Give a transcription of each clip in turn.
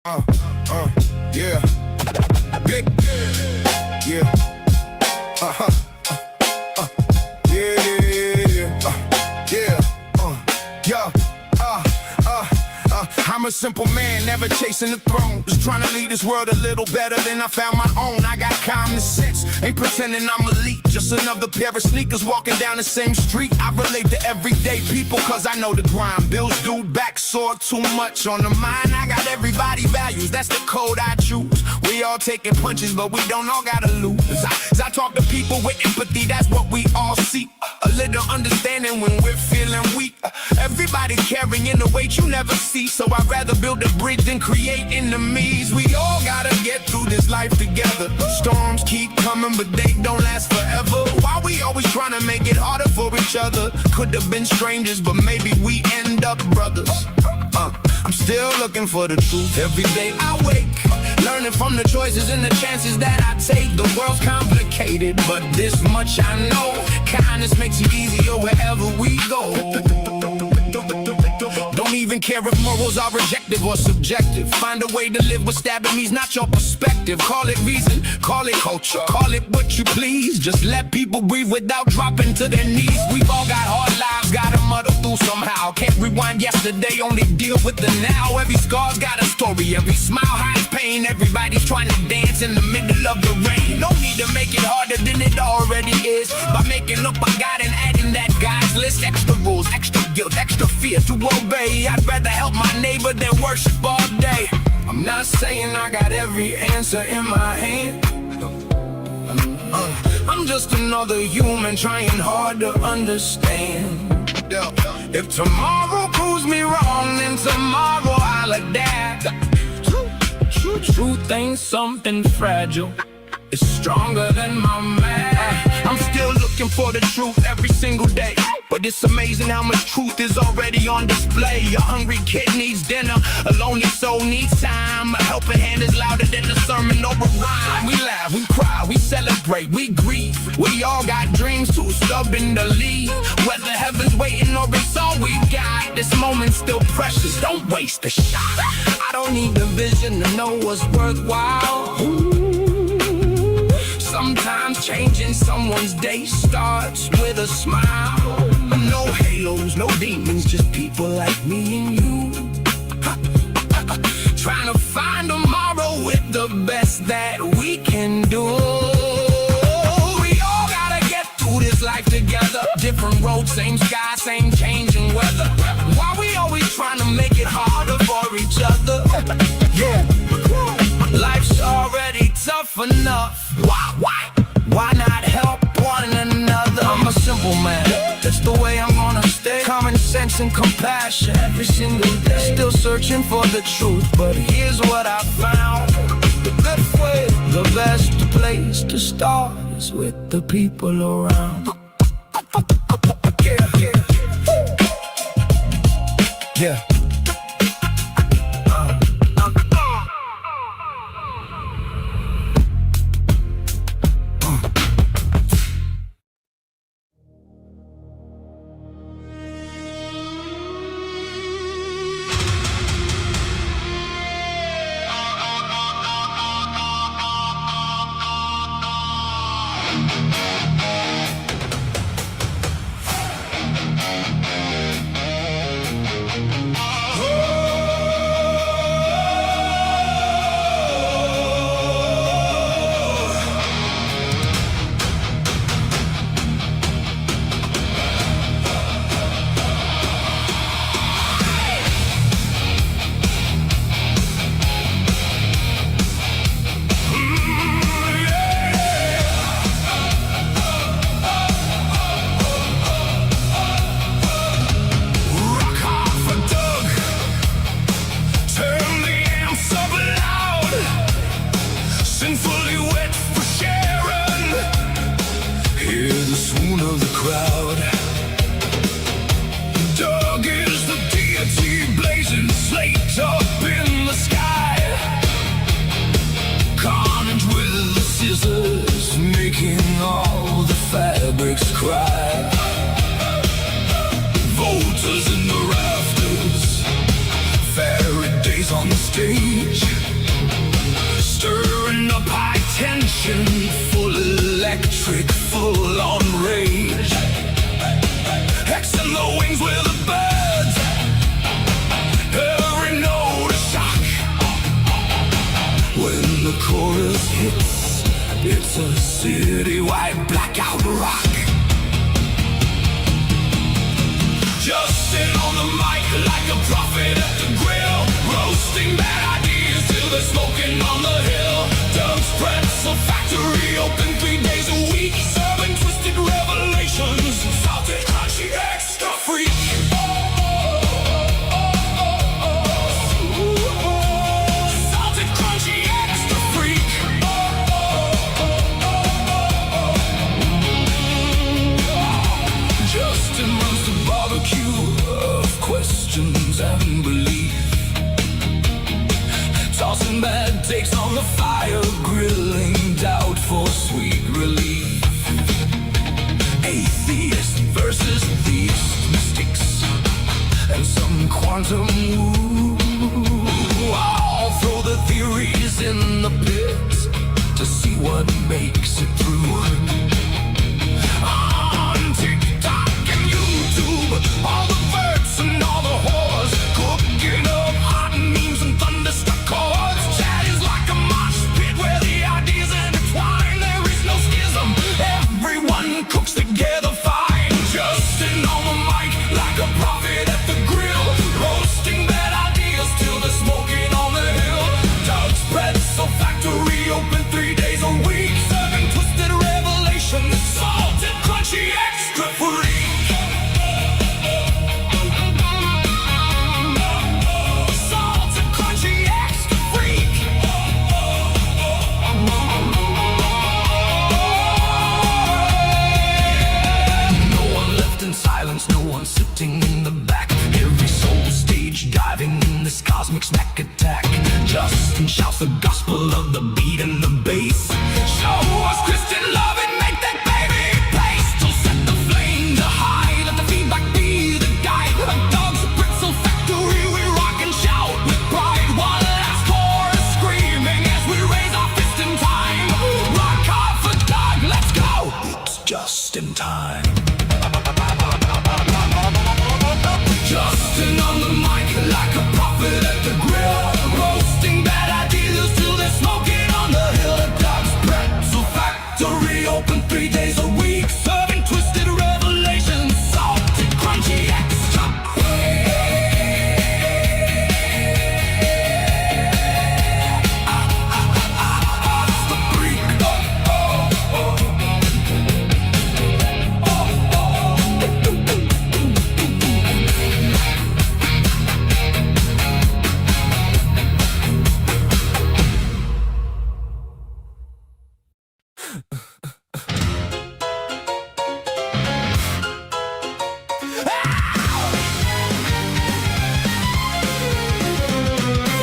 Uh, yeah. Big, yeah. Uh-huh. Yeah, yeah. Yo. I'm a simple man, never chasing the throne. Just trying to lead this world a little better than I found my own. I got common sense, ain't pretending I'm elite. Just another pair of sneakers walking down the same street. I relate to everyday people cause I know the grind. Bills due, back sore, too much on the mind. I got everybody values, that's the code I choose. We all taking punches, but we don't all gotta lose. As I talk to people with empathy, that's what we all seek. A little understanding when we're feeling weak. Everybody carrying the weight you never see. So I'd rather build a bridge than create enemies. We all gotta get through this life together. Storms keep coming, but they don't last forever. Why we always trying to make it harder for each other? Could have been strangers, but maybe we end up brothers. I'm still looking for the truth. Every day I wake, learning from the choices and the chances that I take. The world's complicated, but this much I know. Kindness makes it easier wherever we go. Don't even care if morals are rejective or subjective. Find a way to live what stabbing me's not your perspective. Call it reason, call it culture, call it what you please. Just let people breathe without dropping to their knees. We've all got hard lives, gotta muddle through somehow. Can't rewind yesterday, only deal with the now. Every scar's got a story, every smile hides pain. Everybody's trying to dance in the middle of the rain. No need to make it harder than it already is, by making up I got and adding that guy's list. Extra rules, extra guilt, extra fear to obey. I'd rather help my neighbor than worship all day. I'm not saying I got every answer in my hand. I'm just another human trying hard to understand. If tomorrow proves me wrong, then tomorrow I'll adapt. Truth ain't something fragile, it's stronger than my man. I'm still looking for the truth every single day, but it's amazing how much truth is already on display. A hungry kid needs dinner, a lonely soul needs time. A helping hand is louder than the sermon over rhyme. We laugh, we cry, we celebrate, we grieve. We all got dreams too stubborn to leave. Whether heaven's waiting or it's all we got, this moment's still precious, don't waste a shot. I don't need the vision to know what's worthwhile. Sometimes changing someone's day starts with a smile. No halos, no demons, just people like me and you. Trying to find tomorrow with the best that we can do. We all gotta get through this life together. Different roads, same sky, same changing weather. Why we always trying to make it harder for each other? Yeah. Life's already tough enough. Why not help one another? I'm a simple man, that's the way I'm gonna stay. Common sense and compassion every single day. Still searching for the truth, but here's what I found. The good way, the best place to start is with the people around. Yeah. Fully wet for Sharon. Hear the swoon of the crowd. Doug is the deity blazing, slate up in the sky. Carnage with the scissors, making all the fabrics cry. Volters in the rafters, Faraday's on the stage, stirring up high tension, full electric, full on rage. Hexing the wings with the birds, every note a shock. When the chorus hits, it's a city-wide blackout rock. Just sit on the mic like a prophet at the grill, roasting bad ideas till they're smoking on the hill. Doug's Pretzel Factory open 3 days a week, serving twisted revelations, salted, crunchy, extra freak. Salted, crunchy, extra freak. Justin runs the barbecue of questions and belief, tossing bad takes on the fire, grilling doubt for sweet relief. Atheist versus theist, mystics and some quantum woo. I'll throw the theories in the pit to see what makes it through. On TikTok and YouTube, all the verbs and all the whores, cooking up hot memes and thunderstruck chords. Chat is like a mosh pit where the ideas intertwine. There is no schism, everyone cooks together fine. Just sitting on the mic like a prophet at the grill, roasting bad ideas till they're smoking on the hill. Doug's Pretzel Factory open 3 days a week, serving twisted revelations, salted, crunchy, extra free. Salted, crunchy, extra freak. No one left in silence, no one sitting in the back. Every soul stage diving in this cosmic smack attack. Justin shouts the gospel of the beat and the bass. Show us Christian love and make that baby pace. To set the flame to high, let the feedback be the guide. A Doug's Pretzel Factory, we rock and shout with pride. One last chorus screaming as we raise our fist in time. Rock hard for Doug, let's go! It's just in time. Justin on the mic like a prophet at the grill, roasting bad ideas till they're smoking on the hill. Doug's Pretzel Factory open 3 days a week, serving twisted revelations, salted, crunchy, extra. It's the freak.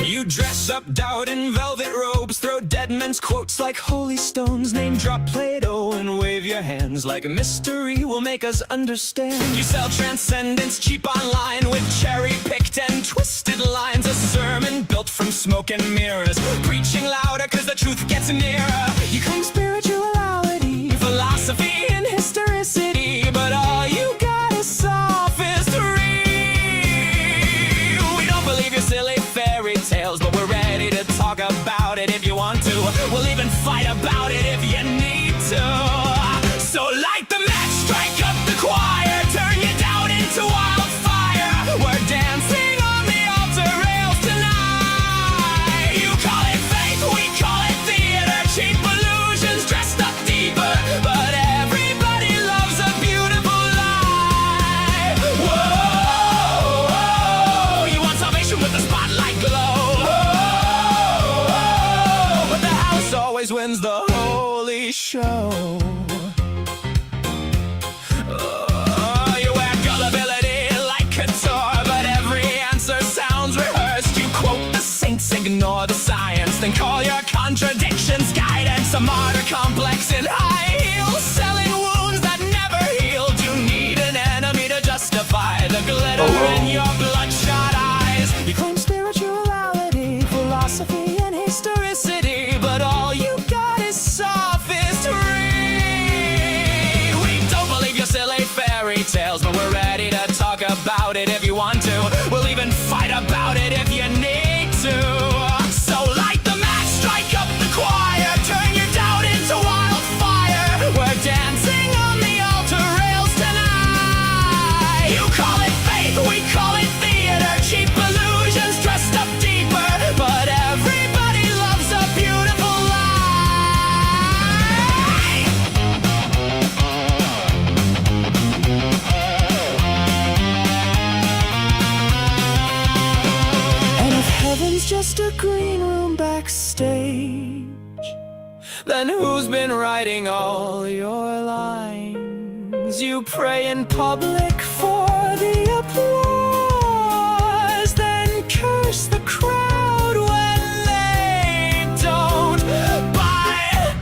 You dress up doubt in velvet robes, throw dead men's quotes like holy stones, name drop Plato and wave your hands like a mystery will make us understand. You sell transcendence cheap online with cherry-picked and twisted lines, a sermon built from smoke and mirrors, preaching louder cause the truth gets nearer. You claim spirituality, philosophy and historicity, but all you got is sophistry. We don't believe your silly fairy tales, but we're ready to talk about it if you want to. We'll even fight about it if you need to. So light the match, strike up the choir, turn your doubt into wildfire. We're dancing on the altar rails tonight. You call it faith, we call it theater, cheap illusions dressed up deeper, but everybody loves a beautiful lie. Whoa, whoa, you want salvation with the spotlight glow. But the house always wins the holy show. You wear gullibility like couture, but every answer sounds rehearsed. You quote the saints, ignore the science, then call your contradictions guidance. A martyr complex in high heels, selling wounds that never healed. You need an enemy to justify the glitter in your bloodshot eyes. You claim spirituality, tales, but we're ready to talk about it if you want to. We'll even fight about it if you need to. So light the match, strike up the choir, turn your doubt into wildfire. We're dancing on the altar rails tonight. You call it faith, we call it theater. Cheap illusions dressed up deeper, but everybody loves a beautiful lie. And if heaven's just a green room backstage, then who's been writing all your lines? You pray in public for the applause, then curse the crowd when they don't buy.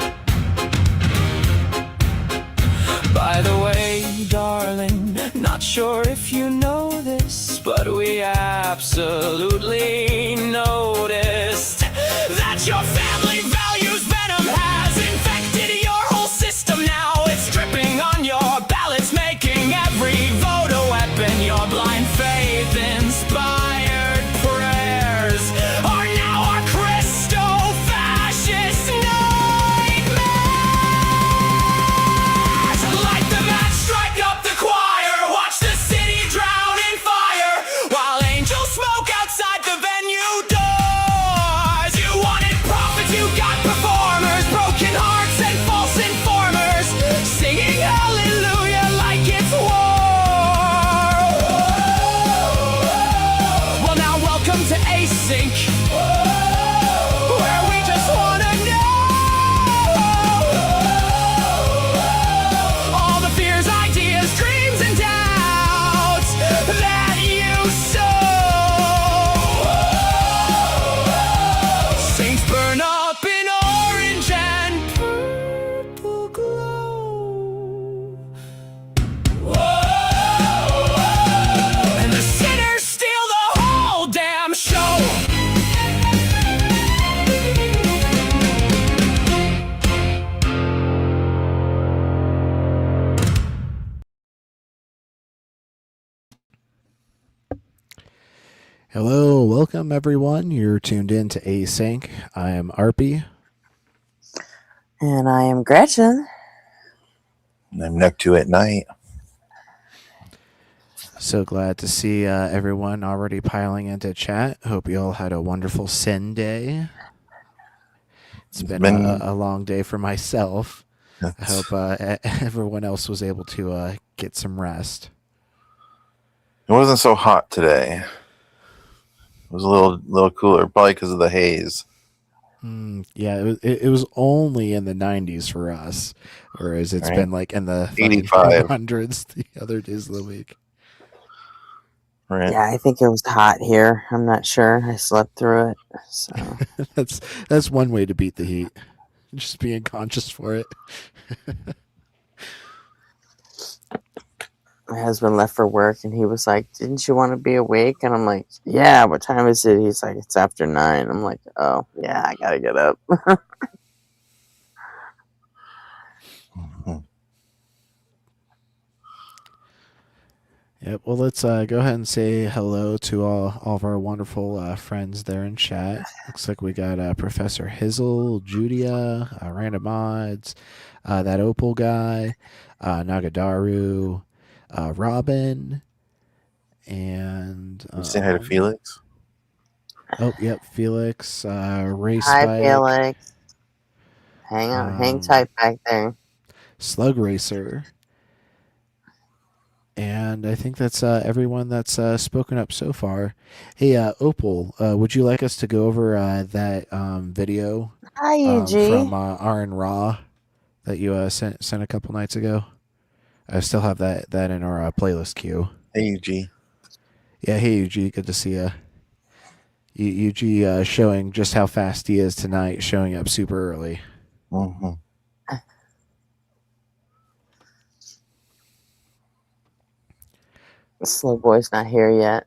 By the way, darling, not sure if you know this, but we absolutely noticed that your family values venom has infected your whole system now. It's dripping on your ballots, making every vote a weapon. Your blind faith inspired prayers are now our Christo-fascist nightmares. Light the match, strike up the choir, watch the city drown in fire, while angels smoke outside the venue doors. You wanted prophets, you got performers, broken hearts and false informers, singing hallelujah like it's war. Well, now welcome to Async, where we just wanna know all the fears, ideas, dreams, and doubts that you sow. Saints burn up in orange and purple glow, and the sinners steal the whole damn show. Hello, welcome everyone. You're tuned in to Async. I am Arpy. And I am Gretchen. And I'm neck to at night. So glad to see everyone already piling into chat. Hope you all had a wonderful Sin Day. It's been a long day for myself. I hope everyone else was able to get some rest. It wasn't so hot today. It was a little cooler, probably because of the haze. Yeah, it was only in the 90s for us, whereas it's been like in the 85 hundreds the other days of the week. Right. Yeah, I think it was hot here. I'm not sure. I slept through it. So That's one way to beat the heat. Just being conscious for it. my husband left for work and he was like, "Didn't you want to be awake?" And I'm like, "Yeah, what time is it?" He's like, "It's after 9." I'm like, "Oh, yeah, I gotta get up." Yep. Well, let's go ahead and say hello to all of our wonderful friends there in chat. Looks like we got Professor Hizzle, Judia, Random Mods, that Opal guy, Nagadaru, Robin, and Say hi to Felix. Oh, yep, Felix, Race Hi, Bike, Felix. Hang tight back there. Slug Racer. And I think that's everyone that's spoken up so far. Hey, Opal, would you like us to go over that video Hi, EG. from Aaron Raw that you sent a couple nights ago? I still have that in our playlist queue. Hey, UG. Yeah, hey, UG, good to see you. UG showing just how fast he is tonight, showing up super early. Mm-hmm. Slow boy's not here yet.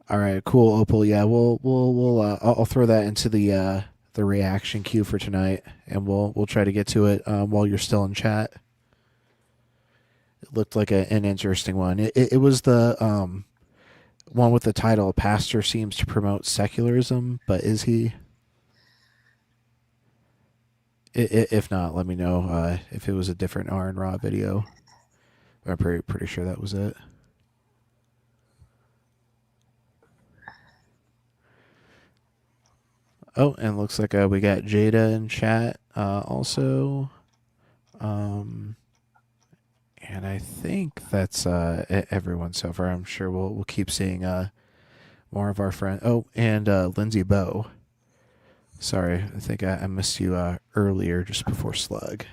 All right, cool, Opal. Yeah, I'll throw that into the reaction queue for tonight, and we'll try to get to it while you're still in chat. It looked like an interesting one. It was the one with the title "Pastor Seems to Promote Secularism," but is he? If not, let me know if it was a different R and Raw video. I'm pretty sure that was it. Oh, and looks like we got Jada in chat also. And I think that's everyone so far. I'm sure we'll keep seeing more of our friends. Oh, and Lindsay Bowe. Sorry, I think I missed you earlier, just before Slug.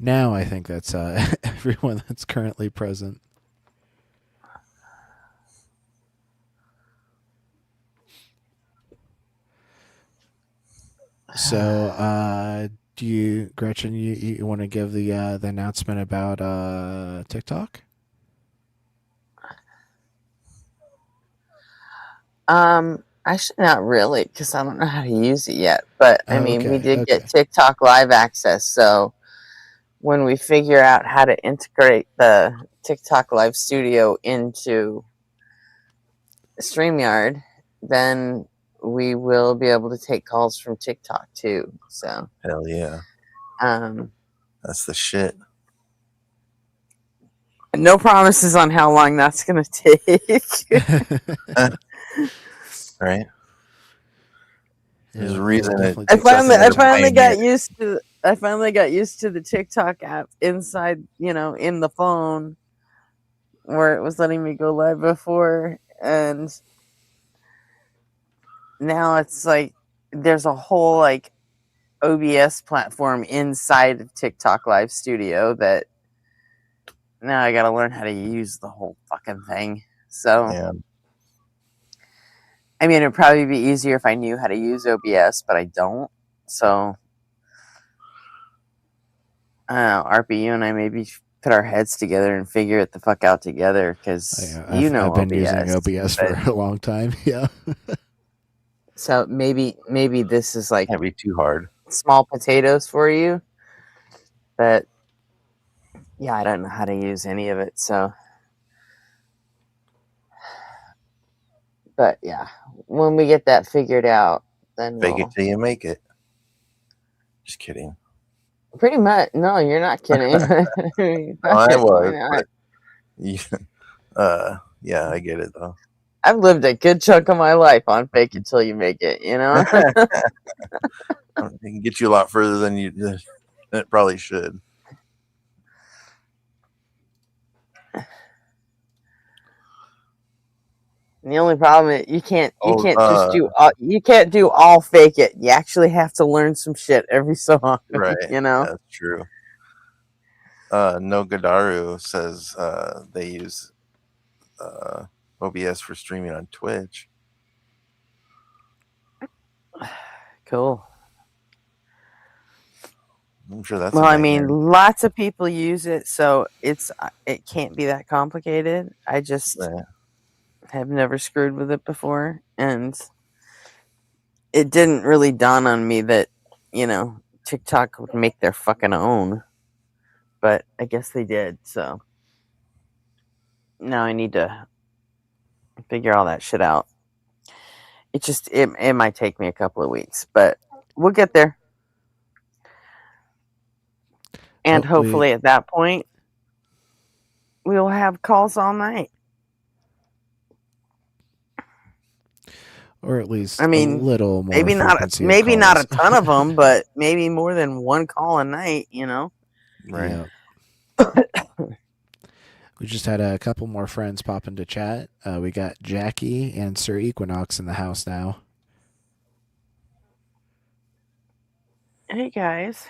Now I think that's everyone that's currently present. So, do you, Gretchen, you want to give the announcement about TikTok? Actually, not really, because I don't know how to use it yet. But I mean, we Okay, did get okay. TikTok live access, so when we figure out how to integrate the TikTok live studio into StreamYard, then we will be able to take calls from TikTok too. So, Hell yeah. um, That's the shit. no promises on how long that's going to take. Right? There's Yeah, a it'll reason it definitely I take some finally, Justin I has time. finally got pioneered. used to. I finally got used to the TikTok app inside, in the phone, where it was letting me go live before, and now it's like there's a whole like OBS platform inside of TikTok Live Studio that now I got to learn how to use the whole fucking thing. So, Yeah. I mean, it'd probably be easier if I knew how to use OBS, but I don't. So, I don't know, RPU and I maybe put our heads together and figure it the fuck out together, because I've been using OBS. OBS for But, a long time. Yeah. so maybe this is like Can't be too hard. small potatoes for you, but yeah, I don't know how to use any of it. So, but yeah, when we get that figured out, then Fake it we'll. till you make it. Just kidding. Pretty much. No, you're not kidding. I Why was, not? but yeah, I get it though. I've lived a good chunk of my life on fake it till you make it, It can get you a lot further than it probably should. The only problem is you can't just Oh, you can't do all fake it. You actually have to learn some shit every so often, right. That's true. No Gadaru says they use OBS for streaming on Twitch. Cool. I'm sure that's Well, a I nightmare. mean, lots of people use it, so it can't be that complicated. I just Yeah. have never screwed with it before, and it didn't really dawn on me that, TikTok would make their fucking own. But I guess they did, so now I need to figure all that shit out. It might take me a couple of weeks, but we'll get there. And Well, hopefully at that point we'll have calls all night. or at least I mean, a little more maybe not frequency not a of calls. ton of them, but maybe more than one call a night, Right. Yeah. We just had a couple more friends pop into chat. We got Jackie and Sir Equinox in the house now. Hey guys,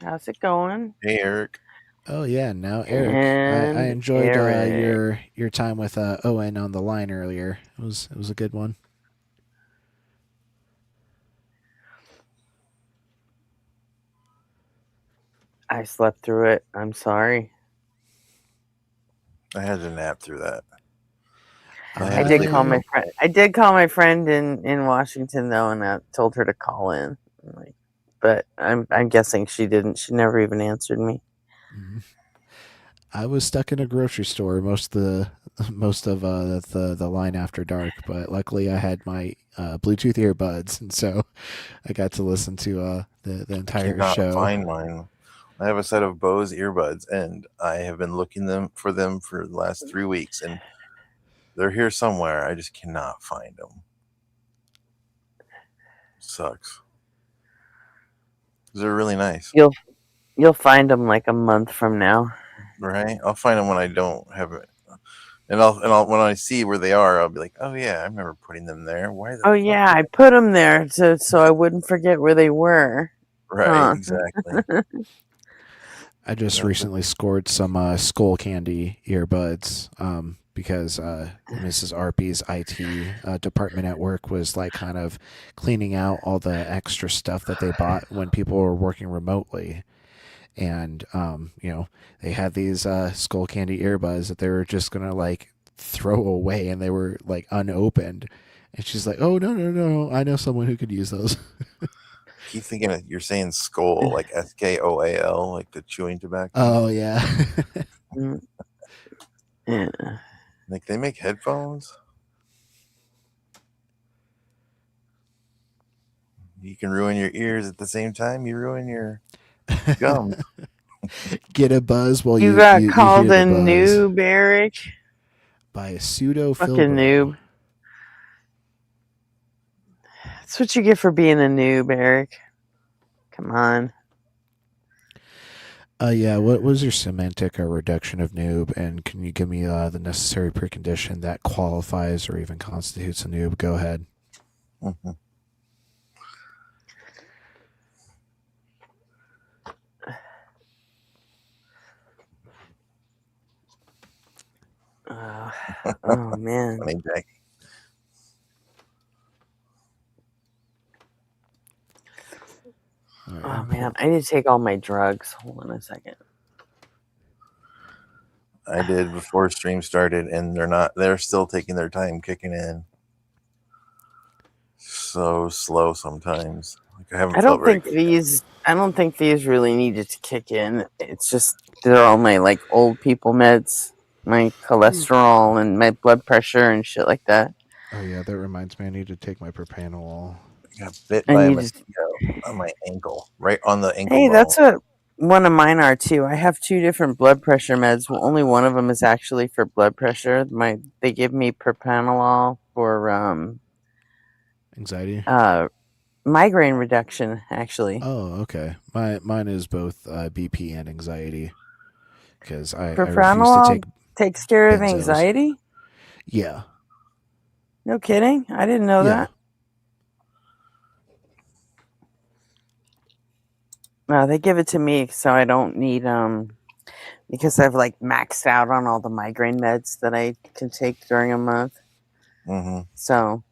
how's it going? Hey, Eric. Oh yeah, now Eric. I And enjoyed Eric. your time with Owen on the line earlier. It was a good one. I slept through it. I'm sorry. I had to nap through that. I did call my friend. I did call my friend in Washington though, and I told her to call in. But I'm guessing she didn't. She never even answered me. I was stuck in a grocery store most of the line after dark, but luckily I had my Bluetooth earbuds, and so I got to listen to the I entire cannot show. find mine. I have a set of Bose earbuds, and I have been looking for them for the last 3 weeks, and they're here somewhere. I just cannot find them. Sucks. They're really nice, You'll find them like a month from now. right? I'll find them when I don't have it, and I'll when I see where they are, I'll be like, oh yeah, I remember putting them there. Why the Oh fuck? yeah, I put them there so I wouldn't forget where they were. Right, Huh. exactly. I just Yeah, recently scored some Skull Candy earbuds because Mrs. Arpy's IT department at work was like kind of cleaning out all the extra stuff that they bought when people were working remotely. And, they had these Skull Candy earbuds that they were just going to like throw away, and they were like unopened. And she's like, oh, no, no, no. I know someone who could use those. keep thinking you're saying skull, like SKOAL, like the chewing tobacco. Oh, yeah. Yeah. Like they make headphones. You can ruin your ears at the same time you ruin your gums. Get a buzz while You you got you called hear a the buzz noob, Eric. by a pseudo Fucking noob. That's what you get for being a noob, Eric. Come on. Yeah, what was your semantic reduction of noob, and can you give me the necessary precondition that qualifies or even constitutes a noob? Go ahead. Mm-hmm. Oh man. Funny, Jack. All right, Oh I'm man, I need to take all my drugs. Hold on a second. I did before stream started, and they're still taking their time kicking in. So slow sometimes. Like I haven't I felt don't very think good. I don't think these really needed to kick in. It's just they're all my like old people meds, my cholesterol and my blood pressure and shit like that. Oh yeah, that reminds me. I need to take my propanolol. I got bit And by a you just mosquito on my ankle, right on the ankle hey, bone. that's what one of mine are too. I have 2 different blood pressure meds. Well, only one of them is actually for blood pressure. They give me propanolol for Anxiety. migraine reduction actually. Oh, okay. Mine is both BP and anxiety because I refuse to Propranolol take takes care of benzos. anxiety? Yeah. No kidding. I didn't know Yeah. that. No, they give it to me so I don't need because I've like maxed out on all the migraine meds that I can take during a month. Mm-hmm. So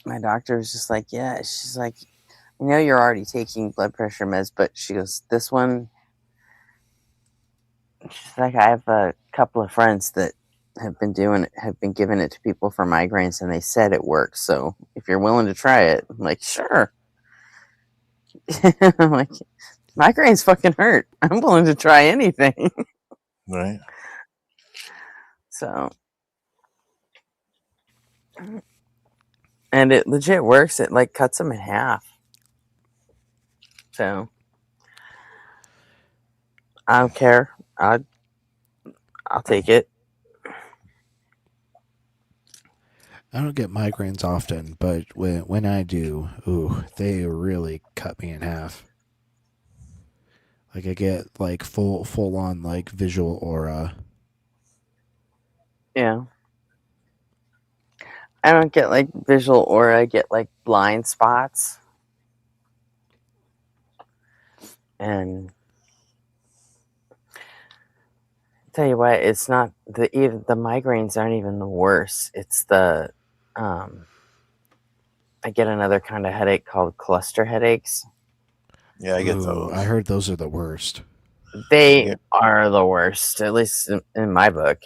my doctor was just like, yeah, she's like, I know you're already taking blood pressure meds, but she goes, this one, she's like, I have a couple of friends that have been giving it to people for migraines, and they said it works. So if you're willing to try it, I'm like, sure. I'm like, migraines fucking hurt. I'm willing to try anything. Right. So, and it legit works. It like cuts them in half. So, I don't care. I'll take it. I don't get migraines often, but when I do, ooh, they really cut me in half. Like I get like full on like visual aura. Yeah. I don't get like visual aura. I get like blind spots. And tell you what, it's not even the migraines aren't even the worst. It's the I get another kind of headache called cluster headaches. Yeah, I get Ooh, those. I heard those are the worst. They Yeah. are the worst, at least in my book.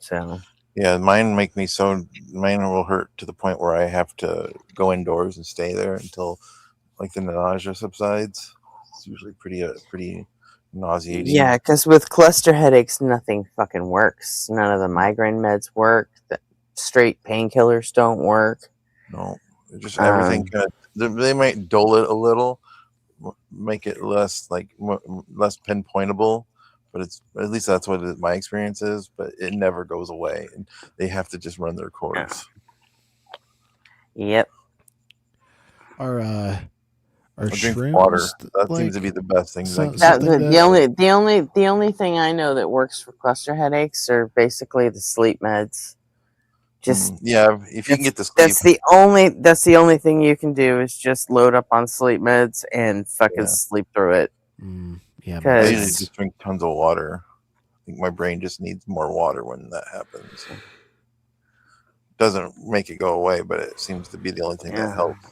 So Yeah, mine will hurt to the point where I have to go indoors and stay there until like the nausea subsides. It's usually pretty nauseating. Yeah, because with cluster headaches, nothing fucking works. None of the migraine meds work. The straight painkillers don't work. No, just everything kind of. They might dull it a little, make it less less pinpointable, but it's at least that's what my experience is. But it never goes away, and they have to just run their course. Yep. Are Drink shrooms water. That like seems to be the best thing. so- I That, something the only thing I know that works for cluster headaches are basically the sleep meds. Just yeah, if you can get the sleep. That's the only thing you can do is just load up on sleep meds and fucking sleep through it. Yeah, I usually Because just drink tons of water. I think my brain just needs more water when that happens. Doesn't make it go away, but it seems to be the only thing that helps.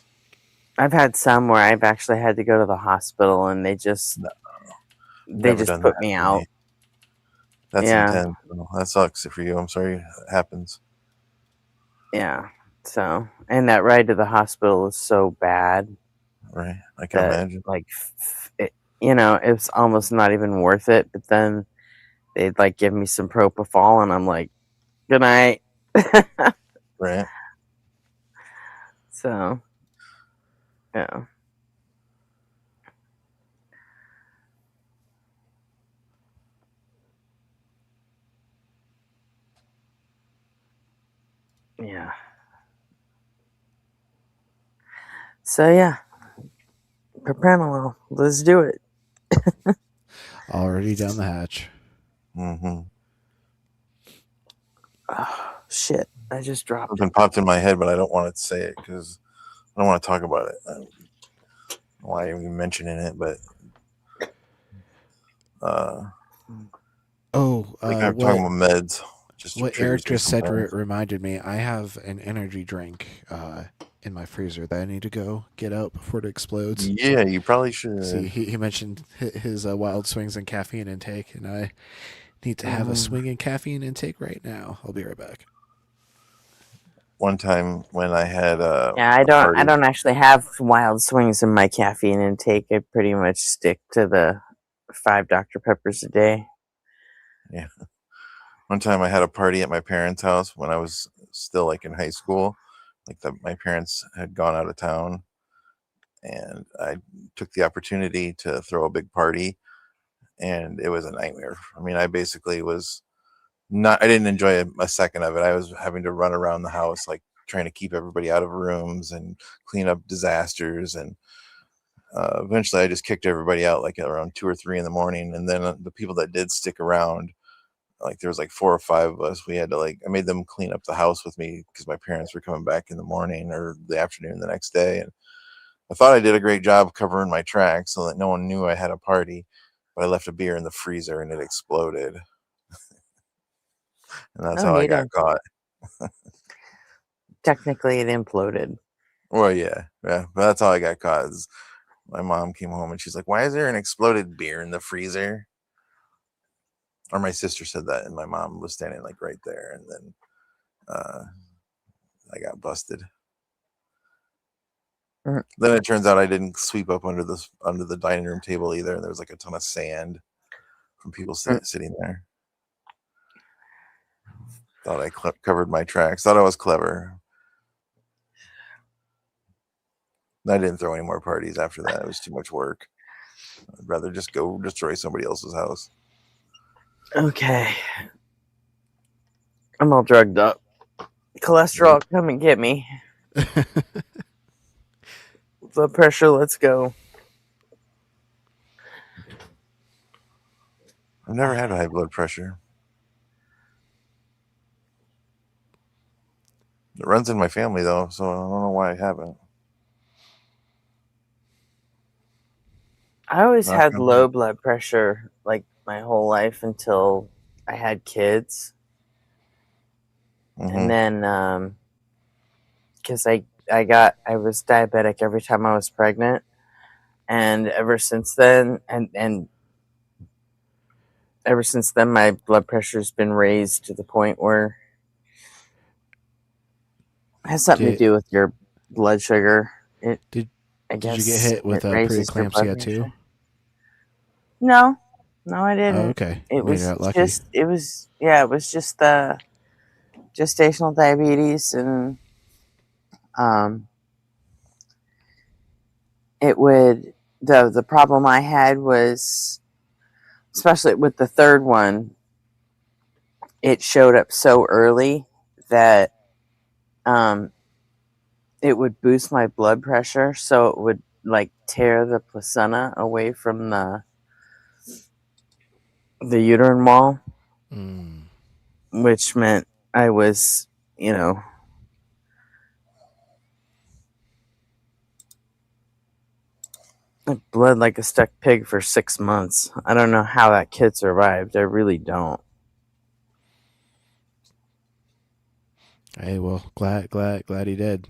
I've had some where I've actually had to go to the hospital and they just put me out. That's intense. That sucks for you. I'm sorry it happens. Yeah. So, and that ride to the hospital is so bad. Right. I can imagine. Like, it was almost not even worth it. But then they'd like give me some propofol, and I'm like, good night. Right. So, yeah. Yeah. So yeah, propranolol. Let's do it. already down the hatch. Mm-hmm. Oh, shit! I just dropped Something popped in my head, but I don't want to say it because I don't want to talk about it. I don't know why are you mentioning it? But I'm talking about meds. What Eric just said reminded me. I have an energy drink in my freezer that I need to go get out before it explodes. Yeah, you probably should. See, he mentioned his wild swings in caffeine intake, and I need to have a swing in caffeine intake right now. I'll be right back. One time when I had I don't actually have wild swings in my caffeine intake. I pretty much stick to the 5 Dr. Peppers a day. Yeah. One time I had a party at my parents' house when I was still like in high school. My parents had gone out of town, and I took the opportunity to throw a big party, and it was a nightmare. I mean, I basically I didn't enjoy a second of it. I was having to run around the house, like trying to keep everybody out of rooms and clean up disasters. And eventually I just kicked everybody out like around 2 or 3 in the morning. And then the people that did stick around, like there was like 4 or 5 of us, we had to I made them clean up the house with me because my parents were coming back in the morning or the afternoon the next day. And I thought I did a great job covering my tracks so that no one knew I had a party, but I left a beer in the freezer and it exploded. And that's how I got caught. Technically, it imploded. Well, yeah, but that's how I got caught. My mom came home and she's like, "Why is there an exploded beer in the freezer?" Or my sister said that, and my mom was standing like right there, and then I got busted. Then it turns out I didn't sweep up under the dining room table either, and there was like a ton of sand from people sitting there. Thought I covered my tracks. Thought I was clever. I didn't throw any more parties after that. It was too much work. I'd rather just go destroy somebody else's house. Okay. I'm all drugged up. Cholesterol, come and get me. Blood pressure, let's go. I've never had high blood pressure. It runs in my family though, so I don't know why I haven't. I always had low blood pressure like my whole life until I had kids. And then because I was diabetic every time I was pregnant, and ever since then my blood pressure's been raised to the point where it has something to do with your blood sugar. Did you get hit with a preeclampsia too? No, no, I Oh, didn't. okay. You It made it was out lucky. just, it was, yeah, it was just the gestational diabetes, and um, it would, the problem I had was, especially with the third one, it showed up so early that um, it would boost my blood pressure, so it would like tear the placenta away from the uterine wall, Mm. which meant I was, you know, bled like a stuck pig for 6 months. I don't know how that kid survived. I really don't. Hey, well, glad he did.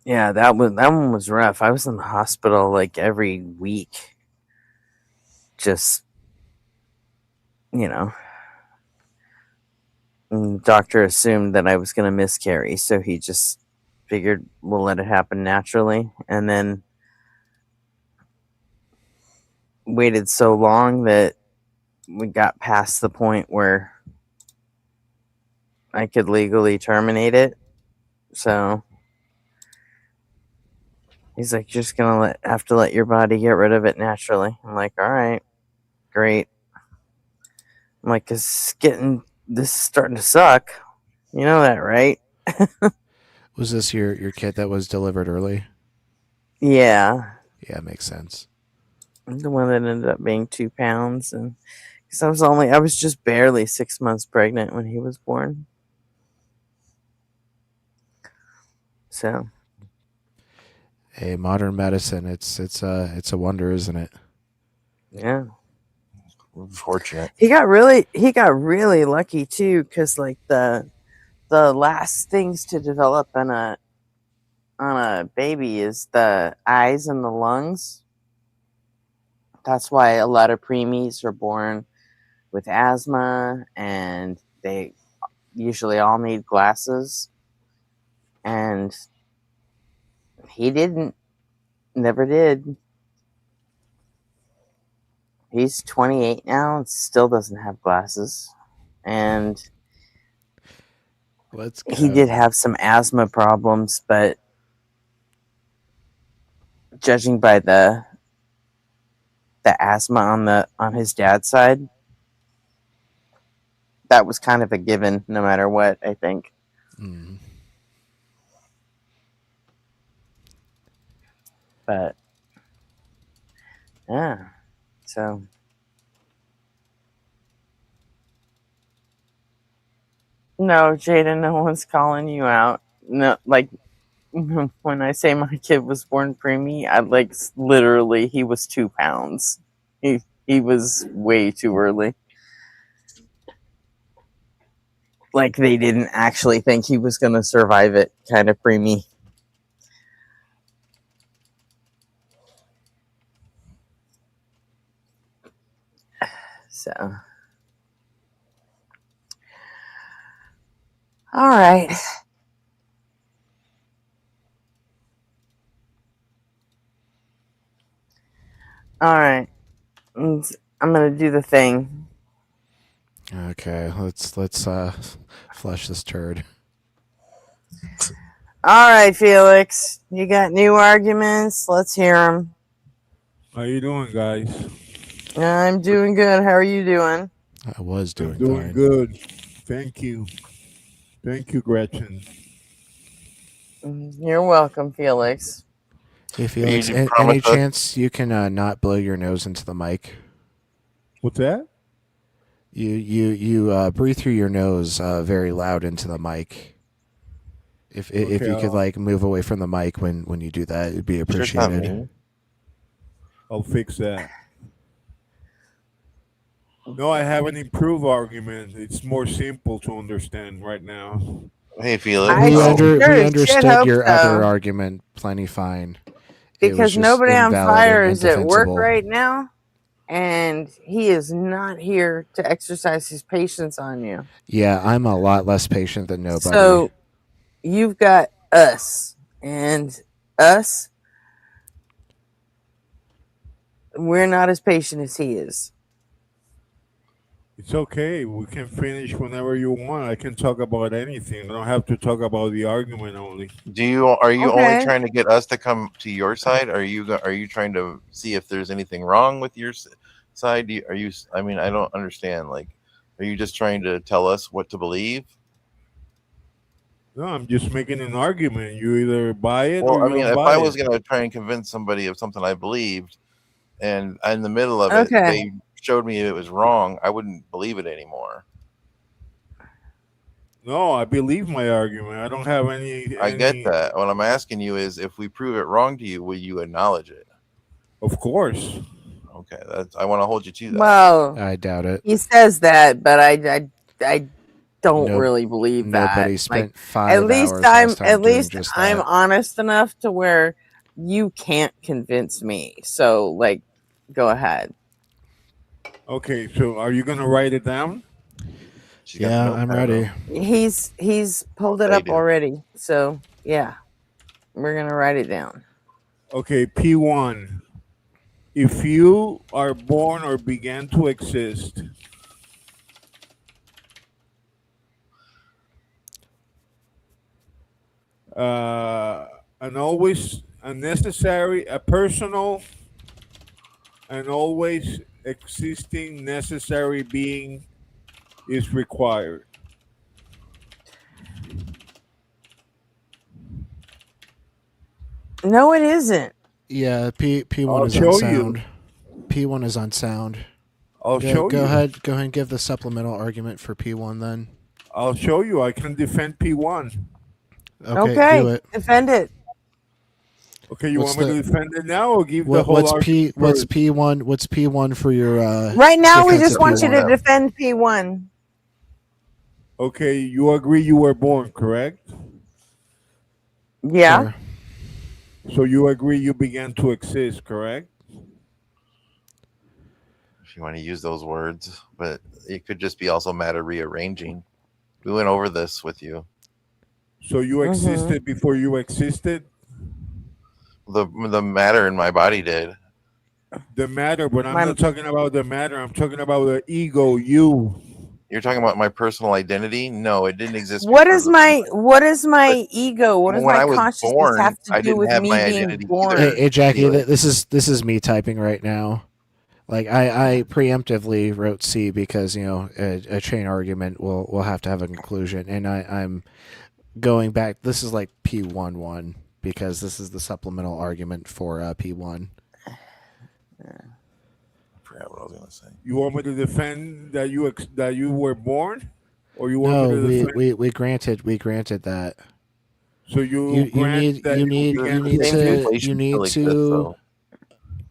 Yeah, that one was rough. I was in the hospital like every week. Just, you know, and the doctor assumed that I was going to miscarry, so he just figured we'll let it happen naturally, and then waited so long that we got past the point where I could legally terminate it. So he's like, "You're just gonna have to let your body get rid of it naturally." I'm like, "All right, great." I'm like, "Cause this is starting to suck. You know that, right?" Was this your kid that was delivered early? Yeah, Yeah, makes sense. the one that ended up being 2 pounds, and because I was just barely 6 months pregnant when he was born. So Hey, modern medicine, it's a wonder, isn't it? yeah, We're fortunate. he got really lucky too, because like the last things to develop on a baby is the eyes and the lungs. That's why a lot of preemies are born with asthma, and they usually all need glasses. And he didn't, never did. He's 28 now and still doesn't have glasses. And Let's he go. did have some asthma problems, but judging by the asthma on his dad's side, that was kind of a given no matter what, I think. Mm. But yeah. So no, Jada, no one's calling you out. No, like when I say my kid was born preemie, I like literally he was 2 pounds. He was way too early. Like they didn't actually think he was gonna survive it, kind of preemie. So all right. All right. I'm gonna do the thing. Okay, let's flush this turd. All right, Felix. You got new arguments? Let's hear them. How you doing, guys? I'm doing good. How are you doing? I was I'm doing doing fine. good. Thank you. Thank you, Gretchen. You're welcome, Felix. Hey, You Felix, promise any us? chance you can not blow your nose into the mic? What's that? You breathe through your nose very loud into the mic. If Okay, you could like move away from the mic when you do that, it'd be Sure it's not appreciated. me. I'll fix that. No, I have an improved argument. It's more simple to understand right now. Hey, Felix. I sure We as shit understood hope your other so. argument plenty fine. It was Because just nobody on invalid and fire is at work indefensible. right now, and he is not here to exercise his patience on you. Yeah, I'm a lot less patient than nobody. So you've got us, and us, we're not as patient as he is. It's okay. We can finish whenever you want. I can talk about anything. I don't have to talk about the argument only. Are you only Okay. trying to get us to come to your side? Are you trying to see if there's anything wrong with your side? I mean, I don't understand. Like, are you just trying to tell us what to believe? No, I'm just making an argument. You either buy it Well, or I you mean, don't if buy I it. was going to try and convince somebody of something I believed, and in the middle of it, Okay. they showed me it was wrong, I wouldn't believe it anymore. No, I believe my argument. I don't have any. I get that. What I'm asking you is, if we prove it wrong to you, will you acknowledge it? Of course. Okay, I want to hold you to that. Well, I doubt it. he says that, but I don't Nope. really believe that. Nobody Like, spent 5 hours last time at doing least just I'm that. honest enough to where you can't convince me. So, like, go ahead. Okay, so are you gonna write it down? She's got the Yeah, I'm notepad ready. out. He's pulled it They up do. already. So yeah, we're gonna write it down. Okay, P1. If you are born or began to exist, and always a necessary, a personal, and always existing necessary being is required. No, it isn't. Yeah, P1 I'll is on show sound. you. P1 is on sound. I'll Go, show go you. ahead. Go ahead and give the supplemental argument for P1 then. I'll show you. I can defend P1. Okay, do it. Defend it. Okay, you What's want me the- to defend it now or give the whole What's argument What's first? P1? What's P1 for your Right now, we defense just of want you P1? to defend P1. Okay, you agree you were born, correct? Yeah. Sure. So you agree you began to exist, correct? If you want to use those words, but it could just be also matter rearranging. We went over this with you. So you existed before you existed? The matter in my body did. The matter, but I'm My- not talking about the matter. I'm talking about the ego, you. You're talking about my personal identity? No, it didn't exist. What before is the- my ego? What does when my I was consciousness born, have to I do didn't with have me my being identity born? either. Hey, Jackie, Anyway. this is me typing right now. Like I preemptively wrote C because a chain argument will have to have a conclusion, and I'm going back. This is like P11 because this is the supplemental argument for P1. I forgot what I was going to say. You want me to defend that you were born, or you want No, me to defend? we granted that. So you grant that you began need to to exist? you need Still exists, to though.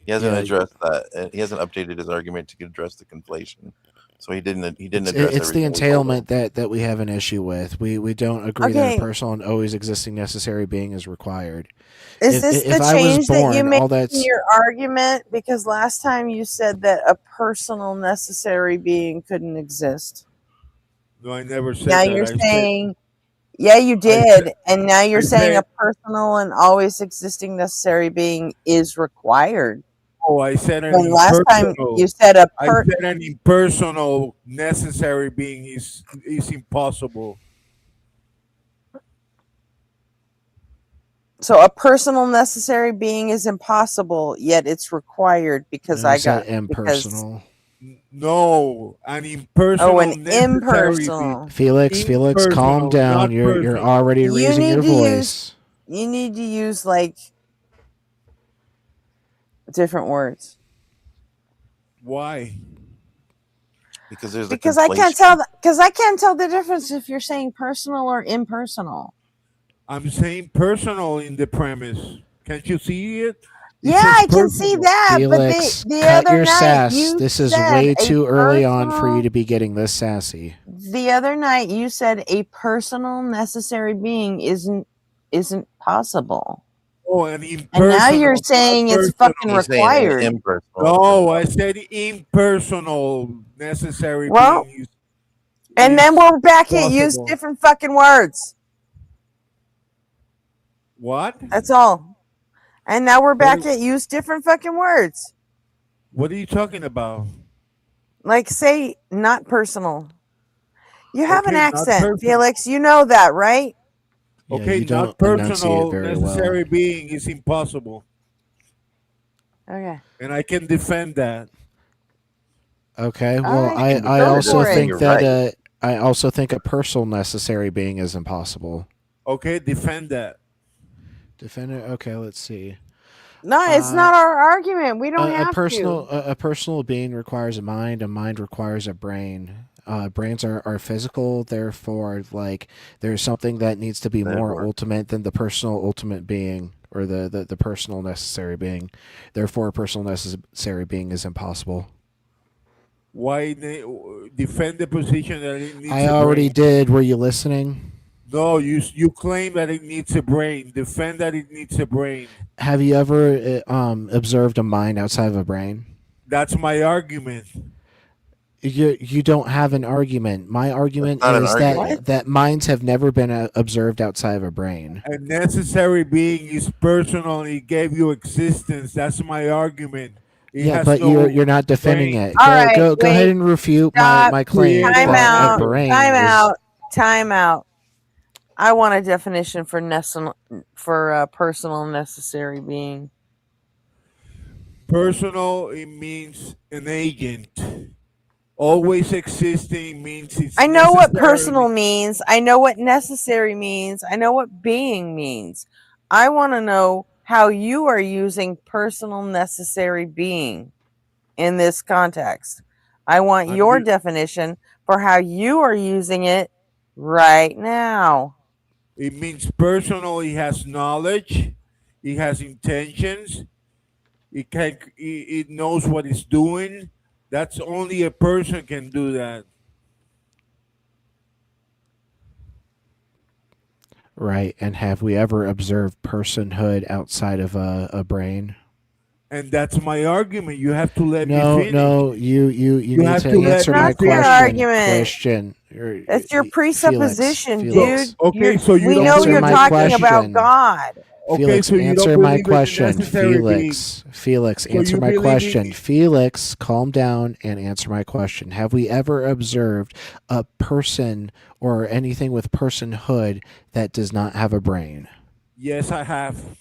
He hasn't Yeah. addressed that. He hasn't updated his argument to address the conflation. So he didn't address it's the everything we told him. entailment that we have an issue with. We don't agree that Okay. a personal and always existing necessary being is required. Is If- this if the I was change that you born, made all in that's- your argument? Because last time you said that a personal necessary being couldn't exist. No, I never said Now that. you're I said, saying, yeah, you did, said- and now you're I saying said- a personal and always existing necessary being is required. oh, I said an When last time impersonal. you said a I said an impersonal necessary being is impossible. so a personal necessary being is impossible, yet it's required because No, I it's not got because impersonal. No, an impersonal. oh, an necessary impersonal. Felix, calm Impersonal, down. not You're personal. already You raising need your to voice. You need to use like different words. Why? Because there's Because a I can't tell. Because I can't tell the difference if you're saying personal or impersonal. I'm saying personal in the premise. Can't you see it? It Yeah, says I can see personal. that. Felix, but the cut other your night sass. you This is said way a too early on for you personal- to be getting this sassy. The other night you said a personal necessary being isn't possible, Oh, an and impersonal. now you're not saying it's personal. fucking He's saying required. impersonal. No, I said impersonal necessary Well, being. And then we're back at use possible. different fucking words. What? That's all. And now we're back at use different fucking words. What are you talking about? Like, say, not personal. You have an Okay, not accent, personal. Felix. You know that, right? Yeah, Okay, you don't not enunciate personal. very well. Necessary being is impossible, Okay. and I can defend that. Okay, All well, right, I then. I Go also for Then it. think you're that right. I also think a personal necessary being is impossible. Okay, defend that. Defender. Okay, let's see. No, it's Uh, not our argument. We don't have to. a personal being requires a mind requires a brain. Brains are physical, therefore, like there's something that needs to be more Therefore, ultimate than the personal ultimate being or the personal necessary being. Therefore, a personal necessary being is impossible. Why defend the position that it needs I a already brain? did. Were you listening? No, you claim that it needs a brain. Defend that it needs a brain. Have you ever observed a mind outside of a brain? That's my argument. You don't have an argument. My that's argument not an is that argument. What? minds have never been observed outside of a brain. A necessary being is personal. It gave you existence. That's my argument. It Yeah, has but no you're not defending brain. it. All right, Go ahead wait. and refute Stop. my claim Created Time that a out. brain Time is out. Time out. I want a definition for personal necessary being. Personal, it means an agent. Always existing means it's I know what necessarily. personal means. I know what necessary means. I know what being means. I want to know how you are using personal necessary being in this context. I want I'm your ju- definition for how you are using it right now. It means personal. It has knowledge. It has intentions. It knows what it's doing. That's only a person can do that. right. And have we ever observed personhood outside of a brain? And that's my argument. You have to let me No, finish. no. You You need have to to let answer me my That's your finish. question. argument. That's your presupposition, Felix. dude. Okay, so you We don't know Answer you're believe my in talking about question. God. Okay, Felix, so you don't answer my believe in the question. necessary being. Felix, So answer you my believe in question. Felix, calm down and answer my question. Have we ever observed a person or anything with personhood that does not have a brain? Yes, I have.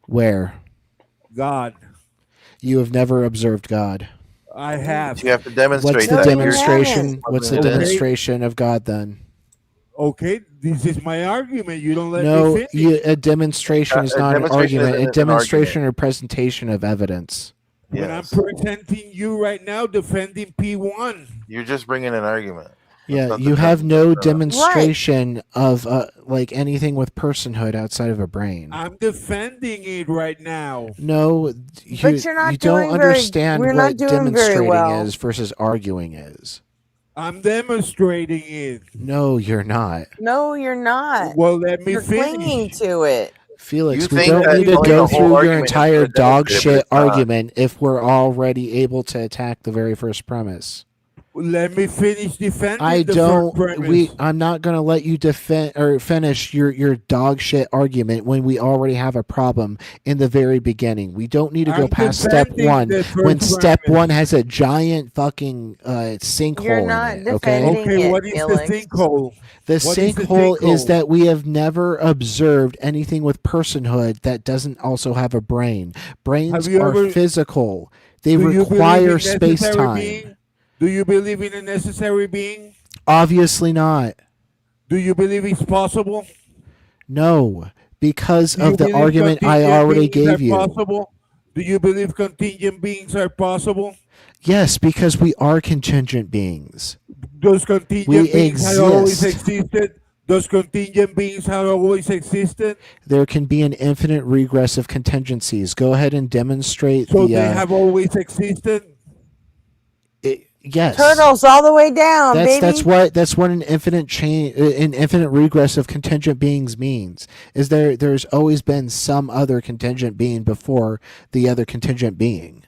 Where? God. You have never observed God. I But have. you have to What's demonstrate the No, that you you're haven't. demonstration? What's the plugging it in. Okay. demonstration of God then? Okay, this is my argument. You don't let me No, finish. a demonstration is A not an demonstration argument. A isn't an argument. demonstration or presentation of evidence. When I'm Yes, presenting you right now defending P1, you're just bringing an argument. Yeah, That's not the you have no that's Right. demonstration of like anything with personhood outside of a brain. I'm defending it right now. No, But you're you not don't doing very understand we're not what doing very demonstrating well. is versus arguing is. I'm demonstrating it. No, you're not. No, you're not. Well, let me You're clinging finish. to it. Felix, You we think don't that need to Let me telling go a finish. whole through your argument is entire going to dog demonstrate it, but shit it's not. argument if we're already able to attack the very first premise. Let me finish I defending the first don't. premise. I'm not gonna let you defend or finish your dog shit argument when we already have a problem in the very beginning. We don't need to go I'm past step defending one the when first step one premise. has a giant fucking You're sinkhole in not it. Okay, defending Okay, it, what is the Felix. sinkhole? the What is the sinkhole is sinkhole? that we have never observed anything with personhood that doesn't also have a brain. Brains Have you are ever? physical. They Do you believe require in space necessary time. being? Do you believe in a necessary being? Obviously not. Do you believe it's possible? No, because Do you of the believe argument I contingent already beings are gave you. possible? Do you believe contingent beings are possible? Yes, because we are contingent beings. Those We contingent beings have always exist. existed? Those contingent beings have always existed? There can be an infinite regress of contingencies. Go ahead and demonstrate So the. they have always existed? Yes, Turtles all the way down, baby. that's what an infinite an infinite regress of contingent beings means. Is there's always been some other contingent being before the other contingent being.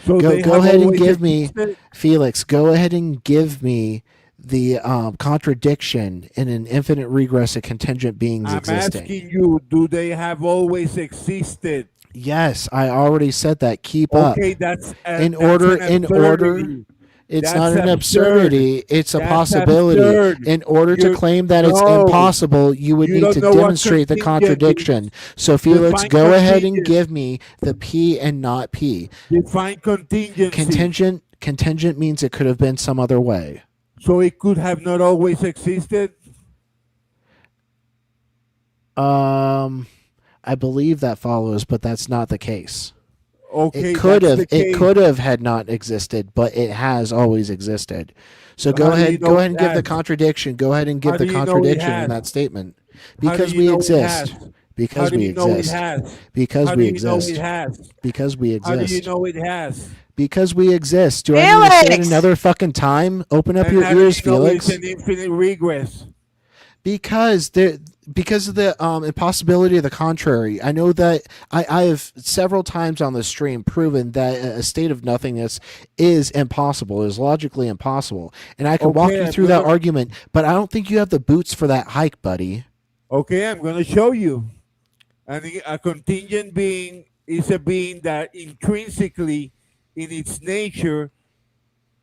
So they Go have ahead and always give me, existed? Felix. Go ahead and give me the contradiction in an infinite regress of contingent beings I'm existing. asking you, do they have always existed? Yes, I already said that. Keep up. Okay, that's In that's order, an in order. absurdity. It's That's not an absurd. absurdity. It's a That's possibility. absurd. In order to You claim that it's no, impossible, you would you need don't to know what demonstrate the contingent contradiction. means. So, Felix, Define go ahead and contingent. give me the P and not P. Define contingency. Contingent means it could have been some other way. So it could have not always existed. I believe that follows, but that's not the case. Okay, It could that's have. the It case. could have had not existed, but it has always existed. So How do you go know ahead it and give the has? contradiction. Go ahead and give How the do you know it contradiction in has? that statement. How do Because you we know it exist. has? How Because do we you know it exist. has? Because How we do you know it exist. has? Because we How do you exist. know it has? Because we exist. Do I need to say it Felix! another fucking time? Open up And your how do ears, you know it's Felix. an infinite regress? Because because of the impossibility of the contrary. I know that I have several times on the stream proven that a state of nothingness is impossible, is logically impossible. And I can walk Okay, you I'm through that gonna argument, but I don't think you have the boots for that hike, buddy. okay, I'm gonna show you. And a contingent being is a being that intrinsically, in its nature,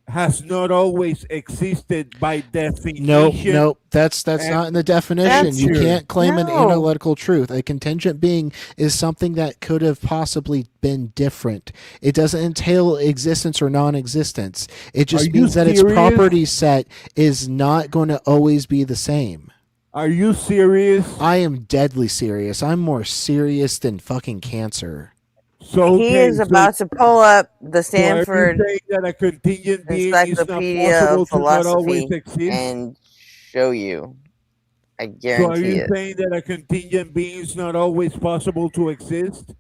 has not always existed by Nope, definition nope. That's and not in the definition. You That's nature. can't claim an no. analytical truth. A contingent being is something that could have possibly been different. It doesn't entail existence or non-existence. It Are just you means that its serious? property set is not going to always be the same. Are you serious? I am deadly serious. I'm more serious than fucking cancer. So He okay, is about to pull up the so are you Stanford saying that a contingent being is not Encyclopedia possible of to not always Philosophy exist? and show you. I So are guarantee you it. saying that a contingent being is not always possible to exist?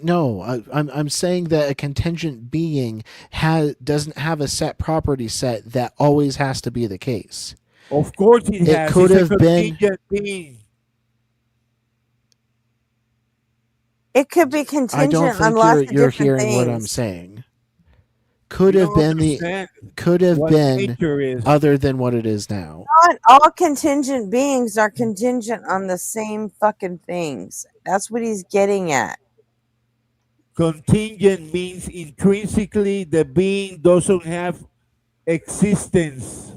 No, I'm saying that a contingent being doesn't have a set property set that always has to be the case. Of course it It has. could It's a have been. contingent being. It could be I don't contingent on think lots of you're different hearing what I'm things. saying. Could You have don't been understand what been nature is. other than what it is now. Not all contingent beings are contingent on the same fucking things. That's what he's getting at. Contingent means intrinsically the being doesn't have existence.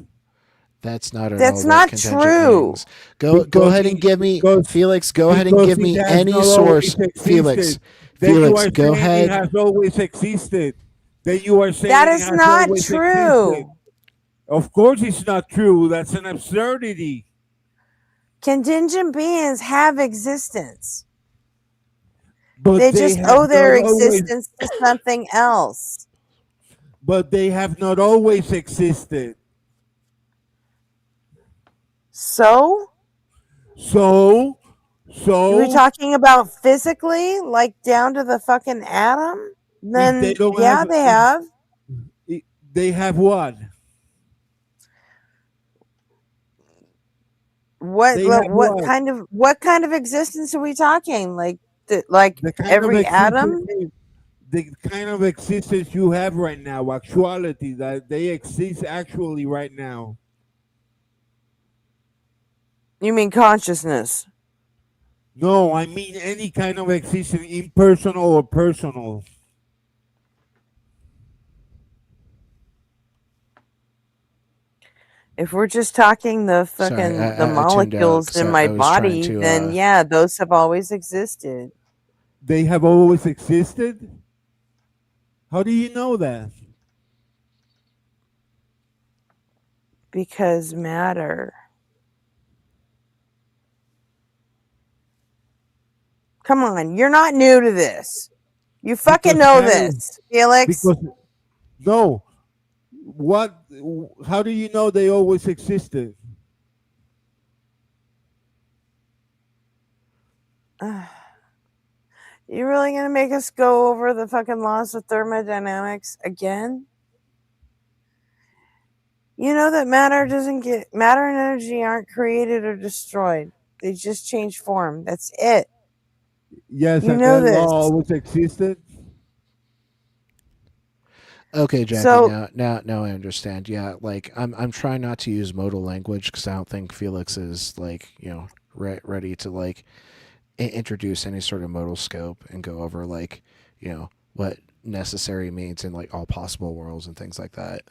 That's not at That's all what not contingent true. means. Go Because ahead and give me because Felix. Go ahead and because give it me has any not source. always Felix. existed. Then you Felix, are go saying it ahead. has always existed. Then you are saying That it is has not always existed. true. Of course it's not true. That's an absurdity. Contingent beings have existence. But They just have owe their not always existence to something else. but they have not always existed. So? So Are we talking about physically, like down to the fucking atom? if they Then don't yeah, have they have. they have what? What They have what what? what kind of existence are we talking? Like The kind every of atom? existence the kind of existence you have right now, actuality that they exist actually right now. You mean consciousness? No, I mean any kind of existence, impersonal or personal. If we're just talking the Sorry, fucking the I tuned out molecules because in I my was trying body, to. then yeah, those have always existed. They have always existed? How do you know that? Because matter. Come on, you're not new to this. You fucking Because know matter- this, Felix. Because no, what? How do you know they always existed? You really gonna make us go over the fucking laws of thermodynamics again? You know that matter and energy aren't created or destroyed. They just change form. That's it. Yes, You and know that this. law always existed. Okay, Jackie. So- Now I understand. Yeah, like I'm trying not to use modal language because I don't think Felix is like ready to like introduce any sort of modal scope and go over like, what necessary means in like all possible worlds and things like that.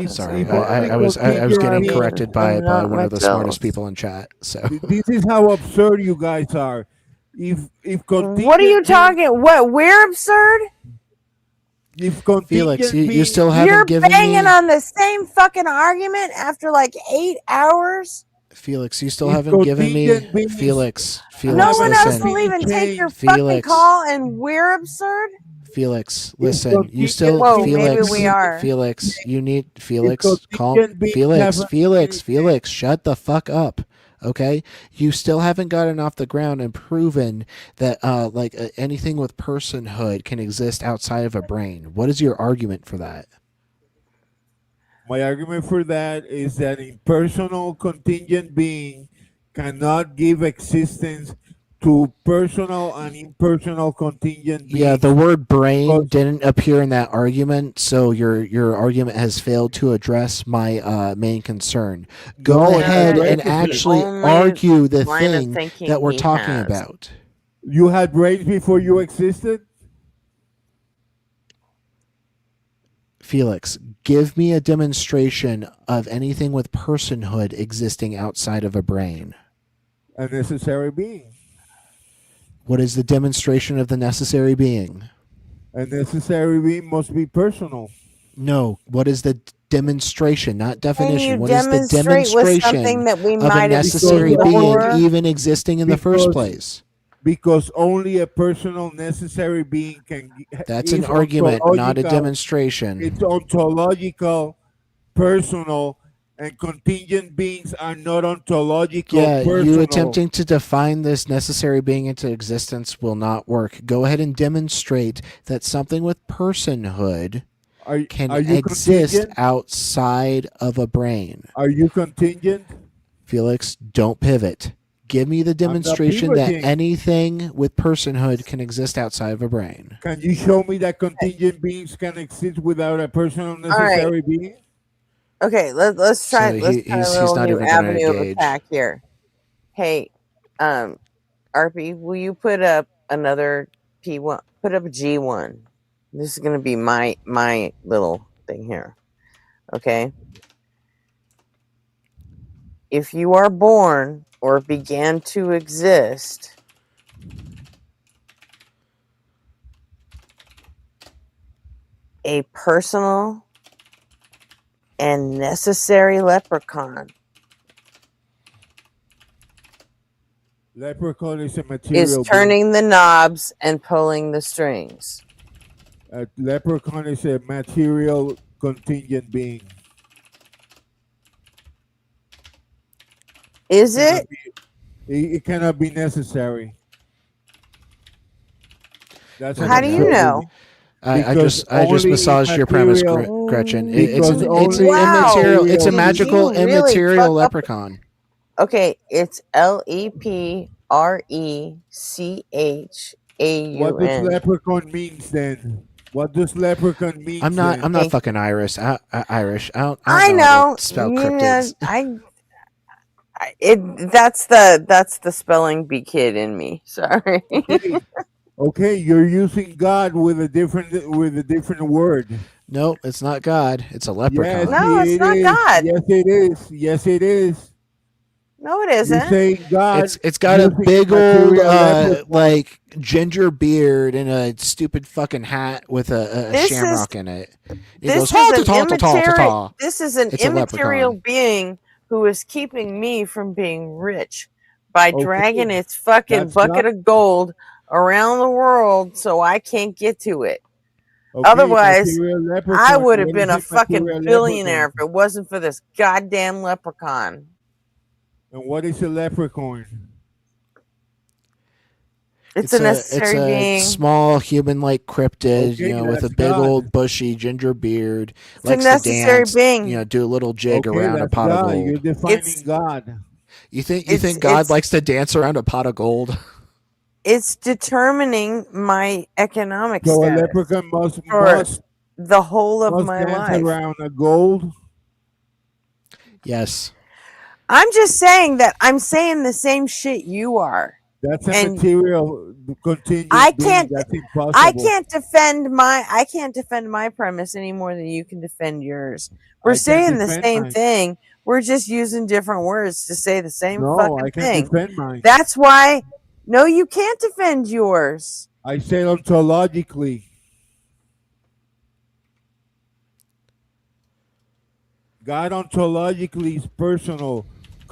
Sorry, if I only was getting contingent corrected I'm by not one of the smartest McDonald's. people in chat. So this is how absurd you guys are. If contingent What are you beings, talking? What? We're absurd? if Felix, contingent you beings, still You're haven't given banging me on the same fucking argument after like 8 hours? Felix. You still if haven't given me contingent beings Felix. No Felix, one else listen. will even take your Changed. fucking Felix. call, and we're absurd? Felix, If listen. You contingent still Whoa, beings maybe Felix. we are. Felix, you need if Felix. Calm. contingent beings Felix. have Felix. Felix. Shut the fuck up. Okay, you still haven't gotten off the ground and proven that anything with personhood can exist outside of a brain. What is your argument for that? My argument for that is that impersonal contingent being cannot give existence to personal and impersonal contingent beings. Yeah, the word brain because- didn't appear in that argument, so your argument has failed to address my main concern. Go No, it ahead and addresses it. actually Only argue the line of thing thinking that we're he talking has. about. You had brains before you existed? Felix, give me a demonstration of anything with personhood existing outside of a brain. A necessary being. What is the demonstration of the necessary being? A necessary being must be personal. No, what is the demonstration, not definition? Can you What is the demonstrate with demonstration something that we of a might have necessary seen being before? even existing in the first Because- place? Because only a personal necessary being can. That's an is argument, not a ontological. demonstration. It's ontological, personal, and contingent beings are not ontological. Yeah, personal. you attempting to define this necessary being into existence will not work. Go ahead and demonstrate that something with personhood can are you exist contingent? outside of a brain. Are you contingent? Felix, don't pivot. Give me the demonstration that pivoting. anything with personhood can exist outside of a brain. Can you show me that contingent beings can exist without a personal necessary being? Okay, let's try. So Let's try he's a little not new even gonna avenue of engage. attack here. Hey, RP, will you put up another P1? Put up a G1. This is gonna be my little thing here. Okay. If you are born or began to exist a personal and necessary leprechaun Leprechaun is a material is turning the knobs and pulling the strings. being. A leprechaun is a material contingent being. Is it? It cannot be necessary. That's How do you know? I Because just only massaged your premise, material- Gretchen. Because It's an only immaterial. It's a material- magical Did you really immaterial fuck up- leprechaun. Okay, it's LEPRECHAUN. What does leprechaun means then? What does leprechaun mean? I'm not Okay. fucking Irish. Irish. I don't I know how know. to spell You know, cryptids. that's the spelling bee kid in me. Sorry. Okay, you're using God with a different word. Nope, it's not God. It's a leprechaun. No, it's it not is. God. Yes, it is. Yes, it is. No, it You're isn't. saying God. It's got a using big old material leprechaun. like ginger beard and a stupid fucking hat with a This shamrock in it. He This goes, "Ha, is an ta, ta, ta, ta, ta, immaterial. ta." This is an It's a immaterial leprechaun. being who is keeping me from being rich by Okay, dragging its fucking that's bucket not- of gold around the world so I can't get to it. Okay, Otherwise, material leprechaun. I would have What been is a it, fucking material billionaire if leprechaun? it wasn't for this goddamn leprechaun. And what is a leprechaun? It's a necessary being. small human-like cryptid, Okay, with a that's big God. old bushy ginger beard. It's a Likes necessary to dance, being. do a little jig Okay, around a that's pot God. of You're gold. defining It's- God. You think it's- God it's- likes to dance around a pot of gold? It's determining my economic So a status leprechaun must for the whole of my dance life. around a gold. Yes. I'm just saying that I'm saying the same shit you are. That's a And material I contingent being. can't That's I impossible. can't defend my premise any more than you can defend yours. We're I can saying the defend same mine. thing. We're just using different words to say the same No, fucking I can thing. defend mine. That's why no, you can't defend yours. I say ontologically. God ontologically is personal.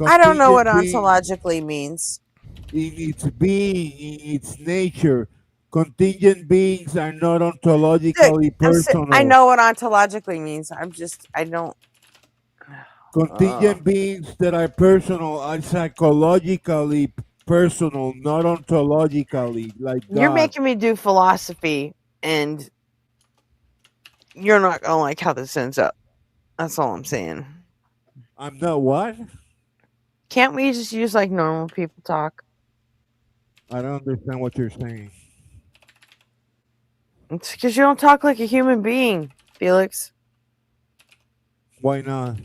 I don't know what Contingent being ontologically means. in its being, in its nature. Contingent beings are not Look, ontologically I personal. know what ontologically means. I don't. Contingent beings that are personal are psychologically personal, not ontologically, like You're God. making me do philosophy, and you're not gonna like how this ends up. That's all I'm saying. I'm not what? Can't we just use like normal people talk? I don't understand what you're saying. It's because you don't talk like a human being, Felix. Why not?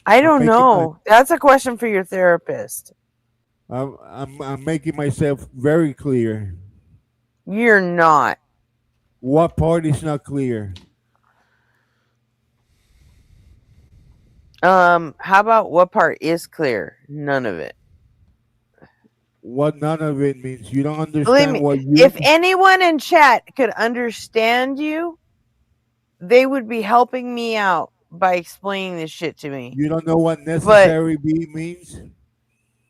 I I'm don't making my know. That's a question for your therapist. I'm making myself very clear. You're not. What part is not clear? How about what part is clear? None of it. What none of it means. You don't Believe understand me, what you. if anyone in chat could understand you, they would be helping me out by explaining this shit to me. You don't know what But necessary being means.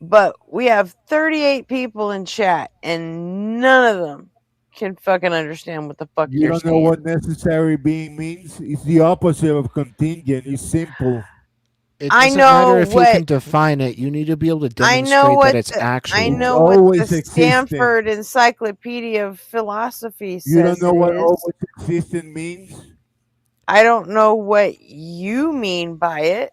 but we have 38 people in chat, and none of them can fucking understand what the fuck You you're don't know what saying. necessary being means. It's the opposite of contingent. It's simple. It I doesn't matter know if you can what define it. You need to be able to I know demonstrate that what it's the I actual. It's know what the always existent. Stanford Encyclopedia of Philosophy You don't says know it what is. always existent means. I don't know what you mean by it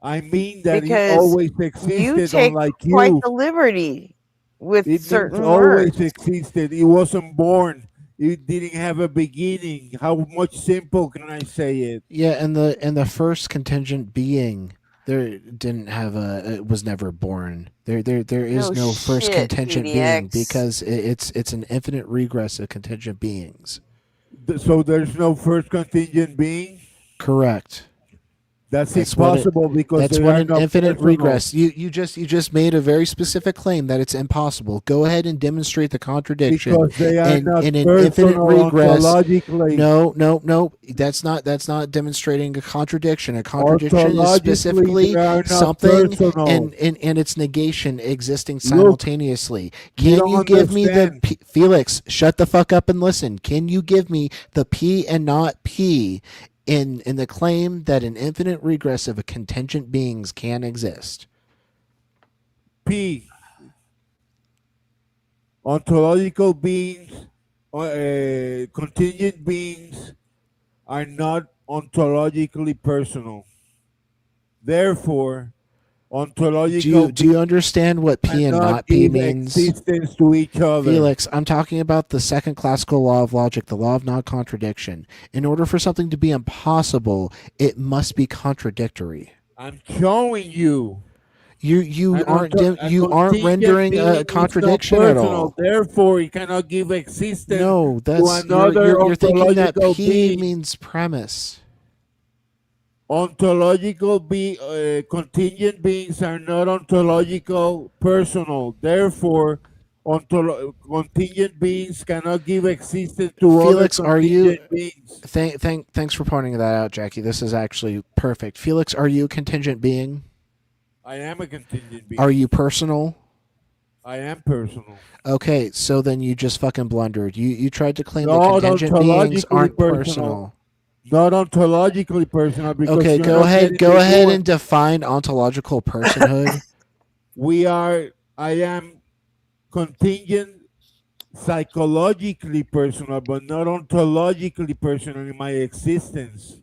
I mean that it because always you existed, take unlike quite you. the liberty with It means certain always words. existed. It wasn't born. It didn't have a beginning. How much simple can I say it? Yeah, and the first contingent being there didn't have a it was never born. There is No no first shit, contingent being PDX. because it's an infinite regress of contingent beings. So there's no first contingent being. Correct. That's That's what it impossible because that's they what are an not infinite personal. regress. You just made a very specific claim that it's impossible. Go ahead and demonstrate the contradiction Because they are not in an infinite personal regress. ontologically. No. That's not demonstrating a contradiction. A contradiction is Ontologically, specifically they are not something personal. and its negation existing Look, simultaneously. you Can don't you give me the understand. P, Felix? Shut the fuck up and listen. Can you give me the P and not P in the claim that an infinite regress of a contingent beings can exist? P. Ontological beings, contingent beings are not ontologically personal. Therefore, ontological Do you beings understand what P and cannot not P give means? existence to each other. Felix, I'm talking about the second classical law of logic, the law of non-contradiction. In order for something to be impossible, it must be contradictory. I'm showing you. You aren't A you aren't contingent rendering being a is not contradiction at personal. all. Therefore, it cannot give existence No, to that's another you're thinking that ontological P being. means premise. Contingent beings are not ontological personal. Therefore, contingent beings cannot give existence to other Felix, are you contingent beings. thanks for pointing that out, Jackie. This is actually perfect. Felix, are you a contingent being? I am a contingent being. Are you personal? I am personal. Okay, so then you just fucking blundered. You tried to claim that Not contingent beings ontologically aren't personal. personal. Not ontologically personal because Okay, you're not getting go the ahead point. and define ontological personhood. I am contingent psychologically personal, but not ontologically personal in my existence.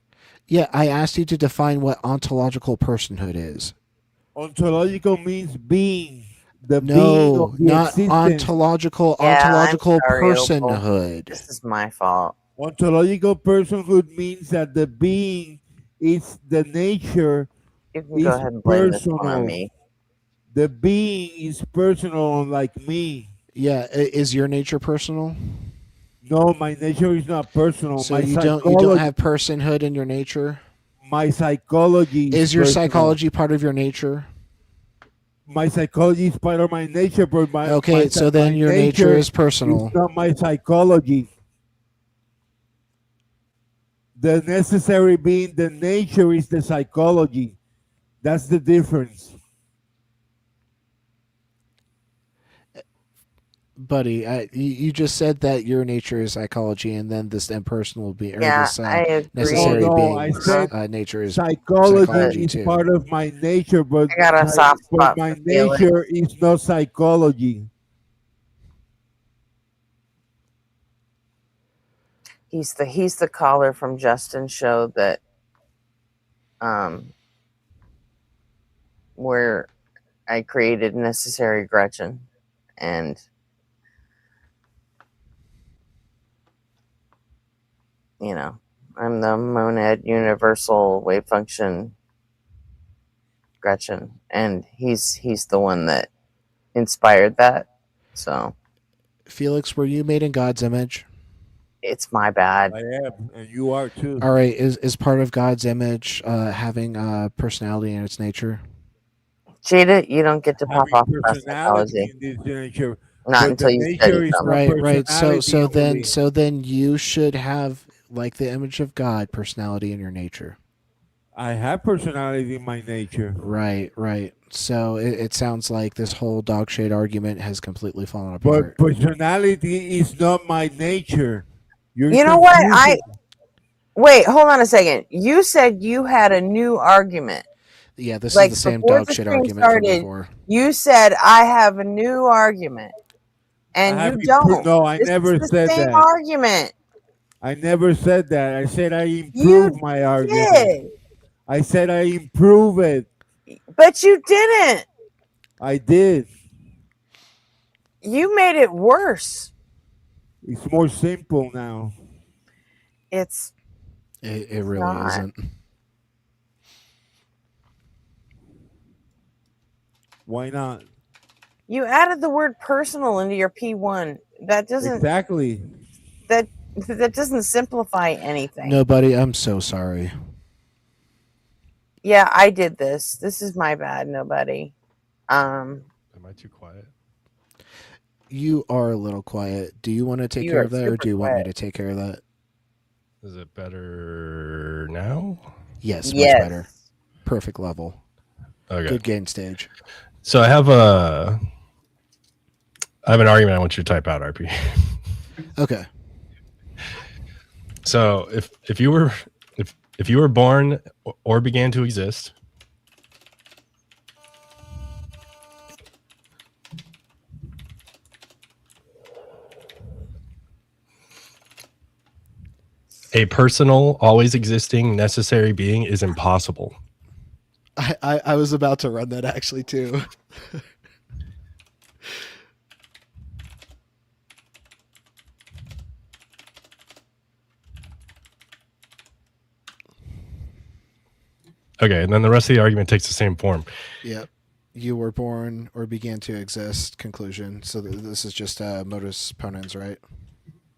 Yeah, I asked you to define what ontological personhood is. Ontological means being, the being of No, the not existence. ontological Yeah, I'm sorry, Opal. personhood. This is my fault. Ontological personhood means that the being It's the nature You can go is ahead and blame this one on personal. me. The being is personal, unlike me. Yeah, is your nature personal? No, my nature is not personal. So you don't have personhood in your nature? My psychology is Is your personal. psychology part of your nature? My psychology is part of my nature, but Okay, so then my your nature nature is is personal. not my psychology. The necessary being, the nature is the psychology. That's the difference. Buddy, you just said that your nature is psychology, and then this impersonal being, or Yeah, this I agree. necessary No, I being's said nature is psychology psychology is too. part of my nature, but I got a soft spot my for Felix. nature is not psychology. He's the caller from Justin's show that where I created Necessary Gretchen, and you know, I'm the monad universal wave function Gretchen, and he's the one that inspired that. So Felix, were you made in God's image? it's my bad. I am, and you are too. All right, is part of God's image having personality in its nature? Jada, you don't get to pop Having off about personality psychology. in this nature, Not but until the you nature study is something. not Right. personality only. So then you should have like the image of God personality in your nature. I have personality in my nature. Right. So it sounds like this whole dog shade argument has completely fallen But apart. personality is not my nature. You're You know what? confusing. Wait, hold on a second. You said you had a new argument. Yeah, this Like is the same before dog the shit stream argument from started, before. you said I have a new argument, and you don't. No, I This never is the said same that. argument. I never said that. I said I You improved my argument. did, I said I improve it. but you didn't. I did. You made it worse. It's more simple now. It's It really not. isn't. Why not? You added the word personal into your P1. That doesn't Exactly. that doesn't simplify anything. No, buddy, I'm so sorry. Yeah, I did this. This is my bad, nobody. Am I too quiet? You are a little quiet. Do you want to take You care are of that, or super do you want me quiet. to take care of that? Is it better now? Yes, much Yes. better. Perfect level. Okay. Good gain stage. So I have an argument I want you to type out, RP. Okay. So if you were born or began to exist, a personal, always existing, necessary being is impossible. I was about to run that actually too. Okay, and then the rest of the argument takes the same form. Yep. You were born or began to exist. Conclusion. So this is just modus ponens, right?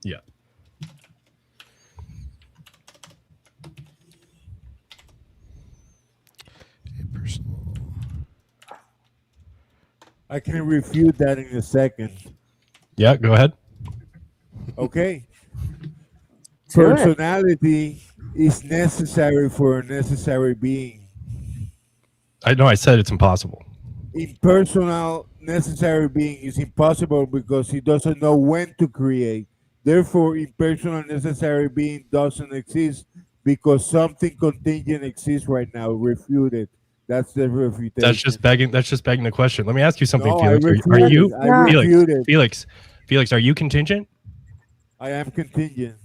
Yeah. A personal. I can refute that in a second. Yeah, go ahead. Okay. Do it. Personality is necessary for a necessary being. I know I said it's impossible. Impersonal necessary being is impossible because he doesn't know when to create. Therefore, impersonal necessary being doesn't exist because something contingent exists right now. Refuted. That's the refutation. That's just begging the question. Let me ask you something, No, I Felix. Are refuted. you I refuted. Felix, are you contingent? I am contingent.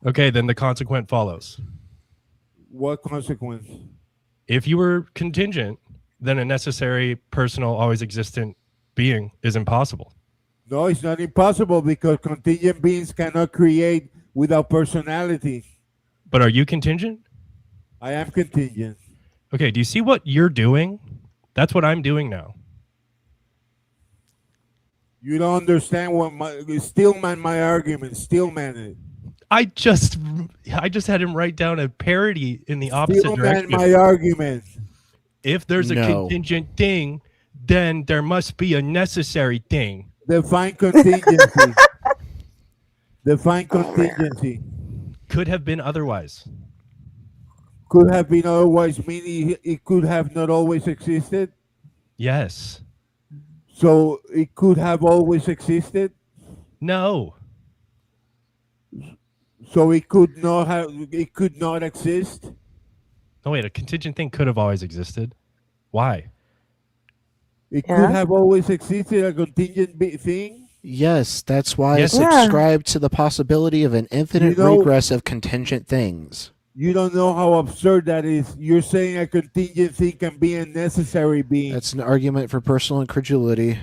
Okay, then the consequent follows. What consequence? If you were contingent, then a necessary, personal, always existent being is impossible. No, it's not impossible because contingent beings cannot create without personality. But are you contingent? I am contingent. Okay, do you see what you're doing? That's what I'm doing now. You don't understand what Stillman my argument. Stillman it. I just had him write down a parody in the opposite Stillman direction. my argument. If there's a No. contingent thing, then there must be a necessary thing. Define contingency. Define contingency. Could have been otherwise. Could have been otherwise, meaning it could have not always existed. Yes. So it could have always existed. No. So it could not have. It could not exist. Oh wait, a contingent thing could have always existed. Why? It Yeah. could have always existed a contingent thing. Yes, that's why Yes. I Yeah. subscribe to the possibility of an infinite You know- regress of contingent things. You don't know how absurd that is. You're saying a contingent thing can be a necessary being. That's an argument for personal incredulity.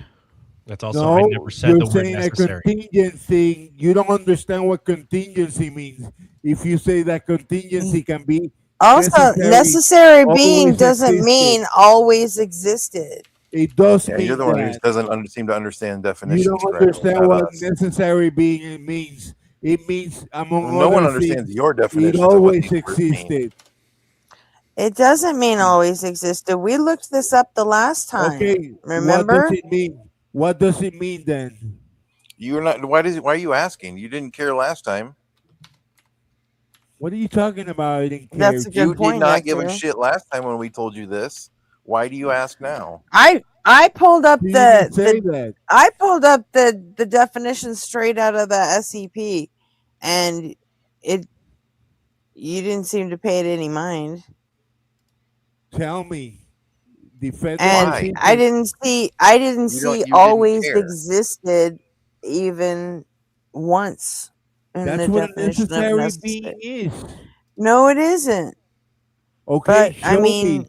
That's also I No, never said you're the word saying a necessary. contingent thing. You don't understand what contingency means. If you say that contingency can be Also, necessary always being doesn't existed. mean always existed. It does Yeah, mean you're the one who that. doesn't seem to understand You definitions. don't correctly, understand not what us. necessary being means. It means, among No one other understands things, your it definitions of what always these words mean. existed. It doesn't mean always existed. We looked this up the last time. Okay, Remember? what does it mean? What does it mean then? You're not. Why are you asking? You didn't care last time. What are you talking about? I didn't care. That's a good You point, did not give a Neptune. shit last time when we told you this. Why do you ask now? I pulled up You didn't say the that. I pulled up the definition straight out of the SCP, and you didn't seem to pay it any mind. Tell me. Defend And Why? I didn't see You didn't always care. existed even once in That's the what a definition of necessary necessary. being is. No, it isn't. Okay, But show I mean, me.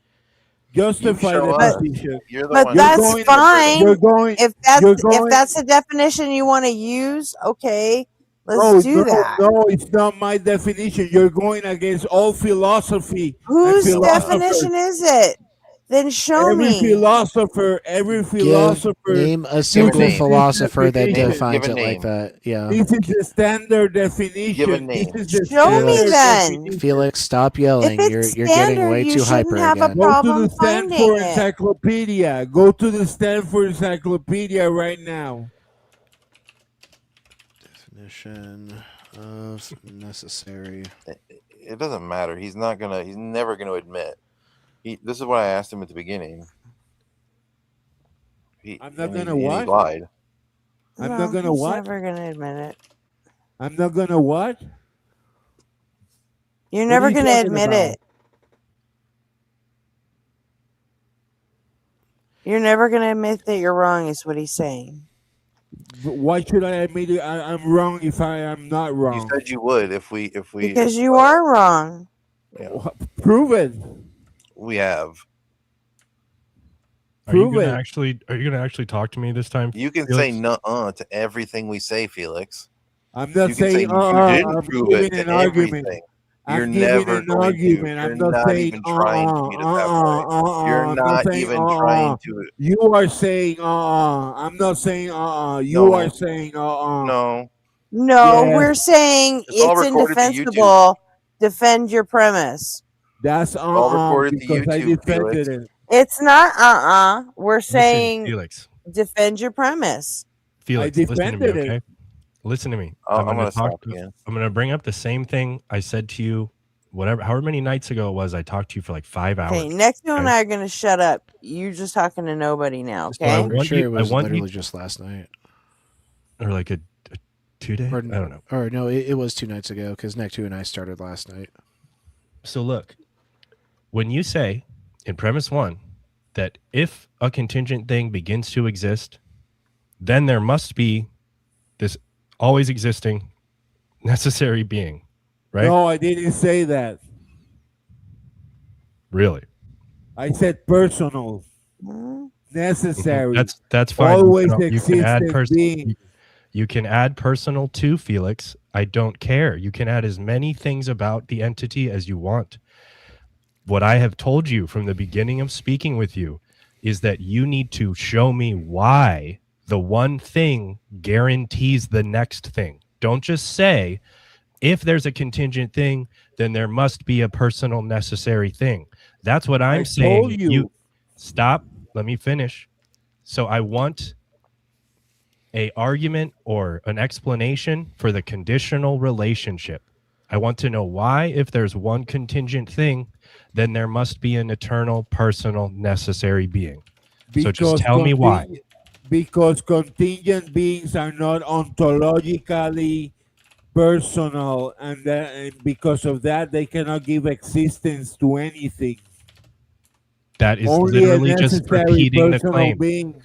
Justify You show the us. position. You're the but one. that's who's fine. You're going. if you're that's going- if that's the definition you want to use, okay, let's No, do that. no, it's not my definition. You're going against all philosophy. and Whose philosophers. definition is it? Then show Every me. philosopher, Name a single name. philosopher that Definition. defines Give a it like name. that. Yeah. This is the standard definition. Give a name. This is the Show me standard then. definition. Felix, stop If yelling. it's You're getting standard, way you too shouldn't hyper have a again. Go to problem the finding Stanford it. Encyclopedia. Go to the Stanford Encyclopedia right now. Definition of necessary. It doesn't matter. He's never gonna admit. This is what I asked him at the beginning. I'm not and he- gonna and he what? lied. I'm No, not gonna he's what? never gonna admit it. I'm not gonna what? You're What never are you gonna talking admit about? it. You're never gonna admit that you're wrong, is what he's saying. Why should I admit it? I'm wrong if I am not You wrong. said you would if we Because you are wrong. Prove it. we have. Are you Prove gonna it. actually talk to me this time? You can Felix? say nuh-uh to everything we say, Felix. I'm not You can say saying you I'm didn't prove it giving to an argument. everything. I'm You're giving never an going to. argument. I'm You're not not saying even trying to get it that way. You're I'm not saying even trying to. You are saying I'm not saying You No. are saying No, No, Yes. we're saying It's all it's recorded to YouTube. indefensible. Defend your premise. That's all recorded to because I YouTube, defended Felix. it. It's not We're Listen, saying Felix. defend your premise. Felix, listen to me, defended it. okay? Listen to me. I'm gonna going to stop again. I'm gonna bring up the same thing I said to you, however many nights ago it was. I talked to you for like 5 hours. Okay, next you and okay? I are gonna shut up. You're just talking to nobody now, So I okay? want I'm sure you- it was want you- literally just last night. Or like a 2-day. Or, I don't know. Or no, it was 2 nights ago because Nectu and I started last night. So look, when you say in premise 1 that if a contingent thing begins to exist, then there must be this always existing necessary being, right? No, I didn't say that. Really? I said personal, Hmm? necessary. That's fine. always you can add existed being. You can add personal to Felix. I don't care. You can add as many things about the entity as you want. what I have told you from the beginning of speaking with you is that you need to show me why the one thing guarantees the next thing. Don't just say, if there's a contingent thing, then there must be a personal necessary thing. That's what I'm saying. Told you. Stop. Let me finish. So I want a argument or an explanation for the conditional relationship. I want to know why, if there's one contingent thing, then there must be an eternal, personal, necessary being. So just tell me why. Because contingent beings are not ontologically personal, and because of that, they cannot give existence to anything. That is Only literally a just necessary repeating the personal claim. being.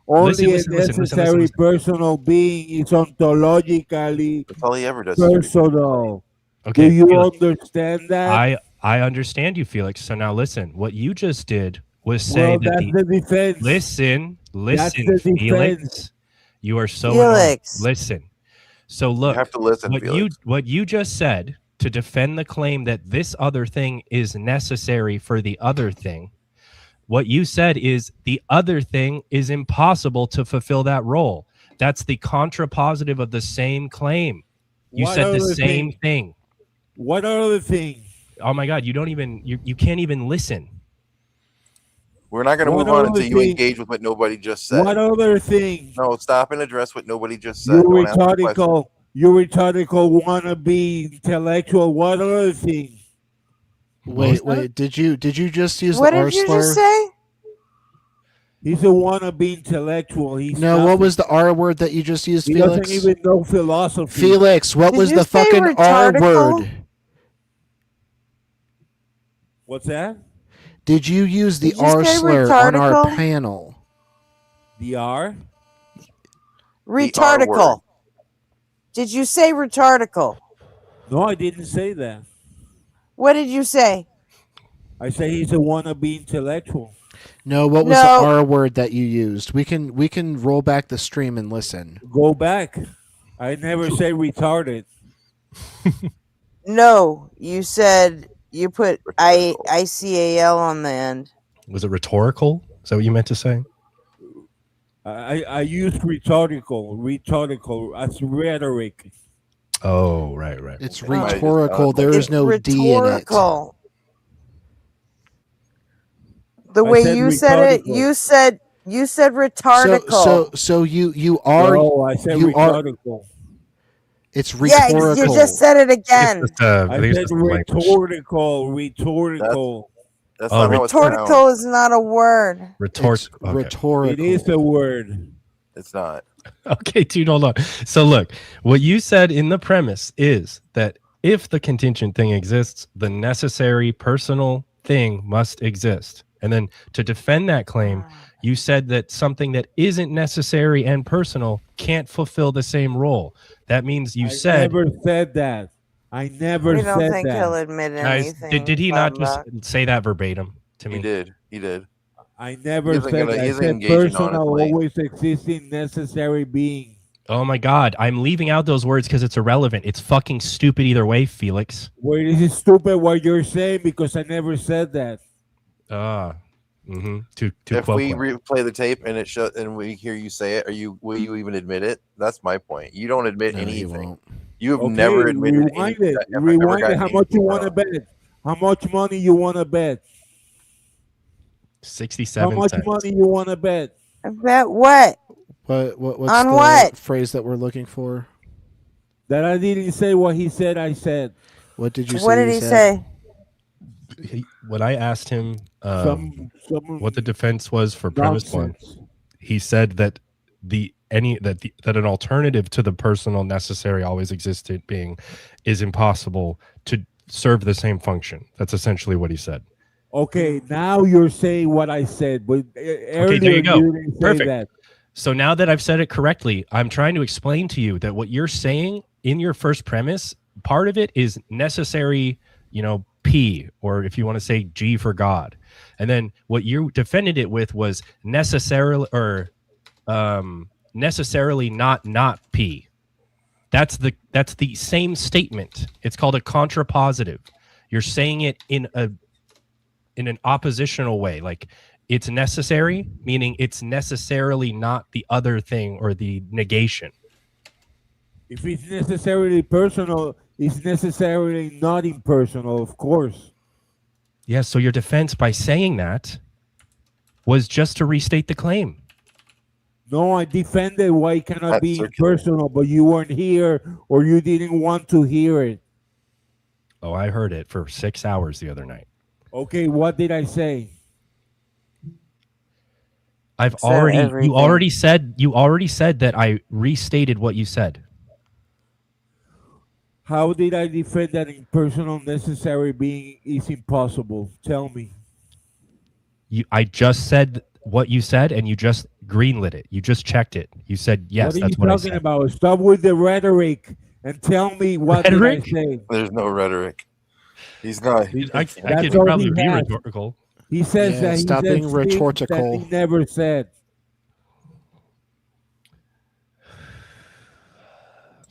Only Listen, a listen. necessary personal being is ontologically That's all he ever does. personal. Okay, Do you Felix, understand that? I understand you, Felix. So now listen. What you just did was say Well, that that's the defense. listen, That's the Felix. defense. You are so Felix. annoying. Listen. So look, You have to listen, Felix. what you just said to defend the claim that this other thing is necessary for the other thing. What you said is the other thing is impossible to fulfill that role. That's the contrapositive of the same claim. You What said the other same thing? thing. What other thing? Oh my God, you can't even listen. We're not going to What move on other until you thing? engage with what nobody just said. What other thing? No, stop and address what nobody just You said. Don't ask the question. rhetorical. You rhetorical wannabe intellectual. What other thing? Wait. Did you just use What the R did you slur? just say? He's a wannabe intellectual. He's No, nothing. what was the R word that you just used, He Felix? doesn't even know philosophy. Felix, what Did was you the say fucking R retardical? word? What's that? Did you use the Did you R say slur on our retardical? panel? The R? Retardical. Did you say retardical? No, I didn't say that. What did you say? I say he's a wannabe intellectual. No, what was No. the R word that you used? We can roll back the stream and listen. Go back. I never say retarded. No, you said you put Rhetorical. ICAL on the end. Was it rhetorical? Is that what you meant to say? I use rhetorical as rhetoric. Oh, right. It's might have just rhetorical. done There It's is no D in it. rhetorical. The I way said you said it, rhetorical. you said retardical. So you are No, I said you are rhetorical. it's Yeah, rhetorical. you just said it again. I said rhetorical. That's not how it's pronounced. Rhetorical is not a word. It's rhetorical. It is a word. It's not. Okay, dude, hold on. So look, what you said in the premise is that if the contingent thing exists, the necessary personal thing must exist. And then to defend that claim, you said that something that isn't necessary and personal can't fulfill the same role. That means you said... I never said that. I never We said don't think that. he'll admit Guys, anything. did he not Bubba. just say that verbatim to me? He did. I He never isn't said gonna- that. he I isn't said engaging personal honestly. always existing necessary being. Oh my God, I'm leaving out those words because it's irrelevant. It's fucking stupid either way, Felix. Well, it is stupid what you're saying because I never said that. Too If quote, we quote. replay the tape and and we hear you say it, will you even admit it? That's my point. You don't admit No, he anything. won't. You have Okay, never admitted rewind anything. it. that ever Rewind got it. How anything much you at want to all. bet? How much money you want to bet? 67 How much cents. money you want to bet? Bet what? What's On the what? phrase that we're looking for? That I didn't say what he said. I said What did you say? What did he say? When I asked him some what the defense was for premise one, nonsense. he said that that an alternative to the personal necessary always existed being is impossible to serve the same function. That's essentially what he said. Okay, now you're saying what I said, but earlier there you go. didn't say Perfect. that. So now that I've said it correctly, I'm trying to explain to you that what you're saying in your first premise, part of it is necessary, P, or if you want to say G for God. And then what you defended it with was necessarily not P. That's the same statement. It's called a contrapositive. You're saying it in in an oppositional way. Like it's necessary, meaning it's necessarily not the other thing or the negation. If it's necessarily personal, it's necessarily not impersonal, of course. Yeah, so your defense by saying that was just to restate the claim. No, I defended why it cannot That's be circular. impersonal, but you weren't here or you didn't want to hear it. Oh, I heard it for 6 hours the other night. Okay, what did I say? I've Said already everything. you already said that I restated what you said. How did I defend that impersonal necessary being is impossible? Tell me. I just said what you said, and you just greenlit it. You just checked it. You said yes. What are That's you what I talking said. about? Stop with the rhetoric and tell me what Rhetoric? did I say. There's no rhetoric. He's not. I That's could all probably he be has. rhetorical. He says Yeah, that he stop says being things that rhetorical. he never said.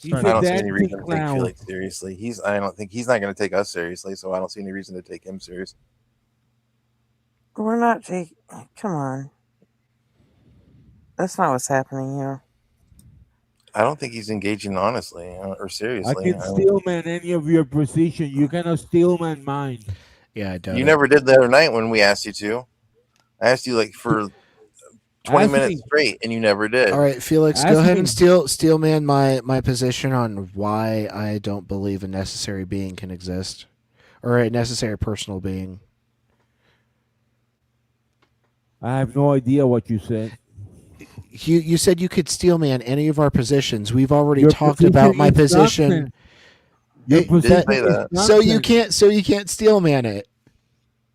He's I a don't see any dancing reason to take clown. Felix seriously. I don't think he's not going to take us seriously, so I don't see any reason to take him serious. We're not taking. Come on. That's not what's happening here. I don't think he's engaging honestly or I seriously. can steelman any of your position. You cannot steelman mine. Yeah, I doubt You it. never did the other night when we asked you to. I asked you like for 20 Ask minutes me. straight, and you never did. All right, Felix, Ask go ahead me. and steel man my position on why I don't believe a necessary being can exist, or a necessary personal being. I have no idea what you said. You said you could steel man any of our positions. We've already Your talked about my is position. nonsense. Your Hey, position say is that. So you nonsense. can't steel man it.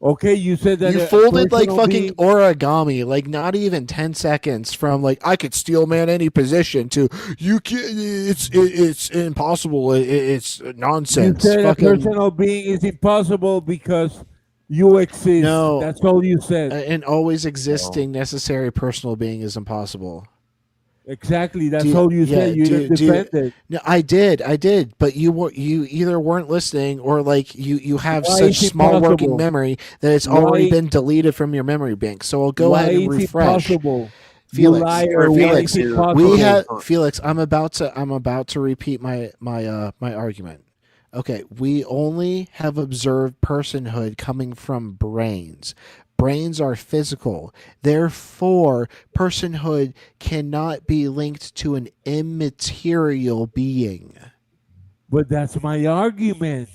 Okay, you said that You a folded like personal fucking being- origami, like not even 10 seconds from like I could steel man any position to you can it's impossible. It's You nonsense. said a Fucking personal being is impossible because you exist. No. That's all you said. an always existing necessary personal being is impossible. Exactly. That's Do you- all you yeah, said. You do- didn't do you- defend it. No, I did, but you either weren't listening or like you have Why such is small working impossible? memory that it's already Why- been deleted from your memory bank. So I'll go Why ahead and is refresh. impossible? Felix, you liar. Why Felix, is we impossible? We have Felix. I'm about to repeat my argument. Okay, we only have observed personhood coming from brains. Brains are physical. Therefore, personhood cannot be linked to an immaterial being. But that's my argument.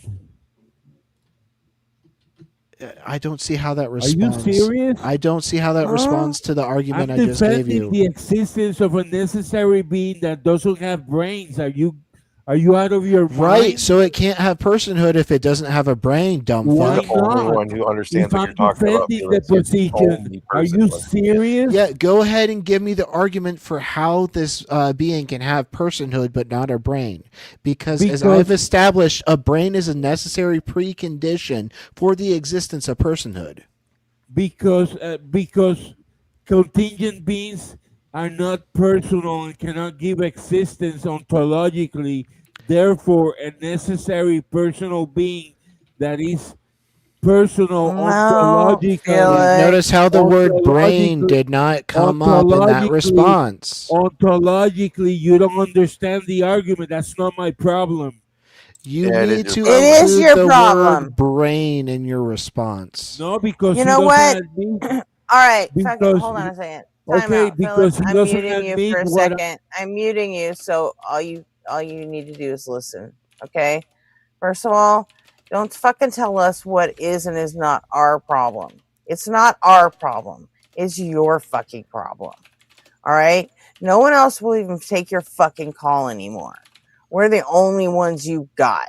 I don't see how that Are you responds. serious? I don't see how that Huh? responds to the argument I'm I just gave defending you. the existence of a necessary being that doesn't have brains. Are you out of your Right, mind? so it can't have personhood if it doesn't have a brain, dumb Why fuck. You're the only not? one who understands If what I'm you're talking about. defending the Felix. You're the position, only are person you who- serious? Yeah, go ahead and give me the argument for how this being can have personhood but not a brain. Because as Because- I've established, a brain is a necessary precondition for the existence of personhood. Because contingent beings are not personal and cannot give existence ontologically. Therefore, a necessary personal being that is personal No, ontologically. Felix. Notice how the word brain ontologically- did not come up in that ontologically- response. Ontologically, you don't understand the argument. That's not my problem. You Yeah, it is need your to problem. It is include your the problem. word brain in your response. No, because You he know doesn't what? admit- All right, fucking Because- hold on a second. okay, Time out, because Phyllis. he I'm doesn't muting you admit for a what I- second. I'm muting you, so all you need to do is listen. Okay. First of all, don't fucking tell us what is and is not our problem. It's not our problem. It's your fucking problem. All right. No one else will even take your fucking call anymore. We're the only ones you got.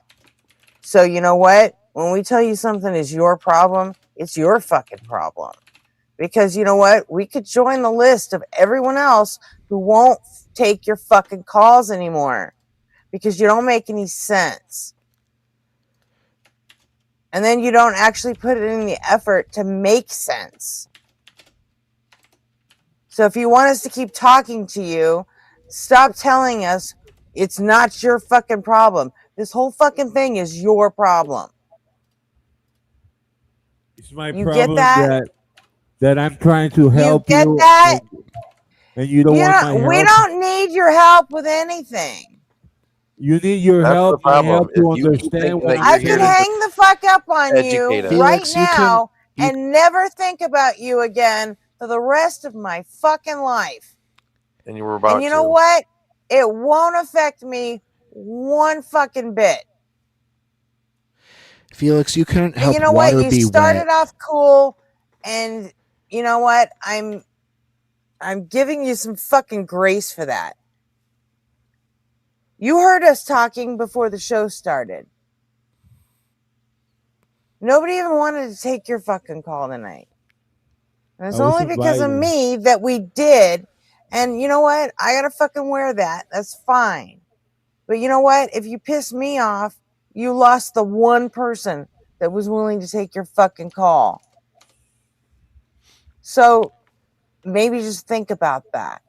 So you know what? When we tell you something is your problem, it's your fucking problem. Because you know what? We could join the list of everyone else who won't take your fucking calls anymore because you don't make any sense. And then you don't actually put it in the effort to make sense. So if you want us to keep talking to you, stop telling us it's not your fucking problem. This whole fucking thing is your problem. It's my You get problem that? that I'm trying to You help get you, that? and you don't want my We help. don't need your help with anything. You need your That's the help, my problem. help If to you keep understand thinking what that I'm I you're could here to saying. just hang the fuck up on you educate us, right Felix, now you and never think about you again for the rest of my fucking life. and you were And about you know to. what? It won't affect me one fucking bit. Felix, you couldn't And you help know what? water You be wet. started off cool, and you know what? I'm giving you some fucking grace for that. You heard us talking before the show started. Nobody even wanted to take your fucking call tonight. And it's I was only because of invited. me that we did. And you know what? I gotta fucking wear that. That's fine. But you know what? If you piss me off, you lost the one person that was willing to take your fucking call. So maybe just think about that.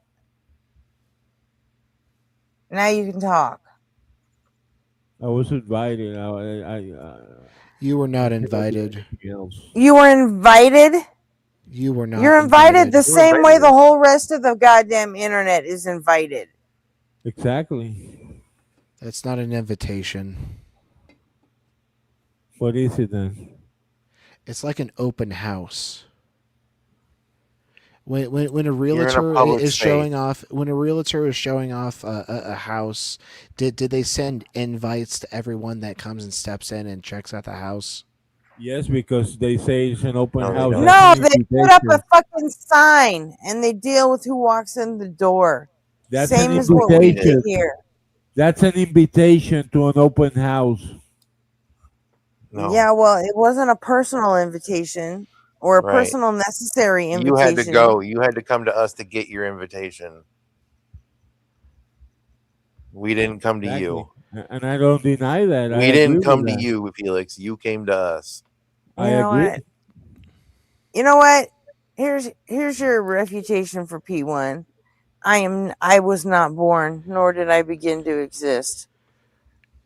Now you can talk. I was invited. You were I not cannot do invited. anything else. You were invited. You were not You're invited the invited. Who same invited way the you? whole rest of the goddamn internet is invited. Exactly. That's not an invitation. What is it then? It's like an open house. When a You're in a realtor public is space. showing off a house, did they send invites to everyone that comes and steps in and checks out the house? Yes, because they say it's an open No, they house. don't. That's No, an they put up a invitation. fucking sign and they deal with who walks in the door. That's an Same as That's what what we we do did. invitation. here. That's an invitation to an open house. No, Yeah, well, it wasn't a personal invitation or a right. personal necessary You had to invitation. go. You had to come to us to get your invitation. We didn't come to Exactly. you. And I don't deny that. I We agree didn't with come to that. you, Felix. You came to us. You I know agree. what? You know what? Here's your refutation for P1. I was not born, nor did I begin to exist.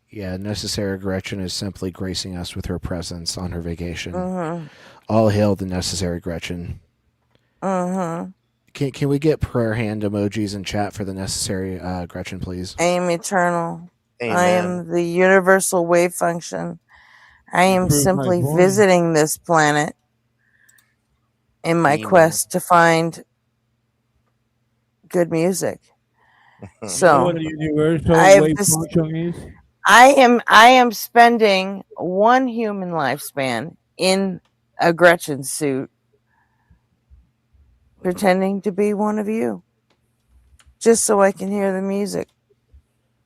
Yeah, necessary Gretchen is simply gracing us with her presence on her vacation. Mm-hmm. All hail the necessary Gretchen. Mm-hmm. Can we get prayer hand emojis in chat for the necessary Gretchen, please? I am eternal. I Amen. am the universal wave function. I You am prove my simply point. visiting this planet in my Amen. quest to find good music. You know So what a universal I've wave just function is? I am spending one human lifespan in a Gretchen suit pretending to be one of you just so I can hear the music.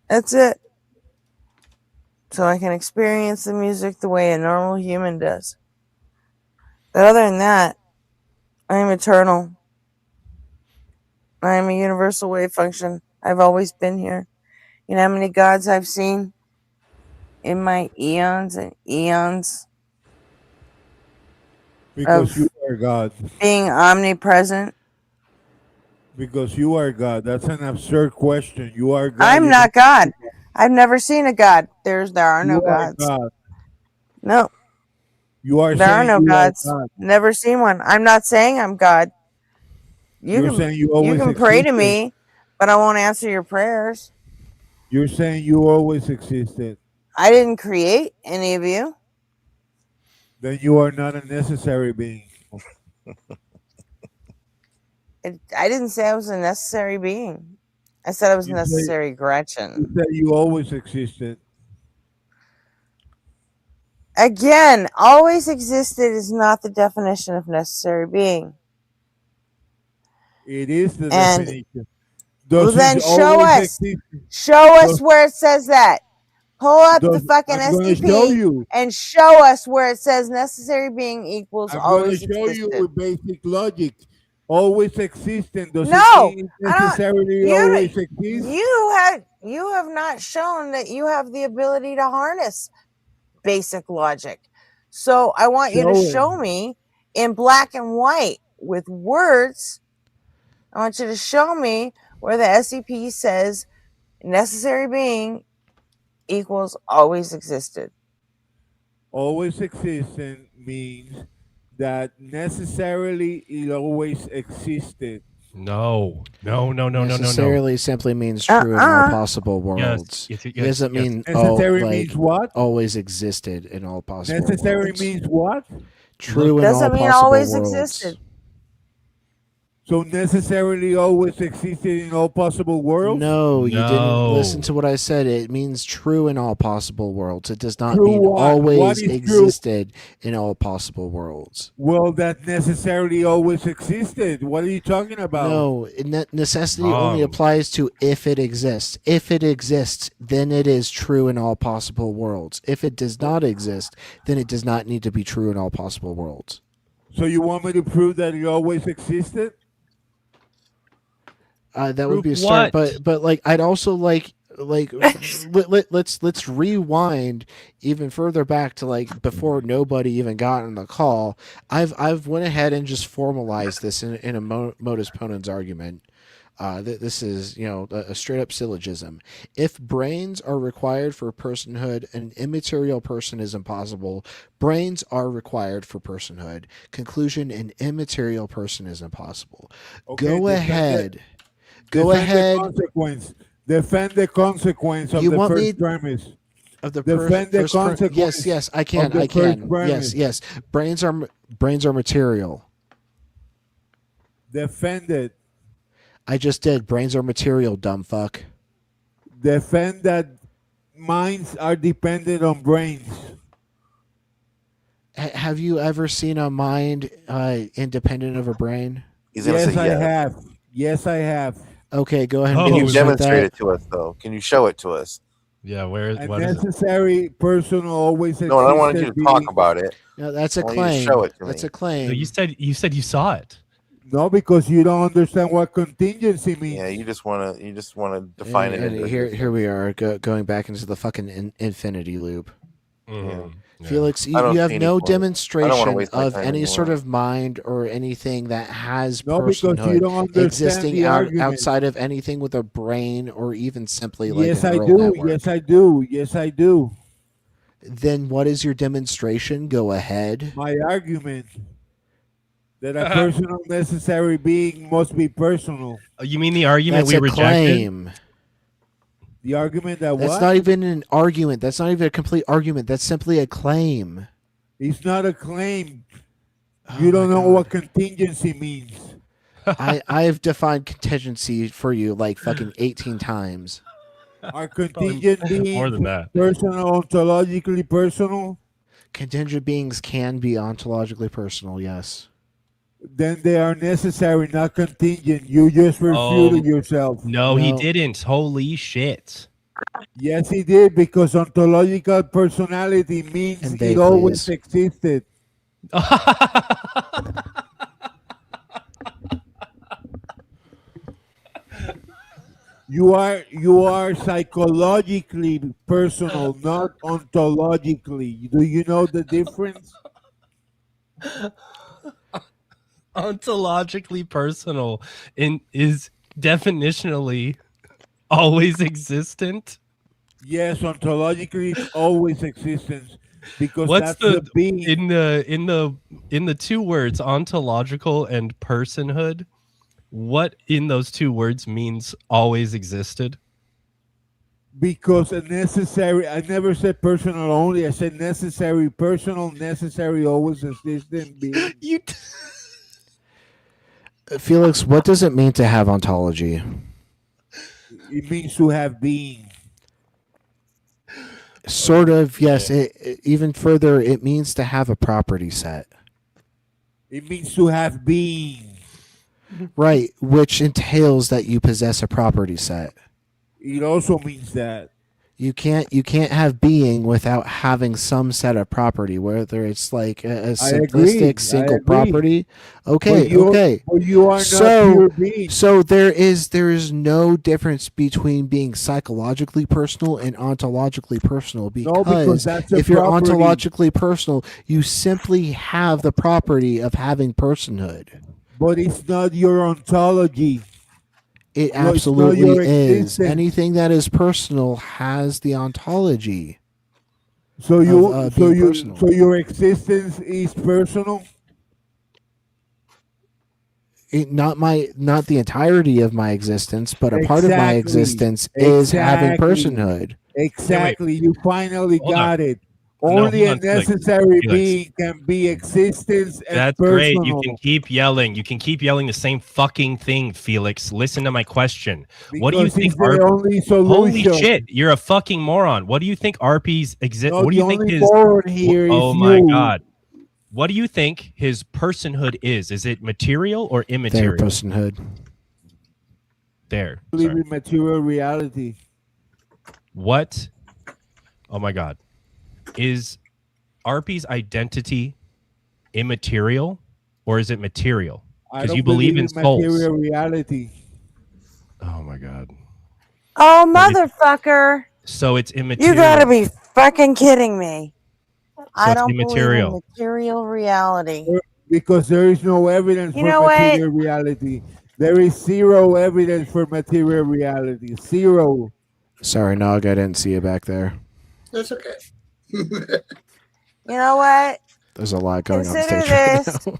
That's it. So I can experience the music the way a normal human does. But other than that, I am eternal. I am a universal wave function. I've always been here. You know how many gods I've seen in my eons and eons Because you of are God. being omnipresent? Because you are God. That's an absurd question. You are God. I'm You not don't. God. I've never seen a god. There are no You are gods. God. No, You are there are saying no you are gods. God. Never seen one. I'm not saying I'm God. You're saying you You always can pray to existed. me, but I won't answer your prayers. You're saying you always existed. I didn't create any of you. Then you are not a necessary being. I didn't say I was a necessary being. I said I was You say necessary Gretchen. you always existed. Again, always existed is not the definition of necessary being. It is the And definition. well, Does then it show always us. exist? Show us Does, where it says that. Pull up the does fucking I'm gonna show STP you. and show us where it says necessary being equals I'm gonna always show you existed. with basic logic. Always existing. Does it No, mean I don't. necessarily You always exist? you have not shown that you have the ability to harness basic logic. So I want you to Show it. show me in black and white with words. I want you to show me where the SCP says necessary being equals always existed. Always existing means that necessarily it always existed. No. No. Necessarily simply means true in all possible worlds. Yes. It doesn't mean Necessary means what? always existed in all possible Necessary worlds. means what? True in Doesn't all mean possible always worlds. existed. So necessarily always existed in all possible worlds? No, you didn't No. listen to what I said. It means true in all possible worlds. It does not True mean what? What always is true? existed in all possible worlds. Well, that necessarily always existed. What are you talking about? No, necessity only applies to if it exists. If it exists, then it is true in all possible worlds. If it does not exist, then it does not need to be true in all possible worlds. So you want me to prove that it always existed? That would be a start, What? but like I'd also like let's rewind even further back to like before nobody even got on the call. I've went ahead and just formalized this in a modus ponens argument. This is a straight up syllogism. If brains are required for personhood, an immaterial person is impossible. Brains are required for personhood. Conclusion: an immaterial person is impossible. Okay, Go ahead. Go ahead. Defend the consequence of You the want me- first premise. Of the Defend the first part- consequence yes, I of can. the I can. first premise. Yes. Brains are material. Defend it. I just did. Brains are material, dumb fuck. Defend that minds are dependent on brains. Have you ever seen a mind independent of a brain? He's gonna Yes, say I yes. have. Yes, I have. Okay, go ahead and Oh, Can you demonstrate demonstrate that. it to us, though? Can you show it to us? Yeah, A what is it? necessary person always existed. No, I don't want you to talk about it. No, that's a I want you to claim. show it to That's me. a claim. No, you said you saw it. No, because you don't understand what contingency means. Yeah, you just wanna define it. And into here we are going back into the fucking infinity loop. Mhm. Yeah. Felix, I don't you have see any no point. I don't wanna demonstration waste my of time any sort anymore. of mind or anything that has No, because you personhood don't understand existing the argument. outside of anything with a brain or even simply like Yes, a I neural do. network. Yes, I do. Yes, I do. Then what is your demonstration? Go ahead. My argument that a personal necessary being must be personal. Oh, you mean the argument That's we a rejected? claim. The argument that That's what? not even an argument. That's not even a complete argument. That's simply a claim. It's not a claim. Oh You don't my know God. what contingency means. I've defined contingency for you like fucking 18 times. Are contingent beings More than that. personal, ontologically personal? Contingent beings can be ontologically personal, yes. Then they are necessary, not contingent. You just refuted yourself. No, he No. didn't. Holy shit. Yes, he did, because ontological personality means And they it always please. existed. You are psychologically personal, not ontologically. Do you know the difference? Ontologically personal is definitionally always existent. Yes, ontologically it's always existence, because What's that's the being. in the two words ontological and personhood? What in those two words means always existed? Because a necessary, I never said personal only, I said necessary, personal, necessary, always existent being. You Felix, what does it mean to have ontology? It means to have being. Sort of, yes. Even further, it means to have a property set. It means to have being. Right, which entails that you possess a property set. It also means that. You can't have being without having some set of property, whether it's like a I agree, simplistic I single agree. property. Okay, But okay. But you are So- not pure being. So there is no difference between being psychologically personal and ontologically personal, No, because because that's a if you're property. ontologically personal, you simply have the property of having personhood. But it's not your ontology. It No, it's not absolutely your is. existence. Anything that is personal has the ontology. So Of, being personal. so your existence is personal. not the entirety of my existence, but a part of my Exactly. existence is having Exactly. personhood. Exactly. You finally Hold on. got it. No, Only a hold on, Felix. necessary Felix. being can be existence and That's personal. great. You can keep yelling. You can keep yelling the same fucking thing, Felix. Listen to my question. What do you Because think? it's the only solution. Holy shit! You're a fucking moron. What do you think RP's exist? No, What do the you think only his? moron here is Oh my you. god! What do you think his personhood is? Is it material or Their immaterial? personhood. There. Believe Sorry. in material reality. What? Oh my god! Is RP's identity immaterial or is it material? I Because don't you believe in souls. material reality. Oh my god! Oh, But motherfucker. So it's immaterial. You gotta be fucking kidding me. I it's don't believe in immaterial. material reality. Because there is no evidence You for know what? material reality. There is zero evidence for material reality. Zero. Sorry, Nog, I didn't see you back there. That's okay. You know what? There's a lot going on Consider stage right this. now.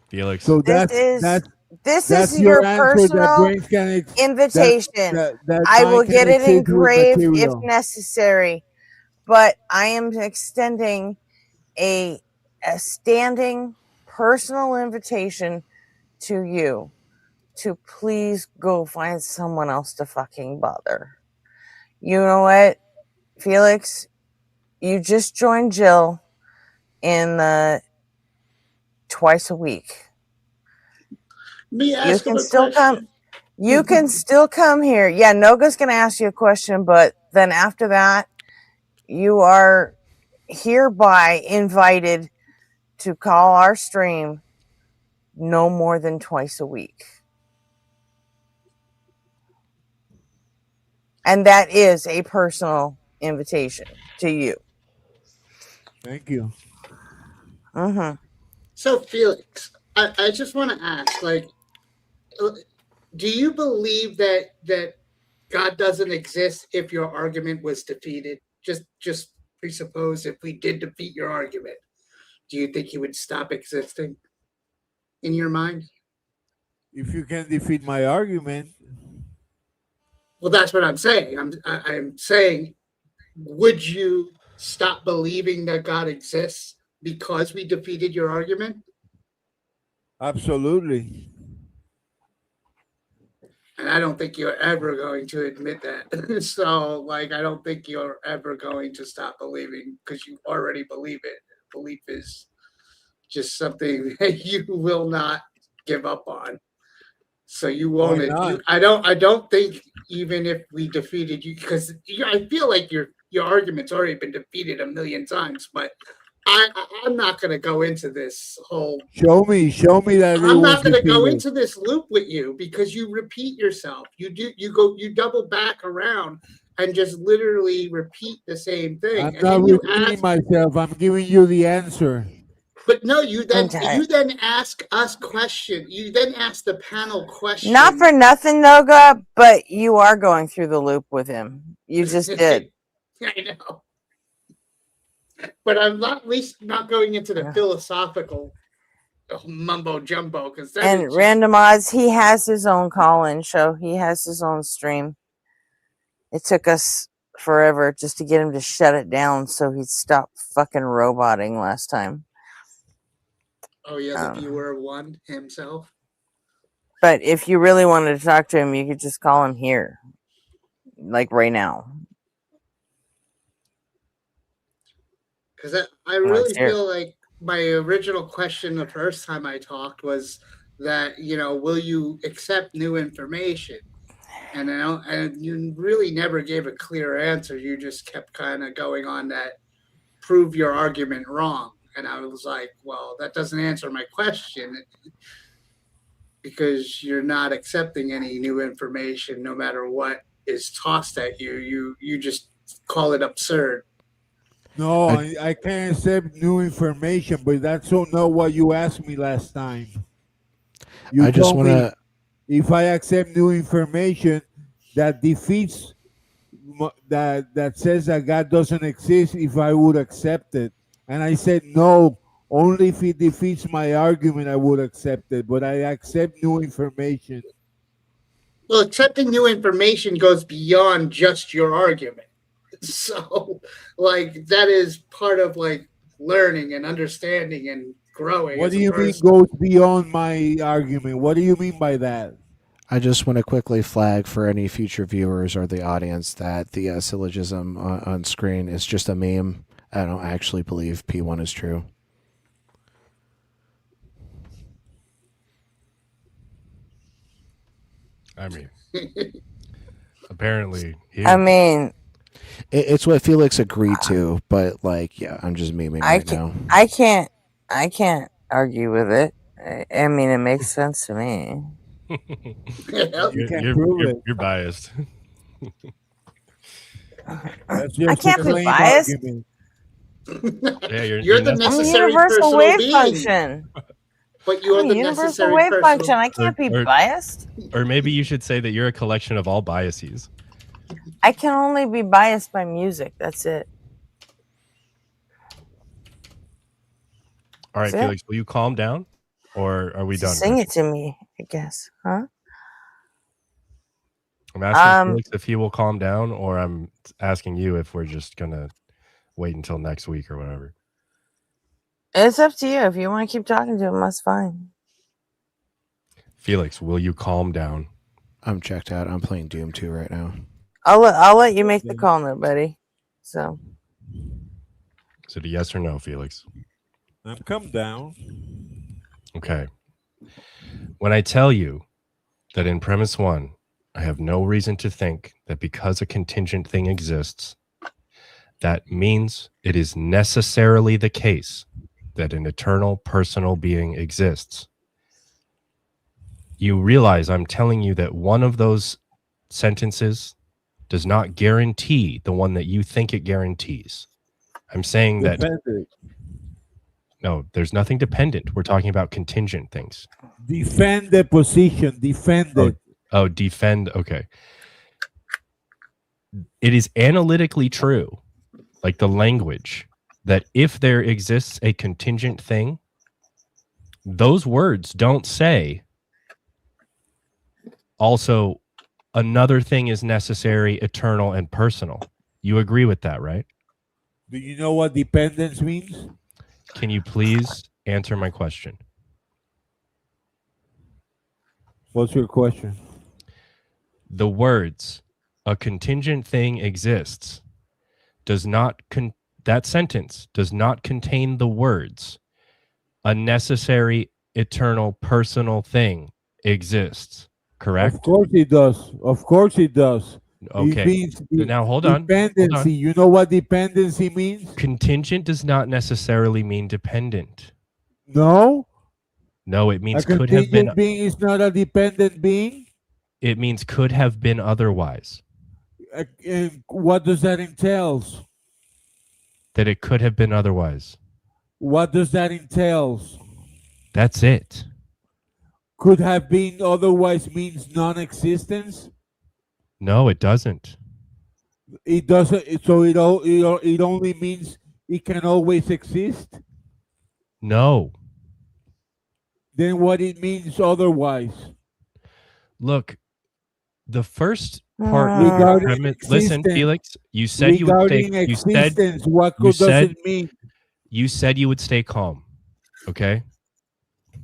Felix. So This that's is your your answer. That personal brains can invitation. that I mind will can get it exist with engraved if material. necessary, but I am extending a standing personal invitation to you to please go find someone else to fucking bother. You know what, Felix? You just joined Jill in the twice a week. Me You ask him can a still come. question. You can still come here. Yeah, Noga's going to ask you a question, but then after that, you are hereby invited to call our stream no more than twice a week. And that is a personal invitation to you. Thank you. Mm-hmm. So, Felix, I just want to ask, like, do you believe that God doesn't exist if your argument was defeated? Just presuppose if we did defeat your argument, do you think he would stop existing in your mind? If you can defeat my argument, Well, that's what I'm saying. I'm saying, would you stop believing that God exists because we defeated your argument? absolutely. And I don't think you're ever going to admit that. So, like, I don't think you're ever going to stop believing because you already believe it. Belief is just something that you will not give up on. So you won't. Why not? I don't think even if we defeated you, because I feel like your argument's already been defeated a million times. But I'm not going to go into this whole. Show me that I'm it not was going to go defeated. into this loop with you because you repeat yourself. You double back around and just literally repeat the same thing. I'm And not then you repeating ask, myself. I'm giving you the answer. but no, you Okay. then ask us question. You then ask the panel question. Not for nothing, Noga, but you are going through the loop with him. You just did. I know. But I'm not, at least not going into the philosophical mumbo jumbo because And Random Odds, he has his own call-in show. He has his own stream. It took us forever just to get him to shut it down so he'd stop fucking roboting last time. Oh yeah, the viewer won himself. But if you really wanted to talk to him, you could just call him here, like right now. Because I really feel like my original question the first time I talked was that, will you accept new information? And you really never gave a clear answer. You just kept kind of going on that prove your argument wrong. And I was like, well, that doesn't answer my question because you're not accepting any new information no matter what is tossed at you. You just call it absurd. No, I can't accept new information, but that's not what you asked me last time. You told me if I accept new information that defeats that says that God doesn't exist, if I would accept it. And I said no, Only if it defeats my argument, I would accept it. But I accept new information. Well, accepting new information goes beyond just your argument. So, like, that is part of like learning and understanding and growing. What as do a you mean person. goes beyond my argument? What do you mean by that? I just want to quickly flag for any future viewers or the audience that the syllogism on screen is just a meme. I don't actually believe P1 is true. I mean, apparently, I mean, It's what Felix agreed to, but like, yeah, I'm just memeing right now. I can't argue with it. I mean, it makes sense to me. You're biased. I can't be biased. Yeah, you're the I'm a necessary universal personal wave being. function. But you are I'm the a universal necessary wave personal. function. I can't be biased. Or maybe you should say that you're a collection of all biases. I can only be biased by music. That's it. All right, That's it. Felix, will you calm down? Or are we done? Sing it to me, I guess. Huh? I'm asking Felix if he will calm down, or I'm asking you if we're just going to wait until next week or whatever. It's up to you. If you want to keep talking to him, that's fine. Felix, will you calm down? I'm checked out. I'm playing Doom 2 right now. I'll let you make the call now, buddy. So. Is it a yes or no, Felix? I'm come down. Okay. When I tell you that in premise 1, I have no reason to think that because a contingent thing exists, that means it is necessarily the case that an eternal personal being exists. You realize I'm telling you that one of those sentences does not guarantee the one that you think it guarantees. I'm saying that no, there's nothing dependent. We're talking about contingent things. Defend the position. Defend it. Oh, defend. Okay. It is analytically true, like the language, that if there exists a contingent thing, those words don't say also another thing is necessary, eternal, and personal. You agree with that, right? Do you know what dependence means? Can you please answer my question? What's your question? The words, a contingent thing exists, does not that sentence does not contain the words, a necessary, eternal, personal thing exists. Correct? Of course it does. Of course it does. Okay. It means now hold on. Dependency. Hold on. You know what dependency means? Contingent does not necessarily mean dependent. No. No, it means a could have been. Being is not a dependent being. It means could have been otherwise. And what does that entail? That it could have been otherwise. What does that entail? That's it. Could have been otherwise means non-existence. No, it doesn't. It doesn't. So it only means it can always exist. No. Then what it means otherwise? Look, the first part of the premise. Listen, Felix, you said you would stay. You said what does it mean? You said you would stay calm. Okay.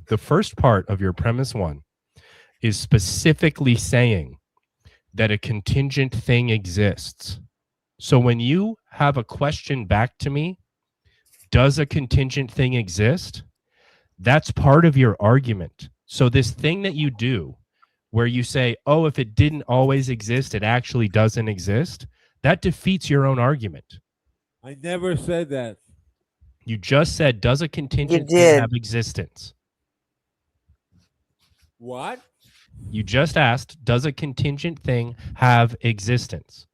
The first part of your premise 1 is specifically saying that a contingent thing exists. So when you have a question back to me, does a contingent thing exist? That's part of your argument. So this thing that you do where you say, oh, if it didn't always exist, it actually doesn't exist, that defeats your own argument. I never said that. You just said, does a contingent thing have existence? What? You just asked, does a contingent thing have existence?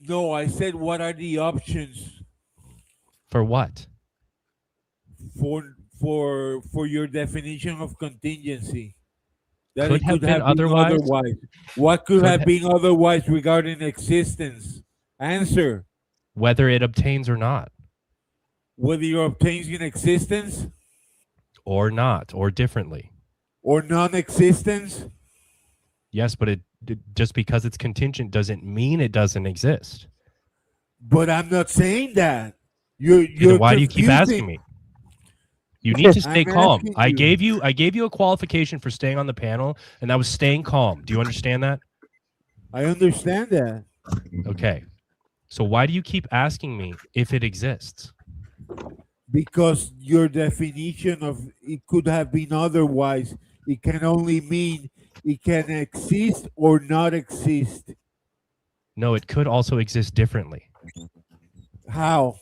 No, I said, what are the options? For what? For your definition of contingency. That Could have been otherwise. What could have been otherwise regarding existence? Answer. Whether it obtains or not. whether you're obtains in existence or not, or differently. or non-existence. Yes, but just because it's contingent doesn't mean it doesn't exist. But I'm not saying that. You're Then why do you confusing. keep asking me? You need to stay I'm calm. asking I you. gave you a qualification for staying on the panel, and that was staying calm. Do you understand that? I understand that. Okay. So why do you keep asking me if it exists? Because your definition of it could have been otherwise, it can only mean it can exist or not exist. No, it could also exist differently. How?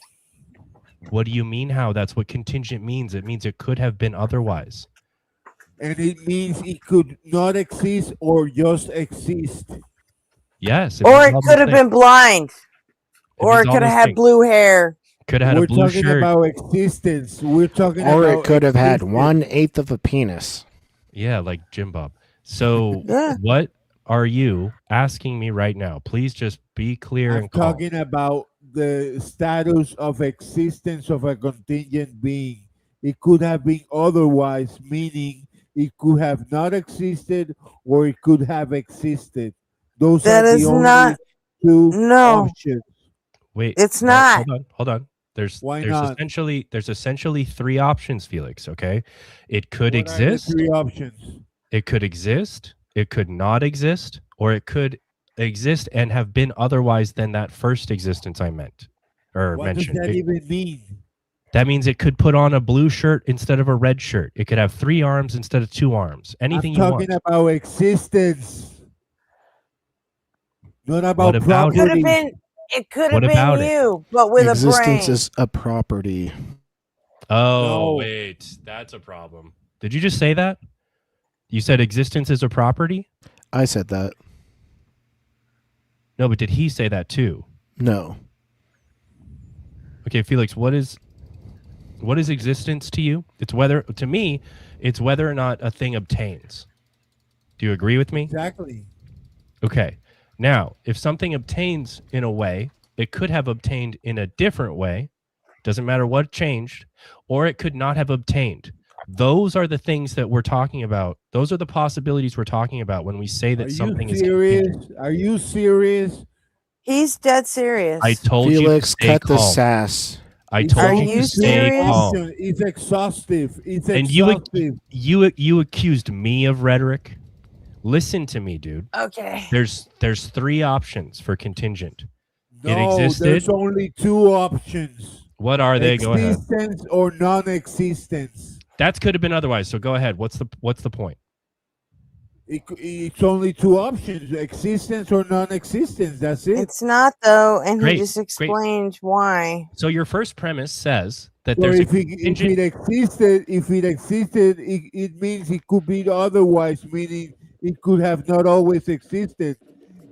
What do you mean how? That's what contingent means. It means it could have been otherwise. And it means it could not exist or just exist. Yes. Or it could have been blind. Or it means all could have those had things. blue hair. Could have had We're a blue talking shirt. about existence. We're talking Or about it could have had existence. 1/8 of a penis. Yeah, like Jim Bob. So Yeah. what are you asking me right now? Please just be clear I'm and calm. talking about the status of existence of a contingent being. It could have been otherwise, meaning it could have not existed or it could have existed. Those That are the is only not. two No, options. Wait, it's no, not. hold on. Why there's not? essentially three options, Felix, okay? It could What are the exist, three options? it could exist, it could not exist, or it could exist and have been otherwise than that first existence I meant or What does mentioned. that even mean? That means it could put on a blue shirt instead of a red shirt. It could have 3 arms instead of 2 arms. Anything I'm you talking want. about existence, not What about about Could have property. been. It could What have been about it? you, but with Existence a brain. is a property. Oh, No. wait. That's a problem. Did you just say that? You said existence is a property? I said that. No, but did he say that too? No. Okay, Felix, what is existence to you? To me, it's whether or not a thing obtains. Do you agree with me? Exactly. Okay. Now, if something obtains in a way, it could have obtained in a different way. Doesn't matter what changed, or it could not have obtained. Those are the things that we're talking about. Those are the possibilities we're talking about when we say that Are something you is serious? contingent. Are you serious? He's dead serious. I told Felix, you to stay cut the calm. sass. I It's told Are you only you to stay serious? calm. option. It's exhaustive. It's And exhaustive. you accused me of rhetoric. Listen to me, dude. Okay. There's 3 options for contingent. No, It existed. there's only 2 options. What are they? Go ahead. Existence or non-existence. That could have been otherwise. So go ahead. What's the point? It's only 2 options: existence or non-existence. That's it. It's not though, and Great, he just great. explained why. So your first premise says that So there's if it existed, it means it could be otherwise, meaning it could have not always existed.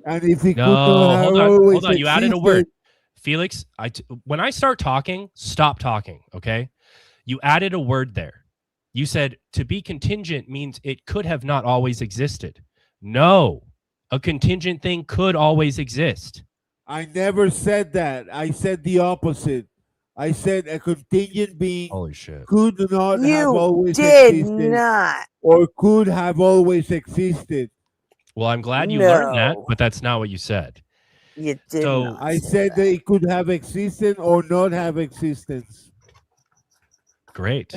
And if it could not no. have Hold always on. You added a word, existed, Felix. When I start talking, stop talking. Okay. You added a word there. You said to be contingent means it could have not always existed. No, a contingent thing could always exist. I never said that. I said the opposite. I said a contingent being Holy shit. could not have You always did existed not. or could have always existed. Well, I'm glad you learned that, No. but that's not what you said. You did So- not. I said that it could have existed or not have existence. Great.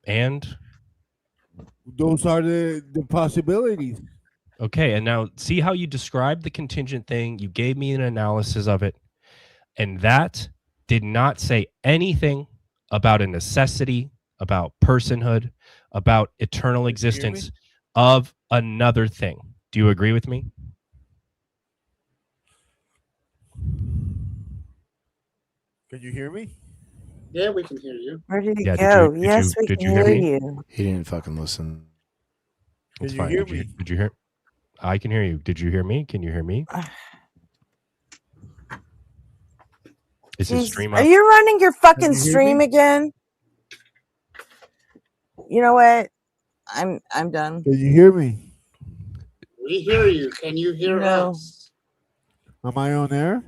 And Those are the possibilities. okay, and now see how you described the contingent thing. You gave me an analysis of it, and that did not say anything about a necessity, about personhood, about eternal Can you hear me? existence of another thing. Do you agree with me? Can you hear me? Yeah, we can hear you. Where did he Yeah, go? did Yes, we did can you hear hear me? you. He didn't fucking listen. Can It's you fine. hear Did you, me? did you hear? I can hear you. Did you hear me? Can you hear me? Is his Jeez, stream are up? you running your fucking Can you hear stream me? again? You know what? I'm done. Can you hear me? We hear you. Can you hear No. us? Am I on air?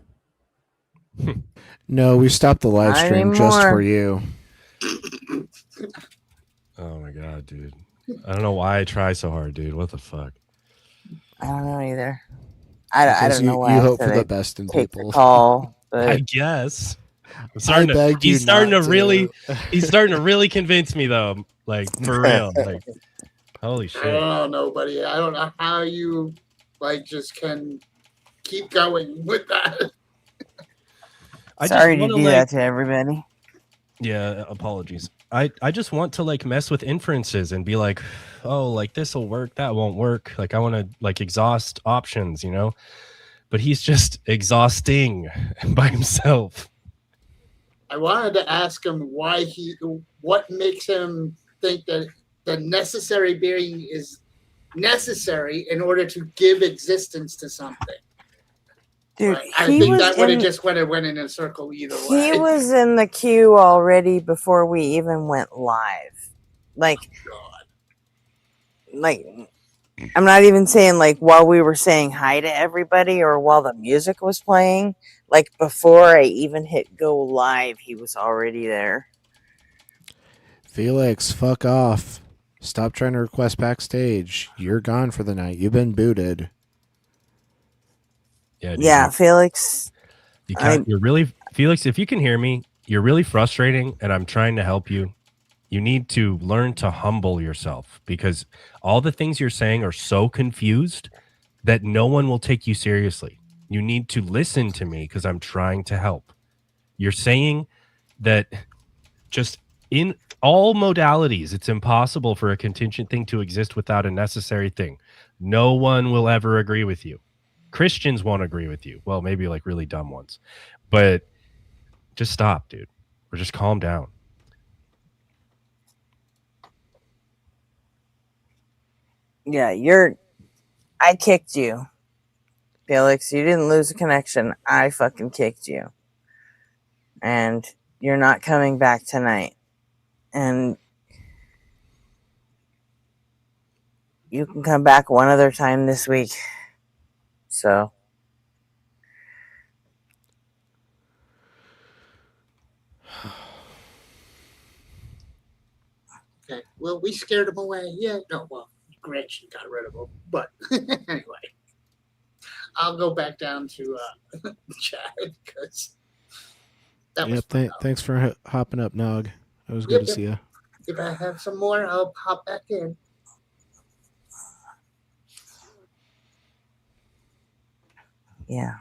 No, we stopped the live Not stream just anymore. for you. Oh my god, dude. I don't know why I try so hard, dude. What the fuck? I don't know either. I Because don't know why you I hope said for the I'd best in take the people. call, I but guess. I begged you He's starting not to really to. he's starting to really convince me though. Like for real. Like holy I shit. don't know, buddy. I don't know how you like just can keep going with that. sorry to do that to everybody. Yeah, apologies. I just want to like mess with inferences and be like, oh, like this will work, that won't work. Like I want to like exhaust options, you know? But he's just exhausting by himself. I wanted to ask him what makes him think that the necessary being is necessary in order to give existence to something. Dude, But I think that would have just went in a circle either way. He was in the queue already before we even went live. Like, I'm not even saying like while we were saying hi to everybody or while the music was playing. Like before I even hit go live, he was already there. Felix, fuck off. Stop trying to request backstage. You're gone for the night. You've been booted. Yeah, dude, yeah, Felix. You can't. You're really Felix. If you can hear me, you're really frustrating, and I'm trying to help you. You need to learn to humble yourself because all the things you're saying are so confused that no one will take you seriously. You need to listen to me because I'm trying to help. You're saying that just in all modalities, it's impossible for a contingent thing to exist without a necessary thing. No one will ever agree with you. Christians won't agree with you. Well, maybe like really dumb ones. But just stop, dude. Or just calm down. Yeah, I kicked you. Felix, you didn't lose a connection. I fucking kicked you. And you're not coming back tonight. And you can come back one other time this week. So. Okay. Well, we scared him away. Yeah. No, well, Gretchen got rid of him. But anyway, I'll go back down to the chat because that was fun. Thanks for hopping up, Nog. It was good to see you. If I have some more, I'll hop back in. Yeah.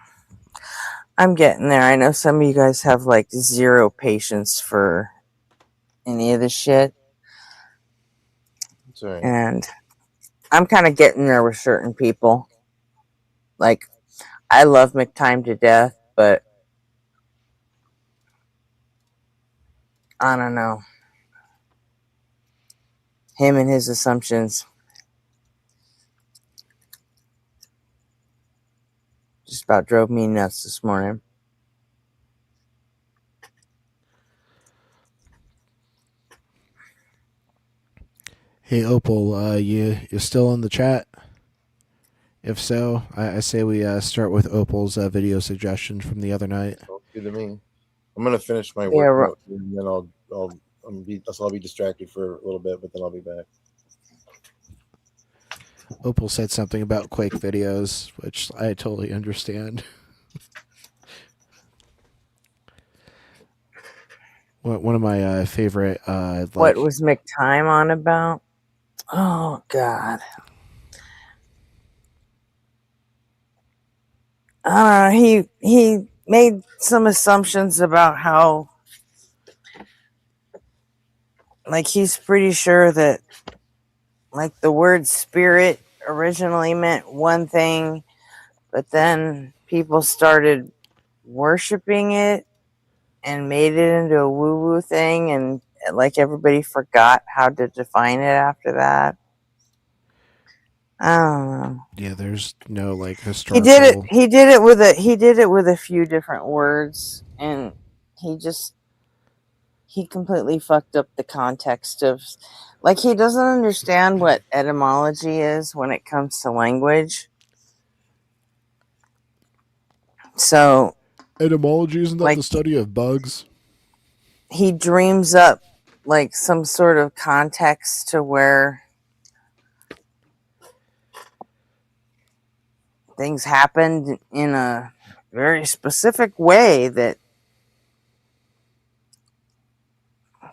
I'm getting there. I know some of you guys have like zero patience for any of this shit. Sorry. And I'm kind of getting there with certain people. Like, I love McTime to death, but I don't know. Him and his assumptions just about drove me nuts this morning. Hey, Opal, you still in the chat? If so, I say we start with Opal's video suggestion from the other night. Good to me. I'm gonna finish my work and then I'll be distracted for a little bit, but then I'll be back. Opal said something about Quake videos, which I totally understand. One of my favorite. What was McTime on about? Oh God. He made some assumptions about how, like, he's pretty sure that, like, the word spirit originally meant one thing, but then people started worshiping it and made it into a woo-woo thing, and like everybody forgot how to define it after that. I don't know. Yeah, there's no like historical. He did it with a few different words, and he completely fucked up the context of, like, he doesn't understand what etymology is when it comes to language. So Etymology, isn't that Like- the study of bugs? He dreams up like some sort of context to where things happened in a very specific way that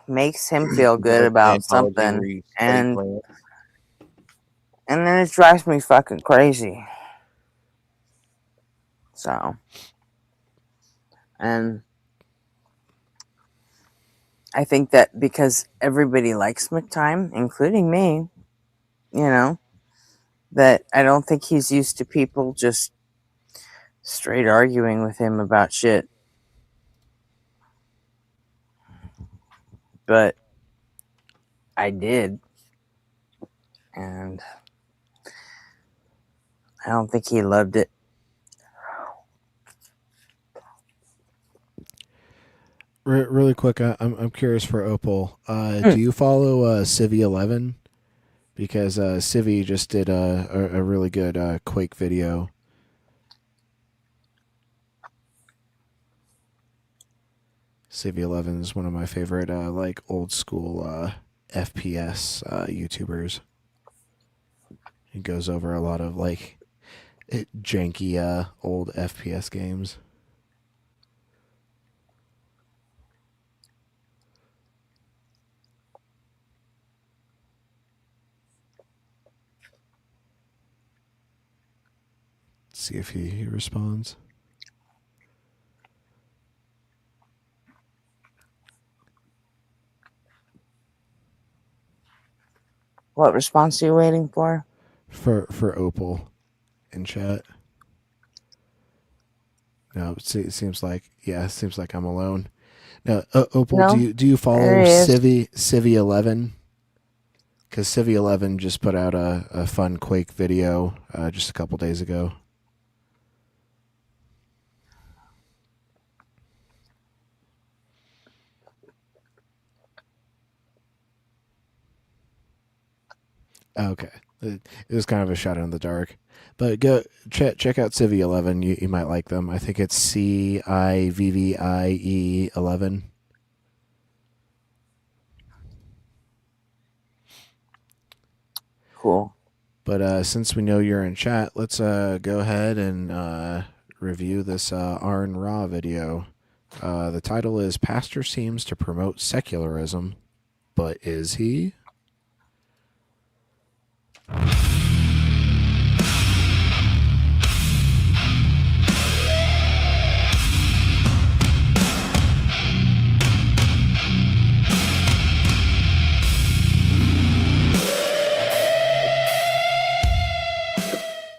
makes him feel good Like about Scientology something, where you study and plants. then it drives me fucking crazy. So, and I think that because everybody likes McTime, including me, you know, that I don't think he's used to people just straight arguing with him about shit. But I did. And I don't think he loved it. Really quick, I'm curious for Opal. Do you follow Civi11? Because Civi just did a really good Quake video. Civi11 is one of my favorite like old school FPS YouTubers. He goes over a lot of like janky old FPS games. See if he responds. What response are you waiting for? For Opal in chat. No, it seems like I'm alone. No, Opal, No, do you follow there he is. Civi11? Because Civi11 just put out a fun Quake video just a couple days ago. Okay, it was kind of a shot in the dark, but go check out Civi11. You might like them. I think it's CIVVIE 11. Cool. But since we know you're in chat, let's go ahead and review this Arn Ra video. The title is "Pastor Seems to Promote Secularism, but is he?"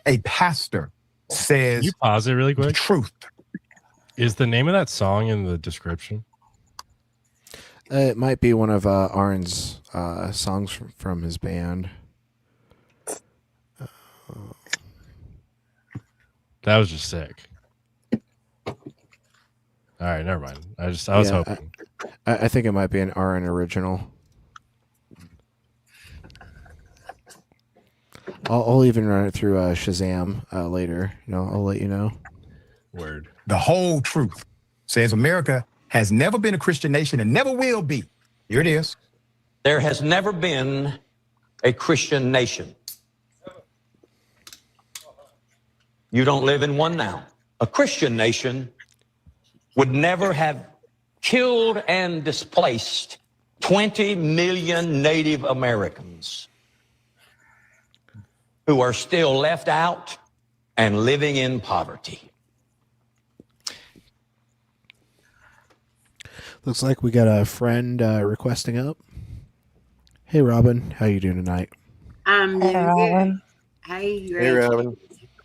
A pastor says Can you pause it really the quick? truth. Is the name of that song in the description? It might be one of Arn's songs from his band. That was just sick. All right, never mind. I was hoping. I think it might be an Arn original. I'll even run it through Shazam later. I'll let you know. Word. The whole truth says America has never been a Christian nation and never will be. Here it is. There has never been a Christian nation. You don't live in one now. A Christian nation would never have killed and displaced 20 million Native Americans who are still left out and living in poverty. Looks like we got a friend requesting up. Hey, Robin, how you doing tonight? I'm doing good. Hey, Hey, Robin.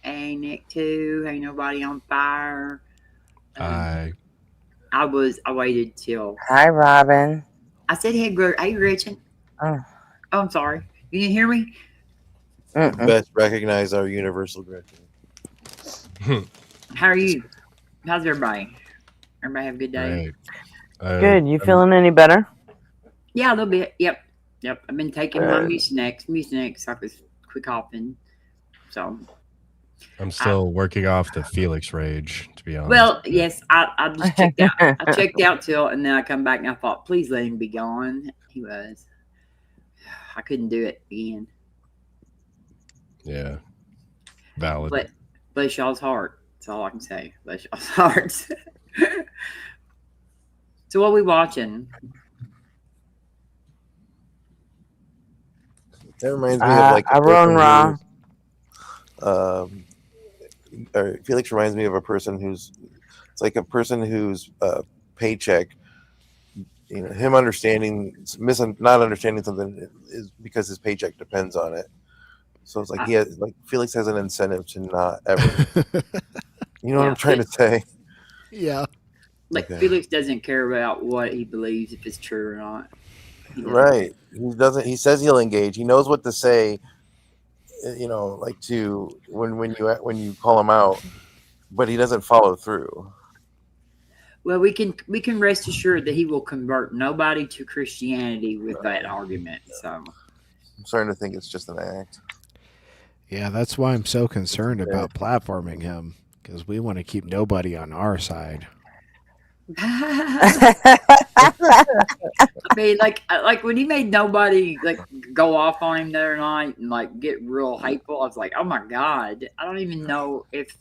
Hey, Nick too. Hey, nobody on fire. I I waited till Hi, Robin. I said, "Hey, Gretchen." Oh. Oh, I'm sorry. You didn't hear me? Best recognize our universal Gretchen. How are you? How's everybody? Everybody have a good day? Right. Good. You feeling any better? Yeah, a little bit. Yep. I've been taking my Mucinex so I could quit coughing. So I'm still working off the Felix rage, to be honest. Well, yes, I just checked out. I checked out till, and then I come back and I thought, please let him be gone. He was. I couldn't do it again. Yeah. Valid. But bless y'all's heart. That's all I can say. Bless y'all's hearts. So what are we watching? That reminds me of like I run raw. Felix reminds me of a person who's, it's like a person whose paycheck, you know, him understanding, not understanding something is because his paycheck depends on it. So it's like he has, like Felix has an incentive to not ever. You know what I'm trying to say? Yeah. Like Felix doesn't care about what he believes, if it's true or not. Right. He doesn't. He says he'll engage. He knows what to say. You know, like to when you call him out, but he doesn't follow through. Well, we can rest assured that he will convert nobody to Christianity with that argument. So I'm starting to think it's just an act. Yeah, that's why I'm so concerned about platforming him, because we want to keep nobody on our side. I mean, like when he made nobody like go off on him the other night and like get real hateful, I was like, oh my god, I don't even know if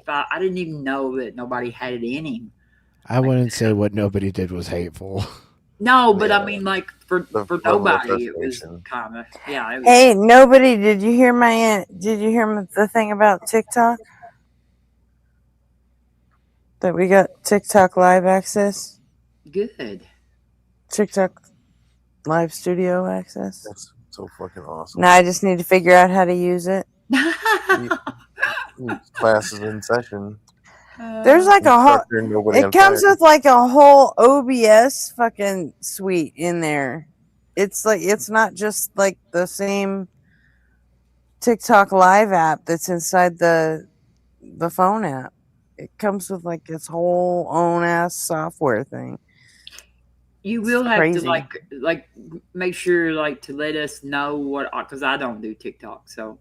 I didn't even know that nobody had it in him. I wouldn't say what nobody did was hateful. No, but I mean, like for nobody, it was kind of It was, Hey, nobody! Did you hear the thing about TikTok? That we got TikTok live access. Good. TikTok live studio access. That's so fucking awesome. Now I just need to figure out how to use it. Classes in session. There's like a whole. It comes with like a whole OBS fucking suite in there. It's like, it's not just like the same TikTok live app that's inside the phone app. It comes with like its whole own ass software thing. You will have to like make sure like to let us know what, because I don't do TikTok, so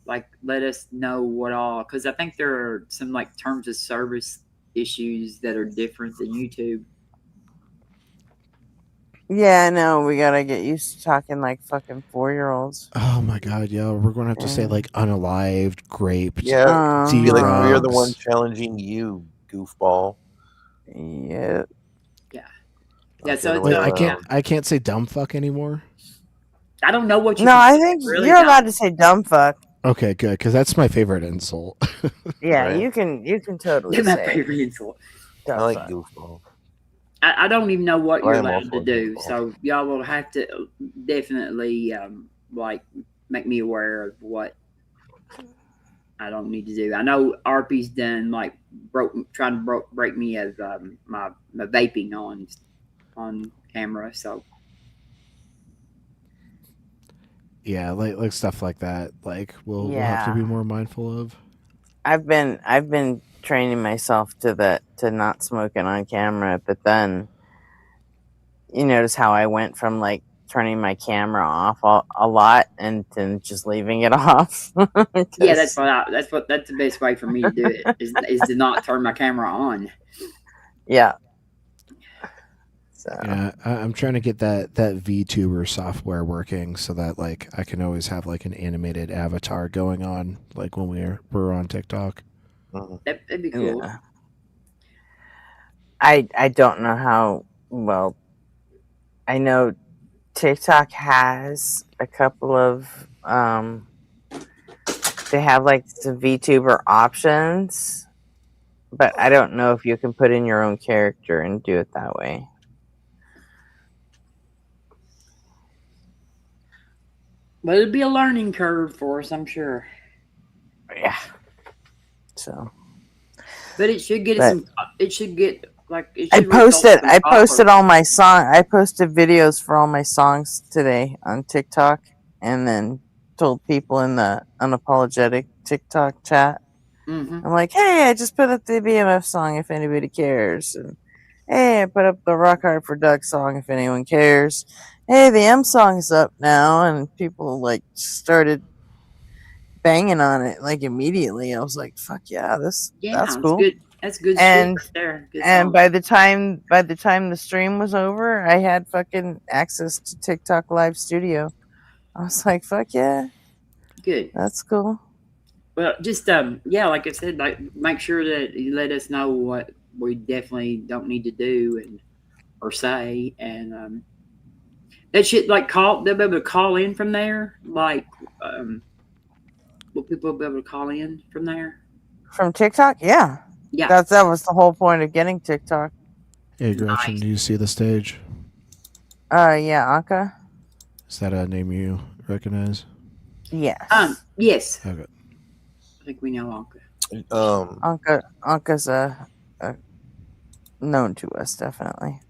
like let us know what all, because I think there are some like terms of service issues that are different than YouTube. Yeah, I know. We gotta get used to talking like fucking 4-year-olds. Oh my god, yeah. We're gonna have to say like unalived, graped. Yeah, feel like we're the one challenging you, goofball. Yeah. Yeah, so wait, I can't say dumb fuck anymore. I don't know what you. No, I think really you're allowed to say dumb fuck. Okay, good, because that's my favorite insult. Yeah, right? you can totally say my favorite insult. I like goofball. I don't even know what you're allowed to do, so y'all will have to definitely like make me aware of what I don't need to do. I know RP's done like trying to break me of my vaping on camera, so yeah, like stuff like that. Like we'll have to be more mindful of. I've been training myself to not smoking on camera, but then you notice how I went from like turning my camera off a lot and then just leaving it off. Yeah, that's the best way for me to do it is to not turn my camera on. Yeah. So. Yeah, I'm trying to get that VTuber software working so that like I can always have like an animated avatar going on like when we're on TikTok. That'd be cool. Yeah. I don't know how well. I know TikTok has a couple of they have like some VTuber options, but I don't know if you can put in your own character and do it that way. But it'll be a learning curve for us, I'm sure. Yeah. So. But it should get some. It should get like. I posted all my song. I posted videos for all my songs today on TikTok, and then told people in the unapologetic TikTok chat. Mm-hmm. I'm like, hey, I just put up the BMF song if anybody cares. And hey, I put up the Rock Hard for Doug song if anyone cares. Hey, the M song's up now, and people like started banging on it like immediately. I was like, "Fuck yeah, that's cool." Good. That's good And shit right there. Good and song. by the time the stream was over, I had fucking access to TikTok Live Studio. I was like, "Fuck yeah, Good. that's cool." Well, just yeah, like I said, like make sure that you let us know what we definitely don't need to do and or say, and that shit like they'll be able to call in from there. Like, will people be able to call in from there? From TikTok, yeah. Yeah. That was the whole point of getting TikTok. Hey, Gretchen, do you see the stage? Yeah, Anka. Is that a name you recognize? Yes. Yes. Okay. I think we know Anka. Anka's a known to us, definitely.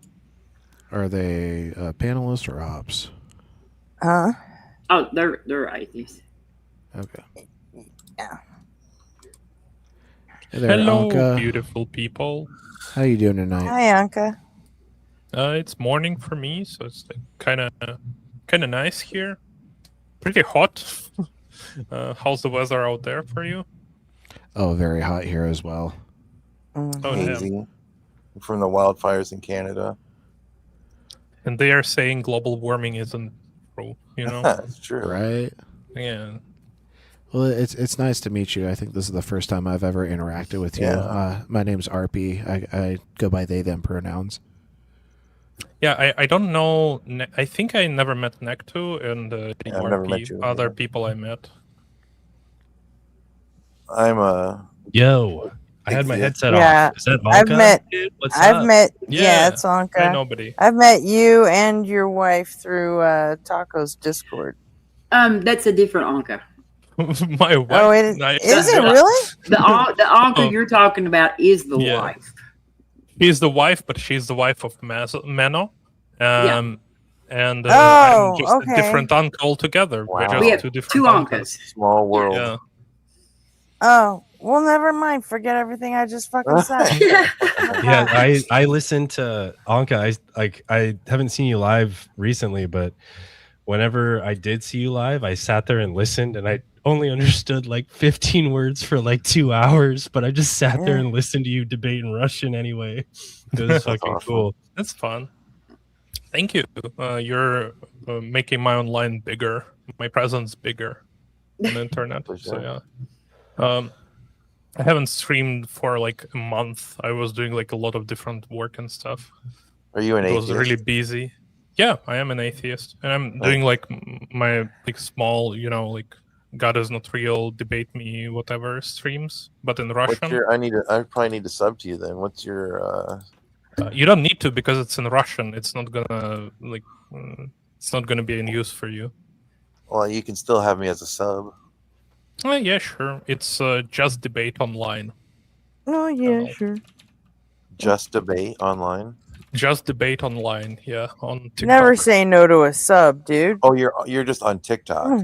Are they panelists or ops? Huh? Oh, they're atheists. Okay. Yeah. Hey there, Hello, Anka. beautiful people. How you doing tonight? Hi, Anka. It's morning for me, so it's like kind of nice here. Pretty hot. How's the weather out there for you? Oh, very hot here as well. Oh, Hazy. damn. From the wildfires in Canada. And they are saying global warming isn't true, you know? That's true. Right? Yeah. Well, it's nice to meet you. I think this is the first time I've ever interacted with you. Yeah. My name's RP. I go by they, them pronouns. Yeah, I don't know. I think I never met Necto and I've never met you other either. people I met. I'm a... Yo, I had my headset Yeah, off. Is that I've Vanka? met. Dude, what's I've up? met. Yeah, it's Anka. Hi, nobody. I've met you and your wife through Taco's Discord. That's a different Anka. My wife. Oh, is it really? The Anka you're talking about is the wife. She's the wife, but she's the wife of Mano. And I'm just a different uncle altogether. Wow. We're just We have two different two uncles. Small world. Yeah. Oh, well, never mind. Forget everything I just fucking said. Yeah, I listened to Anka. I haven't seen you live recently, but whenever I did see you live, I sat there and listened, and I only understood like 15 words for like 2 hours, but I just sat there and listened to you debate in Russian anyway. It was fucking cool. That's fun. Thank you. You're making my online bigger, my presence bigger on the internet. So yeah. I haven't streamed for like a month. I was doing like a lot of different work and stuff. Are you an It atheist? was really busy. Yeah, I am an atheist, and I'm doing like my like small, like God is not real, debate me, whatever streams, but in Russian. I probably need to sub to you then. What's your? You don't need to because it's in Russian. It's not gonna it's not gonna be in use for you. Well, you can still have me as a sub. Yeah, sure. It's just debate online. Oh yeah, sure. Just debate online. Just debate online. Yeah, on TikTok. Never say no to a sub, dude. Oh, you're just on TikTok.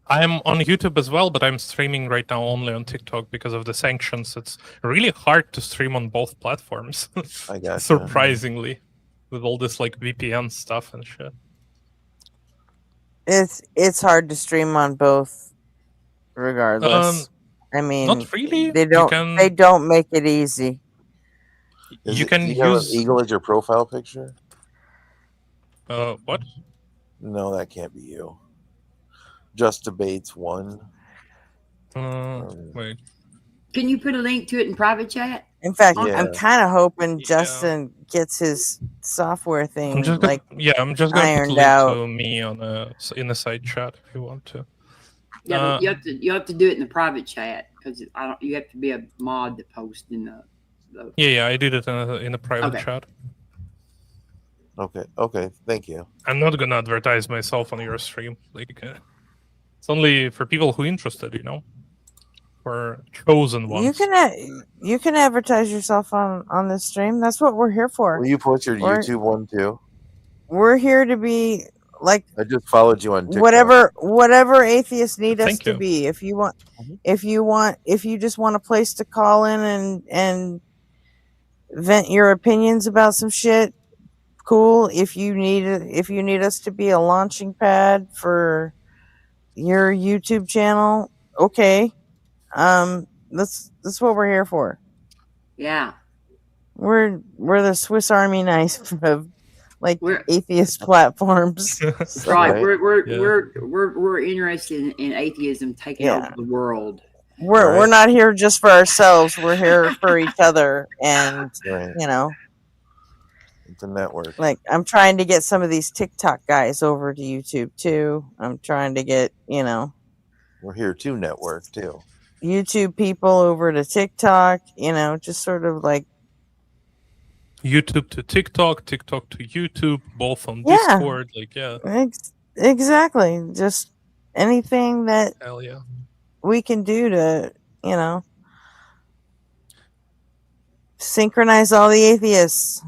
I'm on YouTube as well, but I'm streaming right now only on TikTok because of the sanctions. It's really hard to stream on both platforms. I guess. Surprisingly, with all this like VPN stuff and shit. It's hard to stream on both, regardless. I mean, not really. They don't make it easy. You can you have use an eagle as your profile picture. What? No, that can't be you. Just debates one. Wait. Can you put a link to it in private chat? In fact, I'm kind of hoping Justin gets his software thing I'm just gonna ironed put a link out. to me in the side chat if you want to. Yeah, but you have to do it in the private chat because you have to be a mod to post in the. Yeah, I did it in a private chat. Okay, thank you. I'm not gonna advertise myself on your stream. Like, it's only for people who are interested, for chosen ones. You can advertise yourself on this stream. That's what we're here for. Will you post your YouTube one too? We're here to be like. I just followed you on TikTok. Whatever atheists need us Thank to you. be. If you just want a place to call in and vent your opinions about some shit, cool. If you need us to be a launching pad for your YouTube channel, okay, that's what we're here for. Yeah. We're the Swiss Army knife of like We're atheist platforms. So, right. Right. We're interested in atheism taking over the world. we're Right. not here just for ourselves. We're here for each other, and Right. you know, It's a network. like I'm trying to get some of these TikTok guys over to YouTube too. I'm trying to get We're here to network too. YouTube people over to TikTok. Just sort of like YouTube to TikTok, TikTok to YouTube, both on yeah, Discord. Like, yeah, exactly. Just anything that hell yeah. we can do to synchronize all the atheists,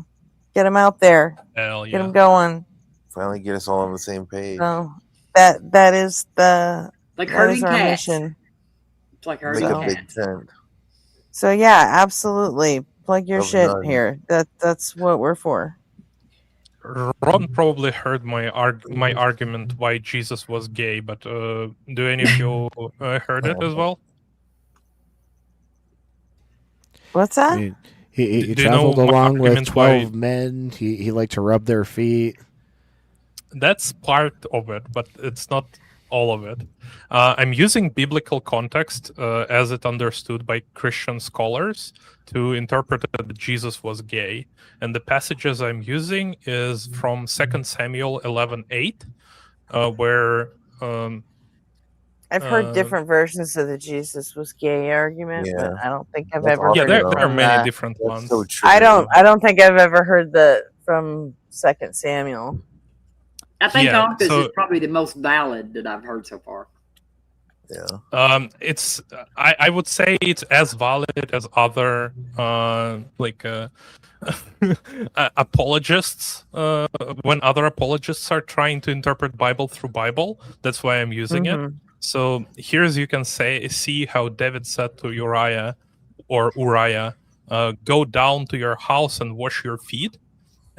get them out there, Hell get yeah. them going. Finally get us all on the same page. So that is the Like that herding is our cats. mission. It's like Make herding a big cats. tent. So yeah, absolutely. Plug your Of shit none. here. That's what we're for. Ron probably heard my argument why Jesus was gay, but do any of you heard it as well? What's I that? mean, he Do you know traveled my along with argument why- 12 men. He liked to rub their feet. That's part of it, but it's not all of it. I'm using biblical context as it understood by Christian scholars to interpret that Jesus was gay. And the passages I'm using is from 2 Samuel 11:8, where I've heard different versions of the Jesus was gay argument, but Yeah. I don't think I've That's ever awesome, heard there it though. are from many different That's ones. so true. I don't think I've ever heard from 2 Samuel. I think Yeah, Uncas so- is probably the most valid that I've heard so far. Yeah. It's I would say it's as valid as other apologists when other apologists are trying to interpret Bible through Bible. That's why I'm using it. So here's you can see how David said to Uriah, go down to your house and wash your feet.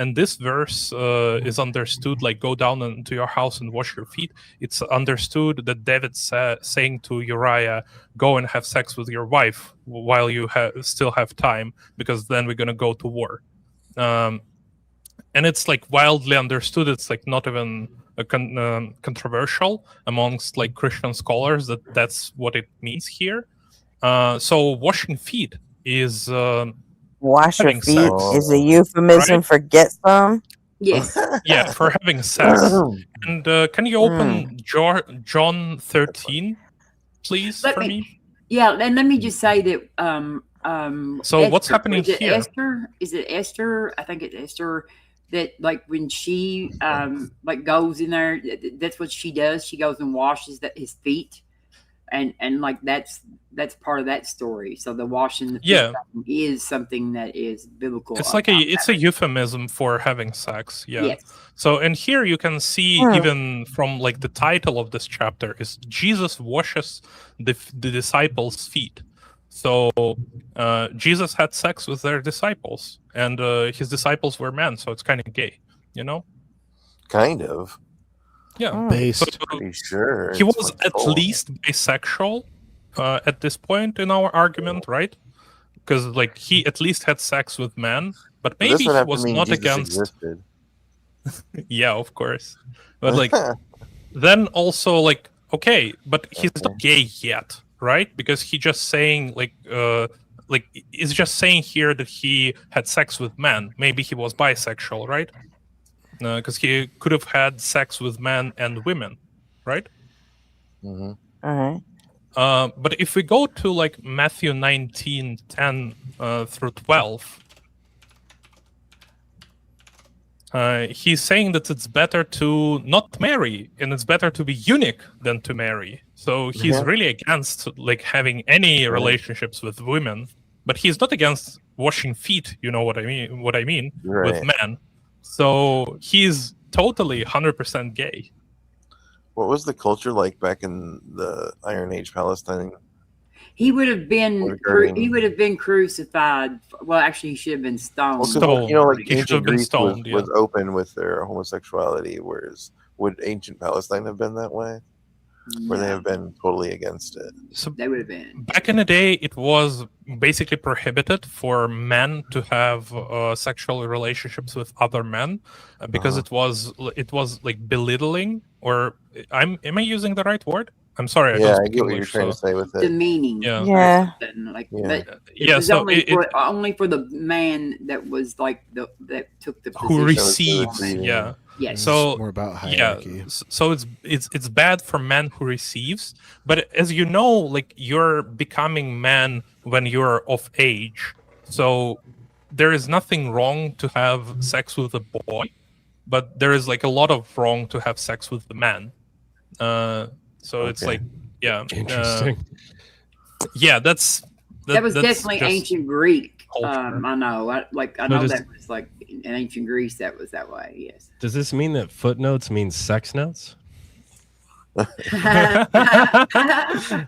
And this verse is understood like go down into your house and wash your feet. It's understood that David saying to Uriah, go and have sex with your wife while you still have time, because then we're going to go to war. And it's like wildly understood. It's like not even controversial amongst like Christian scholars that that's what it means here. So washing feet is... Wash your having feet sex, is a euphemism right? for get some. Yes. Yeah, for having sex. And can you open John 13, please, for me? Yeah, and let me just say that. So Esther, what's happening is it here? Esther? Is it Esther? I think it's Esther. That like when she like goes in there, that's what she does. She goes and washes his feet, and like that's part of that story. So the washing the feet is something that is biblical. It's like it's a euphemism for having sex. Yeah. Yes. So and here you can see even from like the title of this chapter is Jesus washes the disciples' feet. So Jesus had sex with their disciples, and his disciples were men, so it's kind of gay, you know? Kind of. Yeah. Based. Pretty sure. He was at least bisexual at this point in our argument, right? Because like he at least had sex with men, but maybe he was not Jesus against. Existed. Yeah, of course. But like then also like okay, but he's not gay yet, right? Because he just saying like it's just saying here that he had sex with men. Maybe he was bisexual, right? Because he could have had sex with men and women, right? Mm-hmm. All right. But if we go to like Matthew 19:10 through 12, he's saying that it's better to not marry, and it's better to be eunuch than to marry. So he's really against like having any relationships with women, but he's not against washing feet. You know what I mean? With men. So he's totally 100% gay. What was the culture like back in the Iron Age Palestine? He would have been crucified. Well, actually, he should have been stoned. Well, you know, like ancient Greece was open with their homosexuality, whereas would ancient Palestine have been that way? where they have been totally against it. So They would have been. back in the day, it was basically prohibited for men to have sexual relationships with other men because it was like belittling, or am I using the right word? I'm sorry, I Yeah, don't I speak get what English. you're trying to say with it. Demeaning. Yeah. Yeah. Like, Yeah. but it Yeah, was so only for the man that was like that took the who position. receives, receiving. yeah. Yes. It's So more about yeah, hierarchy. so it's bad for man who receives, but as you know, like you're becoming man when you're of age, so there is nothing wrong to have sex with a boy, but there is like a lot of wrong to have sex with the man. So it's Okay. like, yeah, Interesting. yeah, that's That was that's definitely just ancient Greek. culture. I know. I So know does- that was like in ancient Greece. That was that way. Yes. Does this mean that footnotes means sex notes?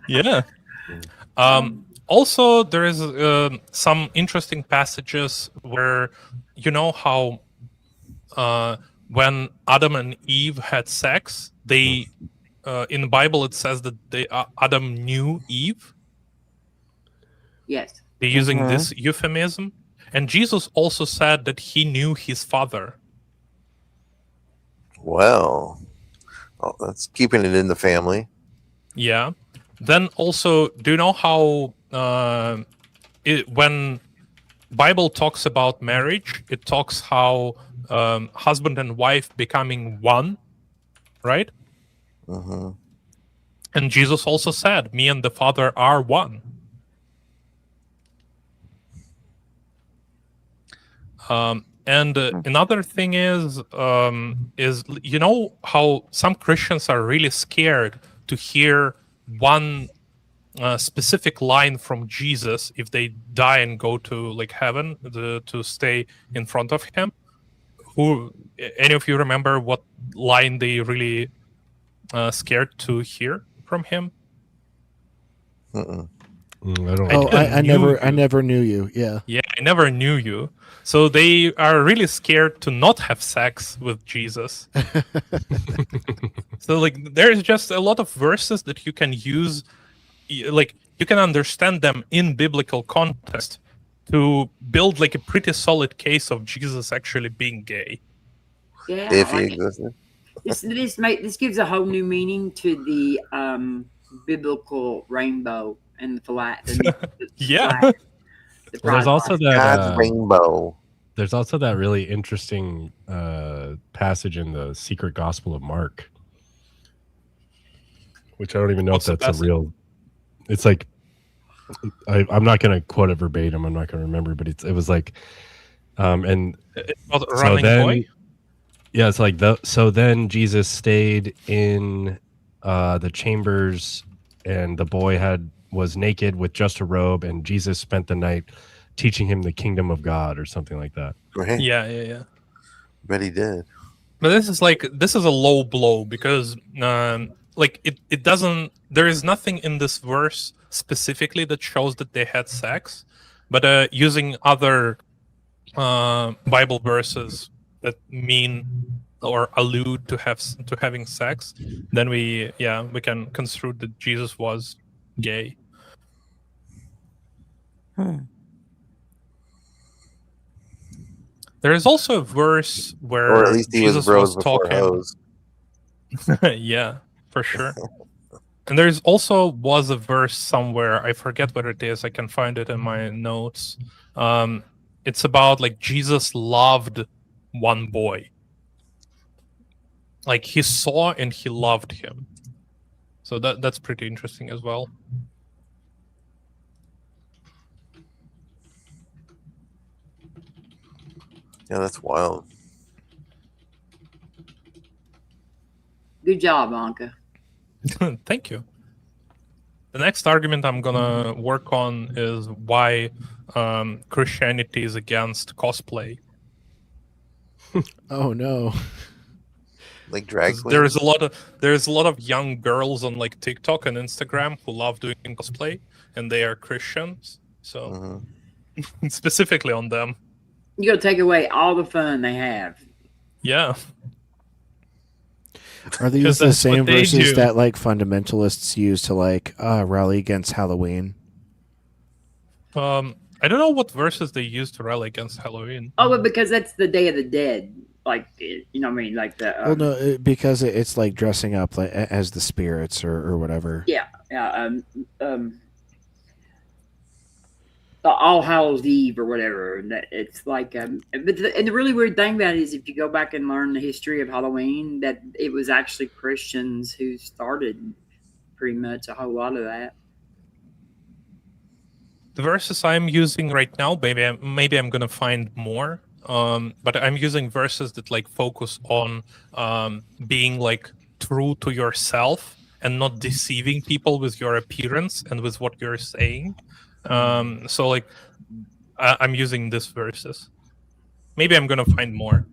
Yeah. Also, there is some interesting passages where you know how when Adam and Eve had sex, they in the Bible it says that Adam knew Eve. Yes. They're using this euphemism, and Jesus also said that he knew his father. Well, that's keeping it in the family. Yeah. Then also, do you know how when Bible talks about marriage, it talks how husband and wife becoming one, right? Mm-hmm. And Jesus also said, "Me and the Father are one." And another thing is you know how some Christians are really scared to hear one specific line from Jesus if they die and go to like heaven to stay in front of him. Who any of you remember what line they really scared to hear from him? Mm-mm. I don't Oh, know. I never knew you. Yeah. Yeah, I never knew you. So they are really scared to not have sex with Jesus. So like there's just a lot of verses that you can use, like you can understand them in biblical context to build like a pretty solid case of Jesus actually being gay. Yeah. If he like, existed. this gives a whole new meaning to the biblical rainbow and the flag. Yeah. Flag, the Well, there's pride also flag. God's that rainbow. there's also that really interesting passage in the Secret Gospel of Mark, which I don't even know What's the if that's a passage? real. It's like I'm not going to quote it verbatim. I'm not going to remember, but it was like, and About so running then, boy? yeah, it's like so then Jesus stayed in the chambers, and the boy was naked with just a robe, and Jesus spent the night teaching him the kingdom of God or something like that. Right? Yeah. Bet he did. But this is a low blow because like it doesn't, there is nothing in this verse specifically that shows that they had sex, but using other Bible verses that mean or allude to having sex, then we can construe that Jesus was gay. There is also a verse where Or at least he Jesus was bros was before talking. hoes. Yeah, for sure. And there's also was a verse somewhere, I forget what it is, I can find it in my notes. It's about like Jesus loved one boy. Like he saw and he loved him. So that's pretty interesting as well. Yeah, that's wild. Good job, Anka. Thank you. The next argument I'm gonna work on is why Christianity is against cosplay. Oh no. Like drag queens. There's a lot of young girls on like TikTok and Instagram who love doing cosplay, and they are Christians. So specifically on them. You gotta take away all the fun they have. Yeah. Are these the same verses that like fundamentalists use to like rally against Halloween? I don't know what verses they use to rally against Halloween. Oh, but because that's the Day of the Dead, like you know what I mean, like the. Well, no, because it's like dressing up like as the spirits or whatever. Yeah, the All Hallows Eve or whatever. And it's like, and the really weird thing about it is if you go back and learn the history of Halloween, that it was actually Christians who started pretty much a whole lot of that. The verses I'm using right now, maybe I'm gonna find more. But I'm using verses that like focus on being like true to yourself and not deceiving people with your appearance and with what you're saying. So like I'm using these verses. Maybe I'm gonna find more.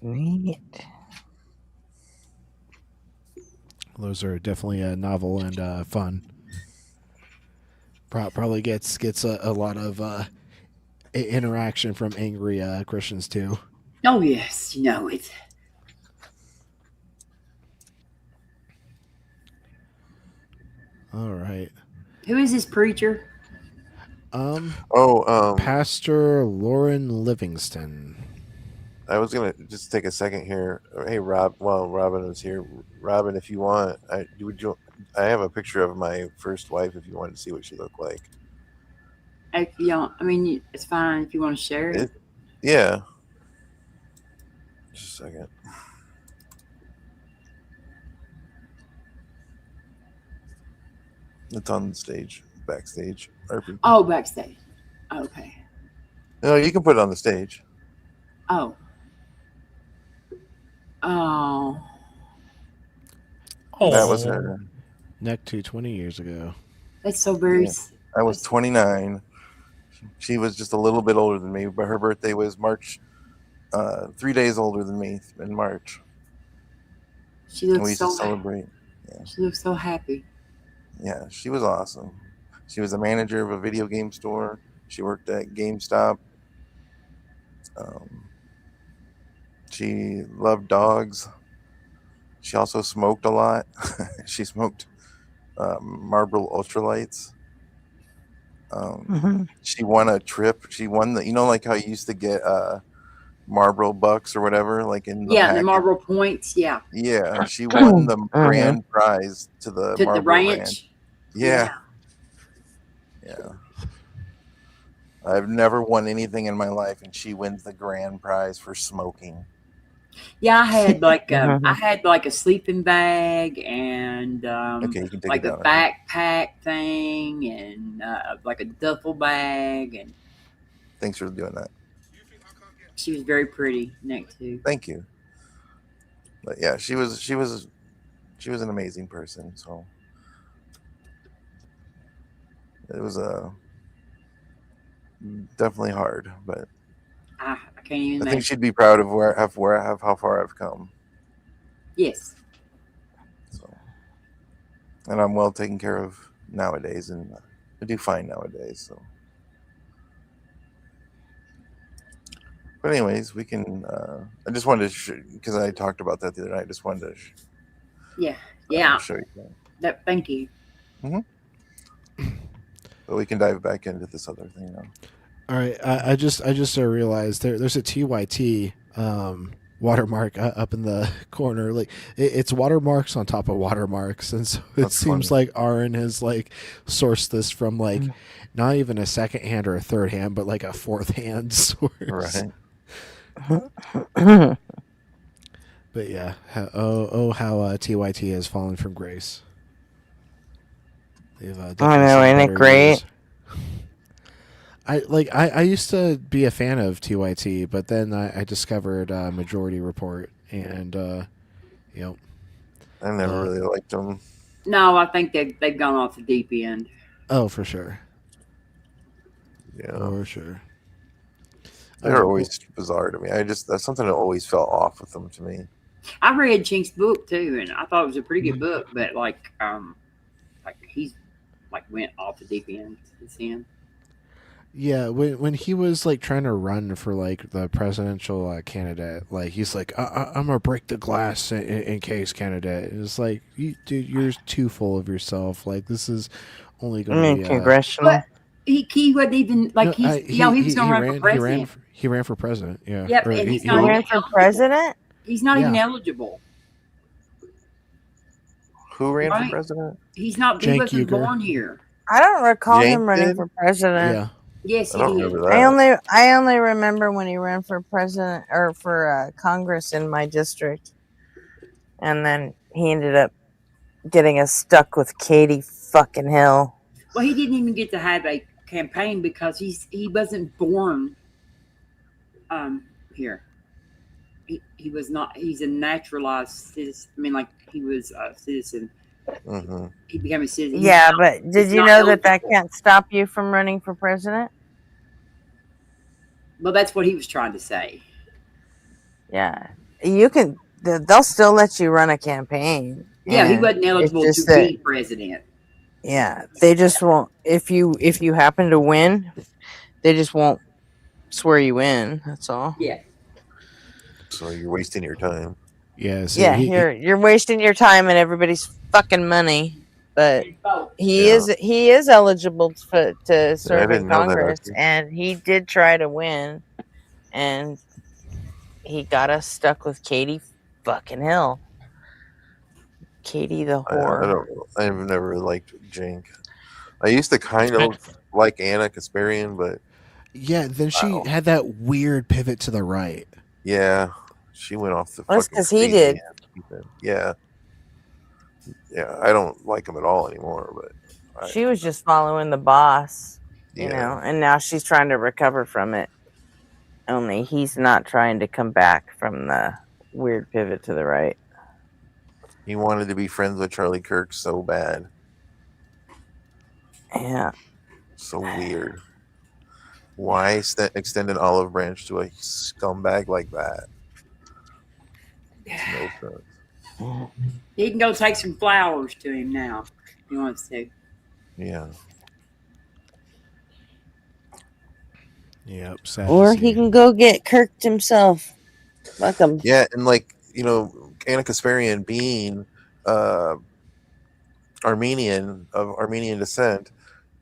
Neat. Those are definitely novel and fun. Probably gets a lot of interaction from angry Christians too. Oh yes, you know it. All right. Who is this preacher? Pastor Lauren Livingston. I was gonna just take a second here. Hey, Rob. While Robin was here, Robin, if you want, I have a picture of my first wife. If you wanted to see what she looked like. If you don't, I mean, it's fine if you want to share it. Yeah. Just a second. It's on stage, backstage. Oh, backstage. Okay. No, you can put it on the stage. Oh. Oh. That was her. Neck to 20 years ago. That's so very. Yeah. I was 29. She was just a little bit older than me, but her birthday was March. 3 days older than me in March. She looks we used to celebrate. Yeah. She looks so happy. Yeah, she was awesome. She was a manager of a video game store. She worked at GameStop. She loved dogs. She also smoked a lot. She smoked Marlboro Ultralights. She won a trip. She won the, like how you used to get Marlboro Bucks or whatever, like in the the Marlboro points. Yeah. Yeah, she won the grand prize to the Marlboro ranch. Yeah. I've never won anything in my life, and she wins the grand prize for smoking. Yeah, I had like a sleeping bag and okay, you can take like it a backpack thing and like a duffel bag and. Thanks for doing that. She was very pretty next to. Thank you. But yeah, she was an amazing person. So it was definitely hard, but I can't even. I think she'd be proud of how far I've come. Yes. So, and I'm well taken care of nowadays, and I do fine nowadays. So, but anyways, we can. I just wanted to because I talked about that the other night. I just wanted to. Show you that. Thank you. But we can dive back into this other thing now. All right, I just realized there's a TYT watermark up in the corner. Like it's watermarks on top of watermarks, and so it seems like Aaron has like sourced this from like not even a second hand or a third hand, but like a fourth hand source. Right. But yeah, how TYT has fallen from grace. I know, ain't it great? I used to be a fan of TYT, but then I discovered Majority Report, and I never really liked them. No, I think they've gone off the deep end. Oh, for sure. Yeah, for sure. They're always bizarre to me. That's something that always fell off with them to me. I read Chink's book too, and I thought it was a pretty good book, but he's like went off the deep end since then. Yeah, when he was like trying to run for like the presidential candidate, like he's like, I'm gonna break the glass in case candidate. It's like, dude, you're too full of yourself. Like this is only I gonna mean, be congressional. But he wasn't even like no. he was gonna run for president. He ran for president. Yeah. Yep, Or and he's He not even ran for eligible. president. He's not even Yeah. eligible. Who ran for Right. president? He's not. He Cenk wasn't Uygur. born here. I don't recall Cenk him running did? for president. Yeah. Yes, I he don't did. remember that. I only remember when he ran for president or for Congress in my district, and then he ended up getting us stuck with Katie fucking Hill. Well, he didn't even get to have a campaign because he wasn't born here. He was not. He's a naturalized citizen. I mean, like he was a citizen. Mm-hmm. He became a citizen. Yeah, but did he's you not know that eligible. can't stop you from running for president? Well, that's what he was trying to say. Yeah, you can. They'll still let you run a campaign. Yeah, he and wasn't eligible it's to just that- be president. Yeah, they just won't. If you happen to win, they just won't swear you in. That's all. Yeah. So you're wasting your time. Yeah. See, Yeah, you're wasting your time and everybody's fucking money. But he is eligible to serve in didn't know that, Congress, actually. and he did try to win, and he got us stuck with Katie fucking Hill. Katie the whore. I've never liked Cenk. I used to kind of like Anna Kasparian, but yeah. Then she had that weird pivot to the right. yeah, she went off the. That's fucking 'cause he crazy did. end. Yeah, I don't like him at all anymore. But She was just following the boss, you Yeah. know, and now she's trying to recover from it. Only he's not trying to come back from the weird pivot to the right. he wanted to be friends with Charlie Kirk so bad. Yeah. So weird. Why extend an olive branch to a scumbag like that? Makes no sense. He can go take some flowers to him now. If he wants to. Yeah. Yep. Sad Or to he see. can go get Kirked himself. Fuck him. Yeah, and like, Anna Kasparian being Armenian of Armenian descent,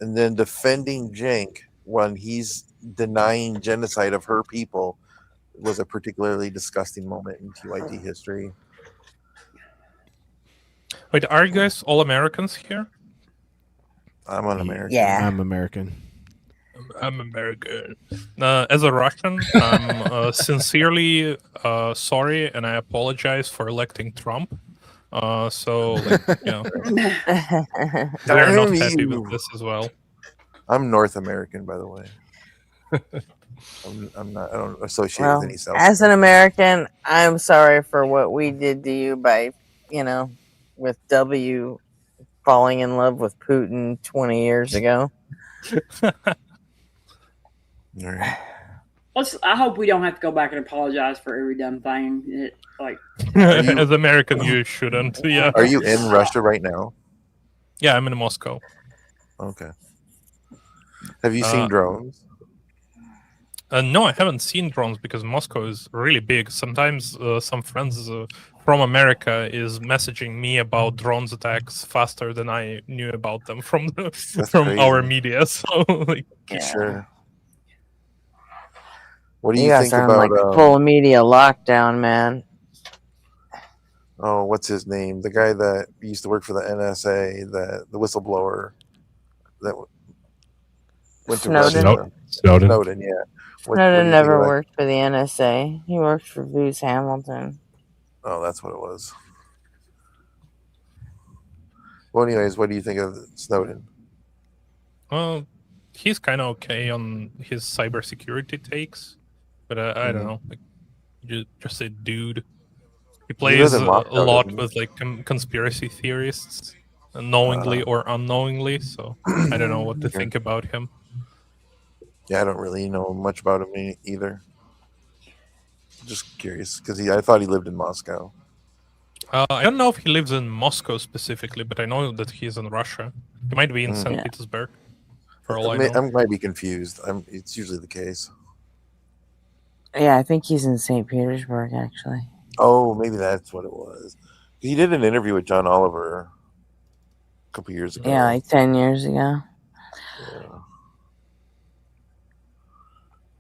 and then defending Cenk when he's denying genocide of her people was a particularly disgusting moment in TYT history. Wait, are you guys all Americans here? I'm an American. Yeah. I'm American. I'm American. As a Russian, I'm sincerely sorry, and I apologize for electing Trump. So, they're not happy with this as well. I'm North American, by the way. I'm not. I don't associate Well, with any South. as an American, I'm sorry for what we did to you by, with W falling in love with Putin 20 years ago. All right. I hope we don't have to go back and apologize for every dumb thing. As American, you shouldn't. Yeah. Are you in Russia right now? Yeah, I'm in Moscow. Okay. Have you seen drones? No, I haven't seen drones because Moscow is really big. Sometimes some friends from America is messaging me about drones attacks faster than I knew about them from our media. So, Sure. What do You you guys think are in about like a full media lockdown, man. Oh, what's his name? The guy that used to work for the NSA, the whistleblower that went to Snowden? Russia. Snowden, yeah. What do Snowden you never think of that? worked for the NSA. He worked for Booz Hamilton. Oh, that's what it was. Well, anyways, what do you think of Snowden? He's kind of okay on his cybersecurity takes, but I don't know. Like, just a dude. He plays lives in a Moscow, lot doesn't he? with like conspiracy theorists, knowingly or unknowingly. So I don't know what to think about him. Yeah, I don't really know much about him either. Just curious because I thought he lived in Moscow. I don't know if he lives in Moscow specifically, but I know that he's in Russia. He might be in St. Yeah. Petersburg. For all I know. I might be confused. It's usually the case. Yeah, I think he's in St. Petersburg, actually. Oh, maybe that's what it was. He did an interview with John Oliver a couple years ago. Yeah, like 10 years ago. Yeah.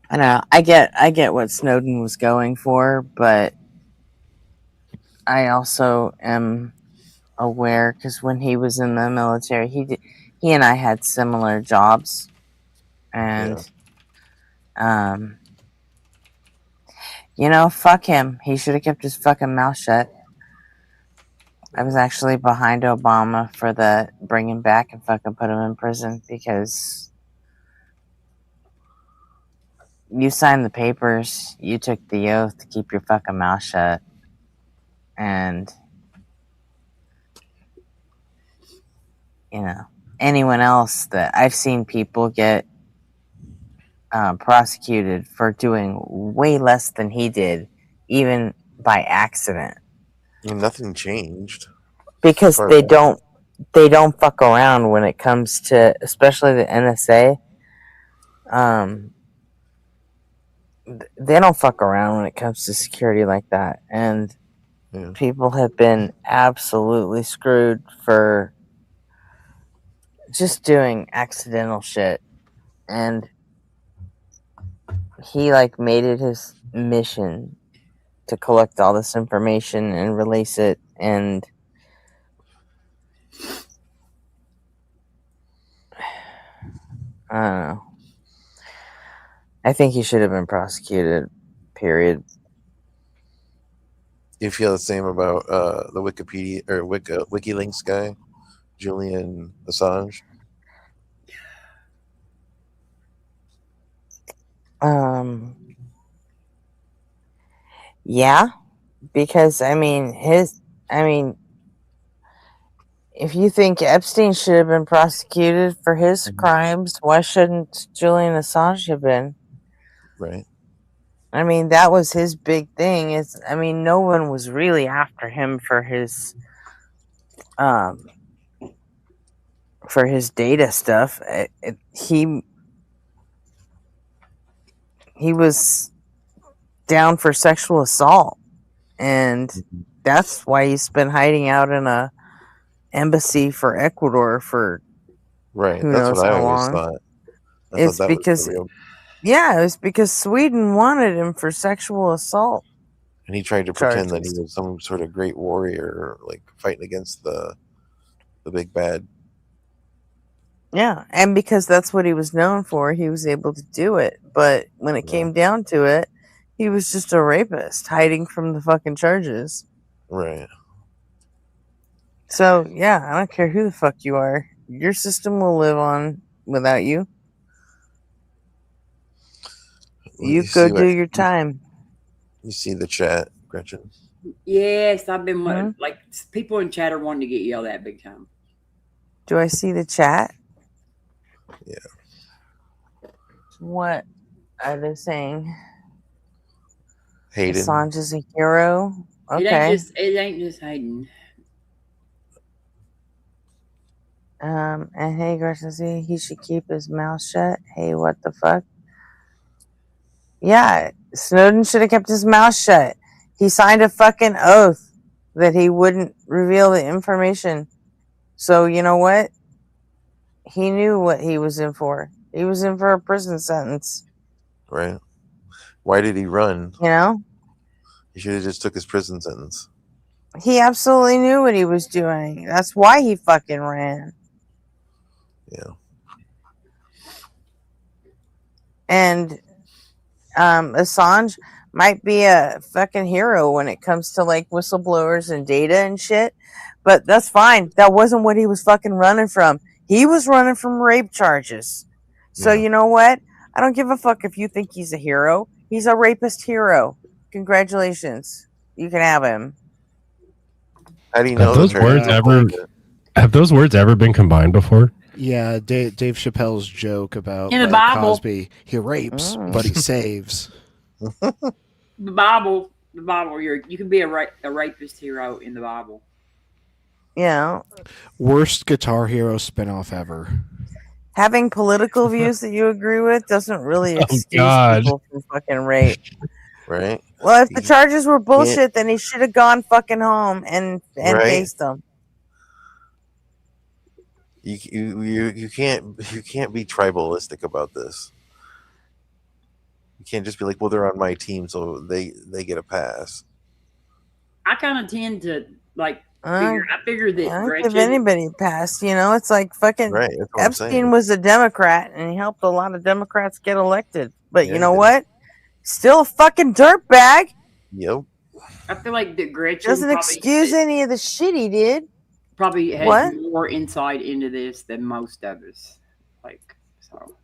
I know. I get what Snowden was going for, but I also am aware because when he was in the military, he and I had similar jobs, and fuck him. He should have kept his fucking mouth shut. I was actually behind Obama for the bring him back and fucking put him in prison because you signed the papers, you took the oath to keep your fucking mouth shut, and anyone else that I've seen people get prosecuted for doing way less than he did, even by accident. Nothing changed because they don't fuck around when it comes to, especially the NSA. They don't fuck around when it comes to security like that, and people have been absolutely screwed for just doing accidental shit. And he made it his mission to collect all this information and release it, and I don't know. I think he should have been prosecuted, period. You feel the same about the Wikipedia or WikiLeaks guy, Julian Assange? Yeah, because if you think Epstein should have been prosecuted for his crimes, why shouldn't Julian Assange have been? Right. That was his big thing. No one was really after him for his data stuff. He was down for sexual assault, and that's why he's been hiding out in a embassy for Ecuador for right. Who That's knows what I how always long. thought. It's because it was because Sweden wanted him for sexual assault. And he tried to pretend that he was some sort of great warrior, fighting against the big bad. Yeah, and because that's what he was known for, he was able to do it. But when it came down to it, he was just a rapist hiding from the fucking charges. Right. So, yeah, I don't care who the fuck you are. Your system will live on without you. You go do your time. You see the chat, Gretchen? Yes, I've been people in chat are wanting to get yelled at big time. Do I see the chat? Yeah. What are they saying? Hayden. Assange is a hero. Okay. It ain't just Hayden. And hey, Garcia, he should keep his mouth shut. Hey, what the fuck? Yeah, Snowden should have kept his mouth shut. He signed a fucking oath that he wouldn't reveal the information. So, you know what? He knew what he was in for. He was in for a prison sentence. Right. Why did he run? He should have just took his prison sentence. He absolutely knew what he was doing. That's why he fucking ran. Yeah. And Assange might be a fucking hero when it comes to whistleblowers and data and shit, but that's fine. That wasn't what he was fucking running from. He was running from rape charges. So you know what? I don't give a fuck if you think he's a hero. He's a rapist hero. Congratulations. You can have him. How do you know have those words ever been combined before? Yeah, Dave Chappelle's joke about in the Bible. Cosby, he rapes, but he saves. The Bible, you can be a rapist hero in the Bible. Yeah. Worst Guitar Hero spinoff ever. Having political views that you agree with doesn't really excuse God. people from fucking rape. Right? Well, if the charges were bullshit, then he should have gone fucking home and faced them. You can't be tribalistic about this. You can't just be like, well, they're on my team, so they get a pass. I kind of tend to like I figure that I don't Gretchen. give anybody a pass. You know, it's like fucking Right, that's what I'm Epstein saying. was a Democrat and he helped a lot of Democrats get elected. But Yeah, you know he did. what? Still a fucking dirtbag. Yep. I feel like that Gretchen Doesn't excuse any of the shit he did. probably has What? more insight into this than most of us. Like, so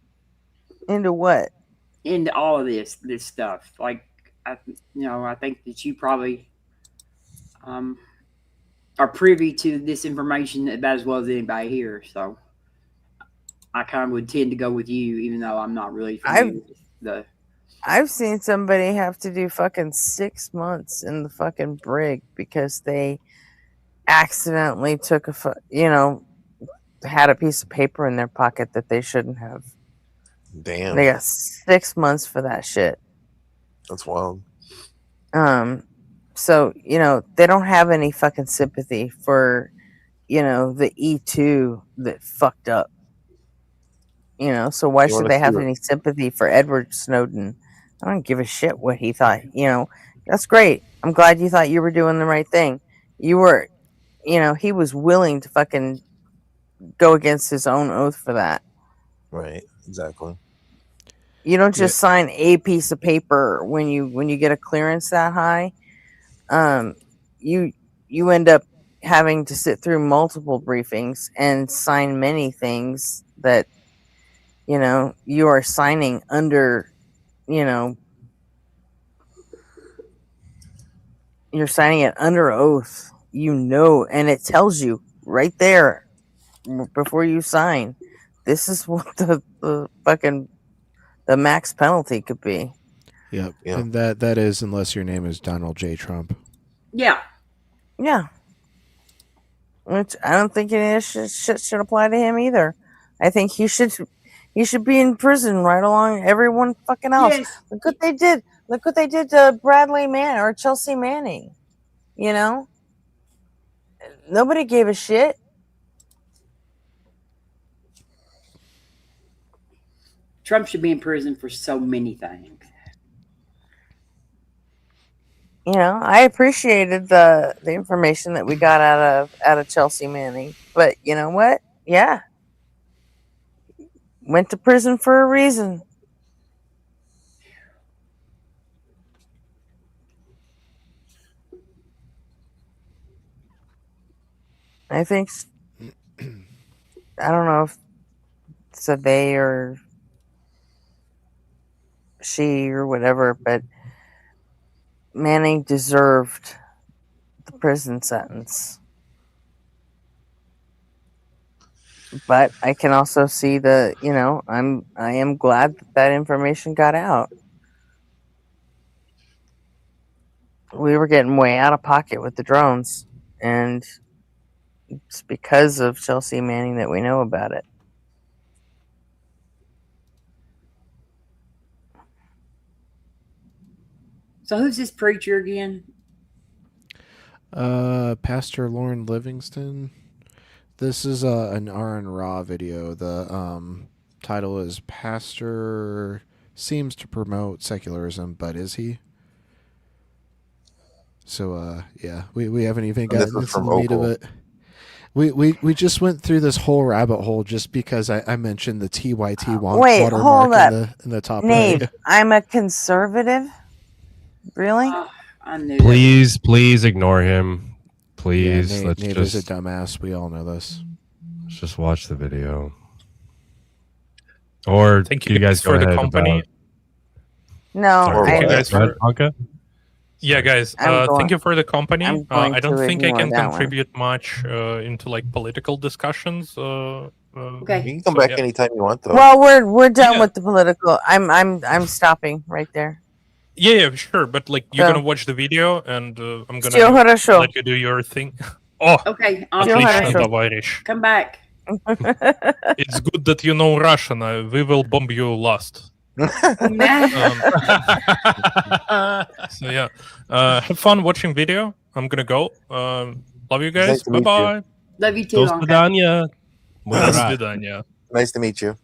Into what? into all of this stuff. Like, I think that you probably are privy to this information about as well as anybody here. So I kind of would tend to go with you, even though I'm not really familiar with the. I've seen somebody have to do fucking 6 months in the fucking brig because they accidentally took had a piece of paper in their pocket that they shouldn't have. Damn. They got 6 months for that shit. That's wild. So, they don't have any fucking sympathy for, the E2 that fucked up. So why should they have any sympathy for Edward Snowden? I don't give a shit what he thought. That's great. I'm glad you thought you were doing the right thing. You were, he was willing to fucking go against his own oath for that. Right. Exactly. You don't just sign a piece of paper when you get a clearance that high. You end up having to sit through multiple briefings and sign many things that you are signing under, you're signing it under oath, and it tells you right there before you sign, this is what the fucking the max penalty could be. Yep. And that is unless your name is Donald J. Trump. Yeah. Yeah. Which I don't think any of this shit should apply to him either. I think he should be in prison right along everyone fucking else. Yes. Look what they did. Look what they did to Bradley Manning or Chelsea Manning. Nobody gave a shit. Trump should be in prison for so many things. I appreciated the information that we got out of Chelsea Manning, but you know what? Yeah, went to prison for a reason. I think I don't know if it's a they or she or whatever, but Manning deserved the prison sentence. But I can also see I am glad that information got out. We were getting way out of pocket with the drones, and it's because of Chelsea Manning that we know about it. So who's this preacher again? Pastor Lauren Livingston. This is an R and Raw video. The title is "Pastor Seems to Promote Secularism, but is he?" So we haven't even gotten into the meat of it. We just went through this whole rabbit hole just because I mentioned the TYT watermark in the top Nate, right. I'm a conservative. Really? I knew Please ignore him. Please, Nate is a dumbass. We all know this. Let's just watch the video. Or thank you guys for the company. No, thank you guys for. Anka? Yeah, guys. Thank you for the company. I don't think I can that contribute much into like political discussions. Okay. You can come back anytime you want, though. Well, we're done with the political. I'm stopping right there. Yeah, sure. But like, you're gonna watch the video, and I'm gonna Still хорошо. let you do your thing. Oh, Okay. отлично, товарищ. Come back. It's good that you know Russian. We will bomb you last. So yeah, have fun watching video. I'm gonna go. Love you guys. Nice to meet Bye-bye. you. Love you too, До Uncle. свидания. До свидания. Nice to meet you.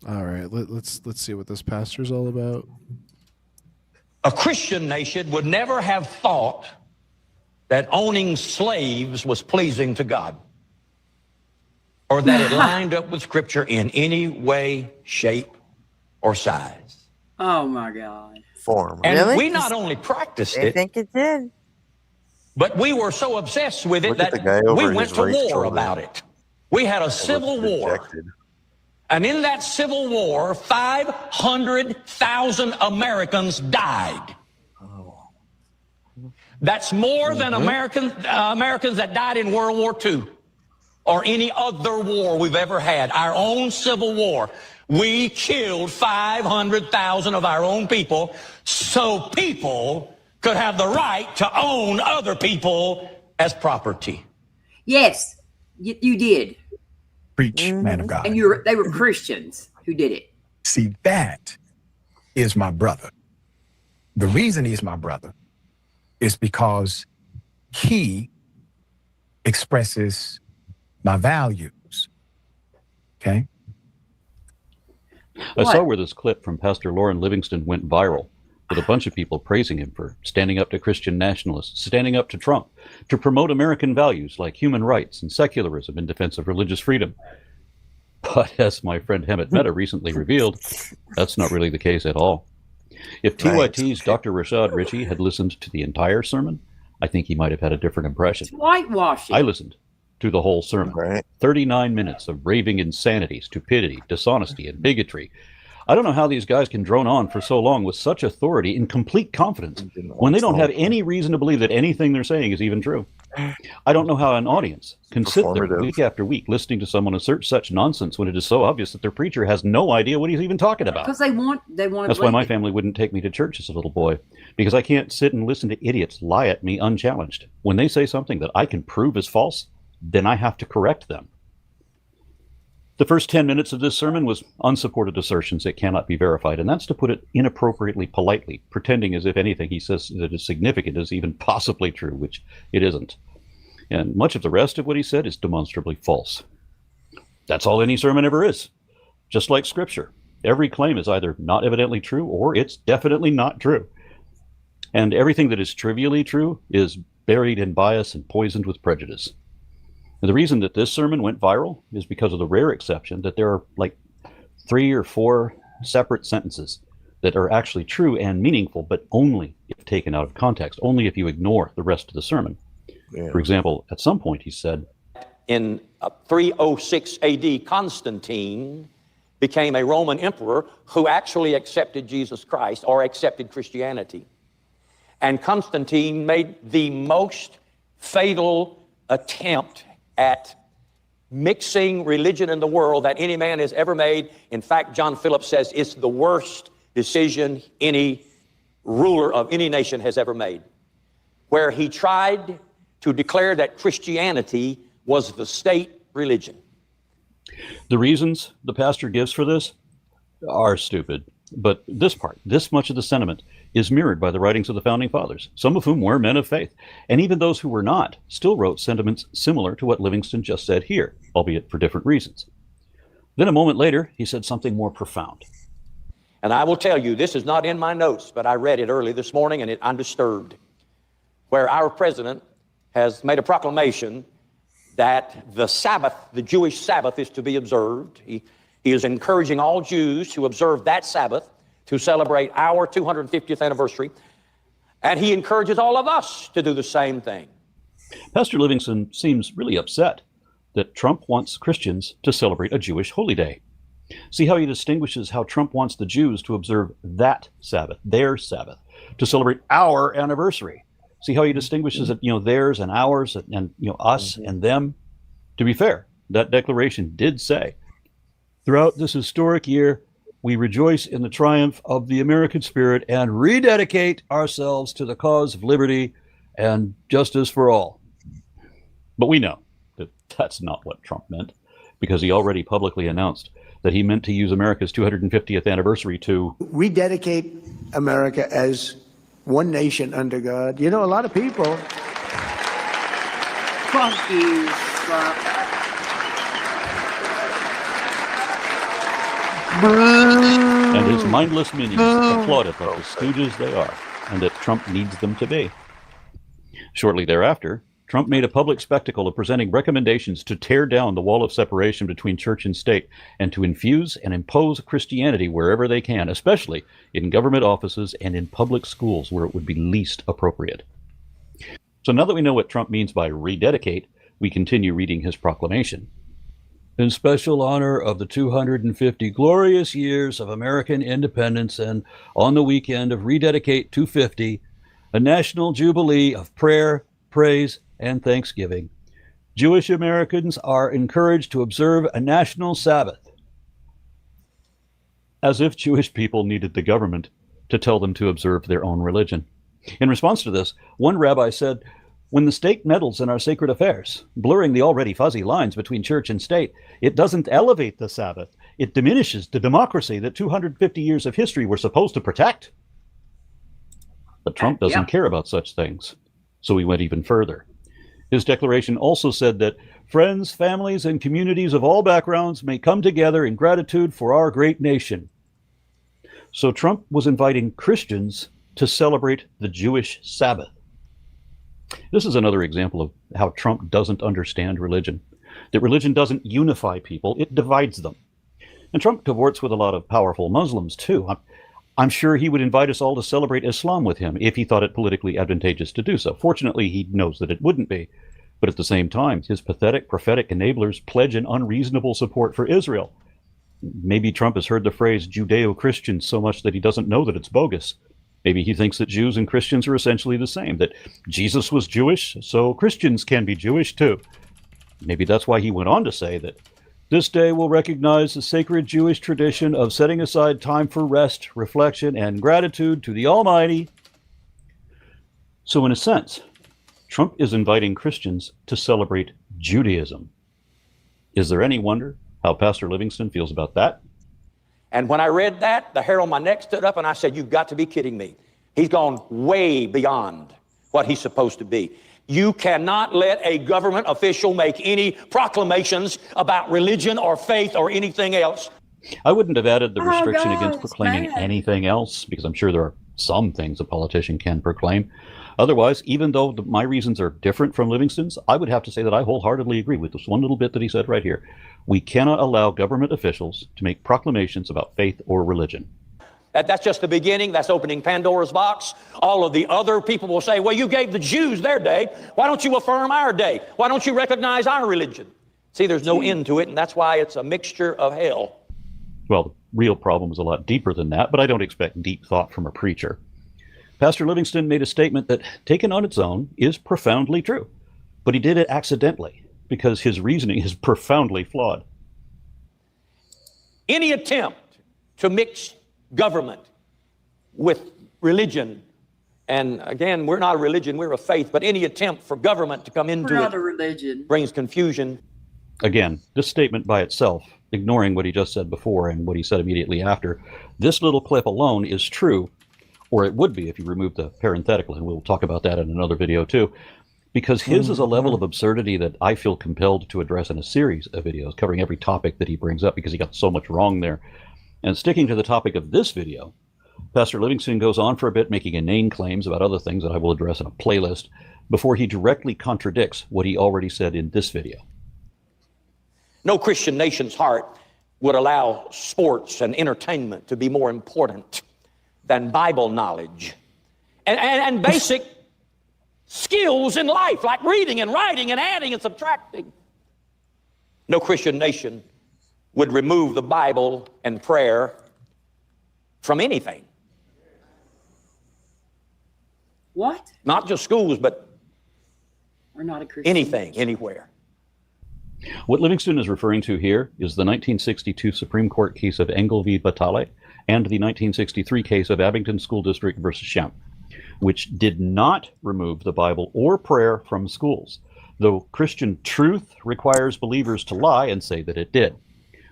All right, let's see what this pastor's all about. A Christian nation would never have thought that owning slaves was pleasing to God, or that it lined up with Scripture in any way, shape, or size. Oh my God. Form. And Really? we not only practiced I it, think it did. but we were so obsessed with it Look at that the guy over we his went to right war shoulder. about it. We had a civil war. Rejected. And in that civil war, 500,000 Americans died. That's more than Americans that died in World War II or any other war we've ever had. Our own civil war. We killed 500,000 of our own people so people could have the right to own other people as property. Yes, you did. Preach, man of God. And they were Christians who did it. See, that is my brother. The reason he's my brother is because he expresses my values. Okay? I saw where this clip from Pastor Lauren Livingston went viral with a bunch of people praising him for standing up to Christian nationalists, standing up to Trump, to promote American values like human rights and secularism in defense of religious freedom. But as my friend Hemet Mehta recently revealed, that's not really the case at all. If TYT's Dr. Rashad Ritchie had listened to the entire sermon, I think he might have had a different impression. Whitewashing. I listened to the whole sermon. 39 minutes of raving insanity, stupidity, dishonesty, and bigotry. I don't know how these guys can drone on for so long with such authority and complete confidence when they don't have any reason to believe that anything they're saying is even true. I don't know how an audience can sit there week after week listening to someone assert such nonsense when it is so obvious that their preacher has no idea what he's even talking about. Because they want That's why my family wouldn't take me to church as a little boy, because I can't sit and listen to idiots lie at me unchallenged. When they say something that I can prove is false, then I have to correct them. The first 10 minutes of this sermon was unsupported assertions that cannot be verified, and that's to put it inappropriately politely, pretending as if anything he says that is significant is even possibly true, which it isn't. And much of the rest of what he said is demonstrably false. That's all any sermon ever is. Just like Scripture, every claim is either not evidently true or it's definitely not true. And everything that is trivially true is buried in bias and poisoned with prejudice. And the reason that this sermon went viral is because of the rare exception that there are like 3 or 4 separate sentences that are actually true and meaningful, but only if taken out of context, only if you ignore the rest of the sermon. Yeah. For example, at some point he said, in 306 AD, Constantine became a Roman emperor who actually accepted Jesus Christ or accepted Christianity. And Constantine made the most fatal attempt at mixing religion in the world that any man has ever made. In fact, John Phillips says it's the worst decision any ruler of any nation has ever made, where he tried to declare that Christianity was the state religion. The reasons the pastor gives for this are stupid, but this part, this much of the sentiment, is mirrored by the writings of the Founding Fathers, some of whom were men of faith, and even those who were not still wrote sentiments similar to what Livingston just said here, albeit for different reasons. Then a moment later, he said something more profound. And I will tell you, this is not in my notes, but I read it early this morning and I'm disturbed, where our president has made a proclamation that the Sabbath, the Jewish Sabbath, is to be observed. He is encouraging all Jews to observe that Sabbath to celebrate our 250th anniversary. And he encourages all of us to do the same thing. Pastor Livingston seems really upset that Trump wants Christians to celebrate a Jewish holy day. See how he distinguishes how Trump wants the Jews to observe that Sabbath, their Sabbath, to celebrate our anniversary. See how he distinguishes it, theirs and ours and us and them. To be fair, that declaration did say, throughout this historic year, we rejoice in the triumph of the American spirit and rededicate ourselves to the cause of liberty and justice for all. But we know that that's not what Trump meant, because he already publicly announced that he meant to use America's 250th anniversary to rededicate America as one nation under God. You know, a lot of people. Fuck you, Trump. And his mindless minions applauded like the stooges they are, and that Trump needs them to be. Shortly thereafter, Trump made a public spectacle of presenting recommendations to tear down the wall of separation between church and state and to infuse and impose Christianity wherever they can, especially in government offices and in public schools where it would be least appropriate. So now that we know what Trump means by rededicate, we continue reading his proclamation. In special honor of the 250 glorious years of American independence and on the weekend of Rededicate 250, a national jubilee of prayer, praise, and thanksgiving, Jewish Americans are encouraged to observe a national Sabbath. As if Jewish people needed the government to tell them to observe their own religion. In response to this, one rabbi said, "When the state meddles in our sacred affairs, blurring the already fuzzy lines between church and state, it doesn't elevate the Sabbath. It diminishes the democracy that 250 years of history were supposed to protect." But Trump doesn't care about such things. So he went even further. His declaration also said that friends, families, and communities of all backgrounds may come together in gratitude for our great nation. So Trump was inviting Christians to celebrate the Jewish Sabbath. This is another example of how Trump doesn't understand religion. That religion doesn't unify people, it divides them. And Trump cavorts with a lot of powerful Muslims too. I'm sure he would invite us all to celebrate Islam with him if he thought it politically advantageous to do so. Fortunately, he knows that it wouldn't be. But at the same time, his pathetic prophetic enablers pledge an unreasonable support for Israel. Maybe Trump has heard the phrase Judeo-Christian so much that he doesn't know that it's bogus. Maybe he thinks that Jews and Christians are essentially the same, that Jesus was Jewish, so Christians can be Jewish too. Maybe that's why he went on to say that this day will recognize the sacred Jewish tradition of setting aside time for rest, reflection, and gratitude to the Almighty. So in a sense, Trump is inviting Christians to celebrate Judaism. Is there any wonder how Pastor Livingston feels about that? And when I read that, the hair on my neck stood up and I said, "You've got to be kidding me. He's gone way beyond what he's supposed to be." You cannot let a government official make any proclamations about religion or faith or anything else. I wouldn't have added the restriction against proclaiming anything else, because I'm sure there are some things a politician can proclaim. Otherwise, even though my reasons are different from Livingston's, I would have to say that I wholeheartedly agree with this one little bit that he said right here. We cannot allow government officials to make proclamations about faith or religion. That's just the beginning. That's opening Pandora's box. All of the other people will say, "Well, you gave the Jews their day. Why don't you affirm our day? Why don't you recognize our religion?" See, there's no end to it, and that's why it's a mixture of hell. Well, the real problem is a lot deeper than that, but I don't expect deep thought from a preacher. Pastor Livingston made a statement that, taken on its own, is profoundly true. But he did it accidentally, because his reasoning is profoundly flawed. Any attempt to mix government with religion, and again, we're not a religion, we're a faith, but any attempt for government to come into it brings confusion. Again, this statement by itself, ignoring what he just said before and what he said immediately after, this little clip alone is true, or it would be if you remove the parenthetical, and we'll talk about that in another video too, because his is a level of absurdity that I feel compelled to address in a series of videos covering every topic that he brings up, because he got so much wrong there. And sticking to the topic of this video, Pastor Livingston goes on for a bit, making inane claims about other things that I will address in a playlist, before he directly contradicts what he already said in this video. No Christian nation's heart would allow sports and entertainment to be more important than Bible knowledge and basic skills in life, like reading and writing and adding and subtracting. No Christian nation would remove the Bible and prayer from anything. What? Not just schools, but we're not a Christian anything, anywhere. What Livingston is referring to here is the 1962 Supreme Court case of Engel v. Batale and the 1963 case of Abington School District versus Shemp, which did not remove the Bible or prayer from schools, though Christian truth requires believers to lie and say that it did.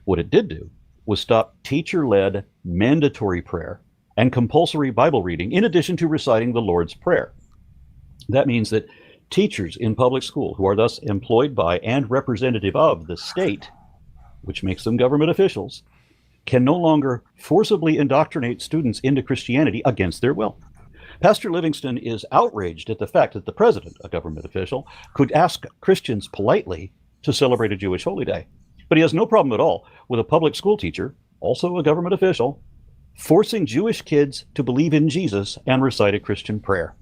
What it did do was stop teacher-led mandatory prayer and compulsory Bible reading in addition to reciting the Lord's Prayer. That means that teachers in public school who are thus employed by and representative of the state, which makes them government officials, can no longer forcibly indoctrinate students into Christianity against their will. Pastor Livingston is outraged at the fact that the president, a government official, could ask Christians politely to celebrate a Jewish holy day. But he has no problem at all with a public school teacher, also a government official, forcing Jewish kids to believe in Jesus and recite a Christian prayer.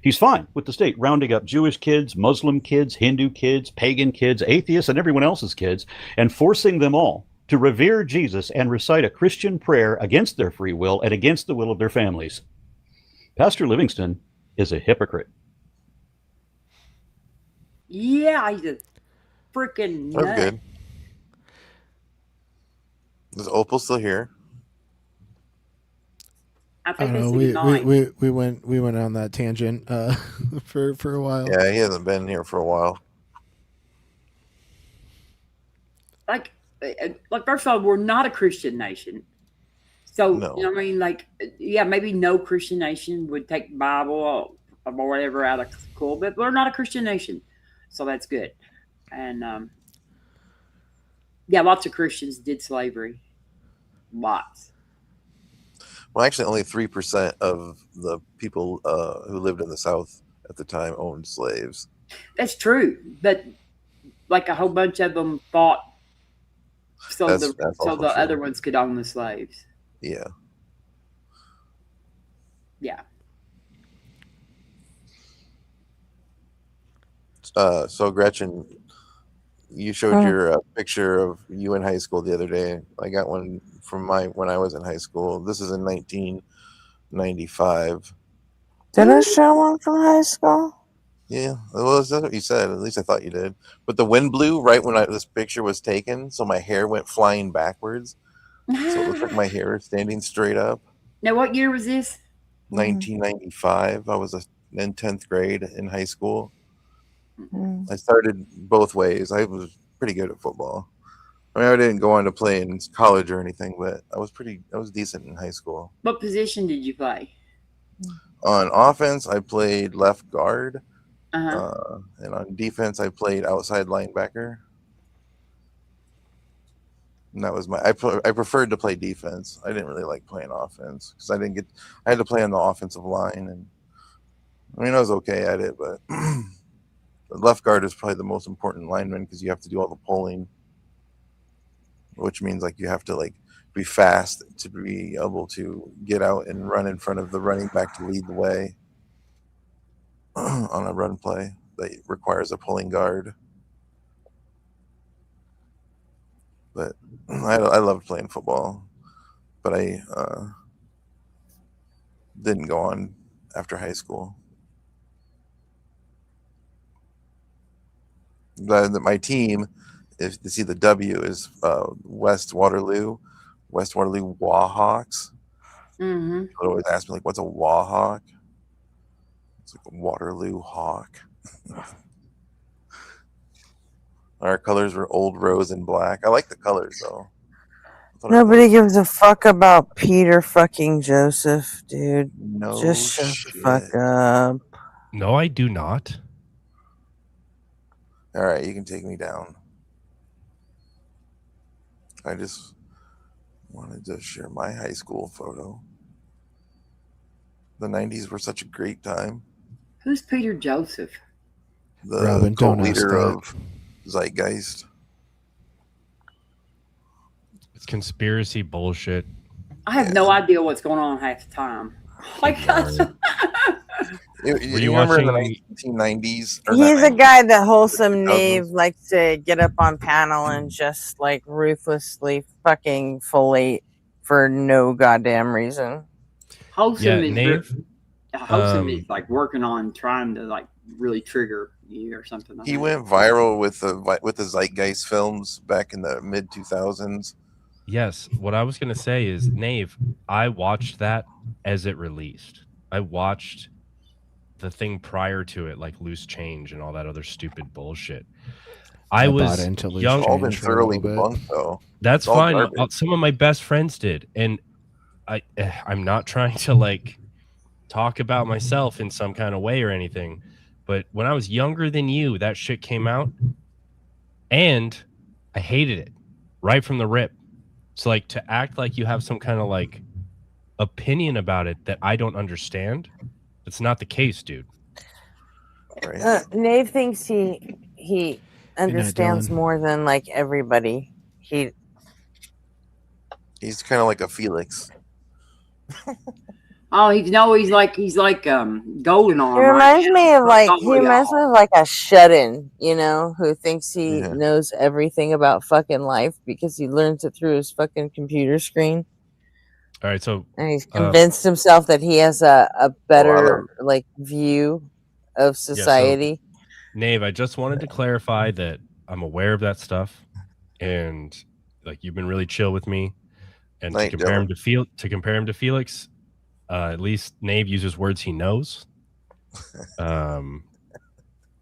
He's fine with the state rounding up Jewish kids, Muslim kids, Hindu kids, pagan kids, atheists, and everyone else's kids, and forcing them all to revere Jesus and recite a Christian prayer against their free will and against the will of their families. Pastor Livingston is a hypocrite. Yeah, he's a freaking nut. That's good. Is Opal still here? I think know, we went on that tangent for a while. Yeah, he hasn't been here for a while. Like first of all, we're not a Christian nation. So, No. you know what I mean? Like, yeah, maybe no Christian nation would take the Bible or whatever out of school, but we're not a Christian nation. So that's good. And, yeah, lots of Christians did slavery. Lots. Well, actually, only 3% of the people who lived in the South at the time owned slaves. That's true. But, like, a whole bunch of them fought so That's the also true. other ones could own the slaves. Yeah. Yeah. So Gretchen, you showed your picture of you in high school the other day. I got one from when I was in high school. This is in 1995. Did I show one from high school? Yeah, well, that's what you said. At least I thought you did. But the wind blew right when this picture was taken, so my hair went flying backwards. So it looked like my hair standing straight up. Now, what year was this? 1995. I was in 10th grade in high school. I started both ways. I was pretty good at football. I mean, I didn't go on to play in college or anything, but I was decent in high school. What position did you play? On offense, I played left guard. Uh-huh. And on defense, I played outside linebacker. And that was I preferred to play defense. I didn't really like playing offense because I had to play on the offensive line, and I mean I was okay at it, but the left guard is probably the most important lineman because you have to do all the pulling, which means like you have to like be fast to be able to get out and run in front of the running back to lead the way on a run play that requires a pulling guard. But I loved playing football, but I didn't go on after high school. My team, if you see the W, is West Waterloo Wahawks. Mm-hmm. People always ask me like, "What's a Wahawk?" It's like a Waterloo Hawk. Our colors were old rose and black. I like the colors though. Nobody gives a fuck about Peter fucking Joseph, dude. No Just shut shit. the fuck up. No, I do not. All right, you can take me down. I just wanted to share my high school photo. The 90s were such a great time. Who's Peter Joseph? The Robin, don't ask leader that. of Zeitgeist. It's conspiracy bullshit. I have no idea what's going on half the time. Like, You you remember in the watching- 1990s? He's a guy that Wholesome Nave likes to get up on panel and just like ruthlessly fucking folate for no goddamn reason. Wholesome Yeah, is Nave, Wholesome is like working on trying to like really trigger year or something like He that. went viral with the Zeitgeist films back in the mid 2000s. Yes, what I was gonna say is, Nave, I watched that as it released. I watched the thing prior to it, like Loose Change and all that other stupid bullshit. I bought was into Loose young. All been Change for a thoroughly little bit. debunked, though. That's It's all fine. garbage. Some of my best friends did, and I'm not trying to like talk about myself in some kind of way or anything, but when I was younger than you, that shit came out, and I hated it right from the rip. So like to act like you have some kind of like opinion about it that I don't understand, it's not the case, dude. Right? Nave thinks he understands Dylan. more than like everybody. He's kind of like a Felix. Oh, he's like golden arm. He reminds me of like a shut-in, who thinks he Yeah. knows everything about fucking life because he learns it through his fucking computer screen. All right, so And he's convinced himself that he has a better like view of society. Yeah, so, Nave, I just wanted to clarify that I'm aware of that stuff, and like you've been really chill with me. And to compare him to Felix, at least Nave uses words he knows.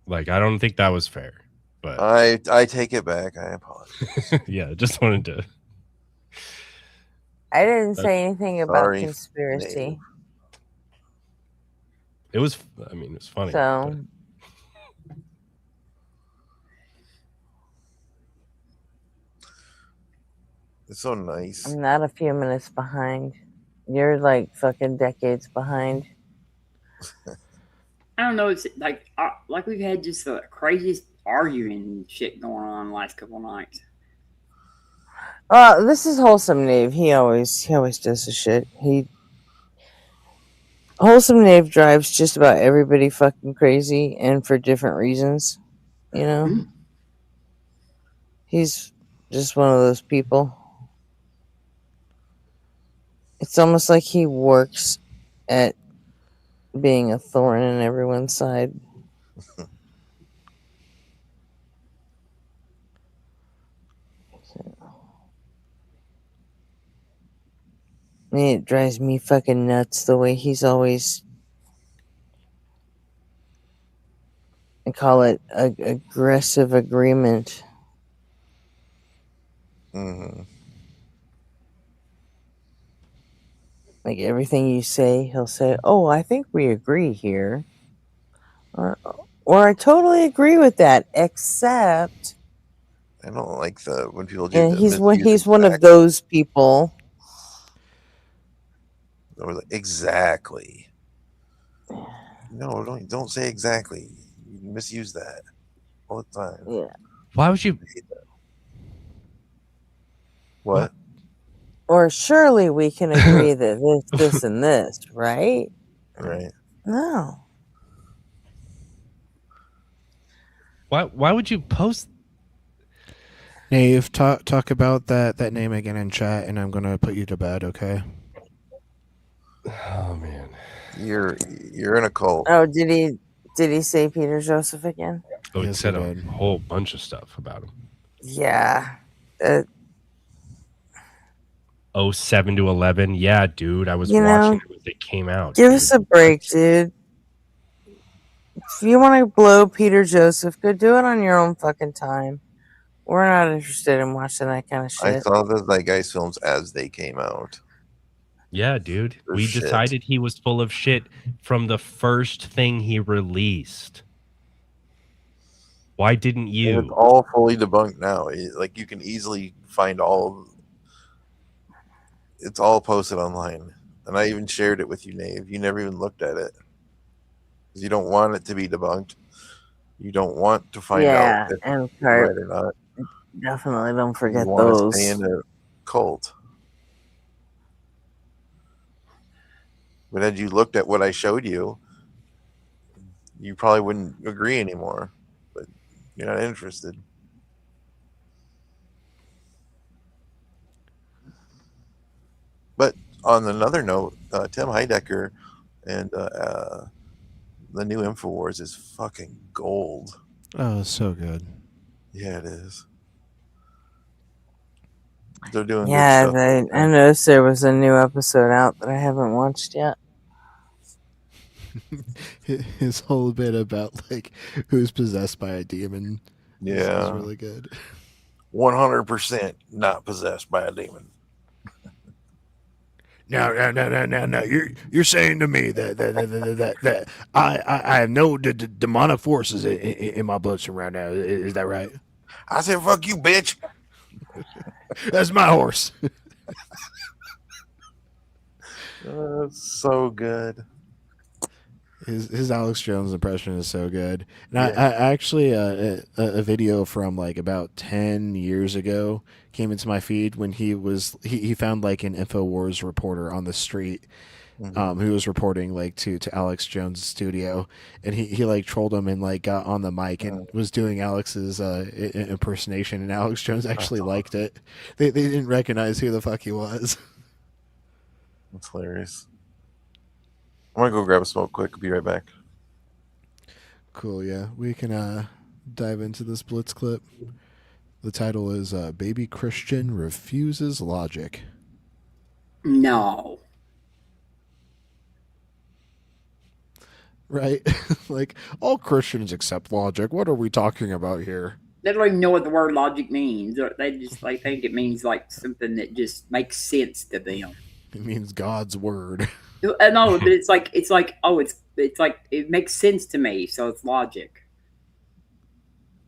Like I don't think that was fair, but I take it back. I apologize. yeah, just wanted to. I didn't say anything about Sorry, conspiracy. Nave. It was, I mean, it was funny. So It's so nice. I'm not a few minutes behind. You're like fucking decades behind. I don't know. It's like we've had just the craziest arguing shit going on the last couple of nights. This is Wholesome Nave. He always does this shit. Wholesome Nave drives just about everybody fucking crazy, and for different reasons. He's just one of those people. It's almost like he works at being a thorn in everyone's side. I mean, it drives me fucking nuts the way he's always, I call it aggressive agreement. Mm-hmm. Like everything you say, he'll say, "Oh, I think we agree here," or "I totally agree with that," except. I don't like when people do. And he's one of those people. Exactly. No, don't say exactly. You misuse that all the time. Yeah. Why would you? What? Or surely we can agree that this, and this, right? Right. No. Why would you post? Nave, talk about that name again in chat, and I'm gonna put you to bed. Okay. Oh man, you're in a cult. Oh, did he say Peter Joseph again? Oh, he Yes, said he a did. whole bunch of stuff about him. Yeah. 07 to 11. Yeah, dude, I was watching it when they came out. Give us a break, dude. If you want to blow Peter Joseph, go do it on your own fucking time. We're not interested in watching that kind of shit. I saw the Zeitgeist films as they came out. Yeah, dude. We decided he was full of shit from the first thing he released. Why didn't you? And it's all fully debunked now. Like you can easily find all. It's all posted online, and I even shared it with you, Nave. You never even looked at it because you don't want it to be debunked. You don't want to find out if and it's right or not. Definitely don't forget you want those. to stay in a cult. But had you looked at what I showed you, you probably wouldn't agree anymore. But you're not interested. But on another note, Tim Heidecker and the new InfoWars is fucking gold. Oh, it's so good. Yeah, it is. They're doing Yeah, good stuff. I noticed there was a new episode out that I haven't watched yet. His whole bit about like who's possessed by a demon is really good. 100% not possessed by a demon. No. You're saying to me that I have no demonic forces in my bloodstream right now. Is that right? I said, "Fuck you, bitch." That's my horse. So good. His Alex Jones impression is so good. And I actually a video from like about 10 years ago came into my feed when he found like an InfoWars reporter on the street who was reporting like to Alex Jones' studio, and he like trolled him and like got on the mic and was doing Alex's impersonation, and Alex Jones actually liked it. They didn't recognize who the fuck he was. That's hilarious. I'm gonna go grab a smoke quick. I'll be right back. Cool, yeah. We can dive into this Blitz clip. The title is Baby Christian Refuses Logic. No. Right? Like, all Christians accept logic. What are we talking about here? They don't even know what the word logic means. They just like think it means like something that just makes sense to them. It means God's word. No, but it's like it's like it makes sense to me, so it's logic.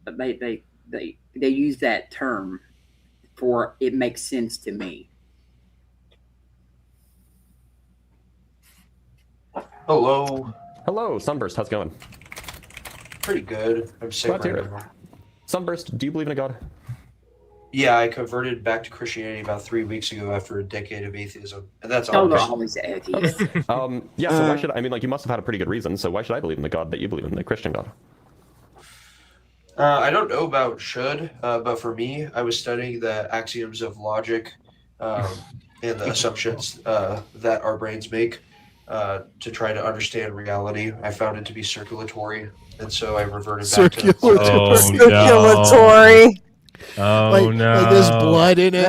But they use that term for it makes sense to me. Hello, Sunburst. How's it going? Pretty good. I'm sick Glad to right hear now. it. Sunburst, do you believe in a God? Yeah, I converted back to Christianity about 3 weeks ago after a decade of atheism, and that's Don't all. always atheist. Yeah. So why should I mean, like, you must have had a pretty good reason. So why should I believe in the God that you believe in, the Christian God? I don't know about should, but for me, I was studying the axioms of logic and the assumptions that our brains make to try to understand reality. I found it to be circulatory, and so I reverted back to circulatory. Oh like there's blood in it.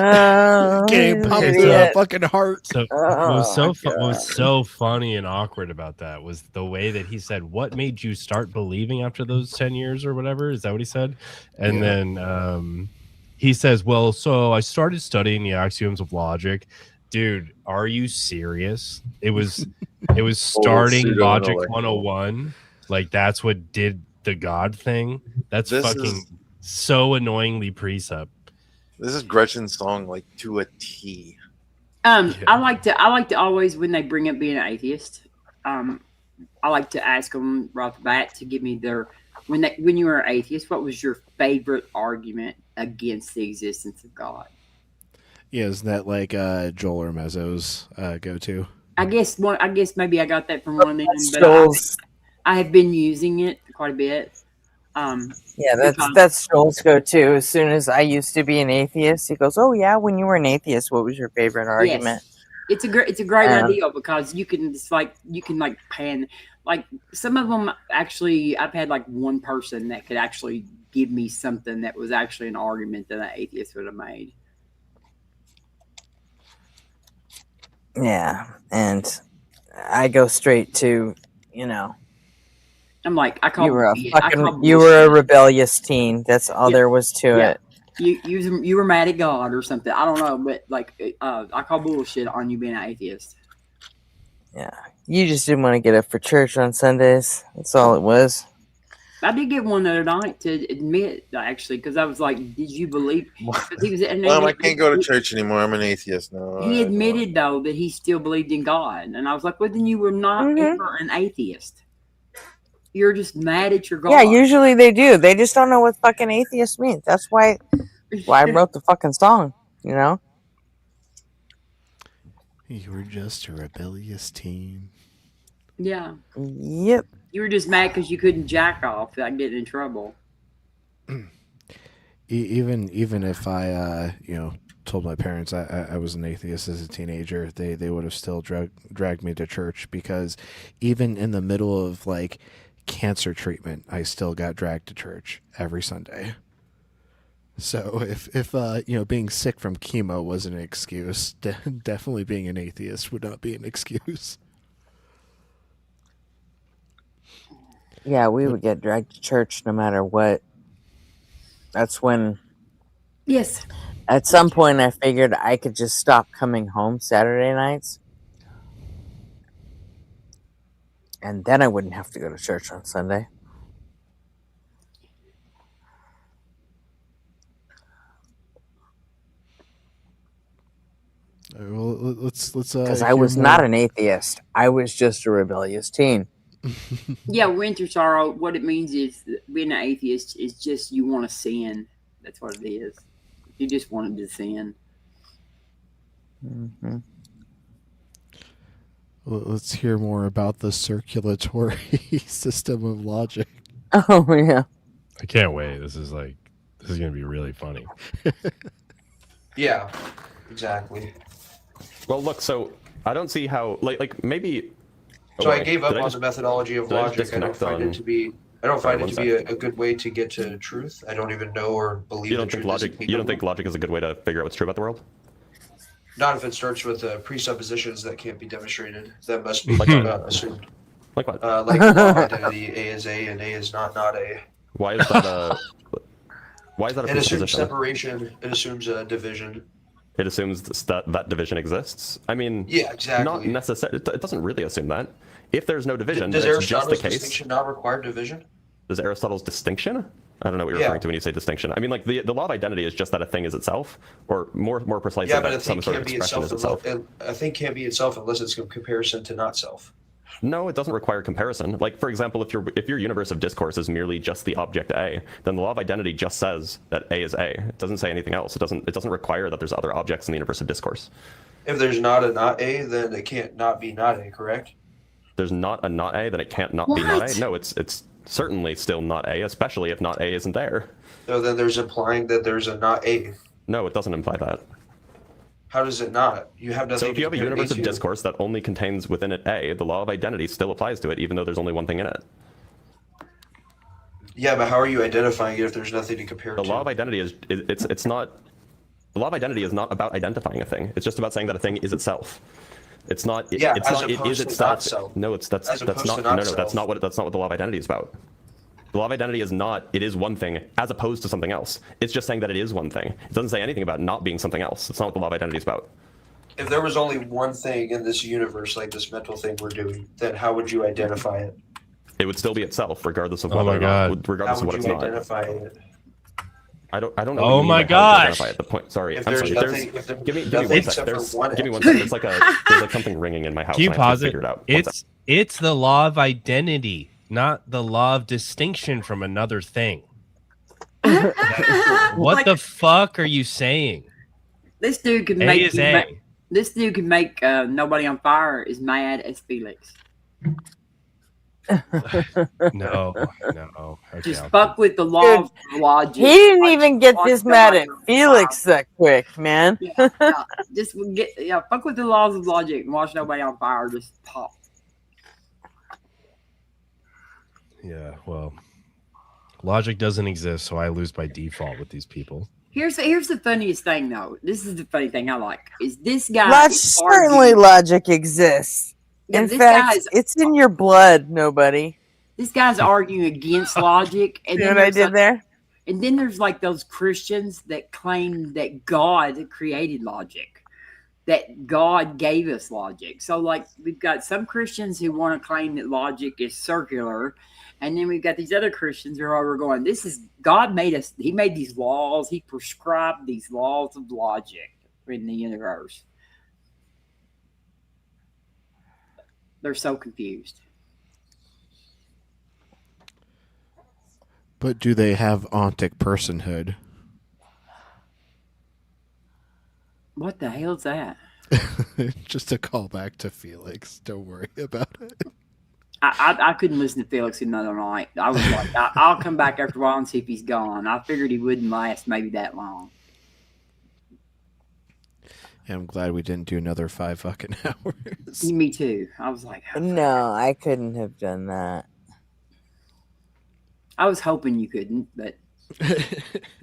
Getting pumped to the fucking heart. So what was so funny and awkward about that was the way that he said, "What made you start believing after those 10 years or whatever?" Is that what he said? And then he says, "Well, so I started studying the axioms of logic." Dude, are you serious? It was starting Logic 101. Like, that's what did the God thing. That's so annoyingly precept. This is Gretchen's song, like, to a T. I like to always, when they bring up being an atheist, I like to ask them right off the bat to give me their when you were an atheist, what was your favorite argument against the existence of God? Yeah, isn't that like Joel or Mezzo's go-to? I guess maybe I got that from one of them, but I have been using it quite a bit. Yeah, that's Joel's go-to. As soon as I used to be an atheist, he goes, "Oh yeah, when you were an atheist, what was your favorite argument?" Yes. It's a great idea because you can pan like some of them actually. I've had like one person that could actually give me something that was actually an argument that an atheist would have made. Yeah, and I go straight to, I'm like, you were a rebellious teen. That's all there was to it. You were mad at God or something. I don't know, but like, I call bullshit on you being an atheist. Yeah, you just didn't want to get up for church on Sundays. That's all it was. I did get one the other night to admit, actually, because I was like, "Did you believe?" He was, I can't go to church anymore. I'm an atheist now. He admitted though that he still believed in God, and I was like, "Well, then you were not ever an atheist. You're just mad at your God." Yeah, usually they do. They just don't know what fucking atheist means. That's why I wrote the fucking song. You were just a rebellious teen. Yeah. Yep. You were just mad because you couldn't jack off without getting in trouble. Even if I told my parents I was an atheist as a teenager, they would have still dragged me to church, because even in the middle of like cancer treatment, I still got dragged to church every Sunday. So if being sick from chemo wasn't an excuse, definitely being an atheist would not be an excuse. Yeah, we would get dragged to church no matter what. That's when. Yes. At some point, I figured I could just stop coming home Saturday nights. And then I wouldn't have to go to church on Sunday. Well, let's. Because I was not an atheist. I was just a rebellious teen. Yeah, winter sorrow. What it means is being an atheist is just you want to sin. That's what it is. You just wanted to sin. Mm-hmm. Well, let's hear more about the circulatory system of logic. Oh yeah. I can't wait. This is going to be really funny. Yeah, exactly. Well, look, so I don't see how, like maybe. So I gave up on the methodology of logic. I don't find it to be. I don't find it to be a good way to get to truth. I don't even know or believe. You don't think logic? You don't think logic is a good way to figure out what's true about the world? Not if it starts with presuppositions that can't be demonstrated. That must be assumed. Like what? Like law of identity, A is A and A is not A. Why is that a? Why is that a It assumes presupposition? Separation. It assumes a division. It assumes that division exists. I mean, yeah, exactly. Not necessarily. It doesn't really assume that. If there's no division, does then it's just the Aristotle's case. distinction not require division? Does Aristotle's distinction? I don't know what you're referring to when you say distinction. I mean, like the law of identity is just that a thing is itself, or more precisely, Yeah, but a that thing some sort of can't be expression is itself. itself. A thing can't be itself unless it's in comparison to not self. No, it doesn't require comparison. Like, for example, if your universe of discourse is merely just the object A, then the law of identity just says that A is A. It doesn't say anything else. It doesn't require that there's other objects in the universe of discourse. If there's not a not A, then it can't not be not A, correct? There's not a not A, then it can't not be not A. No, it's certainly still not A, especially if not A isn't there. So then there's implying that there's a not A. No, it doesn't imply that. How does it not? You have nothing. So if you have a universe of discourse that only contains within it A, the law of identity still applies to it, even though there's only one thing in it. Yeah, but how are you identifying it if there's nothing to compare The to? law of identity is it's not. The law of identity is not about identifying a thing. It's just about saying that a thing is itself. It's not. Yeah, it's as not. It opposed is to itself. not self. No, that's As not. opposed to No, not no, self. that's not what the law of identity is about. The law of identity is not. It is one thing as opposed to something else. It's just saying that it is one thing. It doesn't say anything about not being something else. It's not what the law of identity is about. If there was only one thing in this universe, like this mental thing we're doing, then how would you identify it? It would still be itself, regardless of Oh whether my or God. not, regardless How of what would it's you not. identify it? I don't know. Oh what you my mean by how to gosh. identify it. The point. Sorry, If I'm there's sorry. nothing, if there's Give me nothing one except sec. for one Give me one aspect. sec. There's like something ringing in my house. Can you and I have pause to it? figure it out. One sec. It's the law of identity, not the law of distinction from another thing. What the fuck are you saying? This dude can A make is you A. this dude can make nobody on fire as mad as Felix. No. Okay, Just fuck with the law of logic. He didn't even get Watch this mad at nobody on Felix that quick, man. Yeah, just fuck with the laws of logic and watch nobody on fire just pop. Yeah, well, logic doesn't exist, so I lose by default with these people. Here's the funniest thing though. This is the funny thing I like is this guy. Certainly, logic exists. Yeah, In this fact, guy's- it's in your blood. Nobody. This guy's arguing against logic, and See then what I there's did like- there? And then there's like those Christians that claim that God created logic, that God gave us logic. So like we've got some Christians who want to claim that logic is circular, and then we've got these other Christians who are going, "This is God made us. He made these laws. He prescribed these laws of logic in the universe." They're so confused. But do they have ontic personhood? What the hell is that? Just a call back to Felix. Don't worry about it. I couldn't listen to Felix another night. I was like, I'll come back after a while and see if he's gone. I figured he wouldn't last maybe that long. I'm glad we didn't do another 5 fucking hours. Me too. I was like, No, I couldn't have done that. I was hoping you couldn't, but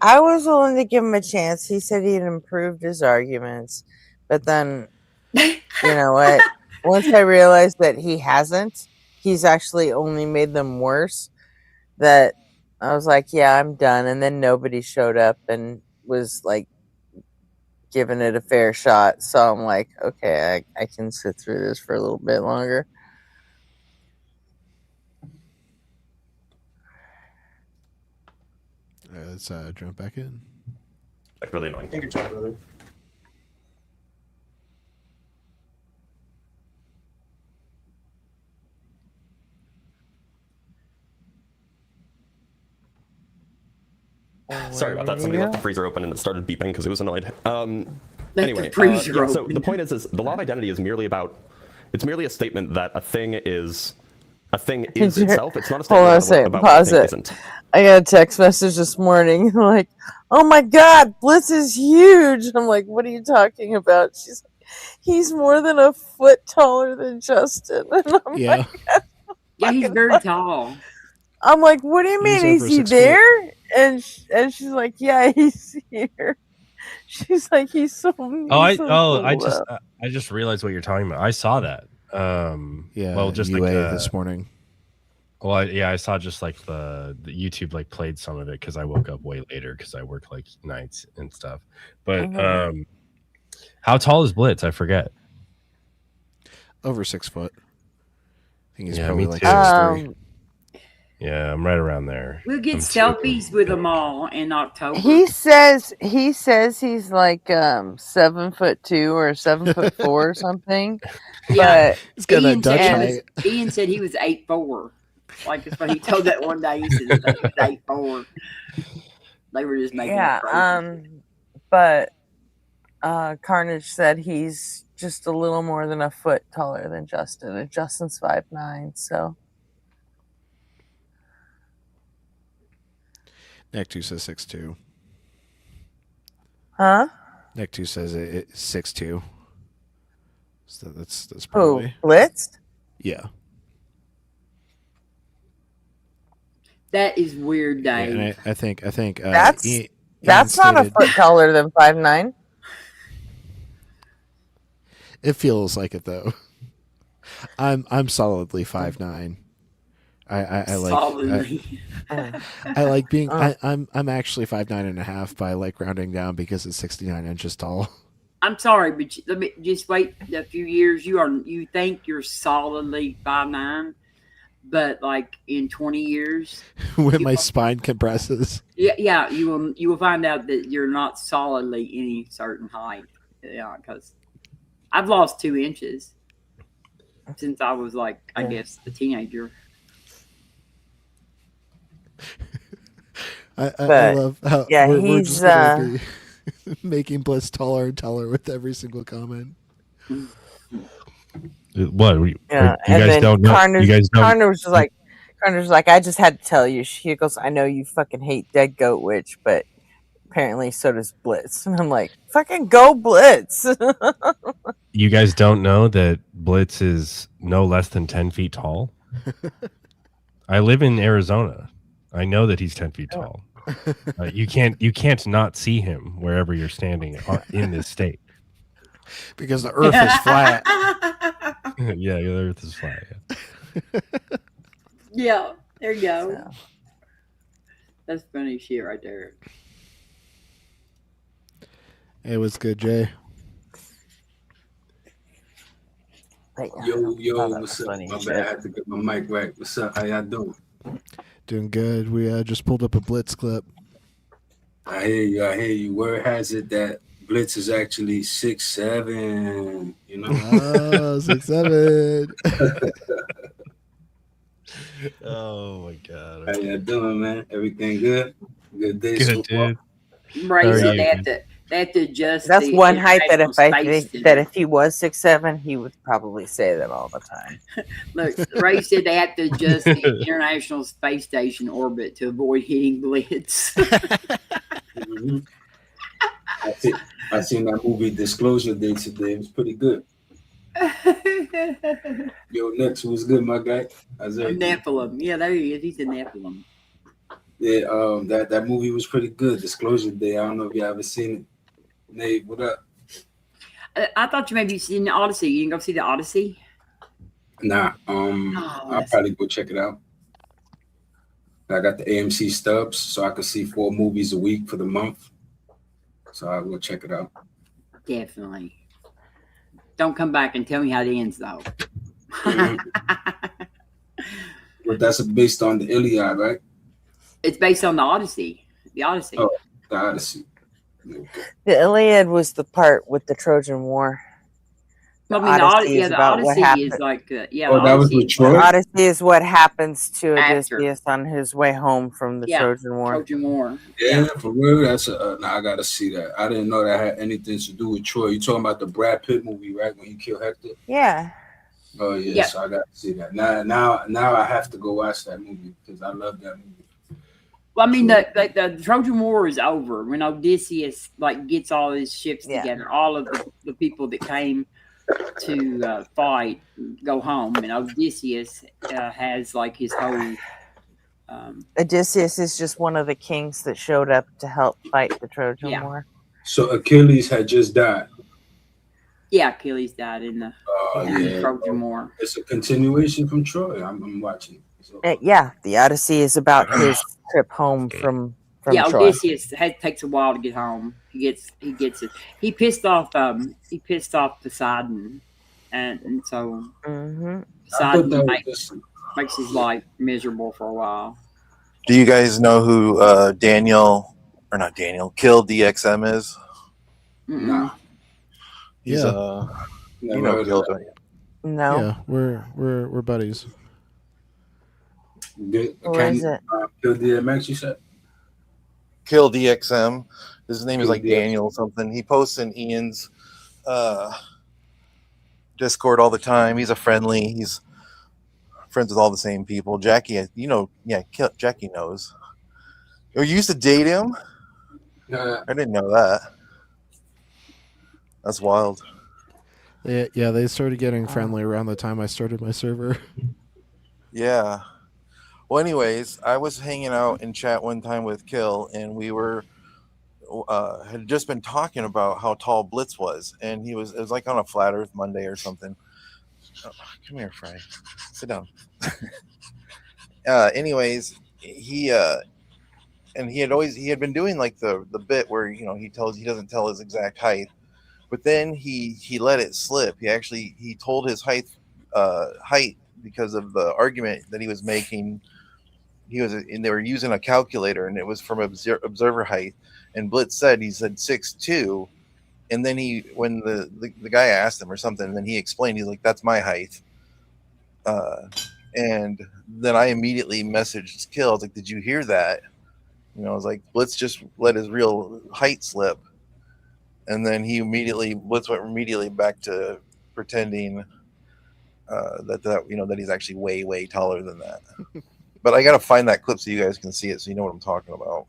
I was willing to give him a chance. He said he'd improved his arguments, but then, you know what? Once I realized that he hasn't, he's actually only made them worse. That I was like, yeah, I'm done. And then nobody showed up and was like giving it a fair shot. So I'm like, okay, I can sit through this for a little bit longer. Let's jump back in. Like really annoying. Take your time, brother. Sorry about that. Somebody left the freezer open and it started beeping because it was annoyed. Anyway, freezer so the point is the law of identity is merely about. It's merely a statement that a thing is itself. It's not a Hold on a statement second. about Pause what a it. thing isn't. I got a text message this morning. Like, oh my God, Blitz is huge. I'm like, what are you talking about? She's like, he's more than a foot taller than Justin. And I'm Yeah. like, yeah, he's very tall. I'm like, what do you He's mean? Is over he 6 foot. there? And she's like, yeah, he's here. She's like, he's so. I cool, just realized what you're talking about. I saw that. Yeah. Well, just UA like this morning. Well, I saw just like the YouTube like played some of it because I woke up way later because I work like nights and stuff. But how tall is Blitz? I forget. Over 6 foot. I think he's Yeah, probably me like too. 6'3". Yeah, I'm right around there. We'll get selfies with them all in October. He says he's like 7'2" or 7'4" or something. Yeah, But he's got Ian that Dutch said height. Ian said he was 8'4". Like that's what he told that one day. He said he was 8'4". They were just making it crazy. But Carnage said he's just a little more than a foot taller than Justin, and Justin's 5'9", so. Neck2 says 6'2". Huh? Neck2 says it's 6'2". So that's Who? probably Blitz? Yeah. That is weird, Yeah, Dave. and I think That's Ian not a stated- foot taller than 5'9". It feels like it though. I'm solidly 5'9". I like Solidly. I like being I'm actually 5'9.5", but I like rounding down because it's 69 inches tall. I'm sorry, but let me just wait a few years. You think you're solidly 5'9", but like in 20 years, When my spine compresses. yeah, you will find out that you're not solidly any certain height. Yeah, because I've lost 2 inches since I was like, I guess, a teenager. I love how we're just he's gonna be making Bliss taller and taller with every single comment. What? You Yeah, guys and then don't know? Carnage, You guys don't? Carnage was like, I just had to tell you. He goes, I know you fucking hate Dead Goat Witch, but apparently so does Blitz. And I'm like, fucking go Blitz. You guys don't know that Blitz is no less than 10 feet tall? I live in Arizona. I know that he's 10 feet tall. You can't not see him wherever you're standing in this state. Because the earth is flat. Yeah, the earth is flat. Yeah. Yeah, there you go. Yeah. That's funny shit right there. Hey, what's good, Jay? Yo, what's up? My bad, I had to get my mic right. What's up? How y'all doing? Doing good. We just pulled up a Blitz clip. I hear you. Word has it that Blitz is actually 6'7", you know? Oh, 6'7". Oh my god. How y'all doing, man? Everything good? Good day Good, so far? dude. Right, so they have to adjust. That's the one height that international if he was 6'7", he would probably say that all the time. Look, Ray said they have to adjust the International Space Station orbit to avoid hitting Blitz. Mm-hmm. I seen that movie Disclosure Day today. It was pretty good. Yo, next was good, my guy. Nephilim. Yeah, there he is. He's a Nephilim. Yeah, that movie was pretty good. Disclosure Day. I don't know if you ever seen it. Nate, what up? I thought you maybe seen the Odyssey. You didn't go see the Odyssey? Nah, Oh, I'll probably go check it out. I got the AMC stubs, so I could see 4 movies a week for the month. So I will check it out. Definitely. Don't come back and tell me how it ends, though. But that's based on the Iliad, right? It's based on the Odyssey. The Odyssey. Oh, the Odyssey. The Iliad was the part with the Trojan War. I mean, Odyssey is the about what Odyssey happened. is like, that was with The Troy? Odyssey is what happens to After. Odysseus on his way home from the Trojan War. Trojan War. Yeah, for real. That's I gotta see that. I didn't know that had anything to do with Troy. You talking about the Brad Pitt movie, right? When he killed Hector? Yeah. Oh yeah, so I gotta see that. Now I have to go watch that movie because I love that movie. Well, I mean, the Trojan War is over when Odysseus gets all his ships together. All of the people that came to fight go home, and Odysseus has his whole. Odysseus is just one of the kings that showed up to help fight the Trojan War. So Achilles had just died. Yeah, Achilles died in the Trojan War. It's a continuation from Troy. I'm watching. So. The Odyssey is about his trip home from Troy. Odysseus takes a while to get home. He gets it. He pissed off Poseidon, and so Poseidon makes his life miserable for a while. Do you guys know who Kill DXM is? No. He's Yeah. you know Kill, don't you? No. Yeah, we're buddies. Who is it? Kill DMX, you said? Kill DXM. His name is Kill like DXM. Daniel something. He posts in Ian's Discord all the time. He's he's friends with all the same people. Jackie, Jackie knows. You used to date him? I didn't know that. That's wild. Yeah, they started getting friendly around the time I started my server. Yeah. Well, anyways, I was hanging out in chat one time with Kill, and we were had just been talking about how tall Blitz was, and it was like on a Flat Earth Monday or something. Oh, come here, Fry. Sit down. Anyways, he had been doing like the bit where he doesn't tell his exact height, but then he let it slip. He told his height because of the argument that he was making. They were using a calculator, and it was from observer height. And Blitz said 6'2", and then when the guy asked him or something, and then he explained, he's like, "That's my height." And then I immediately messaged Kill. I was like, "Did you hear that?" I was like, Blitz just let his real height slip, and then Blitz went immediately back to pretending that he's actually way taller than that. But I gotta find that clip so you guys can see it, so you know what I'm talking about.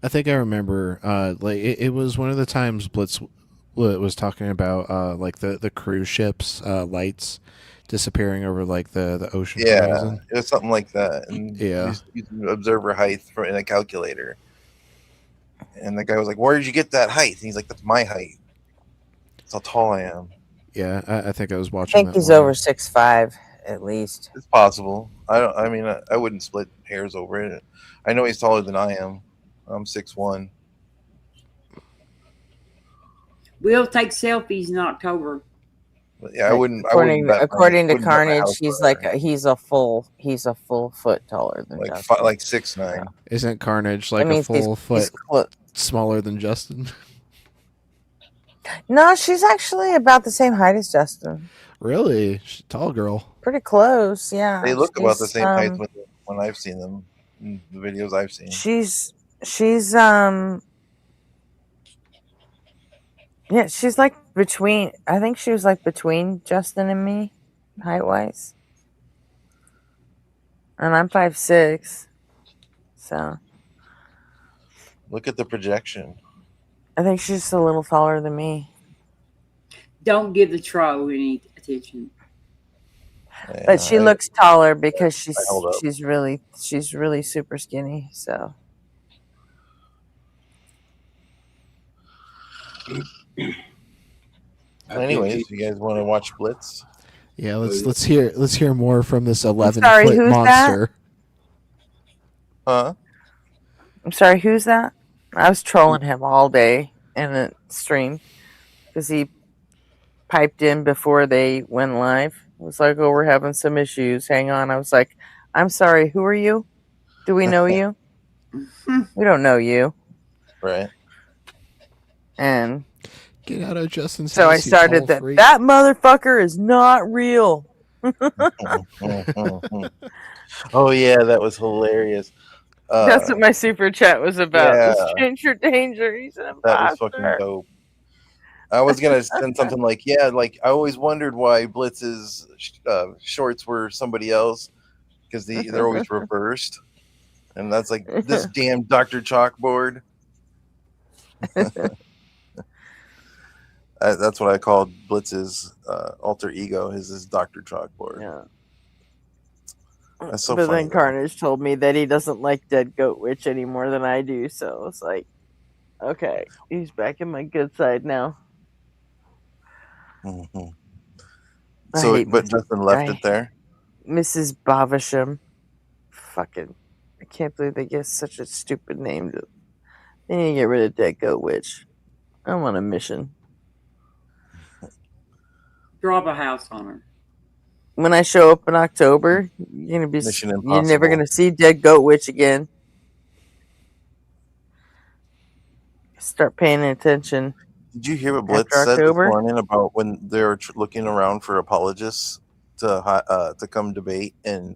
I think I remember. It was one of the times Blitz was talking about the cruise ships lights disappearing over the ocean horizon. It was something like that. And using observer height in a calculator. And the guy was like, "Where did you get that height?" And he's like, "That's my height. That's how tall I am." Yeah, I think I was watching. I think he's over 6'5" at least. It's possible. I wouldn't split hairs over it. I know he's taller than I am. I'm 6'1". We'll take selfies in October. But yeah, I wouldn't. According to Carnage, he's a full foot taller than Justin. Like 6'9". Isn't Carnage like a full foot smaller than Justin? No, she's actually about the same height as Justin. Really? She's a tall girl. Pretty close, yeah. They look about the same height when I've seen them in the videos I've seen. She's like between. I think she was like between Justin and me, height wise. And I'm 5'6", so look at the projection. I think she's just a little taller than me. Don't give the troll any attention. Yeah, But she looks taller because held up. she's really super skinny. So Well, anyways, you guys want to watch Blitz? Yeah, let's hear more from this sorry, 11-foot who's monster. Huh? I'm sorry, who's that? I was trolling him all day in the stream because he piped in before they went live. It was like, "Oh, we're having some issues. Hang on." I was like, "I'm sorry. Who are you? Do we know you? We don't know you." Right. And Get out of Justin's so house, I started you tall that. freak. That motherfucker is not real. Oh yeah, that was hilarious. That's what my super chat was about. Yeah. Was Stranger Danger. He's an That was fucking imposter. dope. I was gonna send something like, yeah, like I always wondered why Blitz's shorts were somebody else because they're always reversed, and that's like this damn Dr. Chalkboard. That's what I called Blitz's alter ego. His Dr. Chalkboard. Yeah. That's so But funny. then Carnage told me that he doesn't like Dead Goat Witch any more than I do, so it's like, okay, he's back in my good side now. Mm-hmm. I So, hate but Justin left it there. Mrs. Bavasham. Fucking, I can't believe they get such a stupid name. They need to get rid of Dead Goat Witch. I'm on a mission. Drop a house on her. When I show up in October, you're gonna be Mission you're never Impossible. gonna see Dead Goat Witch again. Start paying attention. Did you hear what Blitz after said this October. morning about when they were looking around for apologists to come debate in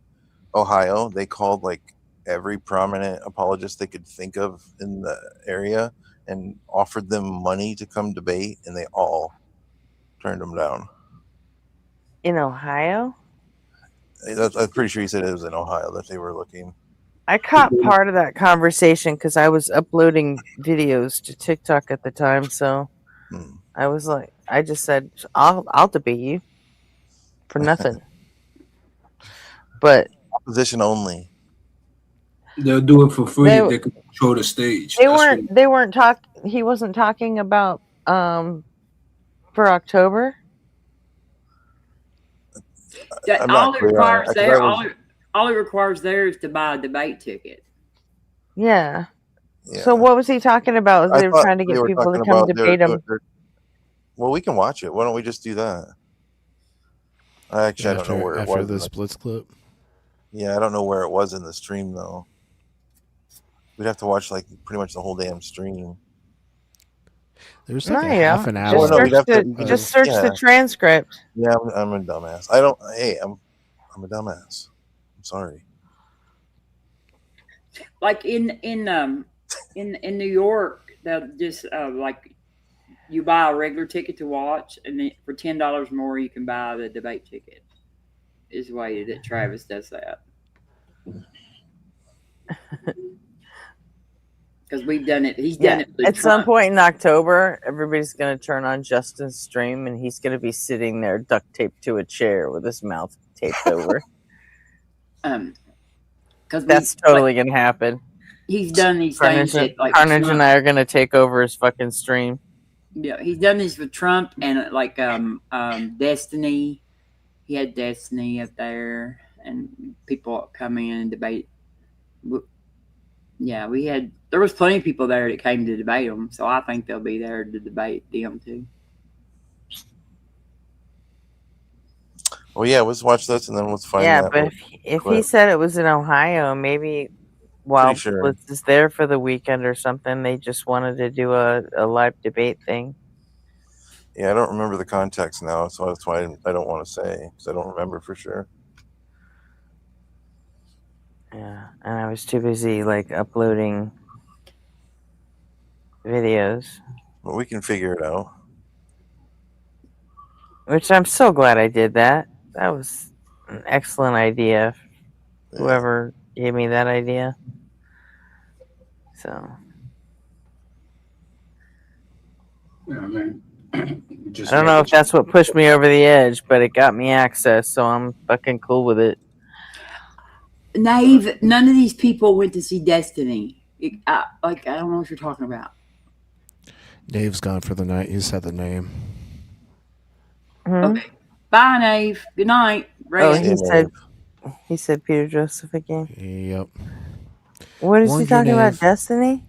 Ohio? They called like every prominent apologist they could think of in the area and offered them money to come debate, and they all turned them down. In Ohio? I'm pretty sure he said it was in Ohio that they were looking. I caught part of that conversation because I was uploading videos to TikTok at the time, so I was like, I just said, I'll debate you for nothing. But opposition only. They'll do it for free They- if they can control the stage. they That's weren't. what- They weren't talk. He wasn't talking about for October. That, I'm not all it clear on requires it, 'cause there, I was- all it requires there is to buy a debate ticket. Yeah. So what was he talking about? Was I they were thought trying to they get were people to talking come about debate him. Well, we can watch it. Why don't we just do that? Actually, I don't know where it after was. this Blitz clip. Yeah, I don't know where it was in the stream though. We'd have to watch like pretty much the whole damn stream. There's No, like a yeah. half an Just hour. search, we'd have the, just search the transcript. Yeah, I'm a dumbass. I don't. Hey, I'm a dumbass. I'm sorry. Like in New York, they'll just like you buy a regular ticket to watch, and then for $10 more, you can buy the debate ticket. Is the way that Travis does that. Because we've done it. He's done Yeah. it. with At some Trump. point in October, everybody's going to turn on Justin's stream, and he's going to be sitting there duct taped to a chair with his mouth taped over. Because that's totally going to happen. He's done these Carnage, things that, like, Carnage Trump- and I are going to take over his fucking stream. Yeah, he's done this with Trump and like Destiny. He had Destiny up there, and people come in and debate. Yeah, there was plenty of people there that came to debate him, so I think they'll be there to debate them too. Well, yeah, let's watch this and then let's find Yeah, that. but if he clip. said it was in Ohio, maybe while Pretty sure. Blitz is there for the weekend or something, they just wanted to do a live debate thing. Yeah, I don't remember the context now, so that's why I don't want to say because I don't remember for sure. Yeah, and I was too busy like uploading videos, But we can figure it out. which I'm so glad I did that. That was an excellent idea. Whoever gave me that idea. So. Yeah, man. I don't know if that's what pushed me over the edge, but it got me access, so I'm fucking cool with it. Naive, none of these people went to see Destiny. I don't know what you're talking about. Dave's gone for the night. He said the name. Okay. Bye, Nave. Good night. Oh, Ray. he said Peter Joseph again. Yep. What is Warned he you, talking about? Nave. Destiny?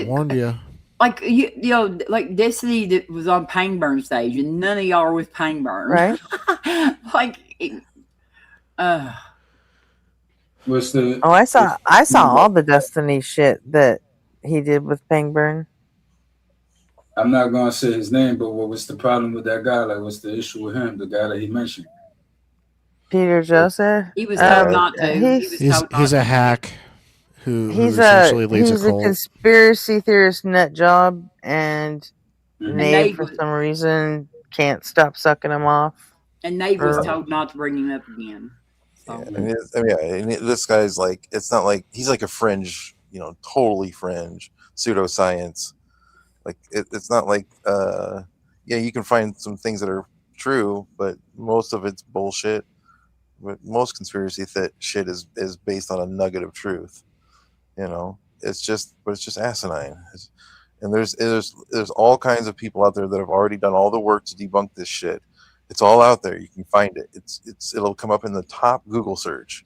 Warned you. Like you know, like Destiny that was on Pangburn stage, and none of y'all are with Pangburn. Right. What's the? Oh, I saw all the Destiny shit that he did with Pangburn. I'm not gonna say his name, but what was the problem with that guy? Like, what's the issue with him? The guy that he mentioned. Peter Joseph. He was told not to. He's a hack who essentially leads a cult. Conspiracy theorist nut job, and Mm-hmm. Nave for some reason can't stop sucking him off. And Nave was told not to bring him up again. So. And this guy's like, it's not like he's like a fringe, totally fringe pseudoscience. Like it's not like, you can find some things that are true, but most of it's bullshit. But most conspiracy shit is based on a nugget of truth. It's just asinine. And there's all kinds of people out there that have already done all the work to debunk this shit. It's all out there. You can find it. It'll come up in the top Google search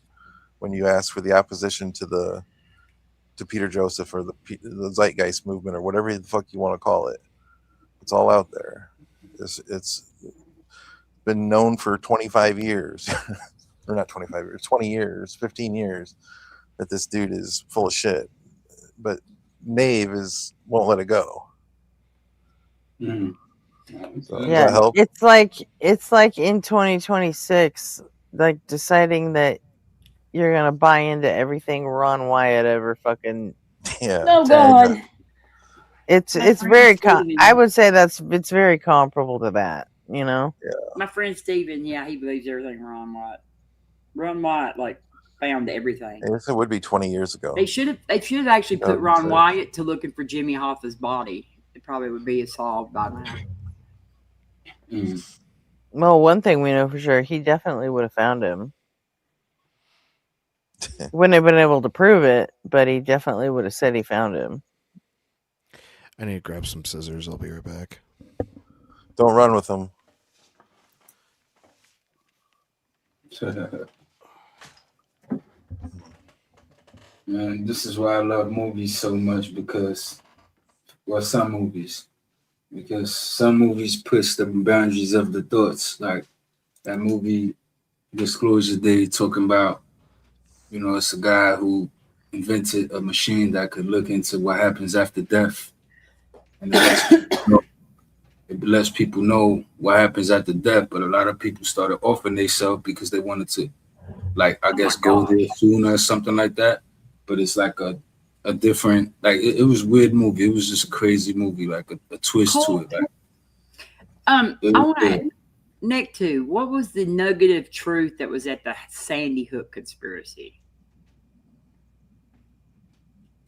when you ask for the opposition to Peter Joseph or the Zeitgeist movement or whatever the fuck you want to call it. It's all out there. It's been known for 25 years, or not 25 years, 20 years, 15 years, that this dude is full of shit. But Nave won't let it go. Mm-hmm. So, does that help? It's like in 2026, like deciding that you're gonna buy into everything Ron Wyatt ever fucking. Yeah. Oh God. It's very. I would say it's very comparable to that. Yeah. My friend Steven, he believes everything Ron Wyatt. Ron Wyatt found everything. I guess it would be 20 years ago. They should have actually put Ron Wyatt to looking for Jimmy Hoffa's body. It probably would be solved by now. Well, one thing we know for sure, he definitely would have found him. Wouldn't have been able to prove it, but he definitely would have said he found him. I need to grab some scissors. I'll be right back. Don't run with them. Man, this is why I love movies so much because some movies push the boundaries of the thoughts. Like that movie Disclosure Day talking about, it's a guy who invented a machine that could look into what happens after death. And it lets people know what happens after death, but a lot of people started offering themselves because they wanted to, go there sooner or something like that. But it's like a different, it was a weird movie. It was just a crazy movie, like a twist to it. I want to Nick too. What was the nugget of truth that was at the Sandy Hook conspiracy?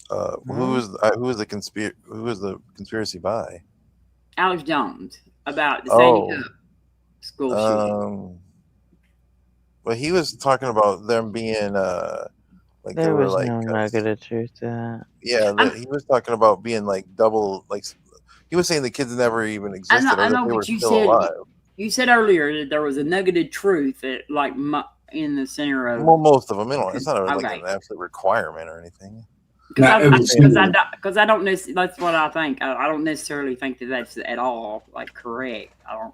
Who was the conspiracy by? Alex Jones about the Sandy Hook school shooting. Well, he was talking about them being there was no nugget of truth to that. Yeah, he was talking about being double. He was saying the kids never even existed. I know, they were but you still said alive. You said earlier that there was a nugget of truth that in the center of. Well, most of them. It's not an absolute requirement or anything. Because I don't necessarily. That's what I think. I don't necessarily think that that's at all correct. I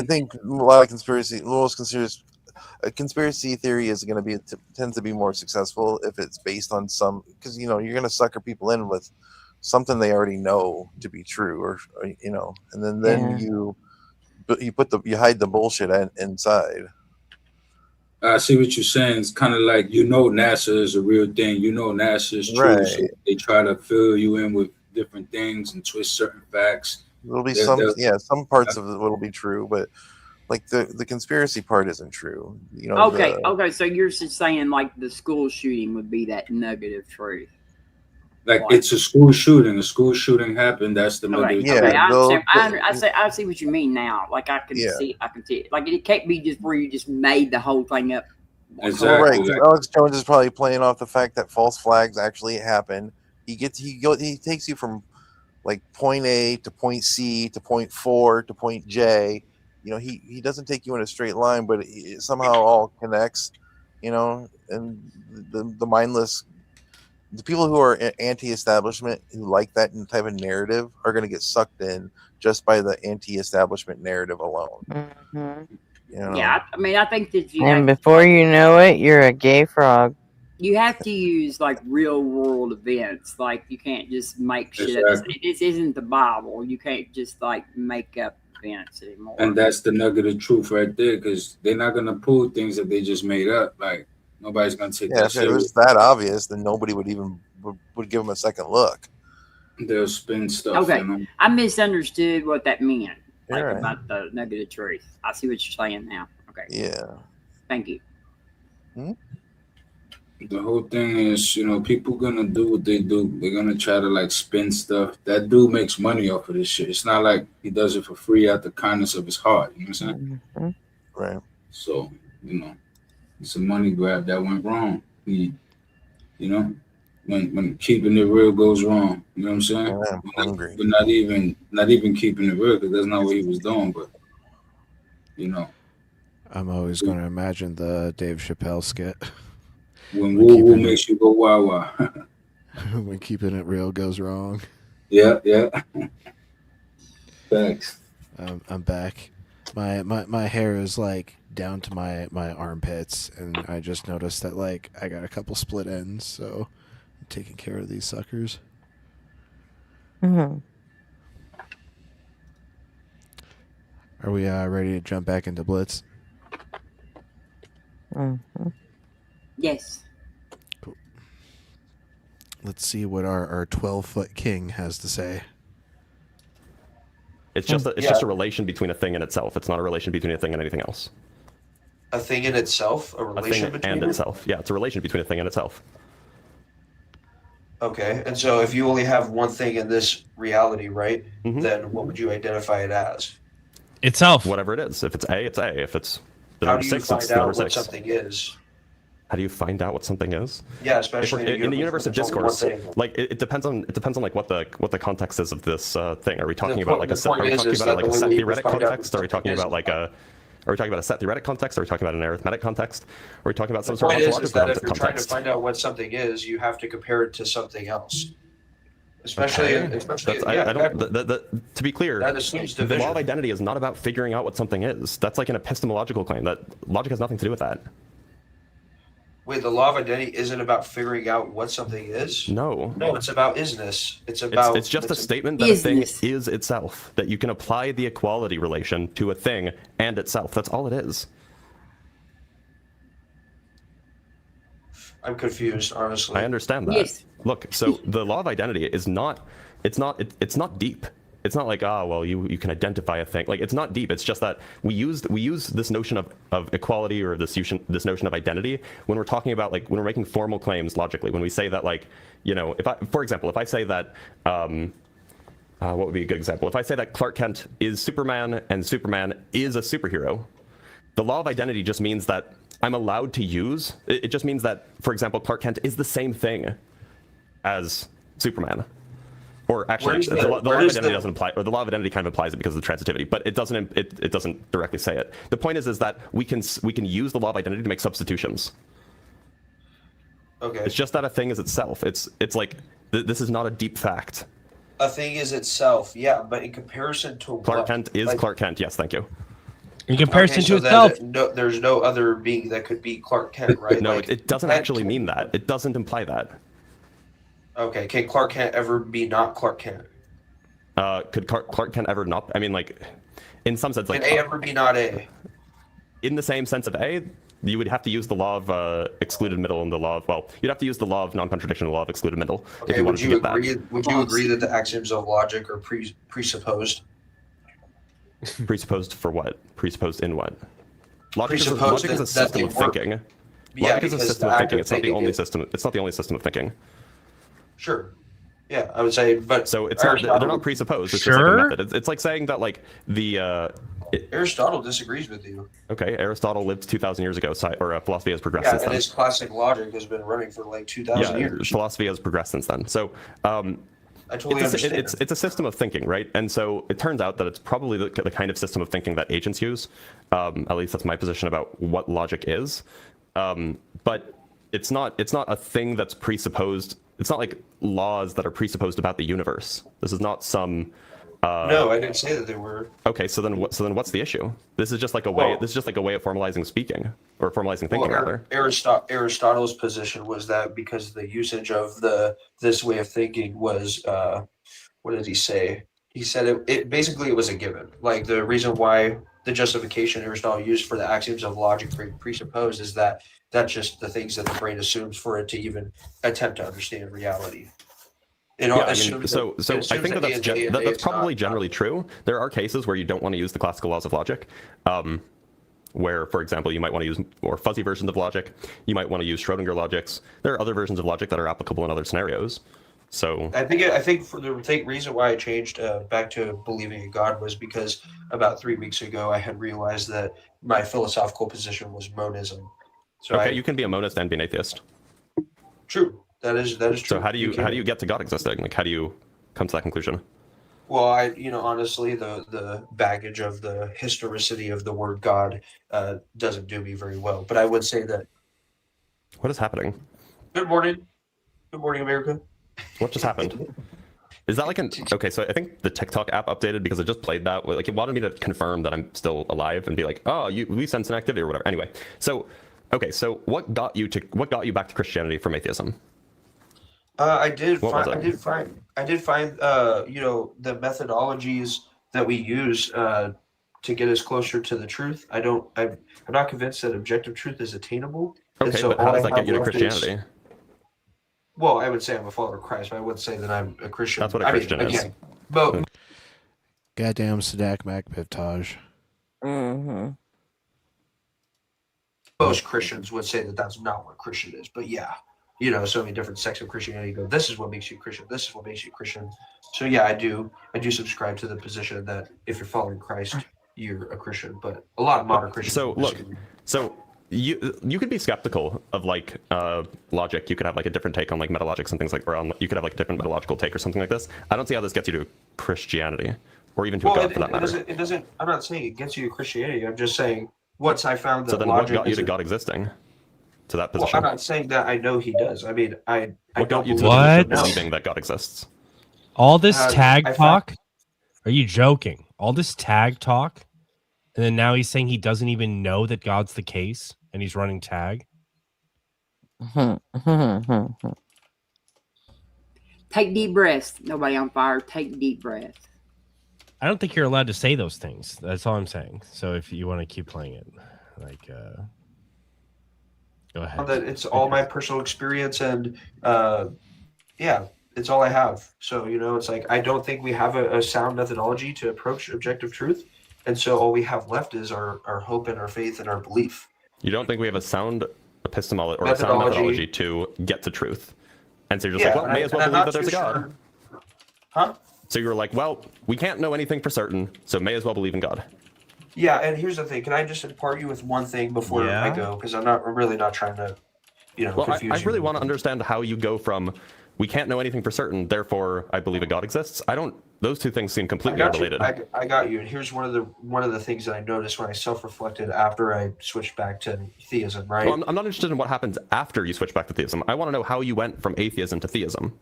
think a lot of conspiracy theory is going to tends to be more successful if it's based on because you're going to sucker people in with something they already know to be true, or and then you hide the bullshit inside. I see what you're saying. It's kind of like, NASA is a real thing. NASA is true. Right. So they try to fill you in with different things and twist certain facts. There'll be some parts of it will be true, but the conspiracy part isn't true. Okay. So you're just saying the school shooting would be that nugget of truth. Like it's a school shooting. A school shooting happened. That's the Okay, middle. okay, I understand. I see what you mean now. Like I can Yeah. see, it. Like it can't be just where you just made the whole thing up. Right. Alex Jones is probably playing off the fact that false flags actually happen. He takes you from like point A to point C to point 4 to point J. You know, he doesn't take you in a straight line, but it somehow all connects. You know, and the mindless, the people who are anti-establishment who like that type of narrative are going to get sucked in just by the anti-establishment narrative alone. Mm-hmm. You know? Yeah, I mean, I think that you. And before you know it, you're a gay frog. You have to use like real world events. Like you can't just make shit up. Exactly. This isn't the Bible. You can't just like make up events anymore. And that's the nugget of truth right there, because they're not gonna prove things that they just made up. Like nobody's gonna take that if it serious. was that obvious, then nobody would even would give him a second look. They'll spin stuff. Okay, You know? I misunderstood what that meant. Like You're right. about the nugget of truth. I see what you're saying now. Okay. Yeah. Thank you. The whole thing is, you know, people gonna do what they do. They're gonna try to like spin stuff. That dude makes money off of this shit. It's not like he does it for free out the kindness of his heart. You know what I'm saying? Mm-hmm. Right. So, you know, it's a money grab that went wrong. You know, when keeping it real goes wrong. You know what I'm saying? I'm hungry. But not even keeping it real, because that's not what he was doing. But you know, I'm always going to imagine the Dave Chappelle skit. when woo makes you go wah wah. When keeping it real goes wrong. Yeah. Thanks. I'm back. My hair is like down to my armpits, and I just noticed that like I got a couple split ends, so I'm taking care of these suckers. Mm-hmm. Are we ready to jump back into Blitz? Mm-hmm. Yes. Cool. Let's see what our 12-foot king has to say. It's just just a relation between a thing and itself. It's not a relation between a thing and anything else. A thing in itself, a relation between and it? itself. Yeah, it's a relation between a thing and itself. Okay, and so if you only have one thing in this reality, right? Then what would you identify it as? Itself. Whatever it is. If it's A, it's A. If it's the How number do you 6, find it's the number out what 6. something is? How do you find out what something is? Yeah, especially in the universe of there's only one discourse. thing. Like it depends on like what the context is of this thing. Are we talking The about point- like a the set? Are point we is talking about that like the a way set we theoretic find out context? Are we talking is- about like a? Are we talking about a set theoretic context? Are we talking about an arithmetic context? Are we talking about some The sort of point is ontological that if you're trying to context? find out what something is, you have to compare it to something else. Especially, Okay. especially, I don't. To be clear, that assumes the law division. of identity is not about figuring out what something is. That's like an epistemological claim. That logic has nothing to do with that. Wait, the law of identity isn't about figuring out what something is? No. No, it's about isness. It's about. It's just a statement that a thing is itself. That you can apply the equality relation to a thing and itself. That's all it is. I'm confused, honestly. I understand that. Yes. Look, so the law of identity is not. It's not deep. It's not like you can identify a thing. Like it's not deep. It's just that we use this notion of equality or this notion of identity when we're talking about like when we're making formal claims logically. When we say that like for example if I say that what would be a good example? If I say that Clark Kent is Superman and Superman is a superhero, the law of identity just means that I'm allowed to use. It just means that, for example, Clark Kent is the same thing as Superman. Or actually, the law of identity doesn't apply, or the law of identity kind of applies it because of the transitivity, but it doesn't. It doesn't directly say it. The point is that we can use the law of identity to make substitutions. Okay. It's just that a thing is itself. It's like this is not a deep fact. A thing is itself, yeah, but in comparison to Clark Kent is Clark Kent. Yes, thank you. In comparison so to then itself. there's no other being that could be Clark Kent, right? No, Like, it doesn't actually mean that. It doesn't imply that. Okay, can Clark Kent ever be not Clark Kent? Could Clark Kent ever not? I mean, like, in some sense, like Can A ever be not A? In the same sense of A, you would have to use the law of excluded middle and the law of you'd have to use the law of non-contradiction and the law of excluded middle if Okay, you would wanted to you get agree? that. Would you agree that the axioms of logic are presupposed? Presupposed for what? Presupposed in what? Logic is a Presupposed system that they of work. thinking. Yeah, Logic is a because system the of act thinking. of It's not the thinking only is- system. It's not the only system of thinking. Sure, Yeah, I would say, but so it's not, they're not presupposed. It's just like a method. It's like saying that like Aristotle disagrees with you. Okay, Aristotle lived 2,000 years ago, or philosophy has progressed Yeah, since and then. his classic logic has been running for like 2,000 years. Philosophy has progressed since then. So I totally understand. It's a system of thinking, right? And so it turns out that it's probably the kind of system of thinking that agents use. At least that's my position about what logic is. But it's not a thing that's presupposed. It's not like laws that are presupposed about the universe. This is not some. No, I didn't say that they were. Okay, so then what's the issue? This is just like a way. This is just like a way of formalizing speaking, or formalizing thinking, rather. Aristotle's position was that because the usage of this way of thinking was, what did he say? He said it basically it was a given. Like the reason why the justification Aristotle used for the axioms of logic presupposed is that that's just the things that the brain assumes for it to even attempt to understand reality. I think that's probably generally true. There are cases where you don't want to use the classical laws of logic, where, for example, you might want to use more fuzzy versions of logic. You might want to use Schrodinger logics. There are other versions of logic that are applicable in other scenarios. So I think for the reason why I changed back to believing in God was because about 3 weeks ago I had realized that my philosophical position was monism. So okay, you can be a monist and be an atheist. True. That is true. So how do you get to God existing? Like, how do you come to that conclusion? Well, honestly, the baggage of the historicity of the word God doesn't do me very well. But I would say that. What is happening? Good morning, America. What just happened? Is that like okay? So I think the TikTok app updated because it just played that. Like it wanted me to confirm that I'm still alive and be like, oh, we sense an activity or whatever. Anyway, so okay, so what got you back to Christianity from atheism? I did find the methodologies that we use to get us closer to the truth. I'm not convinced that objective truth is attainable. Okay, so but how does that get you to Christianity? Well, I would say I'm a follower of Christ, but I wouldn't say that I'm a Christian. That's what a Christian is. Again, but goddamn Sadak Makpivtaj. Mm-hmm. Most Christians would say that that's not what Christian is, but yeah. So many different sects of Christianity go, this is what makes you Christian. This is what makes you Christian. So yeah, I do subscribe to the position that if you're following Christ, you're a Christian. But a lot of modern Christians. So look, you could be skeptical of like logic. You could have like a different take on like metalogics and things like, or you could have like a different metalogical take or something like this. I don't see how this gets you to Christianity or even to a God for that matter. It doesn't. I'm not saying it gets you to Christianity. I'm just saying once I found that. So then, what got you to God existing? To that position. Well, I'm not saying that I know he does. I mean, what got you to believing that God exists? All this tag talk? Are you joking? All this tag talk, and then now he's saying he doesn't even know that God's the case, and he's running tag. Take deep breaths. Nobody on fire. Take deep breaths. I don't think you're allowed to say those things. That's all I'm saying. So if you want to keep playing it, like. Go ahead. That it's all my personal experience, and it's all I have. So it's like I don't think we have a sound methodology to approach objective truth, and so all we have left is our hope and our faith and our belief. You don't think we have a sound epistemology or a sound methodology to get to truth, and so you're just like, well, may as well believe that there's a God. Huh? So you were like, well, we can't know anything for certain, so may as well believe in God. Yeah, and here's the thing. Can I just impart you with one thing before I go? Because I'm really not trying to, confuse you. I really want to understand how you go from we can't know anything for certain, therefore I believe a God exists. Those two things seem completely unrelated. I got you. And here's one of the things that I noticed when I self-reflected after I switched back to theism, right? Well, I'm not interested in what happens after you switch back to theism. I want to know how you went from atheism to theism.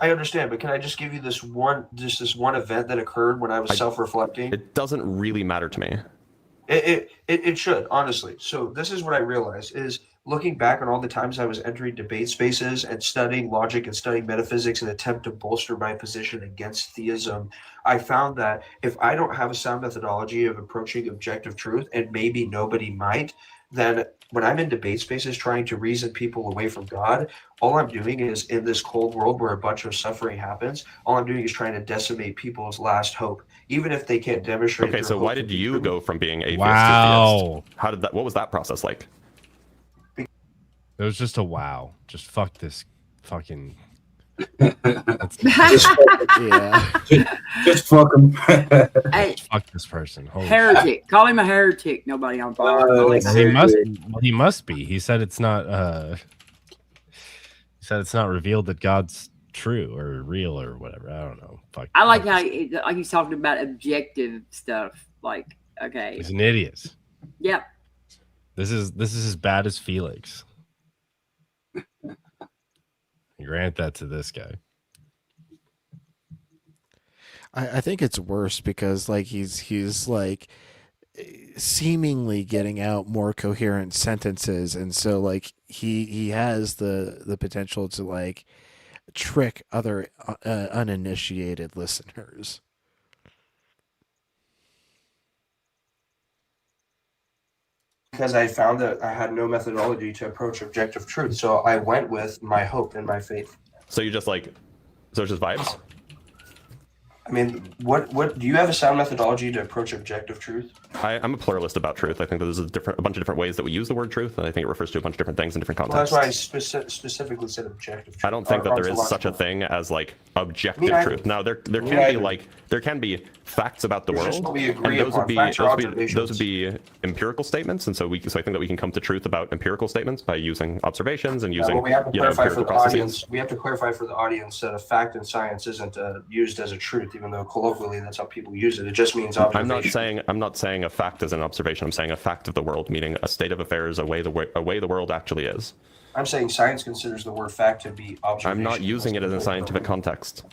I understand, but can I just give you this one event that occurred when I was self-reflecting? It doesn't really matter to me. It should, honestly. So this is what I realized is looking back on all the times I was entering debate spaces and studying logic and studying metaphysics in an attempt to bolster my position against theism, I found that if I don't have a sound methodology of approaching objective truth, and maybe nobody might, then when I'm in debate spaces trying to reason people away from God, all I'm doing is in this cold world where a bunch of suffering happens, all I'm doing is trying to decimate people's last hope, even if they can't demonstrate. Okay, so why did you go from being atheist to theist? What was that process like? It was just a wow. Just fuck this fucking Just fuck him. Hey, Fuck this person. Holy heretic. Call him a heretic. Nobody on fire. Call him a heretic. He must be. He said it's not. He said it's not revealed that God's true or real or whatever. I don't know. Fuck. I like how he's talking about objective stuff. Like, okay, He's an idiot. Yep. This is as bad as Felix. Grant that to this guy. I think it's worse because like he's like seemingly getting out more coherent sentences, and so like he has the potential to like trick other uninitiated listeners. Because I found that I had no methodology to approach objective truth, so I went with my hope and my faith. So you just like, so it's just vibes? I mean, what do you have a sound methodology to approach objective truth? I'm a pluralist about truth. I think that there's a bunch of different ways that we use the word truth, and I think it refers to a bunch of different things in different Well, contexts. that's why I specifically said objective truth. I don't think that there is such a thing as like objective truth. Now there can be facts about the It's world, just what we and agree those would upon, be facts or those observations. would be empirical statements, and so I think that we can come to truth about empirical statements by using observations and using Well, we have to clarify for empirical the processes. audience. We have to clarify for the audience that a fact in science isn't used as a truth, even though colloquially that's how people use it. It just means observation. I'm not saying a fact is an observation. I'm saying a fact of the world, meaning a state of affairs, a way the world actually is. I'm saying science considers the word fact to be observation. I'm not using it in a scientific context.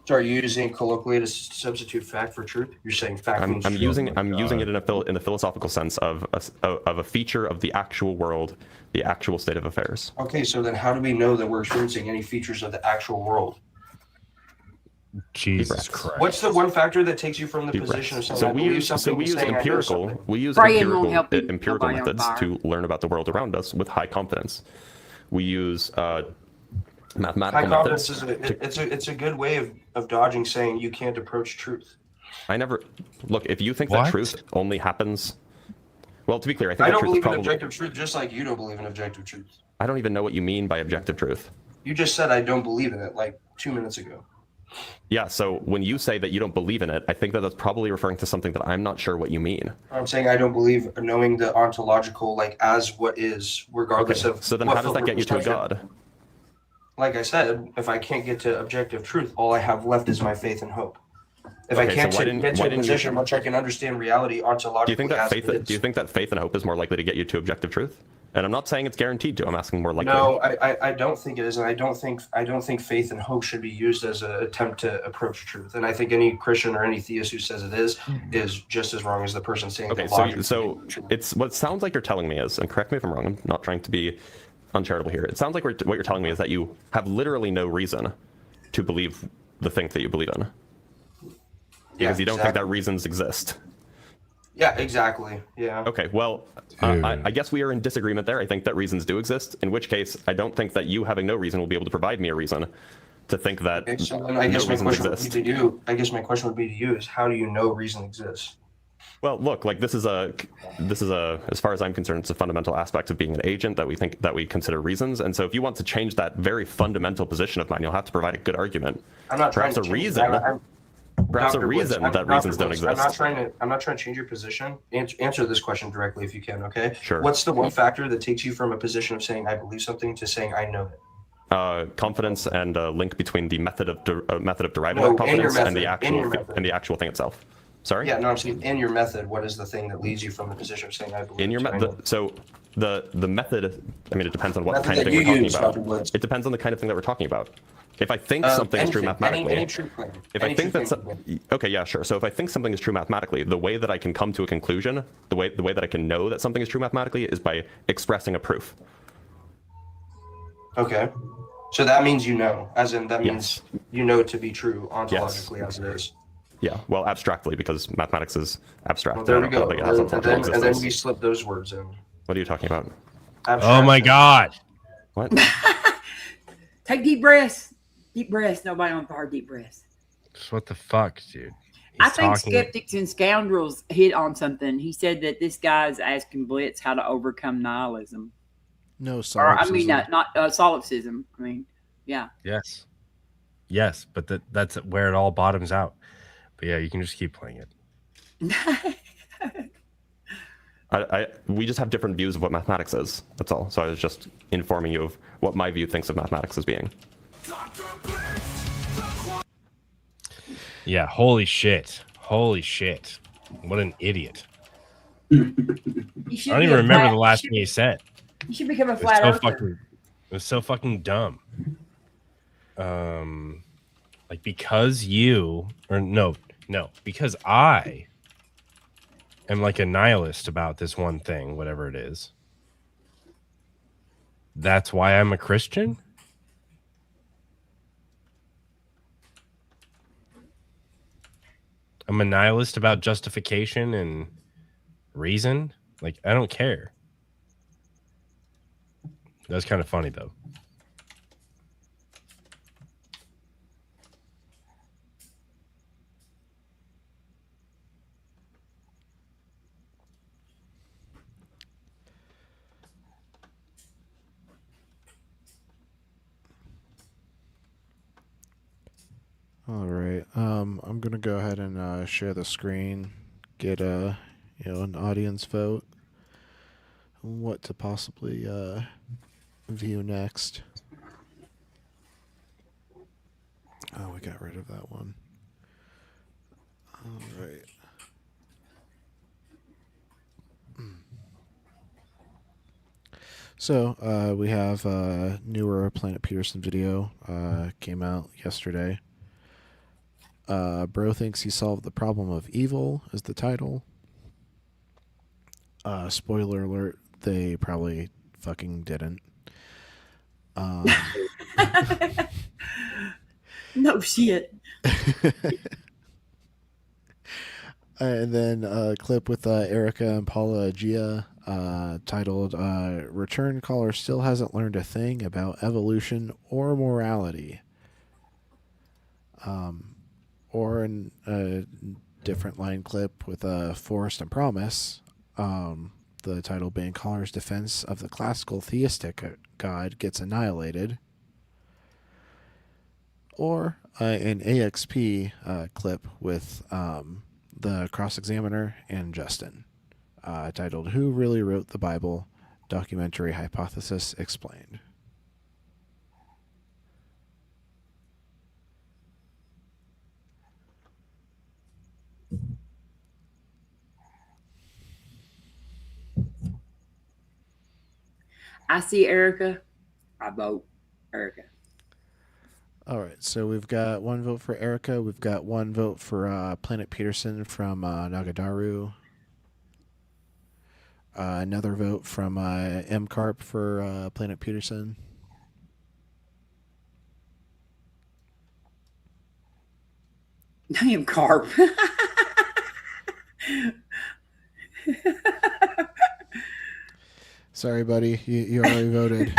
So are you using colloquially to substitute fact for truth? You're saying fact means I'm truth. using it in the philosophical sense of a feature of the actual world, the actual state of affairs. Okay, so then how do we know that we're experiencing any features of the actual world? Jesus Christ. What's the one factor that takes you from the position of saying So I believe something to saying I know something? empirical methods to learn about the world around us with high confidence. We use mathematical High confidence methods. it's a good way of dodging saying you can't approach truth. I never look. If you think that truth only happens, well, to be clear, I think I that don't truth is believe in probably. objective truth, just like you don't believe in objective truth. I don't even know what you mean by objective truth. You just said I don't believe in it like 2 minutes ago. Yeah, so when you say that you don't believe in it, I think that that's probably referring to something that I'm not sure what you mean. I'm saying I don't believe knowing the ontological like as what is, regardless of. So then what how does that get you to a perspective. God? Like I said, if I can't get to objective truth, all I have left is my faith and hope. If I Okay, can't so get to a position which I can understand reality ontologically, Do you think that as faith? it is. Do you think that faith and hope is more likely to get you to objective truth? And I'm not saying it's guaranteed to. I'm asking more likely. No, I don't think it is, and I don't think faith and hope should be used as an attempt to approach truth. And I think any Christian or any theist who says it is just as wrong as the person saying. Okay, the logic so it's what it sounds like you're telling me is, and correct me if I'm wrong. I'm not trying to be uncharitable here. It sounds like what you're telling me is that you have literally no reason to believe the thing that you believe in, because you don't think that reasons exist. Yeah, exactly. Yeah. Okay, well, I guess we are in disagreement there. I think that reasons do exist, in which case I don't think that you having no reason will be able to provide me a reason to think that Okay, so then I no guess my reasons question exist. would be to you. I guess my question would be to you is how do you know reason exists? Well, look, like this is a, as far as I'm concerned, it's a fundamental aspect of being an agent that we consider reasons. And so if you want to change that very fundamental position of mine, you'll have to provide a good argument. I'm not trying Perhaps to a change reason. that. Perhaps a Dr. Woods, reason I'm- that Dr. reasons don't Woods, exist. I'm not trying to change your position. Answer this question directly if you can, okay? Sure. What's the one factor that takes you from a position of saying I believe something to saying I know it? Confidence and a link between the method of deriving No, that in your confidence and method. the actual thing itself. Sorry? Yeah, no, I'm saying in your method, what is the thing that leads you from the position of saying I believe? In your to I know method, so the method. I mean, it depends on what Method kind of that thing we're you talking use, about. Dr. Woods. It depends on the kind of thing that we're talking about. If I think something is true mathematically, any truth claim. if Any I think truth that claim. okay, yeah, sure. So if I think something is true mathematically, the way that I can come to a conclusion, the way that I can know that something is true mathematically, is by expressing a proof. Okay. So that means you know, as in that means you know it to be true ontologically as it is. Yeah, well, abstractly, because mathematics is abstract. Well, there I we don't go. think it has And ontological then existence. we slip those words in. What are you talking about? Oh my God. What? Take deep breaths. Deep breaths. Nobody on fire. Deep breaths. What the fuck, dude? I think Skeptics and Scoundrels hit on something. He said that this guy's asking Blitz how to overcome nihilism. No Or, solipsism. I mean, not solipsism. I mean, yeah. Yes. Yes, but that's where it all bottoms out. But yeah, you can just keep playing it. We just have different views of what mathematics is. That's all. So I was just informing you of what my view thinks of mathematics as being. Yeah, holy shit. Holy shit. What an idiot. I don't even remember the last thing he said. You should become a flat earther. It was so fucking dumb. Like because I am like a nihilist about this one thing, whatever it is. That's why I'm a Christian? I'm a nihilist about justification and reason. Like, I don't care. That's kind of funny, though. All right. I'm gonna go ahead and share the screen, get an audience vote on what to possibly view next. Oh, we got rid of that one. All right. So we have a newer Planet Peterson video came out yesterday. Bro thinks he solved the problem of evil is the title. Spoiler alert, they probably fucking didn't. No shit. And then a clip with Erica and Paula Gia titled Return Caller Still Hasn't Learned a Thing About Evolution or Morality. Or in a different line clip with Forrest and Promise, the title being Caller's defense of the classical theistic God gets annihilated. Or an AXP clip with the cross-examiner and Justin, titled Who Really Wrote the Bible? Documentary Hypothesis Explained. I see Erica. I vote Erica. All right, so we've got one vote for Erica. We've got one vote for Planet Peterson from Nagadaru. Another vote from M. Carp for Planet Peterson. M. Carp. Sorry, buddy. You already voted.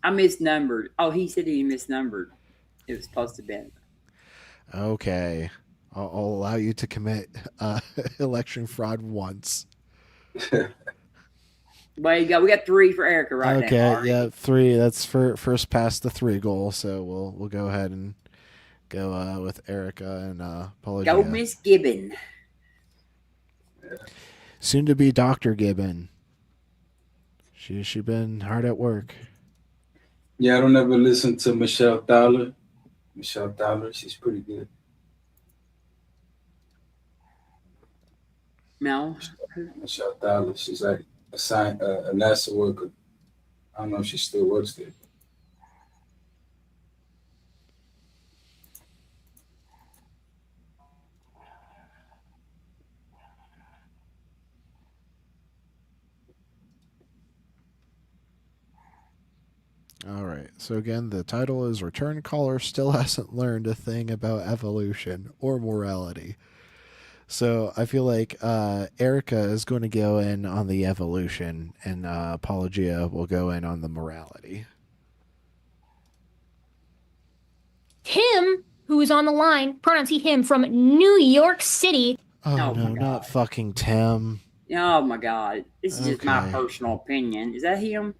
I misnumbered. Oh, he said he misnumbered. It was supposed to be. Okay. I'll allow you to commit election fraud once. Well, you go. We got 3 for Erica right now. Okay, yeah, 3. That's for first past the 3 goal. So we'll go ahead and go with Erica and Paula. Go Miss Gibbon. Soon to be Dr. Gibbon. She been hard at work. Yeah, I don't ever listen to Michelle Thaler. Michelle Thaler, she's pretty good. No. Michelle Thaler, she's like a NASA worker. I don't know if she still works there. All right. So again, the title is Return Caller Still Hasn't Learned a Thing About Evolution or Morality. So I feel like Erica is going to go in on the evolution and Apologia will go in on the morality. Tim, who is on the line, pronouns he him from New York City. Oh no, not fucking Tim. Oh my God. This is just my Okay. personal opinion. Is that him?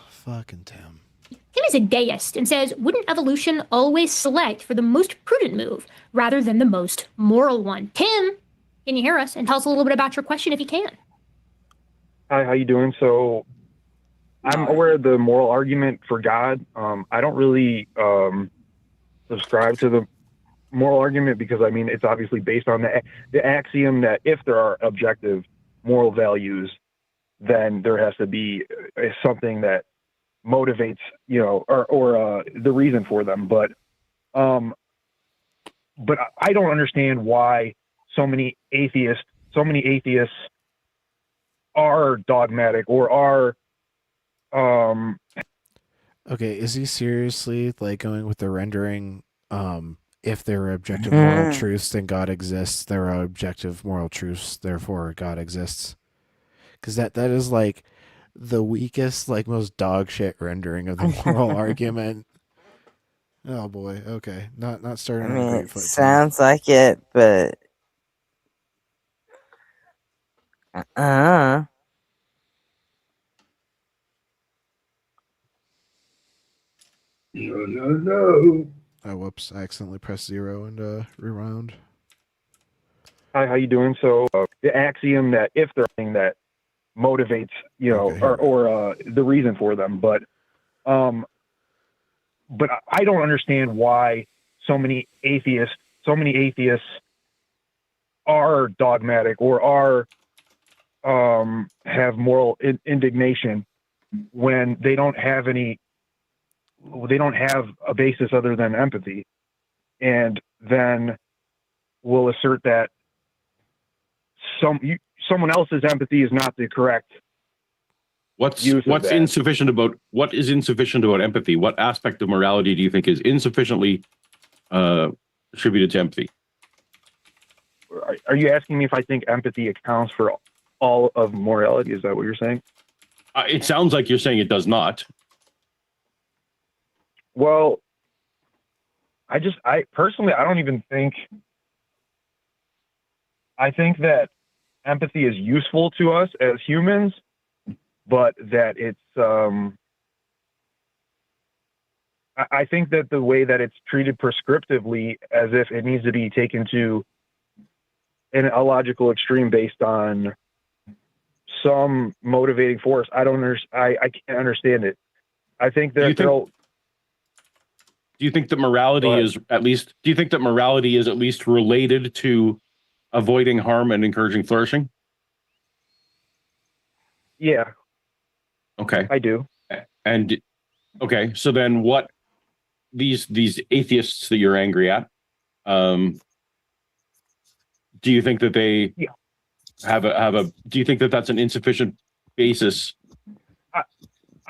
Fucking Tim. Tim is a deist and says, wouldn't evolution always select for the most prudent move rather than the most moral one? Tim, can you hear us? And tell us a little bit about your question if you can. Hi, how you doing? So I'm aware of the moral argument for God. I don't really subscribe to the moral argument because, I mean, it's obviously based on the axiom that if there are objective moral values, then there has to be something that motivates, or the reason for them. But I don't understand why so many atheists are dogmatic or are Okay, is he seriously like going with the rendering? If there are objective moral truths, then God exists. There are objective moral truths, therefore God exists. Because that is like the weakest, like most dog shit rendering of the moral argument. Oh boy, okay, not starting on a great foot. Sounds like it, but No. Oh, whoops! I accidentally pressed 0 and rewound. Hi, how you doing? So the axiom that if there's something that motivates, or the reason for them, but I don't understand why so many atheists are dogmatic or are have moral indignation when they don't have a basis other than empathy, and then will assert that someone else's empathy is not the correct. What is insufficient about empathy? What aspect of morality do you think is insufficiently attributed to empathy? Are you asking me if I think empathy accounts for all of morality? Is that what you're saying? It sounds like you're saying it does not. Well, I personally, I don't even think. I think that empathy is useful to us as humans, but that it's. I think that the way that it's treated prescriptively, as if it needs to be taken to an illogical extreme based on some motivating force. I can't understand it. I think that do you think that morality is at least? Do you think that morality is at least related to avoiding harm and encouraging flourishing? Yeah. Okay. I do. And okay, so then what? These atheists that you're angry at, do you think that they have a? Do you think that that's an insufficient basis?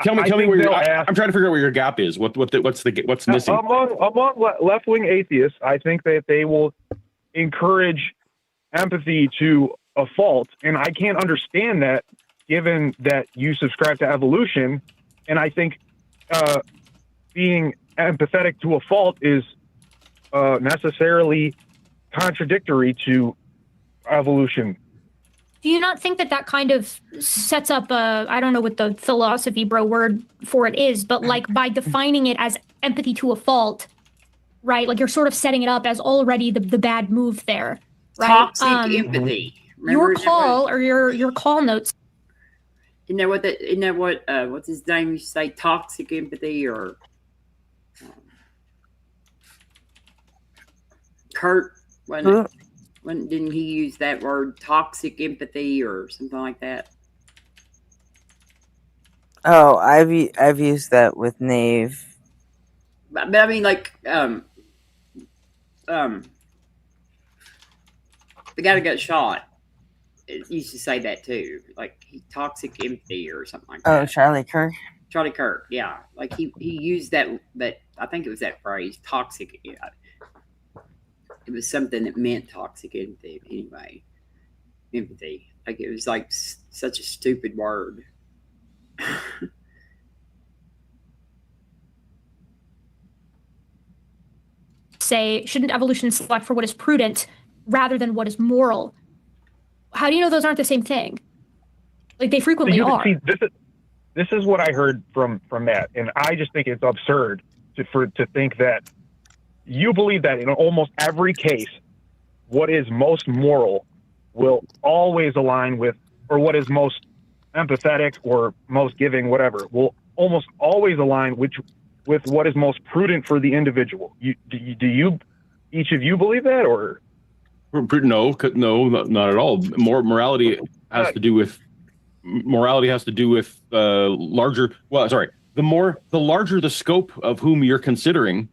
Tell me where I'm trying to figure out where your gap is. What's missing? Among left-wing atheists, I think that they will encourage empathy to a fault, and I can't understand that, given that you subscribe to evolution, and I think being empathetic to a fault is necessarily contradictory to evolution. Do you not think that kind of sets up I don't know what the philosophy bro word for it is, but like by defining it as empathy to a fault, right? Like you're sort of setting it up as already the bad move there, right? Toxic empathy. Your call or your call notes. Isn't that what what's his name used to say? Toxic empathy or Kurt didn't he use that word toxic empathy or something like that? Oh, I've used that with Nave. But I mean, like the guy that got shot used to say that too, like toxic empathy or something like that. Oh, Charlie Kirk. Charlie Kirk, yeah, like he used that I think it was that phrase, toxic. Yeah. It was something that meant toxic empathy anyway. Empathy, like it was like such a stupid word. Say, shouldn't evolution select for what is prudent rather than what is moral? How do you know those aren't the same thing? Like, they frequently are. See, this is what I heard from Matt, and I just think it's absurd to think that you believe that in almost every case, what is most moral will always align with, or what is most empathetic or most giving, whatever, will almost always align with what is most prudent for the individual. Do you each of you believe that, or? No, not at all. Morality has to do with larger. Well, sorry. The larger the scope of whom you're considering,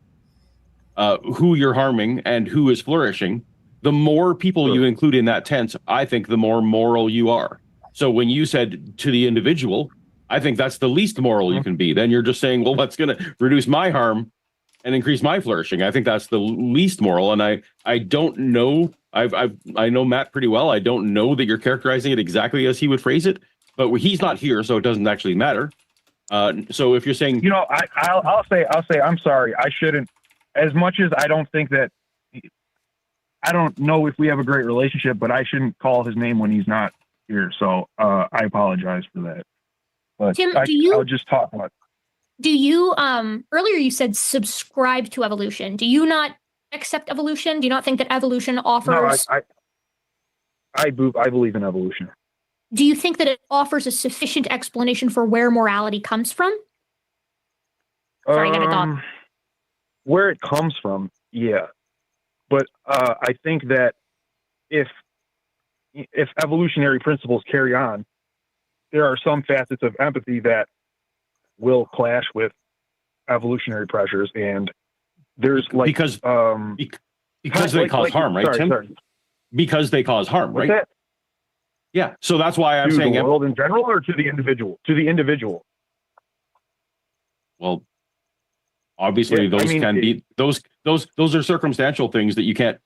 who you're harming and who is flourishing, the more people you include in that tent, I think the more moral you are. So when you said to the individual, I think that's the least moral you can be. Then you're just saying, well, that's going to reduce my harm and increase my flourishing. I think that's the least moral. And I don't know. I know Matt pretty well. I don't know that you're characterizing it exactly as he would phrase it, but he's not here, so it doesn't actually matter. So if you're saying, I'll say I'm sorry. I shouldn't. As much as I don't think that, I don't know if we have a great relationship, but I shouldn't call his name when he's not here. So I apologize for that. But Tim, I'll just talk about. Do you earlier you said subscribe to evolution? Do you not accept evolution? Do you not think that evolution offers? No, I believe in evolution. Do you think that it offers a sufficient explanation for where morality comes from? Sorry, I got a dog. Where it comes from, yeah, but I think that if evolutionary principles carry on, there are some facets of empathy that will clash with evolutionary pressures, and there's because they cause harm, right, Tim? Sorry. Because they cause harm, What's right? that? Yeah. So that's why I'm saying the world in general, or to the individual. To the individual. Well, obviously, those are circumstantial things that you can't,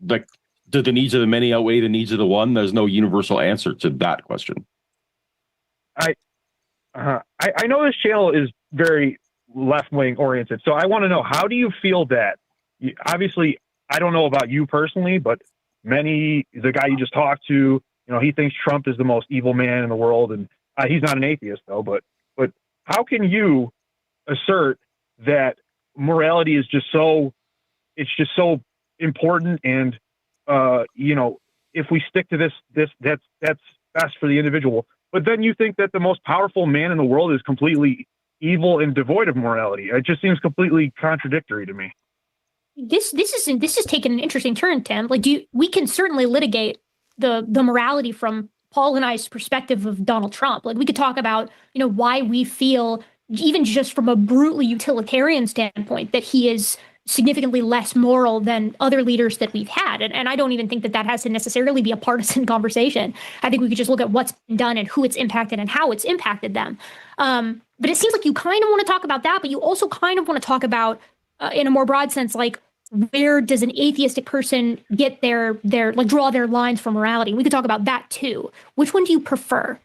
like. Do the needs of the many outweigh the needs of the one? There's no universal answer to that question. I know this channel is very left-wing oriented, so I want to know, how do you feel that? Obviously, I don't know about you personally, but the guy you just talked to, he thinks Trump is the most evil man in the world, and he's not an atheist though. But how can you assert that morality is just so important, and if we stick to this, that's best for the individual? But then you think that the most powerful man in the world is completely evil and devoid of morality. It just seems completely contradictory to me. This is taking an interesting turn, Tim. Like, we can certainly litigate the morality from Paul and I's perspective of Donald Trump. Like, we could talk about, why we feel, even just from a brutally utilitarian standpoint, that he is significantly less moral than other leaders that we've had. And I don't even think that has to necessarily be a partisan conversation. I think we could just look at what's been done and who it's impacted and how it's impacted them. But it seems like you kind of want to talk about that, but you also kind of want to talk about, in a more broad sense, like, where does an atheistic person get their draw their lines for morality? We could talk about that too. Which one do you prefer?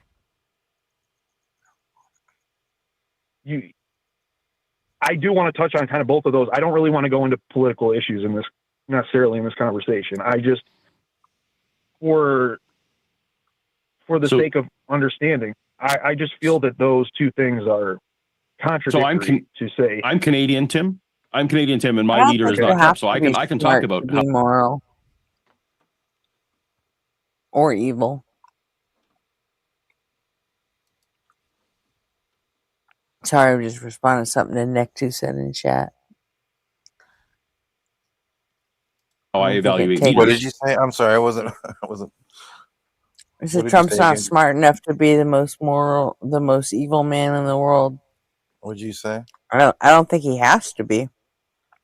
I do want to touch on kind of both of those. I don't really want to go into political issues necessarily in this conversation. I just, for the sake of understanding, I just feel that those two things are contradictory. I'm Canadian, Tim. And my leader is not Trump, so I can talk about how moral or evil. Sorry, I'm just responding to something that Nick2 said in chat. how I evaluate leaders. What did you say? I'm sorry, I wasn't. I said Trump's not smart enough to be the most moral, the most evil man in the world. What did you say? I don't think he has to be.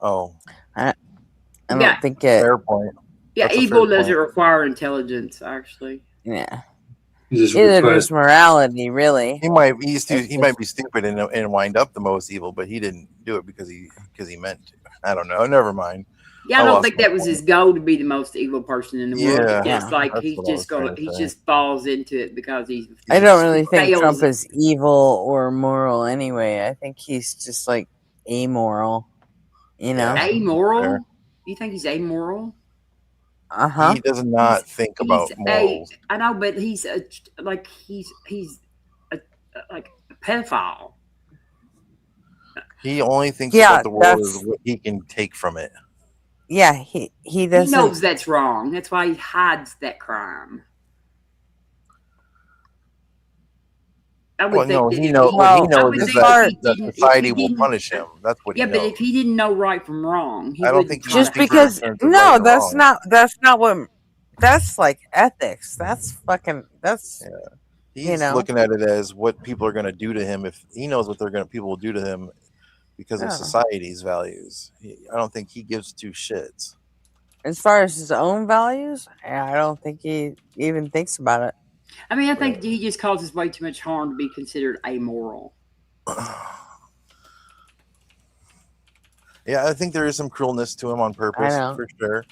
Oh, I don't think it. Fair point. Yeah, evil doesn't require intelligence, actually. Yeah. Either there's morality, really. He might be stupid and wind up the most evil, but he didn't do it because he meant to. I don't know. Never mind. Yeah, I don't think that was his goal to be the most evil person in the world. Yeah, it's like he just falls into it because he's. I don't really think Trump is evil or moral anyway. I think he's just like amoral. Amoral? You think he's amoral? Uh-huh. He does not think about morals. I know, but he's a like a pedophile. He only thinks Yeah, about the world as what he can take from it. Yeah, he He doesn't. knows that's wrong. That's why he hides that crime. Well, no, he knows. What he knows is that society will punish him. That's what he Yeah, knows. but if he didn't know right from wrong, he I don't wouldn't think he try to just because no, that's not what. That's like ethics. That's fucking. That's He's looking at it as what people are going to do to him. If he knows what people will do to him because of Yeah. society's values, I don't think he gives two shits. As far as his own values, I don't think he even thinks about it. I mean, I think he just causes way too much harm to be considered amoral. Yeah, I think there is some cruelness to him on purpose, I know. for sure.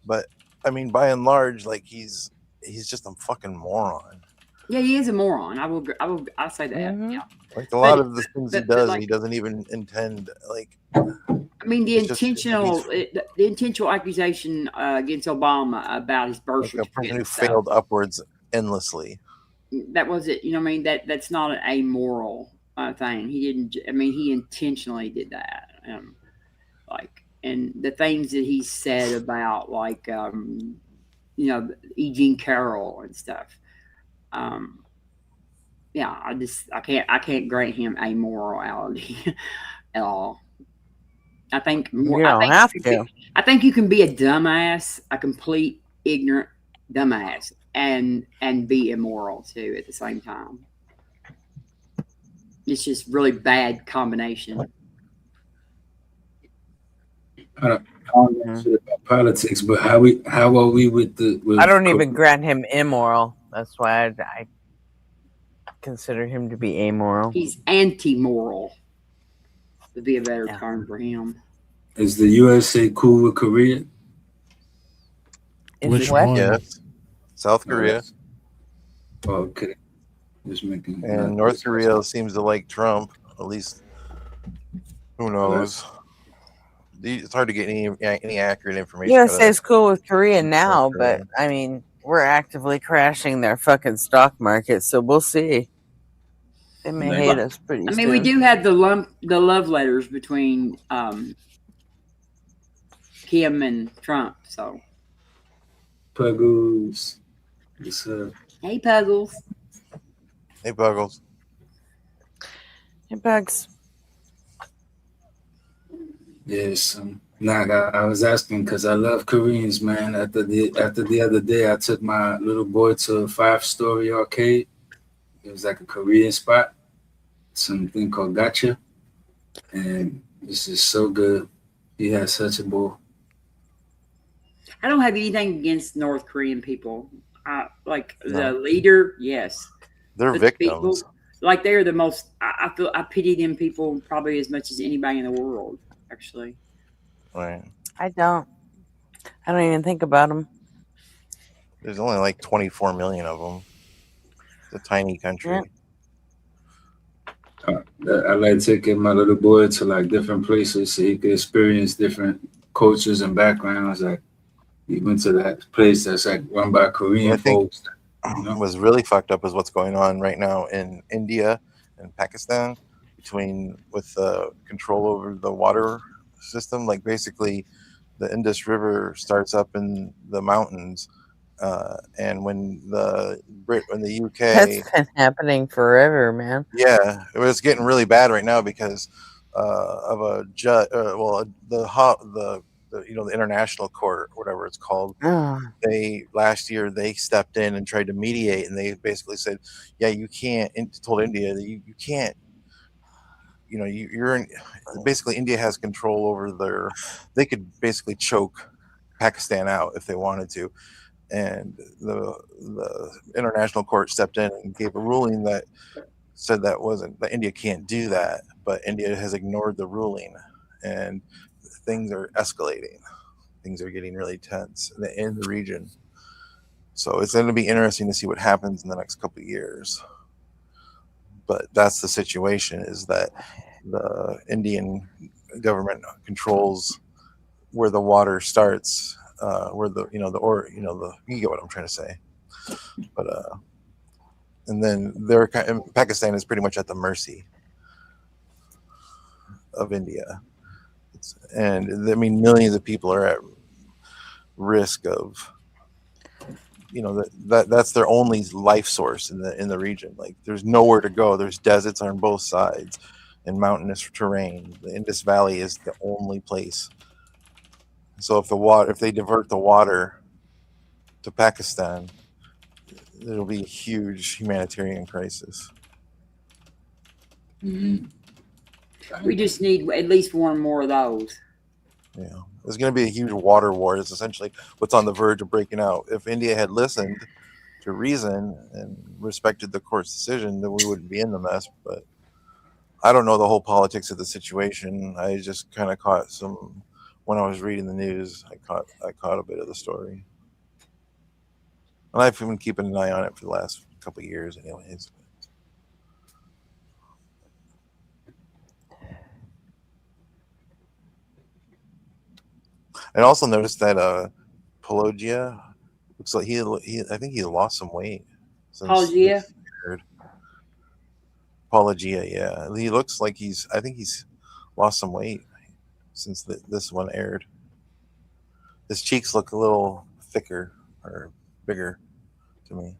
But I mean, by and large, like he's just a fucking moron. Yeah, he is a moron. I'll say that. Mm-hmm. Yeah. Like a lot of the things he does, he doesn't even intend. Like, I mean, the intentional accusation against Obama about his birth like a person who certificate. failed upwards endlessly. That was it. You know what I mean? That's not an amoral thing. He didn't. I mean, he intentionally did that. And the things that he said about, like, E. Jean Carroll and stuff. Yeah, I can't grant him amorality at all. I think You don't have to. I think you can be a dumbass, a complete ignorant dumbass, and be immoral too at the same time. It's just really bad combination. I don't know shit about politics, but how are we with the? I don't even grant him immoral. That's why I consider him to be amoral. He's anti-moral. Would be a better term for him. Is the USA cool with Korea? Which one? Yes. South Korea. Okay. Just making. And North Korea seems to like Trump. At least, who knows? It's hard to get any accurate information. USA is cool with Korea now, but I mean, we're actively crashing their fucking stock market, so we'll see. They may hate us pretty soon. I mean, we do have the love letters between Kim and Trump. So, Puggles, what's up? Hey, Puggles. Hey, Puggles. Hey, Bugs. Yes, I was asking because I love Koreans, man. After the other day, I took my little boy to a 5-story arcade. It was like a Korean spot, something called Gacha, and this is so good. He has such a ball. I don't have anything against North Korean people. The leader, yes. They're victims. People, they're the most. I pity them people probably as much as anybody in the world. Actually, right. I don't even think about them. There's only like 24 million of them. It's a tiny country. I like taking my little boy to like different places so he could experience different cultures and backgrounds. Like he went to that place that's like run by Korean folks. Was really fucked up is what's going on right now in India and Pakistan with control over the water system. Like basically the Indus River starts up in the mountains, and when the UK, that's been happening forever, man. Yeah, it was getting really bad right now because of a the international court, whatever it's called. Last year they stepped in and tried to mediate, and they basically said, yeah, you can't. Told India that you can't. You're in. Basically, India has control over they could basically choke Pakistan out if they wanted to, and the international court stepped in and gave a ruling that said that India can't do that, but India has ignored the ruling, and things are escalating. Things are getting really tense in the region. So it's going to be interesting to see what happens in the next couple of years. But that's the situation, is that the Indian government controls where the water starts where the you get what I'm trying to say. But and then Pakistan is pretty much at the mercy of India. And I mean, millions of people are at risk of, that's their only life source in the region. Like, there's nowhere to go. There's deserts on both sides and mountainous terrain. The Indus Valley is the only place. So if they divert the water to Pakistan, it'll be a huge humanitarian crisis. We just need at least one more of those. Yeah, there's going to be a huge water war. It's essentially what's on the verge of breaking out. If India had listened to reason and respected the court's decision, then we wouldn't be in the mess. But I don't know the whole politics of the situation. I just kind of caught some when I was reading the news. I caught a bit of the story, and I've been keeping an eye on it for the last couple of years, anyways. I also noticed that Pelagia looks like he I think he lost some weight. Pelagia? Pelagia, yeah. He looks like I think he's lost some weight since this one aired. His cheeks look a little thicker or bigger to me.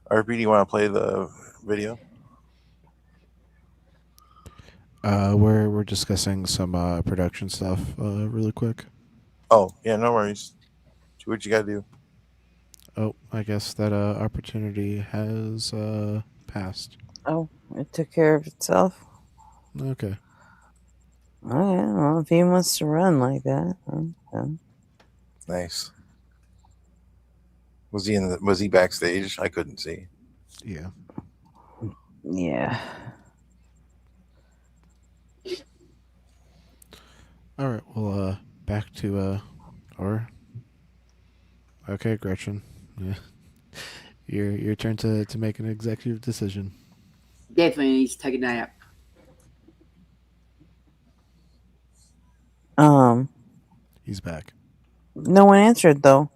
RP, do you want to play the video? We're discussing some production stuff really quick. Oh, yeah, no worries. Do what you gotta do. Oh, I guess that opportunity has passed. Oh, it took care of itself. Okay. All right. Well, if he wants to run like that, okay. Nice. Was he backstage? I couldn't see. Yeah. Yeah. All right. Well, back to okay, Gretchen. Yeah. Your turn to make an executive decision. Definitely needs to take a nap. He's back. No one answered though.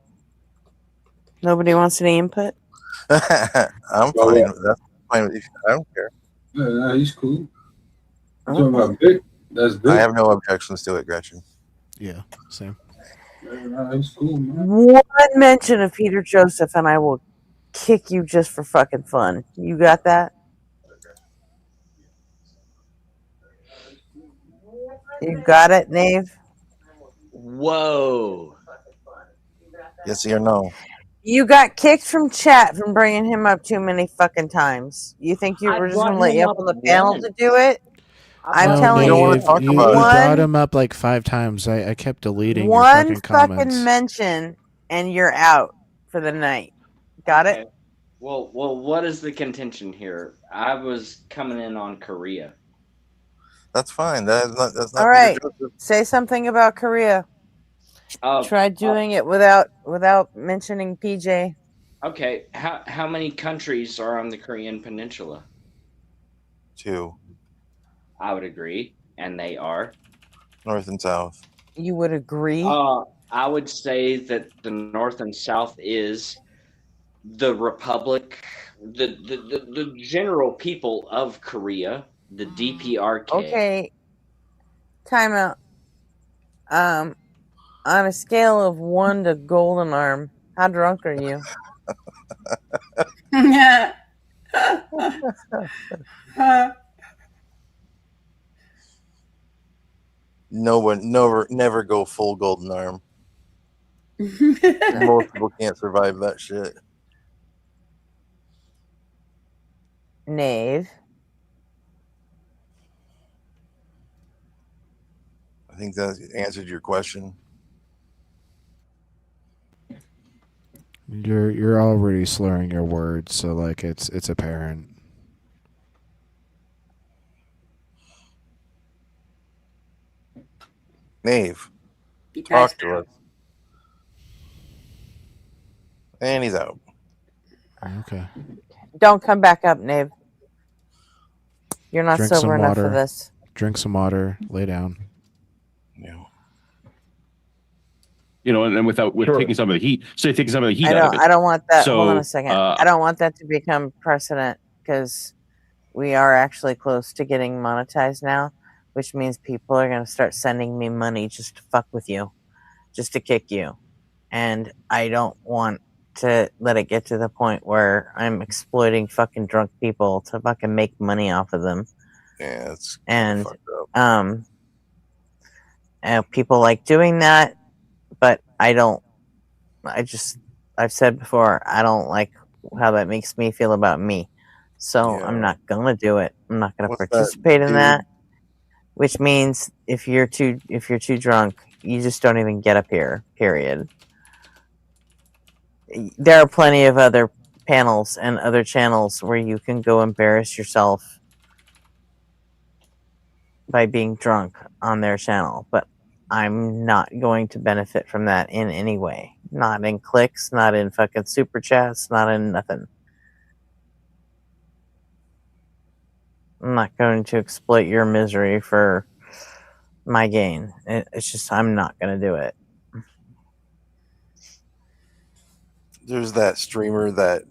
Nobody wants any input. I'm fine. That's fine with you. I don't care. Yeah, he's cool. Talking about Vic. That's Vic. I have no objections to it, Gretchen. Yeah, same. He's cool, man. One mention of Peter Joseph, and I will kick you just for fucking fun. You got that? You got it, Nave? Whoa. Yes or no? You got kicked from chat from bringing him up too many fucking times. You think you were just going to let you up on the panel to do it? I'm telling you. You don't want to talk You about it. brought him up like 5 times. I kept deleting your One fucking comments. mention, and you're out for the night. Got it? Okay. Well, what is the contention here? I was coming in on Korea. That's fine. That's not All right. Say something about Korea. Try doing it without mentioning PJ. Okay, how many countries are on the Korean Peninsula? 2. I would agree, and they are North and South. You would agree? I would say that the North and South is the Republic, the general people of Korea, the DPRK. Okay. Time out. On a scale of 1 to golden arm, how drunk are you? Never go full golden arm. Most people can't survive that shit. Knave. I think that answered your question. You're already slurring your words, so like it's apparent. Nave, talk to us. And he's out. Okay. Don't come back up, Nave. You're not Drink sober some enough water. for this. Drink some water. Lay down. Yeah. You know, and with taking some of the heat, taking some of the heat out of it. I don't want that. So, hold on a second. I don't want that to become precedent because we are actually close to getting monetized now, which means people are going to start sending me money just to fuck with you, just to kick you. And I don't want to let it get to the point where I'm exploiting fucking drunk people to fucking make money off of them. Yeah, it's and fucked up. people like doing that, but I've said before, I don't like how that makes me feel about me. So Yeah. I'm not gonna do it. I'm not gonna What's that participate in dude? that. Which means if you're too drunk, you just don't even get up here. Period. There are plenty of other panels and other channels where you can go embarrass yourself by being drunk on their channel, but I'm not going to benefit from that in any way. Not in clicks, not in fucking super chats, not in nothing. I'm not going to exploit your misery for my gain. It's just, I'm not going to do it. There's that streamer that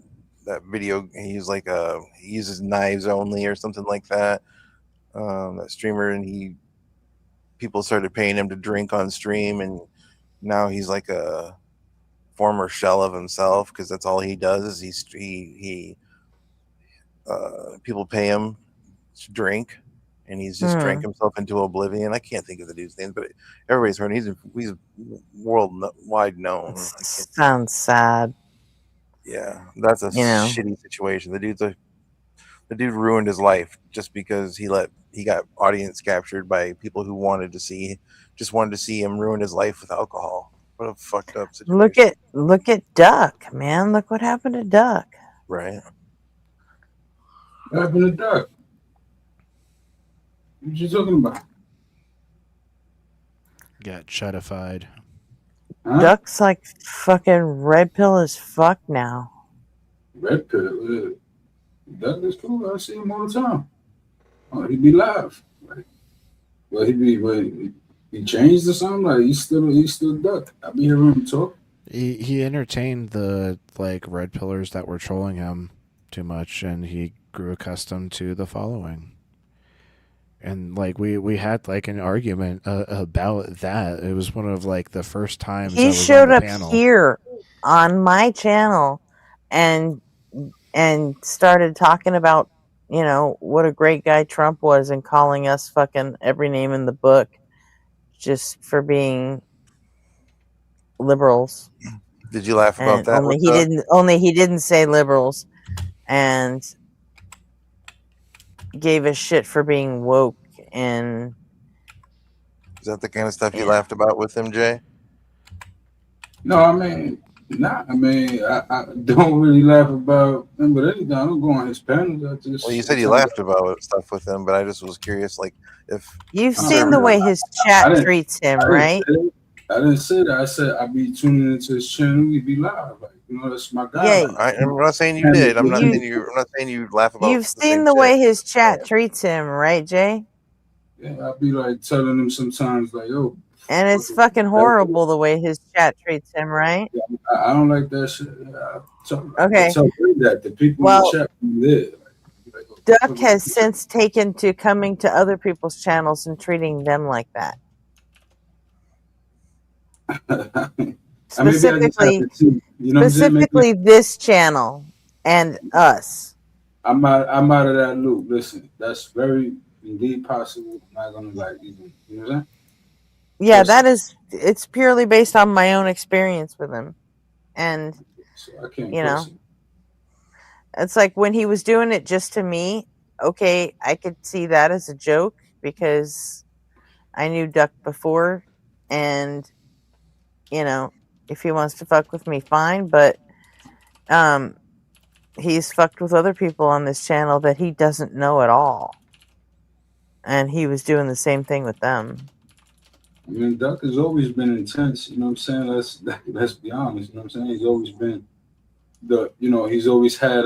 video. He uses knives only or something like that. That streamer, and people started paying him to drink on stream, and now he's like a former shell of himself because that's all he does is people pay him to drink, and he's just drank himself into oblivion. I can't think of the dude's name, but everybody's heard him. He's worldwide known. Sounds sad. Yeah, that's a shitty situation. The dude ruined his life just because he got audience captured by people who wanted to see him ruin his life with alcohol. What a fucked up situation. Look at Duck, man. Look what happened to Duck. Right. What happened to Duck? What you talking about? Got shutified. Huh? Duck's like fucking red pill as fuck now. Red pill. Duck is cool. I see him all the time. Oh, he be live. Like, well, he changed or something. Like he's still Duck. I be hearing him talk. He entertained the red pillars that were trolling him too much, and he grew accustomed to the following. And we had an argument about that. It was one of the first times He showed up here on my channel and started talking about what a great guy Trump was and calling us fucking every name in the book just for being liberals. Did you laugh about that? Only he didn't say liberals, and gave a shit for being woke. And is that the kind of stuff you laughed about with him, Jay? No, I mean, not. I mean, I don't really laugh about him, but anything. I don't go on his panels. Well, you said you laughed about stuff with him, but I just was curious, if you've seen the way his chat treats him, right? I didn't say that. I said I be tuning into his channel. We be live, that's my guy. Yeah, I'm not saying you did. I'm not saying you laugh about. You've seen the way his chat treats him, right, Jay? Yeah, I'll be telling him sometimes, yo. And it's fucking horrible the way his chat treats him, right? Yeah, I don't like that shit. Okay. I tell that the people in the chat there. Duck has since taken to coming to other people's channels and treating them like that. Specifically, this channel and us. I'm out of that loop. Listen, that's very indeed possible. I'm not gonna even, you know what I'm saying? Yeah, it's purely based on my own experience with him. And so I can't it's like when he was doing it just to me, okay, I could see that as a joke because I knew Duck before, and if he wants to fuck with me, fine, but he's fucked with other people on this channel that he doesn't know at all. And he was doing the same thing with them. I mean, Duck has always been intense, you know what I'm saying? Let's be honest, you know what I'm saying? He's always been he's always had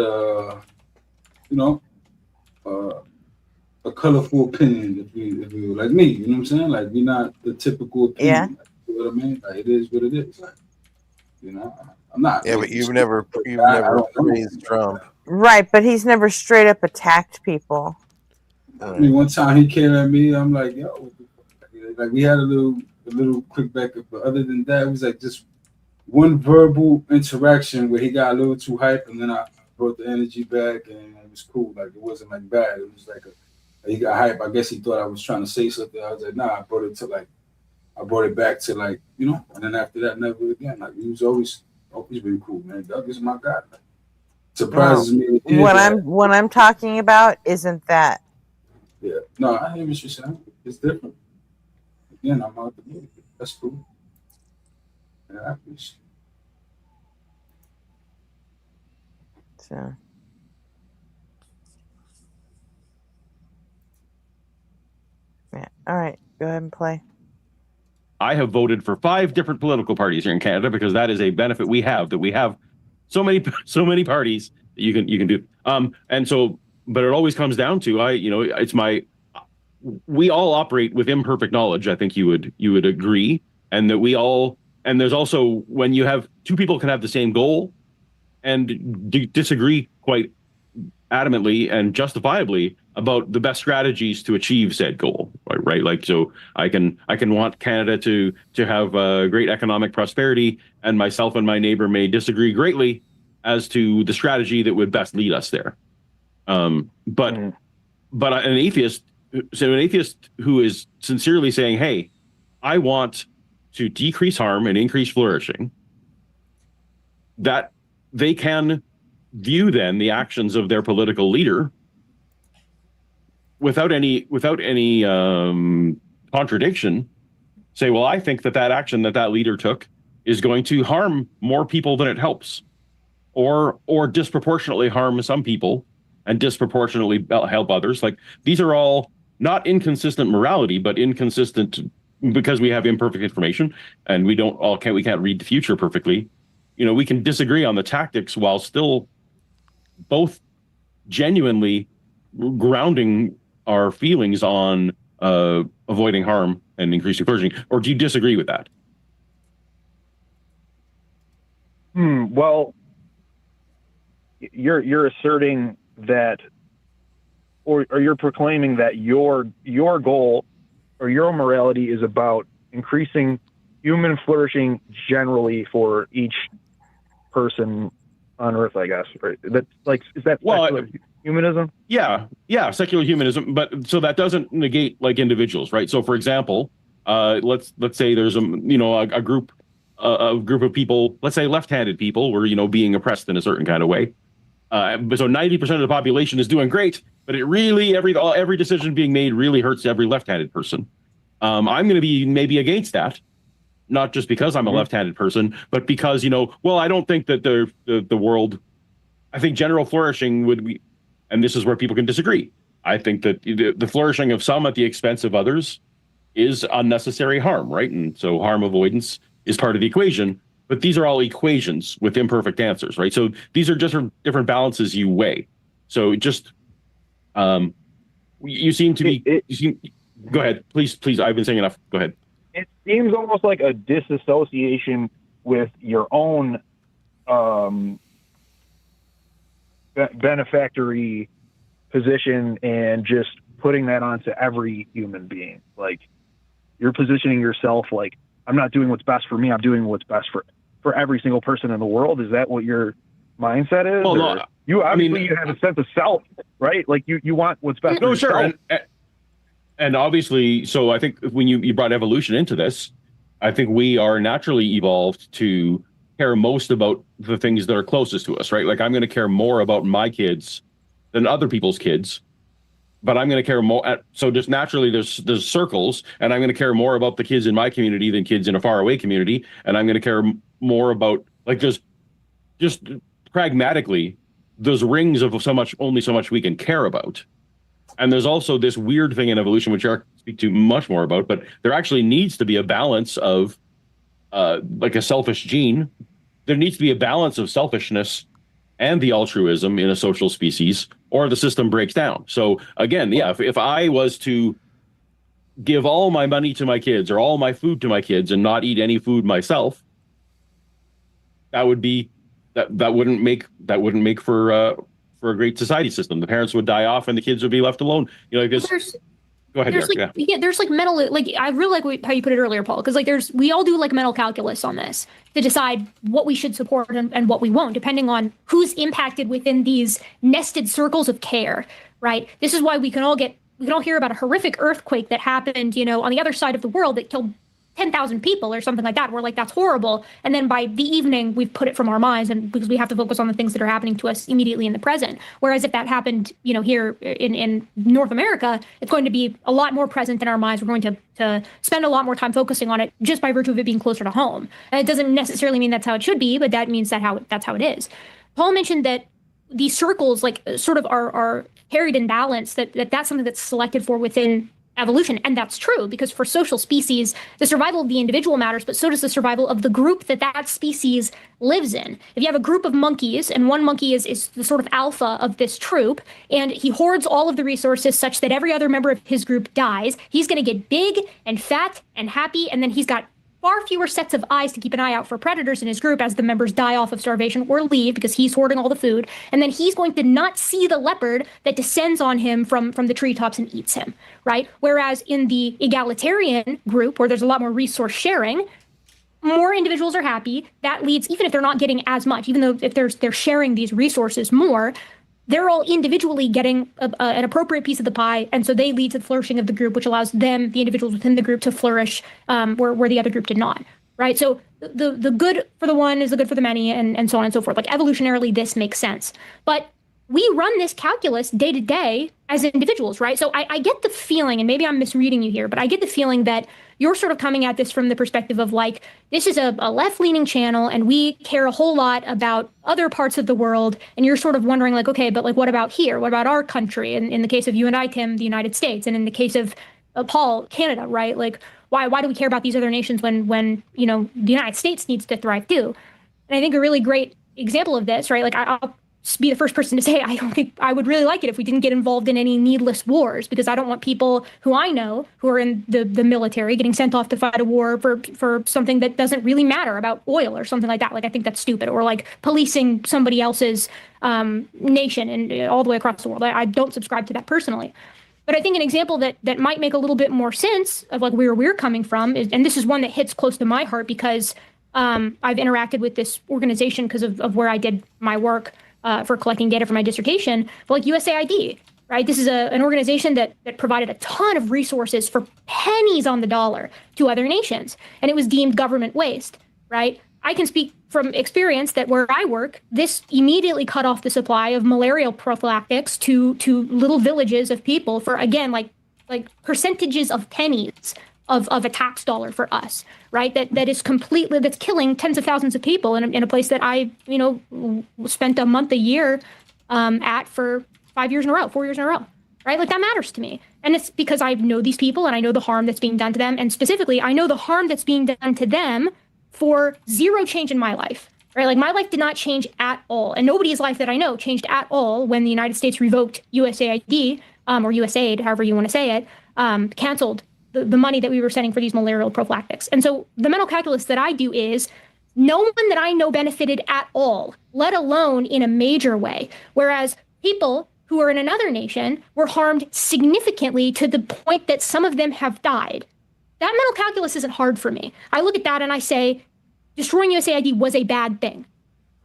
a colorful opinion if you like me. You know what I'm saying? Like we're not the typical opinion. Yeah. Like, you know what I mean? Like it is what it is. Like, you know, I'm not. Yeah, but making you've shit never up. I don't know. praised Trump. Right, but he's never straight up attacked people. I mean, one time he came at me. I'm like, yo, what the fuck? Like we had a little quick back up, but other than that, it was like just one verbal interaction where he got a little too hype, and then I brought the energy back, and it was cool. Like it wasn't like bad. It was like he got hype. I guess he thought I was trying to say something. I was like, nah. I brought it back to like, you know. And then after that, never again. Like he was always been cool, man. Doug is my guy. Like, surprises me. What I'm talking about isn't that. Yeah. No, I hear what you're saying. It's different. Again, I'm out the music. That's cool. Yeah, I appreciate it. So. Yeah. All right. Go ahead and play. I have voted for 5 different political parties here in Canada because that is a benefit we have, that we have so many parties that you can do. And so, but it always comes down to we all operate with imperfect knowledge. I think you would agree, and that and there's also, when you have 2 people can have the same goal and disagree quite adamantly and justifiably about the best strategies to achieve said goal, right? Like, so I can want Canada to have great economic prosperity, and myself and my neighbor may disagree greatly as to the strategy that would best lead us there. But an atheist who is sincerely saying, hey, I want to decrease harm and increase flourishing, that they can view then the actions of their political leader without any contradiction, say, well, I think that action that leader took is going to harm more people than it helps, or disproportionately harm some people and disproportionately help others. Like, these are all not inconsistent morality, but inconsistent because we have imperfect information and we can't read the future perfectly. You know, we can disagree on the tactics while still both genuinely grounding our feelings on avoiding harm and increasing flourishing. Or do you disagree with that? Well, you're asserting that, or you're proclaiming that your goal or your morality is about increasing human flourishing generally for each person on Earth, I guess. Right? That's like, is that secular humanism? Yeah, secular humanism. But so that doesn't negate like individuals, right? So, for example, let's say there's a group of people, let's say left-handed people, were being oppressed in a certain kind of way. So 90% of the population is doing great, but it really every decision being made really hurts every left-handed person. I'm going to be maybe against that, not just because I'm a left-handed person, but because I don't think that the world. I think general flourishing would be, and this is where people can disagree. I think that the flourishing of some at the expense of others is unnecessary harm, right? And so harm avoidance is part of the equation. But these are all equations with imperfect answers, right? So these are just different balances you weigh. So just, you seem to be. Go ahead, please. I've been saying enough. Go ahead. It seems almost like a disassociation with your own benefactory position and just putting that onto every human being. Like, you're positioning yourself like, I'm not doing what's best for me, I'm doing what's best for every single person in the world. Is that what your mindset is? Well, no, you obviously you have a sense of self, right? Like you want what's best for yourself. And obviously, so I think when you brought evolution into this, I think we are naturally evolved to care most about the things that are closest to us, right? Like, I'm going to care more about my kids than other people's kids, but I'm going to care more. So just naturally, there's circles, and I'm going to care more about the kids in my community than kids in a faraway community, and I'm going to care more about, like, there's just pragmatically, those rings of only so much we can care about. And there's also this weird thing in evolution, which I speak to much more about, but there actually needs to be a balance of, like a selfish gene. There needs to be a balance of selfishness and the altruism in a social species, or the system breaks down. So again, yeah, if I was to give all my money to my kids or all my food to my kids and not eat any food myself, that would be that wouldn't make for a great society system. The parents would die off and the kids would be left alone. You know, because go ahead, there's Derek, like, yeah, there's like mental, like I really like how you put it earlier, Paul, because like we all do like mental calculus on this to decide what we should support and what we won't, depending on who's impacted within these nested circles of care, right? This is why we can all hear about a horrific earthquake that happened, you know, on the other side of the world that killed 10,000 people or something like that. We're like, that's horrible. And then by the evening, we've put it from our minds, and because we have to focus on the things that are happening to us immediately in the present. Whereas if that happened, you know, here in North America, it's going to be a lot more present in our minds. We're going to spend a lot more time focusing on it just by virtue of it being closer to home. And it doesn't necessarily mean that's how it should be, but that means that's how it is. Paul mentioned that these circles like sort of are carried in balance, that's something that's selected for within evolution. And that's true, because for social species, the survival of the individual matters, but so does the survival of the group that species lives in. If you have a group of monkeys and one monkey is the sort of alpha of this troop, and he hoards all of the resources such that every other member of his group dies, he's going to get big and fat and happy, and then he's got far fewer sets of eyes to keep an eye out for predators in his group as the members die off of starvation or leave because he's hoarding all the food. And then he's going to not see the leopard that descends on him from the treetops and eats him, right? Whereas in the egalitarian group, where there's a lot more resource sharing, more individuals are happy. That leads, even if they're not getting as much, even though if they're sharing these resources more, they're all individually getting an appropriate piece of the pie, and so they lead to the flourishing of the group, which allows them, the individuals within the group, to flourish where the other group did not, right? So the good for the one is the good for the many, and so on and so forth. Like evolutionarily, this makes sense. But we run this calculus day to day as individuals, right? So I get the feeling, and maybe I'm misreading you here, but I get the feeling that you're sort of coming at this from the perspective of like, this is a left-leaning channel and we care a whole lot about other parts of the world. And you're sort of wondering like, okay, but like, what about here? What about our country? And in the case of you and I, Tim, the United States, and in the case of Paul, Canada, right? Like, why do we care about these other nations when, you know, the United States needs to thrive too? And I think a really great example of this, right? Like I'll be the first person to say, I don't think I would really like it if we didn't get involved in any needless wars, because I don't want people who I know who are in the military getting sent off to fight a war for something that doesn't really matter, about oil or something like that. Like, I think that's stupid. Or like policing somebody else's nation and all the way across the world. I don't subscribe to that personally. But I think an example that might make a little bit more sense of like where we're coming from is, and this is one that hits close to my heart because I've interacted with this organization because of where I did my work for collecting data for my dissertation, but like USAID, right? This is an organization that provided a ton of resources for pennies on the dollar to other nations, and it was deemed government waste, right? I can speak from experience that where I work, this immediately cut off the supply of malarial prophylactics to little villages of people for, again, like percentages of pennies of a tax dollar for us, right? That is completely, that's killing tens of thousands of people in a place that I, you know, spent a month a year at for 4 years in a row, right? Like that matters to me. And it's because I know these people and I know the harm that's being done to them. And specifically, I know the harm that's being done to them for zero change in my life, right? Like my life did not change at all. And nobody's life that I know changed at all when the United States revoked USAID or USAID, however you want to say it, canceled the money that we were sending for these malarial prophylactics. And so the mental calculus that I do is no one that I know benefited at all, let alone in a major way. Whereas people who are in another nation were harmed significantly to the point that some of them have died. That mental calculus isn't hard for me. I look at that and I say, destroying USAID was a bad thing,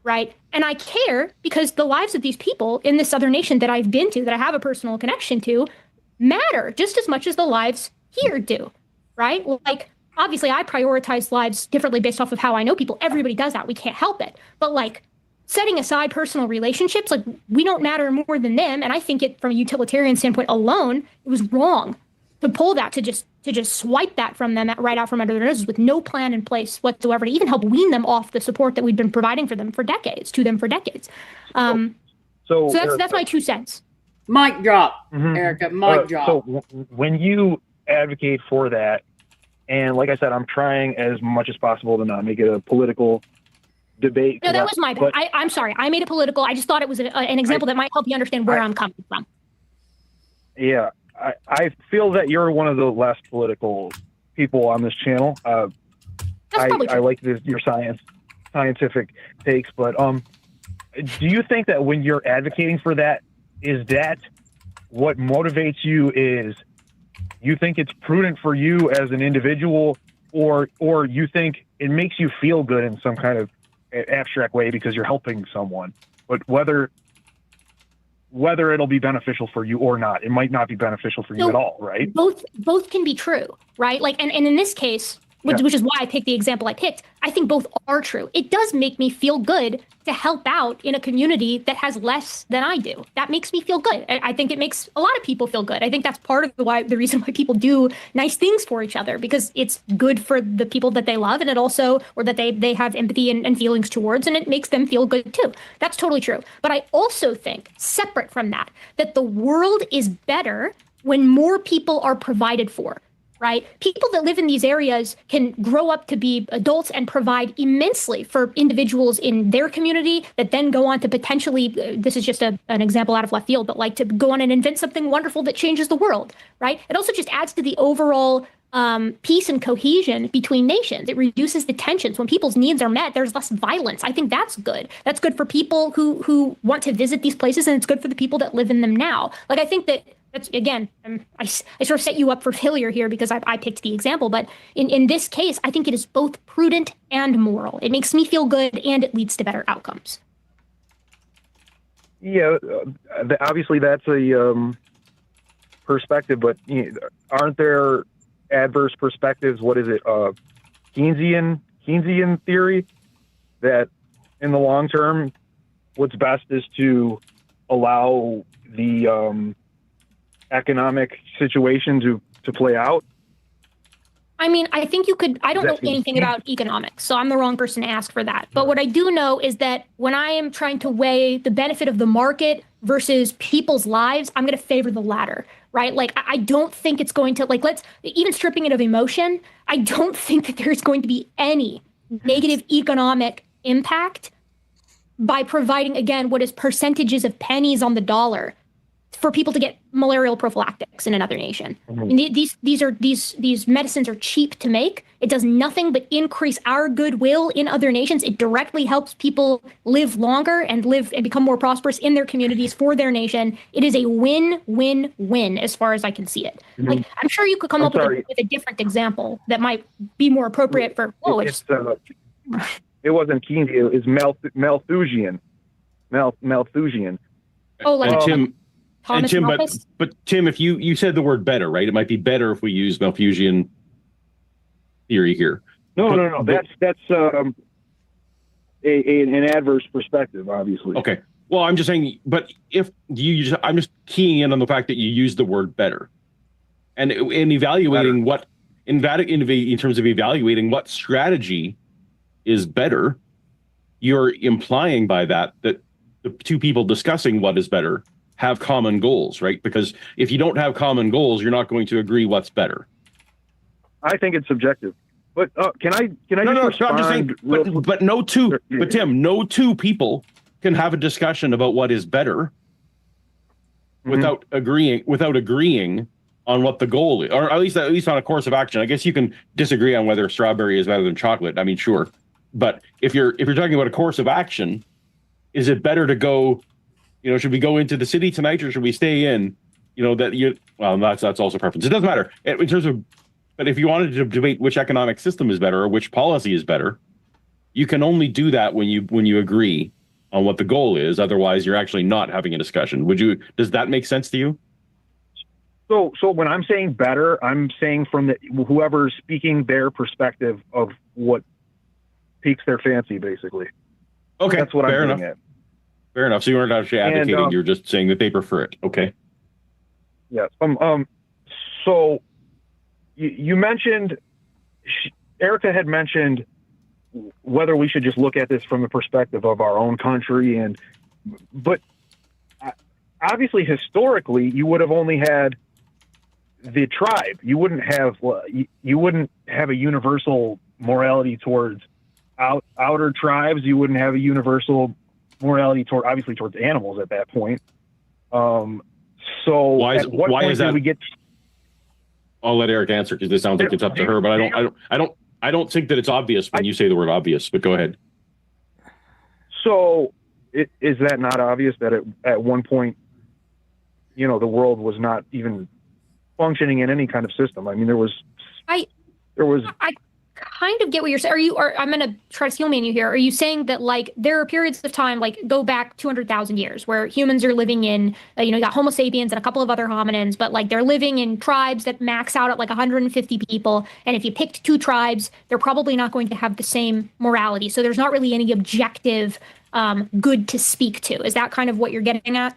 right? And I care because the lives of these people in this other nation that I've been to, that I have a personal connection to, matter just as much as the lives here do, right? Like, obviously, I prioritize lives differently based off of how I know people. Everybody does that. We can't help it. But like, setting aside personal relationships, like we don't matter more than them. And I think it, from a utilitarian standpoint alone, it was wrong to pull that, to just swipe that from them right out from under their noses with no plan in place whatsoever to even help wean them off the support that we've been providing for them for decades. So that's my 2 cents. Mic drop, Erica. Mic drop. So when you advocate for that, and like I said, I'm trying as much as possible to not make it a political debate. No, that was my bad. I'm sorry. I made it political. I just thought it was an example that might help you understand where I'm coming from. Yeah, I feel that you're one of the less political people on this channel. That's probably true. I like your scientific takes, but do you think that when you're advocating for that, is that what motivates you? Is you think it's prudent for you as an individual, or you think it makes you feel good in some kind of abstract way because you're helping someone? But whether it'll be beneficial for you or not, it might not be beneficial for you at all, right? Both can be true, right? Like, and in this case, which is why I picked the example I picked, I think both are true. It does make me feel good to help out in a community that has less than I do. That makes me feel good. I think it makes a lot of people feel good. I think that's part of the reason why people do nice things for each other, because it's good for the people that they love, and it also, or that they have empathy and feelings towards, and it makes them feel good too. That's totally true. But I also think, separate from that the world is better when more people are provided for. Right? People that live in these areas can grow up to be adults and provide immensely for individuals in their community that then go on to potentially, this is just an example out of left field, but like to go on and invent something wonderful that changes the world, right? It also just adds to the overall peace and cohesion between nations. It reduces the tensions. When people's needs are met, there's less violence. I think that's good. That's good for people who want to visit these places, and it's good for the people that live in them now. Like, I think that's, again, I sort of set you up for failure here because I picked the example, but in this case, I think it is both prudent and moral. It makes me feel good, and it leads to better outcomes. Yeah, obviously that's a perspective, but aren't there adverse perspectives? What is it? Keynesian theory that in the long term, what's best is to allow the economic situation to play out. I mean, I think you could, I don't know anything about economics, so I'm the wrong person to ask for that. But what I do know is that when I am trying to weigh the benefit of the market versus people's lives, I'm going to favor the latter, right? Like, I don't think it's going to, like, even stripping it of emotion, I don't think that there's going to be any negative economic impact by providing, again, what is percentages of pennies on the dollar for people to get malarial prophylactics in another nation. Mm-hmm. I mean, these medicines are cheap to make. It does nothing but increase our goodwill in other nations. It directly helps people live longer and become more prosperous in their communities for their nation. It is a win-win-win as far as I can see it. Mm-hmm. Like, I'm sure you could come up with a different example that might be more appropriate for. It wasn't Keynesian. It was Malthusian. Malthusian. Oh, like Tim. Thomas Tim, Malthus? but Tim, if you said the word better, right? It might be better if we use Malthusian theory here. No. That's an adverse perspective, obviously. Okay. Well, I'm just saying, but I'm just keying in on the fact that you use the word better, and in evaluating what in terms of evaluating what strategy is better, you're implying by that the two people discussing what is better have common goals, right? Because if you don't have common goals, you're not going to agree what's better. I think it's subjective. But can I No, I'm just saying, but Tim, no two people can have a discussion about what is better without agreeing on what the goal is, or at least on a course of action. I guess you can disagree on whether strawberry is better than chocolate. I mean, sure. But if you're talking about a course of action, is it better to go, should we go into the city tonight or should we stay in? That's also preference. It doesn't matter in terms of, but if you wanted to debate which economic system is better or which policy is better, you can only do that when you agree on what the goal is. Otherwise, you're actually not having a discussion. Does that make sense to you? So when I'm saying better, I'm saying from whoever's speaking their perspective of what piques their fancy, basically. Okay, that's what fair I'm enough. getting at. Fair enough. So you weren't actually advocating; you're just saying that they prefer it. Okay. Yes. So you mentioned, Erica had mentioned whether we should just look at this from the perspective of our own country, but obviously historically you would have only had the tribe. You wouldn't have a universal morality towards outer tribes, you wouldn't have a universal morality obviously towards animals at that point. So why is that? We get? I'll let Eric answer because this sounds like it's up to her. But I don't think that it's obvious when you say the word obvious. But go ahead. So is that not obvious that at one point, the world was not even functioning in any kind of system? I mean, I kind of get what you're saying. I'm going to try to steel man you here. Are you saying that like there are periods of time, like go back 200,000 years where humans are living in, you got Homo sapiens and a couple of other hominins, but like they're living in tribes that max out at like 150 people. And if you picked two tribes, they're probably not going to have the same morality. So there's not really any objective good to speak to. Is that kind of what you're getting at?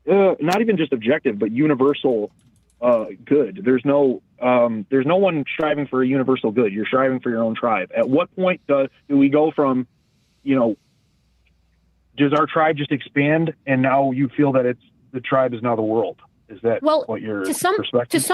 Not even just objective, but universal good. There's no one striving for a universal good. You're striving for your own tribe. At what point do we go from, does our tribe just expand and now you feel that the tribe is now the world? Is that what your perspective?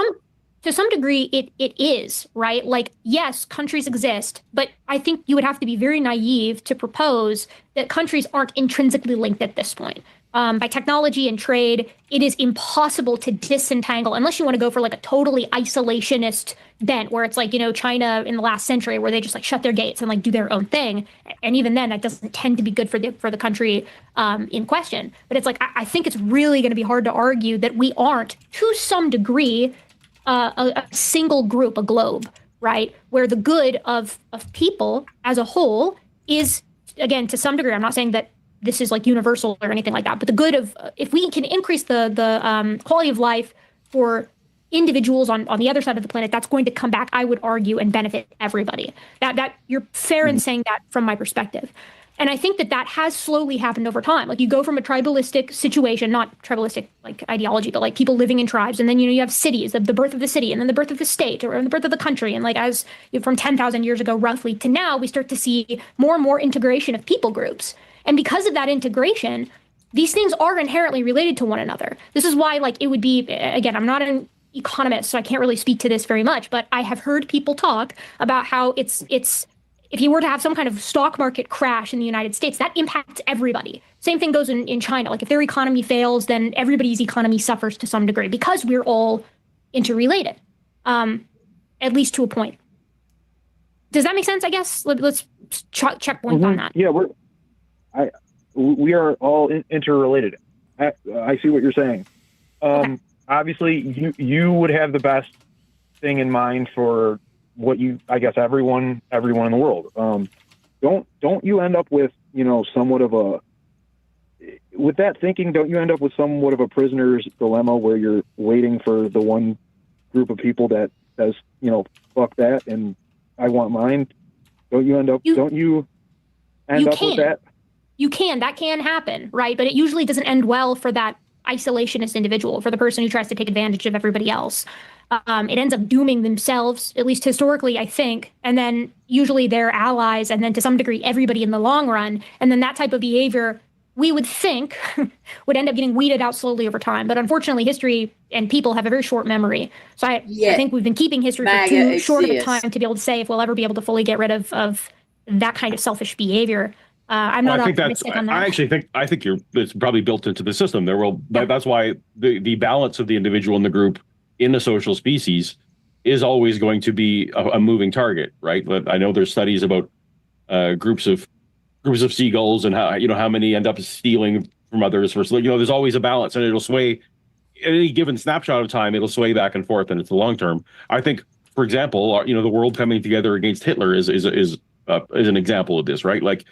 To some degree, it is, right? Like, yes, countries exist, but I think you would have to be very naive to propose that countries aren't intrinsically linked at this point. By technology and trade, it is impossible to disentangle, unless you want to go for like a totally isolationist bent, where it's like, China in the last century, where they just like shut their gates and like do their own thing. And even then, that doesn't tend to be good for the country in question. But it's like, I think it's really going to be hard to argue that we aren't, to some degree, a single group, a globe, right? Where the good of people as a whole is, again, to some degree, I'm not saying that this is like universal or anything like that, but the good of, if we can increase the quality of life for individuals on the other side of the planet, that's going to come back, I would argue, and benefit everybody. That you're fair in saying that from my perspective. And I think that has slowly happened over time. Like you go from a tribalistic situation, not tribalistic like ideology, but like people living in tribes. And then, you have cities, the birth of the city, and then the birth of the state, or the birth of the country. And like as from 10,000 years ago, roughly, to now, we start to see more and more integration of people groups. And because of that integration, these things are inherently related to one another. This is why, like, it would be, again, I'm not an economist, so I can't really speak to this very much, but I have heard people talk about how it's if you were to have some kind of stock market crash in the United States, that impacts everybody. Same thing goes in China. Like if their economy fails, then everybody's economy suffers to some degree because we're all interrelated, at least to a point. Does that make sense? I guess let's check points on that. Yeah, we are all interrelated. I see what you're saying. Okay. Obviously, you would have the best thing in mind for what everyone in the world. Don't you end up with, somewhat of with that thinking, don't you end up with somewhat of a prisoner's dilemma where you're waiting for the one group of people that says, fuck that and I want mine? Don't you end up with that? That can happen, right? But it usually doesn't end well for that isolationist individual, for the person who tries to take advantage of everybody else. It ends up dooming themselves, at least historically, I think, and then usually their allies, and then to some degree everybody in the long run. And then that type of behavior, we would think, would end up getting weeded out slowly over time. But unfortunately, history and people have a very short memory. So I think we've been keeping history for too short of a time to be able to say if we'll ever be able to fully get rid of that kind of selfish behavior. I'm not optimistic on that. I think it's probably built into the system. That's why the balance of the individual and the group in a social species is always going to be a moving target, right? I know there's studies about groups of seagulls and how many end up stealing from others. There's always a balance, and it'll sway at any given snapshot of time. It'll sway back and forth, and it's the long term. I think, for example, the world coming together against Hitler is an example of this, right? Like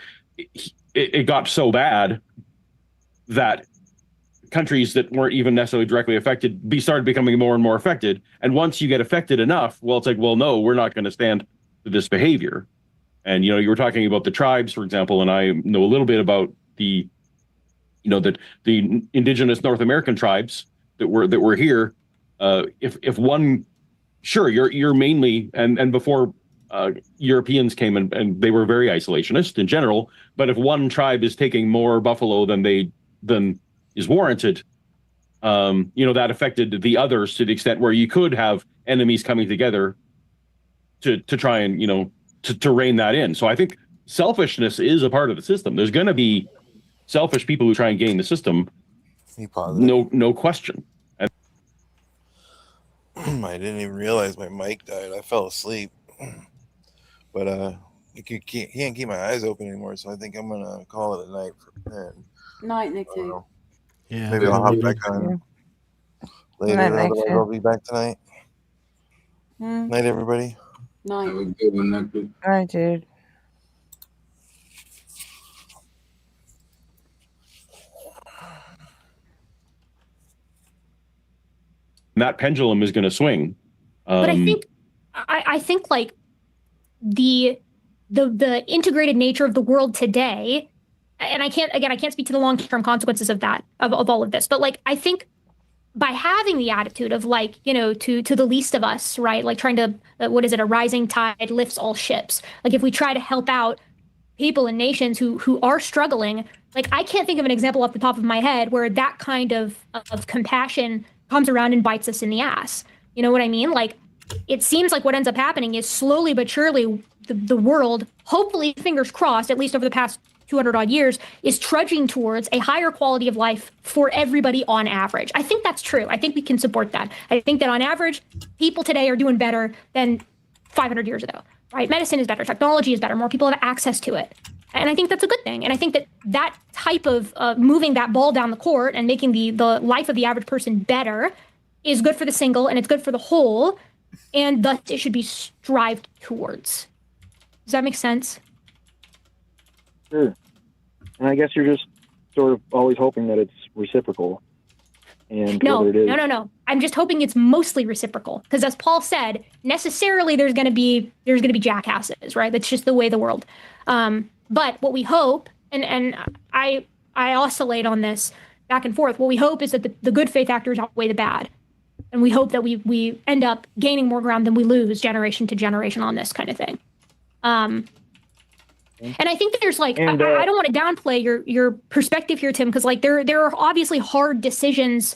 it got so bad that countries that weren't even necessarily directly affected started becoming more and more affected. And once you get affected enough, well, it's like, well, no, we're not going to stand for this behavior. And, you were talking about the tribes, for example, and I know a little bit about the indigenous North American tribes that were here. If one, sure, you're mainly, and before Europeans came and they were very isolationist in general, but if one tribe is taking more buffalo than is warranted, that affected the others to the extent where you could have enemies coming together to try and to rein that in. So I think selfishness is a part of the system. There's going to be selfish people who try and gain the system. No question. I didn't even realize my mic died. I fell asleep, but I can't keep my eyes open anymore. So I think I'm gonna call it a night. Night, Nick too. Yeah. Maybe I'll hop back on later. Night, Nick, Otherwise, too. I'll be back tonight. Hmm. Night, everybody. Night. Have a good one, Knuckle. All right, dude. That pendulum is going to swing. But I think like the integrated nature of the world today, and I can't speak to the long-term consequences of that, of all of this, but like I think by having the attitude of like, you know, to the least of us, right? Like trying to, what is it? A rising tide lifts all ships. Like if we try to help out people and nations who are struggling, like I can't think of an example off the top of my head where that kind of compassion comes around and bites us in the ass. You know what I mean? Like it seems like what ends up happening is slowly but surely the world, hopefully, fingers crossed, at least over the past 200 odd years, is trudging towards a higher quality of life for everybody on average. I think that's true. I think we can support that. I think that on average, people today are doing better than 500 years ago, right? Medicine is better, technology is better, more people have access to it. And I think that's a good thing. And I think that that type of moving that ball down the court and making the life of the average person better is good for the single and it's good for the whole. And thus it should be strived towards. Does that make sense? Sure. And I guess you're just sort of always hoping that it's reciprocal. And No, whether it is, no. I'm just hoping it's mostly reciprocal. Because as Paul said, necessarily there's gonna be jackasses, right? That's just the way the world. But what we hope, and I oscillate on this back and forth, what we hope is that the good faith actors outweigh the bad. And we hope that we end up gaining more ground than we lose generation to generation on this kind of thing. And I think that there's like, I don't want to downplay your perspective here, Tim, because like there are obviously hard decisions,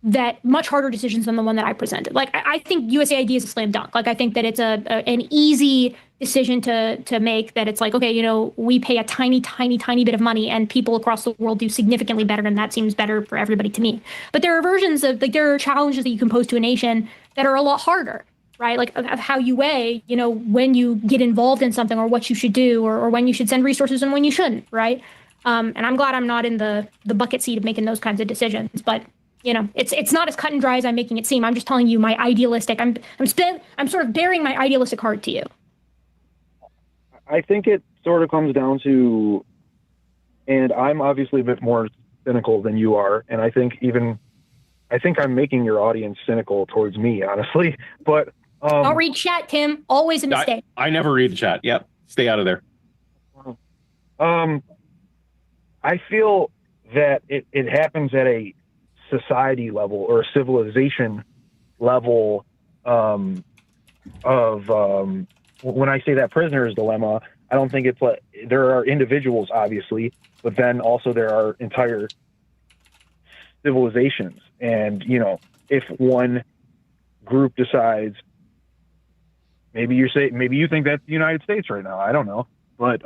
that much harder decisions than the one that I presented. Like I think USAID is a slam dunk. Like I think that it's an easy decision to make, that it's like, okay, you know, we pay a tiny bit of money and people across the world do significantly better, and that seems better for everybody to me. But there are versions of, like, there are challenges that you can pose to a nation that are a lot harder, right? Like of how you weigh, you know, when you get involved in something or what you should do, or when you should send resources and when you shouldn't, right? And I'm glad I'm not in the bucket seat of making those kinds of decisions, but you know, it's not as cut and dry as I'm making it seem. I'm just telling you my idealistic. I'm sort of bearing my idealistic heart to you. I think it sort of comes down to, and I'm obviously a bit more cynical than you are, and I think I'm making your audience cynical towards me, honestly. But don't read chat, Tim. Always a mistake. I never read the chat. Yep, stay out of there. I feel that it happens at a society level or a civilization level when I say that prisoner's dilemma, I don't think it's like there are individuals, obviously, but then also there are entire civilizations. And, you know, if one group decides, maybe you think that's the United States right now, I don't know. But,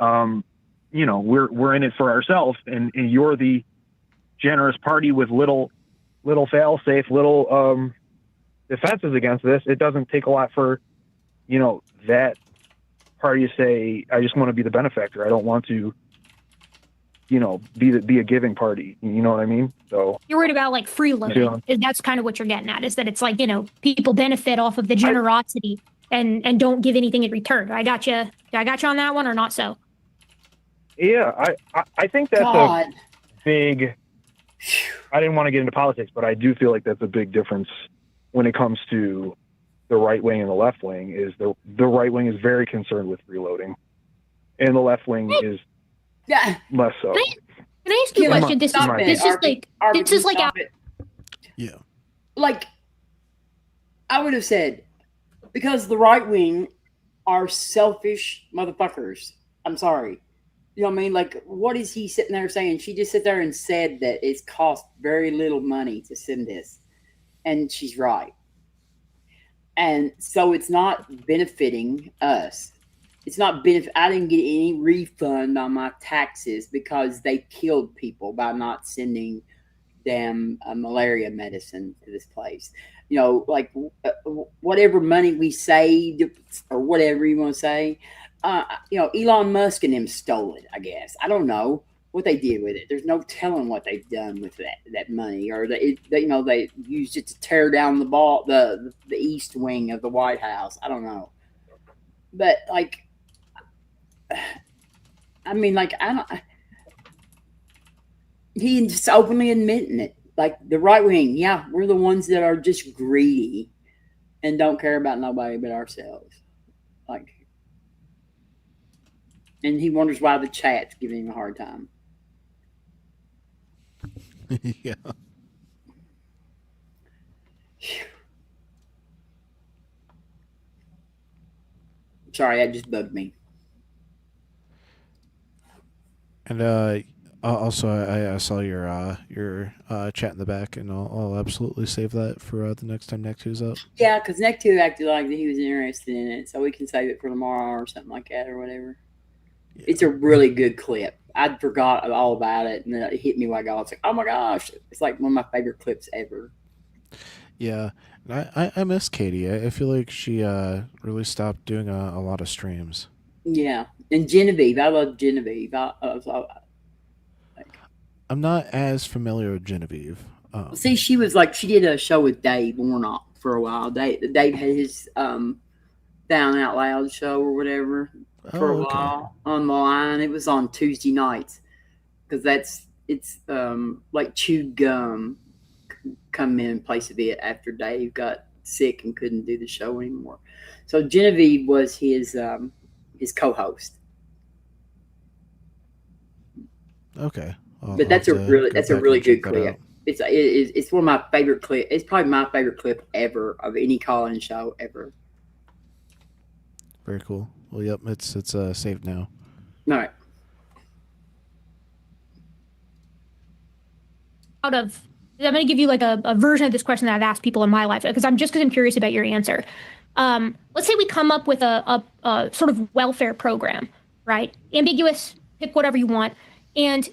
you know, we're in it for ourselves, and you're the generous party with little fail-safe, little defenses against this. It doesn't take a lot for, you know, that party to say, I just want to be the benefactor. I don't want to, you know, be a giving party. You know what I mean? So you're worried about like freeloading. Yeah. That's kind of what you're getting at, is that it's like, you know, people benefit off of the generosity and don't give anything in return. I got you. Did I got you on that one or not so? Yeah, I think that's a big, I didn't want to get into politics, but I do feel like that's a big difference when it comes to the right wing and the left wing. Is the right wing is very concerned with freeloading, and the left wing is less so. Can I ask you a question? This is like yeah. Like I would have said, because the right wing are selfish motherfuckers. I'm sorry. You know what I mean? Like, what is he sitting there saying? She just sat there and said that it's cost very little money to send this. And she's right. And so it's not benefiting us. it's not benefit. I didn't get any refund on my taxes because they killed people by not sending damn malaria medicine to this place. You know, like whatever money we saved or whatever you want to say, you know, Elon Musk and them stole it, I guess. I don't know what they did with it. There's no telling what they've done with that money, or they you know, they used it to tear down the east wing of the White House. I don't know. But like, I mean, like, I don't. He just openly admitting it. Like the right wing, yeah, we're the ones that are just greedy and don't care about nobody but ourselves. Like, and he wonders why the chat's giving him a hard time. Yeah. Sorry, that just bugged me. And also, I saw your chat in the back, and I'll absolutely save that for the next time Neck 2's up. Yeah, because Neck 2 acted like that he was interested in it, so we can save it for tomorrow or something like that or whatever. Yeah. It's a really good clip. I forgot all about it, and then it hit me like I was like, oh my gosh. It's like one of my favorite clips ever. Yeah. I miss Katie. I feel like she really stopped doing a lot of streams. Yeah. And Genevieve. I love Genevieve. I'm not as familiar with Genevieve. See, she did a show with Dave Warnock for a while. Dave had his Down Out Loud show or whatever for a while on the line. It was on Tuesday nights because it's like chewed gum come in place of it after Dave got sick and couldn't do the show anymore. So Genevieve was his co-host. Okay. But that's a really good clip. It's one of my favorite clips. It's probably my favorite clip ever of any call-in show ever. Very cool. Well, yep, it's saved now. All right. I'm going to give you like a version of this question that I've asked people in my life because I'm curious about your answer. Let's say we come up with a sort of welfare program, right? Ambiguous, pick whatever you want. And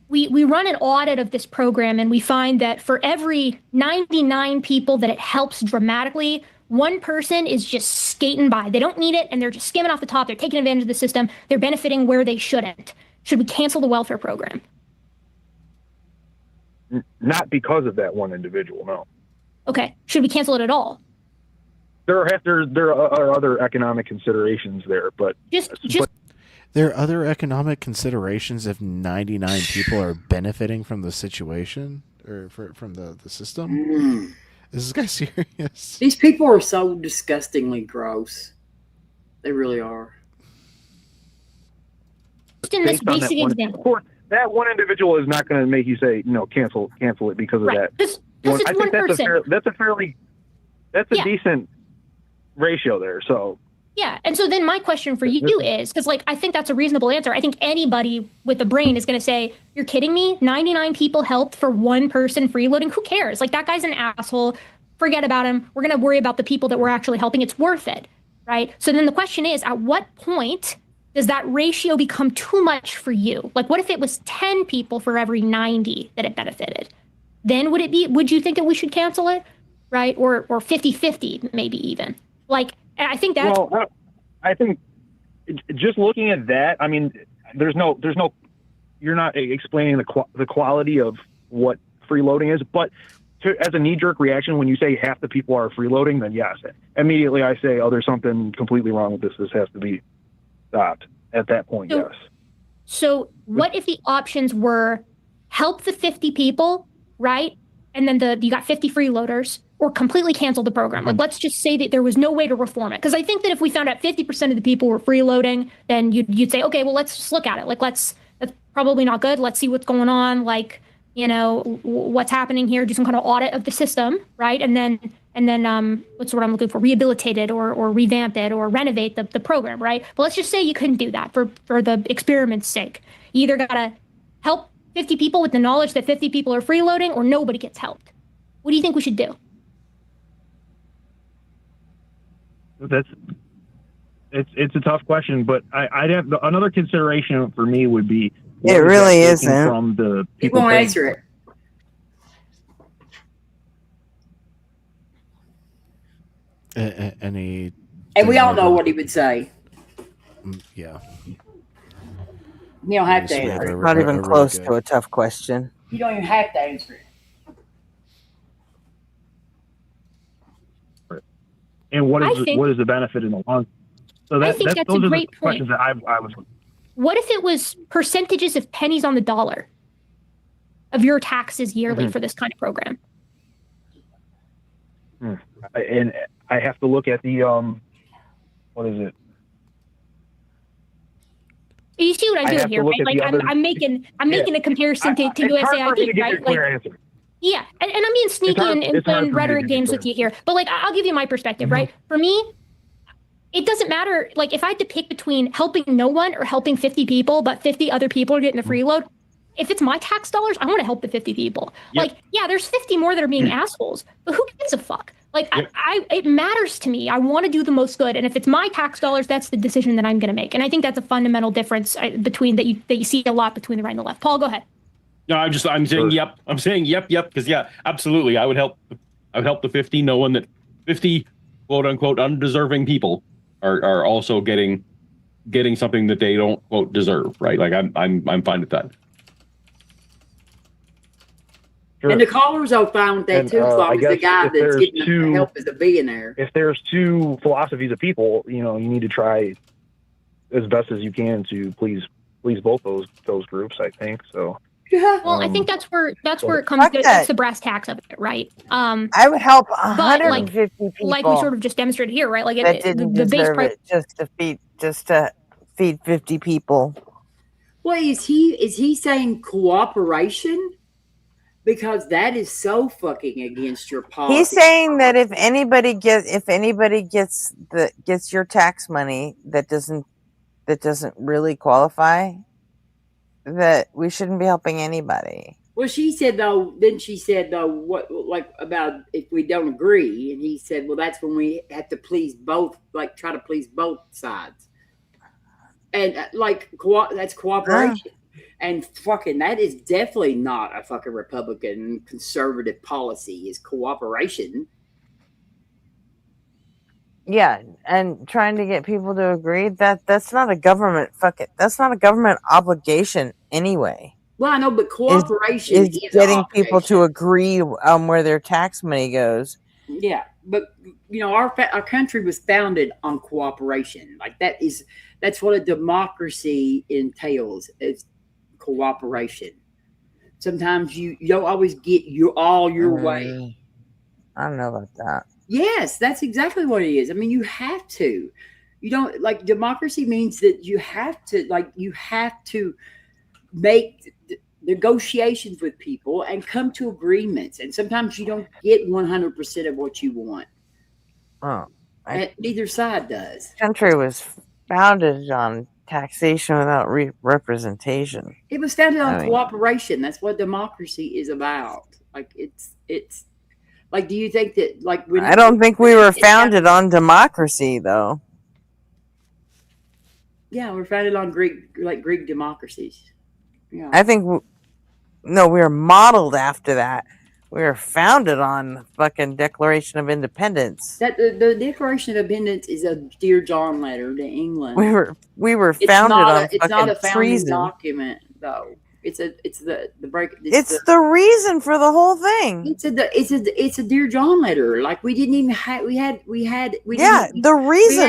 we run an audit of this program and we find that for every 99 people that it helps dramatically, one person is just skating by. They don't need it and they're just skimming off the top. They're taking advantage of the system. They're benefiting where they shouldn't. Should we cancel the welfare program? Not because of that one individual, no. Okay. Should we cancel it at all? There are other economic considerations there, but there are other economic considerations if 99 people are benefiting from the situation or from the system. Is this guy serious? These people are so disgustingly gross. They really are. Just in this basic example. Of course, that one individual is not going to make you say, no, cancel it because of that. I think that's a decent ratio there. So yeah, and so then my question for you is, because like I think that's a reasonable answer. I think anybody with a brain is going to say, "You're kidding me? 99 people helped for one person freeloading. Who cares? Like that guy's an asshole. Forget about him. We're going to worry about the people that we're actually helping. It's worth it, right?" So then the question is, at what point does that ratio become too much for you? Like, what if it was 10 people for every 90 that it benefited? Then would you think that we should cancel it, right? Or 50-50 maybe even. Like, I think that's... Well, I think just looking at that, I mean, there's no, you're not explaining the quality of what freeloading is, but as a knee-jerk reaction, when you say half the people are freeloading, then yes, immediately I say, oh, there's something completely wrong with this. This has to be stopped. At that point, yes. So what if the options were help the 50 people, right? And then you got 50 freeloaders, or completely cancel the program. Like, let's just say that there was no way to reform it. Because I think that if we found out 50% of the people were freeloading, then you'd say, okay, well, let's just look at it. Like, that's probably not good. Let's see what's going on. Like, you know, what's happening here. Do some kind of audit of the system, right? And then what's the word I'm looking for? Rehabilitate it or revamp it or renovate the program, right? But let's just say you couldn't do that for the experiment's sake. You either got to help 50 people with the knowledge that 50 people are freeloading, or nobody gets helped. What do you think we should do? it's a tough question, but I'd have another consideration for me would be it really isn't from the He people won't paying answer for it. Any. And we all know what he would say. Yeah. You don't have to Sweet, answer it. not even really close good. to a tough question. You don't even have to answer it. And what I is think- what is the benefit in the long? So I think that's a those are great the point. questions that I was. What if it was percentages of pennies on the dollar of your taxes yearly Mhm. for this kind of program? And I have to look at the what is it? You see what I'm I doing have to here, look right? at Like the other- I'm making a comparison to It's hard USA for me to ID, give you right? a clear Like, answer. yeah, and I'm being sneaky hard- and it's hard playing for me to rhetoric give you games clear with you here, but like I'll give you my perspective, right? For me, it doesn't matter. Like if I had to pick between helping no one or helping 50 people, but 50 other people are getting the freeload. If it's my tax dollars, I want to help the 50 people. Yep. Like, yeah, there's 50 more that are being assholes, but who gives a fuck? Like, Yep. it matters to me. I want to do the most good, and if it's my tax dollars, that's the decision that I'm going to make. And I think that's a fundamental difference between that you see a lot between the right and the left. Paul, go ahead. No, I'm saying yep. I'm saying yep, because yeah, absolutely. I would help the 50, knowing that 50 quote unquote undeserving people are also getting something that they don't quote deserve, right? Like I'm fine with that. Sure. And the callers all fine with that And, too, as I long as the guess guy if that's there's getting the two- help is a billionaire. If there's two philosophies of people, you need to try as best as you can to please both those groups. I think so. Well, I think that's where it comes. Fuck that. That's the brass tacks of it, right? I would help but 150 people. like we sort of just demonstrated here, right? Like that didn't the base deserve price. it just to feed 50 people. Well, is he saying cooperation? Because that is so fucking against your policy. He's saying that if anybody gets your tax money that doesn't really qualify, that we shouldn't be helping anybody. Well, she said though. Then she said though, what like about if we don't agree, and he said, well, that's when we have to please both, like try to please both sides, and that's cooperation. And fucking, that is definitely not a fucking Republican conservative policy. Is cooperation. Yeah, and trying to get people to agree that's not a government that's not a government obligation anyway. Well, I know, but cooperation is is getting an people to agree where their tax money goes. Yeah, but our country was founded on cooperation. Like that's what a democracy entails. Is cooperation. Sometimes you don't always get your way. I don't know about that. Yes, that's exactly what it is. I mean, you have to. You don't like democracy means that you have to make negotiations with people and come to agreements. And sometimes you don't get 100% of what you want. Oh, and neither side does. Country was founded on taxation without representation. It was founded on cooperation. That's what democracy is about. Like it's like, do you think that like when I don't think we were founded on democracy though. Yeah, we're founded on Greek democracies. Yeah. I think no, we were modeled after that. We were founded on fucking Declaration of Independence. That the Declaration of Independence is a Dear John letter to England. We were founded on it's fucking not a founding treason. document though. It's the break. It's the reason for the whole thing. It's a Dear John letter. Like we didn't even have we had the reason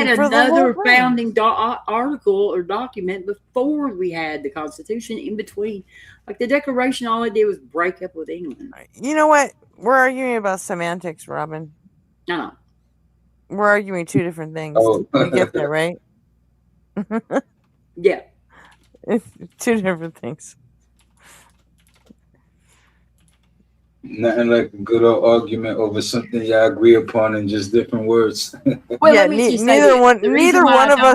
we had for the whole another thing. founding article or document before we had the Constitution. In between, like the Declaration, all it did was break up with England. You know what? We're arguing about semantics, Robin. No. We're arguing two different things. Oh. You get that, right? Yeah. It's two different things. Nothing like a good old argument over something y'all agree upon in just different words. Well, yeah, let me just say neither that one the reason why one I of don't-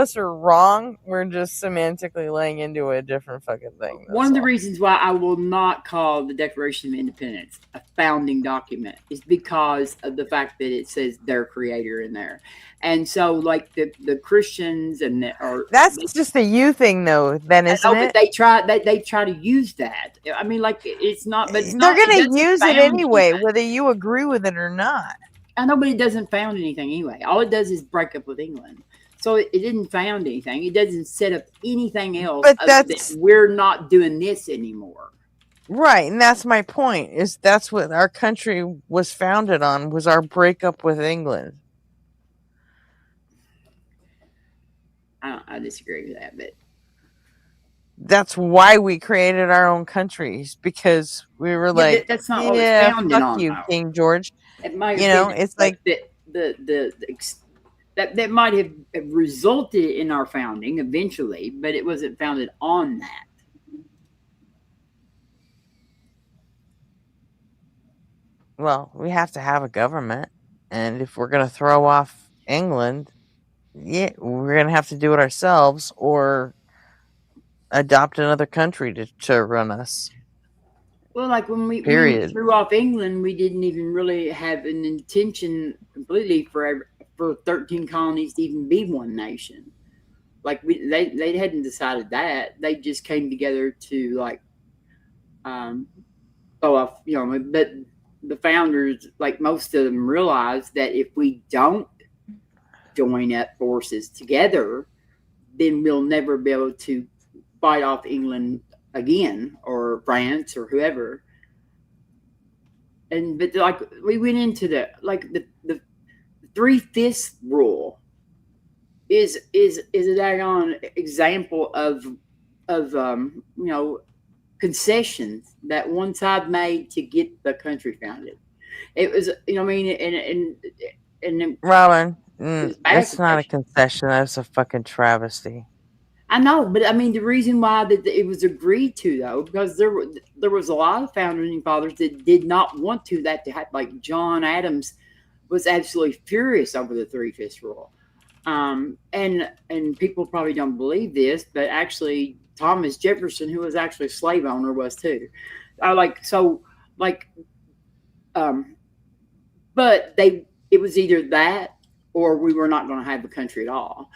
us are wrong. We're just semantically laying into a different fucking thing. One of the reasons why I will not call the Declaration of Independence a founding document is because of the fact that it says their creator in there. And so, like the Christians or that's just a you thing, though. Then isn't but it? they try to use that. I mean, like it's not, but it's They're not. It gonna doesn't use it found anyway, anything. whether you agree with it or not. I know, but it doesn't found anything anyway. All it does is break up with England. So it didn't found anything. It doesn't set up anything else. But Other than we're not doing this anymore. Right, and that's my point. Is that's what our country was founded on, was our breakup with England. I disagree with that, but that's why we created our own countries, because we were like, that's not what it's yeah, founded fuck on, you, though. King George. It might You have know, been, it's like that might have resulted in our founding eventually, but it wasn't founded on that. Well, we have to have a government, and if we're gonna throw off England, yeah, we're gonna have to do it ourselves or adopt another country to run us. Well, like when we threw off England, we didn't even really have an intention completely for 13 colonies to even be one nation. Like they hadn't decided that. They just came together to like go off, you know. But the founders, like most of them, realized that if we don't join up forces together, then we'll never be able to fight off England again, or France, or whoever. And but like we went into the 3/5 rule is a daggone example of you know, concessions that one side made to get the country founded. It was, you know, I mean, and Robin, that's not a concession. That's a fucking travesty. I know, but I mean, the reason why that it was agreed to, though, because there was a lot of founding fathers that did not want that to happen. Like John Adams was absolutely furious over the 3/5 rule, and people probably don't believe this, but actually Thomas Jefferson, who was actually a slave owner, was too. But it was either that or we were not going to have a country at all.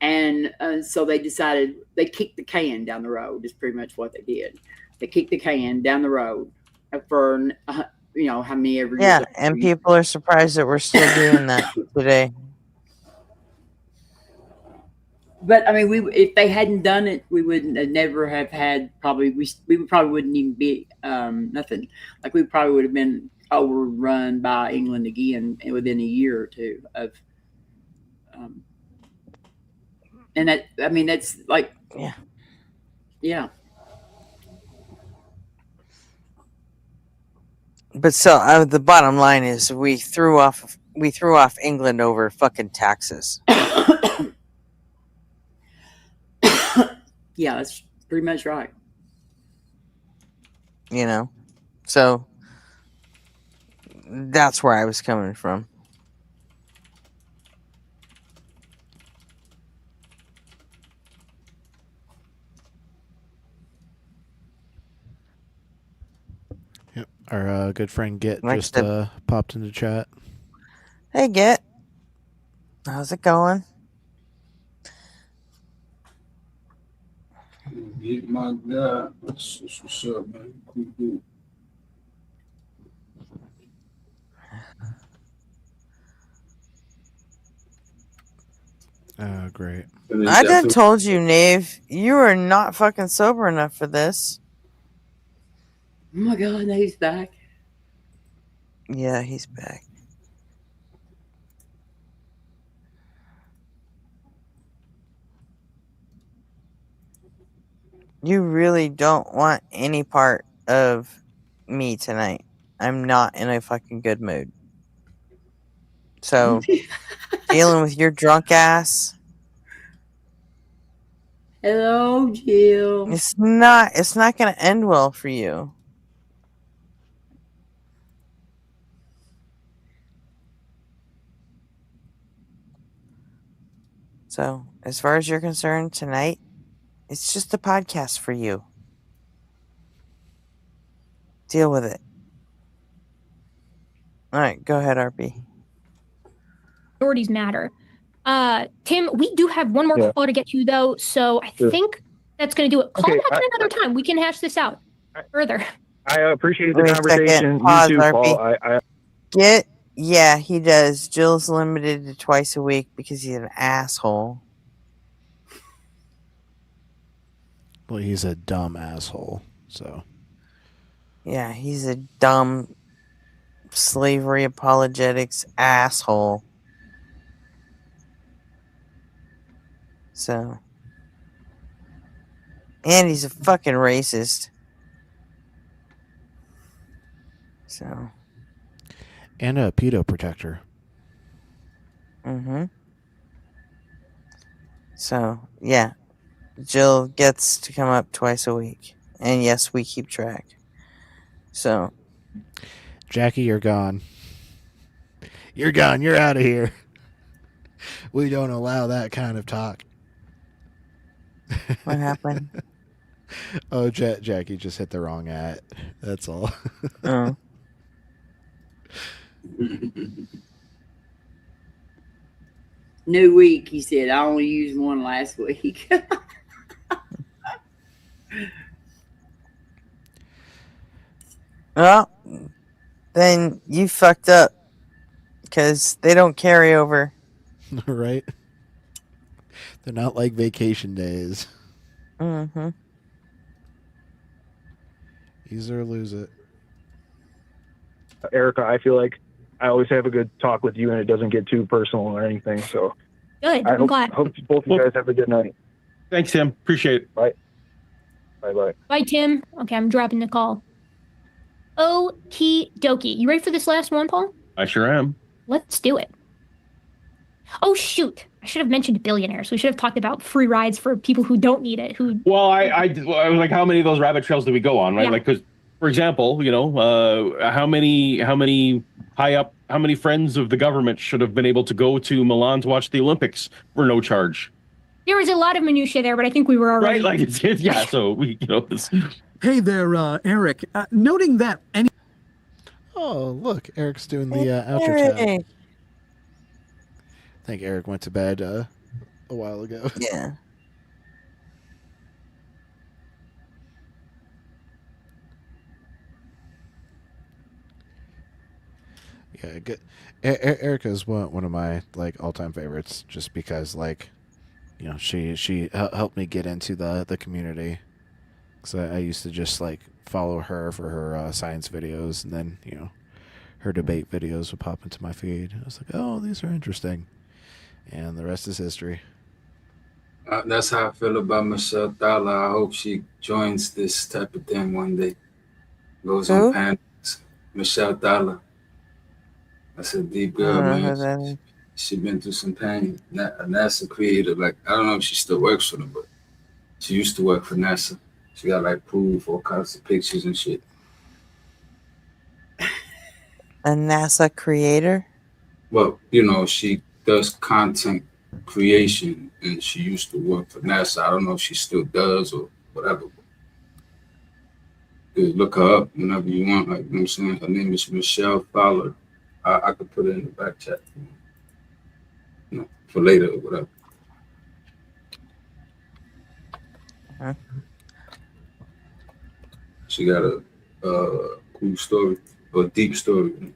And so they decided, they kicked the can down the road, is pretty much what they did. They kicked the can down the road for, you know, how many ever years. Yeah, and people are surprised that we're still doing that today. But I mean, if they hadn't done it, we wouldn't have never have had, probably, we probably wouldn't even be nothing. Like we probably would have been overrun by England again within a year or two of and that, I mean, that's like, yeah. But so the bottom line is we threw off England over fucking taxes. Yeah, that's pretty much right. You know, so that's where I was coming from. Yep, our good friend Get just popped into chat. Hey, Get, how's it going? Get my God. What's up, man? Cool. Oh, great. I done told you, Nave, you are not fucking sober enough for this. Oh my God, Nave's back. Yeah, he's back. You really don't want any part of me tonight. I'm not in a fucking good mood. So, dealing with your drunk ass. Hello, Jill. It's not going to end well for you. So, as far as you're concerned, tonight, it's just a podcast for you. Deal with it. All right, go ahead, RP. Priorities matter. Tim, we do have one more call to get to, though, so I think that's going to do it. Call back another time. We can hash this out further. I appreciate the Wait a conversation. second. Pause, You too, RP. Paul. Yeah, he does. Jill's limited to twice a week because he's an asshole. Well, he's a dumb asshole, so. Yeah, he's a dumb slavery apologetics asshole. So. And he's a fucking racist. So. And a pedo protector. Mm-hmm. So, yeah. Jill gets to come up twice a week. And yes, we keep track. So. Jackie, you're gone. You're gone. You're out of here. We don't allow that kind of talk. What happened? Oh, Jackie just hit the wrong @ That's all. Oh. New week, he said. I only used one last week. Well, then you fucked up. Because they don't carry over. Right? They're not like vacation days. Mm-hmm. Use it or lose it. Erica, I feel like I always have a good talk with you and it doesn't get too personal or anything. So Good. I I'm glad. hope both of you guys have a good night. Thanks, Tim. Appreciate it. Bye. Bye-bye. Bye, Tim. Okay, I'm dropping the call. Okie dokie. You ready for this last one, Paul? I sure am. Let's do it. Oh, shoot. I should have mentioned billionaires. We should have talked about free rides for people who don't need it. Well, I was like, how many of those rabbit trails do we go on, right? Yeah. Like, because, for example, how many friends of the government should have been able to go to Milan to watch the Olympics for no charge? There was a lot of minutiae there, but I think we were already... Right, like, yeah, so, we, it's... Hey there, Eric. Noting that any... Oh, look, Eric's doing the outro tab. I think Eric went to bed a while ago. Yeah. Yeah, good. Erica's one of my all-time favorites, just because she helped me get into the community. Because I used to just follow her for her science videos, and then her debate videos would pop into my feed. I was like, oh, these are interesting. And the rest is history. That's how I feel about Michelle Thaler. I hope she joins this type of thing one day. Goes on panels. Michelle Thaler. That's a deep girl, man. She been through some pain. A NASA creator. I don't know if she still works for them, but she used to work for NASA. She got proof, all kinds of pictures and shit. A NASA creator? Well, she does content creation, and she used to work for NASA. I don't know if she still does or whatever. Good, look her up whenever you want. You know what I'm saying? Her name is Michelle Fowler. I could put it in the back chat for later or whatever. Huh? She got a cool story, or a deep story.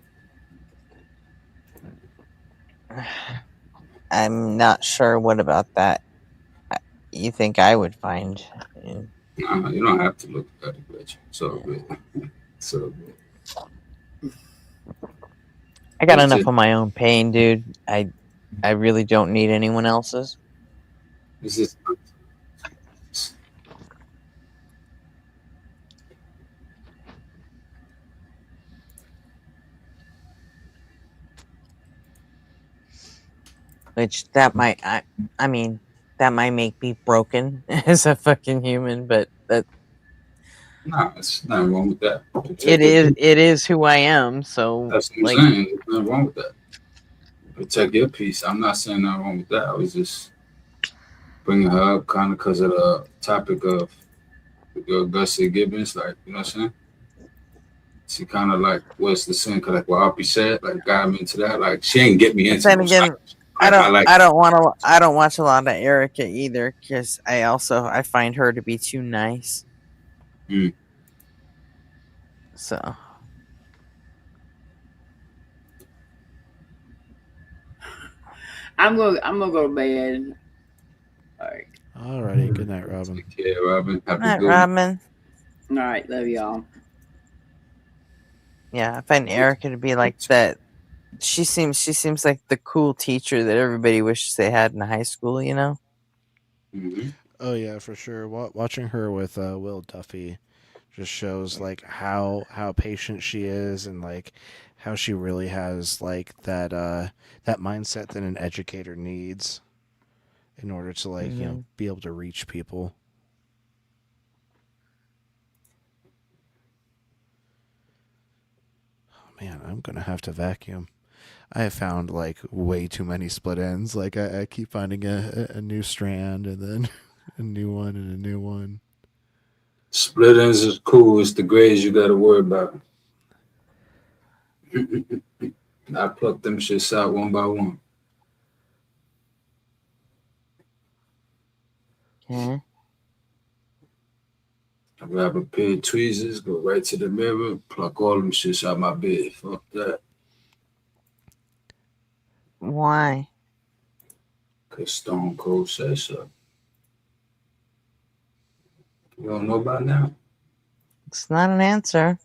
I'm not sure what about that you think I would find. Nah, you don't have to look at it, but so good. So good. I got enough of my own pain, dude. I really don't need anyone else's. This is Which that might, I mean, that might make me broken as a fucking human, but that. Nah, it's nothing wrong with that. It is who I am. So that's what I'm saying. There's nothing wrong with that. Protect your peace. I'm not saying nothing wrong with that. I was just bringing her up kind of because of the topic of Gussie Gibbons, you know what I'm saying? She kind of what's the sin? Because what Arpy said, got me into that. She ain't get me into then again, I don't watch a lot of Erica either because I find her to be too nice. So I'm gonna go to bed. All right. Alrighty. Good night, Robin. Take care, Robin. Have night, a good Robin. All right, love y'all. Yeah, I find Erica to be like that. She seems like the cool teacher that everybody wishes they had in high school. You know. Mm-hmm. Oh yeah, for sure. Watching her with Will Duffy just shows like how patient she is, and like how she really has like that mindset that an educator needs in order to like be able to reach people. Oh man, I'm gonna have to vacuum. I have found like way too many split ends. Like I keep finding a new strand and then a new one and a new one. Split ends is cool. It's the grades you got to worry about. I pluck them shits out one by one. Okay. I grab a pair of tweezers, go right to the mirror, pluck all them shits out my bed. Fuck that. Why? Cause Stone Cold says so. You don't know about now? It's not an answer.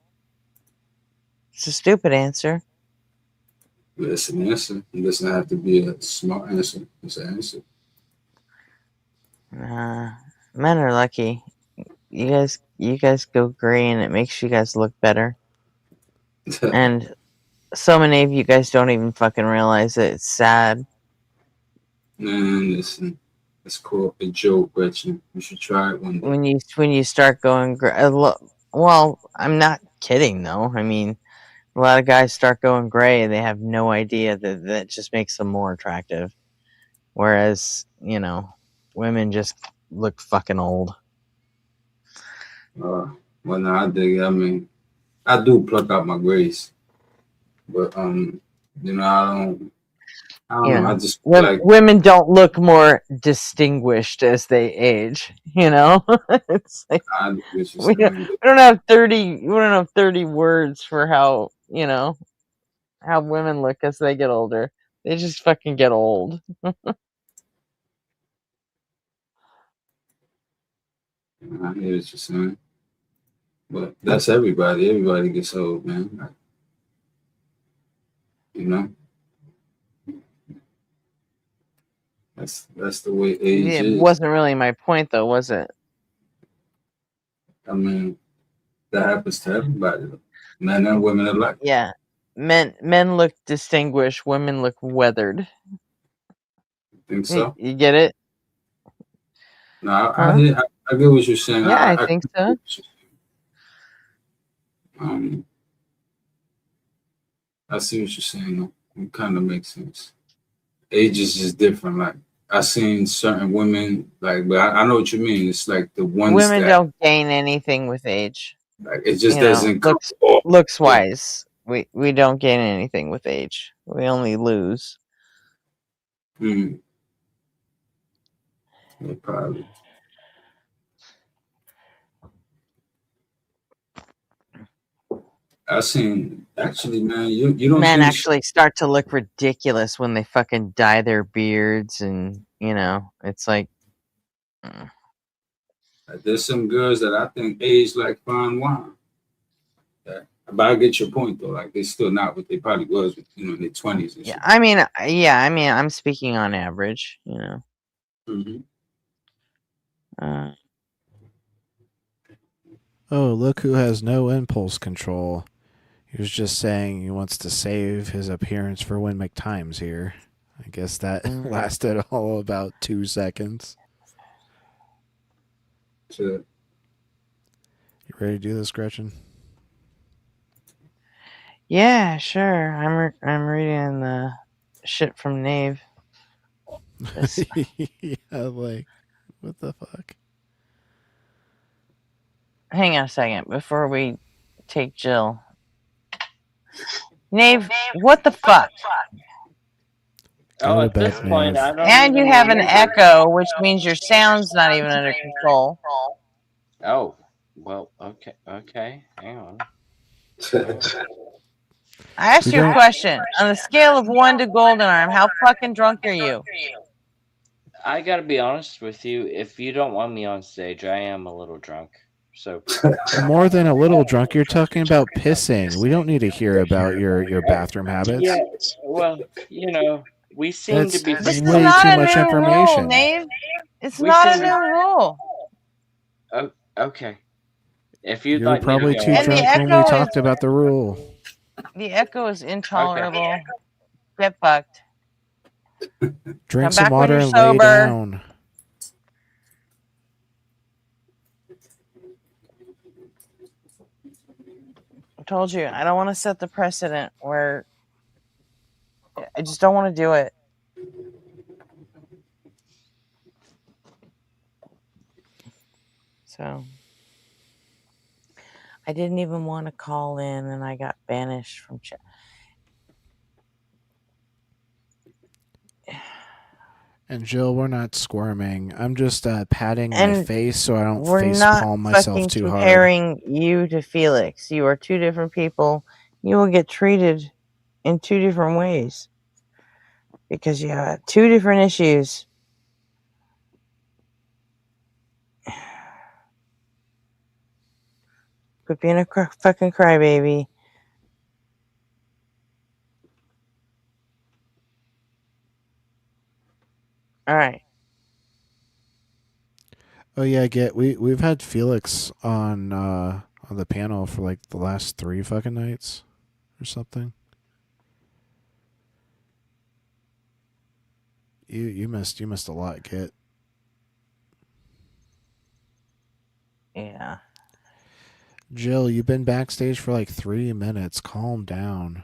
It's a stupid answer. It's an answer. It doesn't have to be a smart answer. It's an answer. Men are lucky. You guys go gray and it makes you guys look better. And so many of you guys don't even fucking realize it. It's sad. Man, listen. It's called a joke, Gretchen. You should try it one day. When you start going gray. Well, I'm not kidding though. I mean, a lot of guys start going gray and they have no idea that just makes them more attractive. Whereas, women just look fucking old. Well, no, I dig it. I mean, I do pluck out my grays, but I don't know. I just women don't look more distinguished as they age. It's like we don't have 30 words for how how women look as they get older. They just fucking get old. I hear what you're saying. But that's everybody. Everybody gets old, man. That's the way age is. It wasn't really my point, though, was it? I mean, that happens to everybody. Men and women alike. Yeah, men look distinguished. Women look weathered. Think so? You get it? No, I get what you're saying. Yeah, I think so. I see what you're saying. Though. It kind of makes sense. Age is just different. Like I've seen certain women, but I know what you mean. It's like the ones women don't gain anything with age. Like it just doesn't looks wise. We don't gain anything with age. We only lose. Yeah, probably. I've seen actually, man. You don't. Men actually start to look ridiculous when they fucking dye their beards, and it's like. There's some girls that I think age like fine wine. But I get your point though. Like they're still not what they probably was, in their 20s. Yeah, I mean, I'm speaking on average. Oh, look who has no impulse control. He was just saying he wants to save his appearance for when McTime's here. I guess that lasted all about 2 seconds. Sure. You ready to do this, Gretchen? Yeah, sure. I'm reading the shit from Nave. Yeah, like, what the fuck? Hang on a second before we take Jill. Nave, what the fuck? Go to at this bed, point, Maeve. I don't And you even have an remember. echo, which means your sound's not even under control. Oh, well, okay. Hang on. I asked We you a don't. question. On a scale of 1 to Golden Arm, how fucking drunk are you? I gotta be honest with you. If you don't want me on stage, I am a little drunk. So More than a little drunk, you're talking about pissing. We don't need to hear about your bathroom habits. yeah, well, we seem That's to be. This is way not too a much new rule, information. Nave. It's We not a seem to. new rule. Oh, okay. If you'd You're like me to probably go too on. And the drunk when we echo is talked about the rule. intolerable. Get fucked. Drink Come some back when water you're and lay sober. down. I told you, I don't want to set the precedent where I just don't want to do it. So I didn't even want to call in, and I got banished from chat. And Jill, we're not squirming. I'm just patting my And face so I don't we're face not palm myself fucking too hard. comparing you to Felix. You are two different people. You will get treated in two different ways because you have two different issues. Quit being a fucking crybaby. All right. Oh yeah, we've had Felix on the panel for like the last 3 fucking nights or something. You missed a lot, Kit. Yeah. Jill, you've been backstage for like 3 minutes. Calm down.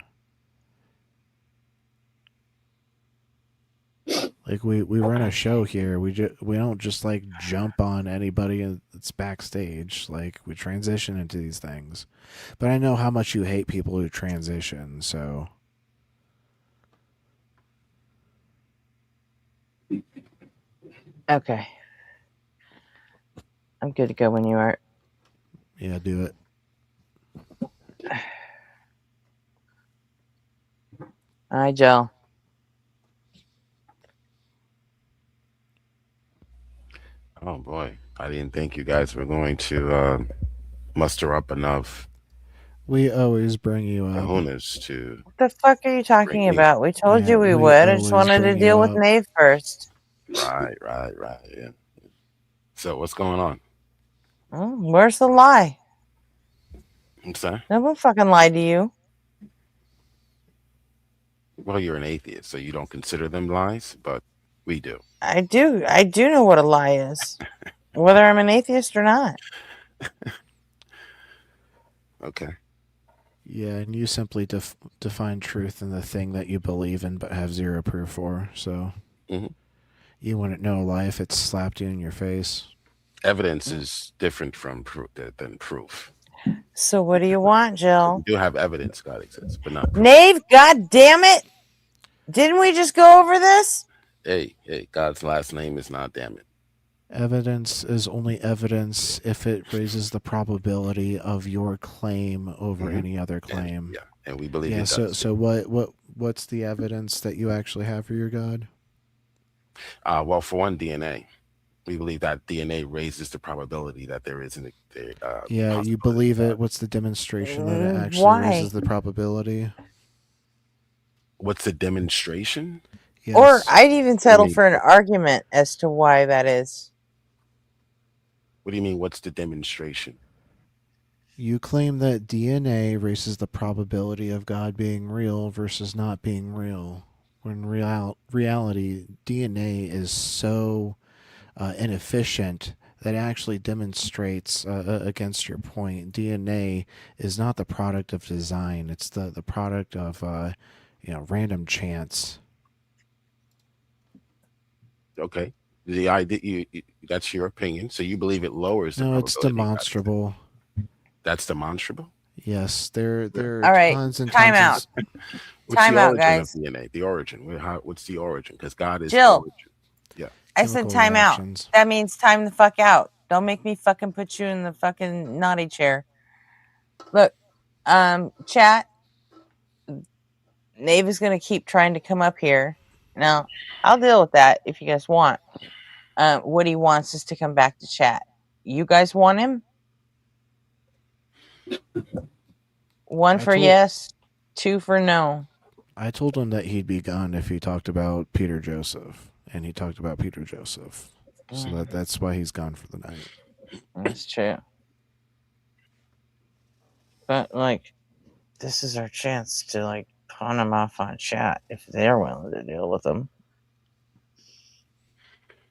Like we run a show here. We don't just like jump on anybody that's backstage. Like we transition into these things. But I know how much you hate people who transition, so Okay. I'm good to go when you are. yeah, do it. All right, Jill. Oh boy, I didn't think you guys were going to muster up enough We always bring you up. kahunas to. What the fuck are you talking me. about? We told Yeah, you we we would. I just always wanted to bring you deal with up. Nave first. Right. Yeah. So what's going on? Where's the lie? I'm sorry. No one fucking lied to you. Well, you're an atheist, so you don't consider them lies, but we do. I do know what a lie is, whether I'm an atheist or not. Okay. Yeah, and you simply define truth in the thing that you believe in but have zero proof for. So you wouldn't know a lie if it slapped you in your face. Evidence is different from than proof. So what do you want, Jill? You do have evidence God exists, but not proof. Nave, god damn it! Didn't we just go over this? Hey, God's last name is not damn it. Evidence is only evidence if it raises the probability of your claim over any other claim. And we believe it so does. so what's the evidence that you actually have for your God? Well, for one, DNA. We believe that DNA raises the probability that there is an Yeah, you believe it. What's the demonstration that it actually Why? raises the probability? What's the demonstration? Yes. Or I'd even settle mean- for an argument as to why that is. What do you mean? What's the demonstration? You claim that DNA raises the probability of God being real versus not being real. When reality, DNA is so inefficient that it actually demonstrates against your point. DNA is not the product of design. It's the product of random chance. Okay. The idea that's your opinion. So you believe it lowers the No, it's probability. demonstrable. That's demonstrable? Yes, there are All right, tons and time tons out. What's Time the out, origin guys. of DNA? The origin. What's the origin? Because God is Jill. origin. Yeah. I said time out. That means time the fuck out. Don't make me fucking put you in the fucking naughty chair. Look, chat. Nave is gonna keep trying to come up here. Now, I'll deal with that if you guys want. What he wants is to come back to chat. You guys want him? One for yes, two for no. I told him that he'd be gone if he talked about Peter Joseph, and he talked about Peter Joseph. So that's why he's gone for the night. That's true. But like, this is our chance to like pawn him off on chat if they're willing to deal with him.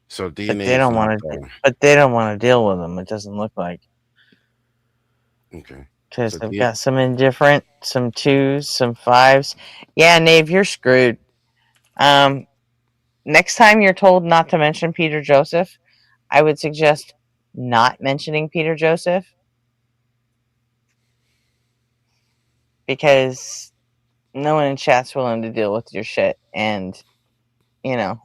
So DNA. But they don't want to. But they don't want to deal with him. It doesn't look like. Okay. Because they've got some indifferent, some 2s, some 5s. Yeah, Nave, you're screwed. Next time you're told not to mention Peter Joseph, I would suggest not mentioning Peter Joseph. Because no one in chat's willing to deal with your shit. And, you know,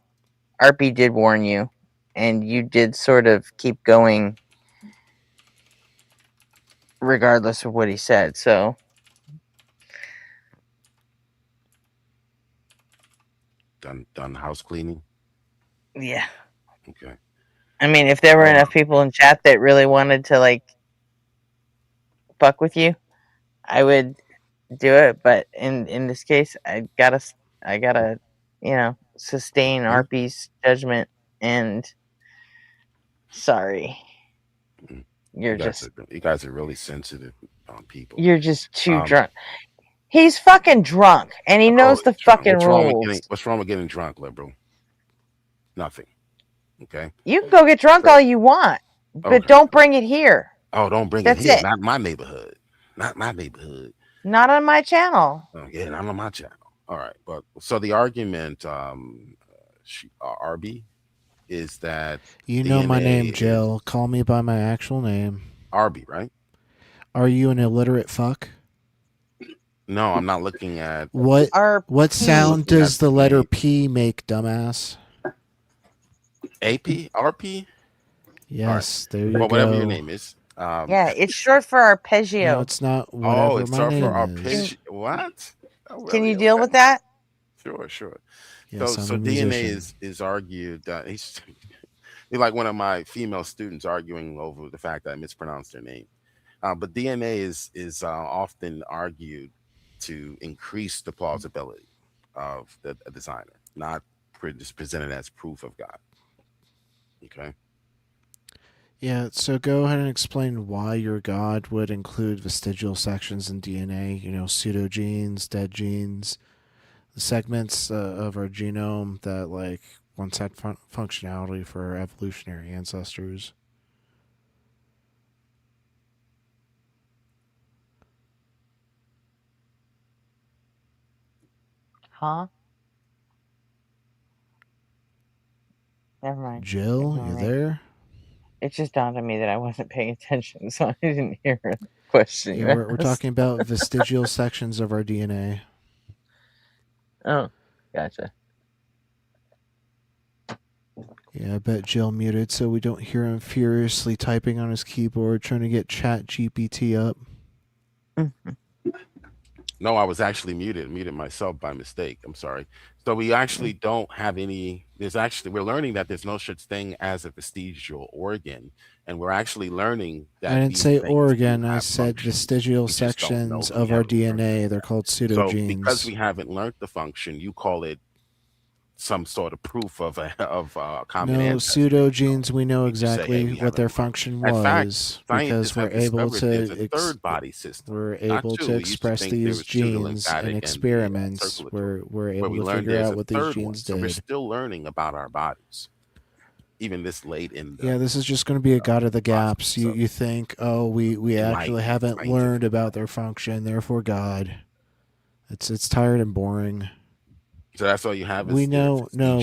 RP did warn you. And you did sort of keep going regardless of what he said. So... Done house cleaning. Yeah. Okay. I mean, if there were enough people in chat that really wanted to like fuck with you, I would do it. But in this case, I gotta, you know, sustain RP's judgment. And sorry, you guys are really sensitive on people. You're just too drunk. He's fucking drunk, and he knows the fucking rules. What's wrong with getting drunk, liberal? Nothing. Okay. You can go get drunk all you want, but don't bring it here. Oh, don't bring That's it here. it. Not my neighborhood. Not my neighborhood. Not on my channel. Oh, yeah, not on my channel. All right, but so the argument, RB, is that you know my DNA name, Jill. Call me by my actual name. RB, right? Are you an illiterate fuck? No, I'm not looking at what sound does the letter P make, dumbass? AP? RP? Yes, there you go. Whatever your name is. Yeah, it's short for arpeggio. No, it's not. Whatever it's my short name for is. arpeggio. What? Oh, Can really? you deal with that? Sure. Yes, so I'm a DNA musician. is argued. He's like one of my female students arguing over the fact that I mispronounced their name. But DNA is often argued to increase the plausibility of the designer, not just presented as proof of God. Okay. Yeah, so go ahead and explain why your God would include vestigial sections in DNA, pseudogenes, dead genes, the segments of our genome that like once had functionality for our evolutionary ancestors. Huh? Never mind. Jill, you there? It just dawned on me that I wasn't paying attention, so I didn't hear the question. Yeah, we're talking about vestigial sections of our DNA. Oh, gotcha. Yeah, I bet Jill muted so we don't hear him furiously typing on his keyboard trying to get Chat GPT up. No, I was actually muted myself by mistake. I'm sorry. So we actually don't have any. We're learning that there's no such thing as a vestigial organ, and we're actually learning that. I didn't say organ. I said vestigial sections of our DNA. They're called pseudogenes. So because we haven't learned the function, you call it some sort of proof of a common ancestor. Pseudogenes, we know exactly what their function was because we're able to body system. We're able to express these genes in experiments. We're able to figure out what these genes did. So we're still learning about our bodies, even this late in the. Yeah, this is just going to be a God of the gaps. You think, oh, we actually haven't learned about their function, therefore God. It's tired and boring. So that's all you have. We know, no,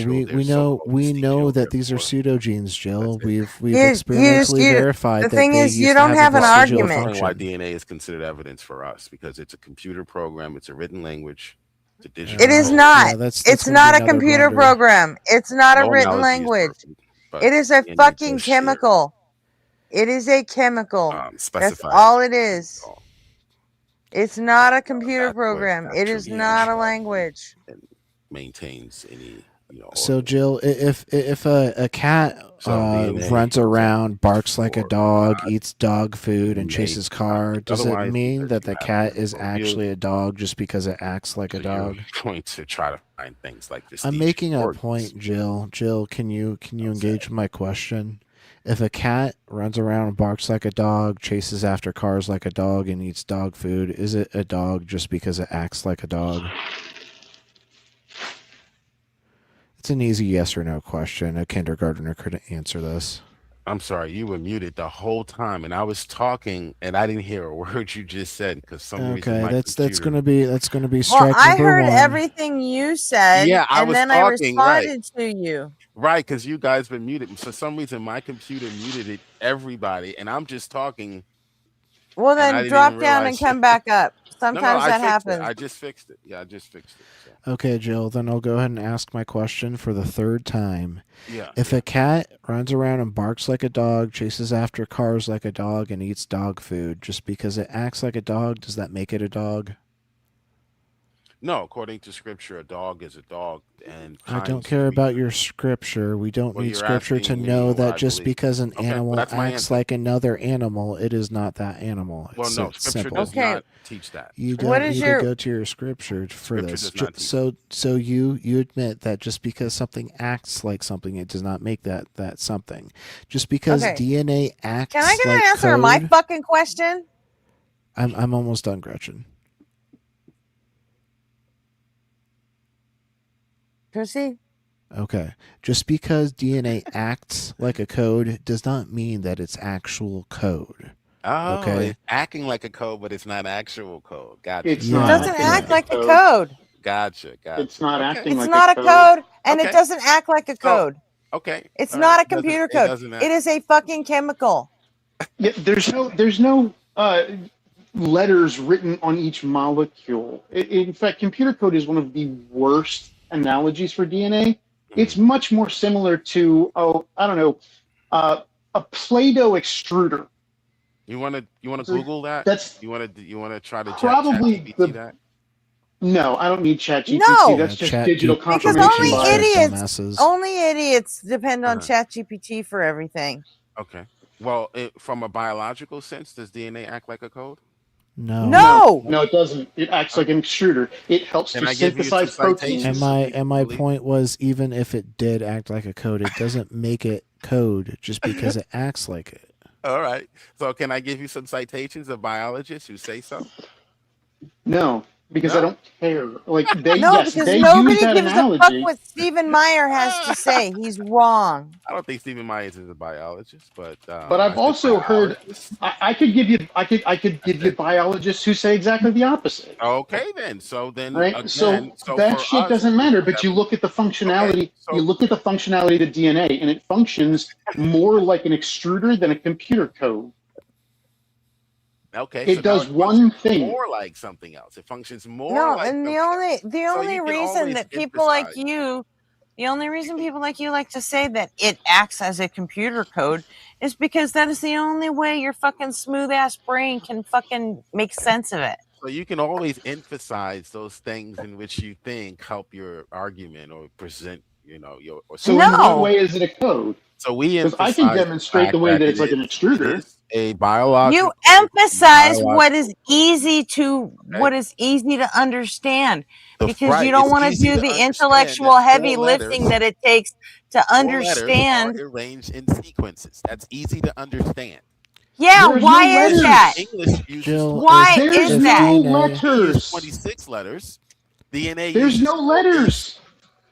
we know that these are pseudogenes, Jill. We've experimentally verified that they used to have a vestigial function. Why DNA is considered evidence for us, because it's a computer program, it's a written language, it's a digital. It is not. It's not a computer program. It's not a written language. It is a fucking chemical. It is a chemical. That's all it is. It's not a computer program. It is not a language. Maintains any, So Jill, if a cat runs around, barks like a dog, eats dog food, and chases car, does it mean that the cat is actually a dog just because it acts like a dog? You're going to try to find things like this. I'm making a point, Jill. Jill, can you engage my question? If a cat runs around and barks like a dog, chases after cars like a dog, and eats dog food, is it a dog just because it acts like a dog? It's an easy yes or no question. A kindergartner could answer this. I'm sorry, you were muted the whole time, and I was talking, and I didn't hear a word you just said because some reason my that's computer... that's gonna be strike I number heard one. everything you said, Yeah, I and was then talking, I responded to you. Right, because you guys been muted. For some reason, my computer muted everybody, and I'm just talking. Well, then drop down and come back up. Sometimes that happens. I just fixed it. Yeah, I just fixed it. So. Okay, Jill, then I'll go ahead and ask my question for the third time. Yeah. If a cat runs around and barks like a dog, chases after cars like a dog, and eats dog food, just because it acts like a dog, does that make it a dog? No, according to scripture, a dog is a dog. And I don't care about your scripture. We don't need scripture to know that just because an animal acts like another animal, it is not that animal. Well, no, scripture does not teach that. You don't need to go to your scripture for this. So you admit that just because something acts like something, it does not make that something. Just because DNA acts like code. Can I get an answer to my fucking question? I'm almost done, Gretchen. Proceed. Okay. Just because DNA acts like a code does not mean that it's actual code. Oh, okay. It's acting like a code, but it's not actual code. Gotcha. It doesn't act like a code. Gotcha. It's not acting It's like not a code, and it doesn't act like a code. Okay. It's not a computer code. It is a fucking chemical. Yeah, there's no letters written on each molecule. In fact, computer code is one of the worst analogies for DNA. It's much more similar to a Play-Doh extruder. You want to Google that? You want to try to probably that? No, I don't need ChatGPT. No, that's just digital confirmation. Because only idiots depend on ChatGPT for everything. Okay. Well, from a biological sense, does DNA act like a code? No, it doesn't. It acts like an extruder. It helps to synthesize proteins. And my point was, even if it did act like a code, it doesn't make it code just because it acts like it. All right. So can I give you some citations of biologists who say so? No, because I don't care. Like because nobody gives a fuck what Stephen Meyer has to say. He's wrong. I don't think Stephen Meyer is a biologist, but I've also heard I could give you biologists who say exactly the opposite. Okay, then. So then, right? Again, so that shit doesn't matter. But you look at the functionality. Okay, you look at the functionality of the DNA, and it functions more like an extruder than a computer code. Okay, it does one thing more like something else. It functions more. And the only reason that people like you, the only reason people like you like to say that it acts as a computer code is because that is the only way your fucking smooth ass brain can fucking make sense of it. So you can always emphasize those things in which you think help your argument or present, your. So in what way is it a code? So because I can demonstrate the way that it's like an extruder. A biological. You emphasize what is easy to understand because you don't want to do the intellectual heavy lifting that it takes to understand. Are arranged in sequences. That's easy to understand. Yeah, why is that? English uses why is that? Letters. 26 letters. DNA. There's no letters.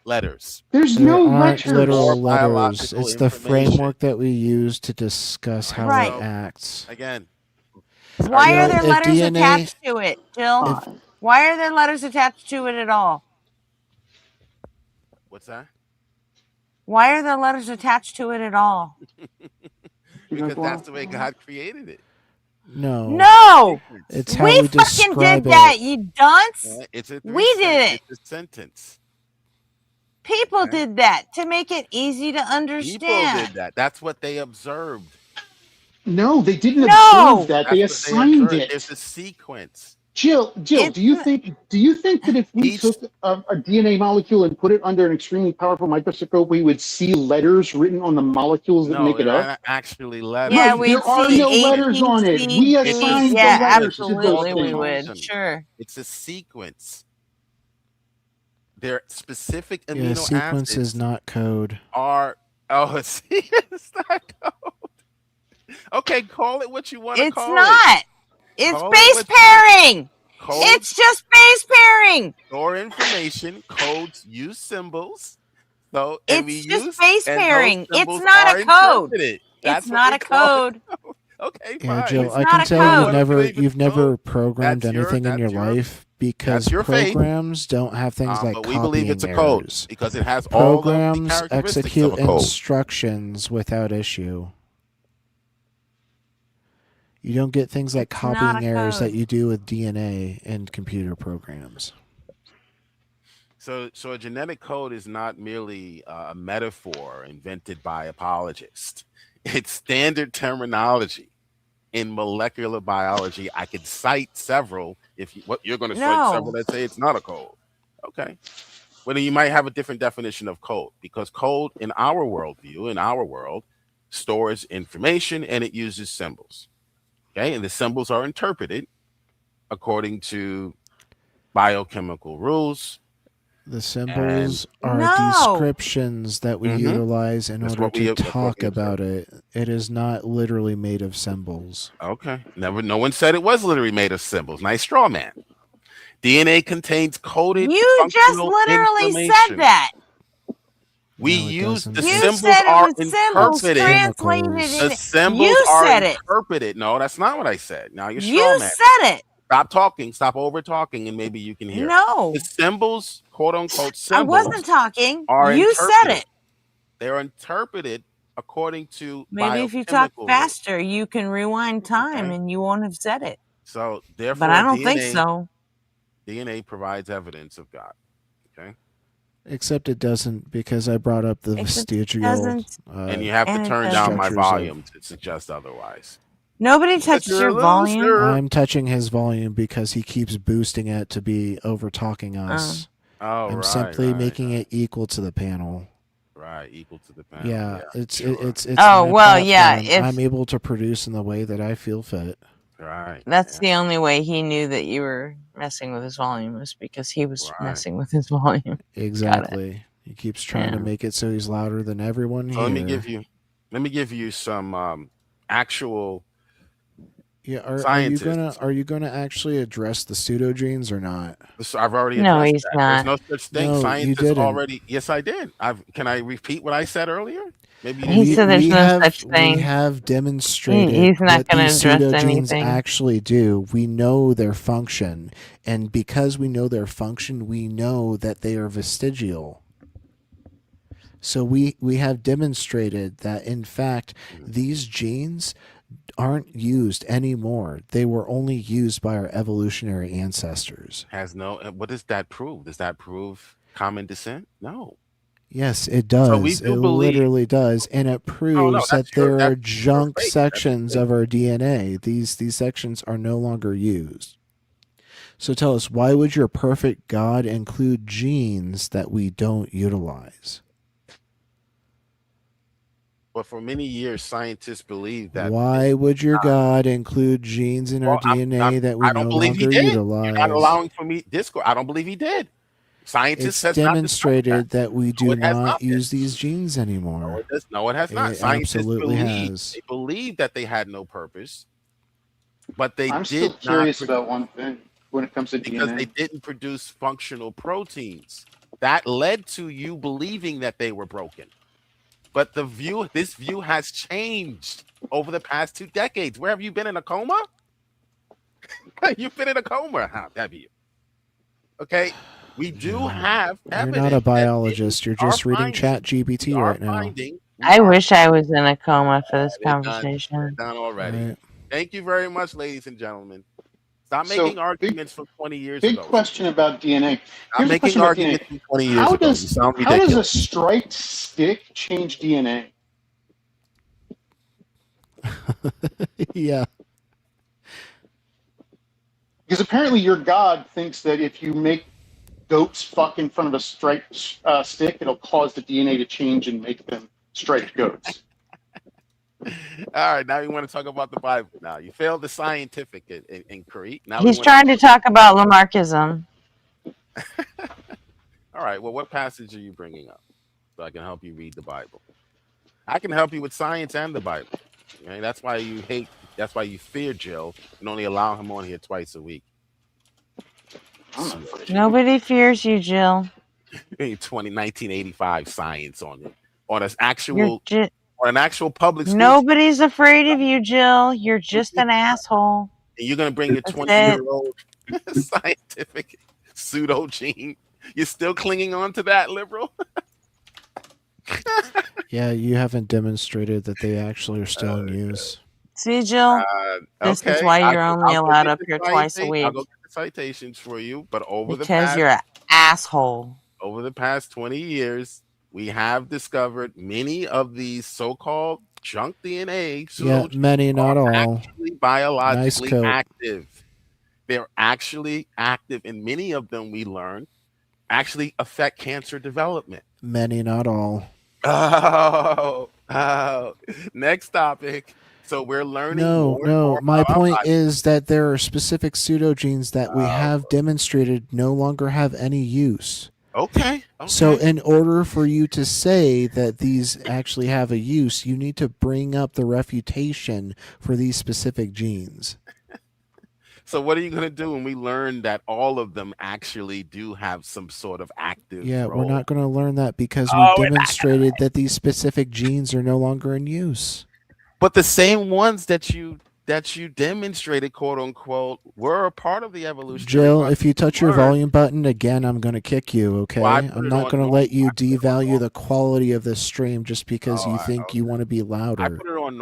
Letters. There's no aren't letters. literal letters. It's the framework that we use to discuss how it acts. Again. Why are there letters attached to it, Jill? Why are there letters attached to it at all? What's that? Why are there letters attached to it at all? Because that's the way God created it. No, It's how we we fucking describe did that, it. you dunce. It's a We did it. It's a sentence. People did that to make it easy to People understand. did that. That's what they observed. No, they didn't No. observe that. They That's what assigned observed. it. It's a sequence. Jill, do you think that if we took a DNA molecule and put it under an extremely powerful microscope, we would see letters written on the molecules that No, make it they're up? not actually letters. Yeah, Right, we'd there are see no letters on it. We assigned the Yeah, letters to those absolutely we things. would. Sure. It's a sequence. Their specific Yeah, amino sequence acids is not code. are it's not code. Okay, call it what you want to It's call not. it. It's Call it base what pairing. Codes It's just base pairing. store information. Codes use symbols. So and we It's just use base and those pairing. It's symbols not are a code. interpreted. It's That's what not we a call it. code. Okay, Yeah, fine. Jill, It's I not can a tell code. you've never programmed That's your- anything in your life because your faith. programs don't have things like But we believe it's a copying code errors. because it has all the Programs characteristics execute of a code. instructions without issue. You don't get things like It's not copying a errors that code. you do with DNA and computer programs. So a genetic code is not merely a metaphor invented by apologists. It's standard terminology in molecular biology. I could cite several. You're going to cite several that say it's not a code. Okay. Well, then you might have a different definition of code because code in our worldview, in our world, stores information and it uses symbols. Okay. And the symbols are interpreted according to biochemical rules. The symbols are No. descriptions that we utilize in That's order what we- to that's what talk we about it. It is not literally made of symbols. Okay. No one said it was literally made of symbols. Nice straw man. DNA contains coded You just functional literally information. said that. We No, it use doesn't. the You symbols said it are was symbols interpreted. translated Chemicals. The in symbols You are said it. interpreted. No, that's not what I said. Now you're You straw man. said it. Stop talking. Stop over talking, and maybe you can hear. No. The symbols, quote unquote I symbols, wasn't talking. are You said interpreted. it. They're interpreted according to Maybe if you talk biochemical rules. faster, you can rewind time and you won't have said it. So therefore, But I don't think so. DNA provides evidence of God. Okay. Except it doesn't, because I brought up the Except it vestigial. doesn't. And you have to And it turn down my structures volume to suggest otherwise. Nobody touched your volume. I'm touching his volume because he keeps boosting it to be over talking us. Oh, I'm right, simply right, making it equal to the panel. Right, equal to the panel. Yeah, it's sure. it's Oh, my well, yeah, platform. if- I'm able to produce in the way that I feel fit. Right. That's the only way he knew that you were messing with his volume was because he was Right. messing with his volume. Exactly. He keeps trying to Yeah. make it so he's louder than everyone So here. let me give you some actual Yeah, are you scientists. gonna actually address the pseudogenes or not? So I've already No, addressed he's that. not. There's no such thing. No, you Scientists didn't. already. Yes, I did. Can I repeat what I said earlier? Maybe you He didn't. said there's no such thing. We have demonstrated He's not what gonna these address pseudogenes anything. actually do. We know their function, and because we know their function, we know that they are vestigial. So we have demonstrated that, in fact, these genes aren't used anymore. They were only used by our evolutionary ancestors. Has no. What does that prove? Does that prove common descent? No. Yes, it does. So we do It believe- literally does, and it proves that that's your- there are that's your junk faith. That's sections your of our DNA. These sections are no longer used. So tell us, why would your perfect God include genes that we don't utilize? But for many years, scientists believed that. Why would your God include genes in our Well, DNA that we I don't no believe he longer did. utilize? You're not allowing for me discourse. I don't believe he did. Scientists It's has not demonstrated that we do it has not not been. use these genes anymore. No, it has not. It Scientists absolutely believe, has. They believe that they had no purpose, but they I'm did still not curious pro- about one thing when it comes to because DNA. they didn't produce functional proteins. That led to you believing that they were broken. But this view has changed over the past 2 decades. Where have you been, in a coma? You've been in a coma, have you? Okay. We do have You're evidence. not a biologist. You're just reading Chat We GPT are right now. finding. I wish I was in a coma for this They're conversation. done already. Right. Thank you very much, ladies and gentlemen. Stop So, making arguments from 20 years Big ago. question about DNA. Stop Here's a making question about DNA. arguments from 20 years ago. You sound How does a ridiculous. striped stick change DNA? Yeah. Because apparently your God thinks that if you make goats fuck in front of a striped stick, it'll cause the DNA to change and make them striped goats. All right, now you want to talk about the Bible. Now you failed the scientific inquiry. Now He's trying to talk about Lamarckism. All right, well, what passage are you bringing up so I can help you read the Bible? I can help you with science and the Bible. Okay? That's why you fear Jill and only allow him on here twice a week. Nobody fears you, Jill. 1985 science on it. On an actual public school. Nobody's afraid of you, Jill. You're just an asshole. And you're going to bring your 20-year-old scientific pseudo gene. You're still clinging on to that, liberal? Yeah, you haven't demonstrated that they actually are still in use. See, Jill? This is why you're only allowed up here twice a week. I'll go get the citations for you, but because you're an asshole. Over the past 20 years, we have discovered many of these so-called junk DNA. Yeah, many, not all. Actually biologically Nice coat. active. They're actually active, and many of them, we learned, actually affect cancer development. Many, not all. Oh. Next topic. So we're learning. No. My point is that there are specific pseudogenes that we have demonstrated no longer have any use. Okay. So in order for you to say that these actually have a use, you need to bring up the refutation for these specific genes. So what are you going to do when we learn that all of them actually do have some sort of active Yeah, role? we're not going to learn that because we demonstrated that these specific genes are no longer in use. But the same ones that you demonstrated, quote unquote, were a part of the evolution. Jill, if you touch your volume button again, I'm going to kick you, okay? I'm not going to let you devalue the quality of this stream just because you think you want to be louder. I put it on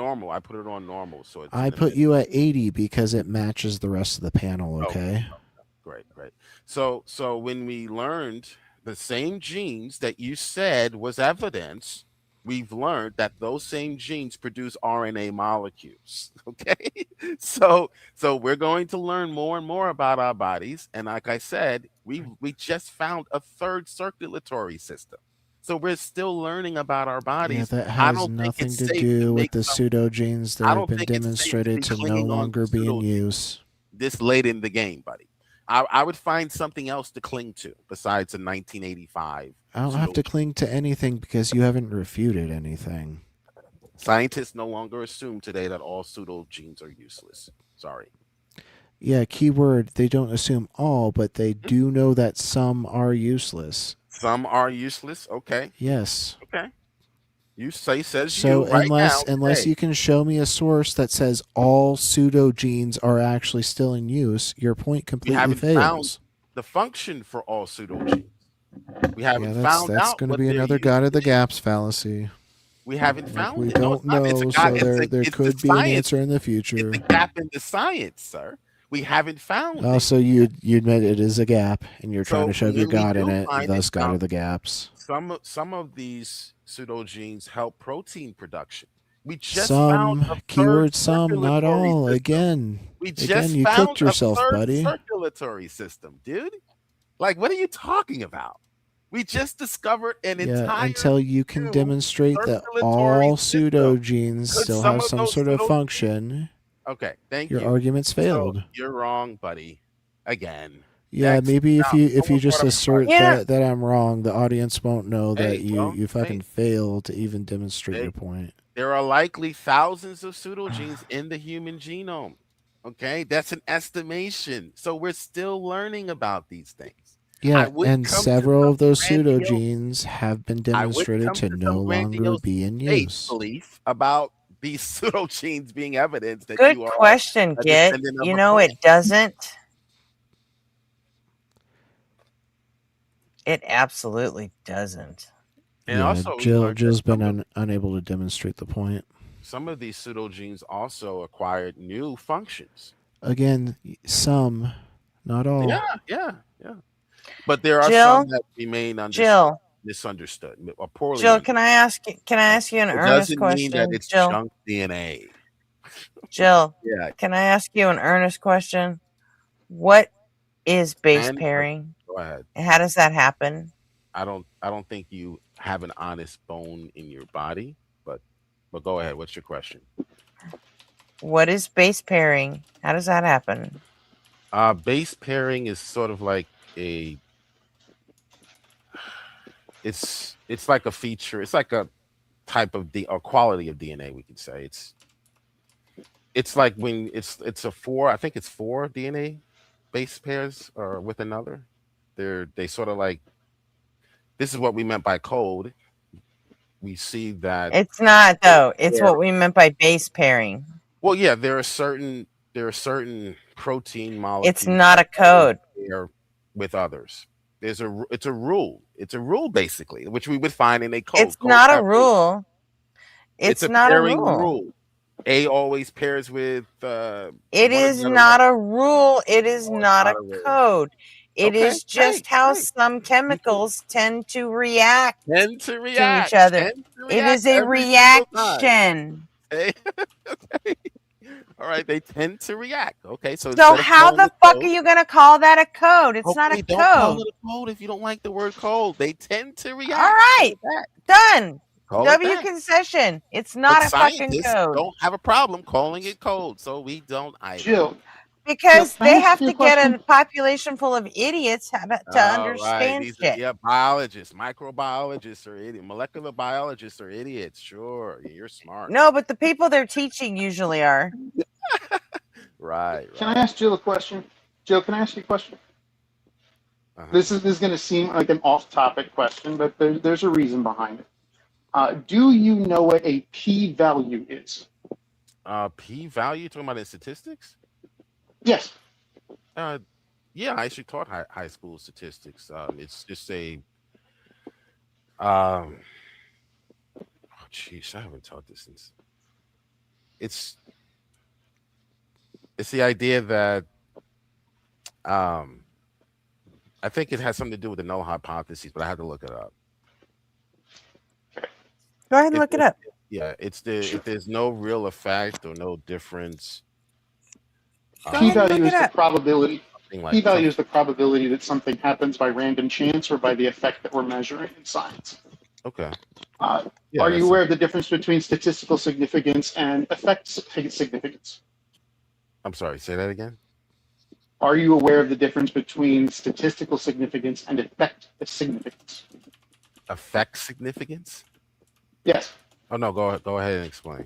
normal. So it's I put you at 80 because it matches the rest of the panel, okay? Great. So when we learned the same genes that you said was evidence, we've learned that those same genes produce RNA molecules. Okay, so we're going to learn more and more about our bodies, and like I said, we just found a third circulatory system. So we're still learning about our bodies. Yeah, that has nothing to do with the pseudogenes that have been demonstrated to no longer be in use. This late in the game, buddy. I would find something else to cling to besides a 1985. I don't have to cling to anything because you haven't refuted anything. Scientists no longer assume today that all pseudogenes are useless. Sorry. Yeah, keyword, they don't assume all, but they do know that some are useless. Some are useless? Okay. Yes. Okay. You says so you right unless you can show me a source that says all pseudogenes are actually still in use, your point completely fails. Found the function for all pseudogenes. We haven't found that's out. Going to be another God of the gaps fallacy. We haven't found. We don't know, so there could be an answer in the future. It's a gap in the science, sir. We haven't found. Oh, so you admit it is a gap, and you're trying to shove your God in it, thus God of the gaps. Some of these pseudogenes help protein production. We just found a keyword some, not all. System. You cooked yourself, buddy. Circulatory system, dude. Like, what are you talking about? We just discovered an entire. Until you can demonstrate that all pseudogenes still have some sort of function. Okay, thank you. Your argument's failed. So you're wrong, buddy. Again. Yeah, maybe if you just assert that I'm wrong, the audience won't know that you fucking failed to even demonstrate your point. There are likely thousands of pseudogenes in the human genome. Okay, that's an estimation. So we're still learning about these things. Yeah, and several of those pseudogenes have been demonstrated to no longer be in use. Belief about these pseudogenes being evidence that Good you are. Question, Git. You know it doesn't. It absolutely doesn't. And Yeah, also, we learned that Jill's been unable to demonstrate the point. some of these pseudogenes also acquired new functions. Again, some, not all. Yeah. But there are Jill? some that remain Jill. misunderstood or poorly Jill, understood. can I ask you an It earnest doesn't mean that question? it's Jill. junk DNA. Jill. Yeah. Can I ask you an earnest question? What is base And pairing? go ahead. And how does that happen? I don't think you have an honest bone in your body, but go ahead. What's your question? What is base pairing? How does that happen? Base pairing is sort of like it's like a feature. It's like a type of or quality of DNA. We could say it's like when it's a four. I think it's 4 DNA base pairs or with another. They sort of like. This is what we meant by code. We see that It's not though. It's what we meant by base pairing. Well, yeah, there are certain protein molecules. It's not a code. Pair with others. It's a rule. It's a rule basically, which we would find in a code. It's not a rule. It's a not a pairing rule. A always pairs with. It is not a rule. It is not a code. It is just how some chemicals tend to react to each other. It is a reaction. Okay. All right, they tend to react. Okay, so how the fuck are you gonna call that a code? It's not a don't call code. it a code if you don't like the word code. They tend to react. All right, done. Call it W that. concession. It's not But a fucking scientists code. don't have a problem calling it code, so we don't either. Jill, Because Jill, can I they ask have you a to get a question? population full of idiots to All understand right, shit. biologists, microbiologists are idiots, molecular biologists are idiots. Sure, you're smart. No, but the people they're teaching usually are. Right. Can I ask Jill a question? Jill, can I ask you a question? This is going to seem like an off-topic question, but there's a reason behind it. Do you know what a p-value is? P-value? Talking about in statistics? Yes. Yeah, I actually taught high school statistics. It's just a. Oh, jeez, I haven't taught this since. It's the idea that I think it has something to do with the null hypothesis, but I have to look it up. Go ahead and look it up. Yeah, if there's no real effect or no difference. P-value is the probability. Like P-value is the probability that something happens by random chance or by the effect that we're measuring in science. Okay. Are you aware of the difference between statistical significance and effect significance? I'm sorry, say that again. Are you aware of the difference between statistical significance and effect significance? Effect significance? Yes. Oh no, go ahead and explain.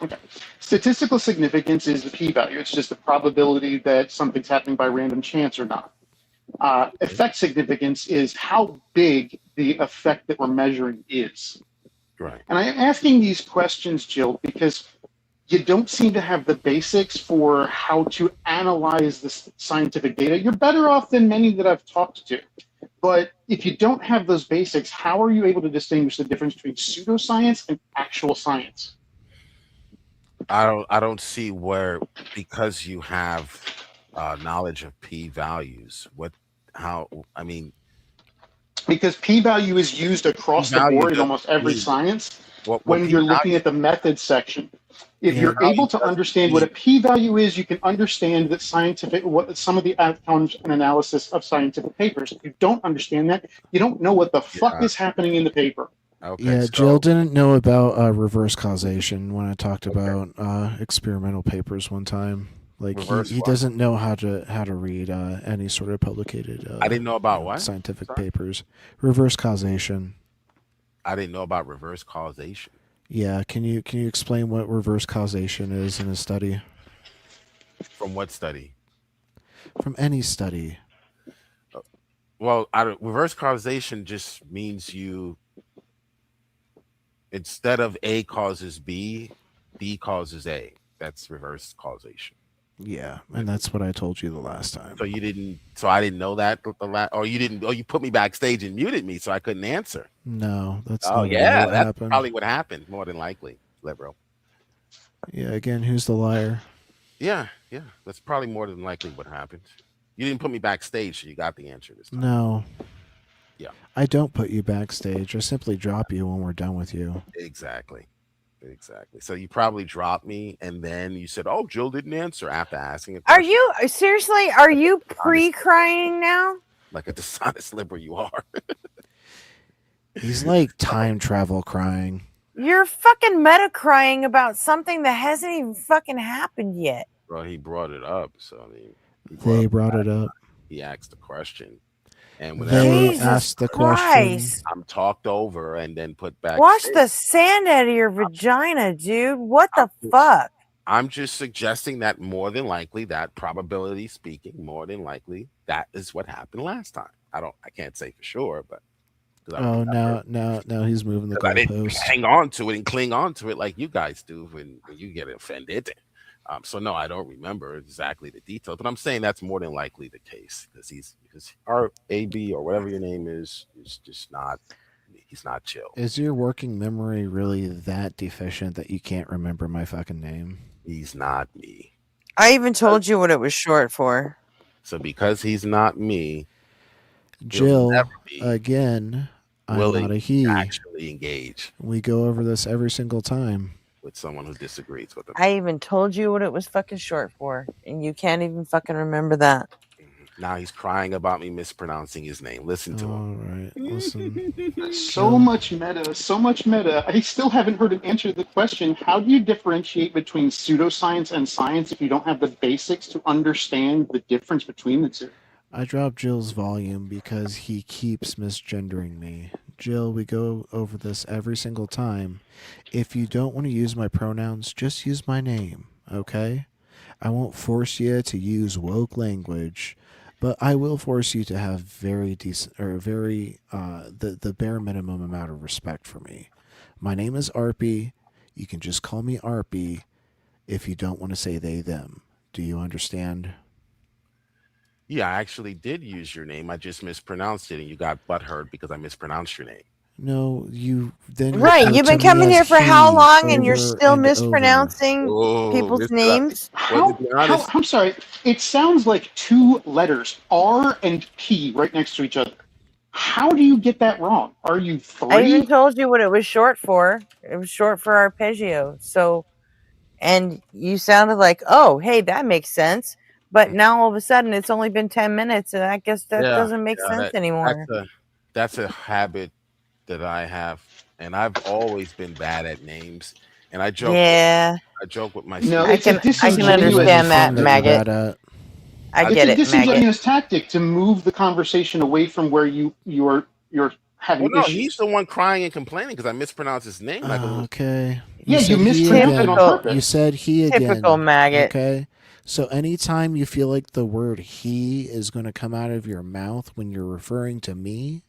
Okay. Statistical significance is the p-value. It's just the probability that something's happening by random chance or not. Effect significance is how big the effect that we're measuring is. Right. And I'm asking these questions, Jill, because you don't seem to have the basics for how to analyze this scientific data. You're better off than many that I've talked to. But if you don't have those basics, how are you able to distinguish the difference between pseudoscience and actual science? I don't see where, because you have knowledge of p-values, because p-value is used across the board in almost every science when you're looking at the methods section. If you're able to understand what a p-value is, you can understand that some of the outcomes and analysis of scientific papers. If you don't understand that, you don't know what the fuck is happening in the paper. Okay, Jill didn't know about reverse causation when I talked about experimental papers one time. Like he doesn't know how to read any sort of publicated. I didn't know about what? Scientific papers. Reverse causation. I didn't know about reverse causation. Yeah, can you explain what reverse causation is in a study? From what study? From any study. Well, reverse causation just means instead of A causes B, B causes A. That's reverse causation. Yeah, and that's what I told you the last time. So you didn't. So I didn't know that or you didn't. Oh, you put me backstage and muted me, so I couldn't answer. No, that's Oh not yeah, at all what that's happened. probably what happened. More than likely, liberal. Yeah, again, who's the liar? Yeah, that's probably more than likely what happened. You didn't put me backstage, so you got the answer this time. No. Yeah. I don't put you backstage. I simply drop you when we're done with you. Exactly. So you probably dropped me, and then you said, "Oh, Jill didn't answer," after asking a question. Are you seriously? Are you pre-crying now? Like a dishonest liberal, you are. He's like time travel crying. You're fucking meta crying about something that hasn't even fucking happened yet. Well, he brought it up, so I mean, They brought it up. he asked the question, and They asked the question. I'm talked over and then put back. Wash the sand out of your vagina, dude. What the fuck? I'm just suggesting that more than likely, that probability speaking, more than likely, that is what happened last time. I can't say for sure, but Oh, now he's moving the I didn't goalpost. hang on to it and cling on to it like you guys do when you get offended. So no, I don't remember exactly the details, but I'm saying that's more than likely the case because our AB or whatever your name is just not. He's not chill. Is your working memory really that deficient that you can't remember my fucking name? He's not me. I even told you what it was short for. So because he's not me, Jill, again, I'm not a he. Actually engage We go over this every single time. with someone who disagrees with him. I even told you what it was fucking short for, and you can't even fucking remember that. Now he's crying about me mispronouncing his name. Listen to him. All right, listen. So much meta. I still haven't heard him answer the question. How do you differentiate between pseudoscience and science if you don't have the basics to understand the difference between the two? I dropped Jill's volume because he keeps misgendering me. Jill, we go over this every single time. If you don't want to use my pronouns, just use my name, okay? I won't force you to use woke language, but I will force you to have very decent or the bare minimum amount of respect for me. My name is Arpy. You can just call me Arpy if you don't want to say they, them. Do you understand? Yeah, I actually did use your name. I just mispronounced it, and you got butthurt because I mispronounced your name. No, you then. Right, you've been coming here for how long, and you're still mispronouncing people's names? I'm sorry. It sounds like two letters, R and P, right next to each other. How do you get that wrong? Are you three? I even told you what it was short for. It was short for arpeggio. So, and you sounded like, oh, hey, that makes sense. But now all of a sudden, it's only been 10 minutes, and I guess that doesn't make sense anymore. That's a habit that I have, and I've always been bad at names. And I joke. Yeah. I joke with my. No, I can understand that, maggot. I get it, It's a disingenuous tactic to move the conversation away from where you're having Well, no, issues. he's the one crying and complaining because I mispronounced his name. Okay. Yeah, you said he mispronounced it on again. purpose. You said he again. Typical maggot. Okay. So anytime you feel like the word he is going to come out of your mouth when you're referring to me,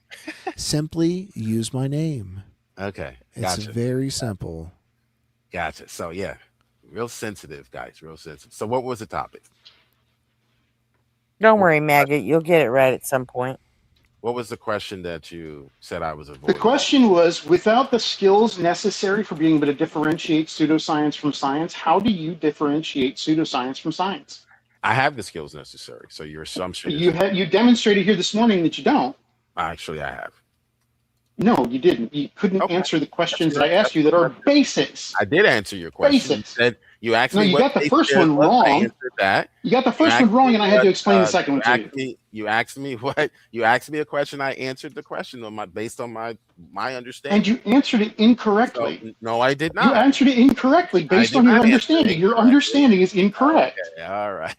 simply use my name. Okay. It's Gotcha. very simple. Gotcha. So yeah, real sensitive, guys. Real sensitive. So what was the topic? Don't worry, maggot. You'll get it right at some point. What was the question that you said I was avoiding? The question was, without the skills necessary for being able to differentiate pseudoscience from science, how do you differentiate pseudoscience from science? I have the skills necessary. So your assumption is You demonstrated here this morning that you don't. actually I have. No, you didn't. You couldn't answer the questions that I asked you that are basics. I did answer your question. Basics. You said you asked No, me. you what got the base first there one was. I wrong. answered that. You got the first one wrong, and I had to explain the second one to you. You asked me what? You asked me a question. I answered the question based on my understanding. And you answered it incorrectly. So, no, I did not. You answered it incorrectly based on your understanding. Your understanding is incorrect. Okay, all right.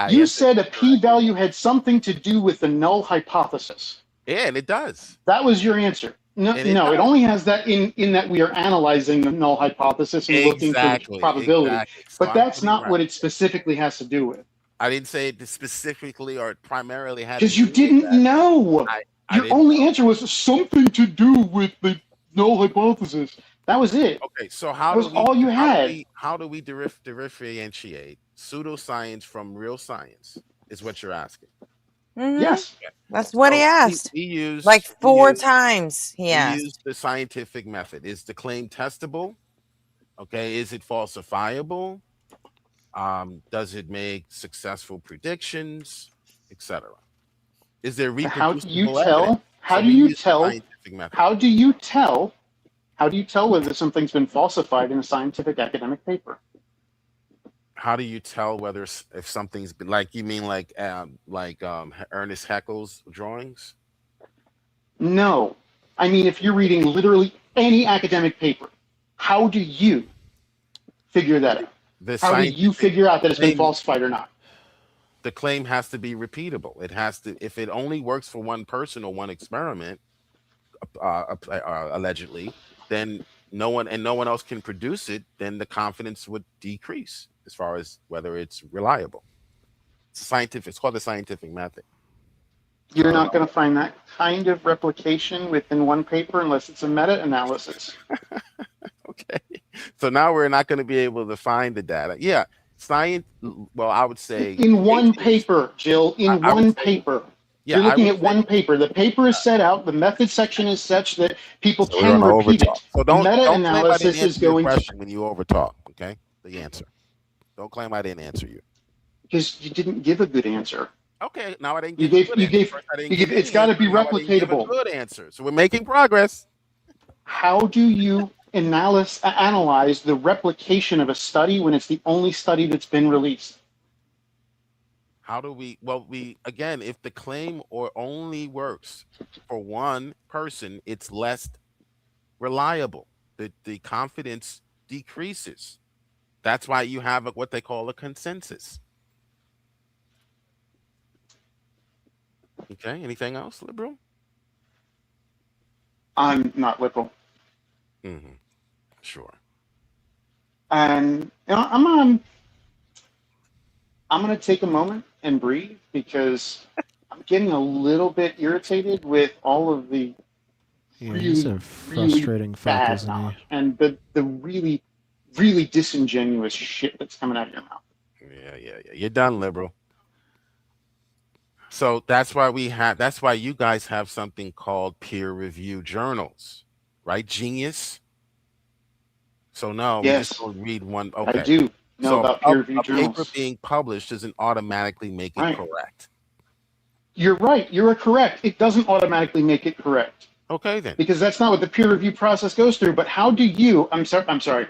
You said a p-value had something to do with the null hypothesis. Yeah, and it does. That was your answer. No, it only has that in that we are analyzing the null hypothesis and looking for the probability. Exactly. So But that's not what it specifically has to do with. I didn't say it specifically or primarily had. Because you didn't know. Your only answer was something to do with the null hypothesis. That was it. Okay, so that was all you had. How do we differentiate pseudoscience from real science? Is what you're asking. Mhm. Yes. That's what he asked. We use like 4 times he we asked. use the scientific method. Is the claim testable? Okay. Is it falsifiable? Does it make successful predictions, etc.? Is there How do you reproducible tell? evidence? How So do we you use the tell? scientific method. How do you tell? How do you tell whether something's been falsified in a scientific academic paper? How do you tell whether if something's been like you mean like Ernest Haeckel's drawings? No. I mean, if you're reading literally any academic paper, how do you figure that out? How do you figure out that it's been falsified or not? The claim has to be repeatable. It has to. If it only works for one person or one experiment, allegedly, then no one else can produce it. Then the confidence would decrease as far as whether it's reliable. It's scientific. It's called the scientific method. You're not going to find that kind of replication within one paper unless it's a meta-analysis. Okay. So now we're not going to be able to find the data. Yeah. Science. Well, I would say in one paper, Jill, in one paper. Yeah, You're looking at one paper. The paper is set out. The method section is such that people can repeat it. So don't claim I didn't Meta-analysis is answer your going to question when you overtalk. Okay, the answer. Don't claim I didn't answer you. because you didn't give a good answer. Okay, now I didn't You give gave. It's got to be replicatable. Good answer. So we're making progress. How do you analyze the replication of a study when it's the only study that's been released? How do we? Well, again, if the claim or only works for one person, it's less reliable. The confidence decreases. That's why you have what they call a consensus. Okay. Anything else, liberal? I'm not liberal. Mm-hmm. Sure. And I'm going to take a moment and breathe because I'm getting a little bit irritated with all of the he's a frustrating fuck, bad isn't he? knowledge and the really, really disingenuous shit that's coming out of your mouth. Yeah. You're done, liberal. So that's why you guys have something called peer review journals, right? Genius. So no, we just don't read one. Okay. I do know about peer review journals. Paper being published doesn't automatically make it correct. You're right. You're correct. It doesn't automatically make it correct. Okay, then. Because that's not what the peer review process goes through. But how do you? I'm sorry.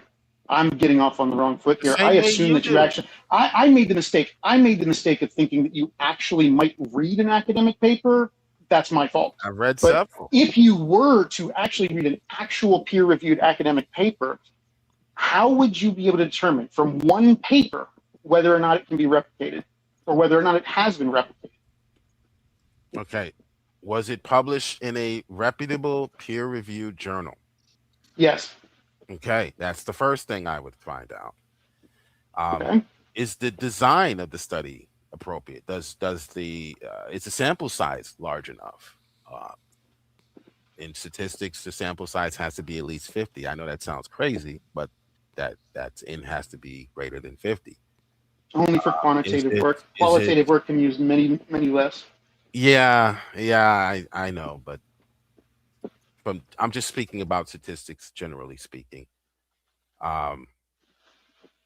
I'm getting off on the wrong foot here. I assume that you actually. I made the mistake. I made the mistake of thinking that you actually might read an academic paper. That's my fault. I read but several. If you were to actually read an actual peer-reviewed academic paper, how would you be able to determine from one paper whether or not it can be replicated or whether or not it has been replicated? Okay. Was it published in a reputable peer-reviewed journal? Yes. Okay. That's the first thing I would find out. Is the design of the study appropriate? Is the sample size large enough? In statistics, the sample size has to be at least 50. I know that sounds crazy, but that has to be greater than 50. Only for quantitative work. Qualitative work can use many, many less. Yeah, I know, but I'm just speaking about statistics, generally speaking.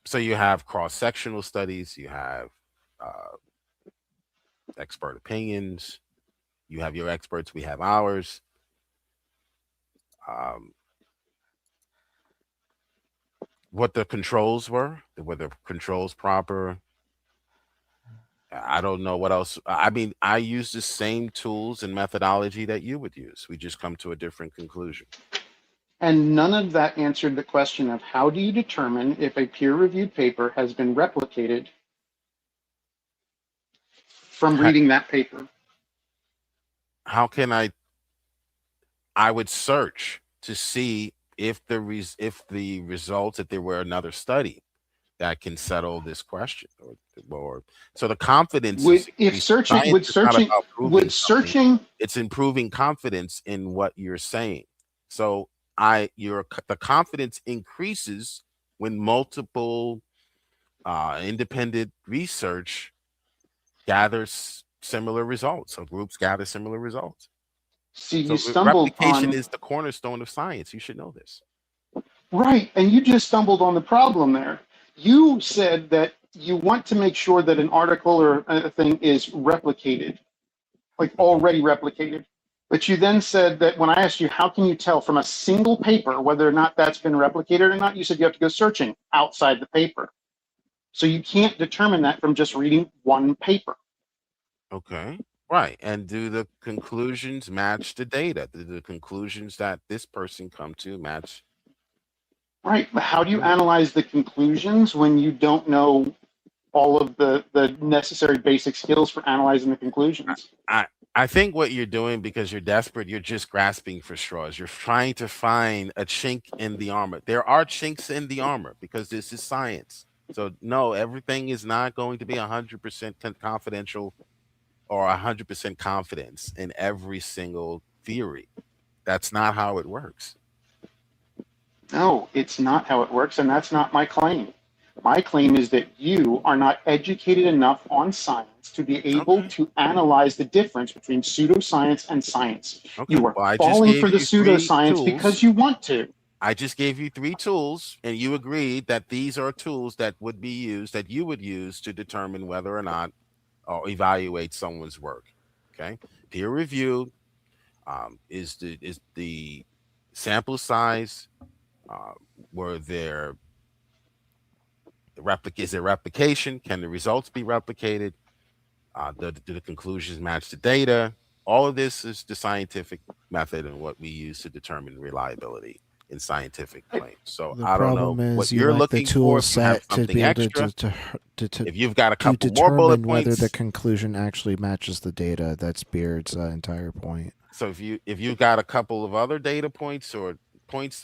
So you have cross-sectional studies, you have expert opinions, you have your experts, we have ours. What the controls were the controls proper? I don't know what else. I mean, I use the same tools and methodology that you would use. We just come to a different conclusion. And none of that answered the question of how do you determine if a peer-reviewed paper has been replicated from reading that paper? How can I would search to see if the results, if there were another study that can settle this question, or so the confidence. It's improving confidence in what you're saying. So the confidence increases when multiple independent research gathers similar results. So groups gather similar results. See, you So stumbled replication on is the cornerstone of science. You should know this. right, and you just stumbled on the problem there. You said that you want to make sure that an article or a thing is replicated, like already replicated. But you then said that when I asked you, how can you tell from a single paper whether or not that's been replicated or not, you said you have to go searching outside the paper. So you can't determine that from just reading one paper. Okay. Right. And do the conclusions match the data? Do the conclusions that this person come to match? Right. But how do you analyze the conclusions when you don't know all of the necessary basic skills for analyzing the conclusions? I think what you're doing, because you're desperate, you're just grasping for straws. You're trying to find a chink in the armor. There are chinks in the armor because this is science. So no, everything is not going to be 100% confidential or 100% confidence in every single theory. That's not how it works. No, it's not how it works, and that's not my claim. My claim is that you are not educated enough on science to be able to analyze the difference between pseudoscience and science. Okay. You are Well, I just falling gave for the you 3 pseudoscience tools. because you want to. I just gave you 3 tools, and you agreed that these are tools that would be used, that you would use to determine whether or not or evaluate someone's work. Okay. Peer reviewed is the sample size. Were there is there replication? Can the results be replicated? Do the conclusions match the data? All of this is the scientific method and what we use to determine reliability in scientific claims. So The I don't know problem is what you you're lack the looking tool for. If you have set to something be able extra, to if you've got a to couple more bullet determine whether points, the conclusion actually matches the data. That's Beard's entire point. so if you got a couple of other data points or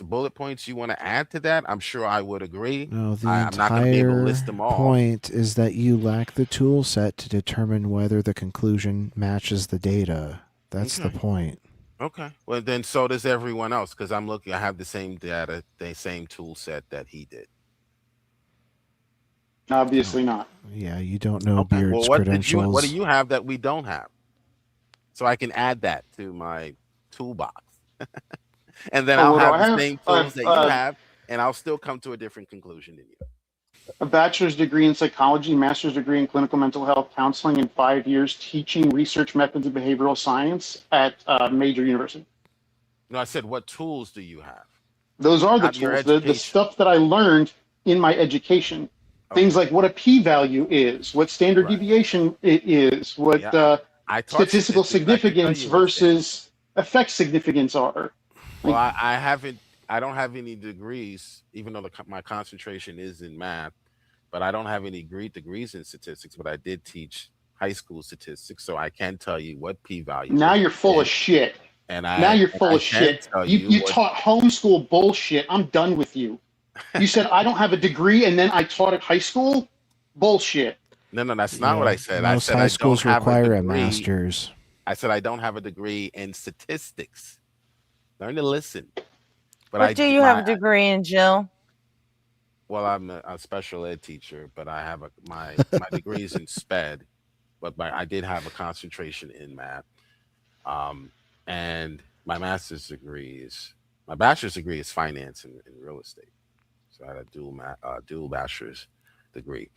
bullet points you want to add to that, I'm sure I would agree. No, the I'm not going to be able to list entire them all. point is that you lack the tool set to determine whether the conclusion matches the data. That's the Okay. point. Okay. Well, then so does everyone else, because I'm looking. I have the same data, the same tool set that he did. Obviously not. Yeah, you don't know Okay. Well, Beard's what credentials. do you have that we don't have? So I can add that to my toolbox, and then Oh, I'll what do have I the have? same tools that you have, and I'll still come to a different conclusion than you. A bachelor's degree in psychology, master's degree in clinical mental health counseling, and 5 years teaching research methods of behavioral science at a major university. No, I said, what tools do you have? Those are the Not your tools, the education. stuff that I learned in my education. Things like what a p-value is, what standard deviation it is, what I taught statistical statistics. I can tell significance you what versus effect significance are. Well, I don't have any degrees, even though my concentration is in math, but I don't have any degrees in statistics, but I did teach high school statistics, so I can tell you what p-value. Now you're full of shit. And now you're full of shit. You taught homeschool bullshit. I'm done with you. You said I don't have a degree, and then I taught at high school. Bullshit. No, that's not what I said. I Most said high I schools don't have require a a degree. master's. I said I don't have a degree in statistics. Learn to listen. But What do you have a degree in, Jill? Well, I'm a special ed teacher, but I have my degree is in SPED, but I did have a concentration in math, and my bachelor's degree is finance and real estate. So I had a dual bachelor's degree,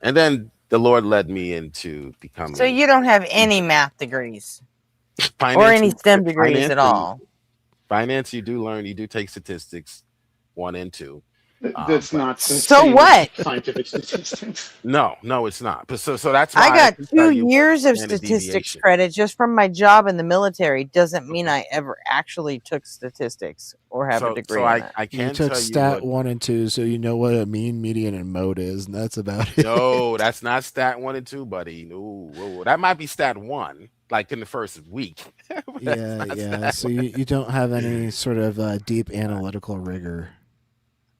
and then the Lord led me into becoming. So you don't have any math degrees Finance or any and- STEM degrees finance at and- all. Finance, you do take statistics 1 and 2. That's but- not the So same what? as scientific statistics. No, it's not. But so that's why I got can tell 2 you what years of standard statistics deviation. credit just from my job in the military. Doesn't mean I ever actually took statistics or have a degree in it. I You can took tell you stat what. 1 and 2, so you know what a mean, median, and mode is, and that's about it. No, that's not stat 1 and 2, buddy. No, whoa. That might be stat 1, like in the first week. But that's Yeah, not yeah. stat So 1. you don't have any sort of deep analytical rigor.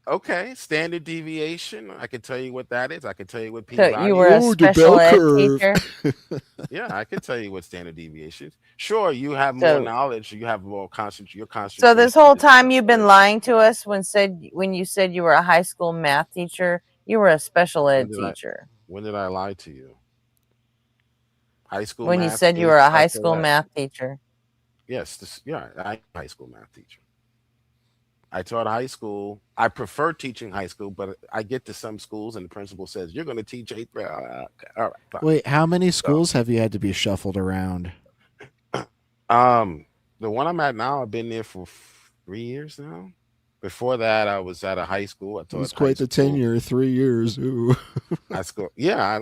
Okay, standard deviation. I can tell you what that is. I can tell you what So p-value. you were a special ed teacher. Yeah, I can tell you what standard deviation is. Sure, you have more So- knowledge. You have more your concentration. So this whole time you've been lying to us when you said you were a high school math teacher. You were a special When ed did teacher. When did I lie to you? High school When you math said you is were a high special school ed. math teacher. Yes, I'm a high school math teacher. I taught high school. I prefer teaching high school, but I get to some schools and the principal says, you're going to teach eighth grade. Okay, all right, fine. Wait, how many schools have you had to be shuffled around? The one I'm at now, I've been there for 3 years now. Before that, I was at a high school. I It taught was high quite the school. tenure, 3 years. Ooh. High school. Yeah, I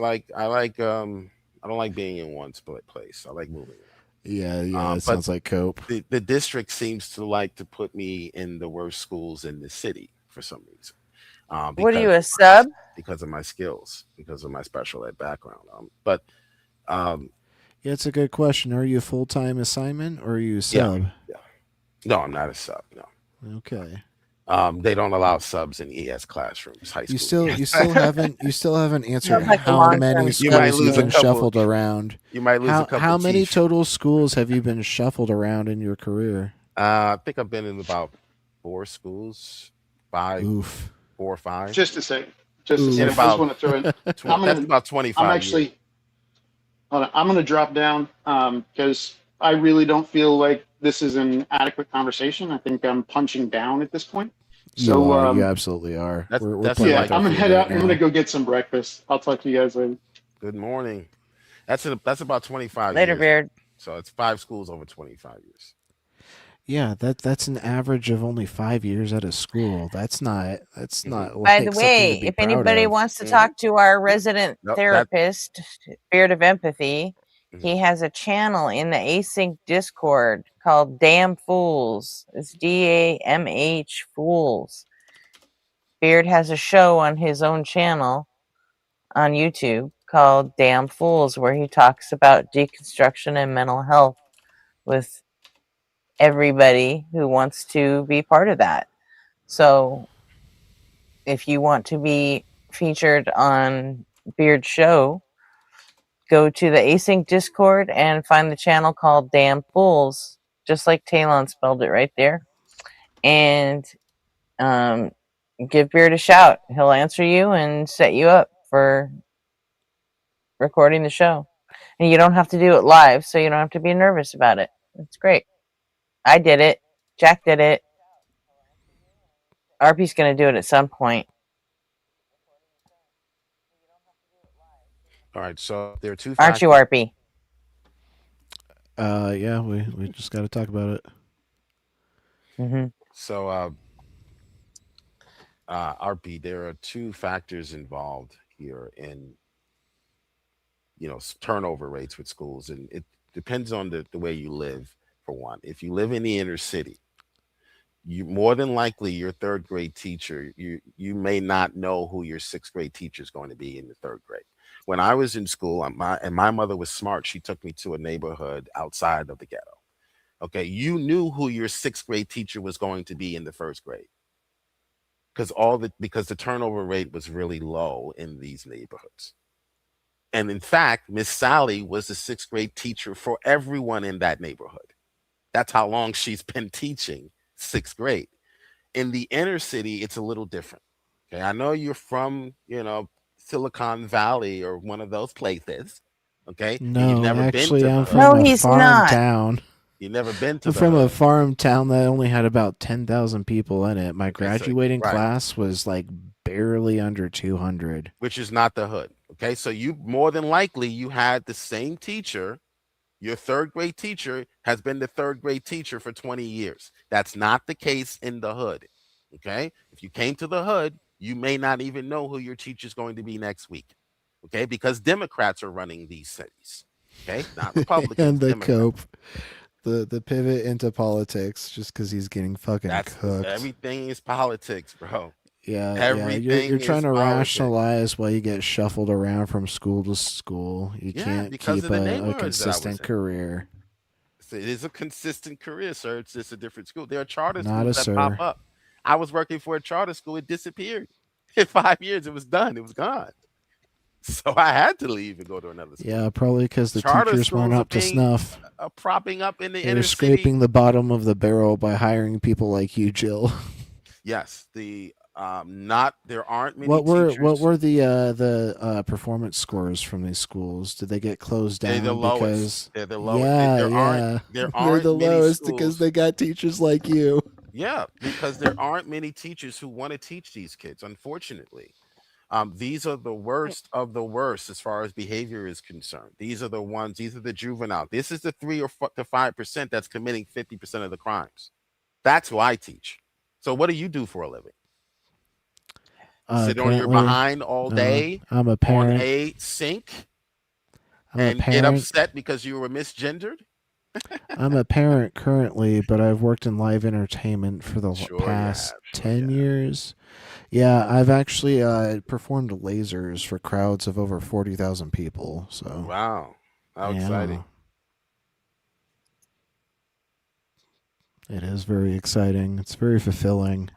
don't like being in one split place. I like moving. Yeah, it But sounds like cope. the district seems to like to put me in the worst schools in the city for some reason. What are you, because a sub? Because of my skills, because of my special ed background. Yeah, it's a good question. Are you a full-time assignment or are you a sub? Yeah. No, I'm not a sub. No. Okay. They don't allow subs in ES classrooms. High school. You still haven't answered like a how long-term many You might schools lose you've a been couple- shuffled around. You might lose a couple. How many teeth. total schools have you been shuffled around in your career? I think I've been in about 4 schools, 5, Oof. 4 or 5. Just to say, I just about want to throw in. that's about 25. I'm actually. years. Hold on, I'm going to drop down because I really don't feel like this is an adequate conversation. I think I'm punching down at this point. You are. You absolutely are. That's- We're that's playing Yeah, with I'm our gonna feet head right out. I'm now. gonna go get some breakfast. I'll talk to you guys later. Good morning. That's about 25 Later, years. Beard. So it's 5 schools over 25 years. Yeah, that's an average of only 5 years at a school. That's not. That's not. By Like the something way, to be if proud anybody of. wants to talk to our resident Nope, therapist, Spirit of Empathy, he has a channel in the Async Discord called Damn Fools. It's DAMH Fools. Beard has a show on his own channel on YouTube called Damn Fools, where he talks about deconstruction and mental health with everybody who wants to be part of that. So if you want to be featured on Beard's show, go to the Async Discord and find the channel called Damn Fools, just like Talon spelled it right there. And give Beard a shout. He'll answer you and set you up for recording the show. And you don't have to do it live, so you don't have to be nervous about it. It's great. I did it. Jack did it. RP's going to do it at some point. All right, so there are 2 Aren't you, factors. RP? Yeah, we just got to talk about it. Mm-hmm. So, RP, there are 2 factors involved here in, turnover rates with schools, and it depends on the way you live. For one, if you live in the inner city, you more than likely your 3rd grade teacher, you may not know who your 6th grade teacher is going to be in the 3rd grade. When I was in school, my mother was smart. She took me to a neighborhood outside of the ghetto. Okay, you knew who your 6th grade teacher was going to be in the 1st grade, because the turnover rate was really low in these neighborhoods. And in fact, Miss Sally was the 6th grade teacher for everyone in that neighborhood. That's how long she's been teaching 6th grade. In the inner city, it's a little different. Okay, I know you're from, Silicon Valley or one of those places. Okay, and you've No, never actually, been to I'm the from hood. a farm town. You've never been to I'm the from a hood. farm town that only had about 10,000 people in it. My graduating right. class was like barely under 200. Which is not the hood. Okay, so you more than likely you had the same teacher. Your 3rd grade teacher has been the 3rd grade teacher for 20 years. That's not the case in the hood. Okay, if you came to the hood, you may not even know who your teacher is going to be next week. Okay, because Democrats are running these cities. Okay, not Republicans. And the Democrats. cope, the pivot into politics, just because he's getting fucking cooked. Everything is politics, bro. Yeah, Everything You're trying is to politics. rationalize why you get shuffled around from school to school. You Yeah, can't because keep of the a neighborhoods that I was consistent in. career. So it is a consistent career, sir. It's just a different school. There are charter Not a schools that sir. pop up. I was working for a charter school. It disappeared. In 5 years, it was done. It was gone. So I had to leave and go to another school. Yeah, probably because the Charter teachers weren't schools are up to being, snuff. Propping up in the They inner were scraping city. the bottom of the barrel by hiring people like you, Jill. Yes, the There aren't many What were teachers. the performance scores from these schools? Did they get closed down? They're the lowest. Because They're the lowest. yeah, There yeah, there they're aren't the many lowest because schools. they got teachers like you. Yeah, because there aren't many teachers who want to teach these kids, unfortunately. These are the worst of the worst as far as behavior is concerned. These are the juvenile. This is the 3 or 5% that's committing 50% of the crimes. That's who I teach. So what do you do for a living? Sit on your Currently, behind all day I'm a on parent. a sink I'm a and get parent. upset because you were misgendered? I'm a parent currently, but I've worked in live entertainment for the Sure you past have. 10 years. Yeah, I've actually performed lasers for crowds of over 40,000 people. So Wow. How yeah, exciting. it is very exciting. It's very fulfilling.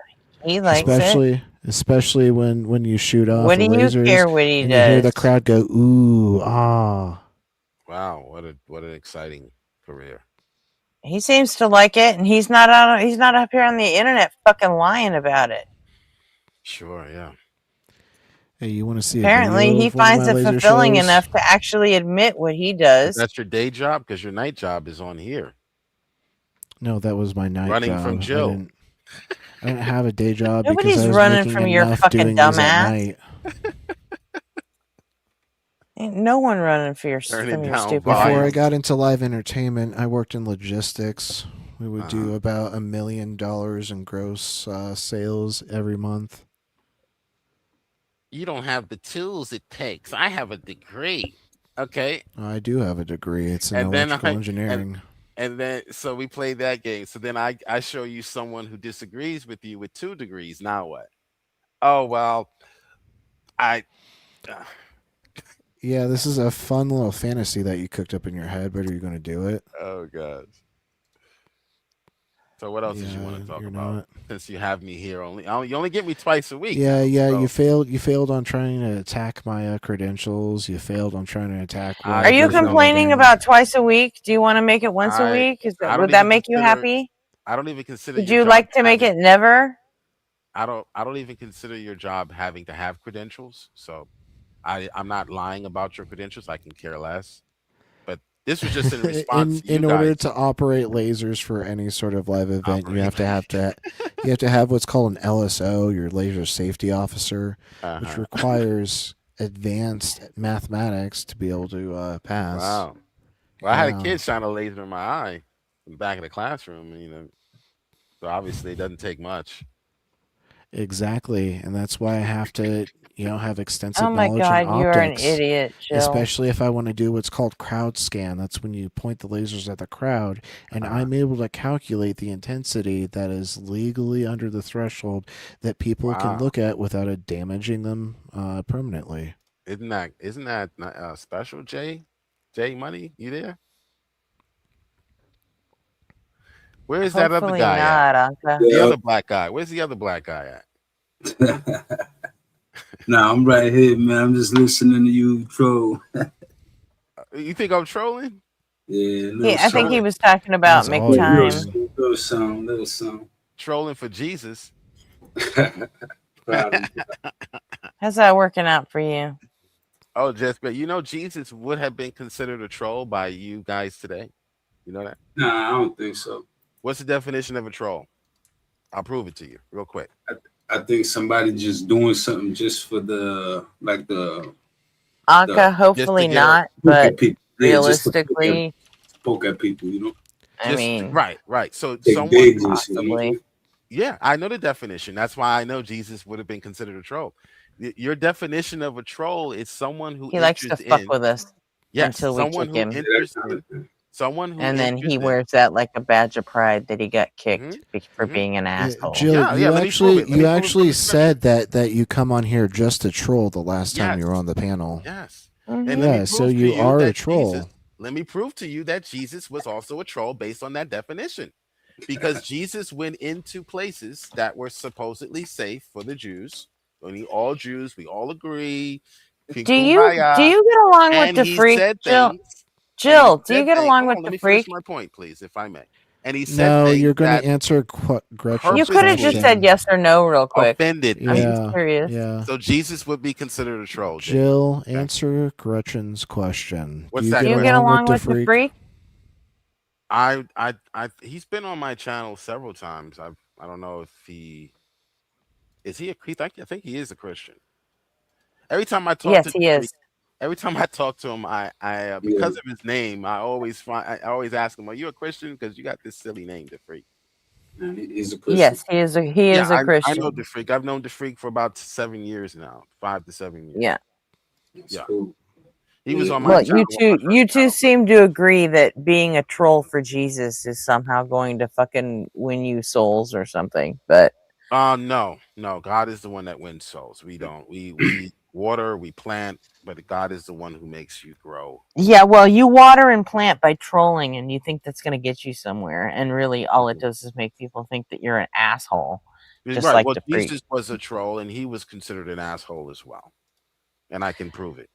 He likes it. Especially when you shoot off What the do you lasers care what he and you hear the does? crowd go ooh ah. Wow, what an exciting career. He seems to like it, and he's not up here on the internet fucking lying about it. Sure, yeah. Hey, you want to see Apparently, a video he of one of finds my it laser fulfilling shows? enough to actually admit what he Is does. that your day job? Because your night job is on here. No, that was my night Running job. from Jill. I didn't have a day job because Nobody's I was running making from your enough fucking doing these at dumbass. night. Ain't no one running from your Turning down stupid Before I ass. got into live entertainment, I worked in logistics. We would Uh-huh. do about $1 million in gross sales every month. You don't have the tools it takes. I have a degree. Okay. I do have a degree. It's in And then electrical engineering. and then so we played that game. So then I show you someone who disagrees with you with 2 degrees. Now what? Oh well, Yeah, this is a fun little fantasy that you cooked up in your head, but are you going to do it? oh god. So what else did you want to talk about? Since you have me here you only get me twice a week. Yeah, now, you so. failed on trying to attack my credentials. You failed on trying to attack. Are you complaining about twice a week? Do you want to make it once a week? Would that make you happy? I don't even consider. Would you like to make it never? I don't even consider your job having to have credentials. So I'm not lying about your credentials. I can care less. But this was just in response to you in order guys. to operate lasers for any sort of live event, you have to have what's called an LSO, your laser safety officer, which requires advanced mathematics to be able to pass. Wow. Well, I had a kid shine a laser in my eye in the back of the classroom, so obviously it doesn't take much. Exactly, and that's why I have to, have extensive Oh my knowledge God, in you are an optics. idiot, Jill. Especially if I want to do what's called crowd scan. That's when you point the lasers at the crowd, and I'm able to calculate the intensity that is legally under the threshold that people can look at without it damaging them permanently. Isn't that special, Jay? Jay Money, you there? Where is that other Hopefully guy not, at? Anka. The other black guy. Where's the other black guy at? Nah, I'm right here, man. I'm just listening to you troll. You think I'm trolling? Yeah, I think he was talking about McTime. Little song. Trolling for Jesus. How's that working out for you? Oh, Jessica, Jesus would have been considered a troll by you guys today. You know that? Nah, I don't think so. What's the definition of a troll? I'll prove it to you real quick. I think somebody just doing something just for the Anka, hopefully not, but realistically, poke at people, I mean, right. So Take someone digs and shit, possibly. Yeah, I know the definition. That's why I know Jesus would have been considered a troll. Your definition of a troll is someone who He likes to fuck with us until we someone kick who him. enters someone who And then he enters in. wears that like a badge of pride that he got kicked for being an asshole. Jill, you actually said that you come on here just to troll the last time you were on the panel. Yes. Mm-hmm. And let me Yeah, so prove to you are a that troll. let me prove to you that Jesus was also a troll based on that definition. Because Jesus went into places that were supposedly safe for the Jews. All Jews, we all agree. Do you get along with the freak, Jill? Jill, do you get along with the Let me freak? finish my point, please, if I may. And he said No, things you're going that to answer Gretchen's You could have just said question. yes or no real quick. offended I'm me. just curious. Yeah. So Jesus would be considered a troll. Jay. Jill, answer Gretchen's question. What's Do you that? get Do you get along along with with the the freak? I he's been on my channel several times. I don't know if he is he a I think he is a Christian. Every time I talk Yes, to he is. every time I talk to him, I because of his name, I always ask him, "Are you a Christian?" Because you got this silly name, the freak. He's a Christian. Yes, he is a I Christian. know the freak. I've known the freak for about 7 years now, 5 to 7 years. Yeah. Yeah. Cool. He was on my Well, channel. you two seem to agree that being a troll for Jesus is somehow going to fucking win you souls or something. But No. God is the one that wins souls. We don't. We water, we plant, but God is the one who makes you grow. yeah, well, you water and plant by trolling, and you think that's going to get you somewhere, and really, all it does is make people think that you're an asshole, just Right. like Well, the freak. Jesus was a troll, and he was considered an asshole as well, and I can prove it.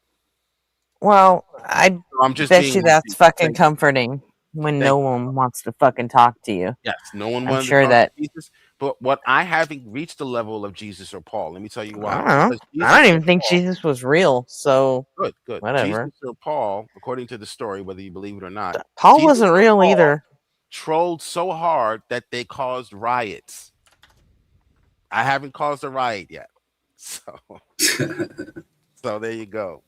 Well, I I'm just bet being you on that's people's fucking sake. comforting when no one wants to fucking talk to you. Yes, no one I'm wanted sure to talk that. to Jesus, but what I haven't reached the level of Jesus or Paul. Let me tell you I why. don't know. Because I don't Jesus even or think Paul, Jesus was real. So good. whatever. Jesus or Paul, according to the story, whether you believe it or not, Paul Jesus wasn't or real Paul either. trolled so hard that they caused riots. I haven't caused a riot yet, so there you go.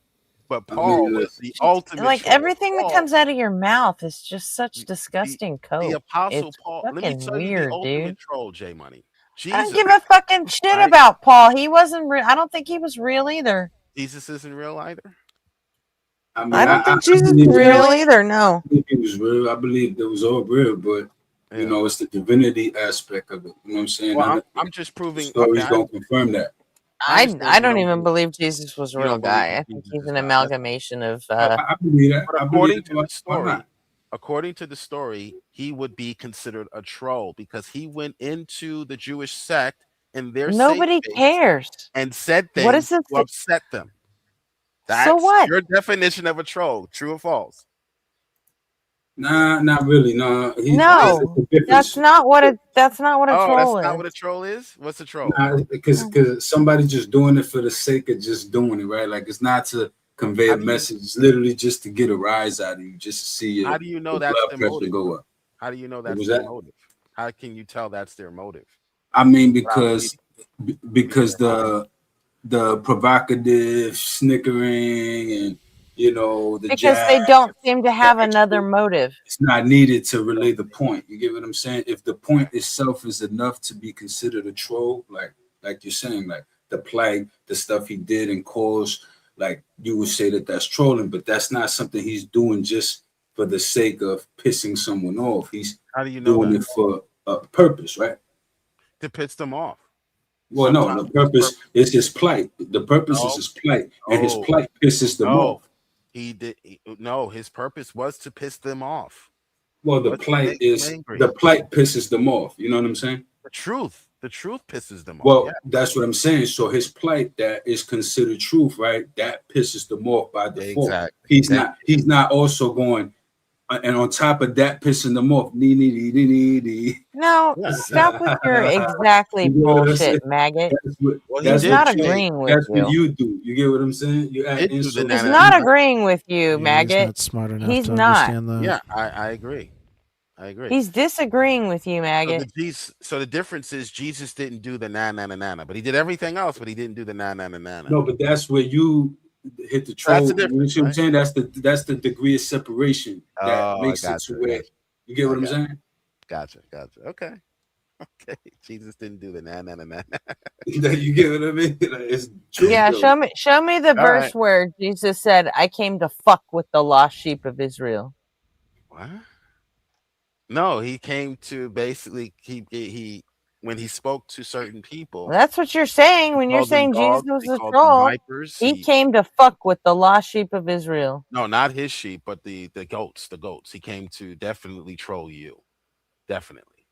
But Paul was the ultimate Like troll. everything that Paul, comes out of your mouth is just such disgusting the coke. apostle It's Paul. Let me fucking tell you the weird, ultimate dude. troll, J Money. I don't Jesus, give a fucking shit right? about Paul. He wasn't real. I don't think he was real either. Jesus isn't real either. I mean, I don't think I Jesus believe is real either. No. I believe he was real. I believe it was all real, but you know, it's the divinity aspect of it. You know what I'm saying? Well, I'm just the proving. stories Okay, don't confirm that. I understand I you don't don't even believe. believe Jesus was a You real don't believe guy. that I think Jesus he's is an God. That's amalgamation of. I believe that. But I believe according that. to the Why story, not? he would be considered a troll because he went into the Jewish sect in their safe Nobody space cares. and said What is things this? to upset them. So That's what? your definition of a troll. True or false? Nah, not really. No, No, it's a difference. that's not what a Oh, that's troll not is. what a troll is. What's a troll? Because somebody just doing it for the sake of just doing it, right? Like it's not to convey a message. It's literally just to get a rise out of you, just to see your, How do you know your that's blood their pressure motive? go up. How do you know What that's was their that? motive? How can you tell that's their motive? I mean, Without because the provocative snickering and the Because jab, they don't seem to have another motive. it's not needed to relay the point. You get what I'm saying? If the point itself is enough to be considered a troll, like you're saying, like the plague, the stuff he did and caused, like you would say that that's trolling, but that's not something he's doing just for the sake of pissing someone off. He's How do you know doing that? it for a purpose, right? To piss them off. Well, no, the purpose is his plight. The purpose is No. his plight, and his plight pisses them No, off. no, his purpose was to piss them off. Well, the Was to plight make them is angry. the plight pisses them off. You know what I'm saying? The truth pisses them off. Well, Yeah. that's what I'm saying. So his plight that is considered truth, right? That pisses them off by default. Exactly. He's not also going, and on top of that, pissing them off. No, stop with your exactly You get what I'm bullshit, saying? maggot. That's He's not agreeing with That's what you. you do. You get what I'm saying? You add Did do the insults. He's not agreeing with you, He's maggot. not smart enough He's to not. understand that. Yeah, I agree. He's disagreeing with you, maggot. So the difference is Jesus didn't do the na, but he did everything else, but he didn't do the na. No, but that's where you hit the troll. That's the You know difference, what I'm right? saying? That's the degree of separation that makes it to where you get what I'm saying? Gotcha. Okay. Jesus didn't do the na. You get what I mean? Like, it's true. Yeah, though. show me the All verse right. where Jesus said, "I came to fuck with the lost sheep of Israel." What? No, he came to basically he when he spoke to certain people. That's what you're saying when you're called them saying Jesus dogs, was he a called them troll. vipers. He came to fuck with the lost sheep of Israel. No, not his sheep, but the goats. The goats. He came to definitely troll you, definitely,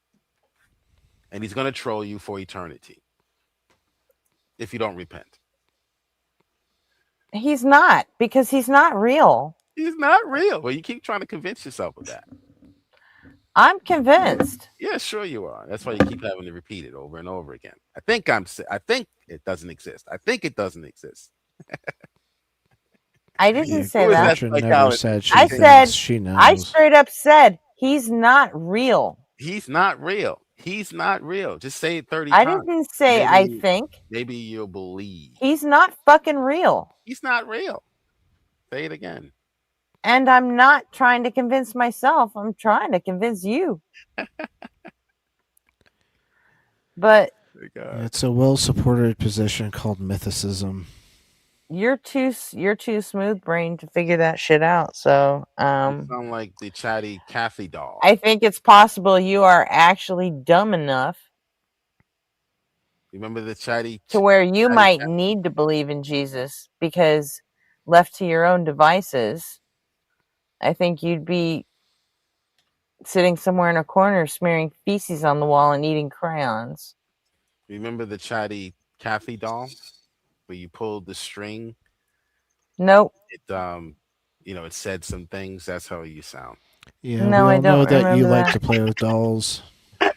and he's gonna troll you for eternity if you don't repent. He's not, because he's not real. He's not real. Well, you keep trying to convince yourself of that. I'm convinced. Yeah, sure you are. That's why you keep having to repeat it over and over again. I think it doesn't exist. I think it doesn't exist. I didn't say Who is that. that Gretchen never psychologist? said she I thinks said, she I knows. straight up said, he's not real. He's not real. He's not real. Just say it 30 I times. didn't say I think. Maybe you'll believe. He's not fucking real. He's not real. Say it again. And I'm not trying to convince myself. I'm trying to convince you. But It's a well-supported position called mythicism. you're too smooth brained to figure that shit out. So You sound like the chatty Kathy doll. I think it's possible you are actually dumb enough Remember the chatty to where you chatty might cat? need to believe in Jesus, because left to your own devices, I think you'd be sitting somewhere in a corner smearing feces on the wall and eating crayons. Remember the chatty Kathy doll where you pulled the string? Nope. It it said some things. That's how you sound. Yeah, No, we I all know don't that you remember like that. to play with dolls. I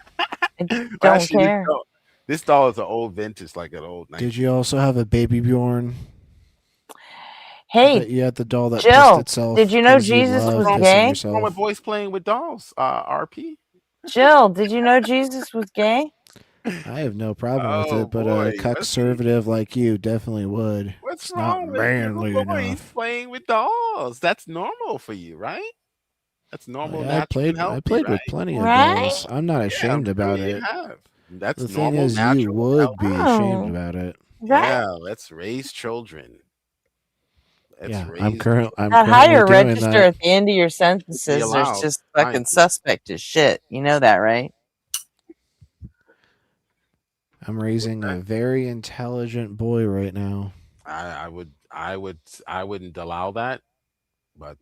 Well, don't actually, care. This doll is an old vintage, like an old. Did you also have a baby Bjorn? Hey, That you had the doll that Jill, pissed itself. did you know 'cause you Jesus love was pissing gay? What's wrong with yourself. boys playing with dolls? RP. Jill, did you know Jesus was gay? I have no problem with Oh it, but boy, a conservative like you definitely would. What's It's not wrong with little manly boys enough. playing with dolls? That's normal for you, right? That's normal, I natural, and played healthy, right? with plenty of Right? dolls. I'm not Yeah, I'm ashamed sure about you it. have. That's The thing normal, is, you natural, and would healthy. be ashamed Oh, about it. right. Yeah, let's raise children. Let's Yeah, raise I'm That currently higher doing register that. at the end of your be sentences are allowed. just Thank fucking you. suspect as shit. You know that, right? I'm raising a very intelligent boy right now. I wouldn't allow that, but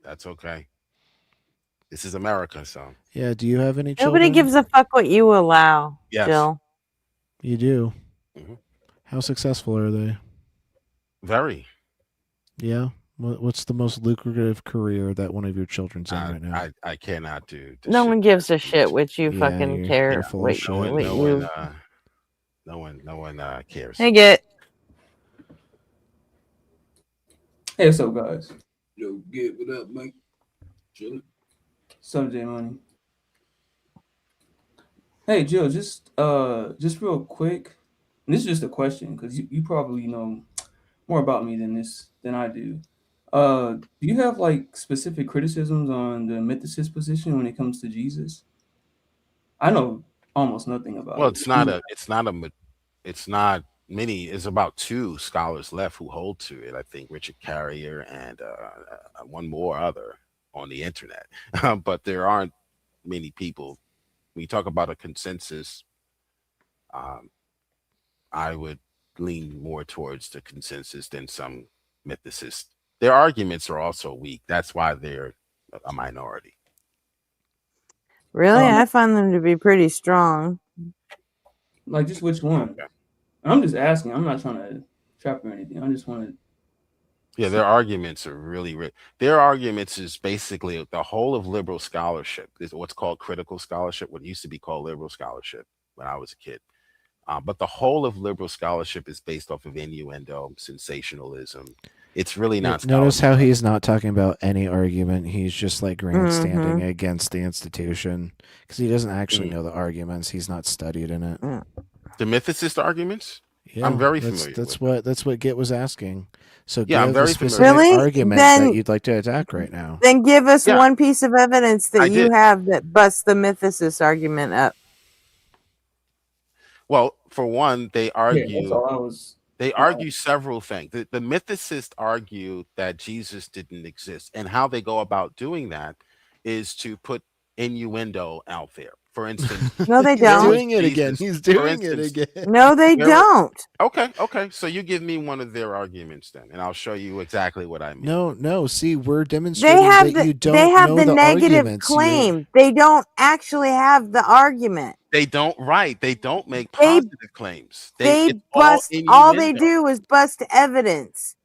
that's okay. This is America, so Yeah, do you have any Nobody children? gives a fuck what you allow, yes. Jill. You do. Mhm. How successful are they? Very. Yeah. What's the most lucrative career that one of your children's in right now? I cannot do the No shit one gives a shit what you Yeah, fucking you're care. full of What, shit. what no you. one cares. Hey, get. Hey, what's up, guys? Yo, get what up, Mike? Chillin'. What's up, J Money? Hey, Jill, just real quick. And this is just a question because you probably know more about me than I do. Do you have like specific criticisms on the mythicist position when it comes to Jesus? I know almost nothing about Well, it. it's not many. It's about two scholars left who hold to it. I think Richard Carrier and one more other on the internet. But there aren't many people. When you talk about a consensus, I would lean more towards the consensus than some mythicists. Their arguments are also weak. That's why they're a minority. Really? I find them to be pretty strong. Like, just which one? I'm just asking. I'm not trying to trap or anything. I just want to. Yeah, their arguments are really their arguments is basically the whole of liberal scholarship is what's called critical scholarship, what used to be called liberal scholarship when I was a kid. But the whole of liberal scholarship is based off of innuendo, sensationalism. It's really not Notice scholarship. how he's not talking about any argument. He's just like grandstanding Mhm. against the institution because he doesn't actually know the arguments. He's not studied in it. The mythicist arguments? Yeah, I'm very that's, familiar that's what Git was asking. So Yeah, I'm give very a familiar. specific Really? argument Then- that you'd like to attack right now. Then give us Yeah. one piece of evidence that I you did. have that busts the mythicist argument up. Well, for one, they Yeah, argue that's all I was. They argue several things. The mythicists argue that Jesus didn't exist, and how they go about doing that is to put innuendo out there. For instance, No, they He's don't. doing it again. Jesus. He's For doing it instance, again. No, they there was- don't. Okay. So you give me one of their arguments then, and I'll show you exactly what I mean. No. See, we're They demonstrating have that you the don't they have know the the negative arguments. You're- claim. They don't actually have the argument. They don't They don't make They positive claims. they It's bust. all All they innuendo. do is bust evidence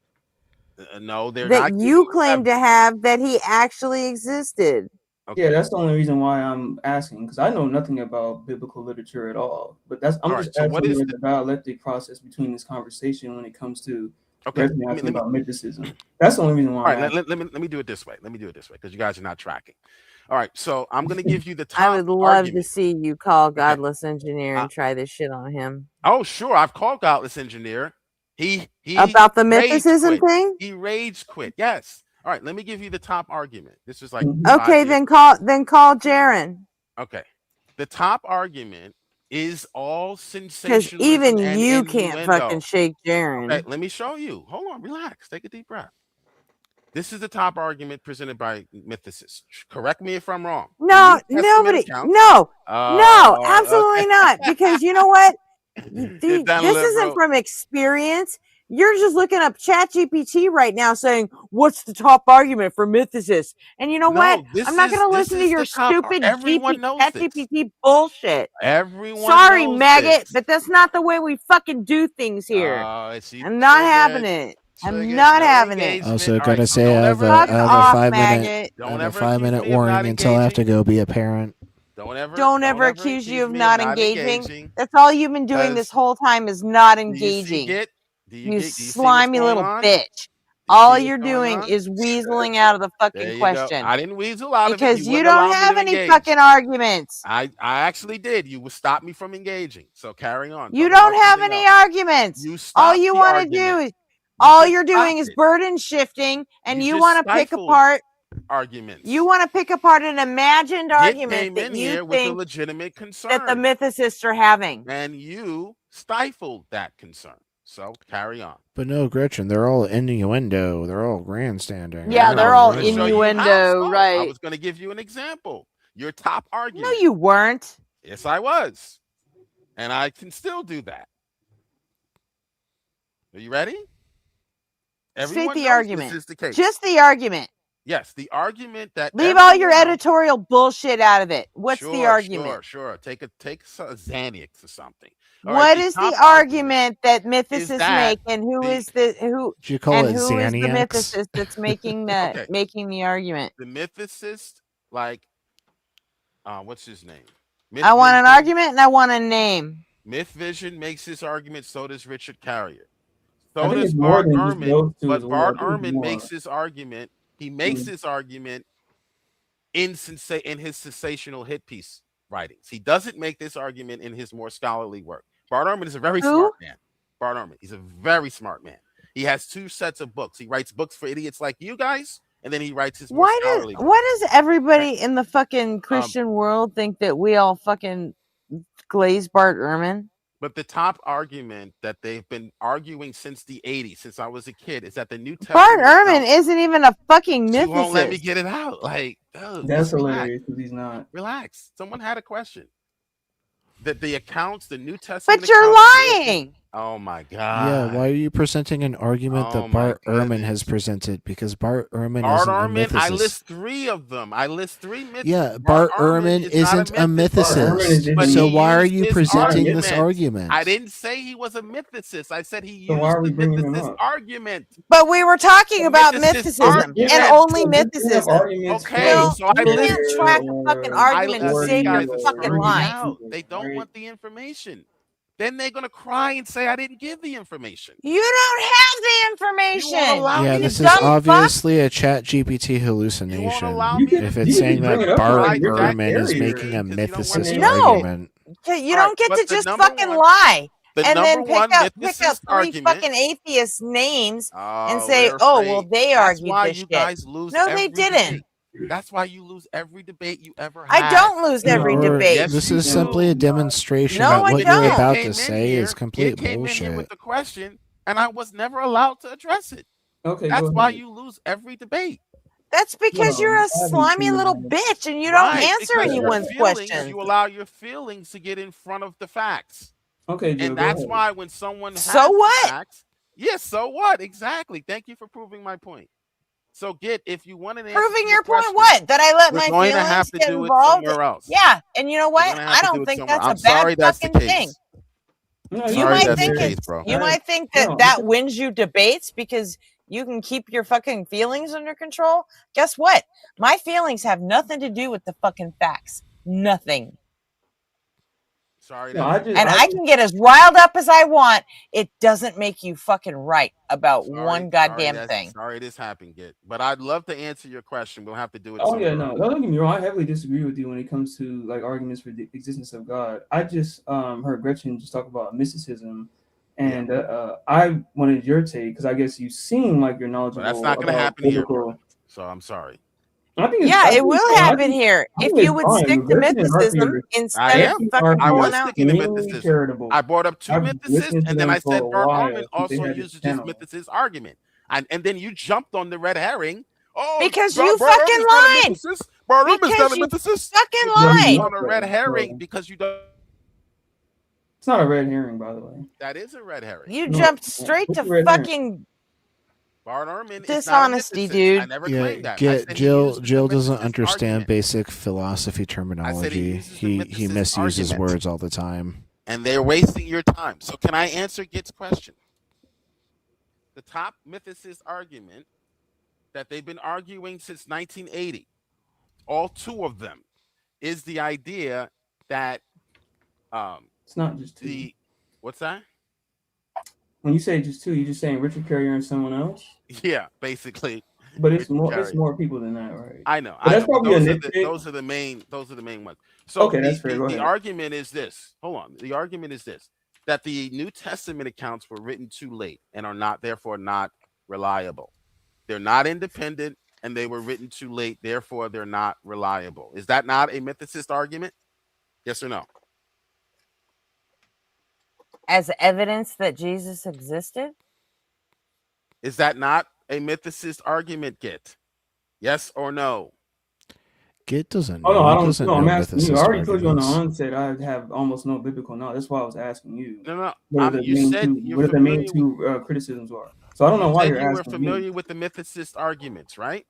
No, they're that not you giving claim to have that he actually existed. Yeah, that's the only reason why I'm asking, because I know nothing about biblical literature at all. But I'm just So what asking is the dialectic process between this conversation when it comes to Okay, asking about mythicism. That's the only reason why all I'm right, asking. let me do it this way. Let me do it this way because you guys are not tracking. All right, so I'm going to give you the top I would love argument. to see you call Godless Engineer and try this shit on him. Oh, sure. I've called Godless Engineer. He About the rage mythicism quit. thing? He rage quit. Yes. All right, let me give you the top argument. This is like Okay, then call Jaren. Okay. The top argument is all Because sensationalism even and you can't fucking innuendo. shake Jaren. Okay, let me show you. Hold on, relax. Take a deep breath. This is the top argument presented by mythicists. Correct me if I'm wrong. No, The New Testament nobody. accounts- No, Oh, absolutely okay. not. Because you know what? Get that This isn't liberal. from experience. You're just looking up ChatGPT right now saying, what's the top argument for mythicists? And you know what? I'm not going to listen to your stupid ChatGPT bullshit. Everyone Sorry, knows maggot, this. but that's not the way we fucking do things here. See, I'm not having it. I'm not having it. Also, gotta say I have a Fuck off, 5 minute, maggot. I have a 5-minute warning until I have to go be a parent. Don't ever accuse you of not engaging. That's all you've been doing this whole time is not engaging. You slimy little bitch. All you're doing is weaseling out of the There fucking you question. go. I didn't weasel out of it. Because you wouldn't don't allow me have to any engage. fucking arguments. I actually did. You would stop me from engaging. So carry on. You Talk about don't have something any else. arguments. You All stopped you the want to do argument. is all just you're doing stopped is it. burden shifting, and you just want to pick stifled apart. arguments. You want to pick apart an imagined It argument came that in you here with a think legitimate concern. that the mythicists are having. And you stifled that concern. So carry on. But no, Gretchen, they're all innuendo. They're all grandstanding. Yeah, they're all Show you how innuendo, so. right? I was going to give you an example. Your top argument. No, you weren't. Yes, I was. And I can still do that. Are you ready? State the knows argument. This is the case. Just the argument. Yes, the argument that Leave all your editorial bullshit out of it. What's the argument? Sure. Take a Xanax or something. What is the argument that mythicists make, and who is the mythicist that's making the making the argument? The mythicist, like, what's his name? I want an argument and I want a name. Myth Vision makes his argument. So does Richard Carrier. So does Bart Ehrman. But Bart Ehrman makes his argument. He makes his argument in his sensational hit piece writings. He doesn't make this argument in his more scholarly work. Bart Ehrman is a very smart man. Bart Ehrman, he's a very smart man. He has 2 sets of books. He writes books for idiots like you guys, and then he writes his more scholarly books. Why does everybody in the fucking Christian world think that we all fucking glaze Bart Ehrman? But the top argument that they've been arguing since the 80s, since I was a kid, is that the New Bart Testament Ehrman isn't even a fucking mythicist. You won't let me get it out. Like, that's hilarious because he's not. Relax. Someone had a question. That the accounts, the New Testament. But you're lying. Oh my God. Yeah, why are you presenting an argument that Bart Ehrman has presented? Because Bart Ehrman isn't a mythicist. I list 3 of them. I list 3 mythicists. Yeah, Bart Ehrman isn't a mythicist. So why are you presenting this argument? I didn't say he was a mythicist. I said he used the mythicist argument. But we were talking about mythicism and only mythicism. Okay, so I can't track a fucking argument and say you're fucking lying. They don't want the information. Then they're going to cry and say, I didn't give the information. You don't have the information. Yeah, this is obviously a ChatGPT hallucination. If it's saying that Bart Ehrman is making a mythicist argument. You don't get to just fucking lie. And then pick up 3 fucking atheist names and say, oh, well, they argued this shit. No, they didn't. That's why you lose every debate you ever had. I don't lose every debate. Yes, this is simply a demonstration that what you're about to say is complete bullshit. Came in here with the question, and I was never allowed to address it. Okay, that's why you lose every debate. That's because you're a slimy little bitch and you don't answer anyone's questions. You allow your feelings to get in front of the facts. Okay, Joe, and that's why when someone has facts, so what? Exactly. Thank you for proving my point. So if you want to proving your point, what? That I let my feelings get involved? Else. Yeah, and you know what? I don't think that's a bad fucking thing. You might think that wins you debates because you can keep your fucking feelings under control. Guess what? My feelings have nothing to do with the fucking facts. Nothing. Sorry, No, I can get as riled up as I want. It doesn't make you fucking right about one goddamn thing. Sorry this happened, Git. But I'd love to answer your question. We'll have to do it. Oh yeah, sometime. no, don't get me wrong. I heavily disagree with you when it comes to like arguments for the existence of God. I just heard Gretchen just talk about mysticism, and I wanted your take because I guess you seem like you're knowledgeable. But that's not going to about happen biblical. here. So I'm sorry. I think it will happen here if you would fine. stick to Gretchen and Harvey mysticism are- instead of fucking I was pulling out. sticking to extremely mythicism. charitable. I brought up two I've mythicists, listened to and then them I for said a Bart while Ehrman since also they had this uses this channel. mythicist argument. And then you jumped on the red herring. Oh, Because Bart you Ehrman's fucking not a lied. mythicist. Bart Ehrman's Because not a you mythicist. fucking You lied. jumped on a red herring because you don't. It's not a red herring, by the way. That is a red herring. You No, jumped straight what's to a red herring? fucking Bart Ehrman dishonesty, is not a mythicist. I dude. never Yeah, claimed that. I said he Jill uses the Jill doesn't mythicist understand argument. basic philosophy terminology. uses the He mythicist misuses argument. words all the time. And they're wasting your time. So can I answer Git's question? The top mythicist argument that they've been arguing since 1980, all two of them, is the idea that It's not just two. What's that? When you say just two, you're just saying Richard Carrier and someone else. Yeah, basically. But it's Richard more. It's Carrier. more people than that, right? I know. But that's probably a Those nitpick. are the main. Those are the main ones. So Okay, that's fair. Go the ahead. argument is this. Hold on. The argument is this: that the New Testament accounts were written too late and are therefore not reliable. They're not independent, and they were written too late. Therefore, they're not reliable. Is that not a mythicist argument? Yes or no? As evidence that Jesus existed? Is that not a mythicist argument, Git? Yes or no? Git doesn't Oh know. no, I He don't doesn't know. I'm know asking you. I mythicist already told you on the arguments. onset I have almost no biblical knowledge. That's why I was asking you. No. What are the You main said two? you're What are the main familiar two criticisms are? So I don't know You why said you're you were asking me. familiar with the mythicist arguments, right?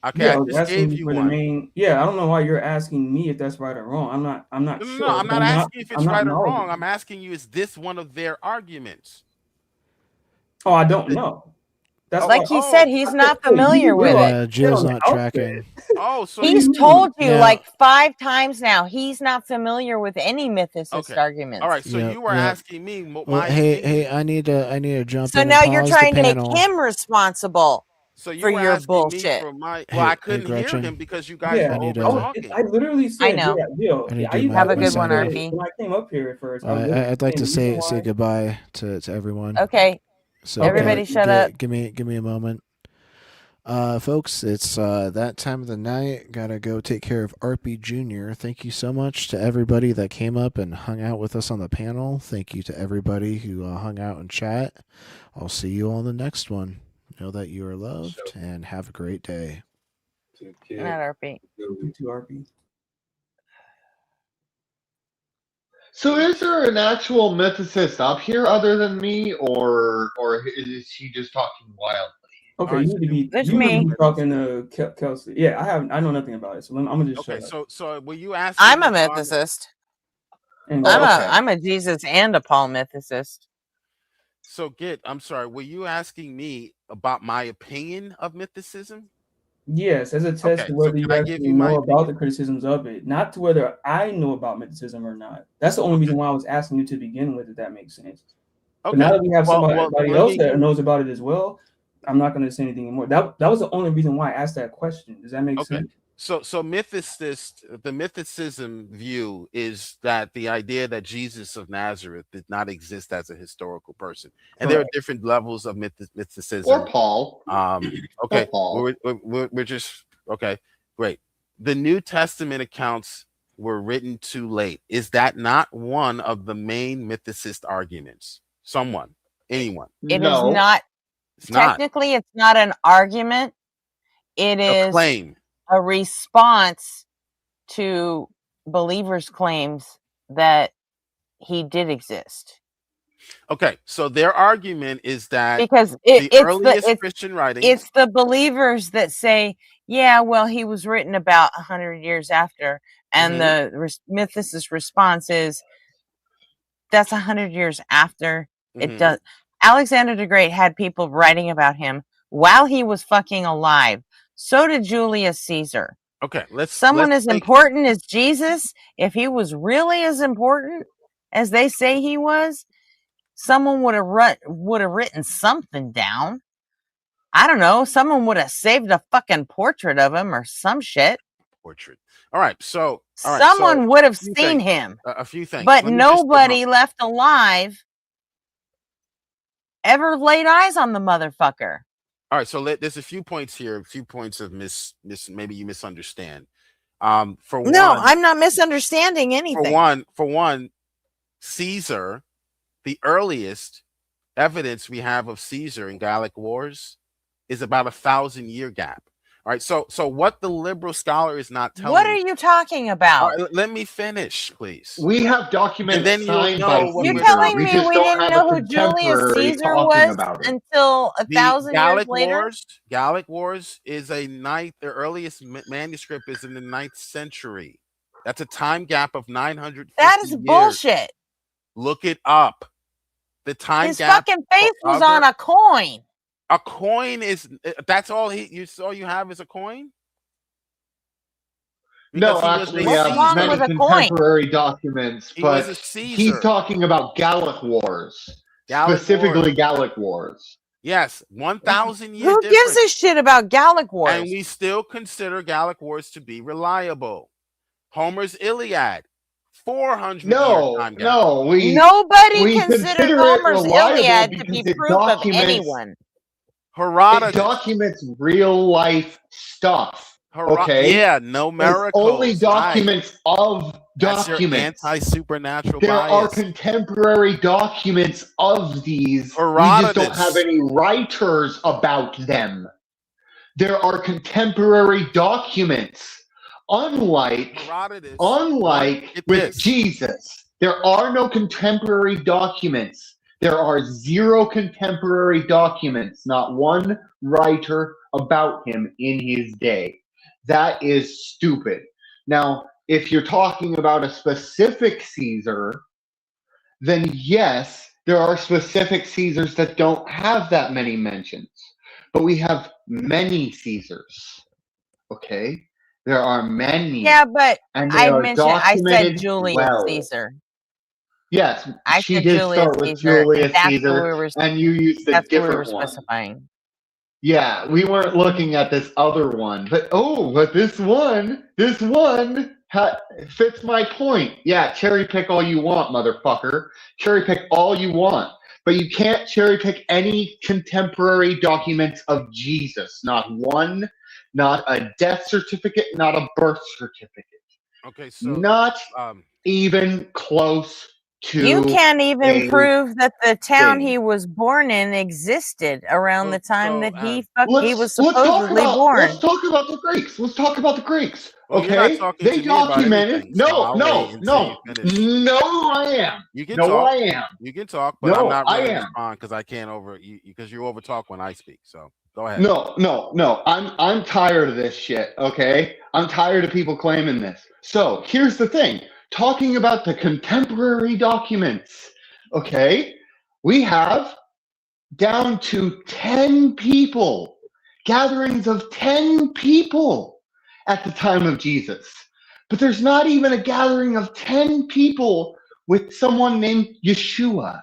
Okay, Yeah, I I was just asking gave you you for the one. main. Yeah, I don't know why you're asking me if that's right or wrong. I'm not No, sure. I'm not asking if I'm it's not right or knowledgeable. wrong. I'm asking you, is this one of their arguments? Oh, I don't know. That's Like he said, he's not familiar with it. Yeah, Jill's not tracking. Oh, so He's told you Now- like 5 times now. He's not familiar with any mythicist arguments. All right, so Yeah, you were yeah. asking me my Well, hey, opinion. I need to jump So in now and you're pause trying the to make panel. him responsible So you for were your asking bullshit. me for my. Well, I couldn't hear Gretchen. him because you guys Yeah, were I need over to- talking. I literally said, I know. Yo, I need to I do even my- Have a my good one, sign-in. RP. when I came up here at first. I literally I'd like to said the reason say why- goodbye to everyone. Okay. So Everybody shut up. Give me a moment. Folks, it's that time of the night. Gotta go take care of RP Jr. Thank you so much to everybody that came up and hung out with us on the panel. Thank you to everybody who hung out and chat. I'll see you on the next one. Know that you are loved and have a great day. Good night, RP. You too, RP. So is there an actual mythicist up here other than me, or is he just talking wildly? Okay, you need to be talking to Kelsey. Yeah, I know nothing about it, so I'm gonna just Okay, shut up. so were you asking? I'm a me on- mythicist. And I'm a Jesus and a Paul mythicist. So Git, I'm sorry. Were you asking me about my opinion of mythicism? Yes, as a test Okay, to whether so you can I actually give you my know about the criticisms of it, not to whether I know about mythicism or not. That's the only reason why I was asking you to begin with, if that makes sense. But now that we have somebody else that knows about it as well, I'm not going to say anything anymore. That was the only reason why I asked that question. Does that make sense? So the mythicism view is that the idea that Jesus of Nazareth did not exist as a historical person, and there are different levels of mythicism. Or Paul. Okay, Paul. we're just okay. Great. The New Testament accounts were written too late. Is that not one of the main mythicist arguments? Anyone? It is not. It's not. Technically, it's not an argument. It is claim. A response to believers' claims that he did exist. Okay, so their argument is that Because the earliest Christian writings. It's the believers that say, yeah, well, he was written about 100 years after. And the mythicist response is, that's 100 years after. It does. Alexander the Great had people writing about him while he was fucking alive. So did Julius Caesar. Okay, Someone as important as Jesus, if he was really as important as they say he was, someone would have written something down. I don't know. Someone would have saved a fucking portrait of him or some shit. Portrait. All right. Someone would have seen him. A few things. But nobody left alive ever laid eyes on the motherfucker. All right. So there's a few points here. A few points of maybe you misunderstand. No, I'm not misunderstanding anything. For one, Caesar, the earliest evidence we have of Caesar in Gallic Wars is about 1,000-year gap. All right, so what the liberal scholar is not telling. What are you talking about? Right, let me finish, please. We have documents signed by Caesar. You're telling me we didn't know who Julius Caesar was until 1,000 years later? Gallic Wars is the earliest manuscript is in the 9th century. That's a time gap of 950 That is years. bullshit. Look it up. The time His gap. fucking face was on a coin. A coin is that's all you have is a coin? No, actually, many contemporary documents, but he's talking about Gallic Wars, specifically Gallic Wars. Yes, 1,000 years. Who gives a shit about Gallic Wars? And we still consider Gallic Wars to be reliable. Homer's Iliad, 400 year time gap. Nobody considered Homer's Iliad to be proof of anyone. Herodotus. It documents real life stuff. Okay. Yeah, no miracles. It's only documents of documents. That's your anti-supernatural there bias. are contemporary documents of these. Herodotus. We just don't have any writers about them. There are contemporary documents. Unlike with Jesus, there are no contemporary documents. There are 0 contemporary documents, not one writer about him in his day. That is stupid. Now, if you're talking about a specific Caesar, then yes, there are specific Caesars that don't have that many mentions. But we have many Caesars. Okay? There are many. Yeah, but I said Julius Caesar. Yes, she did start with Julius Caesar, and you used a different one. Specifying. Yeah, we weren't looking at this other one, but this one fits my point. Yeah, cherry pick all you want, motherfucker. Cherry pick all you want, but you can't cherry pick any contemporary documents of Jesus. Not one, not a death certificate, not a birth certificate. Okay, so not even close. You can't even prove that the town he was born in existed around the time that he was supposedly born. Let's talk about the Greeks. Okay, they documented. No, I am. You can talk. I am. You can talk, but I'm not ready to respond because I can't because you over talk when I speak. So go ahead. No. I'm tired of this shit. Okay, I'm tired of people claiming this. So here's the thing. Talking about the contemporary documents, okay, we have down to 10 people, gatherings of 10 people at the time of Jesus. But there's not even a gathering of 10 people with someone named Yeshua.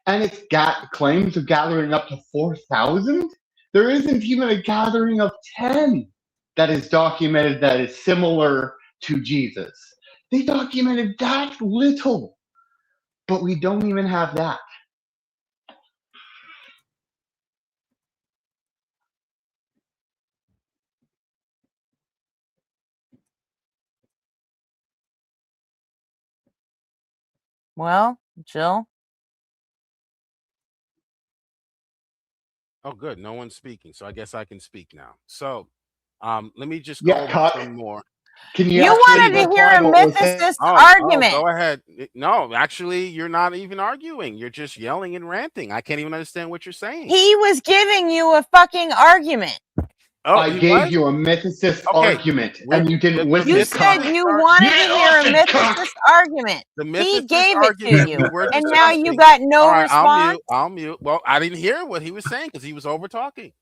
And it's got claims of gathering up to 4,000. There isn't even a gathering of 10 that is documented that is similar to Jesus. They documented that little, but we don't even have that. Well, Jill? Oh, good. No one's speaking, so I guess I can speak now. So let me just go over some more. You wanted to hear a mythicist argument. Go ahead. No, actually, you're not even arguing. You're just yelling and ranting. I can't even understand what you're saying. He was giving you a fucking argument. I gave you a mythicist argument, and you didn't listen. You said you wanted to hear a mythicist argument. The He mythicist gave it to argument you, we were and now you discussing. got no All right, response. I'll mute. Well, I didn't hear what he was saying because he was over talking.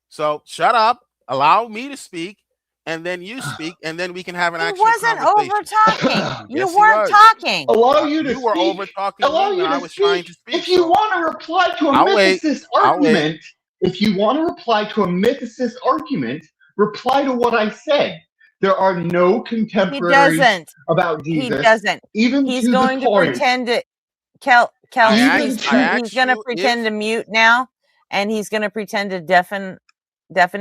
So shut up. Allow me to speak, and then you speak, and then we can have an He actual wasn't conversation. over talking. You Yes, he weren't was. talking. Allow you to You were speak. over talking Allow me you when I to was trying to speak. speak. If you So want to reply to a I'll wait. mythicist I'll wait. argument, if you want to reply to a mythicist argument, reply to what I said. There are no He contemporaries doesn't. about He Jesus, doesn't. even He's to going the to point. pretend to Kel. I He's asked going to you pretend if to mute now, and he's going to pretend to deafen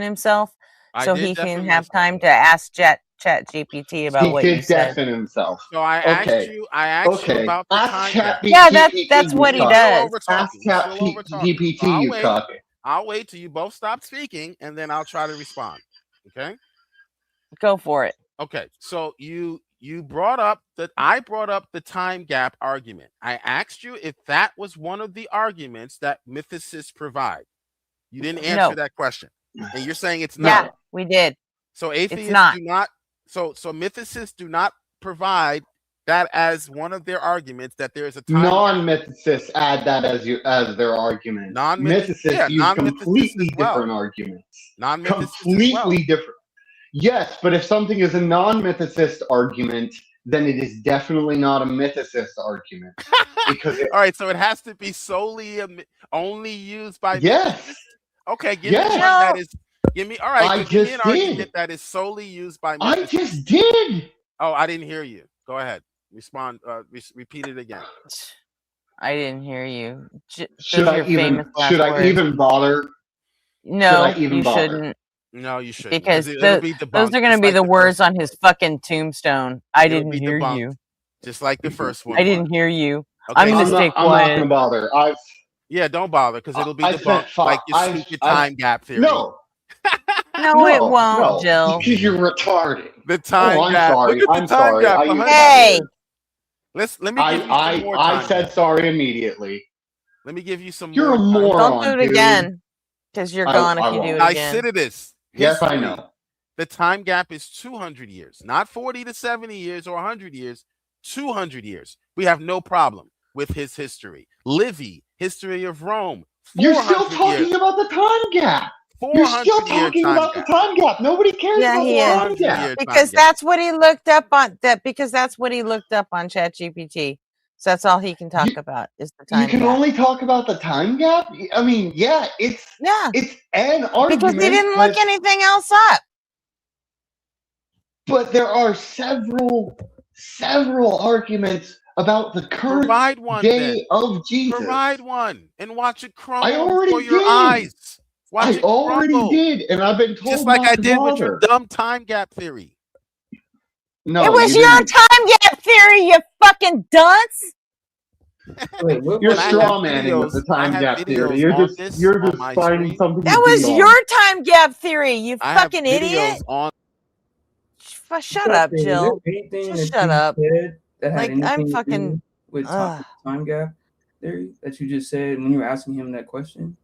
himself, I so did he can deafen have myself. time to ask Chat GPT about He what you did said. deafen himself. So I asked Okay. you. I asked you Okay. about the Ask time Chat gap. Yeah, GPT. that's what he You're talk. still does. over Ask talking. You're Chat still over talking. GPT. So I'll You wait. talking. I'll wait till you both stop speaking, and then I'll try to respond. Okay. Go for it. Okay. So you brought up that I brought up the time gap argument. I asked you if that was one of the arguments that mythicists provide. You didn't answer No. that question, and you're saying it's Yeah, not. we did. So It's atheists not. do not. So mythicists do not provide that as one of their arguments that there is a time gap. Non-mythicists add that as their argument. Mythicists use completely different arguments. Non-mythicists Completely different. Yes, but if something is a non-mythicist argument, then it is definitely not a mythicist argument. Because all right, so it has to be solely only used by yes. mythicists? Okay, give me Yes. one that is. Give me all right. I So give me just an argument did. that is solely used by mythicists. I just did. Oh, I didn't hear you. Go ahead. Respond. Repeat it again. I didn't hear you. Should Those are I your even famous last should I words. even bother? No, Should I even you bother? shouldn't. No, you shouldn't. Because it'll be debunked. those are going to just be like the the words first on his fucking tombstone. I It'll didn't be hear debunked, you. just like the first one. I didn't hear you. Okay, I'm going to so- stay I'm not quiet. gonna bother. Yeah, don't bother because it'll be I spent debunked like your five- stupid I- time gap theory. No. No, it won't, no, Jill. Because you're retarded. The time I'm gap. sorry. Look at the I'm time sorry. gap. I 100 Hey. years. Let me give you some more time I said gap. sorry immediately. Let me give you some You're more. a moron. Don't do it dude. again, because you're gone if I you do won't. it again. Lyciditas. Yes, I history. know. The time gap is 200 years, not 40 to 70 years or 100 years, 200 years. We have no problem with his history. Livy, history of Rome. You're still 400 talking years. about the time gap. You're still 400 year talking time about gap. the time gap. Nobody cares Yeah, about he the is. time 400 gap. year time Because gap. that's what he looked up on that. Because that's what he looked up on ChatGPT. So that's all he can talk about is the time You can gap. only talk about the time gap. I mean, yeah, it's an argument. Because he didn't but, look anything else up. but there are several arguments about the current Provide one day then. of Jesus. Provide one and watch it I crumble already before your did. eyes. Watch I it already crumble. did, and I've been told Just like not I to did with your bother. dumb time gap theory. No, it was you your didn't. time gap theory, you fucking dunce. Wait, what You're was I straw have manning with the videos- I time have gap theory. videos You're on just this you're on just my finding screen. something That to was beat on. your time gap theory, you I have fucking videos idiot. on. Shut up, Is there Jill. anything Just that shut you up. said that had Like, anything I'm to fucking. do with Ugh. time gap theory that you just said when you were asking him that question?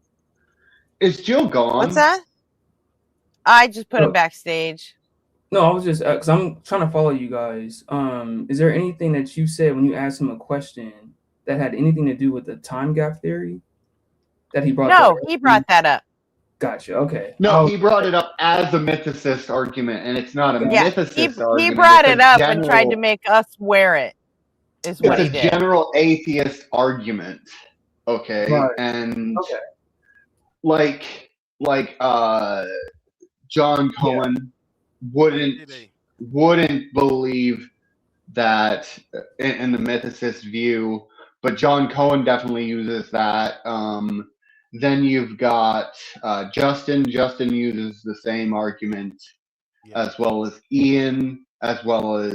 Is Jill gone? What's that? I just put him Oh. backstage. No, I was just because I'm trying to follow you guys. Is there anything that you said when you asked him a question that had anything to do with the time gap theory that he brought? No, he brought that up. Gotcha. Okay. No, he brought it up as a mythicist argument, and it's not a Yeah, mythicist he argument. brought It's it a up and tried to general- make us wear it. Is what he It's a did. general atheist argument. Okay, Right. and Okay. like John Cohen wouldn't believe that in the mythicist view, but John Cohen definitely uses that. Then you've got Justin. Justin uses the same argument, as well as Ian, as well as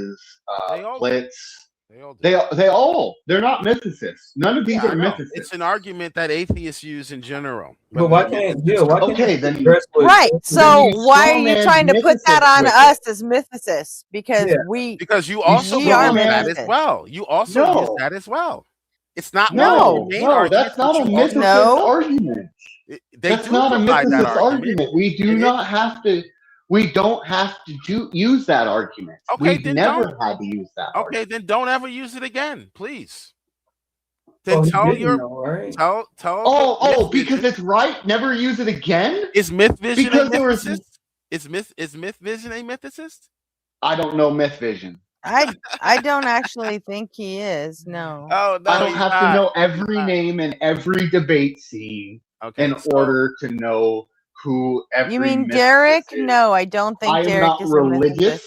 Blitz. They're not mythicists. None of these Yeah, I are know. mythicists. It's an argument that atheists use in general. But why can't Jill? Why can't Okay, you then- address what- Right. So you why are you strawman trying to put that mythicists on with us as mythicists? Because Because you also we are use that as mythicists. well. You also No. use that as well. It's not one No, of the main no, arguments. that's not a but you mythicist also- No. argument. They That's do not a provide that mythicist argument. argument. We do And not have to. We don't have to use that argument. Okay, We've then never don't. had to use that Okay, argument. then don't ever use it again, please. Then Oh, he tell didn't your know, right? tell Oh, Myth because Vision. it's right. Never use it again. Is Myth Vision a Because there was. mythicist? Is Myth Vision a mythicist? I don't know Myth Vision. I don't actually think he is. No. Oh no, I don't he's have not. to know He's every not. name in every debate scene Okay, in order to know who every You mean mythicist Derek? is. No, I don't think I am Derek not is religious.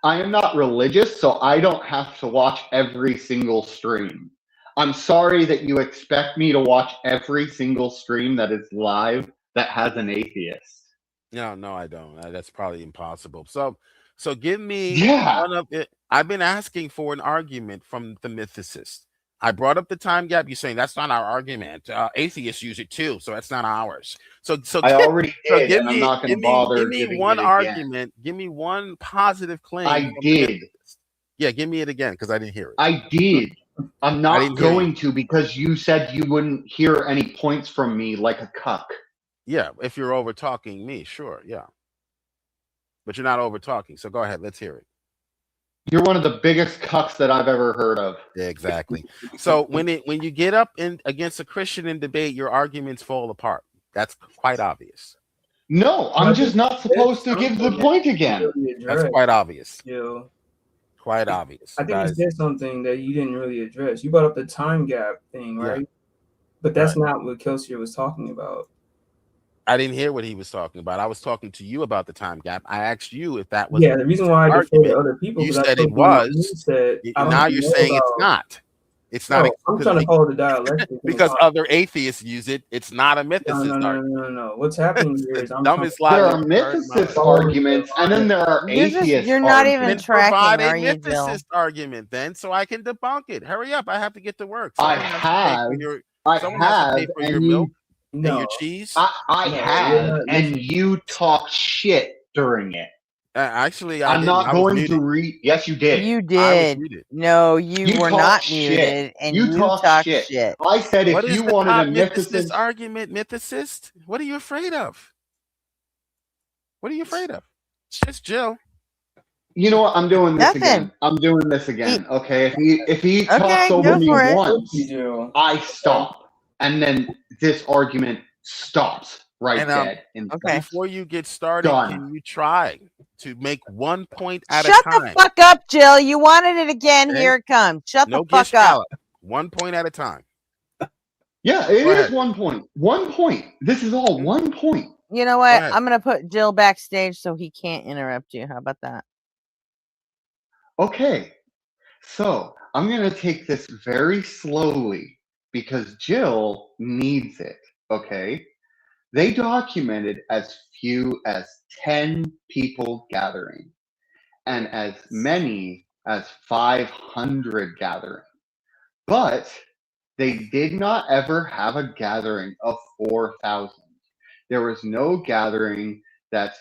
a I am not religious, so I don't have to watch every single stream. I'm sorry that you expect me to watch every single stream that is live that has an atheist. No, I don't. That's probably impossible. So give me Yeah. one of it. I've been asking for an argument from the mythicist. I brought up the time gap. You're saying that's not our argument. Atheists use it too, so that's not ours. So I already did, give and I'm me not going to bother give me giving one it again. argument. Give me one positive claim. I from the did. mythicist. Yeah, give me it again because I didn't hear it. I did. I'm I not didn't hear you. going to because you said you wouldn't hear any points from me like a cuck. Yeah, if you're over talking me, sure, yeah. But you're not over talking, so go ahead. Let's hear it. You're one of the biggest cucks that I've ever heard of. Yeah, exactly. So when you get up against a Christian in debate, your arguments fall apart. That's quite obvious. No, I'm just not supposed to give the point again. That's quite obvious. Yeah. Quite obvious. I think Guys. you said something that you didn't really address. You brought up the time gap thing, right? Yeah. But that's not what Kelsier was talking about. I didn't hear what he was talking about. I was talking to you about the time gap. I asked you if that was the reason why I defer to other people. You because said I it told you what was. you said, Now you're saying it's not. It's not. I'm trying to follow the dialectic. Because other atheists use it. It's not a mythicist argument. No. What's happening here is dumbest There logic are mythicist arguments, and then there are atheist You're not even arguments. tracking, Provide are a you, Jill? mythicist argument then, so I can debunk it. Hurry up! I have to get to work. I Someone has have, to pay for your milk and No. your cheese. I No, have, you're not and listening. you talk shit during it. Actually, I I'm didn't. not I was going muted. to read. Yes, you did. You I was did. muted. No, you were talk not shit. muted, and You you talk talked shit. shit. I said if What is you the wanted top a mythicist mythicist argument? Mythicist? What are you afraid of? What are you afraid of? It's just Jill. You know what? I'm doing this Nothing. again. I'm doing this again. Okay. If he talks Okay, over go me for it. once, You I stop, and then this argument stops right And dead. And Okay. before you get started, Done. can you try to make 1 point at Shut a time? the fuck up, Jill. You wanted it again. Okay. Here it comes. Shut No the fuck gish up. gallop. 1 point at a time. yeah, it Go is ahead. 1 point. 1 point. This is all 1 point. You know what? ahead. I'm gonna put Jill backstage so he can't interrupt you. How about that? Okay. So I'm going to take this very slowly because Jill needs it. Okay. They documented as few as 10 people gathering and as many as 500 gathering. But they did not ever have a gathering of 4,000. There was no gathering that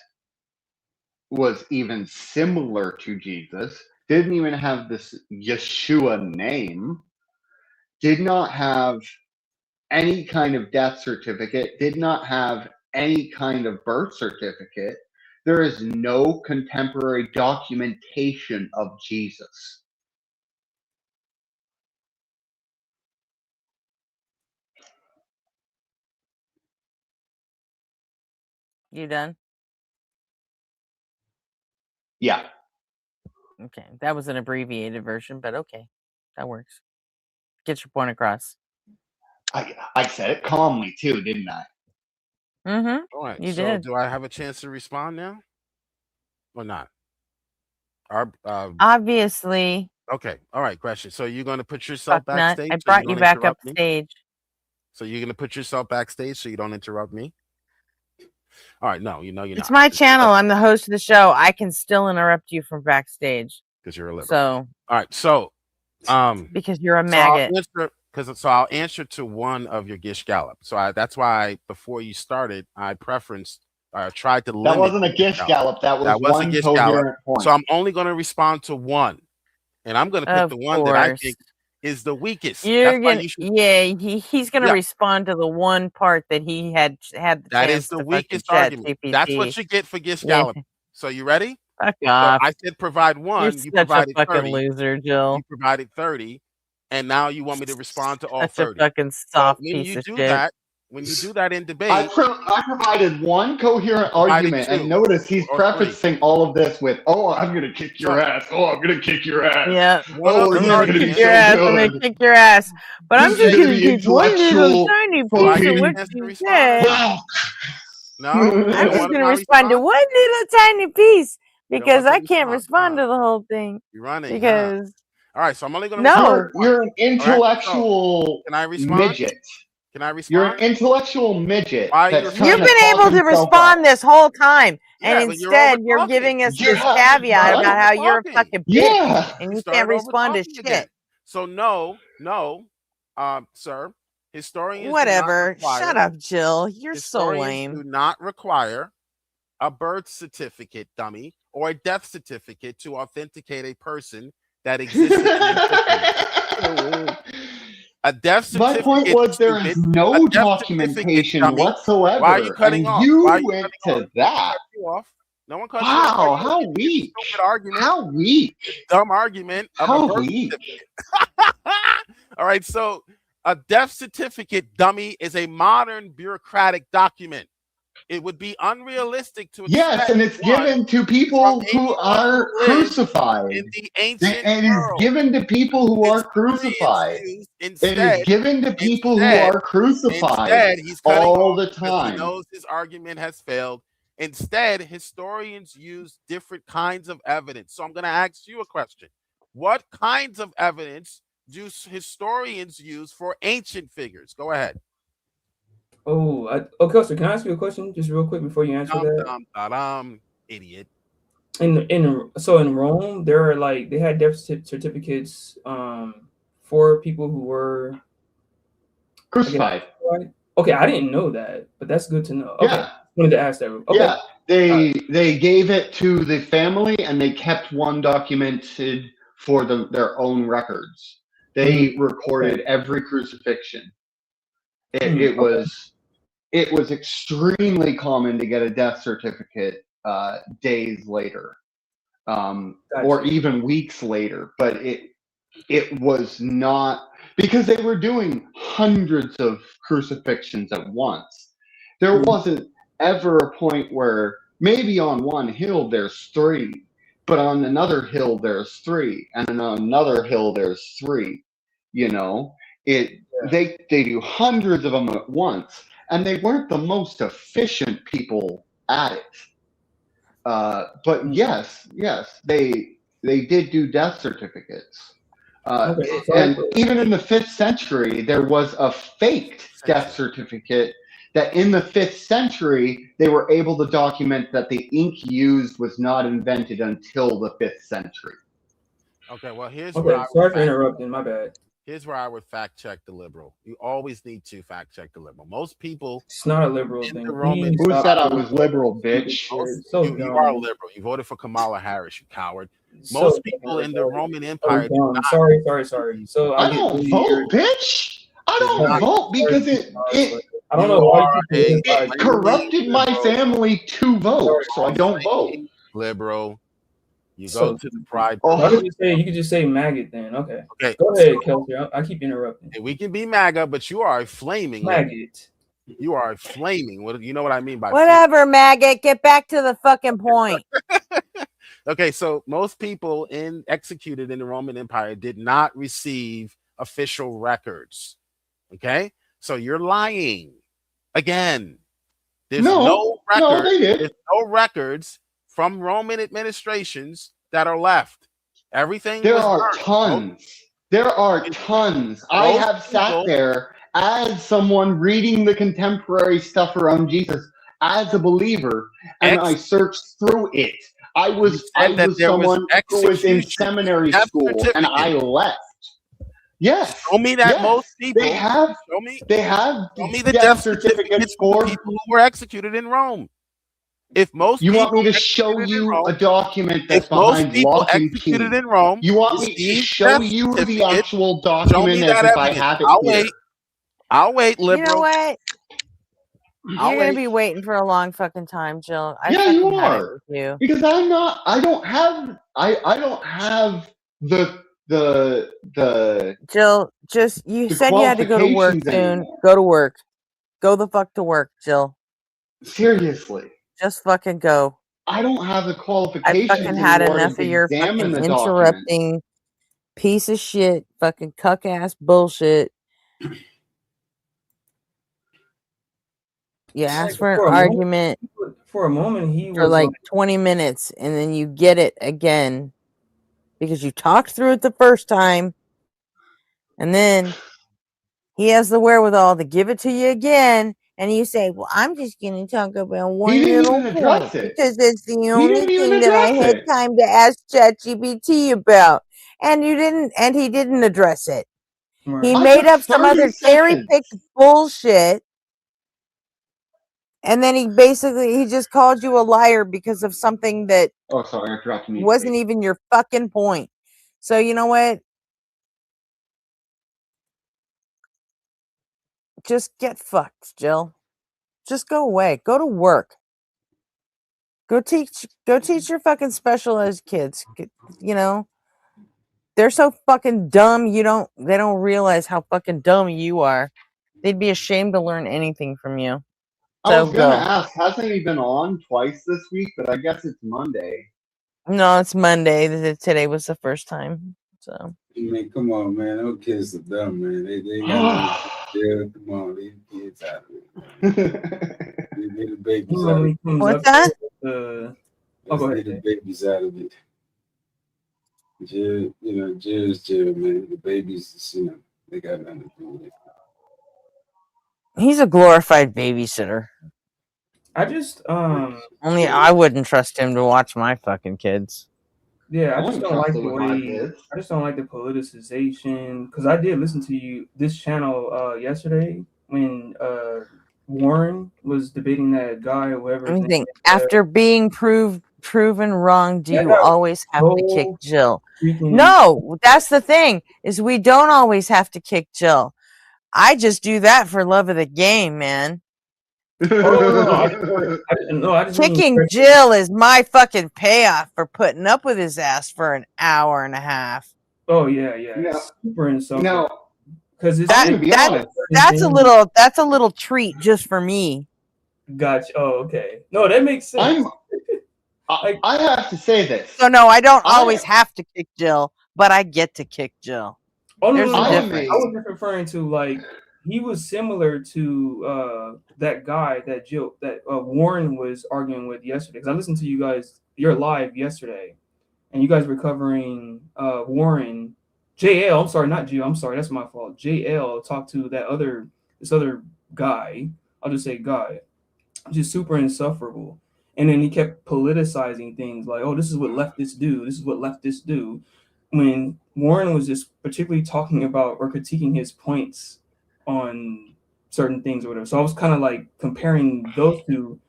was even similar to Jesus, didn't even have this Yeshua name, did not have any kind of death certificate, did not have any kind of birth certificate. There is no contemporary documentation of Jesus. You done? Yeah. Okay. That was an abbreviated version, but okay. That works. Get your point across. I said it calmly too, didn't I? Mm-hmm. All right. You So did. do I have a chance to respond now? Or not? Obviously. Okay. All right, question. So you're going to put yourself Fuck nut. backstage? I so brought you you don't back up interrupt me? stage. So you're going to put yourself backstage so you don't interrupt me? All right. No, you're It's not. my channel. I'm the host of the show. I can still interrupt you from backstage. Because you're a liberal. So. All right. So. Because you're a so I'll maggot. I'll answer to one of your Gish Gallop. So that's why before you started, I tried to limit. That wasn't a Gish Gallop. That was one coherent point. So I'm only going to respond to one, and I'm going to pick the one that I think is the weakest. You're That's why gonna, you should. yeah, he's gonna Yeah. respond to the one part that he had the That is chance the to fucking weakest chat argument. That's what GPT. you get for Gish Yeah, Gallop. So you ready? fuck So off. I said provide You're one. You such a provided fucking 30. loser, You Jill. provided 30, and now you want me to respond to all Such a 30. fucking So soft when piece you of do shit. that, when you do that in I debate, provided one coherent provided argument, and 2 notice he's or 3. prefacing all of this with, "Oh, I'm gonna kick your No. ass. Oh, I'm gonna kick your ass. Yeah, One Oh, other this is I'm gonna gonna be kick argument. your so ass. I'm gonna good. kick your ass. But I'm This is just gonna gonna be take one little intellectual tiny Do I piece get of a what chance to you respond? said. Wow. No, you I'm don't just want gonna my respond to response. one little tiny piece You don't because want I the can't response, respond huh? to the whole thing. You're running, huh? Because All right, so I'm only going to respond no, to one. You're an All right, so intellectual can I respond? midget. Can I You're an respond? intellectual midget Why are you that's trying you've to refusing? been talk able to himself up. respond this whole time, and Yeah, but you're over instead you're talking. giving us Yeah, this caveat Started about over how you're a talking. fucking bitch yeah. and You you started can't over respond to talking again. shit. So no, sir. Historians do not Whatever. Shut require. up, Jill. You're so Historians lame. do not require a birth certificate, dummy, or a death certificate to authenticate a person that existed in antiquity. A death My certificate. point was there is stupid. A no death certificate, documentation dummy. Why are you whatsoever, cutting and off? you Why are you went cutting to that. you off? No one cuts you off. Wow, how Your weak. stupid argument. How weak. Dumb argument of a How birth weak. certificate. All right, so a death certificate, dummy, is a modern bureaucratic document. It would be unrealistic to expect Yes, and it's one given to from people who anyone are who lived crucified. in the ancient It is world. given to people who are Historians crucified. use It is instead. given to people who are crucified Instead, he's cutting all off the because he time. knows his argument has failed. Instead, historians use different kinds of evidence. So I'm going to ask you a question. What kinds of evidence do historians use for ancient figures? Go ahead. Okay, so can I ask you a question just real quick before you answer that? Idiot. So in Rome, there are like they had death certificates for people who were Crucified. Okay, I didn't know that, but that's good to know. Okay, Yeah. wanted to ask that. Okay. Yeah, they gave it to the family, and they kept one documented for their own records. They recorded every crucifixion. It was extremely common to get a death certificate days later, or even weeks later. But it was not, because they were doing hundreds of crucifixions at once. There wasn't ever a point where maybe on one hill there's 3, but on another hill there's 3, and on another hill there's 3. You know, they do hundreds of them at once, and they weren't the most efficient people at it. But yes, they did do death certificates. And even in the 5th century, there was a faked death certificate that in the 5th century, they were able to document that the ink used was not invented until the 5th century. Okay, well, here's Okay, where I sorry for interrupting. My bad. Here's where I would fact check the liberal. You always need to fact check the liberal. Most people. It's not a liberal in thing. the Roman. Who said I was liberal, bitch? You are liberal. You voted for Kamala Harris, you coward. Most people in the Roman Empire. Sorry. So I don't vote, bitch. I don't vote because I don't know why it corrupted my family to vote, so I don't vote. Liberal. You go to the pride. You could just say MAGA then. Okay. Go ahead, Kelsey. I keep interrupting. We can be MAGA, but you are a flaming maggot. You are a flaming. What you know what I mean by whatever, maggot. Get back to the fucking point. Okay, so most people executed in the Roman Empire did not receive official records. Okay, so you're lying again. There's no record. They did. There's no records from Roman administrations that are left. Everything. There are tons. There are tons. I have sat there as someone reading the contemporary stuff around Jesus as a believer, and I searched through it. I was someone who was in seminary school, and I left. Yes. Show me that most people. They have. Show me the death certificates for people who were executed in Rome. If most You want me people to show executed in you Rome, a document that's if most behind people lock and executed key? in Rome You want me to received show death you the certificates, actual show me document as that if I evidence. have it I'll here? wait. I'll wait, You know liberal. what? I'll You're gonna wait. be waiting for a long fucking time, Jill. I Yeah, you fucking had it are. with you. Because I don't have the Jill, just you the said you had to go to work qualifications soon. anymore. Go to work. Go the fuck to work, Jill. Seriously. Just fucking go. I don't have the I qualifications fucking had anymore enough to of your examine fucking the document. interrupting piece of shit, fucking cuck ass bullshit. You ask for an argument For a moment, he for was like 20 minutes and then you get it again because you talked through it the first time and then he has the wherewithal to give it to you again and you say, well, I'm just going to talk about He one didn't little even point address it. because it's the He only didn't even thing that I address had it. time to ask ChatGPT about. And you didn't, and he didn't address it. He I made took up some 30 other cherry seconds. picked bullshit. And then he just called you a liar because of something that Oh, sorry, I forgot to mute. wasn't even your fucking point. So you know what? Just get fucked, Jill. Just go away. Go to work. Go teach your fucking special ed kids. You know, they're so fucking dumb. They don't realize how fucking dumb you are. They'd be ashamed to learn anything from you. I So was gonna go. ask, hasn't he been on twice this week? But I guess it's Monday. No, it's Monday. Today was the first time. So. I mean, come on, man. Those kids are dumb, man. They got yeah, come on, leave the kids out of it. Leave the babies out of it. What's that? Oh, Let's go leave the babies out of it. Jill, Jill's Jill, man. The babies, they got nothing to do with it. He's a glorified babysitter. I just Only I wouldn't trust him to watch my fucking kids. Yeah, I I just wouldn't don't like trust it the with my way. kids. I just don't like the politicization because I did listen to this channel yesterday when Warren was debating that guy, whoever his name is. After being proven wrong, do you always have to kick so Jill? freaking- No, that's the thing, is we don't always have to kick Jill. I just do that for love of the game, man. Kicking Jill is my fucking payoff for putting up with his ass for an hour and a half. Oh yeah, super insufferable. Because that's a little treat just for me. Gotcha. Oh, okay. No, that makes sense. I have to say this. So no, I don't always have to kick Jill, but I get to kick Jill. Oh no, There's no, a no. difference. I was just referring to like he was similar to that guy that Warren was arguing with yesterday. Because I listened to your live yesterday, and you guys were covering Warren. JL, I'm sorry, not Jill. I'm sorry, that's my fault. JL talked to this other guy. I'll just say guy, just super insufferable. And then he kept politicizing things like, "Oh, this is what leftists do. This is what leftists do." When Warren was just particularly talking about or critiquing his points on certain things or whatever. So I was kind of like comparing those two,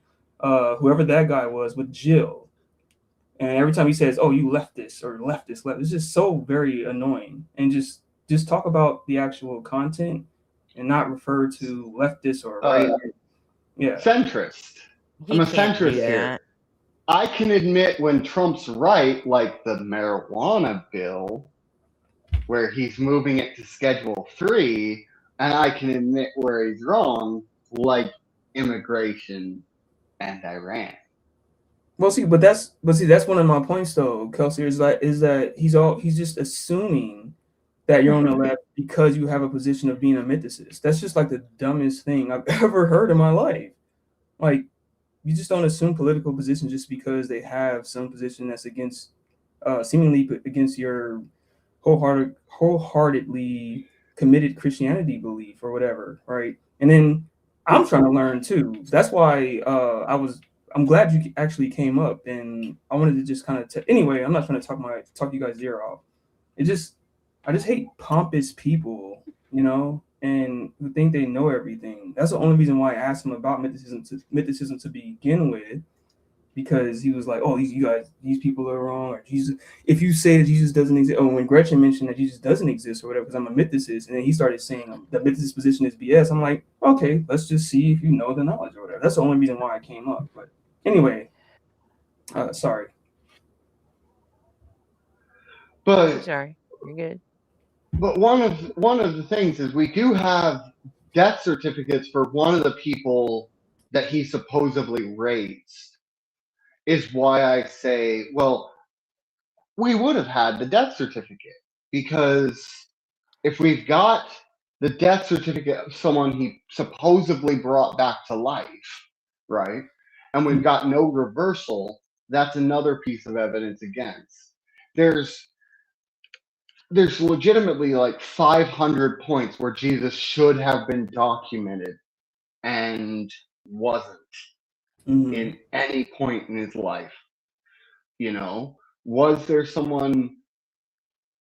whoever that guy was, with Jill. And every time he says, "Oh, you leftist," or leftist, it's just so very annoying. And just talk about the actual content and not refer to leftist or right. Yeah. Centrist. I'm a centrist here. I can admit when Trump's right, like the marijuana bill, where he's moving it to Schedule 3, and I can admit where he's wrong, like immigration and Iran. Well, see, that's one of my points though, Kelsey, is that he's just assuming that you're on the left because you have a position of being a mythicist. That's just like the dumbest thing I've ever heard in my life. Like, you just don't assume political positions just because they have some position that's against, seemingly against your wholeheartedly committed Christianity belief or whatever, right? And then I'm trying to learn too. That's why I'm glad you actually came up, and I wanted to just kind of anyway. I'm not trying to talk you guys' ear off. I just hate pompous people, and who think they know everything. That's the only reason why I asked him about mythicism to begin with, because he was like, "Oh, these people are wrong," or Jesus. If you say that Jesus doesn't exist, oh, when Gretchen mentioned that Jesus doesn't exist or whatever, because I'm a mythicist, and then he started saying the mythicist position is BS. I'm like, okay, let's just see if you know the knowledge or whatever. That's the only reason why I came up. But anyway, sorry. I'm But sorry. You're good. but one of the things is we do have death certificates for one of the people that he supposedly raised. Is why I say, well, we would have had the death certificate, because if we've got the death certificate of someone he supposedly brought back to life, right? And we've got no reversal, that's another piece of evidence against. There's legitimately like 500 points where Jesus should have been documented and wasn't in any point in his life. You know, was there someone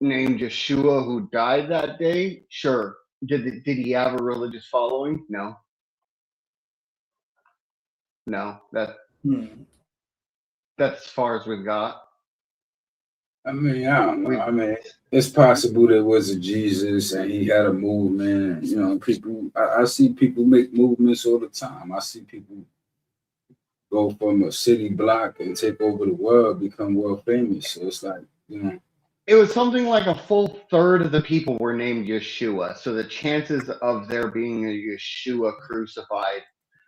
named Yeshua who died that day? Sure. Did he have a religious following? No. No. That's as far as we've got. I mean, I don't know. I mean, it's possible there was a Jesus and he had a movement. You know, people. I see people make movements all the time. I see people go from a city block and take over the world, become world famous. So it's like, you know. It was something like a full third of the people were named Yeshua. So the chances of there being a Yeshua crucified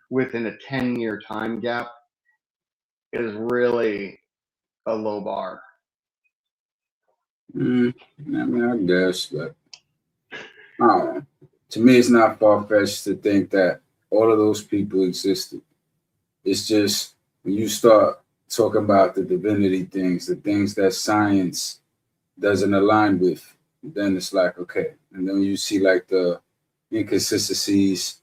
within a 10-year time gap is really a low bar. I mean, I guess, but I don't know. To me, it's not far-fetched to think that all of those people existed. It's just when you start talking about the divinity things, the things that science doesn't align with, then it's like, okay. And then you see like the inconsistencies,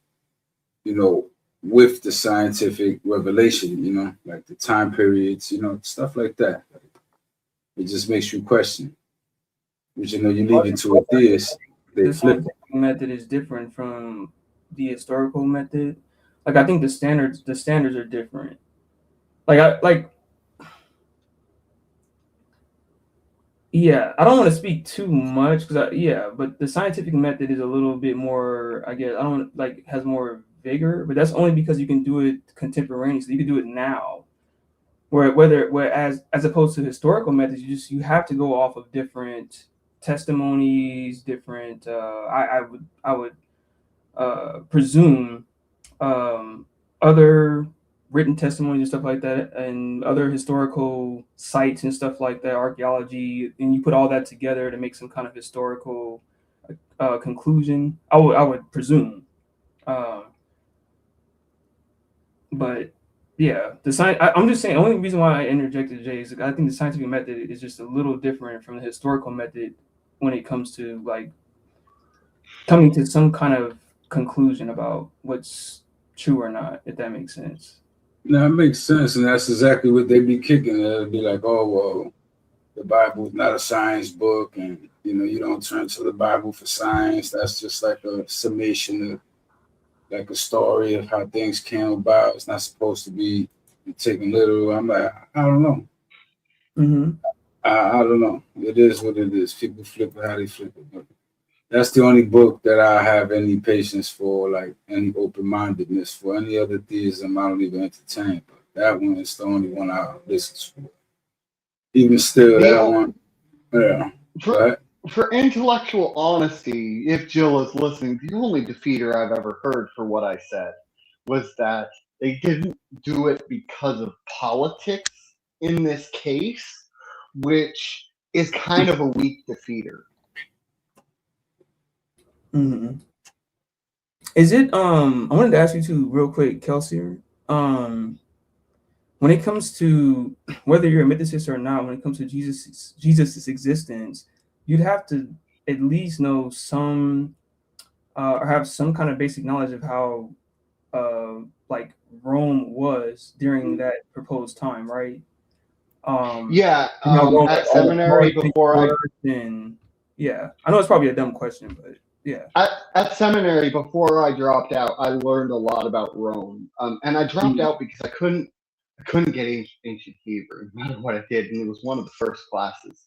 you know, with the scientific revelation, you know, like the time periods, you know, stuff like that. It just makes you question. Which, you know, you leave it to a theist, they The flip it. scientific method is different from the historical method. Like, I think the standards are different. Yeah, I don't want to speak too much but the scientific method is a little bit more, I guess, has more vigor, but that's only because you can do it contemporaneously. You can do it now. Whereas as opposed to historical methods, you have to go off of different testimonies, different I would presume other written testimonies and stuff like that, and other historical sites and stuff like that, archaeology, and you put all that together to make some kind of historical conclusion. I would presume, but yeah, I'm just saying. The only reason why I interjected, Jay, is I think the scientific method is just a little different from the historical method when it comes to like coming to some kind of conclusion about what's true or not, if that makes sense. No, it makes sense, and that's exactly what they be kicking. It'll be like, oh, well, the Bible is not a science book, and you know, you don't turn to the Bible for science. That's just like a summation of like a story of how things came about. It's not supposed to be taken literal. I'm like, I don't know. I don't know. It is what it is. People flip it how they flip it. But that's the only book that I have any patience for, like any open-mindedness for. Any other theism, I don't even entertain. But that one is the only one I listen to. Even still, that one, yeah. For intellectual honesty, if Jill is listening, the only defeater I've ever heard for what I said was that they didn't do it because of politics in this case, which is kind of a weak defeater. Mm-hmm. Is it I wanted to ask you too real quick, Kelsey, when it comes to whether you're a mythicist or not, when it comes to Jesus's existence, you'd have to at least know some or have some kind of basic knowledge of how like Rome was during that proposed time, right? At seminary before I know it's probably a dumb question, but yeah. At seminary before I dropped out, I learned a lot about Rome, and I dropped out because I couldn't I couldn't get ancient Hebrew, no matter what I did, and it was one of the first classes.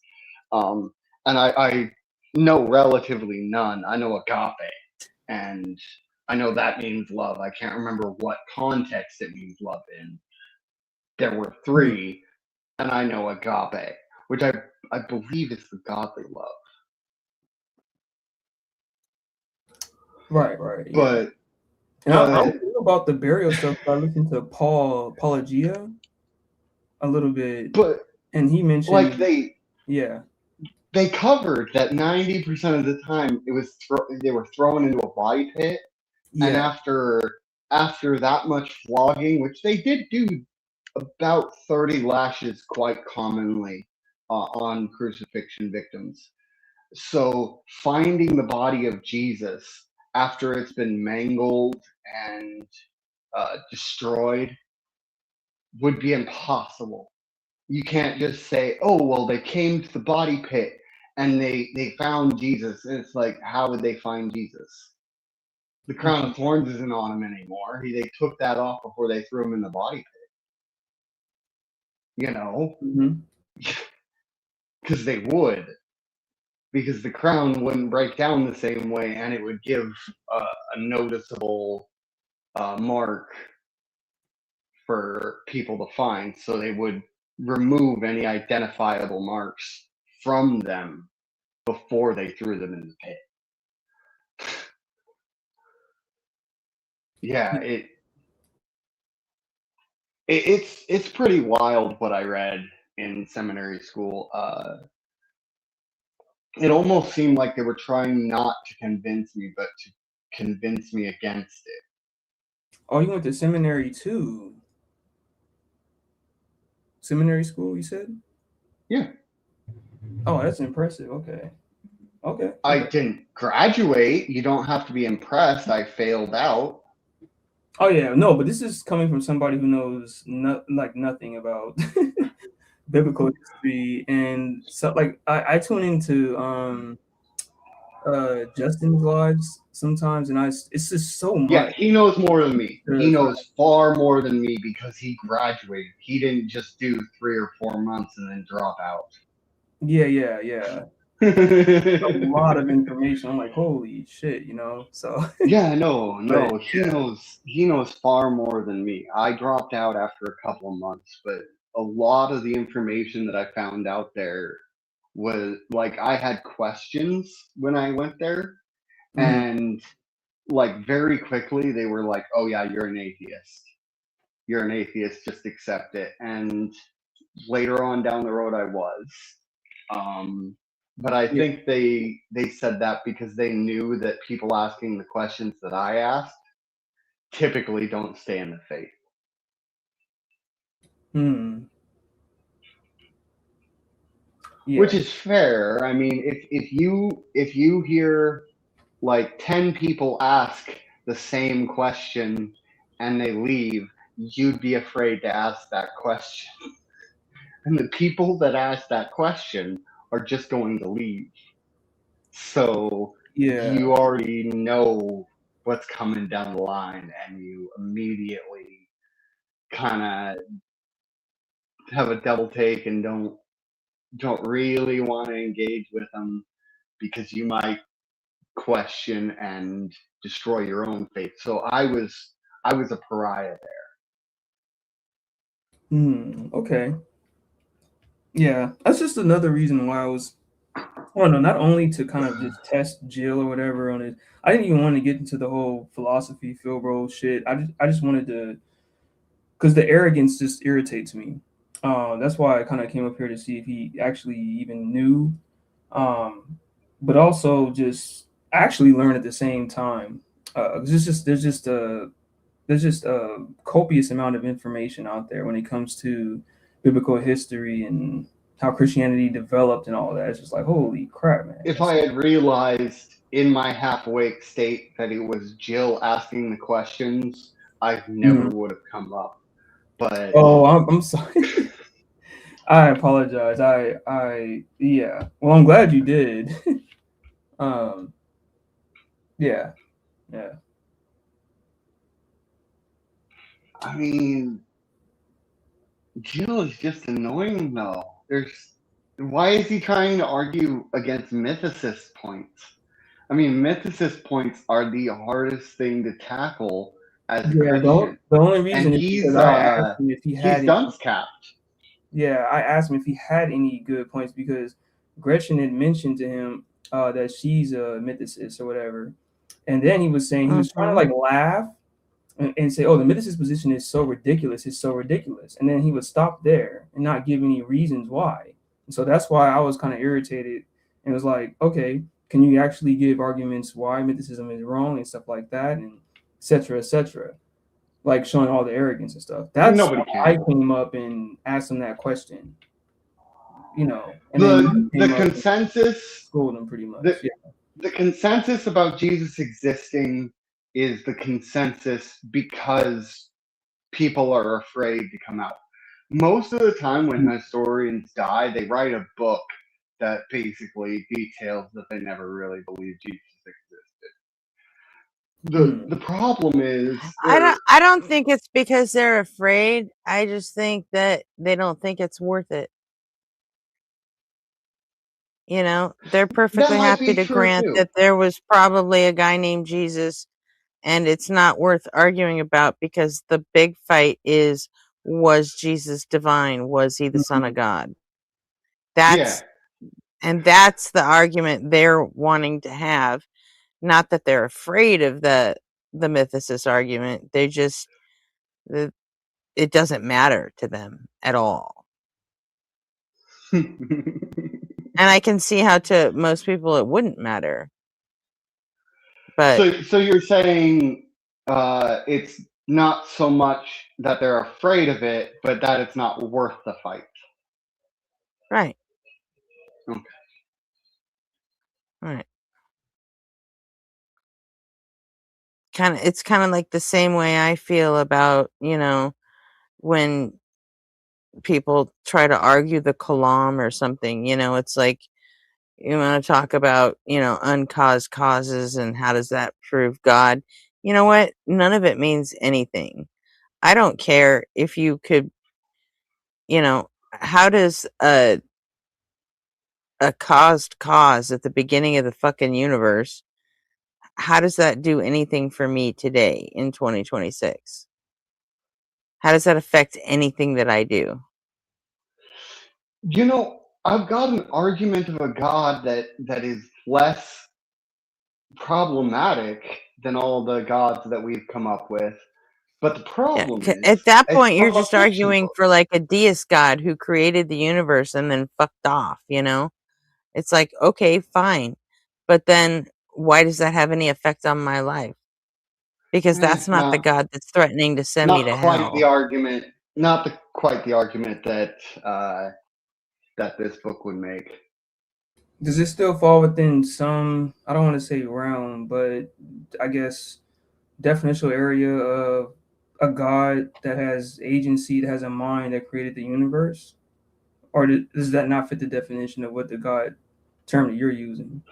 And I know relatively none. I know agape, and I know that means love. I can't remember what context it means love in. There were three, and I know agape, which I believe is the godly love. Right. Yeah. But and I don't know about the burial stuff. But I listened to Apologia a little bit, and he mentioned like they covered that 90% of the time it was they were thrown into a body pit, and after that much flogging, which they did do about 30 lashes quite commonly on crucifixion victims. So finding the body of Jesus after it's been mangled and destroyed would be impossible. You can't just say, oh, well, they came to the body pit and they found Jesus. And it's like, how would they find Jesus? The crown of thorns isn't on him anymore. They took that off before they threw him in the body pit. You know? Because they would. Because the crown wouldn't break down the same way, and it would give a noticeable mark for people to find. So they would remove any identifiable marks from them before they threw them in the pit. Yeah, it's pretty wild what I read in seminary school. It almost seemed like they were trying not to convince me, but to convince me against it. Oh, you went to seminary too? Seminary school, you said? Yeah. Oh, that's impressive. Okay. I didn't graduate. You don't have to be impressed. I failed out. Oh yeah, no, but this is coming from somebody who knows nothing about biblical history, and so like I tune into Justin's lives sometimes, and it's just so much. Yeah, he knows more than me. He knows far more than me because he graduated. He didn't just do 3 or 4 months and then drop out. Yeah. A lot of information. I'm like, holy shit, So yeah, no, he knows far more than me. I dropped out after a couple of months, but a lot of the information that I found out there was like I had questions when I went there, and like very quickly they were like, "Oh yeah, you're an atheist. You're an atheist. Just accept it." And later on down the road, I was. But I think they said that because they knew that people asking the questions that I asked typically don't stay in the faith. Yeah. Which is fair. I mean, if you hear like 10 people ask the same question and they leave, you'd be afraid to ask that question. And the people that ask that question are just going to leave. So you already know what's coming down the line, and you immediately kind of have a double take and don't really want to engage with them because you might question and destroy your own faith. So I was a pariah there. Okay. Yeah, that's just another reason why I was, not only to kind of just test Jill or whatever on it. I didn't even want to get into the whole philosophy Philbro shit. I just wanted to, because the arrogance just irritates me. That's why I kind of came up here to see if he actually even knew, but also just actually learn at the same time. There's just a copious amount of information out there when it comes to biblical history and how Christianity developed and all that. It's just like, holy crap, man. If I had realized in my half-awake state that it was Jill asking the questions, I never would have come up. But I'm sorry. I apologize. Yeah. Well, I'm glad you did. Yeah. I mean, Jill is just annoying though. Why is he trying to argue against mythicist points? I mean, mythicist points are the hardest thing to tackle as a Yeah, Christian. the only reason And is because I asked him if he had he's any. dunce capped. Yeah, I asked him if he had any good points because Gretchen had mentioned to him that she's a mythicist or whatever, and then he was saying he was trying to like laugh and say, "Oh, the mythicist position is so ridiculous. It's so ridiculous," and then he would stop there and not give any reasons why. And so that's why I was kind of irritated and was like, "Okay, can you actually give arguments why mythicism is wrong and stuff like that, and etc. etc." Like showing all the arrogance and stuff. That's Nobody why I can. came up and asked him that question. And then The consensus schooled him pretty much. The consensus about Jesus existing is the consensus because people are afraid to come out. Most of the time when historians die, they write a book that basically details that they never really believed Jesus existed. The problem is I don't think it's because they're afraid. I just think that they don't think it's worth it. They're perfectly happy to grant that there was probably a guy named Jesus, and it's not worth arguing about because the big fight is, was Jesus divine? Was he the Son of God? That's the argument they're wanting to have. Not that they're afraid of the mythicist argument. They just it doesn't matter to them at all. And I can see how to most people it wouldn't matter. But so you're saying it's not so much that they're afraid of it, but that it's not worth the fight. Right. Okay. Right. It's kind of like the same way I feel about, when people try to argue the Kalam or something, it's like you want to talk about, uncaused causes and how does that prove God? You know what? None of it means anything. I don't care if you could, how does a caused cause at the beginning of the fucking universe, how does that do anything for me today in 2026? How does that affect anything that I do? I've got an argument of a God that is less problematic than all the gods that we've come up with. But the problem is, at that point, it's you're from a just fiction arguing book. for like a deist God who created the universe and then fucked off, It's like, okay, fine. But then why does that have any effect on my life? Because that's not the God that's threatening to send me to hell. Not quite the argument that that this book would make. Does it still fall within some, I don't want to say realm, but I guess definitional area of a God that has agency, that has a mind, that created the universe? Or does that not fit the definition of what the God term that you're using?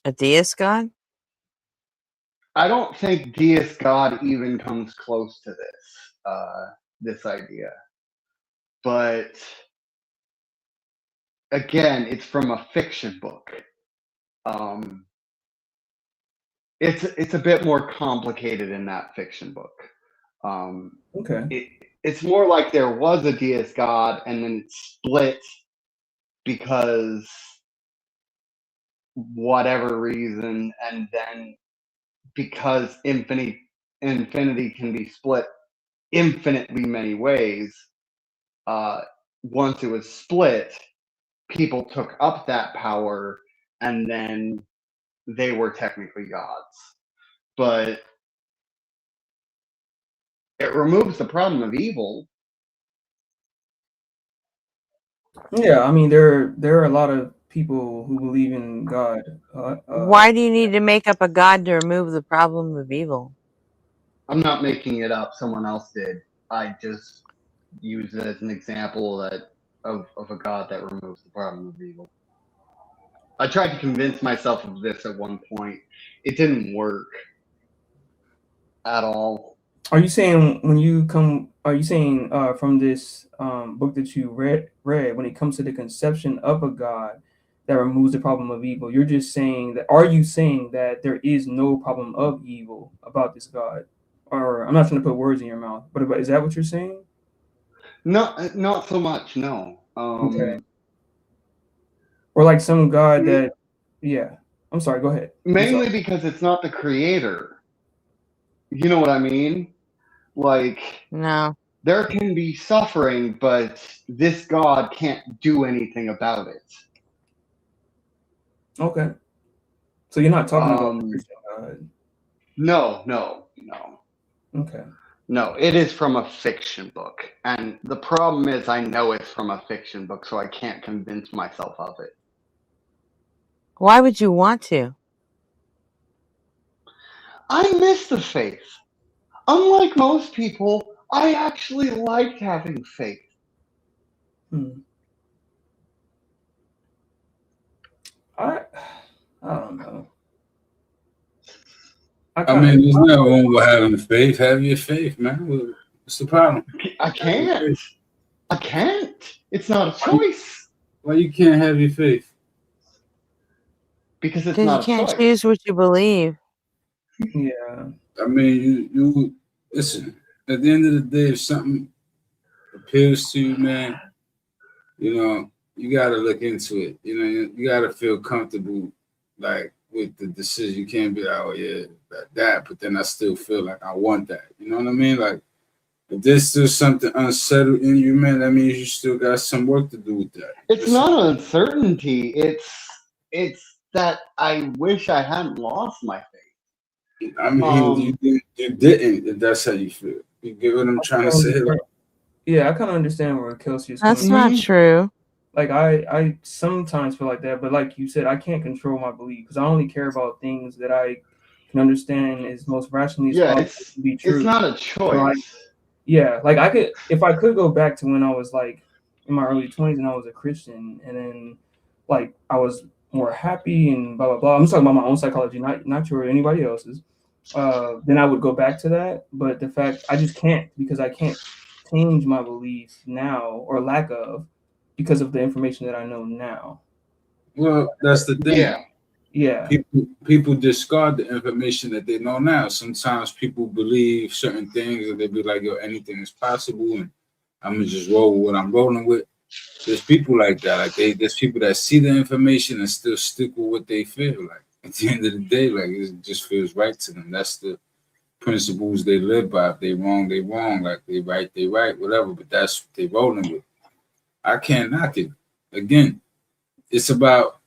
A deist God? I don't think deist God even comes close to this idea. But again, it's from a fiction book. It's a bit more complicated in that fiction book. Okay. It's more like there was a deist God and then it split because whatever reason, and then because infinity can be split infinitely many ways, once it was split, people took up that power and then they were technically gods. But it removes the problem of evil. Yeah, I mean there are a lot of people who believe in God. Why do you need to make up a God to remove the problem of evil? I'm not making it up. Someone else did. I just use it as an example of a God that removes the problem of evil. I tried to convince myself of this at one point. It didn't work at all. Are you saying when you come? Are you saying from this book that you read when it comes to the conception of a God that removes the problem of evil? You're just saying that. Are you saying that there is no problem of evil about this God? Or I'm not trying to put words in your mouth, but is that what you're saying? Not so much. No. Okay. Or like some God that, yeah. I'm sorry. Go ahead. Mainly because it's not the creator. You know what I mean? Like, no, there can be suffering, but this God can't do anything about it. Okay. So you're not talking about the Christian God. No. Okay. No, it is from a fiction book. And the problem is I know it's from a fiction book, so I can't convince myself of it. why would you want to? I miss the faith. Unlike most people, I actually liked having faith. I don't know. I mean, there's nothing wrong with having faith. Have your faith, man. What's the problem? I can't. I can't. It's not a choice. Why you can't have your faith? Because it's Because you not a can't choice. choose what you believe. Yeah. I mean, you listen. At the end of the day, if something appeals to you, man, you know, you got to look into it. You know, you got to feel comfortable, like with the decision. You can't be like, oh yeah, that. But then I still feel like I want that. You know what I mean? Like, if there's still something unsettled in you, man, that means you still got some work to do with that. It's not uncertainty. It's that I wish I hadn't lost my faith. I mean, you didn't. If that's how you feel. You get what I'm trying to say? Like, Yeah, I kind of understand where Kelsey is That's coming not true. Like I sometimes feel like that, but like you said, I can't control my belief because I only care about things that I can understand as most rationally as Yeah, possible to be true. it's not a So, like, choice. yeah, like I could, if I could go back to when I was like in my early 20s and I was a Christian, and then like I was more happy and blah blah blah. I'm just talking about my own psychology, not your or anybody else's. Then I would go back to that, but the fact I just can't because I can't change my belief now or lack of because of the information that I know now. well, that's the thing. Yeah. People discard the information that they know now. Sometimes people believe certain things and they be like, yo, anything is possible and I'm gonna just roll with what I'm rolling with. There's people like that. Like there's people that see the information and still stick with what they feel. Like at the end of the day, like it just feels right to them. That's the principles they live by. If they wrong, they wrong. Like they right, whatever. But that's what they rolling with. I can't knock it. Again, it's about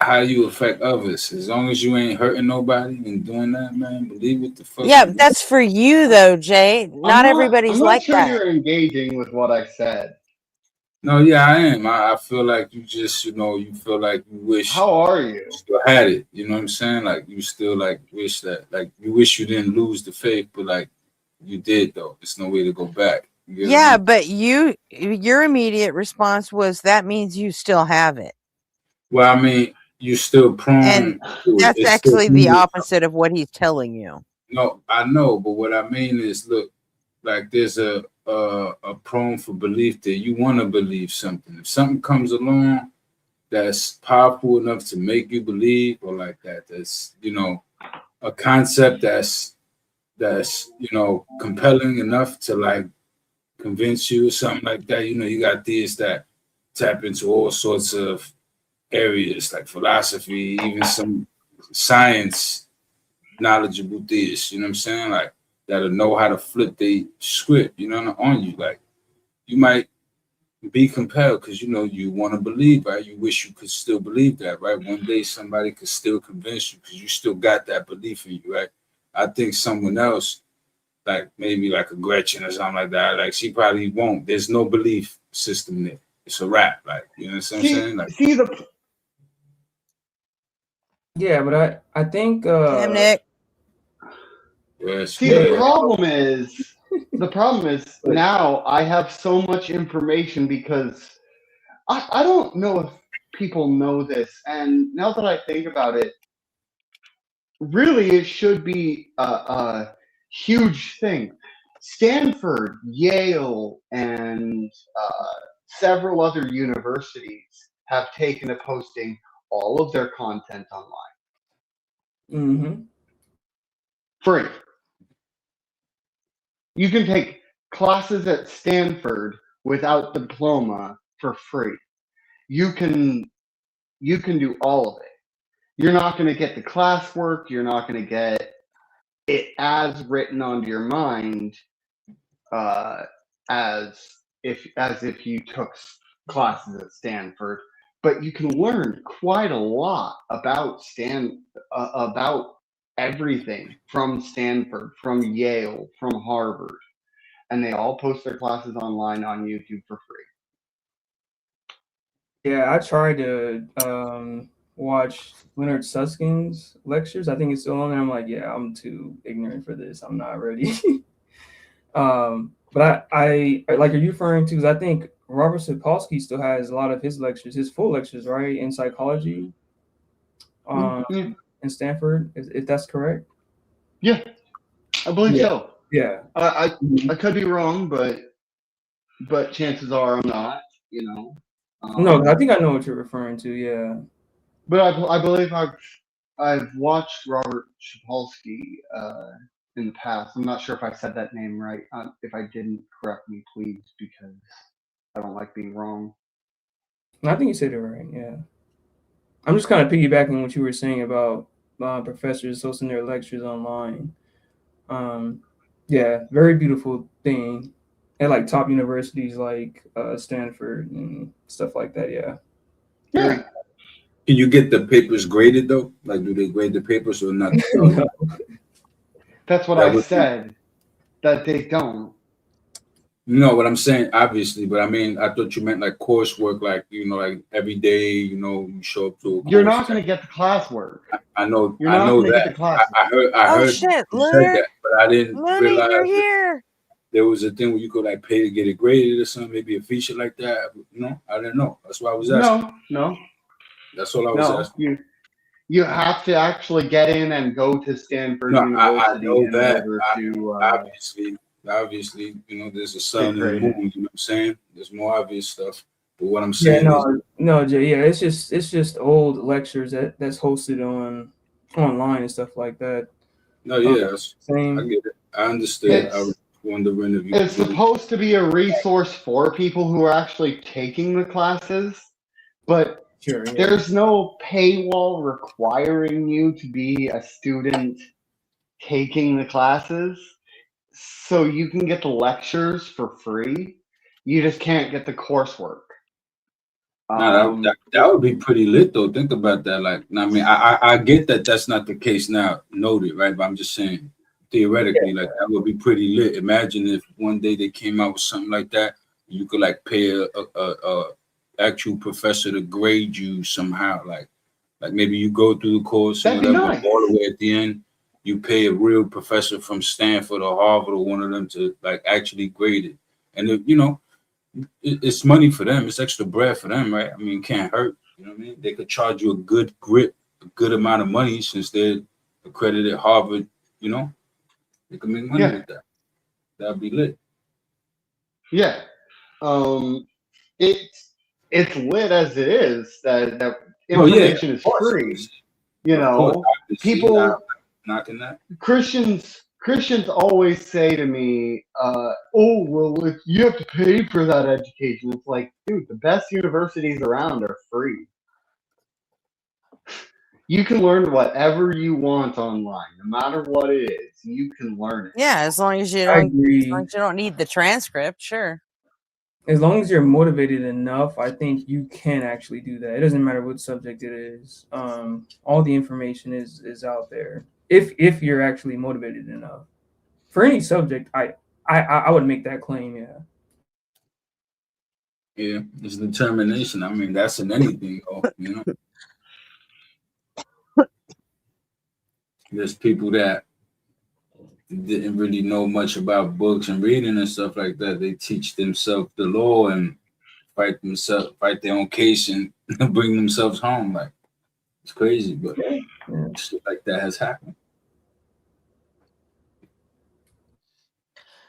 how you affect others. As long as you ain't hurting nobody and doing that, man, believe what the fuck. Yeah, but that's for you though, Jay. Not everybody's I'm not like sure that. you're engaging with what I said. No, yeah, I am. I feel like you just, you feel like you wish. How are you? Still had it. You know what I'm saying? Like you still like wish that, like you wish you didn't lose the faith, but like you did though. There's no way to go back. You get what I Yeah, mean? but your immediate response was that means you still have it. Well, I mean, you still prone And to it. that's It's still actually the in you. opposite of what he's telling you. No, I know, but what I mean is, look, like there's a prone for belief that you want to believe something. If something comes along that's powerful enough to make you believe, or like that's a concept that's compelling enough to like convince you or something like that. You got these that tap into all sorts of areas like philosophy, even some science knowledgeable theists, you know what I'm saying? Like that'll know how to flip the script, on you. Like you might be compelled because you want to believe, right? You wish you could still believe that, right? One day somebody could still convince you because you still got that belief in you, right? I think someone else, like maybe like a Gretchen or something like that, like she probably won't. There's no belief system there. It's a wrap, like you know what I'm saying? Like Yeah, but I think Damn, Nick. Yes, See, the problem is now I have so much information because I don't know if people know this, and now that I think about it, really it should be a huge thing. Stanford, Yale, and several other universities have taken to posting all of their content online. Mm-hmm. Free. You can take classes at Stanford without diploma for free. You can do all of it. You're not going to get the classwork. You're not going to get it as written onto your mind as if you took classes at Stanford. But you can learn quite a lot about about everything from Stanford, from Yale, from Harvard, and they all post their classes online on YouTube for free. Yeah, I tried to watch Leonard Susskind's lectures. I think it's still on there. I'm like, yeah, I'm too ignorant for this. I'm not ready. But I like, are you referring to? Because I think Robert Sapolsky still has a lot of his lectures, his full lectures, right, in psychology, in Stanford, if that's correct. Yeah, I believe so. Yeah. I could be wrong, but chances are I'm not. You know. No, I think I know what you're referring to. Yeah. But I believe I've watched Robert Sapolsky in the past. I'm not sure if I said that name right. If I didn't, correct me, please, because I don't like being wrong. I think you said it right. Yeah. I'm just kind of piggybacking what you were saying about professors hosting their lectures online. Yeah, very beautiful thing at like top universities like Stanford and stuff like that. Yeah. Yeah. Can you get the papers graded though? Like, do they grade the papers or not? No. That's what I said. That they don't. You know what I'm saying, obviously, but I mean, I thought you meant like coursework, like like every day, you show up to. You're not going to get the classwork. I know. You're I not know going to get that. the class. I heard. I Oh heard shit, you said Lunar! that, but I didn't Looney, realize you're that here. there was a thing where you could like pay to get it graded or something, maybe a feature like that. I didn't know. That's why I was asking. No. That's all I was No, asking. you have to actually get in and go to Stanford No, I University know in that. order to Obviously, there's a sun in the moon. You know what I'm saying? There's more obvious stuff. But what I'm Yeah, saying is, no, Jay. Yeah, it's just old lectures that's hosted online and stuff like that. no, yeah, I Same. get it. I understood. I was wondering if you. It's supposed to be a resource for people who are actually taking the classes, but there's no paywall requiring you to be a student taking the classes. So you can get the lectures for free. You just can't get the coursework. No, that would be pretty lit though. Think about that. Like, I mean, I get that that's not the case now, noted, right? But I'm just saying, theoretically, like that would be pretty lit. Imagine if one day they came out with something like that, you could like pay a actual professor to grade you somehow. Like maybe you go through the course and That'd be whatever, nice. all the way at the end, you pay a real professor from Stanford or Harvard or one of them to like actually grade it, and if, it's money for them. It's extra bread for them, right? I mean, it can't hurt. You know what I mean? They could charge you a good amount of money since they're accredited Harvard. They can make money with that. That'd be lit. Yeah. It's lit as it is. That information is free. People knocking that. Christians always say to me, "Oh, well, you have to pay for that education." It's like, dude, the best universities around are free. You can learn whatever you want online, no matter what it is. You can learn it. Yeah, as long as you don't need the transcript, sure. As long as you're motivated enough, I think you can actually do that. It doesn't matter what subject it is. All the information is out there. If you're actually motivated enough for any subject, I would make that claim. Yeah. Yeah, it's determination. I mean, that's in anything, There's people that didn't really know much about books and reading and stuff like that. They teach themselves the law and fight their own case and bring themselves home. Like, it's crazy, but shit like that has happened.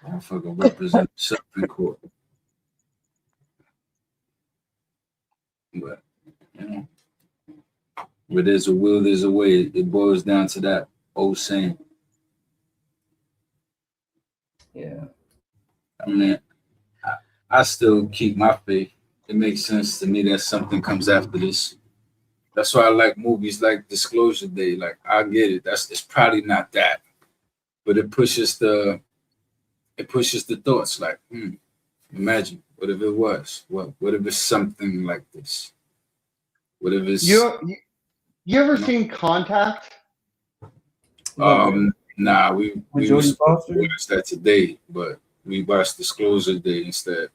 Motherfucker represent himself in court. But you know, where there's a will, there's a way. It boils down to that old saying. Yeah. I mean, I still keep my faith. It makes sense to me that something comes after this. That's why I like movies like Disclosure Day. Like I get it. It's probably not that, but it pushes the thoughts. Like, imagine what if it was? What if it's something like this? What if it's You ever seen Contact? Nah, we Jodie Foster? watched that today, but we watched Disclosure Day instead.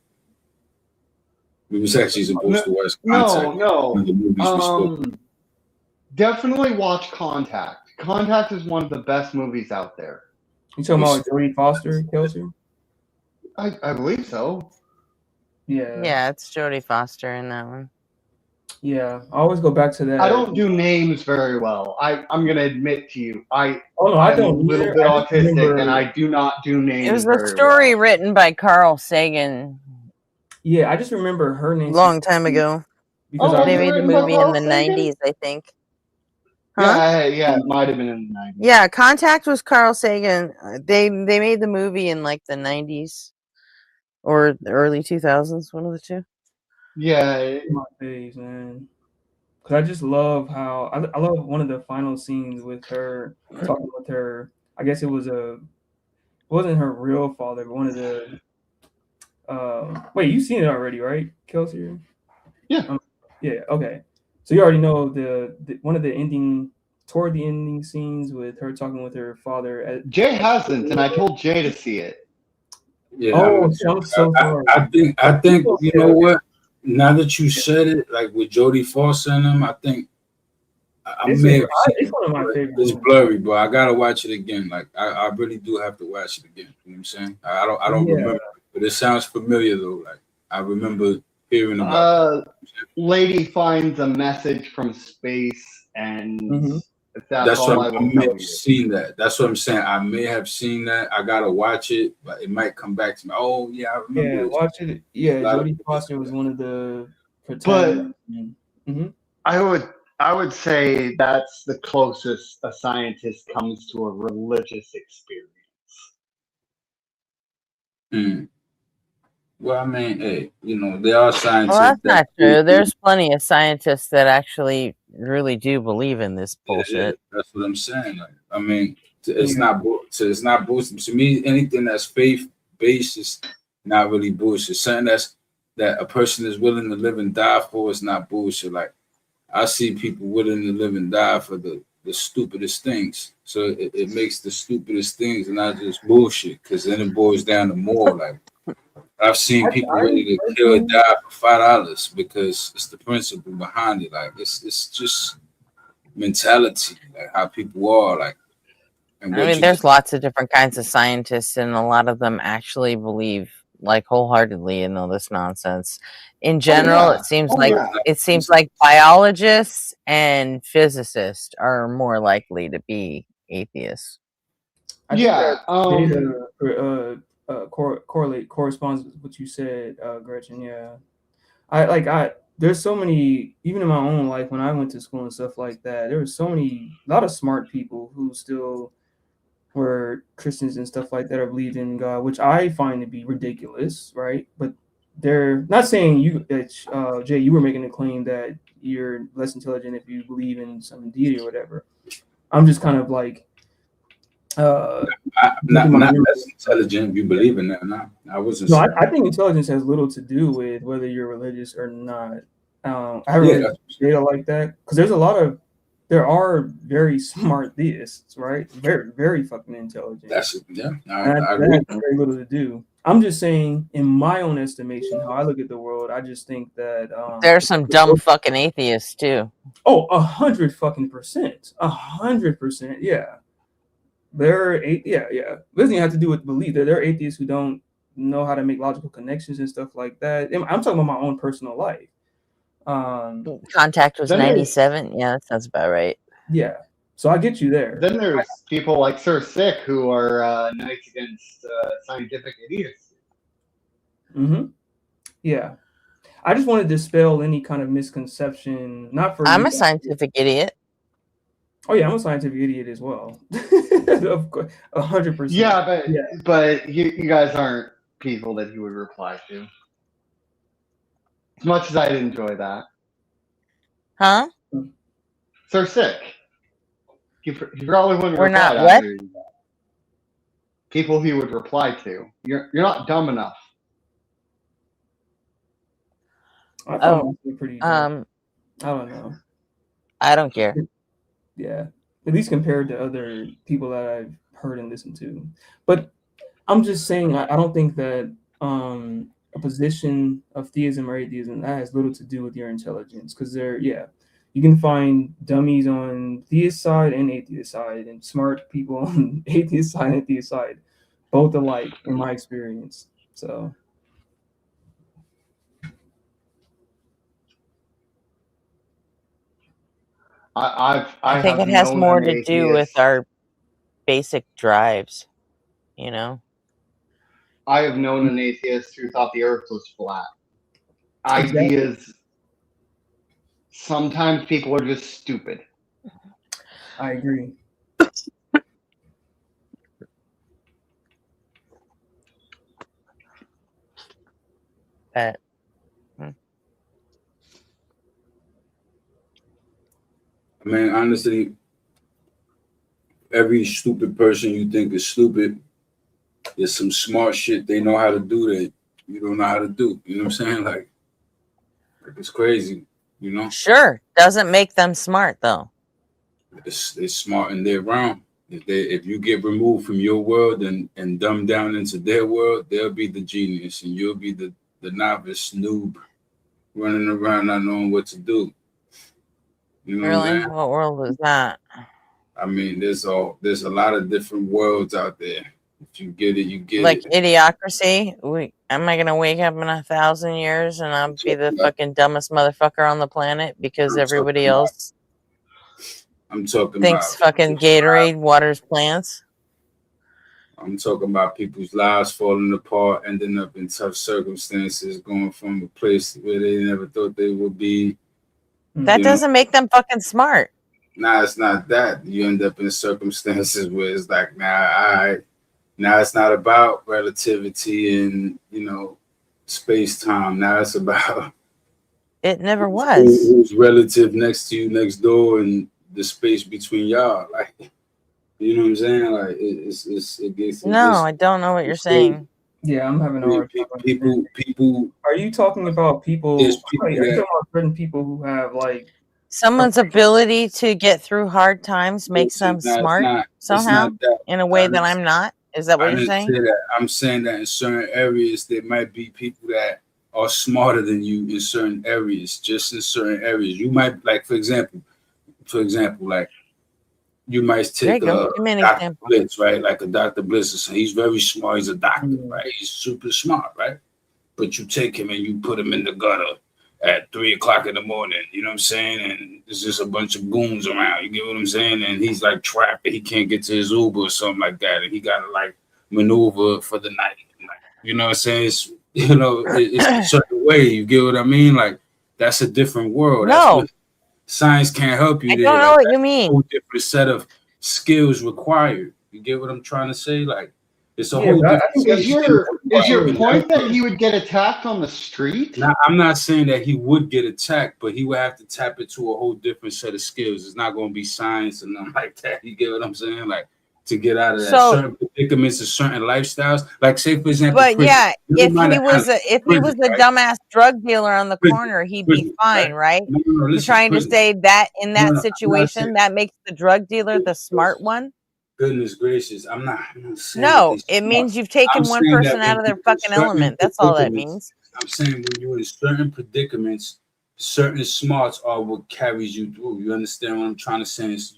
We was actually supposed to watch Contact. No. One of the movies we spoke. Definitely watch Contact. Contact is one of the best movies out there. You talking about Jodie Foster, Kelsey? I believe so. Yeah. Yeah, it's Jodie Foster in that one. Yeah, I always go back to that. I don't do names very well. I'm gonna admit to you, I I'm don't a little either. bit I just autistic, remember- and I do not do names. It was a very story written by Carl Sagan Yeah, I just remember her name. long time ago. Because they made the movie in the 90s, I think. Huh? Yeah, it might have been in the 90s. Yeah, Contact was Carl Sagan. They made the movie in like the 90s or the early 2000s, one of the two. Yeah, my face, man. Cause I just love how I love one of the final scenes with her talking with her. I guess it wasn't her real father, but one of the. Wait, you've seen it already, right, Kelsey? Yeah. Yeah. Okay. So you already know the one of the toward the ending scenes with her talking with her father. Jay hasn't, and I told Jay to see it. Yeah. Oh, I'm so sorry. I think you know what? Now that you said it, like with Jodie Foster and them, I think I may have seen it's one of my favorites. It's blurry, but I gotta watch it again. Like I really do have to watch it again. You know what I'm saying? I don't remember, but it sounds familiar though. Like I remember hearing about. Lady finds a message from space, and that's all I what I may have seen that. That's what I'm saying. I may have seen that. I gotta watch it, but it might come back to me. Oh yeah, I remember. Yeah, watch it. Yeah, Jodie Foster was one of the protagonists. I would say that's the closest a scientist comes to a religious experience. Well, I mean, hey, there are scientists. Well, that's not true. There's plenty of scientists that actually really do believe in this bullshit. Yeah, that's what I'm saying. Like, I mean, it's not bullshit. To me, anything that's faith based is not really bullshit. Something that a person is willing to live and die for is not bullshit. Like I see people willing to live and die for the stupidest things. So it makes the stupidest things not just bullshit, because then it boils down to more. Like I've seen people ready to kill or die for $5 because it's the principle behind it. Like it's just mentality, like how people are. Like, I mean, there's lots of different kinds of scientists, and a lot of them actually believe like wholeheartedly in all this nonsense. In general, it seems like biologists and physicists are more likely to be atheists. Corresponds with what you said, Gretchen. Yeah, there's so many, even in my own life when I went to school and stuff like that, there was a lot of smart people who still were Christians and stuff like that, or believed in God, which I find to be ridiculous, right? But they're not saying Jay, you were making a claim that you're less intelligent if you believe in some deity or whatever. I'm just kind of like, not less intelligent if you believe in that. No, I wasn't. No, I think intelligence has little to do with whether you're religious or not. I haven't really data like that, because there are very smart theists, right? Very, very fucking intelligent. I that has very little to do. I'm just saying, in my own estimation, how I look at the world, I just think that there's some dumb fucking atheists too. Oh, 100% 100%, yeah. It doesn't even have to do with belief. There are atheists who don't know how to make logical connections and stuff like that. I'm talking about my own personal life. Contact was 97. Yeah, that sounds about right. Yeah. So I get you there. Then there's people like Sir Sick who are nice against scientific idiots. Mm-hmm. Yeah. I just want to dispel any kind of misconception. Not for I'm you. a scientific idiot. Oh yeah, I'm a scientific idiot as well. Of course, 100%. Yeah, but you guys aren't people that he would reply to. As much as I'd enjoy that. Huh? Sir Sick. He probably wouldn't We're reply not to what? either of you guys. People he would reply to. You're not dumb enough. I Oh, found myself pretty dumb. I don't know. I don't care. Yeah, at least compared to other people that I've heard and listened to. But I'm just saying, I don't think that a position of theism or atheism that has little to do with your intelligence, because you can find dummies on theist side and atheist side, and smart people on atheist side and theist side, both alike in my experience. So. I think it has more to do with our basic drives, you know? I have known an atheist who thought the earth was flat. Ideas. Sometimes people are just stupid. I agree. I mean, honestly, every stupid person you think is stupid, there's some smart shit they know how to do that you don't know how to do. You know what I'm saying? Like it's crazy, you know? Sure. Doesn't make them smart, though. They're smart in their realm. If you get removed from your world and dumbed down into their world, they'll be the genius and you'll be the novice noob running around not knowing what to do. You know Really? What world was that? I mean, there's a lot of different worlds out there. If you get it, you get like it. Idiocracy? Am I gonna wake up in 1,000 years and I'll be the fucking dumbest motherfucker on the planet because everybody else I'm talking thinks about fucking Gatorade waters plants? I'm talking about people's lives falling apart, ending up in tough circumstances, going from a place where they never thought they would be. That doesn't make them fucking smart. Nah, it's not that. You end up in circumstances where it's like, now it's not about relativity and, space time. Now it's about it never was. Who's relative next to you, next door, and the space between y'all. Like, you know what I'm saying? Like, it gets. No, I don't know what you're saying. Yeah, I'm having a hard time. People. Are you talking about people? There's Are you talking about certain people who have like someone's ability to get through hard times makes them smart somehow in a way that I'm not? Is that what you're saying? Say that. I'm saying that in certain areas there might be people that are smarter than you in certain areas, just in certain areas. You might, like, for example, like you might take a Dr. Blitz, right? Like a Dr. Blitz, he's very smart. He's a doctor, right? He's super smart, right? But you take him and you put him in the gutter at 3:00 in the morning, you know what I'm saying? And there's just a bunch of goons around, you get what I'm saying? And he's like trapped and he can't get to his Uber or something like that. And he got to like maneuver for the night. Like, you know what I'm saying? It's, it's a certain way, you get what I mean? Like, that's a different world. That's what science can't help you. I don't know what you mean. A whole different set of skills required. You get what I'm trying to say? Like, it's a whole different Is your point that he would get attacked on the street? Now, I'm not saying that he would get attacked, but he would have to tap into a whole different set of skills. It's not going to be science and nothing like that. You get what I'm saying? Like, to get out of that certain predicaments and certain lifestyles. Like, say, for example, but yeah, if he was a dumbass drug dealer on the corner, he'd be fine, right? You're trying to say that in that situation, that makes the drug dealer the smart one? Goodness gracious, I'm not saying no, it means you've taken one person out of their fucking element. That's all that means. I'm saying when you're in certain predicaments, certain smarts are what carries you through. You understand what I'm trying to say? Is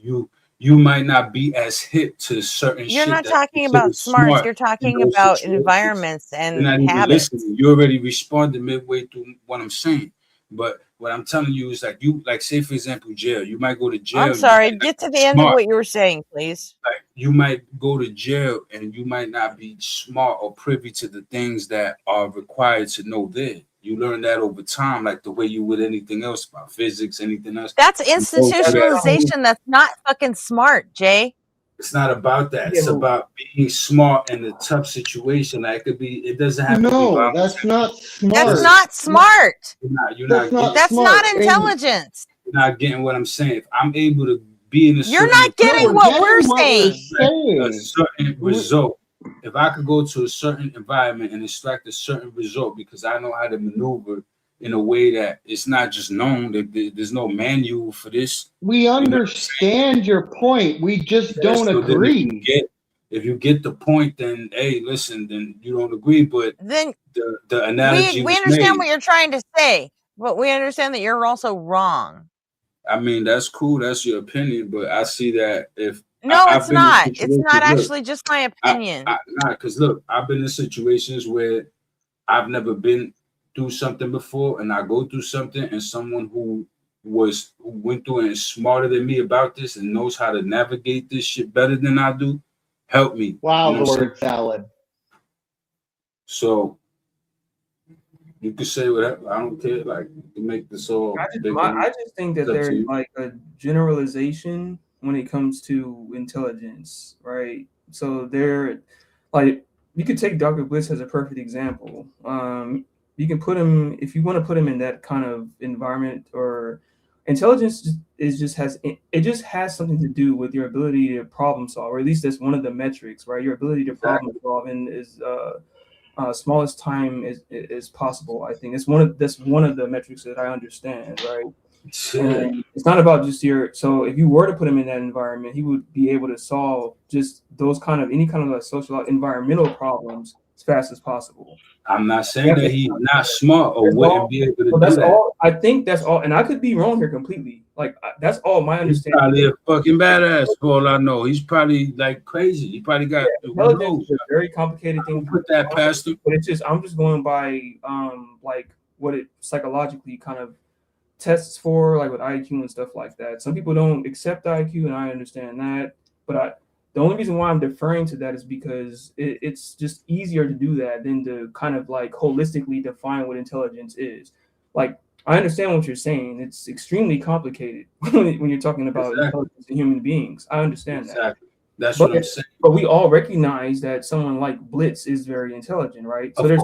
you might not be as hip to certain shit. You're not talking about smarts, you're talking about environments and habits. You already responded midway through what I'm saying. But what I'm telling you is like say for example, jail. You might go to jail. I'm sorry. Get to the end of what you were saying, please. Like you might go to jail and you might not be smart or privy to the things that are required to know there. You learn that over time, like the way you would anything else about physics, anything else. That's institutionalization. That's not fucking smart, Jay. It's not about that. It's about being smart in a tough situation. Like it doesn't have to be about. That's not smart. That's not smart. That's not intelligence. You're not getting what I'm saying. If I'm able to be in a You're not getting what we're saying. A certain result. If I could go to a certain environment and extract a certain result because I know how to maneuver in a way that it's not just known, that there's no manual for this. We understand your point. We just don't agree. If you get the point, then hey, listen, then you don't agree. But then the analogy we understand what you're trying to say, but we understand that you're also wrong. I mean, that's cool. That's your opinion, but I see that if it's not. It's not actually just my opinion. Because look, I've been in situations where I've never been through something before, and I go through something, and someone who went through and is smarter than me about this and knows how to navigate this shit better than I do, help me. Wow, you know the word salad. So you can say whatever. I don't care. Like you can make this all. I just think that there's like a generalization when it comes to intelligence, right? So like you could take Dr. Bliss as a perfect example. You can put him, if you want to put him in that kind of environment, or intelligence just has something to do with your ability to problem solve, or at least that's one of the metrics, right? Your ability to problem solve in is smallest time is possible. I think that's one of the metrics that I understand, right? And it's not about just so if you were to put him in that environment, he would be able to solve just those any kind of like social environmental problems as fast as possible. I'm not saying that he's not smart or wouldn't be able to do that. All, I think that's all, and I could be wrong here completely. Like that's all my understanding. He's probably a fucking badass for all I know. He's probably like crazy. He probably got intelligence is a very complicated thing. Put that past him. But I'm just going by like what it psychologically kind of tests for, like with IQ and stuff like that. Some people don't accept IQ, and I understand that. But the only reason why I'm deferring to that is because it's just easier to do that than to kind of like holistically define what intelligence is. Like, I understand what you're saying. It's extremely complicated when you're talking about intelligence in human beings. I understand that. That's what I'm saying. But we all recognize that someone like Blitz is very intelligent, right? So there's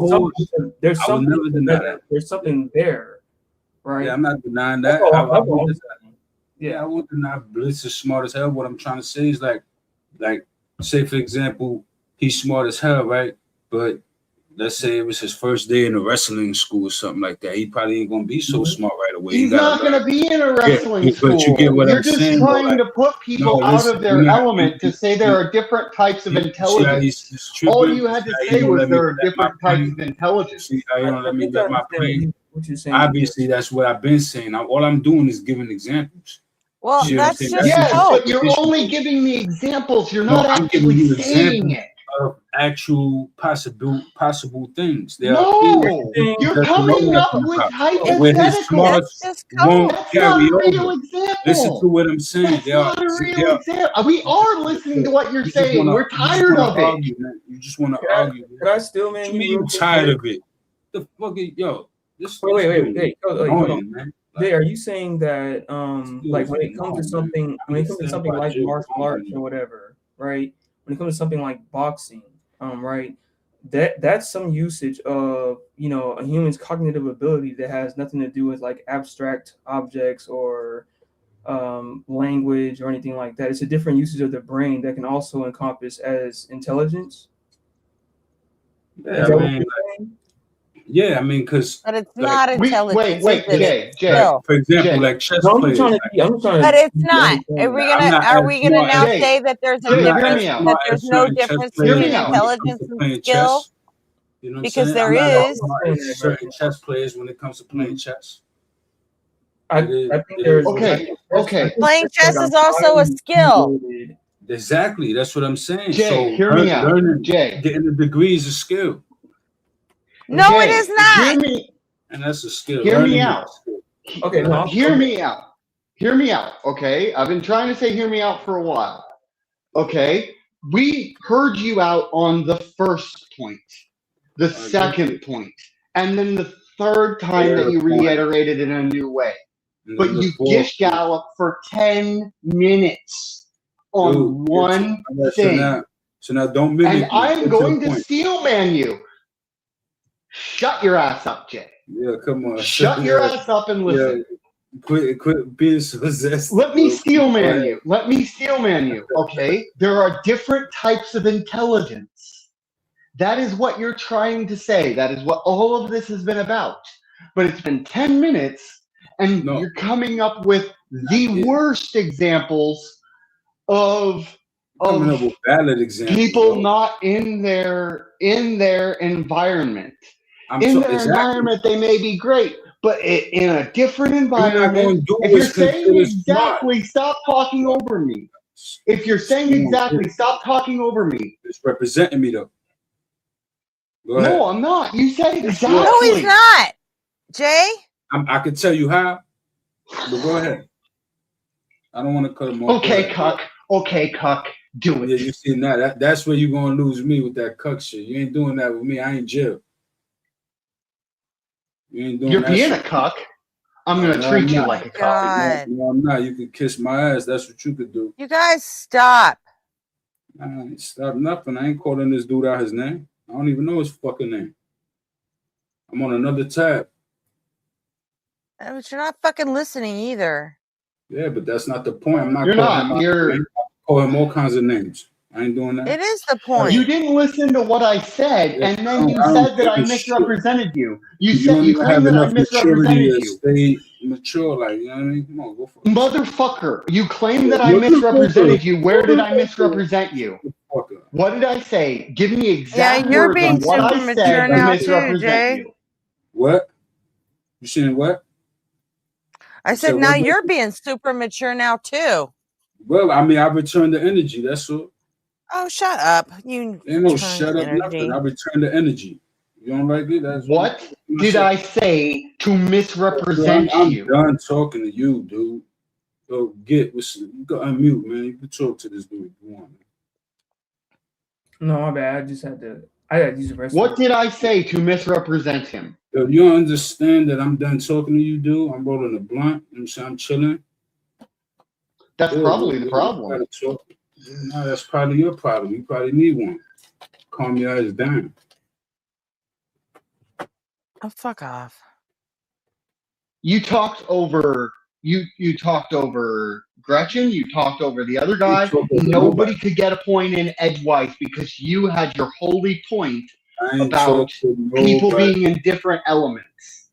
something there, right? Yeah, I'm not denying that. I won't deny Blitz is smart as hell. What I'm trying to say is like, say for example, he's smart as hell, right? But let's say it was his first day in a wrestling school or something like that. He probably ain't gonna be so smart right away. He's not gonna be in a wrestling school. But you get what You're I'm just saying, trying to put people out of their element to say there are different types of intelligence. All you had to say was there are different types of intelligence. See how you don't let me let my plane. Obviously, that's what I've been saying. All I'm doing is giving examples. Well, that's just but you're only giving me examples. You're not actually saying it. Of actual possible things. You're coming up with hypotheticals. That's not a real example. Listen to what I'm saying. That's not a real example. We are listening to what you're saying. We're tired of it. You just want to argue. Could I still, man? You tired of it? The fucking Wait. Hold on, man. Jay, are you saying that like when it comes to something like martial arts or whatever, right? When it comes to something like boxing, right? That's some usage of a human's cognitive ability that has nothing to do with like abstract objects or language or anything like that. It's a different usage of the brain that can also encompass as intelligence. Yeah, I mean, because but it's not intelligence. Wait, Jay. For example, like chess players. But it's not. Are we gonna now say that there's a difference? That there's no difference between intelligence and skill? You know, because there is certain chess players when it comes to playing chess. I think there's okay. Playing chess is also a skill. Exactly, that's what I'm saying. Jay, so hear me out. Jay, getting a degree is a skill. No, it is not. And that's a skill. Hear me out. Okay, no, Hear me out. Hear me out, okay? I've been trying to say hear me out for a while. Okay? We heard you out on the first point, the second point, and then the third time that you reiterated it in a new way. But you gish gallop for 10 minutes on one thing. So now don't mimic and I'm going to steel man you. Shut your ass up, Jay. Yeah, come on. Shut your ass up and listen. Yeah. Quit being so zesty. Let me steel man you. Let me steel man you. Okay? There are different types of intelligence. That is what you're trying to say. That is what all of this has been about. But it's been 10 minutes and you're coming up with the worst examples of valid examples, people not in their environment. In their environment, they may be great, but in a different environment, if you're saying exactly, stop talking over me. If you're saying exactly, stop talking over me. It's representing me though. Go ahead. No, I'm not. You said exactly. No, he's not. Jay? I can tell you how, but go ahead. I don't want to cut him off. Okay, cuck. Okay, cuck. Do it. Yeah, you see now that's where you're gonna lose me with that cuck shit. You ain't doing that with me. I ain't Jill. You ain't doing You're that being shit. a cuck. I'm gonna treat you like a cuck. No, I'm not. You can kiss my ass. That's what you could do. You guys stop. I ain't stop nothing. I ain't calling this dude out his name. I don't even know his fucking name. I'm on another tab. But you're not fucking listening either. Yeah, but that's not the point. I'm not. You're calling not. him You're. I call him all kinds of names. I ain't doing that. It is the point. You didn't listen to what I said, Yeah, and then you I don't said that I give a misrepresented you. You You said don't you even claimed have that I enough maturity misrepresented to you. stay mature. Like, you know what I mean? Come on, go for it. Motherfucker, you claim that I misrepresented you. Where did I misrepresent you? What did I say? Give me exact you're words being on what super I mature said to now too, misrepresent Jay. you. What? You saying what? I You said, said now what? you're being super mature now too. Well, I mean, I returned the energy. That's all. Oh, shut up. You Ain't no return shut up energy. nothing. I returned the energy. You don't like it? That's What did I say to misrepresent I'm you? done talking to you, dude. So you go unmute, man. You can talk to this dude if you want. No, my bad. I had to use the restroom. What did I say to misrepresent him? Yo, you don't understand that I'm done talking to you, dude. I'm rolling a blunt. You know what I'm saying? I'm chilling. That's probably the problem. No, that's probably your problem. You probably need one. Calm your ass down. Oh, fuck off. You talked over Gretchen, you talked over the other guy. Nobody could get a point in edgewise because you had your holy point about people being in different elements.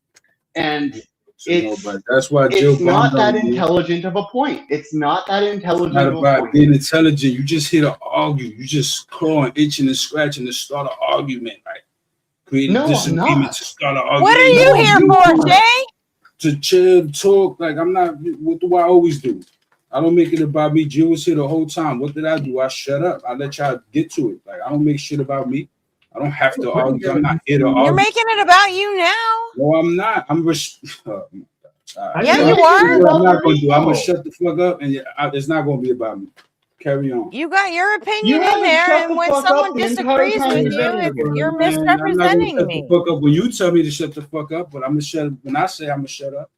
And that's why Joe it's not bombed that on you. intelligent of a point. It's not that intelligent It's not of a about point. being intelligent. You just here to argue. You just clawing, itching, and scratching to start an argument, right? Creating disagreement to start an argument. What are you here for, Jay? To chill, talk. Like, I'm not. What do I always do? I don't make it about me. Jill was here the whole time. What did I do? I shut up. I let y'all get to it. Like, I don't make shit about me. I don't have to argue. I'm not here to argue. You're making it about you now. No, I'm not. I'm Yeah, you are. I'm not going to do. I'm going to shut the fuck up, and it's not going to be about me. Carry on. You got your opinion in there, and when someone disagrees with you, you're misrepresenting I'm not me. shut the fuck up when you tell me to shut the fuck up, but I'm gonna shut up when I say I'm gonna shut up.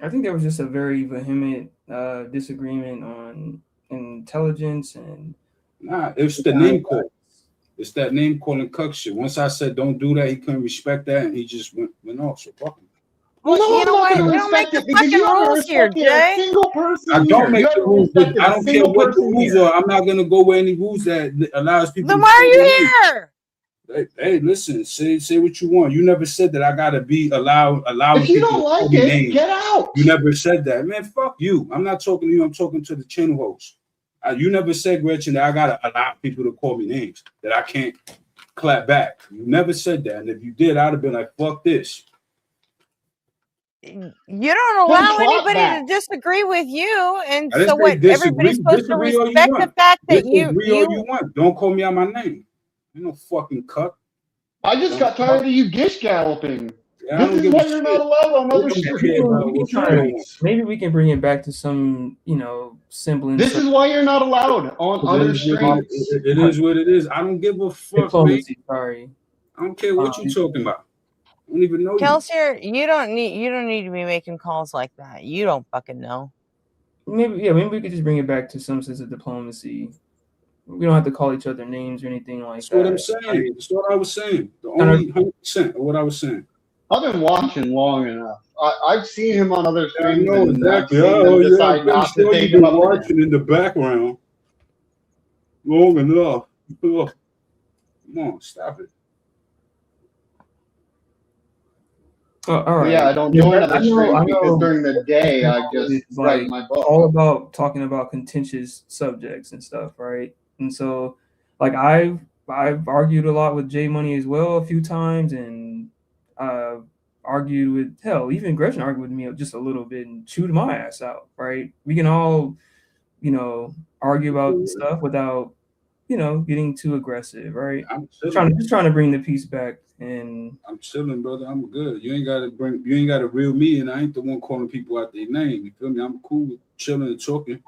I think there was just a very vehement disagreement on intelligence and. Nah, it's the name call. It's that name calling cuck shit. Once I said don't do that, he couldn't respect that, and he just went off. So fuck him. Well, No, you know what? You don't make the fucking rules here, Jay. Single person I don't make the rules, but I don't care what the person rules are. I'm not gonna go with any rules that allows people. Then why are you here? Hey, listen, say what you want. You never said that I gotta be allowing If you people don't to like call me it, names. get out. You never said that, man. Fuck you. I'm not talking to you. I'm talking to the channel host. You never said, Gretchen, that I gotta allow people to call me names that I can't clap back. You never said that, and if you did, I'd have been like, fuck this. You don't allow anybody to disagree with you, and so what? Everybody's supposed to respect the fact that you want. Don't call me out my name. You no fucking cuck. I just got tired of you gish galloping. Yeah, I This don't is give why a you're shit. not allowed on other I don't care about what you want. Maybe we can bring it back to some, semblance. This is why you're not allowed on other streams. It is what it is. I don't give a fuck, man. Diplomacy, sorry. I don't care what you talking about. I don't even know you. Kelsier, you don't need to be making calls like that. You don't fucking know. Maybe we could just bring it back to some sense of diplomacy. We don't have to call each other names or anything like That's that. what I'm saying. Right? That's what I was saying. The only 100% of what I was saying. I've been watching long enough. I've seen him on other Yeah, I streams, know and exactly. I've seen them decide I'm not sure to take you've him been up again. watching in the background long enough. Ugh. Come on, stop it. All right. Yeah, I don't join other I streams know, because during the day I just it's write like my book. all about talking about contentious subjects and stuff, right? And so, like I've argued a lot with J Money as well a few times, and argued with even Gretchen argued with me just a little bit and chewed my ass out, right? We can all, argue about stuff without, getting too aggressive, right? I'm just trying to bring the peace back. And I'm chilling, brother. I'm good. You ain't gotta reel me in. I ain't the one calling people out their name. You feel me? I'm cool with chilling and talking.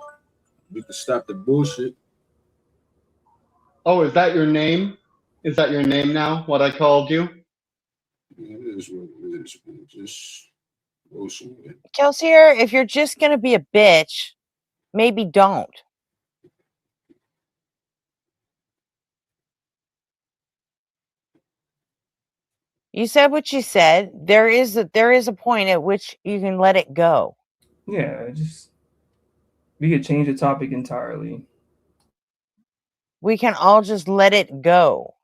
We can stop the bullshit. Oh, is that your name? Is that your name now? What I called you? Yeah, it is what it is, man. Just go somewhere. Kelsier, if you're just gonna be a bitch, maybe don't. You said what you said. There is a point at which you can let it go. Yeah, we could change the topic entirely. We can all just let it go.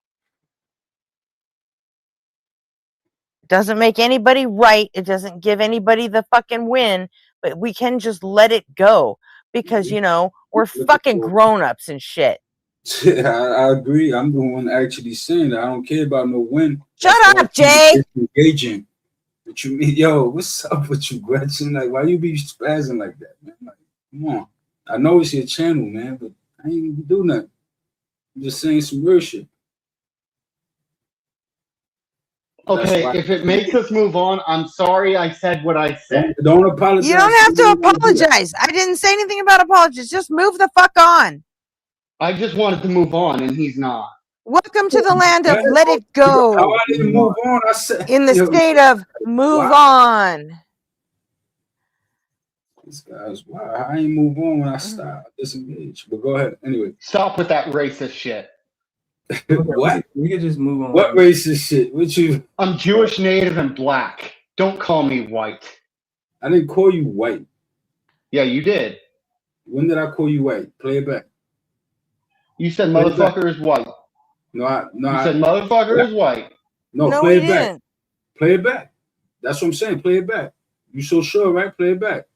It doesn't make anybody right. It doesn't give anybody the fucking win, but we can just let it go because, we're fucking grown-ups and shit. I agree. I'm the one actually saying that. I don't care about no win. Shut up, Jay. Engaging. What you mean? Yo, what's up with you, Gretchen? Like, why you be spazzing like that, man? Like, come on. I know it's your channel, man, but I ain't even do nothing. I'm just saying some real shit. Okay, if it makes us move on, I'm sorry I said what I said. Don't apologize. You don't have to apologize. I didn't say anything about apologies. Just move the fuck on. I just wanted to move on, and he's not. Welcome to the land of let it go. How I didn't move on? I said in the state of move on. This guy's wow. I ain't move on when I stopped disengage. But go ahead. Anyway, stop with that racist shit. What? We could just move on. What racist shit? What you? I'm Jewish, Native, and Black. Don't call me white. I didn't call you white. Yeah, you did. When did I call you white? Play it back. You said motherfucker is white. No, you said motherfucker is white. No, play it back. Play it back. That's what I'm saying. Play it back. You so sure, right? Play it back.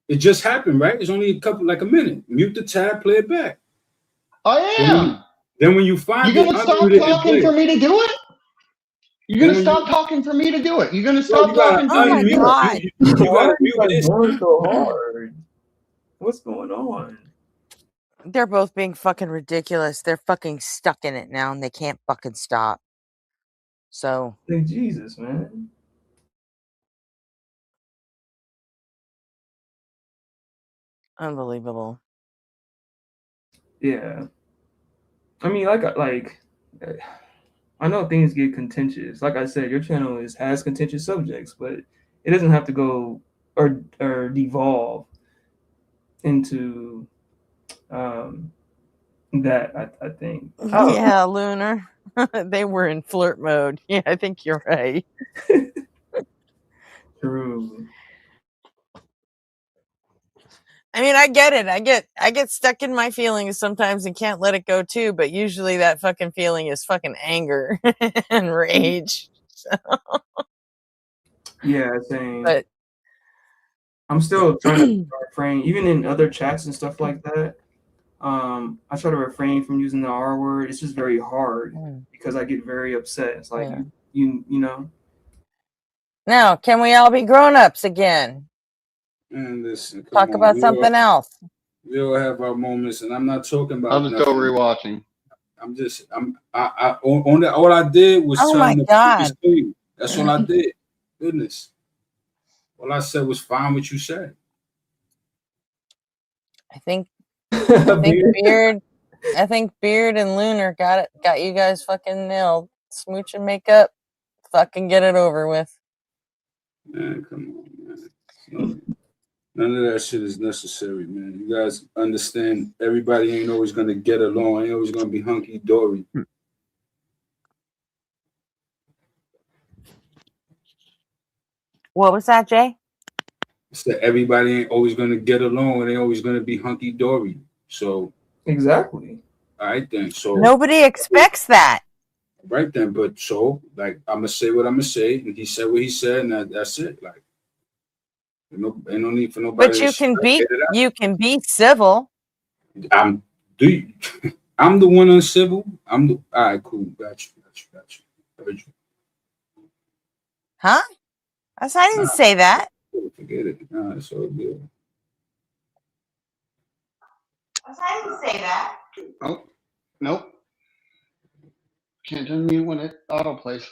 It just happened, right? It's only a minute. Mute the tab, play it back. I am. Then when you find you're gonna stop talking for me to do it? You're gonna stop talking for me to do it. You're gonna stop talking for me to do it. You gotta mute this. Going so hard. What's going on? They're both being fucking ridiculous. They're fucking stuck in it now and they can't fucking stop. So Thank Jesus, man. Unbelievable. Yeah. I mean, I know things get contentious. Like I said, your channel has contentious subjects, but it doesn't have to go or devolve into that. I think. Yeah, Lunar. They were in flirt mode. Yeah, I think you're right. True. I mean, I get it. I get stuck in my feelings sometimes and can't let it go too, but usually that fucking feeling is fucking anger and rage. So. Yeah, same. But I'm still trying to refrain, even in other chats and stuff like that. I try to refrain from using the R word. It's just very hard because I get very upset. It's like you know. Now, can we all be grown-ups again? Man, listen, talk about something else. We all have our moments, and I'm not talking about. I'm still rewatching. All I did was oh my God. That's all I did. Goodness. All I said was fine what you said. I think Beard and Lunar got you guys fucking nailed. Smooch and make up. Fucking get it over with. Man, come on, man. None of that shit is necessary, man. You guys understand everybody ain't always gonna get along, ain't always gonna be hunky dory. What was that, Jay? So everybody ain't always gonna get along and they always gonna be hunky dory. So exactly. All right then. So nobody expects that. Right then, but so like I'm gonna say what I'm gonna say, and he said what he said, and that's it. Like, ain't no need for nobody. But you can be civil. I'm I'm the one uncivil. All right, cool, got you. Heard you. Huh? I didn't say that. Forget it. Nah, it's all good. I didn't say that. Oh, nope. Can't unmute when it autoplays.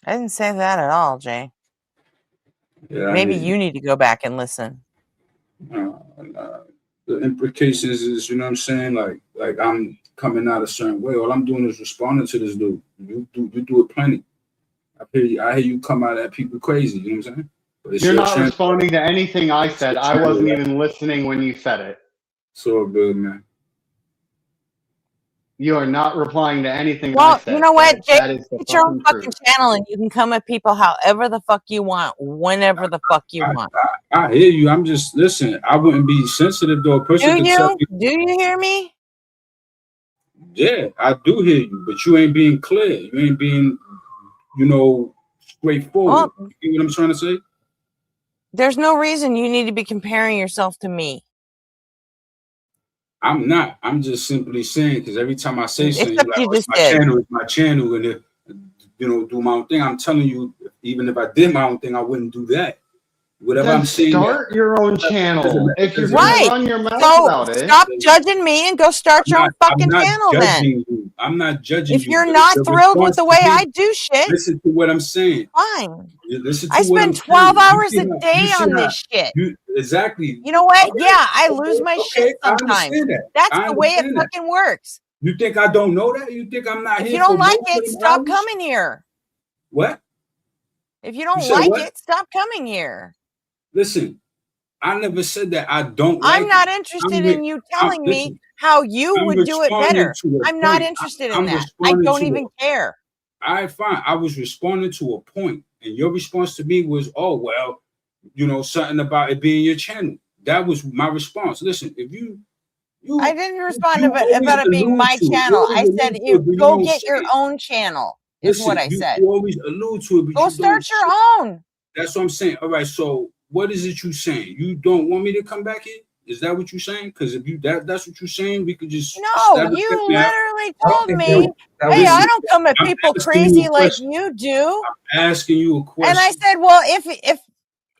I didn't say that at all, Jay. Yeah, maybe you need to go back and listen. The implications is, you know what I'm saying? Like I'm coming out a certain way. All I'm doing is responding to this dude. You do it plenty. I hear you come out at people crazy. You know what I'm saying? But You're not responding to anything I said. I wasn't even listening when you said it. It's all good, man. You are not replying to anything I Well, said. you know what, Jay? That is the Get your own fucking fucking truth. channel, and you can come at people however the fuck you want, whenever the fuck you want. I hear you. I'm just listen. I wouldn't be sensitive though. A person could tell me. Do you hear me? Yeah, I do hear you, but you ain't being clear. You ain't being, straightforward. Well, you know what I'm trying to say? There's no reason you need to be comparing yourself to me. I'm not. I'm just simply saying because every time I say something, Except you're like, it's my channel, and do my own thing. I'm telling you, even if I did my own thing, I wouldn't do that. Whatever Then I'm saying. start your own channel. If you're right, gonna run your mouth so about it. stop judging me and go start your own fucking channel then. I'm not judging you. If you're not thrilled with the way I do shit, listen to what I'm saying. Fine. Listen to I what I'm spend 12 saying. hours a day on this shit. Exactly. You know what? Okay. Yeah, I lose my shit I sometimes. understand that. That's I the way it understand that. fucking works. You think I don't know that? You think I'm not If here? you don't for like most of it, them stop hours? coming here. What? If you don't said like what? it, stop coming here. Listen, I never said that I don't like I'm not it. interested in you telling me how you I'm would do it responding better. to a I'm not point. interested in I'm that. I responding don't to even care. All right, fine. I was responding to a point, and your response to me was, "Oh well, something about it being your channel." That was my response. Listen, if you I didn't respond you about always it being allude my to it. You channel. always I allude said, to it, but you go don't get say your it. own channel, is what I said. You always allude to it, but Go you start don't your own. That's what I'm saying. All right, so what is it you saying? You don't want me to come back here? Is that what you're saying? Because if that's what you're saying, we could just No, you literally told me, Listen, I don't come at I'm people asking you a crazy like question. you do. I'm asking you a question. And I said, well, if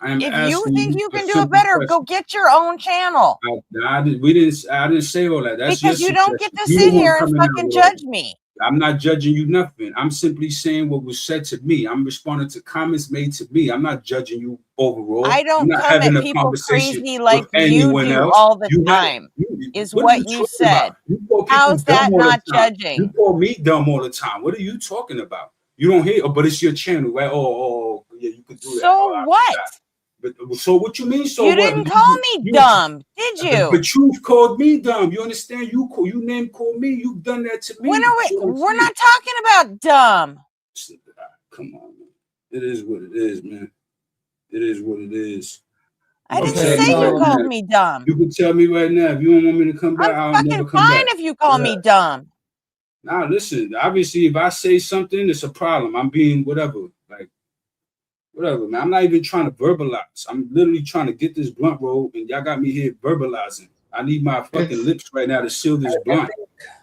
I'm you asking think you you a can do it simple better, question. go get your own channel. I didn't say all that. That's Because your you don't get suggestion. to You sit the one here and coming out fucking with all judge that. me. I'm not judging you nothing. I'm simply saying what was said to me. I'm responding to comments made to me. I'm not judging you overall. I don't I'm not come having at a people conversation crazy like with you anyone do else. all the You time, is what are what you you talking said. about? You call people How's dumb that all the not time. You judging? call me dumb all the time. What are you talking about? You don't hear, but it's your channel, right? Oh, yeah, you could do that. So what? But so what you mean? So You what? didn't call me dumb, did you? But you've called me dumb. You understand? You name called me. You've done that to me. When are we? So I'm We're saying. not talking about dumb. Come on, man. It is what it is, man. It is what it is. I didn't say you called me dumb. You can tell me right now if you don't want me to come back. I'll never Fucking come fine back. if you call me dumb. Now listen. Obviously, if I say something, it's a problem. I'm being whatever. Whatever, man. I'm not even trying to verbalize. I'm literally trying to get this blunt roll, and y'all got me here verbalizing. I need my fucking lips right now to seal this blunt.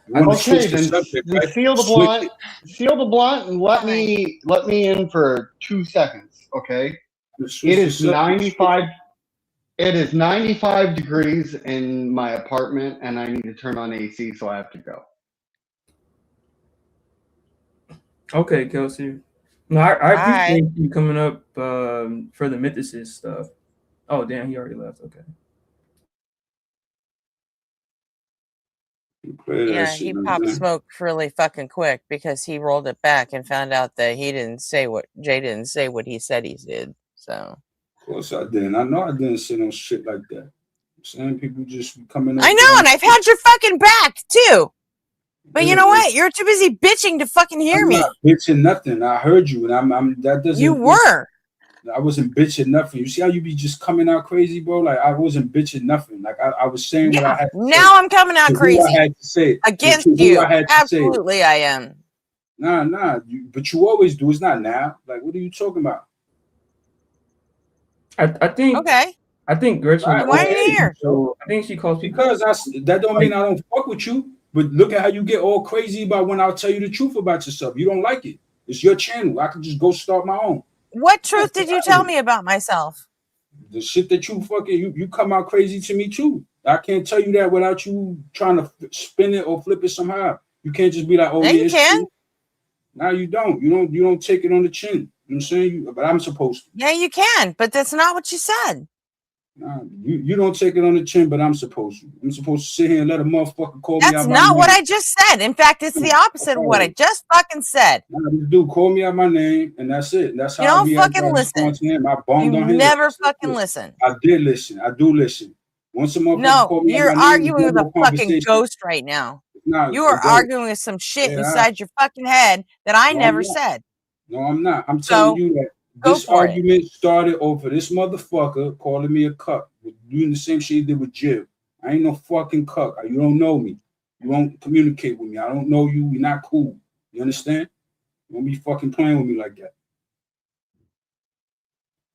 You want to switch the subject, right? Seal the blunt. Seal the blunt, and let me in for 2 seconds, okay? It is 95. It is 95 degrees in my apartment, and I need to turn on AC, so I have to go. Okay, Kelsey. No, I Hi. appreciate you coming up for the mythicist stuff. Oh, damn, he already left. Okay. Yeah, he popped smoke really fucking quick because he rolled it back and found out that Jay didn't say what he said he did. So Of course I didn't. I know I didn't say no shit like that. I'm saying people just coming up. I know, and I've had your fucking back too. But you know what? You're too busy bitching to fucking hear I'm me. not bitching nothing. I heard you, and I'm that doesn't. You were. I wasn't bitching nothing. You see how you be just coming out crazy, bro? Like I wasn't bitching nothing. Like I was saying what I had to say. Now I'm coming out To who crazy. I had to say it. Against To who you. I had to say it. Absolutely, I am. Nah. But you always do. It's not now. Like, what are you talking about? I think. Okay. I think Gretchen. Right, Why are you here? So I think she calls people. Because that don't mean I don't fuck with you. But look at how you get all crazy about when I'll tell you the truth about yourself. You don't like it. It's your channel. I could just go start my own. What truth did you tell me about myself? The shit that you fucking you come out crazy to me too. I can't tell you that without you trying to spin it or flip it somehow. You can't just be like, oh Yeah, yeah, you it's can. true. No, you don't. You don't take it on the chin. You know what I'm saying? But I'm supposed to. Yeah, you can, but that's not what you said. Nah, you don't take it on the chin, but I'm supposed to. I'm supposed to sit here and let a motherfucker call me That's out my not name. what I just said. In fact, it's the opposite of what I just fucking said. Nah, this dude called me out my name, and that's it. That's You how don't I react. fucking I respond listen. to him. I bombed You on his never ass. fucking listen. I did listen. I do listen. Once a motherfucker No, called me out you're my name, arguing with a fucking conversation. ghost right now. Nah, You are bro. arguing with some shit Yeah, inside your fucking head that I No, never I'm not. said. No, I'm not. I'm So, telling you that go this for it. argument started over this motherfucker calling me a cuck. Doing the same shit he did with Jill. I ain't no fucking cuck. You don't know me. You don't communicate with me. I don't know you. We're not cool. You understand? You don't be fucking playing with me like that.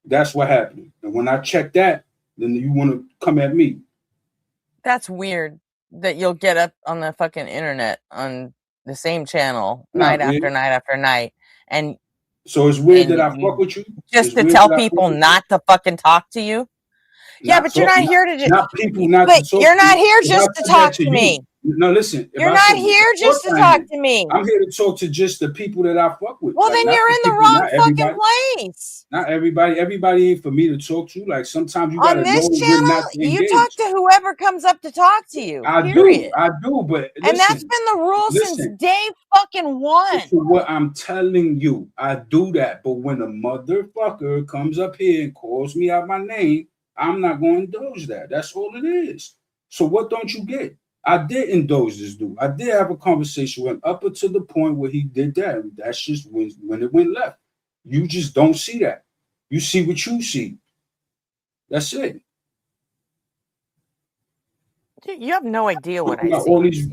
That's what happened. And when I check that, then you want to come at me. That's weird that you'll get up on the fucking internet on the same channel Not night after weird. night after night, and So it's weird that I fuck with you. just It's to weird tell that I fuck people with you? not to fucking talk to you. Yeah, Not but you're talk- not here to just. not people not to But talk you're to not you. here If just I to said talk that to me. No, listen. If You're I not said- here of just to course I talk am. to me. I'm here to talk to just the people that I fuck with. Well, Like, then not you're in the people, wrong not fucking everybody. place. Not everybody. Everybody ain't for me to talk to. Like sometimes you On gotta this know when channel, not to you engage. talk to whoever comes up to talk to you. I Period. do, but listen, And that's been the rule since day fucking one. This is what I'm telling you. I do that, but when a motherfucker comes up here and calls me out my name, I'm not going to indulge that. That's all it is. So what don't you get? I did indulge this dude. I did have a conversation with him up until the point where he did that. That's just when it went left. You just don't see that. You see what you see. That's it. You have no idea what I About see. all these,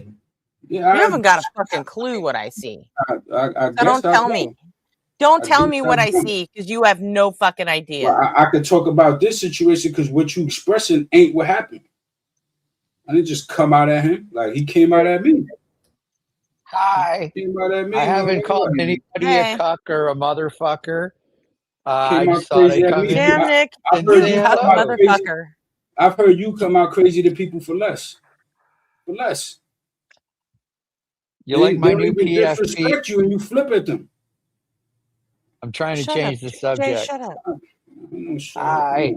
yeah, You haven't got a fucking clue what I see. I So guess don't I tell don't. me. Don't I tell guess me I what I don't. see because you have no fucking idea. Well, I could talk about this situation because what you expressing ain't what happened. I didn't just come out at him like he came out at me. Hi. He came out at me. I haven't like, called what? anybody a cuck or a motherfucker. I Came out just thought crazy I'd at come me. in Damn, Nick, I've and heard say you cuck come out crazy. motherfucker. I've heard you come out crazy to people for less. For less. You like my they don't new even PFP? disrespect you and you flip at them. I'm trying to Shut change up, the Jay, subject. shut up. Hi.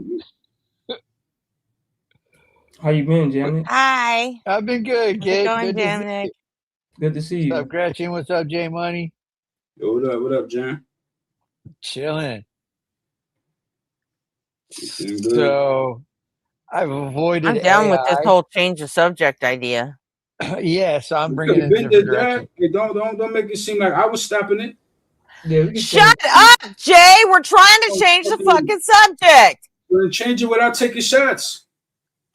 How you been, Jamie? Hi. I've been good, How's it kid. going, Good to see Jamnick? you. Good to see you. What's up, Gretchen? What's up, J Money? Yo, what up, Jan? Chilling. Doing good. So I've avoided I'm down AI. with this whole change the subject idea. Yeah, so I'm You bringing could it have in a been different did that. direction. Hey, don't make it seem like I was stopping it. Yeah, we can Shut up, Jay. We're trying to change the fucking subject. We're gonna change it without taking shots.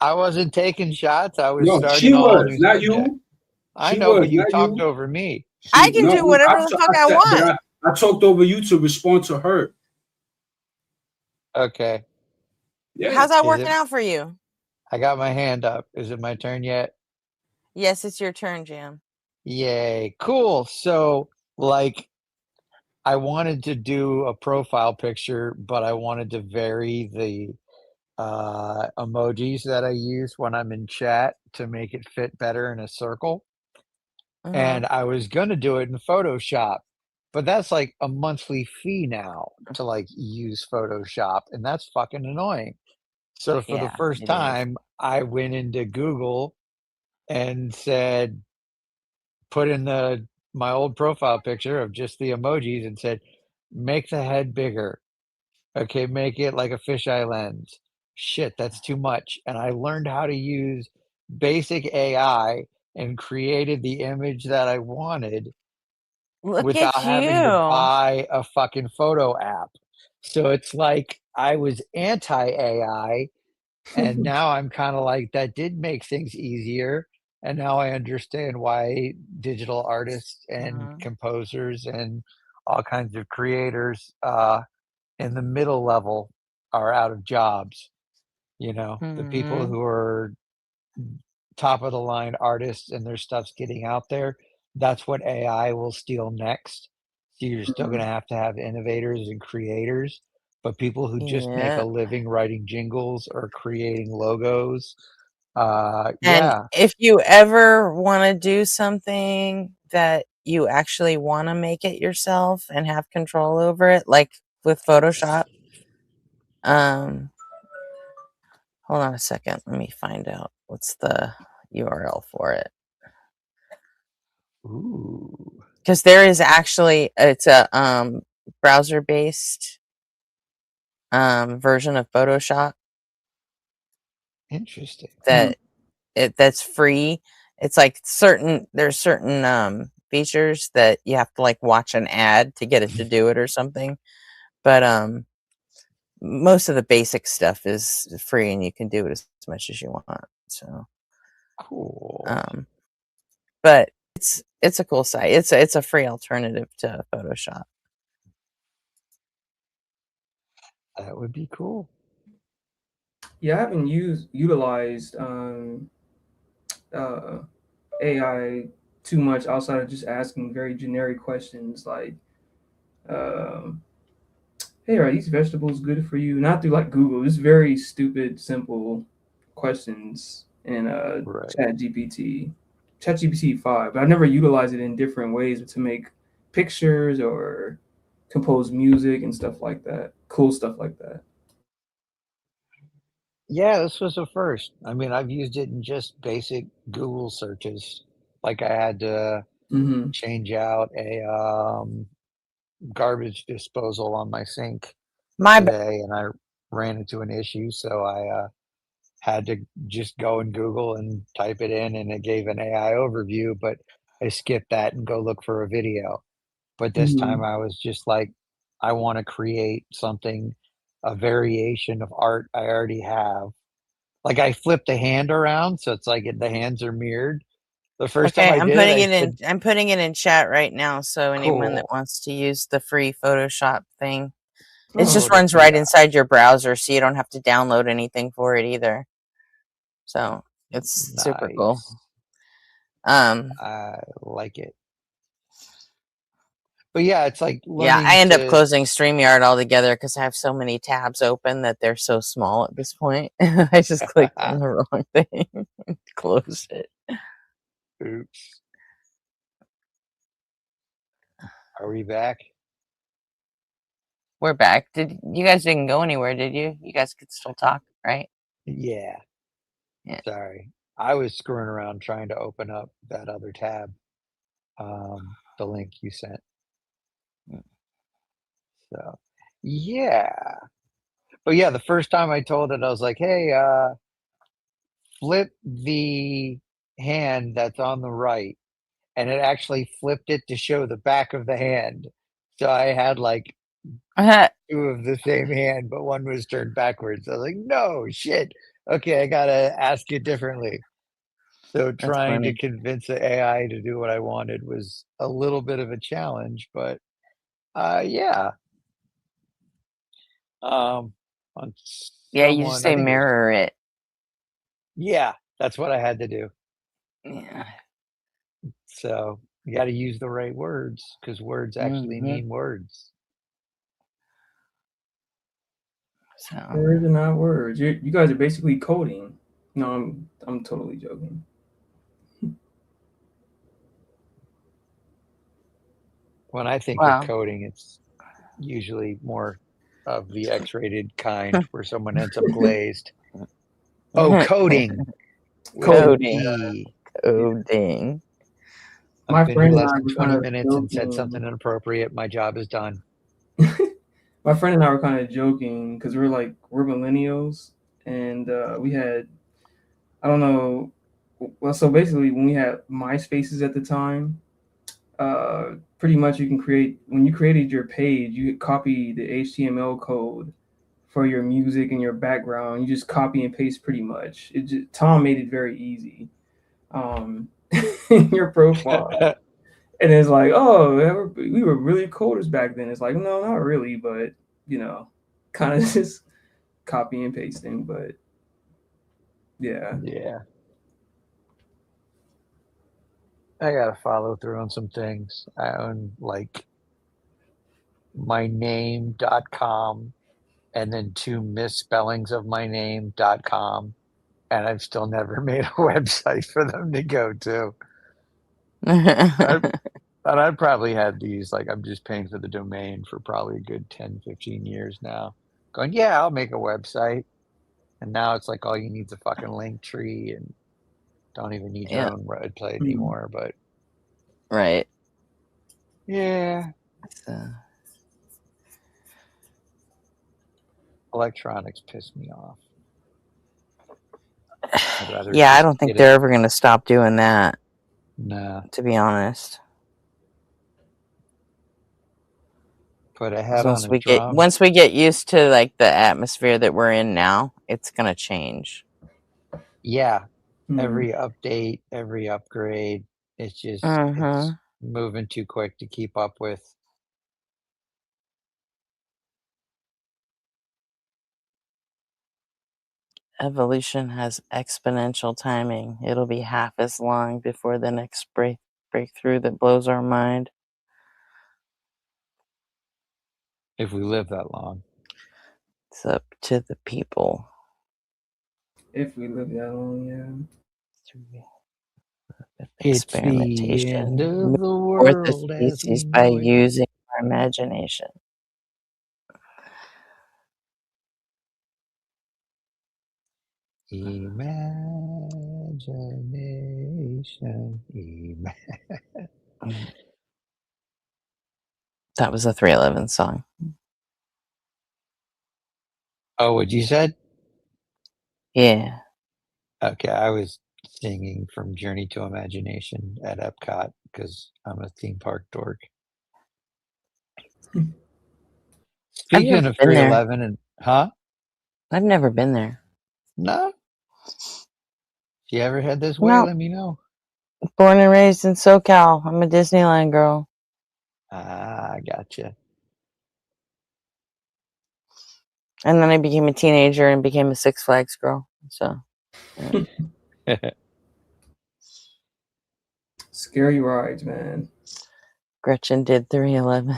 I wasn't taking shots. I was No, starting she a whole was, new not subject. you. I She know, was, but you not talked you. over me. I can do whatever the fuck I want. I talked over you to respond to her. Okay. Yeah. How's that Is working it- out for you? I got my hand up. Is it my turn yet? Yes, it's your turn, Jam. Yay. Cool. So, like, I wanted to do a profile picture, but I wanted to vary the emojis that I use when I'm in chat to make it fit better in a circle. Uh-huh. And I was going to do it in Photoshop, but that's like a monthly fee now to like use Photoshop, and that's fucking annoying. So for the Yeah, first it is. time, I went into Google and said, put in my old profile picture of just the emojis and said, make the head bigger. Okay, make it like a fisheye lens. Shit, that's too much. And I learned how to use basic AI and created the image that I wanted Look without at having to you. buy a fucking photo app. So it's like I was anti AI, and now I'm kind of like, that did make things easier. And now I understand why digital artists and composers and all kinds of creators in the middle level are out of jobs. You know, the people who are top of the line artists and their stuff's getting out there, that's what AI will steal next. So you're still going to have innovators and creators, but people who just make a Yeah. living writing jingles or creating logos, And yeah, if you ever want to do something that you actually want to make it yourself and have control over it, like with Photoshop, hold on a second. Let me find out what's the URL for it. Ooh. Because there is actually, it's a browser-based version of Photoshop Interesting. that that's free. It's like there's certain features that you have to like watch an ad to get it to do it or something. But most of the basic stuff is free and you can do it as much as you want. So cool. But it's a cool site. It's a free alternative to Photoshop. That would be cool. Yeah, I haven't utilized AI too much outside of just asking very generic questions like, "Hey, are these vegetables good for you?" Not through like Google. Just very stupid, simple questions in ChatGPT, ChatGPT 5. But I've never utilized it in different ways to make pictures or compose music and stuff like that. Cool stuff like that. Yeah, this was a first. I mean, I've used it in just basic Google searches. Like I had to change out a garbage disposal on my sink today, and I ran into an issue, so I had to just go in Google and type it in, and it gave an AI overview, but I skipped that and go look for a video. But this time I was just like, I want to create something, a variation of art I already have. Like I flipped the hand around, so it's like the hands are mirrored. The first time Okay, I I'm did putting it, it in. I'm putting it in chat right now. So anyone that Cool. wants to use the free Photoshop thing, it Oh, just to runs right yeah. inside your browser, so you don't have to download anything for it either. So it's super cool. I like it. But yeah, it's like Yeah, learning I end up to closing StreamYard altogether because I have so many tabs open that they're so small at this point. I just clicked on the wrong thing and closed it. Oops. Are we back? We're back. You guys didn't go anywhere, did you? You guys could still talk, right? Yeah. Yeah. Sorry. I was screwing around trying to open up that other tab. The link you sent. So yeah. But yeah, the first time I told it, I was like, hey, flip the hand that's on the right. And it actually flipped it to show the back of the hand. So I had like two of the same hand, but one was turned backwards. I was like, no shit. Okay, I gotta ask it differently. So trying to funny. convince the AI to do what I wanted was a little bit of a challenge, but yeah. On Yeah, you just someone, I say think it was, mirror it. yeah, that's what I had to do. Yeah. So you got to use the right words because words actually mean words. So Words are not words. You guys are basically coding. No, I'm totally joking. When I think Wow. of coding, it's usually more of the X-rated kind where someone ends up glazed. Oh, coding. Coding. Coding. I've My been here friend and less I than were 20 kind of minutes and said something joking. inappropriate. My job is done. My friend and I were kind of joking because we're millennials, and we had, I don't know, well, so basically when we had MySpaces at the time, pretty much when you created your page, you could copy the HTML code for your music and your background. You just copy and paste pretty much. Tom made it very easy. In your profile. And it's like, oh, we were really coders back then. It's like, no, not really, but kind of just copy and pasting. But yeah, I gotta follow through on some things. I own like myname.com and then 2 misspellings of my name.com, and I've still never made a website for them to go to. I've probably had these, like, I'm just paying for the domain for probably a good 10, 15 years now. Going, yeah, I'll make a website. And now it's like all you need is a fucking link tree and don't even need your own website anymore. But Right. yeah. Electronics piss me off. I'd rather Yeah, I just don't think get they're it. ever going to stop doing that. No. To be honest. Put a head on a Once drum. we get used to like the atmosphere that we're in now, it's going to change. Yeah. Every update, every upgrade, it's just it's moving too quick to keep up with. Evolution has exponential timing. It'll be half as long before the next breakthrough that blows our mind. If we live that long. It's up to the people. If we live that long, yeah. It's the end of Move the forth the world as species we by know it. using our imagination. Imagination. That was a 311 song. Oh, what you said? Yeah. Okay, I was singing from Journey to Imagination at Epcot because I'm a theme park dork. Speaking of 311 and I've never been there. No? If you ever head this way, let me know. Born and raised in SoCal. I'm a Disneyland girl. Ah, gotcha. And then I became a teenager and became a Six Flags girl. So, yeah. Scary rides, man. Gretchen did 311.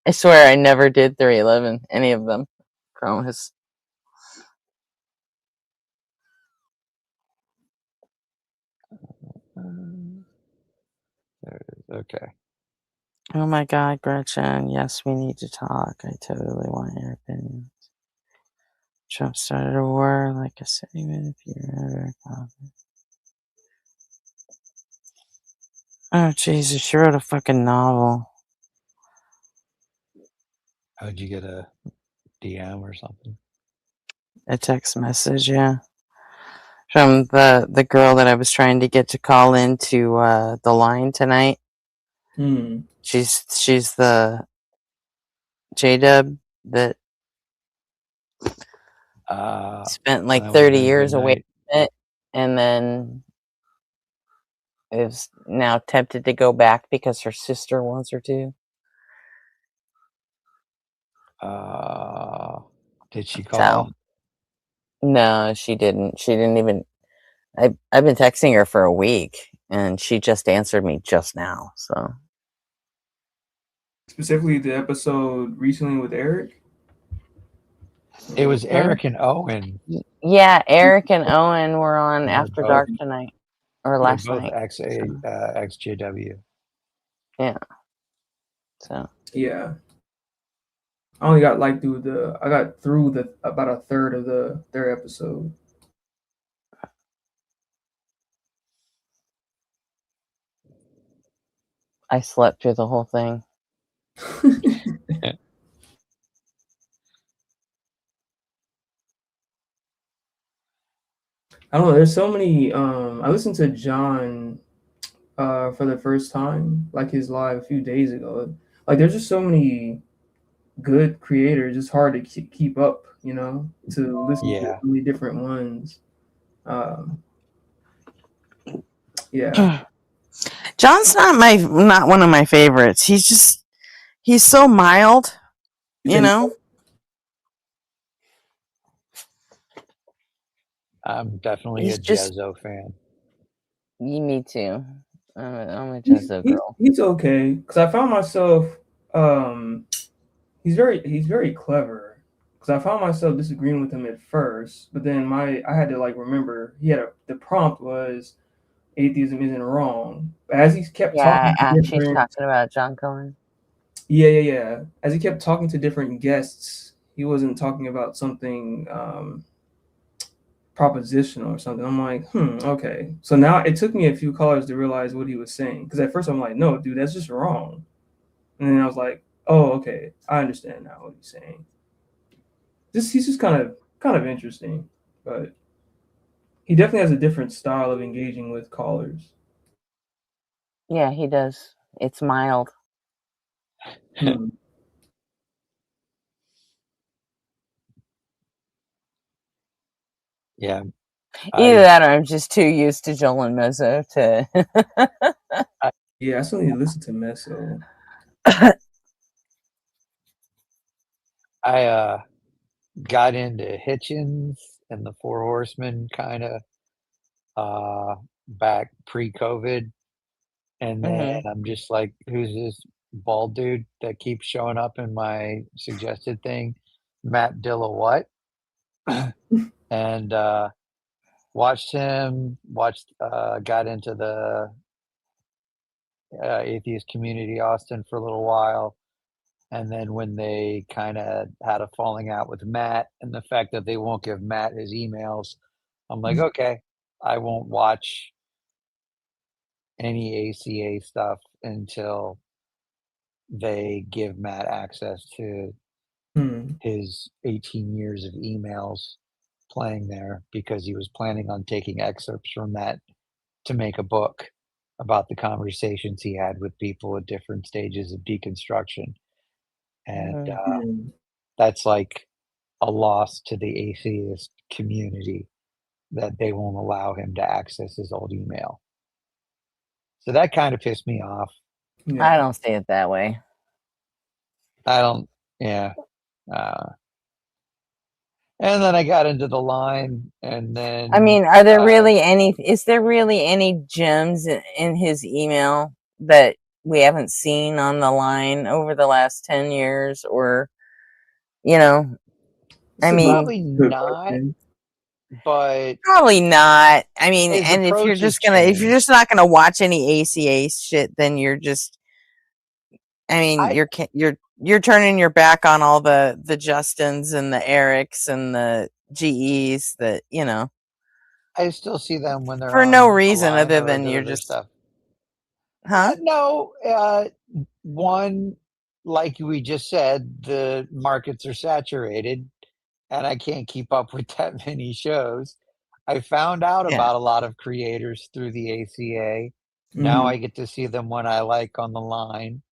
I swear I never did 311, any of them. Promise. There it is. Okay. Oh my God, Gretchen. Yes, we need to talk. I totally want your opinions. Trump started a war, like I said, even if you're ever confident. Oh, Jesus, she wrote a fucking novel. How'd you get a DM or something? A text message, yeah. From the girl that I was trying to get to call into the line tonight. She's the J-Dub that spent like that would've 30 been a years good away night. from it and then is now tempted to go back because her sister wants her to. Did she call? So, no, she didn't. She didn't even. I've been texting her for a week, and she just answered me just now. So Specifically, the episode recently with Eric. It was Eric and Owen. Yeah, Eric and Owen were on And they're After both Dark tonight or they're last both night. XJW. Yeah. So Yeah. I only got like I got through about a third of their episode. I slept through the whole thing. I don't know. There's so many. I listened to John for the first time, like his live a few days ago. Like, there's just so many good creators. It's hard to keep up, to listen to Yeah. so many different ones. Yeah. John's not one of my favorites. He's so mild, you know. I'm definitely He's a just Jezzo fan. me too. I'm a Jezzo girl. He's okay because I found myself. He's very clever because I found myself disagreeing with him at first, but then I had to like remember the prompt was atheism isn't wrong. As he kept Yeah, talking to she's different talking about John Cohen. yeah. As he kept talking to different guests, he wasn't talking about something propositional or something. I'm like, okay. So now it took me a few callers to realize what he was saying. Because at first I'm like, no, dude, that's just wrong. And then I was like, oh, okay, I understand now what he's saying. He's just kind of interesting, but he definitely has a different style of engaging with callers. Yeah, he does. It's mild. Yeah. Either that or I'm just too used to Joel and Mezzo to. Yeah, I still need to listen to Mezzo. I got into Hitchens and the Four Horsemen kind of back pre-COVID, and then I'm just like, who's this bald dude that keeps showing up in my suggested thing? Matt Dilla what? And watched him. Got into the atheist community Austin for a little while. And then when they kind of had a falling out with Matt and the fact that they won't give Matt his emails, I'm like, okay, I won't watch any ACA stuff until they give Matt access to his 18 years of emails playing there, because he was planning on taking excerpts from that to make a book about the conversations he had with people at different stages of deconstruction. And that's like a loss to the atheist community that they won't allow him to access his old email. So that kind of pissed me off. I don't see it that way. I don't, yeah. And then I got into the line, and then I mean, is there really any gems in his email that we haven't seen on the line over the last 10 years? Or, I mean, probably not, but probably not. I mean, his and if you're approach has just not gonna watch any ACA shit, then you're just, I mean, you're turning your back on all the Justins and the Erics and the GEs that, I still see them when they're for on no the reason line other or than their you're other just, stuff. huh? No, one, like we just said, the markets are saturated, and I can't keep up with that many shows. I found out Yeah. about a lot of creators through the ACA. Now I get to see them when I like on the line.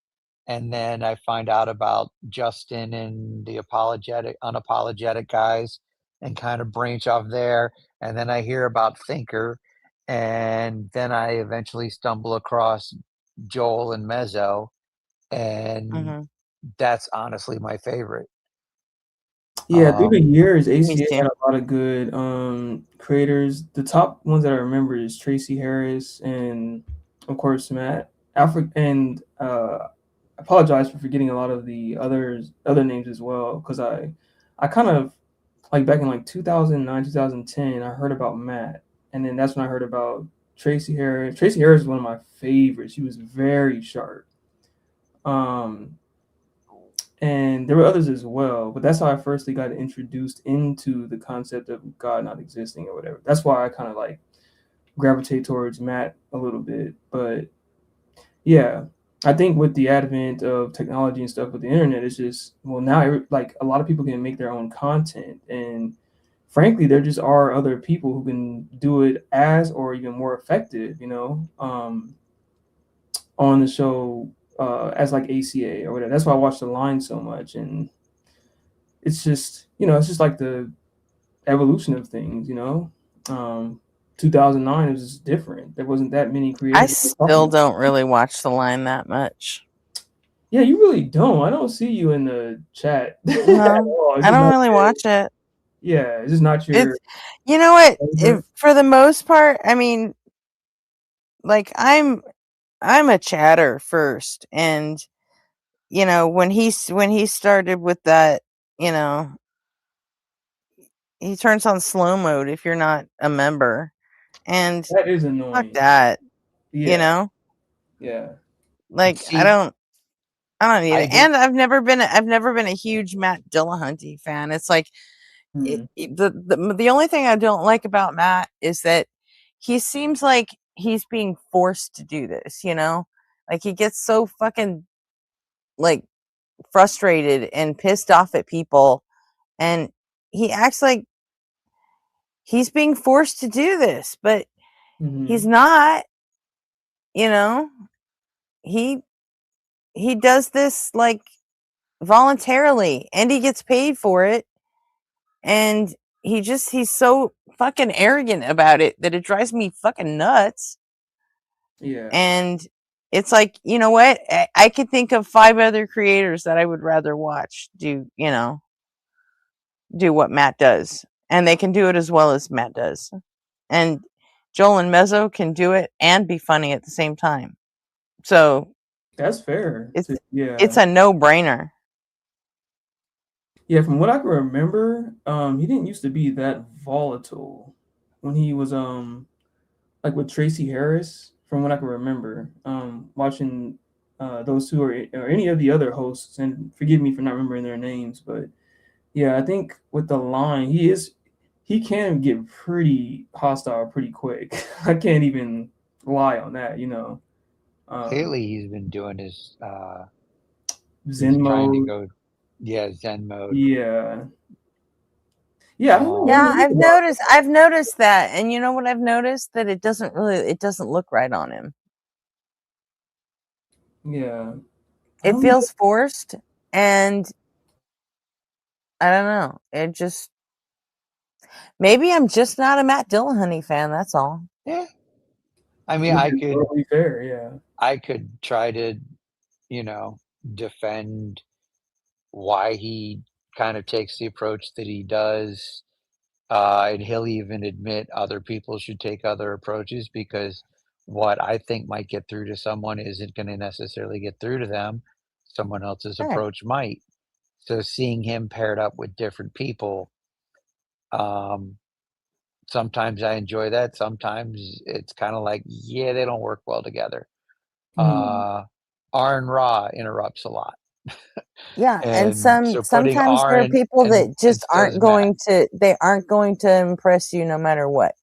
And then I find out about Justin and the unapologetic guys and kind of branch off there. And then I hear about Thinker. And then I eventually stumble across Joel and Mezzo. And that's honestly my favorite. Yeah, through the years, Me ACA too. had a lot of good creators. The top ones that I remember is Tracy Harris and, of course, Matt. And I apologize for forgetting a lot of the other names as well, because I kind of, like, back in like 2009, 2010, I heard about Matt, and then that's when I heard about Tracy Harris. Tracy Harris is one of my favorites. She was very sharp. And there were others as well, but that's how I firstly got introduced into the concept of God not existing or whatever. That's why I kind of like gravitate towards Matt a little bit. But yeah, I think with the advent of technology and stuff with the internet, it's just, well, now like a lot of people can make their own content, and frankly, there just are other people who can do it as or even more effective, on the show as like ACA or whatever. That's why I watch The Line so much, and it's just it's just like the evolution of things. 2009 was just different. There wasn't that many creators. I still don't really watch The Line that much. Yeah, you really don't. I don't see you in the chat. No, I don't really watch it. Yeah, it's just not your. You know what? For the most part, I mean, like I'm a chatter first, and when he started with that, he turns on slow mode if you're not a member, and that is annoying. Fuck that. Yeah. Yeah. Like I don't need it. And I've never been a huge Matt Dillahunty fan. It's like the only thing I don't like about Matt is that he seems like he's being forced to do this, like he gets so fucking like frustrated and pissed off at people, and he acts like he's being forced to do this, but he's not. He does this like voluntarily, and he gets paid for it, and he's so fucking arrogant about it that it drives me fucking nuts. Yeah. And it's like, you know what? I could think of 5 other creators that I would rather watch do what Matt does, and they can do it as well as Matt does. And Joel and Mezzo can do it and be funny at the same time. So that's fair. It's a no-brainer. Yeah, from what I can remember, he didn't used to be that volatile when he was like with Tracy Harris. From what I can remember, watching those two or any of the other hosts, and forgive me for not remembering their names, but yeah, I think with The Line, he can get pretty hostile pretty quick. I can't even lie on that, Lately, he's been doing his Zen mode. Zen mode. Yeah. Yeah, I don't know. Yeah, I've noticed that, and you know what I've noticed? That it doesn't look right on him. Yeah. It feels forced, and I don't know. It just maybe I'm just not a Matt Dillahunty fan. That's all. Yeah. I mean, I could be fair. Yeah. I could try to, defend why he kind of takes the approach that he does. And he'll even admit other people should take other approaches, because what I think might get through to someone isn't going to necessarily get through to them. Someone else's approach might. So seeing him paired up with different people, sometimes I enjoy that. Sometimes it's kind of like, yeah, they don't work well together. Arn Ra interrupts a lot. Yeah, and so sometimes there are people that just aren't going to impress you no matter what.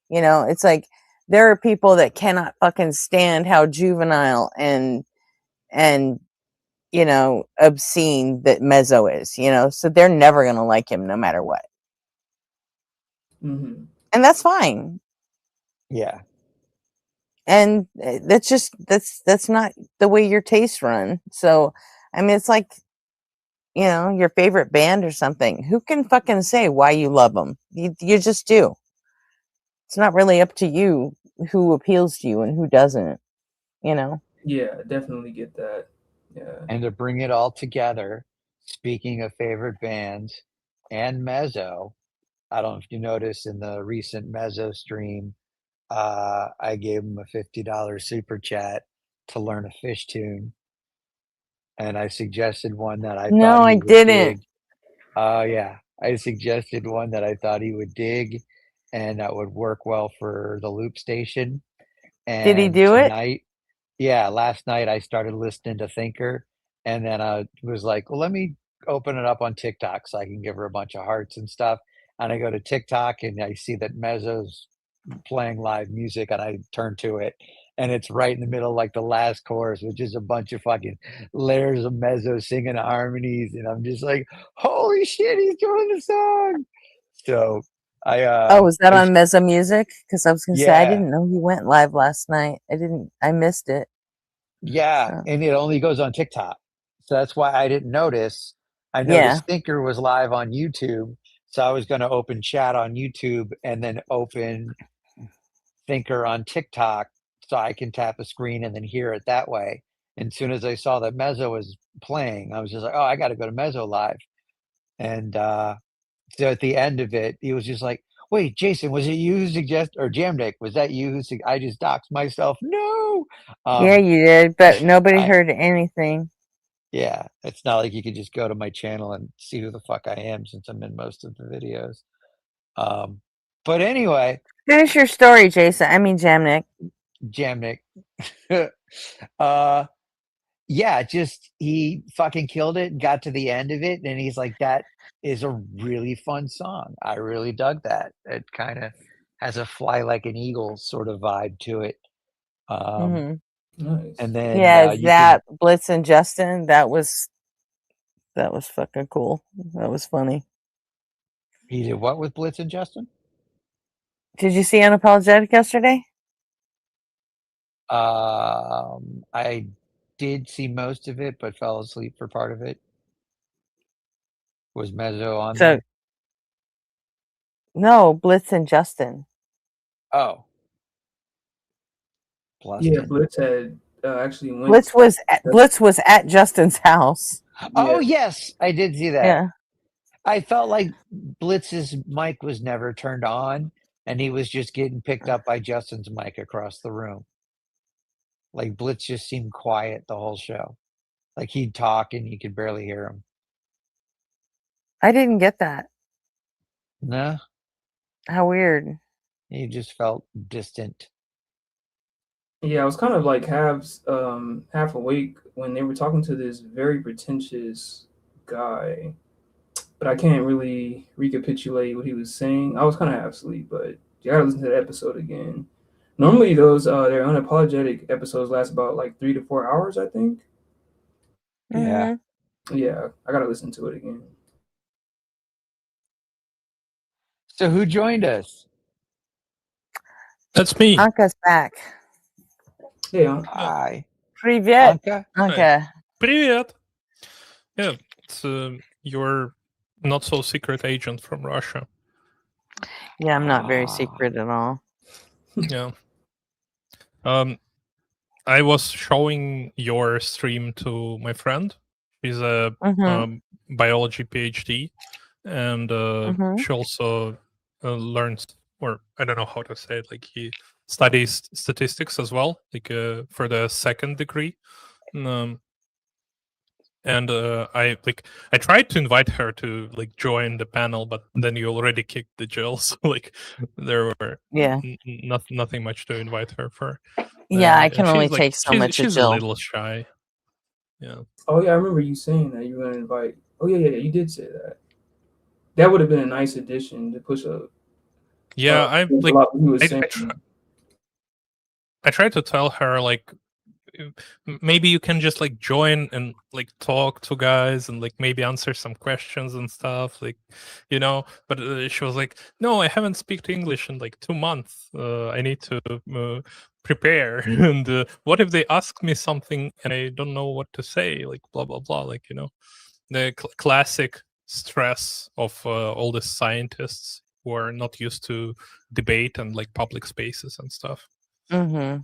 It's like there are people that cannot fucking stand how juvenile and obscene that Mezzo is, so they're never gonna like him no matter what. Mm-hmm. And that's fine. Yeah. And that's not the way your tastes run. So, I mean, it's like, your favorite band or something. Who can fucking say why you love them? You just do. It's not really up to you who appeals to you and who doesn't, Yeah, definitely get that. Yeah. And to bring it all together, speaking of favorite bands and Mezzo, I don't know if you noticed in the recent Mezzo stream, I gave him a $50 super chat to learn a Fish tune. And I suggested one that I thought he would didn't. dig. Yeah. I suggested one that I thought he would dig and that would work well for the loop station. And did he do tonight, yeah, last night I started listening to Thinker, And then I was like, well, let me open it up on TikTok so I can give her a bunch of hearts and stuff. And I go to TikTok and I see that Mezzo's playing live music, and I turn to it, and it's right in the middle, like the last chorus, which is a bunch of fucking layers of Mezzo singing harmonies, and I'm just like, holy shit, he's doing the song. So Oh, was that it's on Mezzo Music? Because I was gonna say I yeah. didn't know he went live last night. I missed it. Yeah, So and it only goes on TikTok. So that's why I didn't notice. I yeah. noticed Thinker was live on YouTube, so I was going to open chat on YouTube and then open Thinker on TikTok so I can tap a screen and then hear it that way. And as soon as I saw that Mezzo was playing, I was just like, oh, I got to go to Mezzo live. And so at the end of it, he was just like, wait, Jason, was it you who suggest or Jamnik? Was that you who I just doxed myself? No. Yeah, you did, but nobody I heard anything. Yeah, it's not like you could just go to my channel and see who the fuck I am since I'm in most of the videos. But anyway, Finish your story, Jason. I mean, Jamnik. Jamnik. Yeah, just he fucking killed it and got to the end of it, and he's like, that is a really fun song. I really dug that. It kind of has a fly like an eagle sort of vibe to it. Mhm. Nice. And then Yeah, you that Blitz and Justin, that was fucking cool. That was funny. He did what with Blitz and Justin? Did you see Unapologetic yesterday? I did see most of it, but fell asleep for part of it. Was Mezzo on So there? no, Blitz and Justin. Oh. Yeah, Bluston. Blitz had actually went. Blitz was at Justin's house. Oh yes, I did see that. Yeah. I felt like Blitz's mic was never turned on, and he was just getting picked up by Justin's mic across the room. Like Blitz just seemed quiet the whole show. Like he'd talk and you could barely hear him. I didn't get that. No, How weird. he just felt distant. Yeah, I was kind of like half awake when they were talking to this very pretentious guy, but I can't really recapitulate what he was saying. I was kind of half asleep, but you gotta listen to that episode again. Normally, those their unapologetic episodes last about like 3 to 4 hours, I think. Yeah. Yeah, I gotta listen to it again. So who joined us? That's me. Anka's back. Hey, Hi. Привет. Anka. Anka. Привет. Yeah, it's your not so secret agent from Russia. Yeah, I'm not very secret at all. Yeah. I was showing your stream to my friend. She's a biology PhD, and she also learns, or I don't know how to say it. Like he studies statistics as well, like for the second degree. And I tried to invite her to like join the panel, but then you already kicked the Jill, so like there were nothing much to invite her for. Yeah, I can she's, only like, take so much of she's a Jill. little shy. Yeah. Oh yeah, I remember you saying that you were gonna invite. Oh yeah, you did say that. That would have been a nice addition to push up. Yeah, a lot of what he was saying. I tried to tell her like maybe you can just like join and like talk to guys and like maybe answer some questions and stuff, like, you know, but she was like, no, I haven't speak English in like 2 months. I need to prepare. And what if they ask me something and I don't know what to say, like blah blah blah, like, you know, the classic stress of all the scientists who are not used to debate and like public spaces and stuff. Mm-hmm.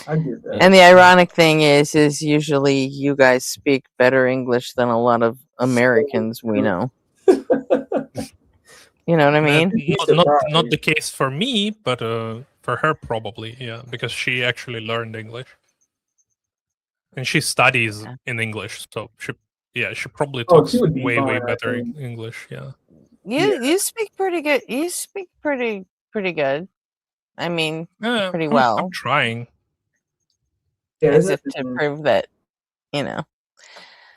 I get that. And the ironic thing is usually you guys speak better English than a lot of Americans we know. You know what I mean? Not the case for me, but for her probably, yeah, because she actually learned English and she studies in English, so she probably talks way better English. Yeah. You speak pretty good. You speak pretty good. I mean, pretty well. I'm trying. Yeah, as if to prove that you know.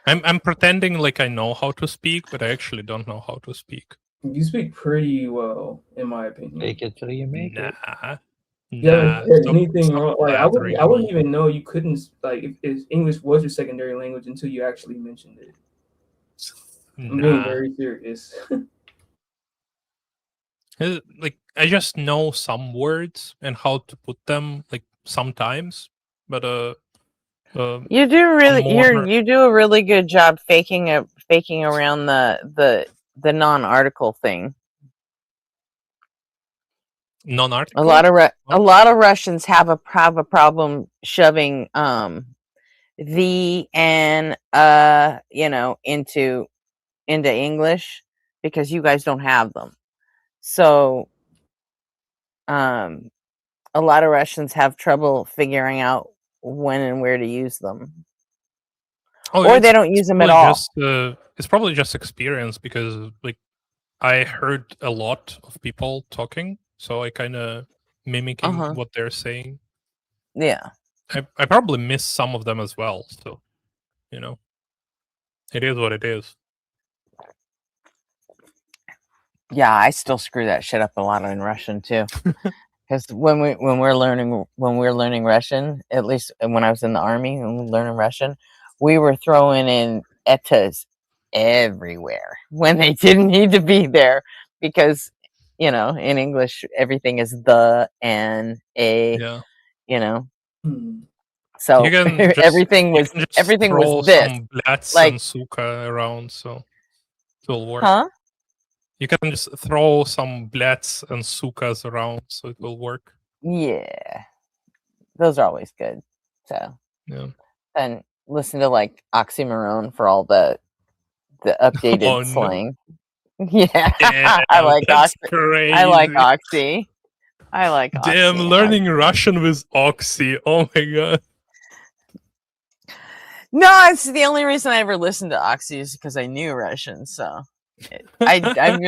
I'm pretending like I know how to speak, but I actually don't know how to speak. You speak pretty well, in my opinion. Fake it till you make it. You haven't said anything stop wrong. Like I flattering wouldn't me. even know you couldn't like if English was your secondary language until you actually mentioned it. I'm being very serious. Like I just know some words and how to put them like sometimes, but You do really more you do a really good job faking around the non-article thing. non-article. A lot of Russians have a problem shoving the and you know into English because you guys don't have them. So a lot of Russians have trouble figuring out when and where to use them. Or they don't use them at all. It's probably just experience because like I heard a lot of people talking, so I kind of mimicking what they're saying. Yeah. I probably miss some of them as well, so you know, it is what it is. Yeah, I still screw that shit up a lot in Russian too. Because when we're learning Russian, at least when I was in the army and we were learning Russian, we were throwing in etas everywhere when they didn't need to be there because you know in English everything is the and a, you know. So You can just, everything was throw this. some blats Like, and suka around, so it will work. huh? You can just throw some blats and sukas around, so it will work. Yeah, those are always good. So yeah, and listen to like Oxymoron for all the updated Oh, no. slang. Yeah, Damn, I like that's Oxy. I like crazy. Oxy. I like Damn, Oxy. learning Russian with Oxy. Oh my god. No, it's the only reason I ever listened to Oxy is because I knew Russian. So I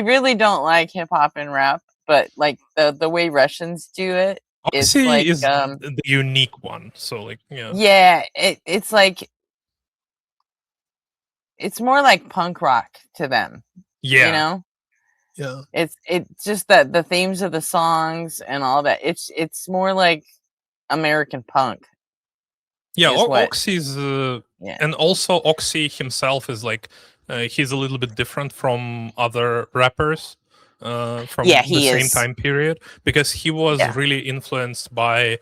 really don't like hip hop and rap, but like the way Russians do it, it's Oxy like is the unique one, so like yeah, it's like it's more like punk rock to them. Yeah. You know? Yeah. It's just that the themes of the songs and all that. It's more like American punk. Yeah, is what- Oxy's Yeah. and also Oxy himself is like he's a little bit different from other rappers from Yeah, the he same is. time period because he was Yeah. really influenced by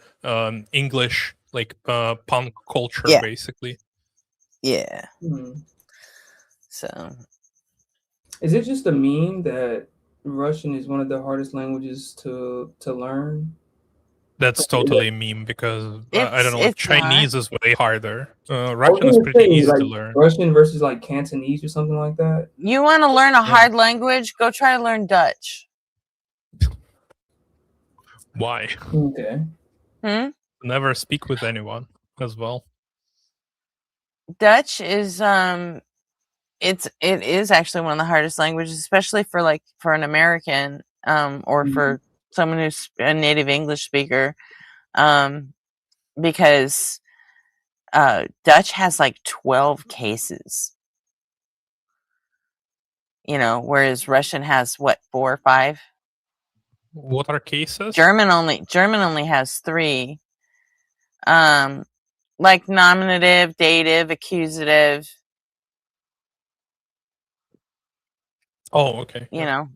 English like punk culture Yeah. basically. Yeah. Hmm. So Is it just a meme that Russian is one of the hardest languages to learn? That's totally a meme because I don't know, like it's not. Chinese is way harder. I was Russian is gonna pretty say, easy like, to learn. Russian versus like Cantonese or something like that. You want to learn a hard language? Go try to learn Dutch. Why? Okay. Never speak with anyone as well. Dutch is it is actually one of the hardest languages, especially for an American or for someone who's a native English speaker, because Dutch has like 12 cases. You know, whereas Russian has what, 4 or 5? What are cases? German only has 3. Like nominative, dative, accusative. Oh, okay. You know,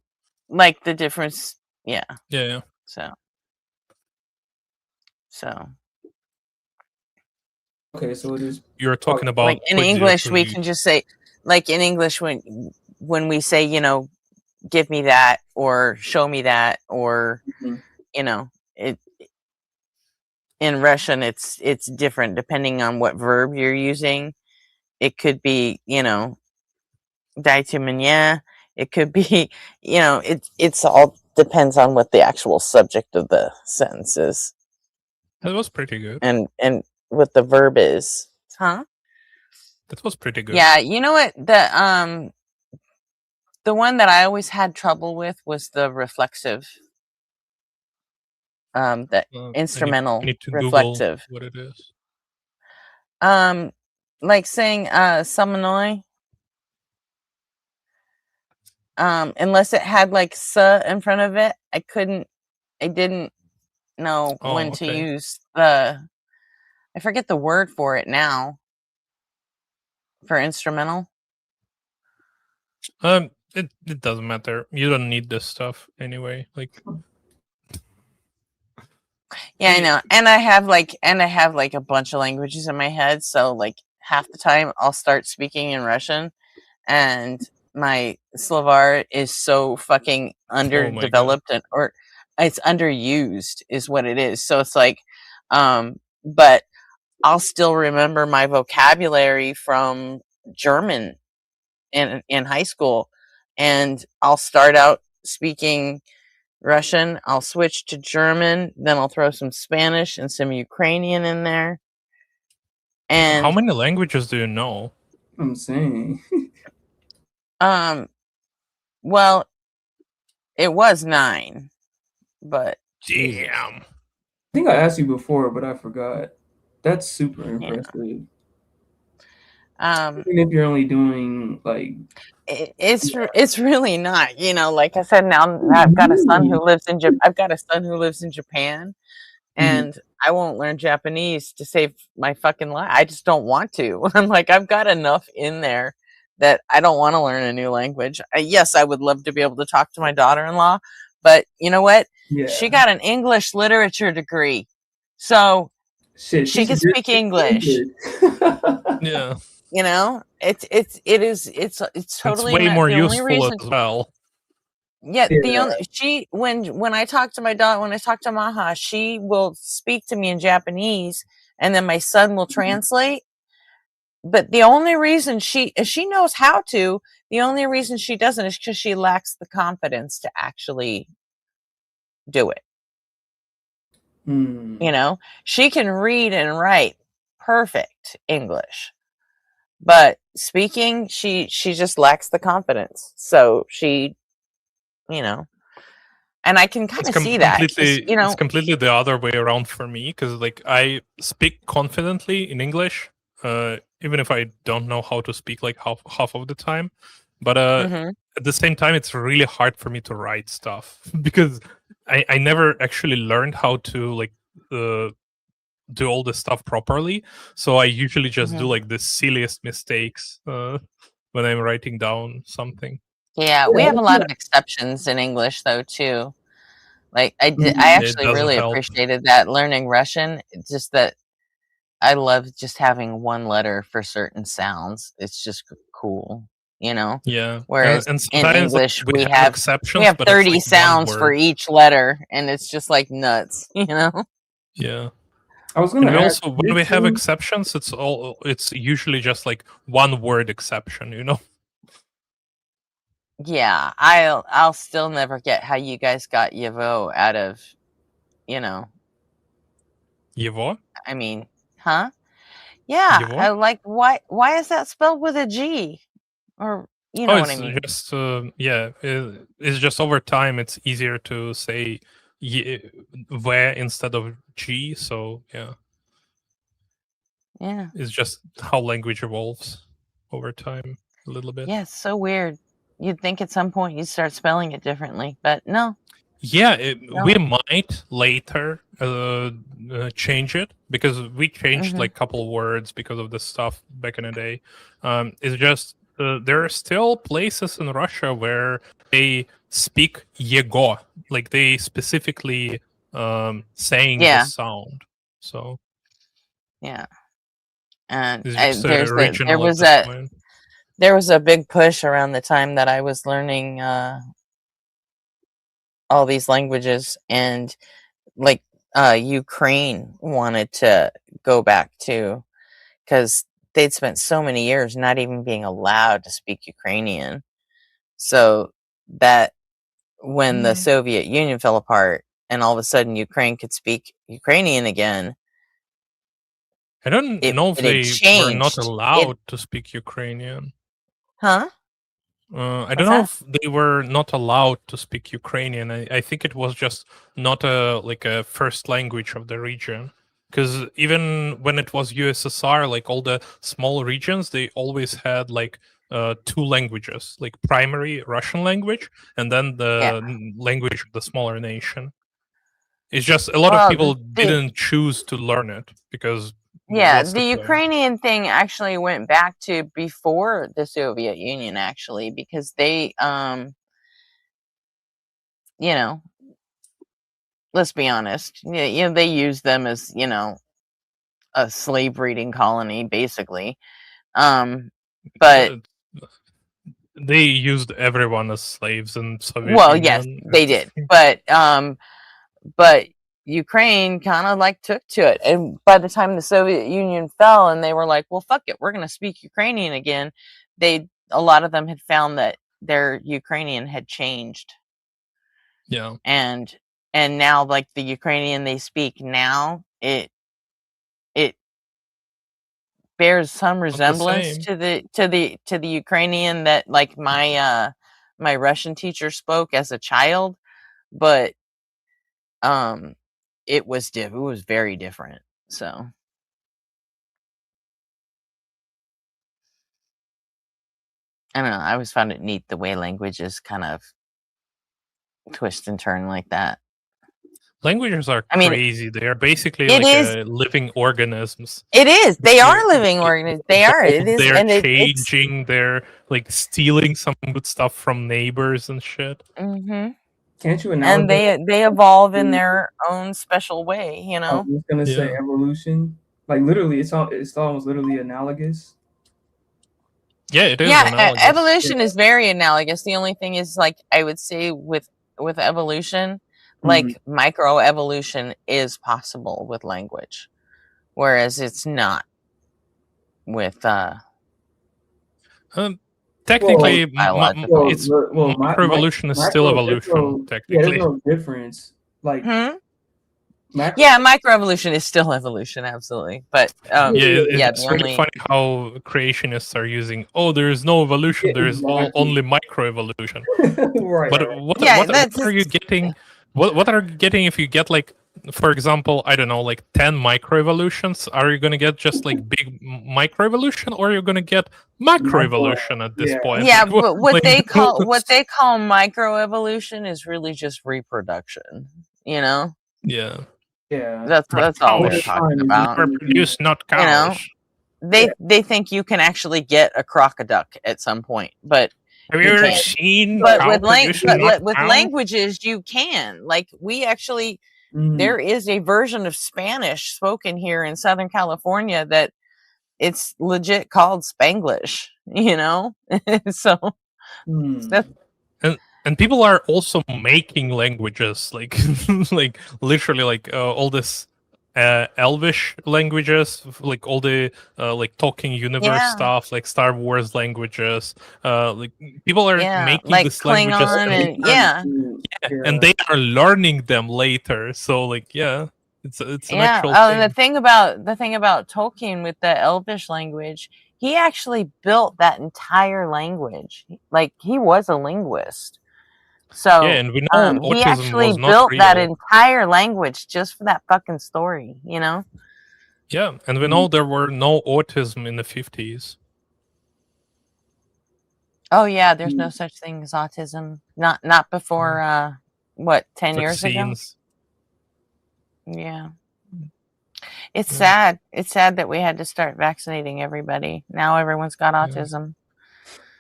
like the difference. Yeah. Yeah. So. Okay, so it is. You're talking about like in English, we can just say, like in English, when we say, you know, give me that or show me that or, you know, it. In Russian, it's different depending on what verb you're using. It could be, you know, dайте мне. It could be, you know, it's all depends on what the actual subject of the sentence is. That was pretty good. And what the verb is. Huh? That was pretty good. Yeah, you know what? The one that I always had trouble with was the reflexive. The instrumental I need to reflexive. Google what it is. like saying Samanoi. Unless it had like "sa" in front of it, I didn't know when to okay. use the. I forget the word for it now. For instrumental. It doesn't matter. You don't need this stuff anyway. Like, Yeah, I know. And I have like a bunch of languages in my head, so like half the time I'll start speaking in Russian and my Slavar is so fucking oh my god. underdeveloped or it's underused is what it is. So it's like but I'll still remember my vocabulary from German in high school, and I'll start out speaking Russian, I'll switch to German, then I'll throw some Spanish and some Ukrainian in there. How And many languages do you know? I'm saying. Well, it was 9, but Jesus. Damn. I think I asked you before, but I forgot. That's super impressive. Even if you're only doing like it's really not, like I said. Now I've got a son who lives in Japan, and I won't learn Japanese to save my fucking life. I just don't want to. I'm like, I've got enough in there that I don't want to learn a new language. Yes, I would love to be able to talk to my daughter-in-law, but you know what? Yeah. She got an English literature degree, so shit, she can speak English. Yeah. It's totally way not more the only useful reason. as well. Yeah, the only when I talk to my daughter, when I talk to Maha, she will speak to me in Japanese, and then my son will translate. But the only reason she knows how to, the only reason she doesn't is because she lacks the confidence to actually do it. She can read and write perfect English, but speaking, she just lacks the confidence. So she, and I can kind of see that. It's completely the other way around for me, because like I speak confidently in English, even if I don't know how to speak like half of the time. But at the same time, it's really hard for me to write stuff because I never actually learned how to like do all this stuff properly. So I usually just do like the silliest mistakes when I'm writing down something. Yeah, we have a lot of exceptions in English though too. Like I actually really appreciated that learning Russian. It's just that I love just having one letter for certain sounds. It's just cool, Yeah. Whereas and in English we we have exceptions, but it's 30 like sounds for each letter, and it's just like nuts, Yeah. I was And gonna we ask also, when we have too. exceptions, it's usually just like one word exception, Yeah, I'll still never get how you guys got Yavo out of, Yevo? I mean, huh? Yeah, Yevo? I like why is that spelled with a G? Or you know what I mean? Just it's just over time it's easier to say where instead of G, so yeah. Yeah. It's just how language evolves over time a little bit. Yeah, it's so weird. You'd think at some point you'd start spelling it differently, but no. Yeah, No. we might later change it, because we changed like a couple of words because of this stuff back in the day. It's just there are still places in Russia where they speak yego, like they specifically saying the sound. So yeah, and it's just there was a big push around the time that I was learning all these languages, and like Ukraine wanted to go back to, because they'd spent so many years not even being allowed to speak Ukrainian, so that when the Soviet Union fell apart and all of a sudden Ukraine could speak Ukrainian again. I don't know if they were not allowed to speak Ukrainian. Huh? I don't know if they were not allowed to speak Ukrainian. I think it was just not a first language of the region. Because even when it was USSR, like all the small regions, they always had like 2 languages, like primary Russian language and then the language of the smaller nation. It's just a lot of people didn't choose to learn it because what's the point? Ukrainian thing actually went back to before the Soviet Union, actually, because they, you know, let's be honest, you know, they used them as, you know, a slave breeding colony, basically. But they used everyone as slaves in Soviet well, Union. yes, they did. But Ukraine kind of like took to it, and by the time the Soviet Union fell, and they were like, "Well, fuck it, we're gonna speak Ukrainian again," a lot of them had found that their Ukrainian had changed. Yeah. And now, like, the Ukrainian they speak now, it bears some resemblance to the Ukrainian that, like, my Russian teacher spoke as a child, but it was very different. So I don't know. I always found it neat the way languages kind of twist and turn like that. Languages are I mean, crazy. They are basically it like is. Living organisms. It is. They are living organisms. They are. It is. They're And changing. They're like stealing some good stuff from neighbors and shit. Mm-hmm. Can't you And analogize? they evolve in their own special way, you I know. was just gonna say evolution. Like literally, it's almost literally analogous. Yeah, it is Yeah, analogous. evolution is very analogous. The only thing is, like, I would say with evolution, like microevolution is possible with language, whereas it's not with Technically, biological. it's microevolution is still evolution. Technically, there's no difference. Like, yeah, microevolution is still evolution, absolutely. But it's really funny how creationists are using. Oh, there is no evolution. There is only microevolution. Right. But what are you getting? What are you getting if you get, like, for example, I don't know, like 10 microevolutions? Are you going to get just like big microevolution, or are you going to get macroevolution at this point? Yeah, Like, but what like, they call microevolution is really just reproduction. You know. Yeah. Yeah. That's all they're talking about. Reproduce, not cows. You know, they think you can actually get a crocoduck at some point, but have you ever seen? But with cow? languages, you can. Like, we actually, there is a version of Spanish spoken here in Southern California that it's legit called Spanglish. You know, so that's. And people are also making languages, like like literally, like all this Elvish languages, like all the like talking universe stuff, like Star Wars languages. Like people are making like this Klingon languages, and they are learning them later. So like, it's an actual and thing. the thing about Tolkien with the Elvish language, he actually built that entire language. Like, he was a linguist. So and we know he autism actually was not built real. that entire language just for that fucking story, you know? Yeah, and we know there were no autism in the 50s. Oh yeah, there's no such thing as autism. Not before 10 years ago? Yeah. It's sad. It's sad that we had to start vaccinating everybody. Now everyone's got autism.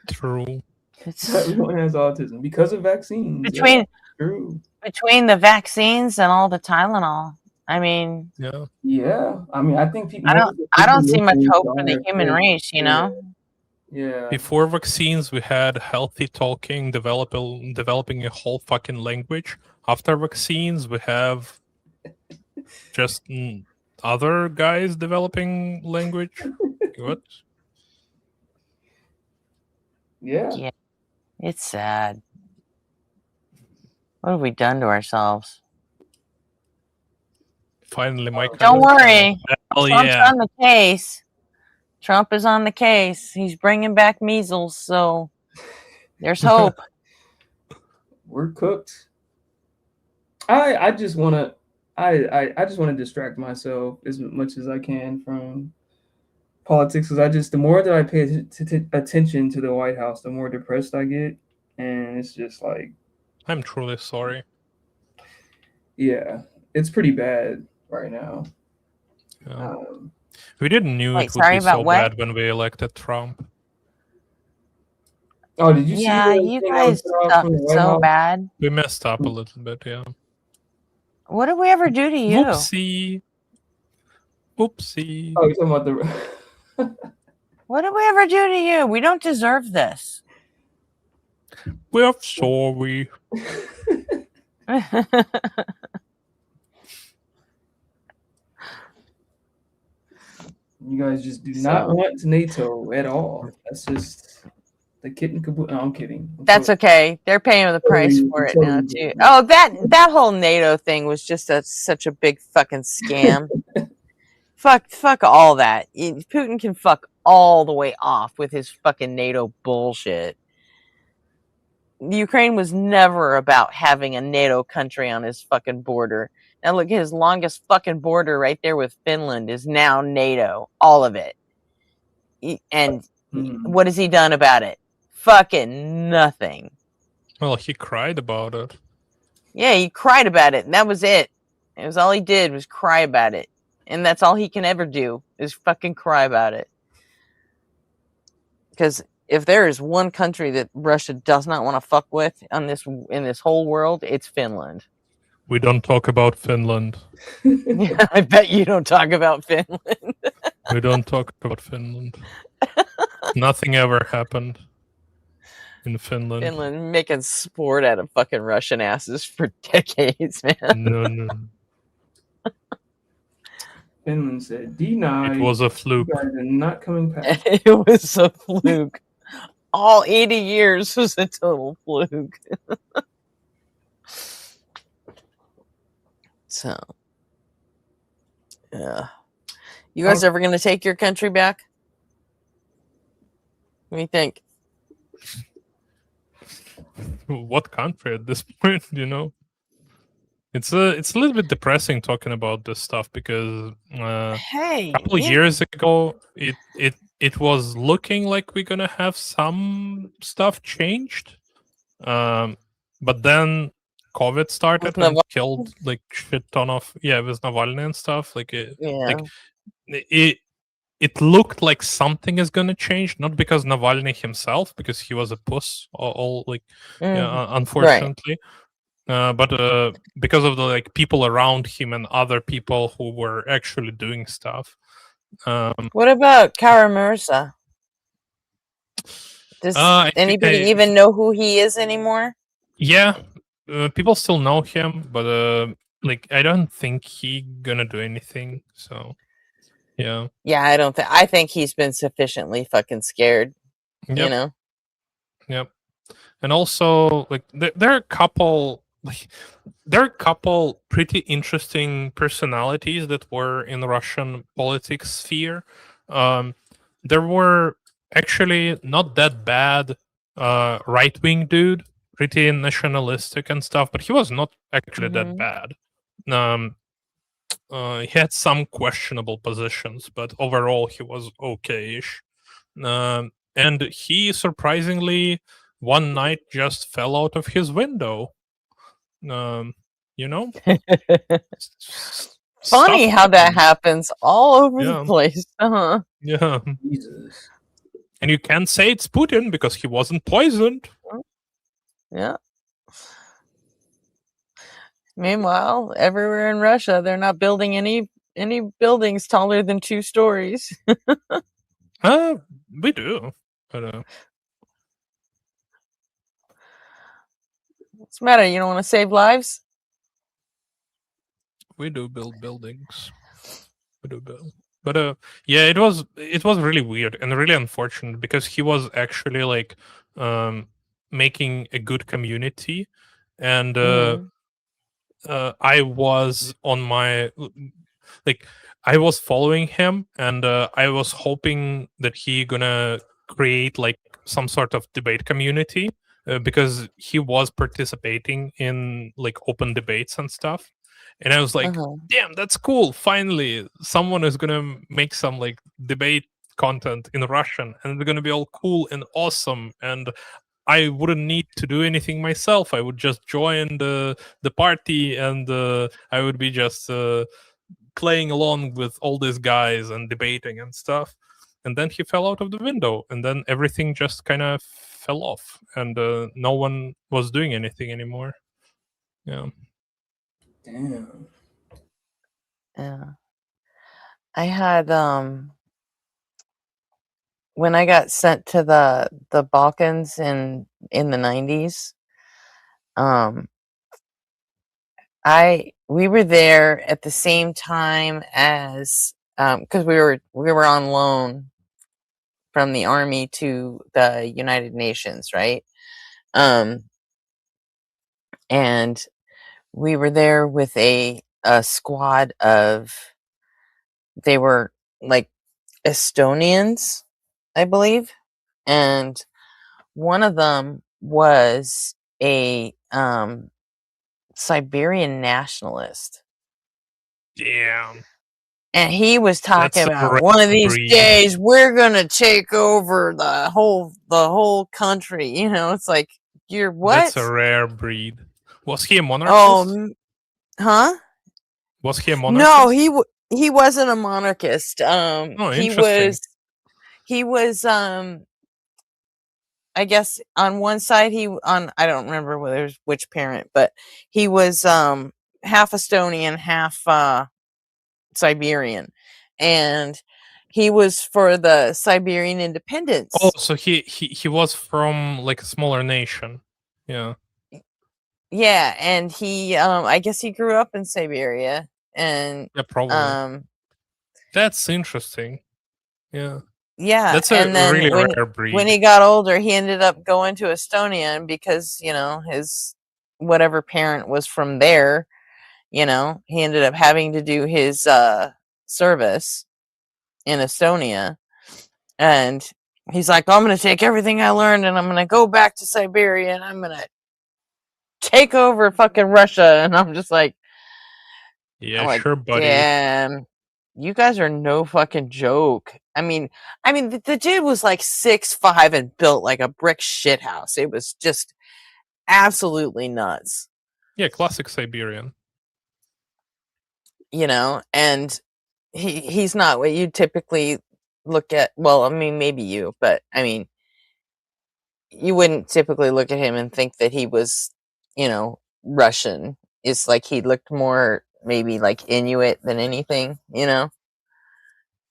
True. Everyone has autism because of vaccines. Between the vaccines and all the Tylenol. I mean, yeah. I mean, I think people. I don't see much hope for the human race, you know. Yeah. Before vaccines, we had healthy talking, developing a whole fucking language. After vaccines, we have just other guys developing language. What? Yeah. It's sad. What have we done to ourselves? Finally, Mike. Don't worry. Hell Trump's yeah. on the case. Trump is on the case. He's bringing back measles, so there's hope. We're cooked. I just want to. I just want to distract myself as much as I can from politics, because the more that I pay attention to the White House, the more depressed I get, and it's just like, I'm truly sorry. yeah, it's pretty bad right now. Yeah. We didn't knew Wait, it would sorry be about so what? bad when we elected Trump. Oh, did you see Yeah, the you thing guys out suck from the White so House? bad. We messed up a little bit, yeah. What did we ever do to you? Whoopsie. Whoopsie. Oh, you're talking about the. What did we ever do to you? We don't deserve this. We're sorry. You guys just do not want NATO at all. That's just the kitten caboodle. No, I'm kidding. That's okay. They're paying the price for it now too. Oh, that whole NATO thing was just such a big fucking scam. Fuck all that. Putin can fuck all the way off with his fucking NATO bullshit. Ukraine was never about having a NATO country on his fucking border. Now look, his longest fucking border right there with Finland is now NATO. All of it. And what has he done about it? Fucking nothing. Well, he cried about it. Yeah, he cried about it, and that was it. It was all he did was cry about it. And that's all he can ever do is fucking cry about it. Because if there is one country that Russia does not want to fuck with in this whole world, it's Finland. We don't talk about Finland. Yeah, I bet you don't talk about Finland. We don't talk about Finland. Nothing ever happened in Finland. Finland making sport out of fucking Russian asses for decades, man. No. Finland said, denied. It was a fluke. You guys are not coming back. It was a fluke. All 80 years was a total fluke. So, yeah. You guys ever going to take your country back? What do you think? What country at this point, you know? It's a little bit depressing talking about this stuff because hey, a couple of years ago it was looking like we're gonna have some stuff changed, but then COVID started and killed like shit ton of with Navalny and stuff. Like it looked like something is gonna change, not because Navalny himself, because he was a puss, unfortunately. Right. But because of the like people around him and other people who were actually doing stuff. What about Kara-Murza? Does anybody even know who he is anymore? Yeah, people still know him, but like I don't think he gonna do anything. So yeah. Yeah, I don't think. I think he's been sufficiently fucking scared. Yep. You know. Yep. And also, like there are a couple. There are a couple pretty interesting personalities that were in the Russian politics sphere. There were actually not that bad right-wing dude, pretty nationalistic and stuff, but he was not actually that bad. He had some questionable positions, but overall he was okay-ish. And he surprisingly one night just fell out of his window. You know, funny how that happens all over the place. Yeah. Jesus. And you can't say it's Putin because he wasn't poisoned. Yeah. Meanwhile, everywhere in Russia, they're not building any buildings taller than 2 stories. We do. But, what's the matter? You don't want to save lives? We do build buildings. We do build. But yeah, it was really weird and really unfortunate because he was actually like making a good community, and I was on my I was following him, and I was hoping that he gonna create like some sort of debate community because he was participating in like open debates and stuff. And I was like, damn, that's cool. Finally, someone is gonna make some like debate content in Russian, and they're gonna be all cool and awesome. And I wouldn't need to do anything myself. I would just join the party, and I would be just playing along with all these guys and debating and stuff. And then he fell out of the window, and then everything just kind of fell off, and no one was doing anything anymore. Yeah. Damn. Yeah. I had when I got sent to the Balkans in the 90s, we were there at the same time as because we were on loan from the army to the United Nations, right? And we were there with a squad of, they were like Estonians, I believe, and one of them was a Siberian nationalist. Damn. And he was That's talking a about rare one of these breed. days we're gonna take over the whole country. You know, it's like, you're what? That's a rare breed. Was he a monarchist? Oh, huh? Was he a monarchist? No, he wasn't a monarchist. Oh, he interesting. was I guess on one side I don't remember which parent, but he was half Estonian, half Siberian, and he was for the Siberian independence. Oh, so he was from like a smaller nation. Yeah. Yeah, and he I guess he grew up in Siberia, and Yeah, probably. That's interesting. Yeah. Yeah, That's a and then really rare breed. when he got older, he ended up going to Estonia, and because, you know, his whatever parent was from there, you know, he ended up having to do his service in Estonia. And he's like, I'm going to take everything I learned and I'm going to go back to Siberia and I'm going to take over fucking Russia. And I'm just like, Yeah, like, sure, buddy. damn, you guys are no fucking joke. I mean, the dude was like 6'5" and built like a brick shit house. It was just absolutely nuts, Yeah, classic Siberian. you know. And he's not what you typically look at. Well, I mean, maybe you, but I mean, you wouldn't typically look at him and think that he was, you know, Russian. It's like he looked more maybe like Inuit than anything, you know.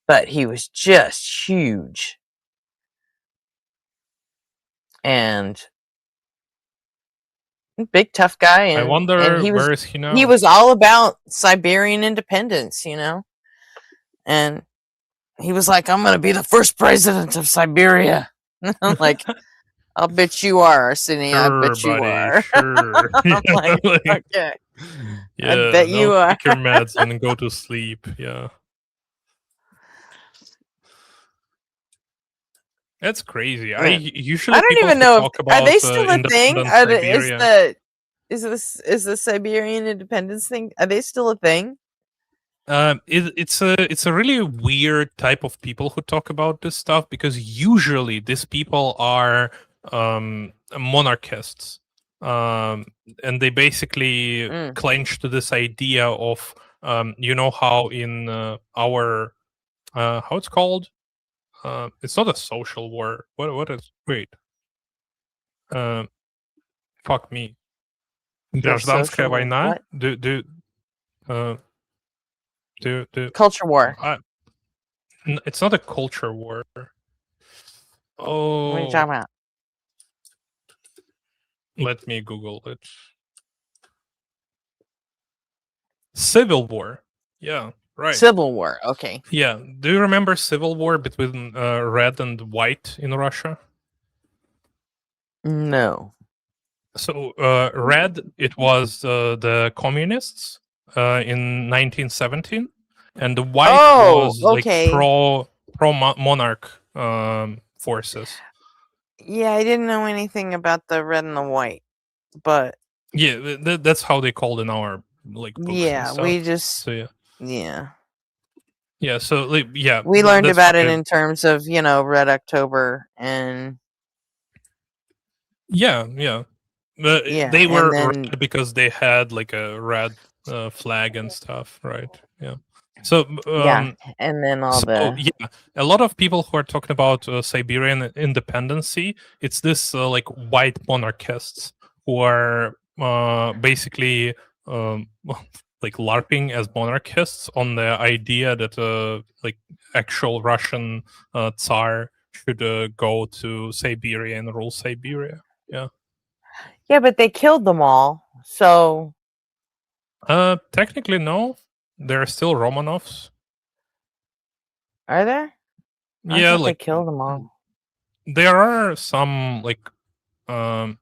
But he was just huge. And big tough guy, and I wonder he where is he now? was all about Siberian independence, you know. And he was like, I'm gonna be the first president of Siberia. I'm like, I'll bet you are, Arseny. I bet Sure, you buddy, are. sure. I'm like, Like, okay. yeah, I bet you now are. take your meds and go to sleep. Yeah. That's crazy. I usually I don't people even who know talk are about they still a thing? independent Are the, Siberia. is the Siberian independence thing? Are they still a thing? It's a really weird type of people who talk about this stuff, because usually these people are monarchists, and they basically clench to this idea of you know how in our how it's called, it's not a social war. What is, wait, fuck me, Гражданская война? Culture war. It's not a culture war. Oh, What are you talking about? Let me Google it. Civil war. Yeah, right. Civil war. Okay. Yeah. Do you remember civil war between red and white in Russia? No. So red, it was the communists in 1917, and the white was like pro monarch forces. Yeah, I didn't know anything about the red and the white, but Yeah, that's how they called in our like books and Yeah, stuff. we just So yeah. yeah. So like yeah, We learned that's about it why. in terms of, Red October and Yeah. But yeah, they and were then red because they had like a red flag and stuff, right? Yeah. So yeah, and then all so the yeah, a lot of people who are talking about Siberian independency, it's this like white monarchists who are basically like LARPing as monarchists on the idea that like actual Russian Tsar should go to Siberia and rule Siberia. Yeah. yeah, but they killed them all. So Technically, no. There are still Romanovs. are there? I Yeah, thought they like killed them all. there are some like um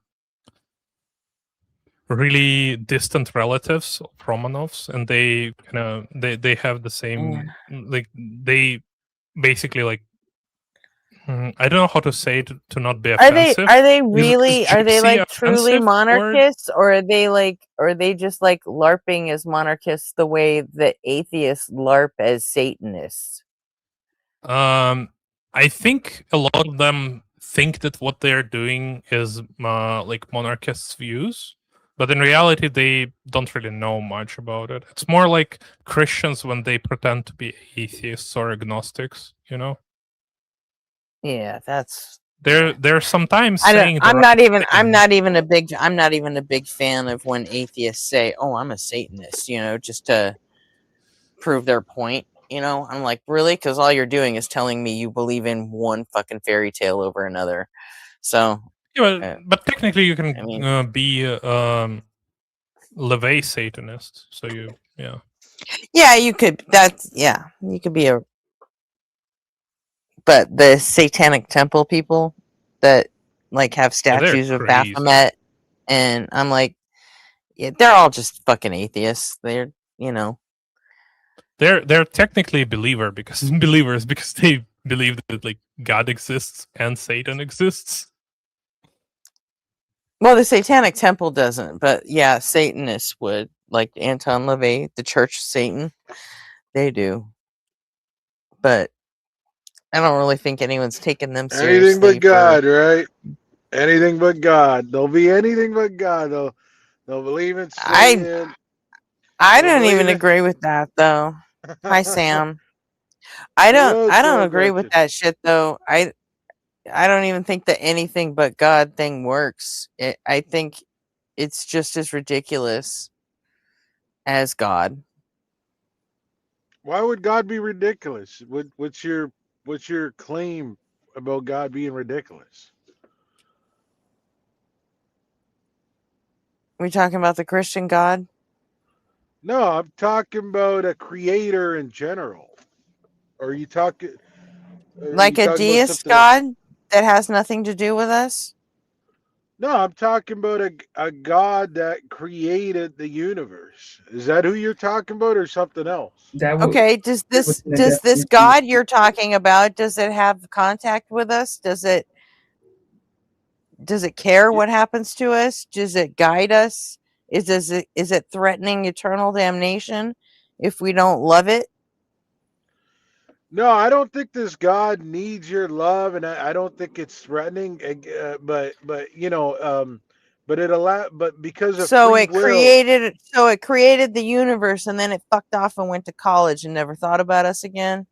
really distant relatives of Romanovs, and they kind of they have the same like they basically like I don't know how to say it to not be Are they offensive. are they Is really are they gypsy like truly offensive or monarchists, or are they just like LARPing as monarchists the way that atheists LARP as Satanists? I think a lot of them think that what they're doing is like monarchists' views, but in reality, they don't really know much about it. It's more like Christians when they pretend to be atheists or agnostics, you know? Yeah, that's They're sometimes I don't saying the I'm right not even I'm thing. not even a big fan of when atheists say, "Oh, I'm a Satanist," just to prove their point. I'm like, really? Because all you're doing is telling me you believe in one fucking fairy tale over another. So, Yeah, but technically, you I can mean, be LaVey Satanist. So yeah. yeah, you could. You could be a. But the Satanic Temple people that like have Yeah, they're statues of crazy. Baphomet, and I'm like, yeah, they're all just fucking atheists. They're. They're technically believers because they believe that like God exists and Satan exists. Well, the Satanic Temple doesn't, but yeah, Satanists would, like Anton LaVey, the Church of Satan. They do, but I don't really think anyone's taken them Anything seriously but for. God, right? Anything but God. They'll be anything but God. They'll believe in I Satan. I They'll don't even believe in. agree with that though. Hi, Sam. I don't Hello, I don't Sam agree with Gretchen. that shit though. I don't even think the anything but God thing works. I think it's just as ridiculous as God. Why would God be ridiculous? What's your claim about God being ridiculous? We talking about the Christian God? No, I'm talking about a creator in general. Or are you Like a talking about deist something else? God that has nothing to do with us? No, I'm talking about a God that created the universe. Is that who you're talking about, or something else? That would Okay, does fit this within the does this definition of God you're talking about, does it have contact with us? Does it care what happens to us? Does it guide us? Is it threatening eternal damnation if we don't love it? No, I don't think this God needs your love, and I don't think it's threatening. But but because of So free it will, created the universe and then it fucked off and went to college and never thought about us again.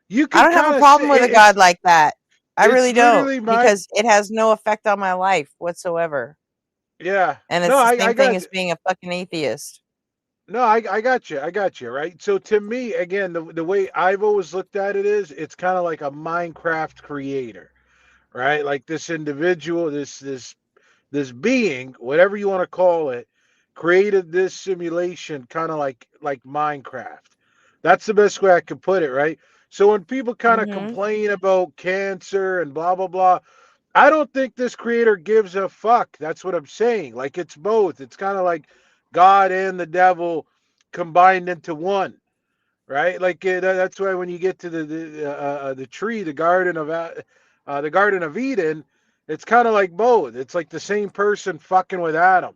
you I can don't have a kind of say problem with a God like that. I it's really don't, literally my because it has no effect on my life whatsoever. yeah. And No, it's the I same thing got as being a fucking atheist. no, I got you right. So to me, again, the way I've always looked at it is, it's kind of like a Minecraft creator, right? Like this individual, this being, whatever you want to call it, created this simulation, kind of like Minecraft. That's the best way I could put it, right? So when people kind of Mhm. complain about cancer and blah blah blah, I don't think this creator gives a fuck. That's what I'm saying. Like, it's both. It's kind of like God and the devil combined into one, right? Like that's why when you get to the tree, the Garden of Eden, it's kind of like both. It's like the same person fucking with Adam.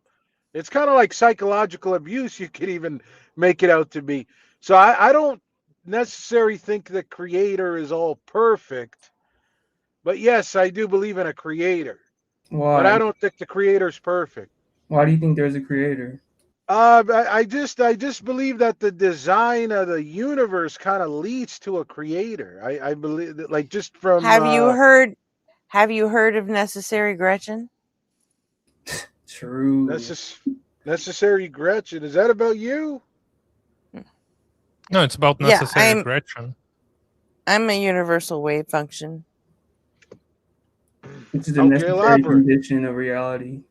It's kind of like psychological abuse. You could even make it out to be. So I don't necessarily think the creator is all perfect. But yes, I do believe in a creator. But I Why? don't think the creator's perfect. Why do you think there's a creator? I just believe that the design of the universe kind of leads to a creator. I believe that, like, just from Have you heard of Necessary Gretchen? True. Necessary Gretchen. Is that about you? No, it's about Yeah, necessary Gretchen. I'm a universal wave function. Which is the Okay, necessary elaborate. condition of reality.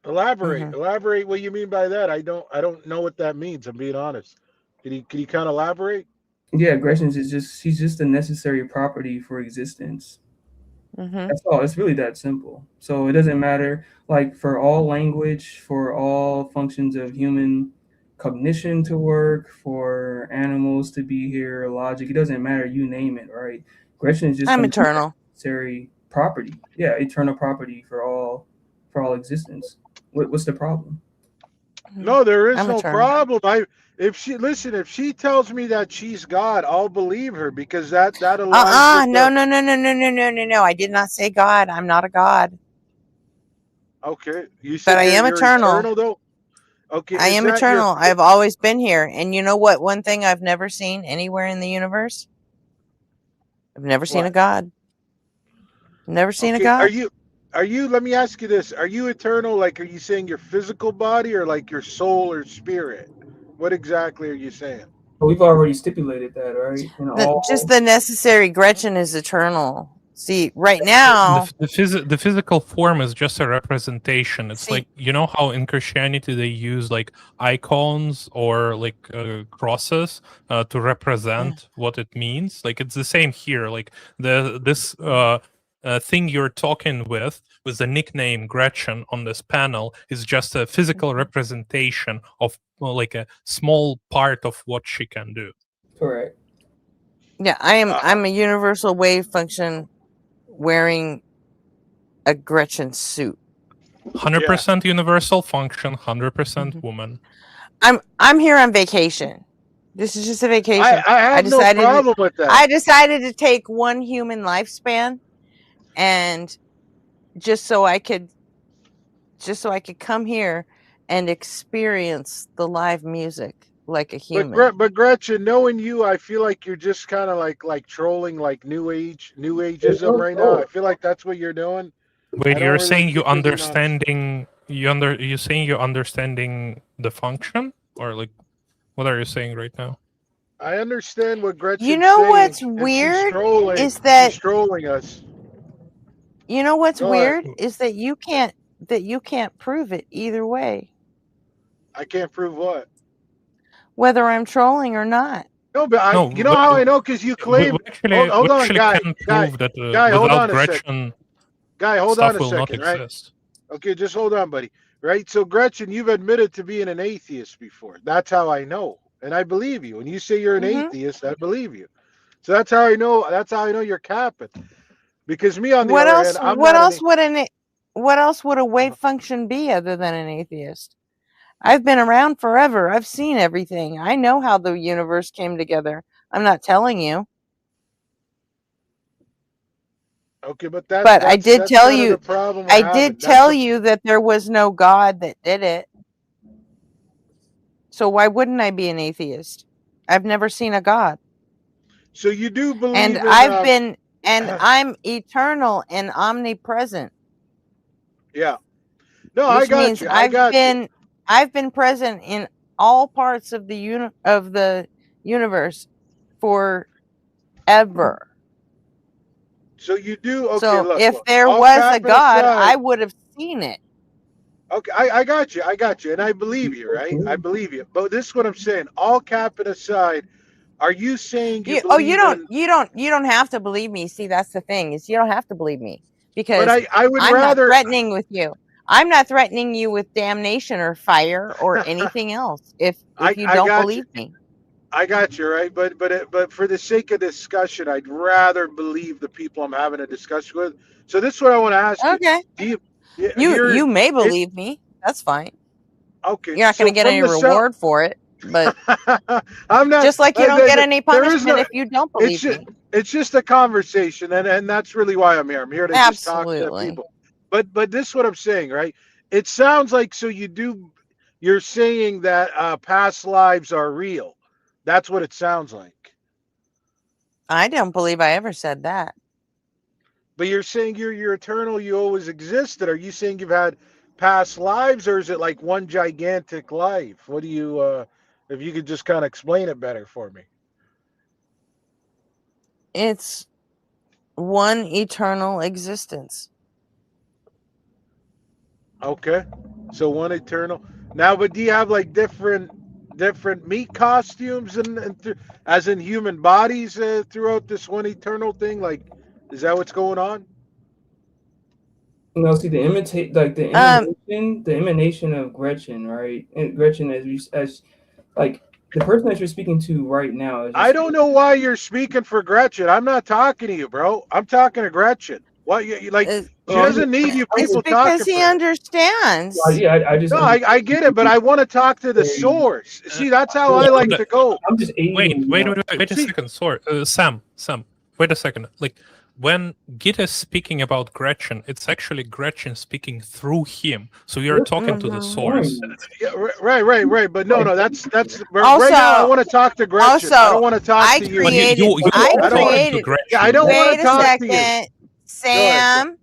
Elaborate. Elaborate what you mean by that. I don't know what that means. I'm being honest. Can you kind of elaborate? Yeah, Gretchen's is just she's just a necessary property for existence. That's all. It's really that simple. So it doesn't matter, like, for all language, for all functions of human cognition to work, for animals to be here, logic. It doesn't matter. You name it, right? Gretchen is just I'm a eternal. necessary property. Yeah, eternal property for all existence. What's the problem? No, there is I'm no eternal. problem. If she tells me that she's God, I'll believe her because that aligns with No, the. no. I did not say God. I'm not a God. Okay, you But said I am you're eternal. eternal though. Okay, I is am that your? eternal. I've always been here. And you know what? One thing I've never seen anywhere in the universe? I've never seen a What? God. Never seen a Okay, God. are you? Let me ask you this: are you eternal? Like, are you saying your physical body or like your soul or spirit? What exactly are you saying? But we've already stipulated that, right? In Just all. the necessary Gretchen is eternal. See, right now. The physical form is just a representation. It's like, you know how in Christianity they use like icons or like crosses to represent what it means. Like it's the same here. Like this thing you're talking with the nickname Gretchen on this panel is just a physical representation of like a small part of what she can do. Correct. Yeah, I'm a universal wave function wearing a Gretchen suit. 100% universal function, 100% woman. I'm here on vacation. This is just a vacation. I have no problem with that. I decided to take one human lifespan, and just so I could come here and experience the live music like a human. But Gretchen, knowing you, I feel like you're just kind of like trolling like new ageism right now. I feel like that's what you're doing. Wait, you're saying you think you're being honest. you're saying you're understanding the function, or like what are you saying right now? I understand what Gretchen's You know saying, what's and weird is that she's trolling us. you know what's Go ahead. weird is that you can't prove it either way, I can't prove what. whether I'm trolling or not. No, but No, you know how I know? Because you claim. Hold we on, actually guy. can prove that Hold without on a second. Gretchen, Guy, hold stuff on a will not second, right? exist. Okay, just hold on, buddy. Right? So, Gretchen, you've admitted to being an atheist before. That's how I know. And I believe you. When you say you're an atheist, I believe you. So that's how I know. That's how I know you're capping. Because me, on the What other hand, else? I'm What not else an. would a wave function be other than an atheist? I've been around forever. I've seen everything. I know how the universe came together. I'm not telling you. Okay, but I did that's tell kind of you. the problem we're I having. did tell you that there was no God that did it. So why wouldn't I be an atheist? I've never seen a God. So you do believe And in. I'm eternal and omnipresent. Yeah. No, I Which got means you. I got you. I've been present in all parts of the universe forever. So you do. Okay, So look. if there All was a capping God, aside. I would have seen it. Okay, I got you. I got you. And I believe you, right? I believe you. But this is what I'm saying. All capping aside, are you saying you believe in. You don't have to believe me. See, that's the thing, is you don't have to believe me, But because I would I'm not rather. threatening with you. I'm not threatening you with damnation or fire or anything else if you I don't got believe you. me. I got you, right? But for the sake of discussion, I'd rather believe the people I'm having a discussion with. So this is what I want to ask you. Okay. Do you You you're may it, believe me. That's fine. Okay, You're not going to get any reward for it, but I'm not. Just like you don't get any there is punishment if you don't believe me. It's just a conversation, and that's really why I'm here. I'm here to just talk to people. But this is what I'm saying, right? It sounds like you're saying that past lives are real. That's what it sounds like. I don't believe I ever said that. But you're saying you're eternal, you always existed. Are you saying you've had past lives, or is it like one gigantic life? What do you if you could just kind of explain it better for me? It's one eternal existence. Okay. So one eternal. Now, but do you have like different meat costumes and as in human bodies throughout this one eternal thing? Like, is that what's going on? No, see the emanation of Gretchen, right? And Gretchen, as like the person that you're speaking to right now. I don't know why you're speaking for Gretchen. I'm not talking to you, bro. I'm talking to Gretchen. What you like? She doesn't need you people talking. Because he understands. I just. No, I get it, but I want to talk to the source. See, that's how I like to go. I'm just aiding. Wait a second. Sorry, Sam. Wait a second. Like when Gita is speaking about Gretchen, it's actually Gretchen speaking through him. So you're talking to the source. Yeah, right. But no, that's also, right now. I want to talk to Gretchen. Also, I don't want to talk to you. I don't want to talk to you. Sam.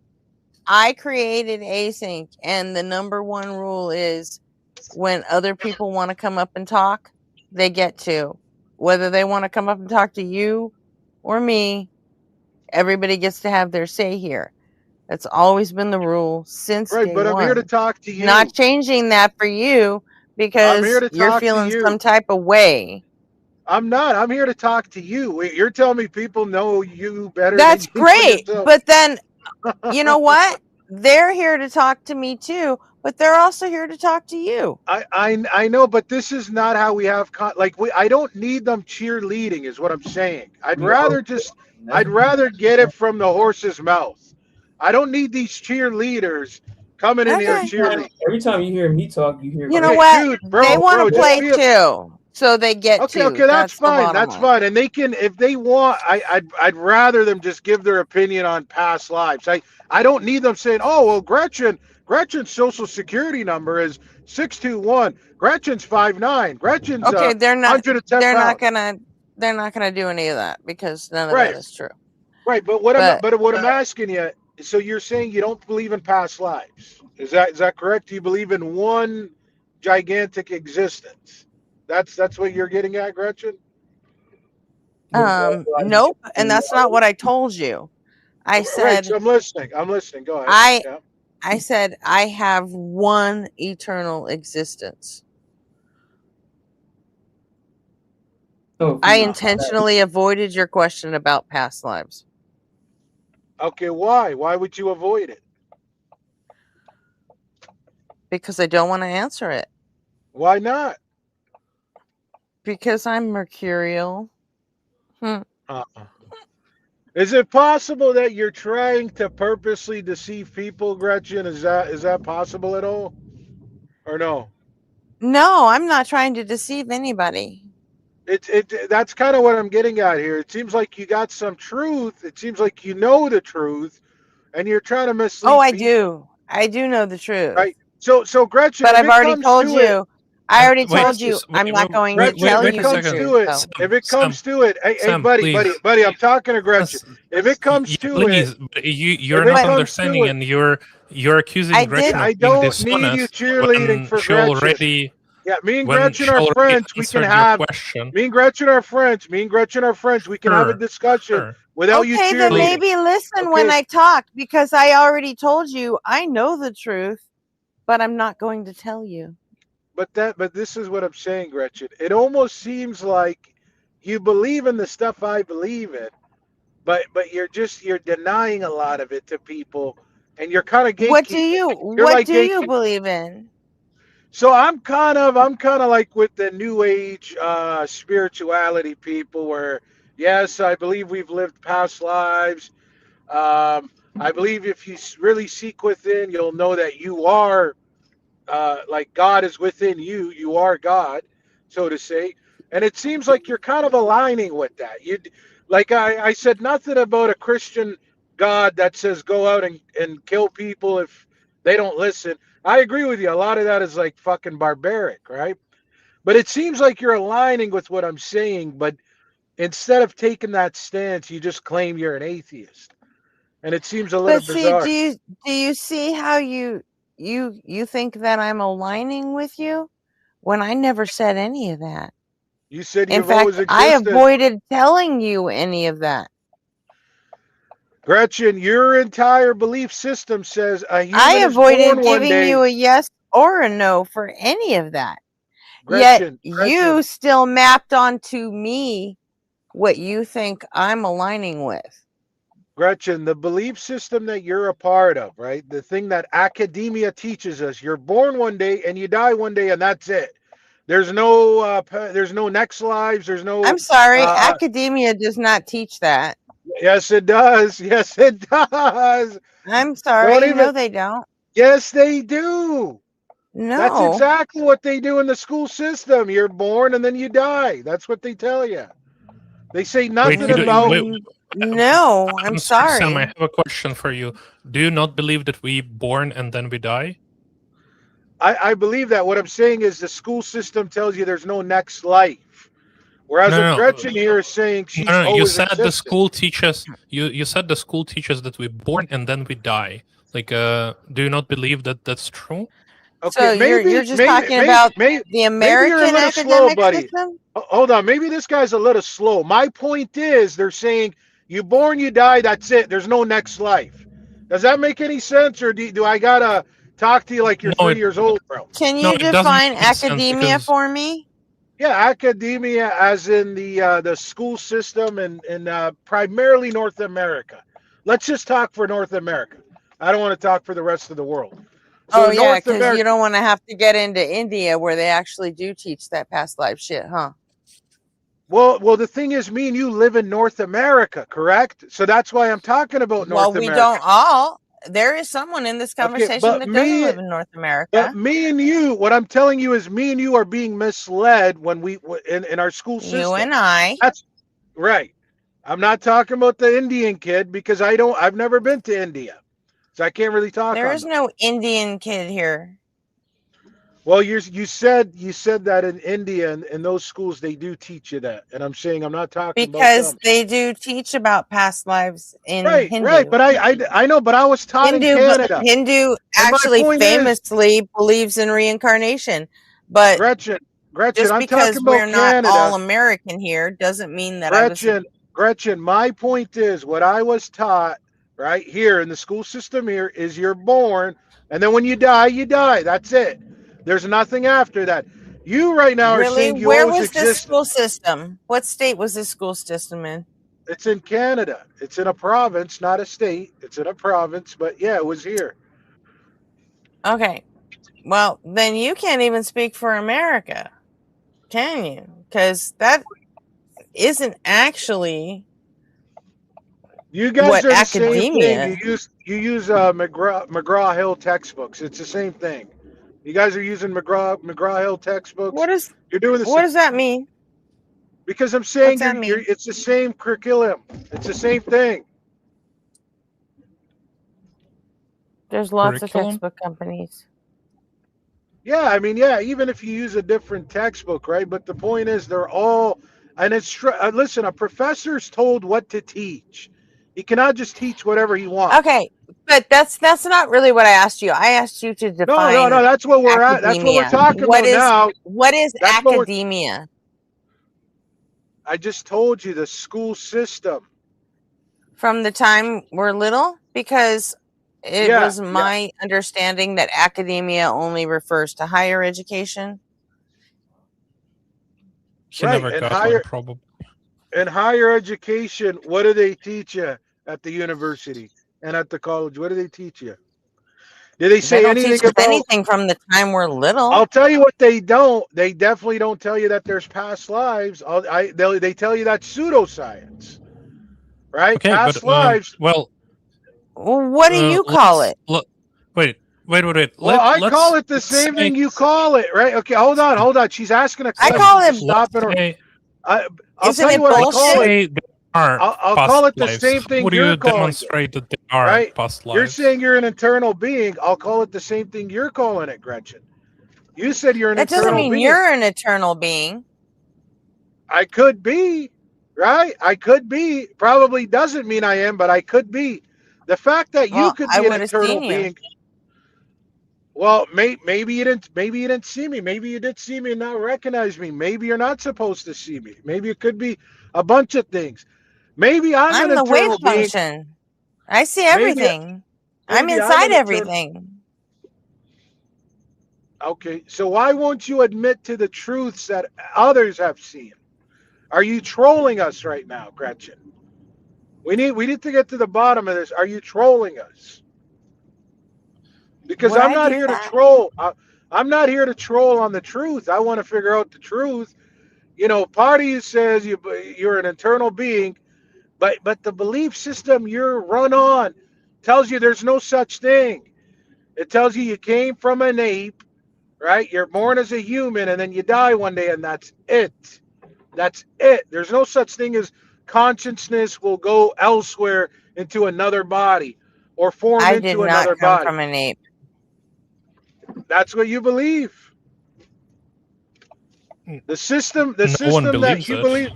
I created async, and the number one rule is when other people want to come up and talk, they get to. Whether they want to come up and talk to you or me, everybody gets to have their say here. That's always been the rule since day but I'm one. here to talk to you. Not changing that for you because you're feeling some type of way. I'm not. I'm here to talk to you. You're telling me people know you better. That's than you great, yourself. but then you know what? They're here to talk to me too, but they're also here to talk to you. I know, but this is not how we have I don't need them cheerleading is what I'm saying. I'd rather get it from the horse's mouth. I don't need these cheerleaders coming in here cheerleading. Every time you hear me talk, you hear. You know what? Dude, bro, they want to play just too, so they get to. Okay, that's fine. That's fine, and they can if they want. I'd rather them just give their opinion on past lives. I don't need them saying, "Oh, well, Gretchen's social security number is 621. Gretchen's 5'9. Gretchen's okay." They're not. 110 They're pounds. not gonna. They're not gonna do any of that because none of that is true. Right, but what I'm asking you. So you're saying you don't believe in past lives? Is that correct? Do you believe in one gigantic existence? That's what you're getting at, Gretchen? Nope, and that's not what I told you. I said. Right, so I'm listening. Go ahead. I said I have one eternal existence. I intentionally avoided your question about past lives. Okay, why? Why would you avoid it? Because I don't want to answer it. Why not? Because I'm mercurial. Is it possible that you're trying to purposely deceive people, Gretchen? Is that possible at all? Or no? No, I'm not trying to deceive anybody. That's kind of what I'm getting at here. It seems like you got some truth. It seems like you know the truth, and you're trying to mislead. Oh, I do. I do know the truth. Right. So Gretchen, but I've already told you. I already told you I'm not going to tell you the truth. If it comes to it, hey, buddy, I'm talking to Gretchen. If it comes to it, you're not understanding, and you're accusing Gretchen of being dishonest. I don't need you cheerleading for she Gretchen. Already. Yeah, me and Gretchen are friends. We can have. Me and Gretchen are friends. We can have a discussion without you cheerleading. Okay, then maybe listen when I talk, because I already told you I know the truth, but I'm not going to tell you. But this is what I'm saying, Gretchen. It almost seems like you believe in the stuff I believe in, but you're denying a lot of it to people, and you're kind of gatekeeping. What do you believe in? So I'm kind of like with the new age spirituality people, where yes, I believe we've lived past lives. I believe if you really seek within, you'll know that you are like God is within you. You are God, so to say. And it seems like you're kind of aligning with that. You, like I said nothing about a Christian God that says go out and kill people if they don't listen. I agree with you. A lot of that is like fucking barbaric, right? But it seems like you're aligning with what I'm saying, but instead of taking that stance, you just claim you're an atheist. And it seems a little But see, bizarre. do you see how you think that I'm aligning with you when I never said any of that? You said In you've fact, always I existed. avoided telling you any of that. Gretchen, your entire belief system says a I human is avoided born one giving you day. a yes or a no for any of that. Yet Gretchen, you still mapped onto me what you think I'm aligning with. Gretchen, the belief system that you're a part of, right? The thing that academia teaches us, you're born one day and you die one day, and that's it. There's no next lives. There's no. I'm sorry, academia does not teach that. Yes, it does. Yes, it does. I'm sorry, Don't even. no, they don't. Yes, they do. That's No. exactly what they do in the school system. You're born and then you die. That's what they tell you. They say nothing about. No, I'm sorry. Sam, I have a question for you. Do you not believe that we born and then we die? I believe that. What I'm saying is the school system tells you there's no next life. Whereas what Gretchen here is saying she's No, you always said existed. the school teaches you said the school teaches that we born and then we die. Like, do you not believe that that's true? Okay, So you're just talking about the maybe you're a American little slow, academic buddy. system? Hold on, maybe this guy's a little slow. My point is, they're saying you born, you die, that's it. There's no next life. Does that make any sense, or do I gotta talk to you like you're 3 years old, bro? Can you define academia for me? Yeah, academia, as in the school system and primarily North America. Let's just talk for North America. I don't want to talk for the rest of the world. So Oh yeah, North because America. you don't want to have to get into India where they actually do teach that past life shit, huh? Well, the thing is, me and you live in North America, correct? So that's why I'm talking about North Well, we America. don't all. There is someone in this conversation that doesn't live in North America. But me and you, what I'm telling you is, me and you are being misled when we in our school system. You and I. That's right. I'm not talking about the Indian kid because I've never been to India, so I can't really talk. There on is them. no Indian kid here. Well, you said that in India and in those schools they do teach you that, and I'm saying I'm not talking about Because them. they do teach about past lives in Hindu. Right, but I know, but I was taught in Canada. Hindu And my actually point is- famously believes in reincarnation. But Gretchen, just I'm because talking we're about not Canada. all American here doesn't mean that Gretchen, my point is what I was taught right here in the school system here is you're born, and then when you die, you die. That's it. There's nothing after that. You right now are really, saying you where always was this existed. school system? What state was this school system in? It's in Canada. It's in a province, not a state. It's in a province, but yeah, it was here. Okay. Well, then you can't even speak for America, can you? Because that isn't actually You guys what are the same academia. thing. You use McGraw Hill textbooks. It's the same thing. You guys are using McGraw Hill textbooks. You're doing the What same. does that mean? Because I'm saying What's that mean? it's the same curriculum. It's the same thing. There's lots of textbook companies. Yeah, I mean, yeah, even if you use a different textbook, right? But the point is, they're all, and listen, a professor's told what to teach. He cannot just teach whatever he wants. Okay, but that's not really what I asked you. I asked you to define. No, that's what we're at. That's what we're talking about now. What is academia? I just told you the school system. From the time we're little, because it was my understanding that academia only refers to higher education. She never got one, probably. In higher education, what do they teach you at the university and at the college? What do they teach you? Do they say anything about anything from the time we're little? I'll tell you what they don't. They definitely don't tell you that there's past lives. They tell you that's pseudoscience, right? Okay, past but lives. What do you call it? Wait, Wait. Well, I call it the same thing you call it, right? Okay, hold on. She's asking a question. I call it. Stop it. I'll Isn't tell you it what I bullshit? call it. Say they are I'll past call it the lives. same thing How would you're you calling it, demonstrate that they are right? past lives? You're saying you're an internal being. I'll call it the same thing you're calling it, Gretchen. You said you're an That doesn't internal mean being. you're an eternal being. I could be, right? I could be. Probably doesn't mean I am, but I could be. The fact that you could be an eternal being. Well, maybe you didn't. Maybe you didn't see me. Maybe you did see me and not recognize me. Maybe you're not supposed to see me. Maybe it could be a bunch of things. Maybe I'm an the wave internal being. function. I see everything. I'm maybe inside an everything. Okay, so why won't you admit to the truths that others have seen? Are you trolling us right now, Gretchen? We need to get to the bottom of this. Are you trolling us? Because I'm not here to troll. I'm not here to troll on the truth. I want to figure out the truth. You know, part of you says you're an internal being, but the belief system you're run on tells you there's no such thing. It tells you came from an ape, right? You're born as a human and then you die one day and that's it. That's it. There's no such thing as consciousness will go elsewhere into another body or form into another body. I did not come from an ape. That's what you believe. The system that you believe.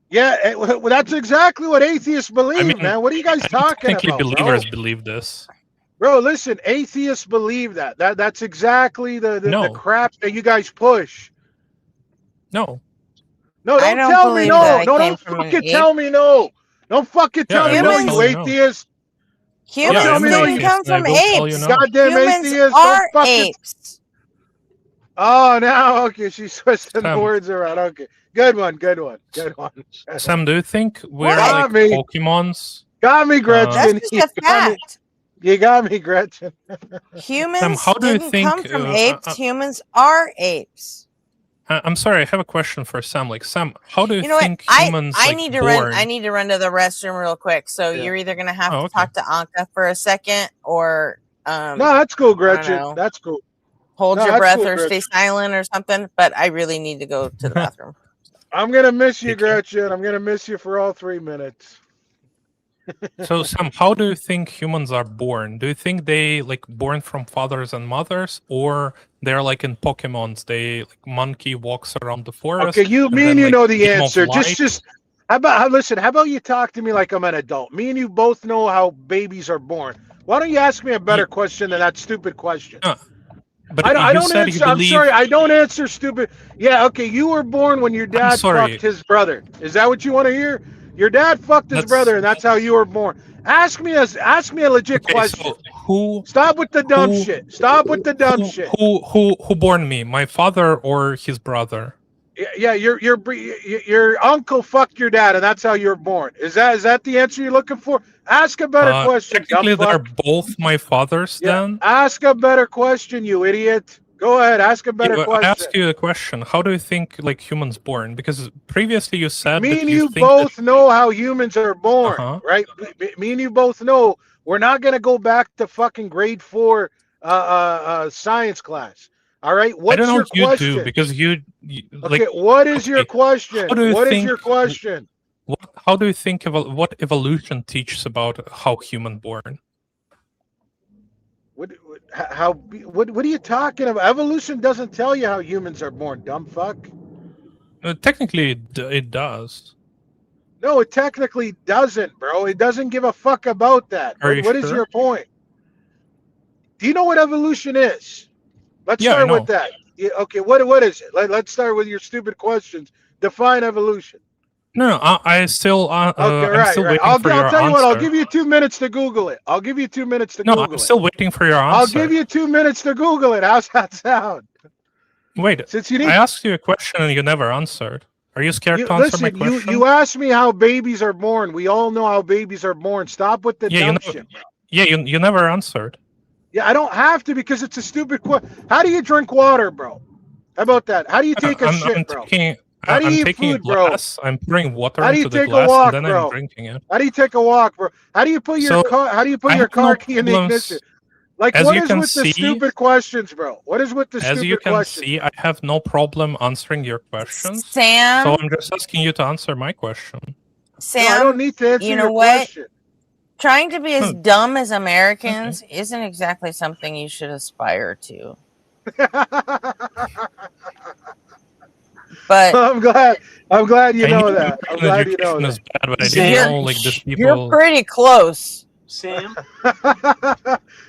Yeah, well, that's exactly what atheists believe, man. What are you guys talking about? Believers believe this. Bro, listen, atheists believe that. That's exactly the crap that you guys push. No. No, don't tell me no. No, don't fucking tell me no. Don't fucking tell me no, you atheist. Humans didn't come from apes. Goddamn Humans atheist. are apes. Oh, now, okay, she's twisting the words around. Okay, good one. Sam, do you think we're like Pokemons? Got me, Gretchen. That's just a fact. You got me, Gretchen. Humans didn't come from apes. Humans are apes. I'm sorry, I have a question for Sam. Like, Sam, how do you think humans I need to run. I need to run to the restroom real quick. So you're either gonna have to talk to Anka for a second, or no, that's cool, Gretchen. That's cool. Hold your breath or stay silent or something. But I really need to go to the bathroom. I'm gonna miss you, Gretchen. I'm gonna miss you for all 3 minutes. So Sam, how do you think humans are born? Do you think they like born from fathers and mothers, or they're like in Pokemons? They like monkey walks around the forest. Okay, you know the answer. Just how about you talk to me like I'm an adult? Me and you both know how babies are born. Why don't you ask me a better question than that stupid question? But I don't answer. I'm sorry, I don't answer stupid. Yeah, okay. You were born when your dad fucked his brother. Is that what you want to hear? Your dad fucked his brother, and that's how you were born. Ask me a legit question. So Stop with the dumb shit. Stop with the dumb shit. Who born me? My father or his brother? Yeah, your uncle fucked your dad, and that's how you were born. Is that the answer you're looking for? Ask a better question. Technically, they're both my fathers. Then ask a better question, you idiot. Go ahead, ask a better question. I ask you a question. How do you think like humans born? Because previously you said me and you both know how humans are born, right? Me and you both know we're not gonna go back to fucking grade 4 science class. All right, what's your question? You do because you okay, what is your question? What is your question? How do you think what evolution teaches about how human born? What are you talking about? Evolution doesn't tell you how humans are born, dumb fuck. Technically, it does. No, it technically doesn't, bro. It doesn't give a fuck about that. What is your point? Do you know what evolution is? Let's start with that. Yeah, okay, what is it? Let's start with your stupid questions. Define evolution. No, I still. Okay, I'm still waiting for your answer. I'll tell you what. I'll give you 2 minutes to Google it. No, I'm still waiting for your answer. I'll give you 2 minutes to Google it. How's that sound? Wait. I asked you a question and you never answered. Are you scared to answer my question? You asked me how babies are born. We all know how babies are born. Stop with the dumb shit. Yeah, you never answered. Yeah, I don't have to because it's a stupid question. How do you drink water, bro? How about that? How do you take a shit, bro? How do you eat food, bro? I'm pouring water into the glass walk, and then bro? I'm drinking it. How do you take a walk, bro? How do you put your car? How do you put your car key in the ignition? Like, As what you is can with the see, stupid questions, bro? What is with the as you stupid can questions? see, I have no problem answering your questions. Sam? So I'm just asking you to answer my question. Sam, No, I don't need to answer you know your what? question. Trying to be as Huh. dumb as Americans isn't exactly something you should aspire to. But I'm glad you I know knew that. I'm American glad you know education that. is bad, but I didn't know like these you're people. pretty close. Sam,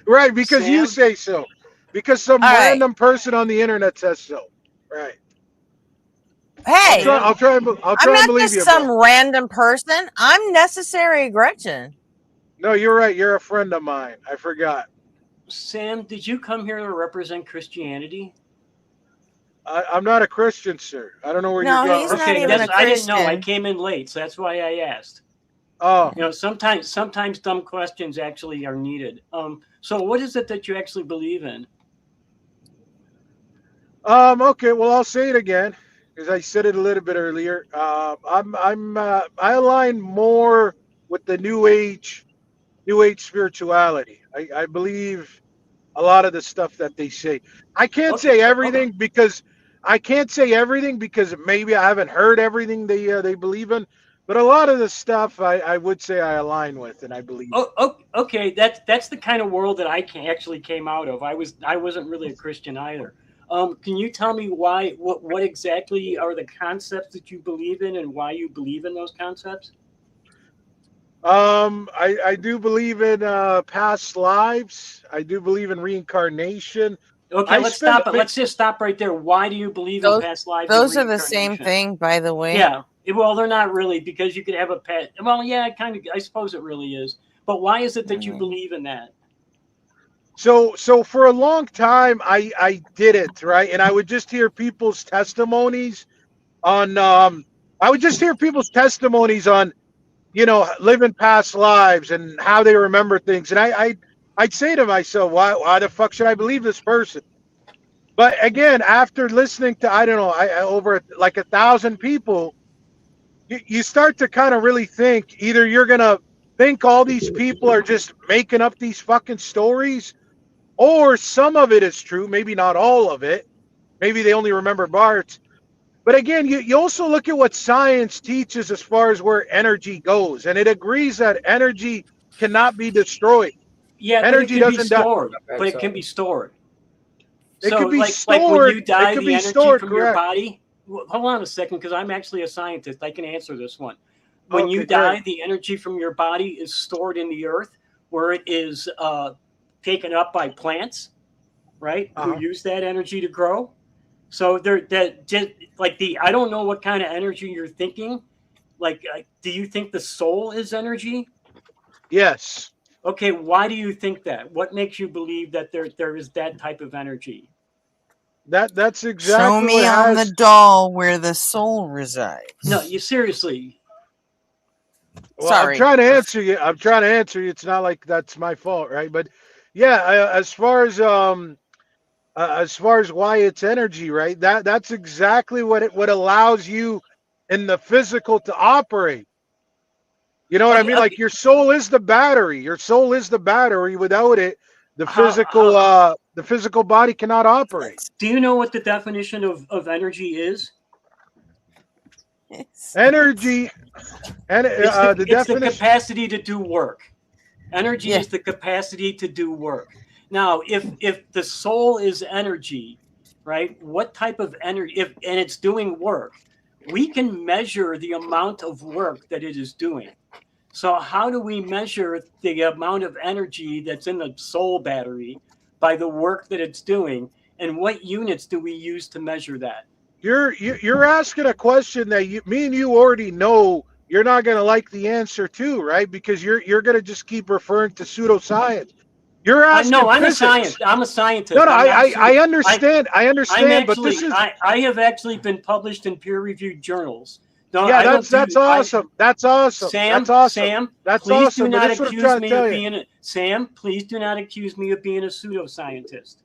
Right, because you Sam? say so. Because some All right. random person on the internet says so. Right. Hey, I'll try and I'm not believe just you, some bro. random person. I'm necessary Gretchen. No, you're right. You're a friend of mine. I forgot. Sam, did you come here to represent Christianity? I'm not a Christian, sir. I don't know where No, you're he's going. not even a I didn't know. I Christian. came in late, so that's why I asked. Oh. You know, sometimes dumb questions actually are needed. So what is it that you actually believe in? Okay. Well, I'll say it again because I said it a little bit earlier. I align more with the New Age spirituality. I believe a lot of the stuff that they say. I can't say everything because maybe I haven't heard everything they believe in. But a lot of the stuff I would say I align with and I believe. Oh, okay. That's the kind of world that I actually came out of. I wasn't really a Christian either. Can you tell me why? What exactly are the concepts that you believe in, and why you believe in those concepts? I do believe in past lives. I do believe in reincarnation. Okay, let's stop it. Let's just stop right there. Why do you believe in past lives? Those and are the same reincarnation? thing, by the way. Yeah. Well, they're not really, because you could have a past. Well, yeah, kind of. I suppose it really is. But why is it that you believe in that? So for a long time I did it, right, and I would just hear people's testimonies on I would just hear people's testimonies on, you know, living past lives and how they remember things, and I'd say to myself, why the fuck should I believe this person? But again, after listening to, I don't know, over like 1,000 people, you start to kind of really think either you're gonna think all these people are just making up these fucking stories, or some of it is true, maybe not all of it. Maybe they only remember parts. But again, you also look at what science teaches as far as where energy goes, and it agrees that energy cannot be destroyed. Yeah, Energy but it can be doesn't die. stored. But it can be stored. It So, could be like when you stored. die, It could the be energy stored, from your correct. body. Hold on a second, because I'm actually a scientist. I can answer this one. When Okay, you die, great. the energy from your body is stored in the earth, where it is taken up by plants, right? Who use that energy to grow. So that just like I don't know what kind of energy you're thinking. Like, do you think the soul is energy? Yes. Okay, why do you think that? What makes you believe that there is that type of energy? That's Show exactly me what on has. the doll where the soul resides. No, you seriously. Well, Sorry. I'm trying to answer you. It's not like that's my fault, right? But yeah, as far as why it's energy, right? That's exactly what allows you in the physical to operate. You know what I mean? Like your soul is the battery. Your soul is the battery. Without it, the physical body cannot operate. Do you know what the definition of energy is? Energy, and the It's the definition. capacity to do work. Energy is the capacity to do work. Now, if the soul is energy, right? What type of energy? And it's doing work, we can measure the amount of work that it is doing. So how do we measure the amount of energy that's in the soul battery by the work that it's doing? And what units do we use to measure that? You're asking a question that me and you already know you're not going to like the answer to, right? Because you're going to just keep referring to pseudoscience. You're asking no, I'm physics. I'm a scientist. No, I understand. I understand, but this is. I have actually been published in peer-reviewed journals. No, yeah, that's awesome. That's awesome. Sam, that's awesome. Sam, that's please awesome. do But not this is what I'm accuse trying to me tell of you. being Sam, please do not accuse me of being a pseudoscientist.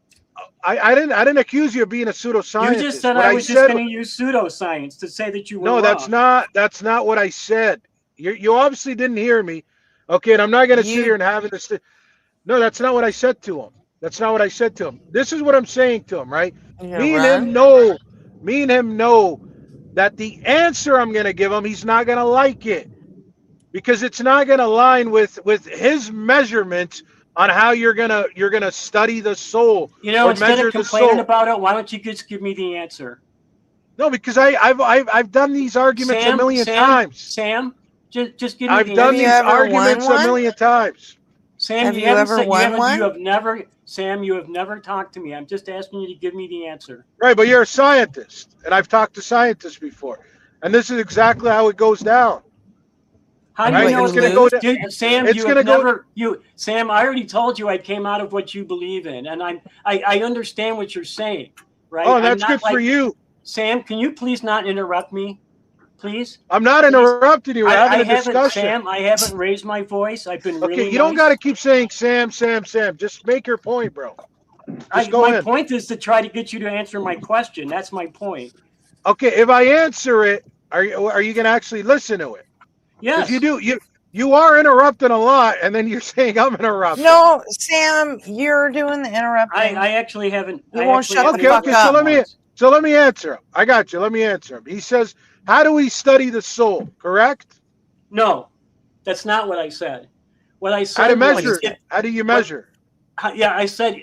I didn't accuse you of being a pseudoscientist. You just said what I was just going to use pseudoscience to say that you were no, wrong. that's not what I said. You obviously didn't hear me. Okay, and I'm not going to sit here and have this. No, that's not what I said to him. That's not what I said to him. This is what I'm saying to him, right? You gonna Me and run? him know, me and him know that the answer I'm gonna give him, he's not gonna like it because it's not gonna align with his measurements on how you're gonna study the soul You know, or instead of measure the complaining soul. about it, why don't you just give me the answer? No, because I've done these arguments a million times. Sam, just give me I've the done answer. these arguments a million times. Sam, Have you you haven't ever said won one? you have never Sam, you have never talked to me. I'm just asking you to give me the answer. Right, but you're a scientist, and I've talked to scientists before, and this is exactly how it goes down. How do you Right? know It's going to go down. Sam, It's you going have to go. never Sam, I already told you I came out of what you believe in, and I understand what you're saying, right? Oh, I'm that's not good for you. Sam, can you please not interrupt me? Please? I'm not interrupting you. We're having a haven't, discussion. Sam, I haven't raised my voice. I've been really Okay, you don't nice. got to keep saying Sam. Just make your point, bro. Just go my in. point is to try to get you to answer my question. That's my point. Okay, if I answer it, are you going to actually listen to it? Yes. Because you are interrupting a lot, and then you're saying I'm interrupting. No, Sam, you're doing the interrupting. I actually haven't. You won't shut the fuck Okay. up. So let me answer him. I got you. Let me answer him. He says, "How do we study the soul?" Correct? No, that's not what I said. What I said How to measure was, it? How do you measure? Yeah, I said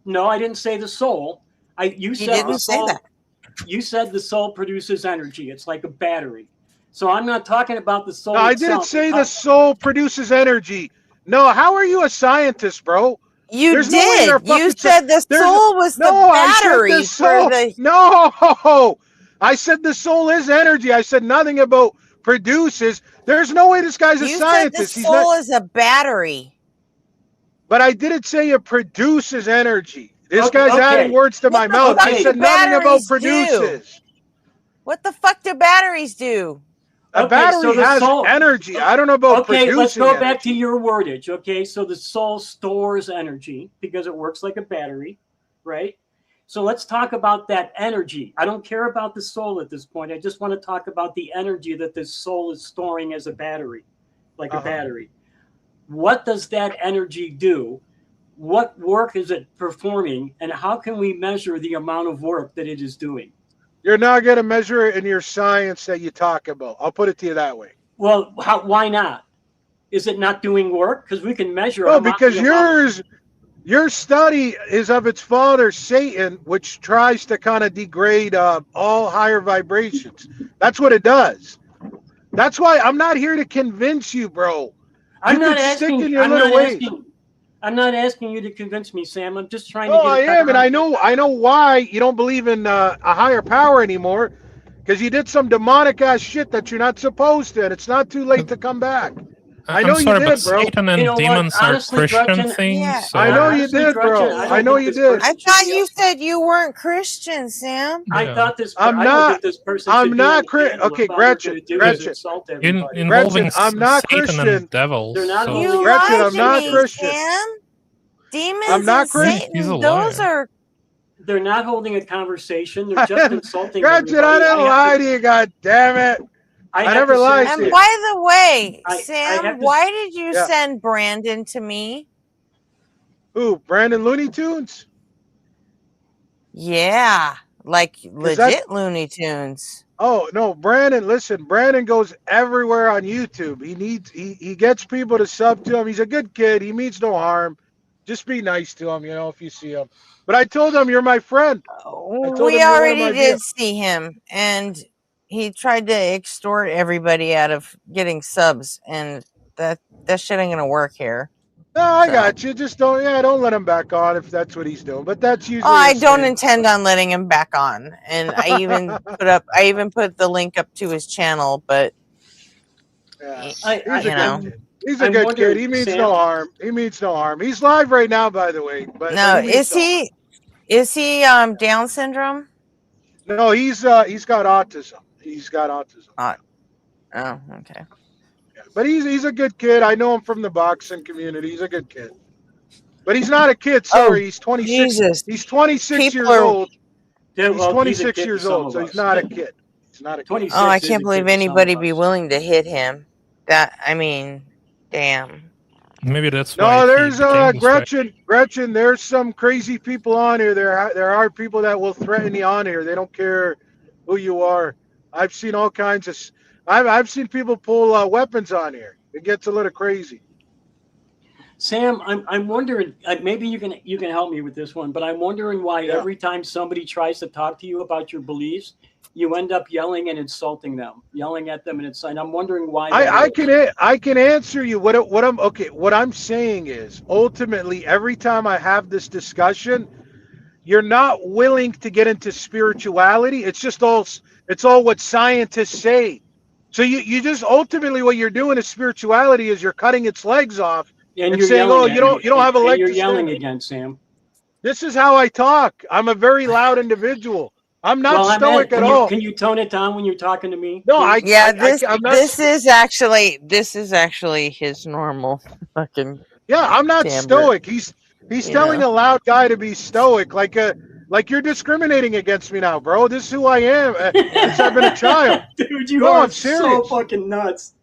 no. I didn't say the soul. You said didn't the say soul. that. You said the soul produces energy. It's like a battery. So I'm not talking about the soul. No, I itself. didn't say the soul produces energy. No, how are you a scientist, bro? You There's did. no way you're You fucking said the soul was the battery I said the soul. for the. No, I said the soul is energy. I said nothing about produces. There's no way this guy's a You said the scientist. He's soul not. is a battery. But I didn't say it produces energy. This Okay, guy's adding okay. words to What my the mouth. fuck I do said nothing about batteries do? produces. What the fuck do batteries do? A Okay, battery so the has soul- energy. I don't know about Okay, producing let's go energy. back to your wordage. Okay, so the soul stores energy because it works like a battery, right? So let's talk about that energy. I don't care about the soul at this point. I just want to talk about the energy that this soul is storing as a battery, like a battery. What does that energy do? What work is it performing? And how can we measure the amount of work that it is doing? You're not going to measure it in your science that you talk about. I'll put it to you that way. Well, why not? Is it not doing work? Because we can measure. No, because your study is of its father, Satan, which tries to kind of degrade all higher vibrations. That's what it does. That's why I'm not here to convince you, bro. I'm You not can stick asking. in your I'm little not ways. asking. I'm not asking you to convince me, Sam. I'm just trying to Oh, get. I am, and I know why you don't believe in a higher power anymore, because you did some demonic ass shit that you're not supposed to, and it's not too late to come back. I know I'm sorry, you but did, bro. Satan and demons are Christian things. So I know you did, bro. I know you did. I thought you said you weren't Christian, Sam. I thought this. I'm I not. don't think this person I'm should not be on the panel. Okay, If all they're Gretchen. gonna do is Gretchen. insult everybody. Involving Gretchen, I'm not Satan Christian. and devils. They're not so- holding You Gretchen, lied I'm to not me, Christian. Sam. Demons I'm not and Christian. Satan, He's a those liar. are. They're not holding a conversation. They're just insulting Gretchen, everybody. I didn't lie to you. God damn it! I have never to lied say- to And you. by the way, I Sam, have to- why did you Yeah. send Brandon to me? Who? Brandon Looney Tunes? Yeah, like 'Cause that's- legit Looney Tunes. Oh no, Brandon! Listen, Brandon goes everywhere on YouTube. He gets people to sub to him. He's a good kid. He means no harm. Just be nice to him, if you see him. But I told him you're my friend. I told We him you're one of already my did deals. see him, and he tried to extort everybody out of getting subs, and that shit ain't gonna work here. No, I So. got you. Just don't let him back on if that's what he's doing. But that's usually. Oh, I his don't thing. intend on letting him back on, and I even put the link up to his channel, but Yeah. you He's a good know. kid. He's a I'm good wondering, kid. He means Sam- no harm. He means no harm. He's live right now, by the way. But No, he means is he Down syndrome? No, he's got autism. He's got autism. Oh, okay. But he's a good kid. I know him from the boxing community. He's a good kid. But he's not a kid. Sorry, he's 26. Jesus. He's 26 People years are- old. Yeah, He's well, 26 he's a kid years to some old, of so he's us. not a kid. He's not a kid. 26 Oh, I is a can't kid believe to some anybody of be us. willing to hit him. I mean, damn. Maybe that's why. No, he there's became this way. Gretchen. There's some crazy people on here. There are people that will threaten you on here. They don't care who you are. I've seen all kinds of. I've seen people pull weapons on here. It gets a little crazy. Sam, I'm wondering. Maybe you can help me with this one, but I'm wondering why Yeah. every time somebody tries to talk to you about your beliefs, you end up yelling and insulting them, yelling at them, and I'm wondering why. I can answer you. What I'm saying is ultimately every time I have this discussion, you're not willing to get into spirituality. It's all what scientists say. So you just ultimately what you're doing is spirituality is you're cutting its legs off and and you're saying, yelling "Oh, at you don't have a and leg you're to stand yelling on." again, Sam. This is how I talk. I'm a very loud individual. I'm not stoic at all. Can you tone it down when you're talking to me? No, please? I'm not. This is actually his normal fucking. Yeah, I'm not timbre. stoic. He's telling a loud guy to be stoic, like you're discriminating against me now, bro. This is who I am since I've been a child. Dude, you No, are I'm serious. so fucking nuts.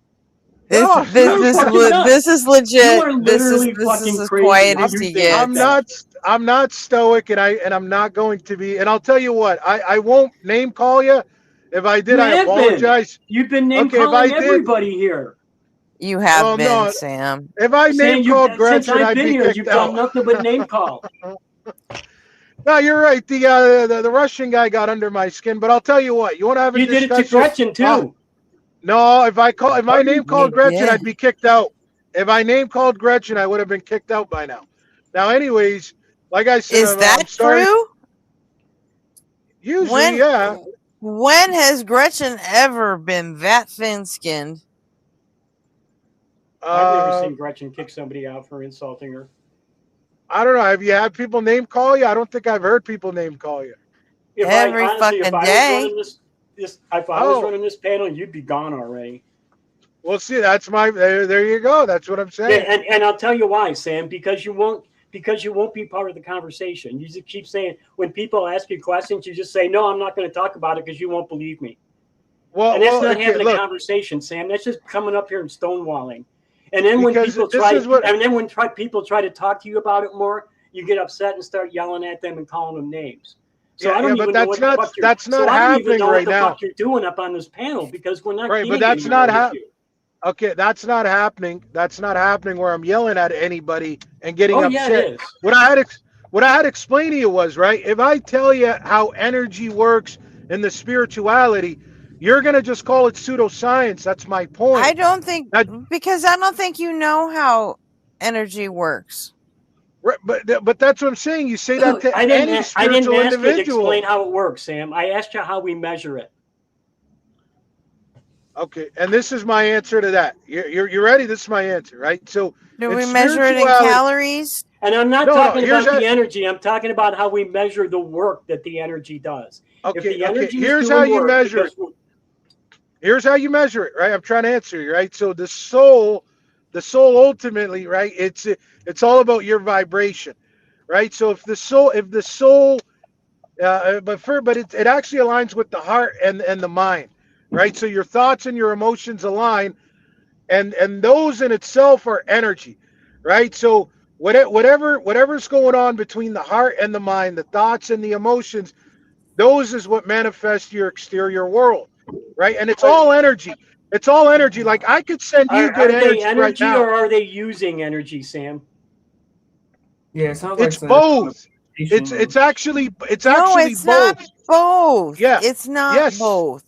No, This is legit. You are This is literally fucking as crazy. quiet when as you he think like gets. that. I'm not stoic, and I'm not going to be. And I'll tell you what, I won't name call you. If I did, You I have been. apologize. You've been name Okay, if calling I did, everybody here. You have well, been, no. Sam. If I Sam, name called since Gretchen, I've I'd been be here, kicked you've out. done nothing but name call. No, you're right. The Russian guy got under my skin, but I'll tell you what. You want to have a You did it discussion? to Gretchen too. No, if my name called Gretchen, Yeah. I'd be kicked out. If I name called Gretchen, I would have been kicked out by now. Now, anyways, like I said, Is that I'm sorry. true? Usually, yeah. When has Gretchen ever been that thin-skinned? I've never seen Gretchen kick somebody out for insulting her. I don't know. Have you had people name call you? I don't think I've heard people name call you. If Every I was fucking day. running if I was running this panel, you'd be gone already. Well, see, that's there you go. That's what I'm saying. Yeah, and I'll tell you why, Sam. Because you won't be part of the conversation. You just keep saying when people ask you questions, you just say, "No, I'm not going to talk about it because you won't believe me." Well, and that's not okay, having a look. conversation, Sam. That's just coming up here and stonewalling. And then when Because people this try, is what- and then when people try to talk to you about it more, you get upset and start yelling at them and calling them names. So I don't even know what the fuck you're. that's not I don't even happening know right what the now. fuck you're doing up on this panel because we're not Right, getting but that's anywhere not with happening. you. Okay, that's not happening. That's not happening where I'm yelling at anybody and getting Oh, yeah, upset. it is. What I had to explain to you was, right, if I tell you how energy works in the spirituality, you're going to just call it pseudoscience. That's my point. I don't think you know how energy works. Right, but that's what I'm saying. You say that to I any didn't spiritual ask you to individual. explain how it works, Sam. I asked you how we measure it. Okay, and this is my answer to that. You ready? This is my answer, right? So Do in we measure it in spirituality- calories? And I'm not No, talking here's about the how- energy. I'm talking about how we measure the work that the energy does. If Okay, the energy is here's doing how you work, measure it. because Here's how you measure it, right? I'm trying to answer you, right? So the soul ultimately, right? It's all about your vibration, right? So if the soul, but it actually aligns with the heart and the mind, right? So your thoughts and your emotions align, and those in itself are energy, right? So whatever's going on between the heart and the mind, the thoughts and the emotions, those is what manifests your exterior world, right? And it's all energy. It's all energy. Like I could send you good are they energy right now. or are they using energy, Sam? Yeah, it sounds It's like both. It's actually No, it's both. not both. Yeah. It's not Yes. both.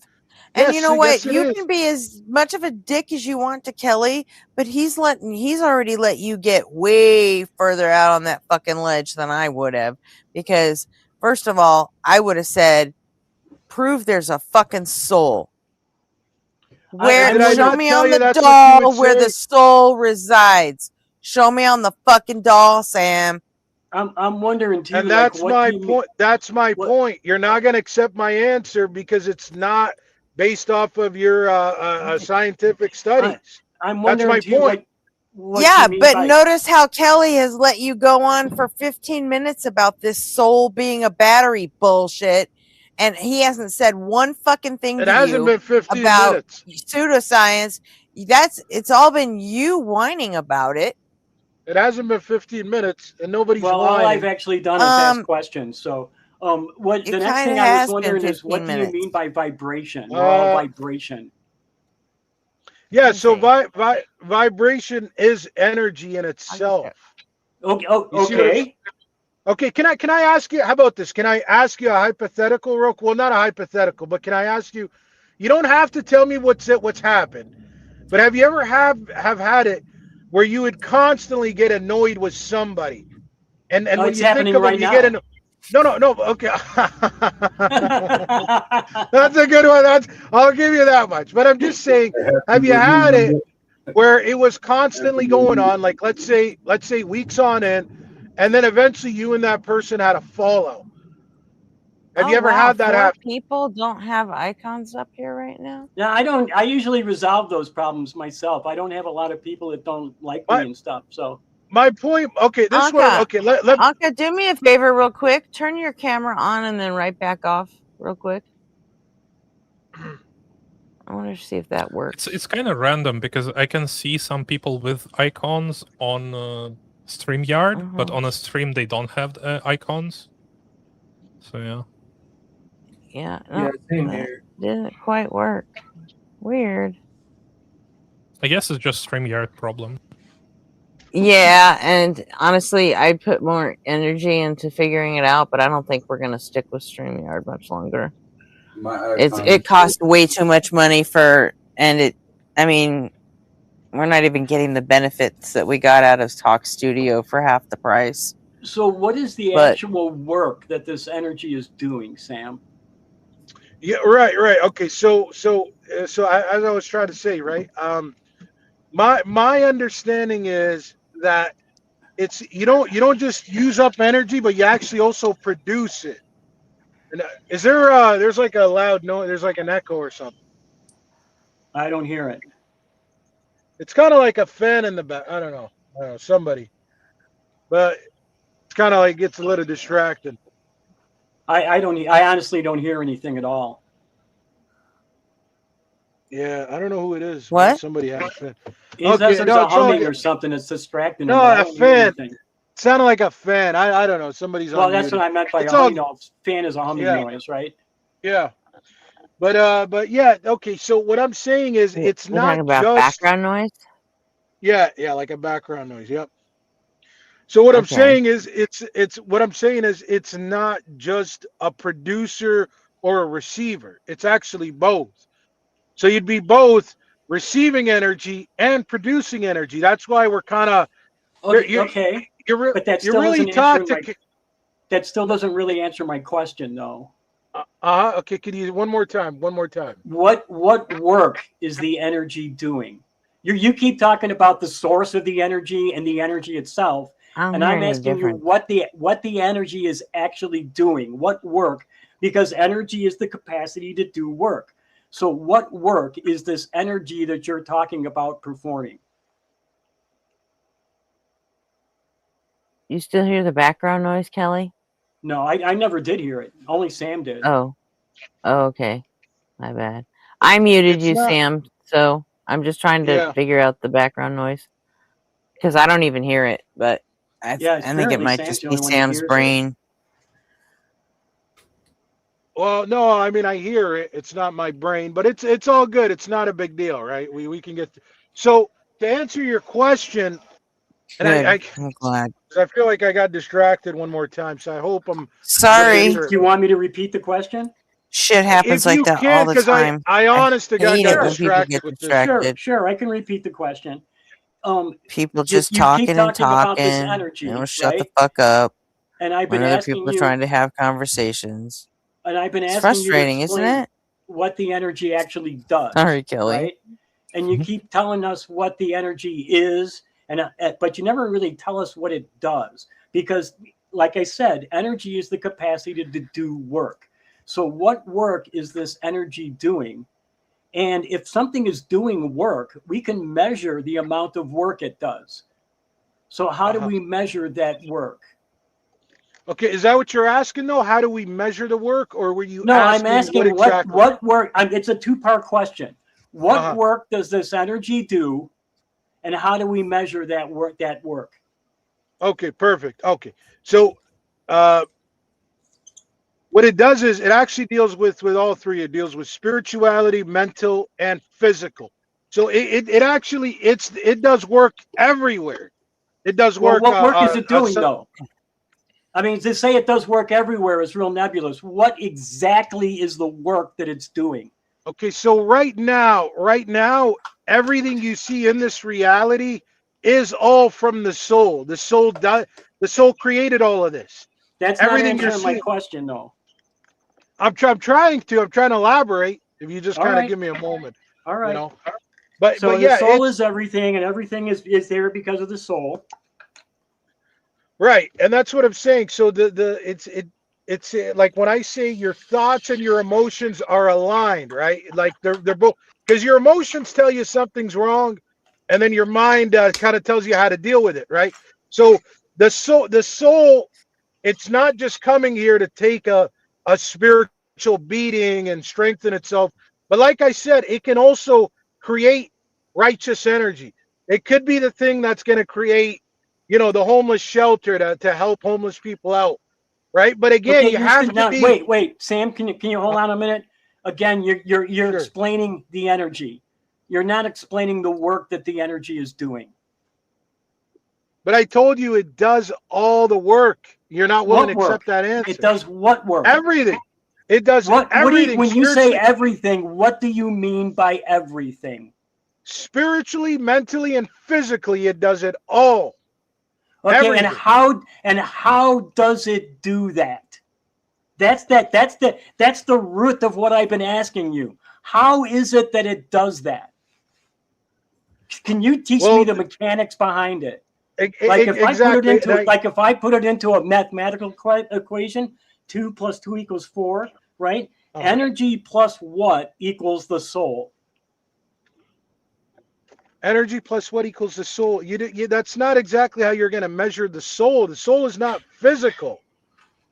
And Yes, you know what? yes, it You is. can be as much of a dick as you want to Kelly, but he's already let you get way further out on that fucking ledge than I would have. Because first of all, I would have said, prove there's a fucking soul. Did I Show not me tell on you the that's what you doll would where the say? soul resides. Show me on the fucking doll, Sam. I'm wondering too. And like, that's what my do you mean- point. That's my point. You're not going to accept my answer because it's not based off of your scientific studies. I'm That's wondering my too. point. What Yeah, you mean but by- notice how Kelly has let you go on for 15 minutes about this soul being a battery bullshit, and he hasn't said one fucking thing It to hasn't you been 15 about minutes. pseudoscience. It's all been you whining about it. It hasn't been 15 minutes, and nobody's Well, all I've whining. actually done is ask questions. So, what It the next kind thing of I was has been wondering is, 15 what do you minutes. mean by vibration? We're all Uh, vibration. yeah. So vibration is energy in itself. Okay. You see what I'm Okay. Okay, can I ask you? How about this? Can I ask you a hypothetical, real? Well, not a hypothetical, but can I ask you? You don't have to tell me what's happened, but have you ever have had it where you would constantly get annoyed with somebody, and Oh, when it's you think happening of them, right you get now. an no. Okay, that's a good one. I'll give you that much. But I'm just saying, have you had it where it was constantly going on, like let's say weeks on end, and then eventually you and that person had a fallout? Have Oh you ever wow, had that 4 happen? people don't have icons up here right now. Yeah, I don't. I usually resolve those problems myself. I don't have a lot of people that don't like me and stuff. So My point. Okay, this one. Anka, Okay, let Anka, do me a favor, real quick. Turn your camera on and then right back off, real quick. I want to see if that works. It's kind of random because I can see some people with icons on StreamYard, but on a stream they don't have icons. So yeah. Yeah, Yeah, no, same that here. didn't quite work. Weird. I guess it's just StreamYard problem. Yeah, and honestly, I'd put more energy into figuring it out, but I don't think we're gonna stick with StreamYard much longer. It costs way too much money and I mean, we're not even getting the benefits that we got out of Talk Studio for half the price. So what is the But actual work that this energy is doing, Sam? Yeah, right. Okay, so as I was trying to say, right? My understanding is that it's you don't just use up energy, but you actually also produce it. And is there there's like a loud noise? There's like an echo or something. I don't hear it. It's kind of like a fan in the back. I don't know. Somebody, but it's kind of like gets a little distracting. I don't. I honestly don't hear anything at all. Yeah, I don't know who it is. But what? somebody had a fan. He says Okay, there's no, a it's all humming good. or something that's distracting him. No, But I a don't hear fan. anything. It sounded like a fan. I don't know. Somebody's Well, unmuted. that's what I meant by It's a all humming. Fan is a humming yeah. noise, right? Yeah. But yeah, okay. So what I'm saying is it's We're talking not about just background noise. yeah, like a background noise. Yep. So what I'm Okay. saying is it's not just a producer or a receiver. It's actually both. So you'd be both receiving energy and producing energy. That's why we're kind of Okay. But that you're still really doesn't answer taught to. That still doesn't really answer my question, though. Okay, can you one more time? One more time. What work is the energy doing? You keep talking about the source of the energy and the energy itself, and I'm asking you what the energy is actually doing. What work? Because energy is the capacity to do work. So what work is this energy that you're talking about performing? You still hear the background noise, Kelly? No, I never did hear it. Only Sam did. Oh, okay. My bad. I muted you, not- Sam. So I'm just trying to Yeah. figure out the background noise because I don't even hear it. But I think it apparently might Sam's just the be only one that Sam's hears it. brain. Well, no, I mean I hear it. It's not my brain, but it's all good. It's not a big deal, right? We can get so to answer your question, and Good. I I'm glad. I feel like I got distracted one more time, so I hope I'm Sorry. Do you want me to repeat the question? Shit happens if like you that can, all the because time. I honest to God hate got it when people distracted get with this. distracted. Sure, I can repeat the question. People just you keep talking and talking about this talking. energy, They don't shut the right? fuck up And I've when been other asking people are you, trying to have conversations. and I've been It's asking you to frustrating, isn't explain it? what the energy actually does. Sorry, Kelly. Right? And you keep telling us what the energy is, but you never really tell us what it does. Because, like I said, energy is the capacity to do work. So what work is this energy doing? And if something is doing work, we can measure the amount of work it does. So how do we measure that work? Okay, is that what you're asking though? How do we measure the work, or were you No, asking, I'm asking what exactly? what work. It's a two-part question. What work does this energy do, and how do we measure that work? Okay, perfect. Okay, so what it does is it actually deals with all three. It deals with spirituality, mental, and physical. So it actually it does work everywhere. It does Well, work. what work is it doing though? I mean, to say it does work everywhere is real nebulous. What exactly is the work that it's doing? Okay, so right now, everything you see in this reality is all from the soul. The soul created all of this. That's not Everything you're answering my seeing. question, though. I'm trying to elaborate. If you just All kind of right. give me a moment, All right. you know. But So the yeah, soul it's is everything, and everything is there because of the soul. right, and that's what I'm saying. So it's like when I say your thoughts and your emotions are aligned, right? Like they're both, because your emotions tell you something's wrong, and then your mind kind of tells you how to deal with it, right? So the soul, it's not just coming here to take a spiritual beating and strengthen itself, but like I said, it can also create righteous energy. It could be the thing that's going to create, the homeless shelter to help homeless people out, right? But again, Okay, you have to now, be wait, Sam, can you hold on a minute? Again, you're sure. explaining the energy. You're not explaining the work that the energy is doing. But I told you it does all the work. You're not willing What to work? accept that answer. It does what work? Everything. It does everything. When you say spiritually, everything, what do you mean by everything? spiritually, mentally, and physically, it does it all. Okay, Everything. and how does it do that? That's the root of what I've been asking you. How is it that it does that? Can you teach me the mechanics behind it? Like if exactly. I put it into a mathematical equation, 2 + 2 = 4, right? Energy plus what equals the soul? Energy plus what equals the soul? That's not exactly how you're going to measure the soul. The soul is not physical.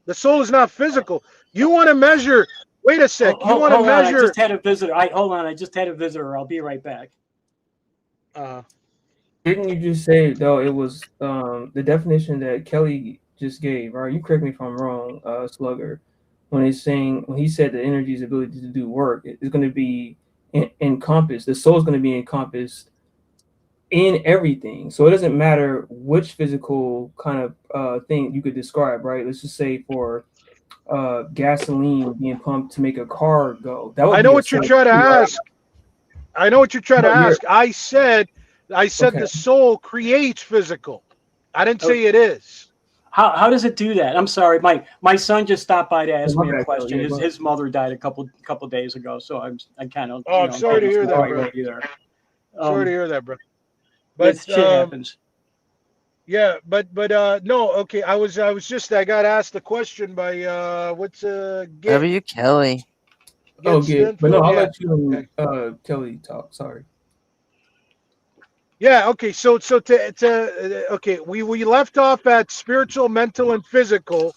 The soul is not physical. You want to measure. Wait a sec. You want to Hold on, I measure. just had a visitor. Hold on, I just had a visitor. I'll be right back. Didn't you just say though it was the definition that Kelly just gave, right? You correct me if I'm wrong, Slugger. When he said the energy's ability to do work, it's going to be encompassed. The soul is going to be encompassed in everything. So it doesn't matter which physical kind of thing you could describe, right? Let's just say for gasoline being pumped to make a car go. That would I know what you're trying to ask. I know what you're trying to ask. I said Okay. the soul creates physical. I didn't say it is. How does it do that? I'm sorry, my son just stopped by to ask me a bad, question. yeah, go ahead. His mother died a couple days ago, so I kind of. Oh, I'm sorry to hear that, bro. Sorry to hear that, bro. But shit happens. Yeah, but no, okay. I got asked a question by what's W. Kelly. Oh, good. But no, I'll yeah. let you Kelly talk. Sorry. Yeah, okay. So okay, we left off at spiritual, mental, and physical,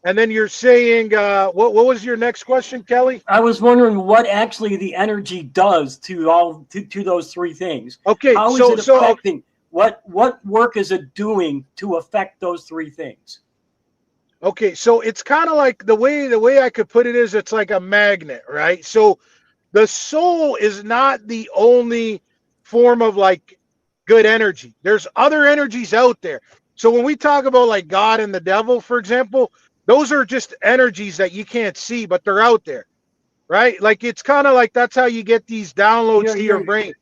and then you're saying what was your next question, Kelly? I was wondering what actually the energy does to those three things. Okay, how is it affecting? What work is it doing to affect those three things? Okay, so it's kind of like the way I could put it is it's like a magnet, right? So the soul is not the only form of like good energy. There's other energies out there. So when we talk about like God and the devil, for example, those are just energies that you can't see, but they're out there, right? Like it's kind of like that's how you get these downloads to your brain.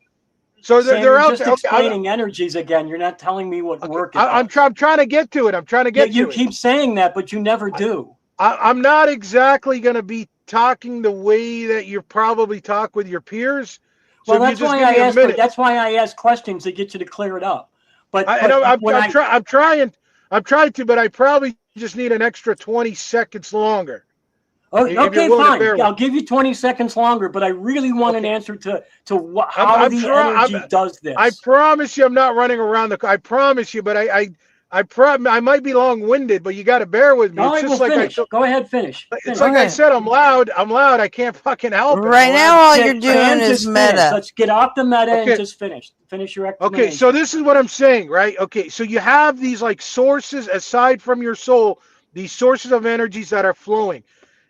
So Sam, they're you're out just there. Okay, explaining energies again. You're not telling me what work it does. I'm trying to get to it. I'm trying to get to it. You keep saying that, but you never do. I'm not exactly going to be talking the way that you probably talk with your peers. So Well, that's why I asked. That's why I ask questions to get you to clear it up. But I'm trying to, but I probably just need an extra 20 seconds longer. Okay, fine. I'll give you 20 seconds longer, but I really want an answer to how the energy does this. I promise you, I'm not running around I promise you, but I might be long-winded, but you got to bear with me. All It's right, just well, like finish. Go ahead, finish. It's like I said, I'm loud. I can't fucking help it. Right now, all you're doing Sam, is just finish. meta. Let's get off the meta Okay. and just finish. Finish your explanation. Okay, so this is what I'm saying, right? Okay, so you have these like sources aside from your soul, these sources of energies that are flowing,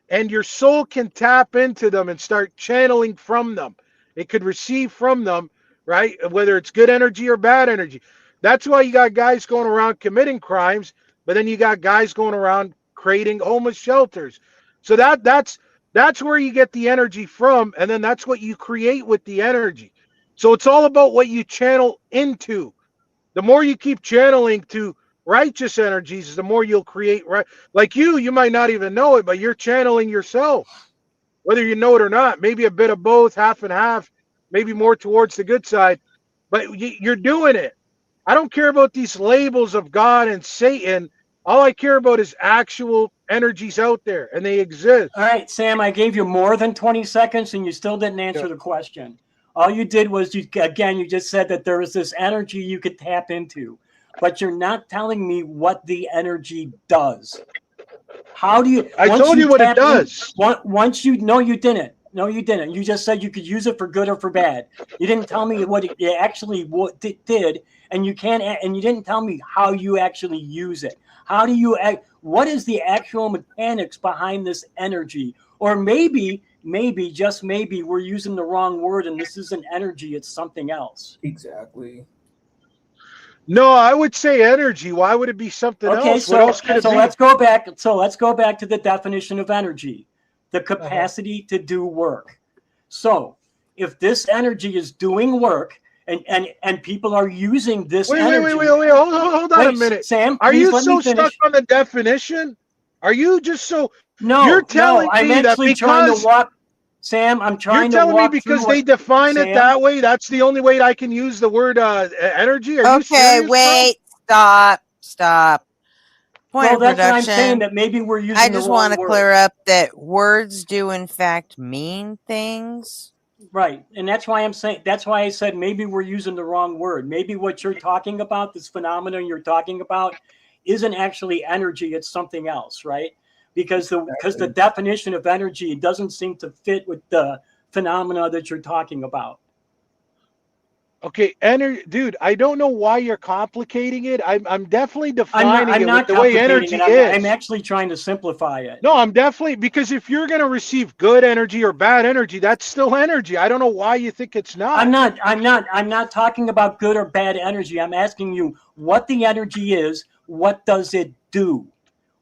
and your soul can tap into them and start channeling from them. It could receive from them, right? Whether it's good energy or bad energy. That's why you got guys going around committing crimes, but then you got guys going around creating homeless shelters. So that's where you get the energy from, and then that's what you create with the energy. So it's all about what you channel into. The more you keep channeling to righteous energies, the more you'll create. Right, like you might not even know it, but you're channeling yourself, whether you know it or not. Maybe a bit of both, half and half, maybe more towards the good side, but you're doing it. I don't care about these labels of God and Satan. All I care about is actual energies out there, and they exist. All right, Sam, I gave you more than 20 seconds, and you still didn't answer the question. All you did was, you just said that there is this energy you could tap into, but you're not telling me what the energy does. How do you? I told you what it does. Once you, no, you didn't. No, you didn't. You just said you could use it for good or for bad. You didn't tell me what it actually did, and you can't. And you didn't tell me how you actually use it. How do you? What is the actual mechanics behind this energy? Or maybe, just maybe, we're using the wrong word, and this isn't energy; it's something else. Exactly. No, I would say energy. Why would it be something else? What else could it be? Let's go back. So let's go back to the definition of energy: the capacity to do work. So, if this energy is doing work, and people are using this energy. Wait, hold on a minute. Sam, are you let so me finish. stuck on the definition? Are you just so? No, you're telling I'm me that actually trying to walk. Sam, I'm trying to walk. You're telling me because they define it that way. That's the only way I can use the word energy. Are you serious, wait, stop. Point of that's production. what I'm saying. That maybe we're using. I just want to clear up that words do in fact mean things. Right, and that's why I'm saying. That's why I said maybe we're using the wrong word. Maybe what you're talking about, this phenomenon you're talking about, isn't actually energy. It's something else, right? Because the definition of energy doesn't seem to fit with the phenomena that you're talking about. Okay, dude, I don't know why you're complicating it. I'm definitely defining I'm not it with the way energy is. I'm actually trying to simplify it. No, I'm definitely, because if you're going to receive good energy or bad energy, that's still energy. I don't know why you think it's not. I'm not talking about good or bad energy. I'm asking you what the energy is. What does it do?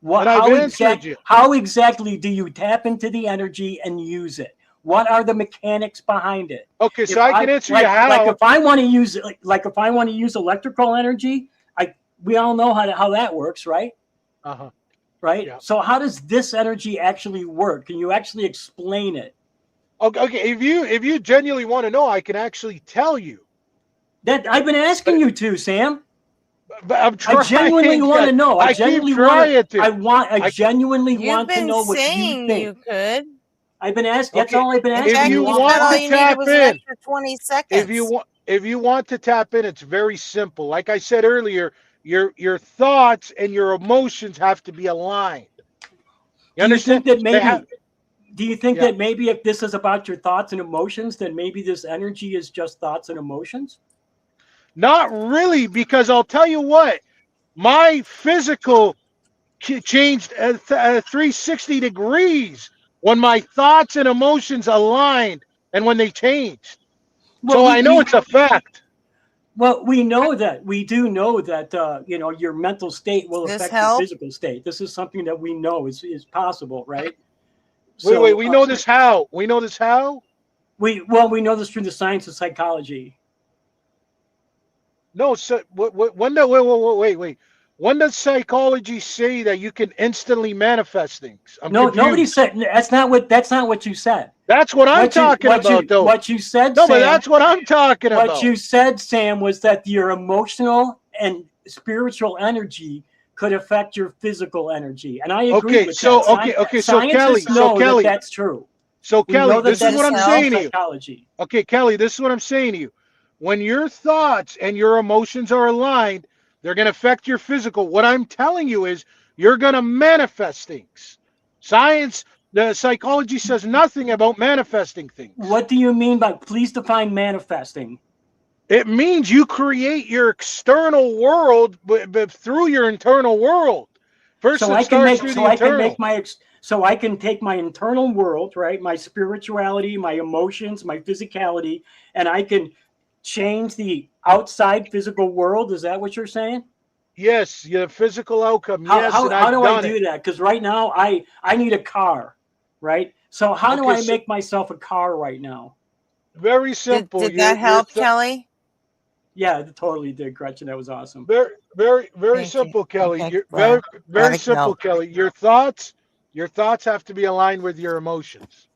How exactly do you tap into the energy and use it? What are the mechanics behind it? Okay, so I can answer you how. Like if I want to use if I want to use electrical energy, we all know how that works, right? Right. Yeah. So how does this energy actually work? Can you actually explain it? Okay, if you genuinely want to know, I can actually tell you. That I've been asking you to, Sam. But I'm trying. I genuinely want to know. I genuinely want to. I genuinely want to know what you think. You could. I've been asking. That's all I've been asking. If you want to tap in, 20 seconds. If you want to tap in, it's very simple. Like I said earlier, your thoughts and your emotions have to be aligned. Do you think that maybe if this is about your thoughts and emotions, then maybe this energy is just thoughts and emotions? Not really, because I'll tell you what, my physical changed 360 degrees when my thoughts and emotions aligned and when they changed. Well, so I know it's a fact. Well, we know that. We do know that, your mental state will affect your physical state. This is something that we know is possible, right? Wait, we know this how? We know this how? We know this through the science of psychology. No, so wait. When does psychology say that you can instantly manifest things? Nobody said that's not what you said. That's what I'm talking about, though. What you said, no, Sam, but that's what I'm talking about. What you said, Sam, was that your emotional and spiritual energy could affect your physical energy, and I agree with that. So Kelly, that's true. So Kelly, this is what I'm saying to you. Okay, Kelly, this is what I'm saying to you. When your thoughts and your emotions are aligned, They're going to affect your physical. What I'm telling you is you're going to manifest things. Science, the psychology says nothing about manifesting things. What do you mean by, please define manifesting? It means you create your external world but through your internal world. First, So it I can starts make, through so the I can internal. make my, so I can take my internal world, right? My spirituality, my emotions, my physicality, and I can change the outside physical world. Is that what you're saying? Yes, your physical outcome. Yes, and How I've do I done do it. that? Because right now I need a car, right? So how do Okay, I so make myself a car right now? very simple. Did that help, Kelly? Yeah, it totally did, Gretchen. That was awesome. very Thank simple, you. Kelly. Okay, You're glad very I could simple, help. Kelly. Your thoughts have to be aligned with your emotions.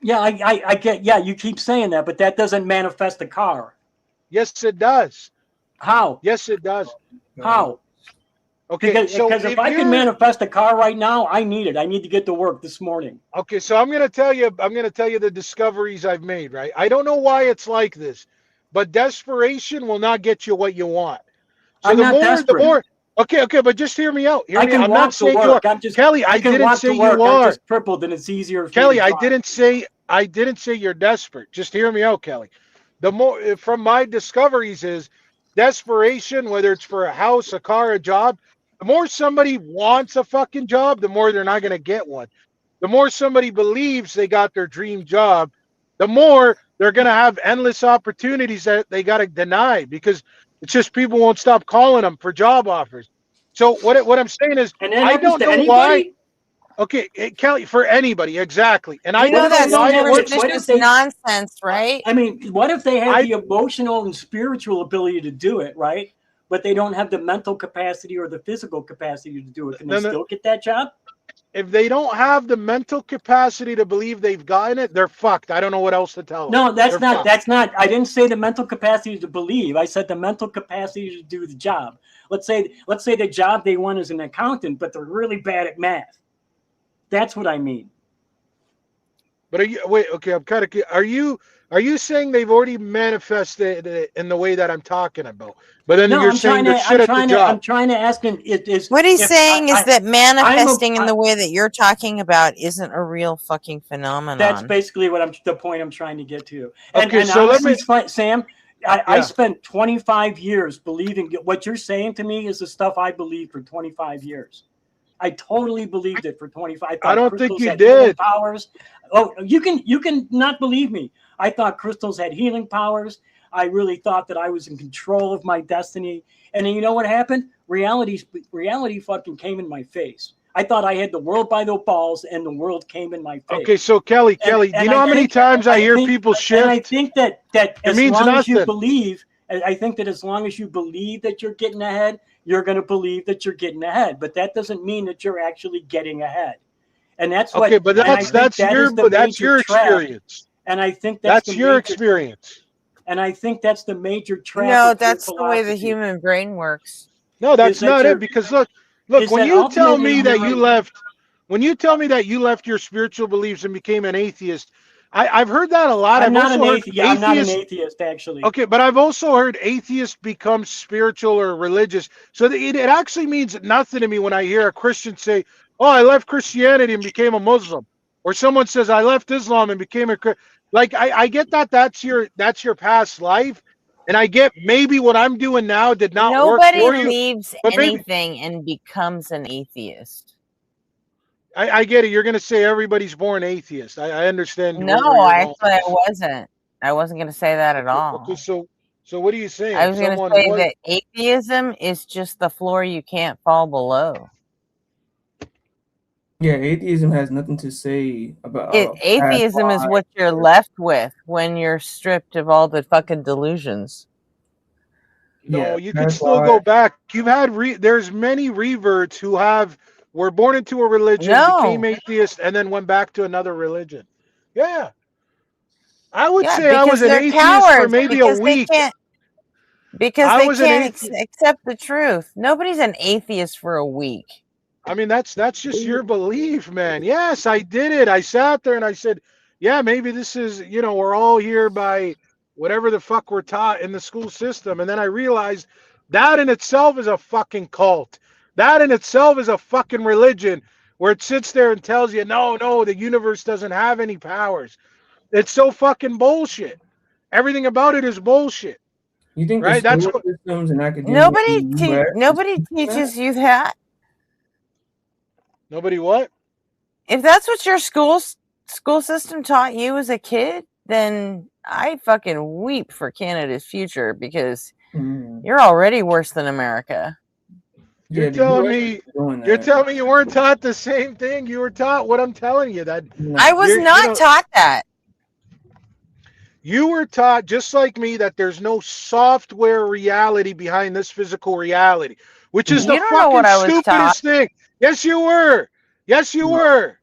Yeah, I get. Yeah, you keep saying that, but that doesn't manifest a car. Yes, it does. How? Yes, it does. How? Okay, so Because if if I can you're manifest a car right now, I need it. I need to get to work this morning. okay, so I'm gonna tell you the discoveries I've made. Right, I don't know why it's like this, but desperation will not get you what you want. So I'm not desperate. Okay, but just hear me out. I can I'm not walk to saying you are. work. I'm just Kelly, I I can didn't walk say to you work. I'm are. just crippled, and it's easier for me Kelly, to drive. I didn't say you're desperate. Just hear me out, Kelly. The more from my discoveries is desperation, whether it's for a house, a car, a job, the more somebody wants a fucking job, the more they're not going to get one. The more somebody believes they got their dream job, the more they're going to have endless opportunities that they got to deny because it's just people won't stop calling them for job offers. So what I'm saying is And that I happens don't to know why. anybody. Okay, Kelly, for anybody, exactly. And I You know don't know that's why it works. What if superstitious they? nonsense, right? I mean, what if they have I the emotional and spiritual ability to do it, right? But they don't have the mental capacity or the physical capacity to do it. Can they then still get that job? if they don't have the mental capacity to believe they've gotten it, they're fucked. I don't know what else to tell them. No, that's They're not. fucked. That's not. I didn't say the mental capacity to believe. I said the mental capacity to do the job. Let's say the job they want is an accountant, but they're really bad at math. That's what I mean. But okay, I'm kind of. Are you saying they've already manifested it in the way that I'm talking about? But then No, you're saying they're shit at the job. I'm trying to ask him. What he's saying is that manifesting in I, the way that you're talking about isn't a real fucking phenomenon. That's basically the point I'm trying to get to. Okay, And so honestly, Sam, I Yeah. spent 25 years believing what you're saying to me is the stuff I believed for 25 years. I totally believed it for 25. I I thought don't think crystals you had healing did. powers. Oh, you can not believe me. I thought crystals had healing powers. I really thought that I was in control of my destiny. And then you know what happened? Reality fucking came in my face. I thought I had the world by the balls, and the world came in my face. Okay, so Kelly, do you know how many times I hear people shift? And I think that It as means long as you nothing. believe, I think that as long as you believe that you're getting ahead, you're going to believe that you're getting ahead. But that doesn't mean that you're actually getting ahead. And that's what. Okay, but and I think that is the major trap. experience. And I think that's your major, experience. And I think that's the major trap. No, of that's your the way the philosophy. human brain works. No, that's Is that not you're- it. Because look, is when that you tell ultimately me that you're- you left, when you tell me that you left your spiritual beliefs and became an atheist, I've heard that a lot. I'm I've not also an heard atheist. Yeah, I'm not an atheist, actually. Okay, but I've also heard atheists become spiritual or religious. So it actually means nothing to me when I hear a Christian say, "Oh, I left Christianity and became a Muslim," or someone says, "I left Islam and became a Christian." Like I get that that's your past life, and I get maybe what I'm doing now did not work Nobody for you. leaves But maybe anything and becomes an atheist. I get it. You're going to say everybody's born atheist. I understand. No, where you're going. actually, I wasn't. I wasn't going to say that at all. Okay, so what are you saying? I was going to say that atheism is just the floor you can't fall below. Yeah, atheism has nothing to say about Atheism is what you're left with when you're stripped of all the fucking delusions. No, you can still go back. You've had there's many reverts who were born into a religion, became atheist, and then went back to another religion. Yeah. I would say I was an atheist for maybe a week. Because they can't accept the truth. Nobody's an atheist for a week. I mean, that's just your belief, man. Yes, I did it. I sat there and I said, yeah, maybe this is, we're all here by whatever the fuck we're taught in the school system. And then I realized That in itself is a fucking cult. That in itself is a fucking religion where it sits there and tells you, no, the universe doesn't have any powers. It's so fucking bullshit. Everything about it is bullshit. You think right? the That's school what. systems and academia in the US Nobody is teaches you that. Nobody what? If that's what your school system taught you as a kid, then I fucking weep for Canada's future because you're already worse than America. You're telling me you weren't taught the same thing. You were taught what I'm telling you. That I was not taught that. You were taught, just like me, that there's no software reality behind this physical reality, which is the You don't know fucking what I was taught. stupidest thing. Yes, you were. Yes, you were.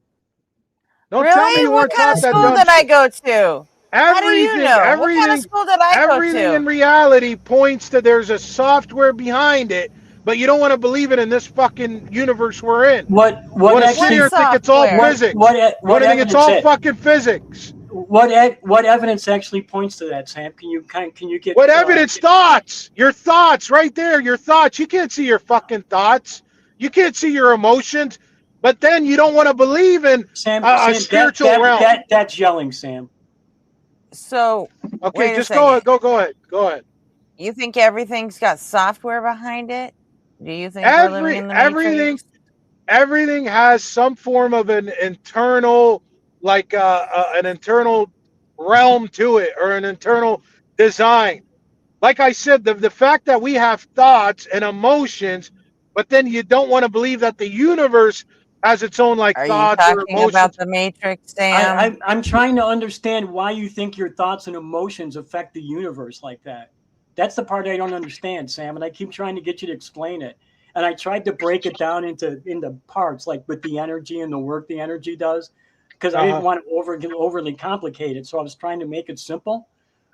Don't tell me Really? you What weren't kind taught of that school dumb did I shit. go to? How do you Everything, know? What kind of school did I go everything to? in reality points to there's a software behind it, but you don't want to believe it in this fucking universe we're in. What You want to sit actually? here and think it's all What physics. what You want to think it's evidence all it- fucking physics. What evidence actually points to that, Sam? Can you get What evidence? Thoughts. Your thoughts right there. Your thoughts. You can't see your fucking thoughts. You can't see your emotions. But then you don't want to believe in a spiritual realm. That's yelling, Sam. So Okay, wait a just second. go ahead. Go ahead. You think everything's got software behind it? Do you think we're living in the Matrix? Everything has some form of an internal, like an internal realm to it, or an internal design. Like I said, the fact that we have thoughts and emotions, but then you don't want to believe that the universe has its own Are you thoughts or talking emotions. about the Matrix, Sam? I'm trying to understand why you think your thoughts and emotions affect the universe like that. That's the part I don't understand, Sam, and I keep trying to get you to explain it. And I tried to break it down into parts, like with the energy and the work the energy does, because I didn't want to overly complicate it. So I was trying to make it simple.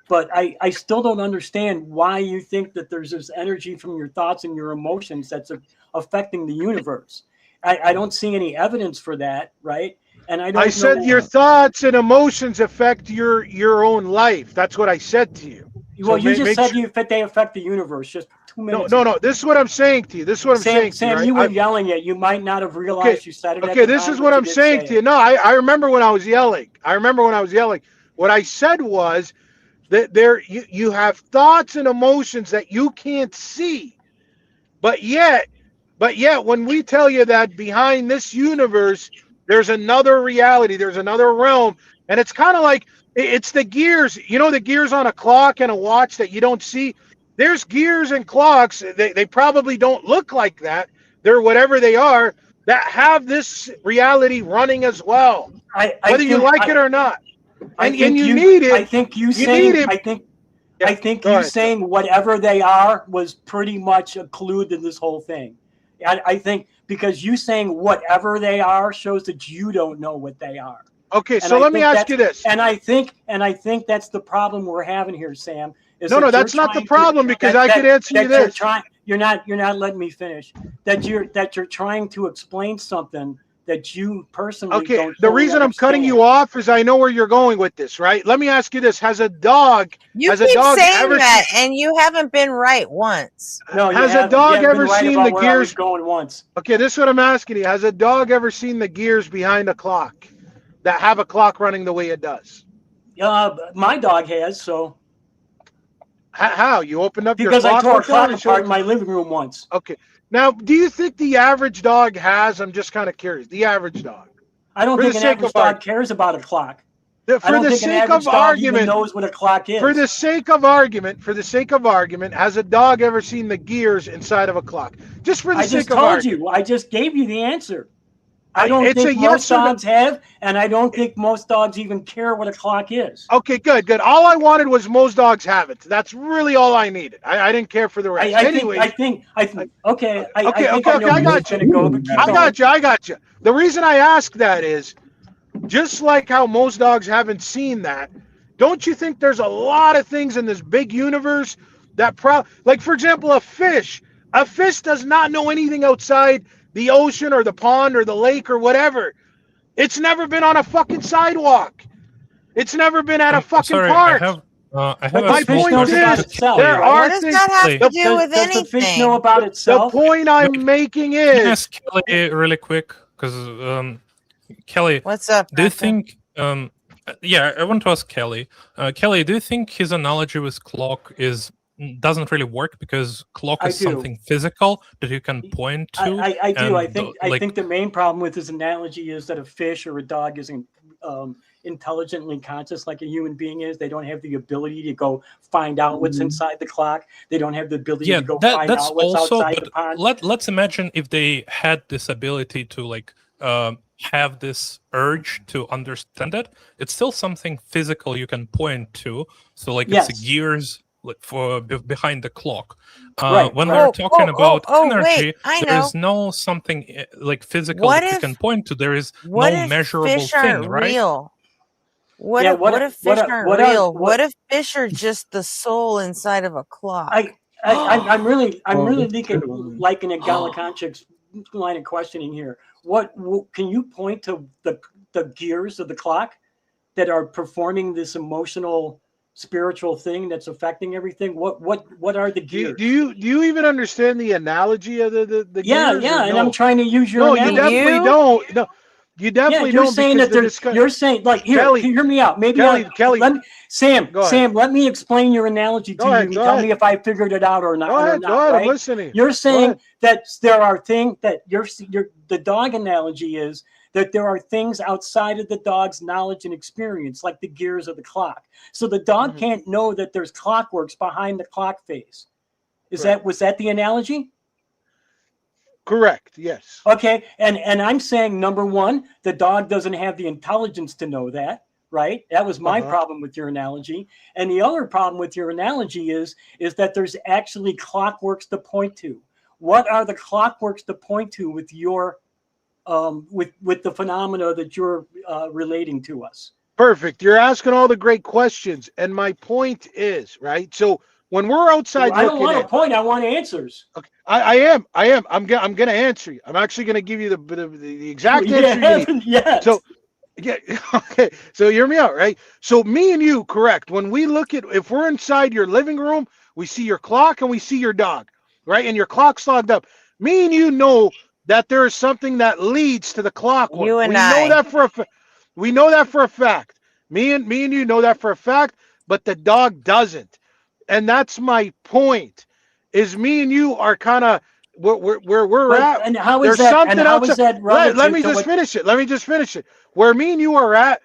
But I still don't understand why you think that there's this energy from your thoughts and your emotions that's affecting the universe. I don't see any evidence for that, right? And I said your thoughts and emotions affect your own life. That's what I said to you. Well, So you just said sure. they affect the universe just 2 minutes No. ago. This is what I'm saying to you. This is what I'm saying to you. Sam, Right? you were yelling it. You might not have realized you said it. Okay, this is what I'm saying to you. No, I remember when I was yelling. What I said was that you have thoughts and emotions that you can't see, but yet when we tell you that behind this universe there's another reality, there's another realm, and it's kind of like it's the gears, the gears on a clock and a watch that you don't see. There's gears and clocks, they probably don't look like that, they're whatever they are, that have this reality running as well, whether you like it or not. And you need it. I think you saying whatever they are was pretty much a clue to this whole thing. I think because you saying whatever they are shows that you don't know what they are. Okay, so let me ask you this. And I think that's the problem we're having here, Sam. No, that's not the problem, because I could answer you this. You're not letting me finish. That you're trying to explain something that you personally don't. Okay, the reason I'm cutting you off is I know where you're going with this, right? Let me ask you this: Has a dog saying that, and you haven't been right once? No, has a dog ever seen the gears going once? Okay, this is what I'm asking you: Has a dog ever seen the gears behind a clock that have a clock running the way it does? My dog has. So how you opened up because your clock? I tore a clock apart in my living room once. Okay. Now, do you think the average dog has? I'm just kind of curious. The average dog. I don't think an average dog cares about a clock. For the sake of argument, knows what a clock is. For the sake of argument, has a dog ever seen the gears inside of a clock? Just for the sake of argument. I just told you. I just gave you the answer. I don't it's think a most yes or no. dogs have, and I don't think most dogs even care what a clock is. Okay, good. All I wanted was most dogs have it. That's really all I needed. I didn't care for the rest. I think. Okay. I got you. The reason I ask that is, just like how most dogs haven't seen that, don't you think there's a lot of things in this big universe that like, for example, a fish. A fish does not know anything outside the ocean or the pond or the lake or whatever. It's never been on a fucking sidewalk. It's never been at a fucking park. I have But a the fish small knows question about to itself. Kelly. Right? What does that have to do with Does the fish know anything? about The itself? point I'm making Can I is ask Kelly really quick? Because Kelly, What's up, do you Doctor? think? Yeah, I want to ask Kelly. Kelly, do you think his analogy with clock doesn't really work because clock I is do. something physical that you can point to? I do. I and, think like, the main problem with his analogy is that a fish or a dog isn't intelligently conscious like a human being is. They don't have the ability to go find out what's inside the clock. They don't have the ability yeah, to go find that's out what's also. outside the But pond. let's imagine if they had this ability to have this urge to understand it. It's still something physical you can point to. So like it's Yes. gears for behind the clock. Right, When right. we're talking about wait, energy, I there know. is no something like physical What that we if can point to. There is what no if measurable fish aren't thing, right? real? What Yeah, if what if fish aren't what are real? what What if fish are just the soul inside of a clock? I'm really Oh, this is liking good one. liking a Galakonchik's line of questioning here. What can you point to the gears of the clock that are performing this emotional spiritual thing that's affecting everything? What are the gears? do you even understand the analogy of the Yeah, gears? yeah, Or and no? I'm trying to use your No, you analogy. definitely don't. No, you definitely you're don't saying because that you're saying like here, Kelly, hear me out. Maybe Kelly, let me, Sam, go ahead. let me explain your analogy to you and tell me if I figured it out or not. Go ahead, Right? I'm listening. You're Go saying ahead. that there are things that the dog analogy is that there are things outside of the dog's knowledge and experience, like the gears of the clock. So the dog can't know that there's clockworks behind the clock face. Was that the analogy? Correct. Yes. Okay, and I'm saying number one, the dog doesn't have the intelligence to know that, right? That was my problem with your analogy. And the other problem with your analogy is that there's actually clockworks to point to. What are the clockworks to point to with your with the phenomena that you're relating to us? Perfect. You're asking all the great questions, and my point is right. So when we're outside I don't looking want a in, point. I want answers. okay, I am. I'm going to answer you. I'm actually going to give you the exact answer you need. Yes. So yeah, okay. So hear me out, right? So me and you, correct. When we look at, if we're inside your living room, we see your clock and we see your dog, right? And your clock's logged up. Me and you know that there is something that leads to the clockwork. You and we I. know that for we know that for a fact. Me and you know that for a fact, but the dog doesn't. And that's my point. Is me and you are kind of where we're at. And how There's is that? something And how is outside. that relative Let me to just what? finish it. Let me just finish it. Where me and you are at,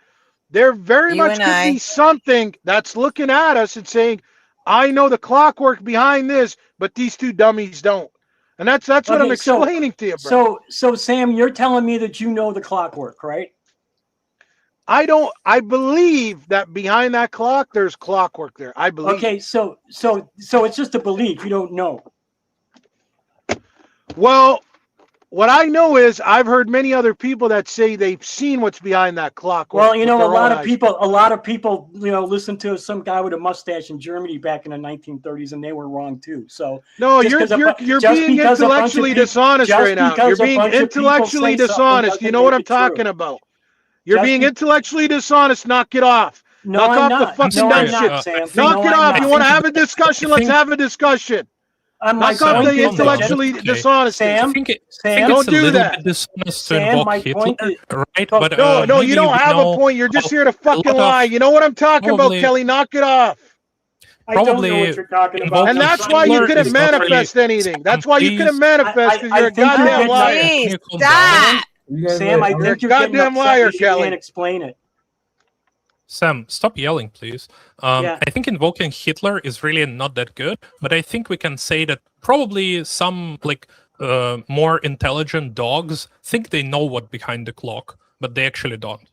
there very You much and could I. be something that's looking at us and saying, I know the clockwork behind this, but these two dummies don't. And that's what I'm Okay, explaining to you, bro. so Sam, you're telling me that you know the clockwork, right? I believe that behind that clock, there's clockwork there. I believe. Okay, so it's just a belief. You don't know. Well, what I know is I've heard many other people that say they've seen what's behind that clockwork. Well, you know, with a their lot own of eyes. people, you know, listen to some guy with a mustache in Germany back in the 1930s, and they were wrong too. So No, just you're just being because a bunch of intellectually people, dishonest just right now. You're because a being bunch of people intellectually say something dishonest. You doesn't know what make I'm it true. talking about. You're Just being be, intellectually dishonest. Knock it off. no, Knock I'm off the not. fucking No, dumb I'm shit. not, Sam. Knock No, it I'm off. not. You want to have a discussion? Let's have a discussion. My Knock off point the is that intellectually dishonesty. Sam, I think Sam, it's Don't a do little that. bit dishonest to Sam, invoke my Hitler, point is, right? But No, you maybe don't we have a know point. You're just here to a fucking lot lie. of You know what I'm talking about, probably Kelly? Knock it off. I don't know probably what you're talking about. And invoking I'm that's trying why to you Hitler get couldn't is not really. manifest anything. That's why you couldn't Please, manifest because you're a think you're goddamn getting liar. can Jeez, you calm stop. down? You guys Sam, I let You're a think you're getting goddamn upset liar, because you can't Kelly. explain it. Sam, stop yelling, please. Yeah. I think invoking Hitler is really not that good, but I think we can say that probably some more intelligent dogs think they know what behind the clock, but they actually don't.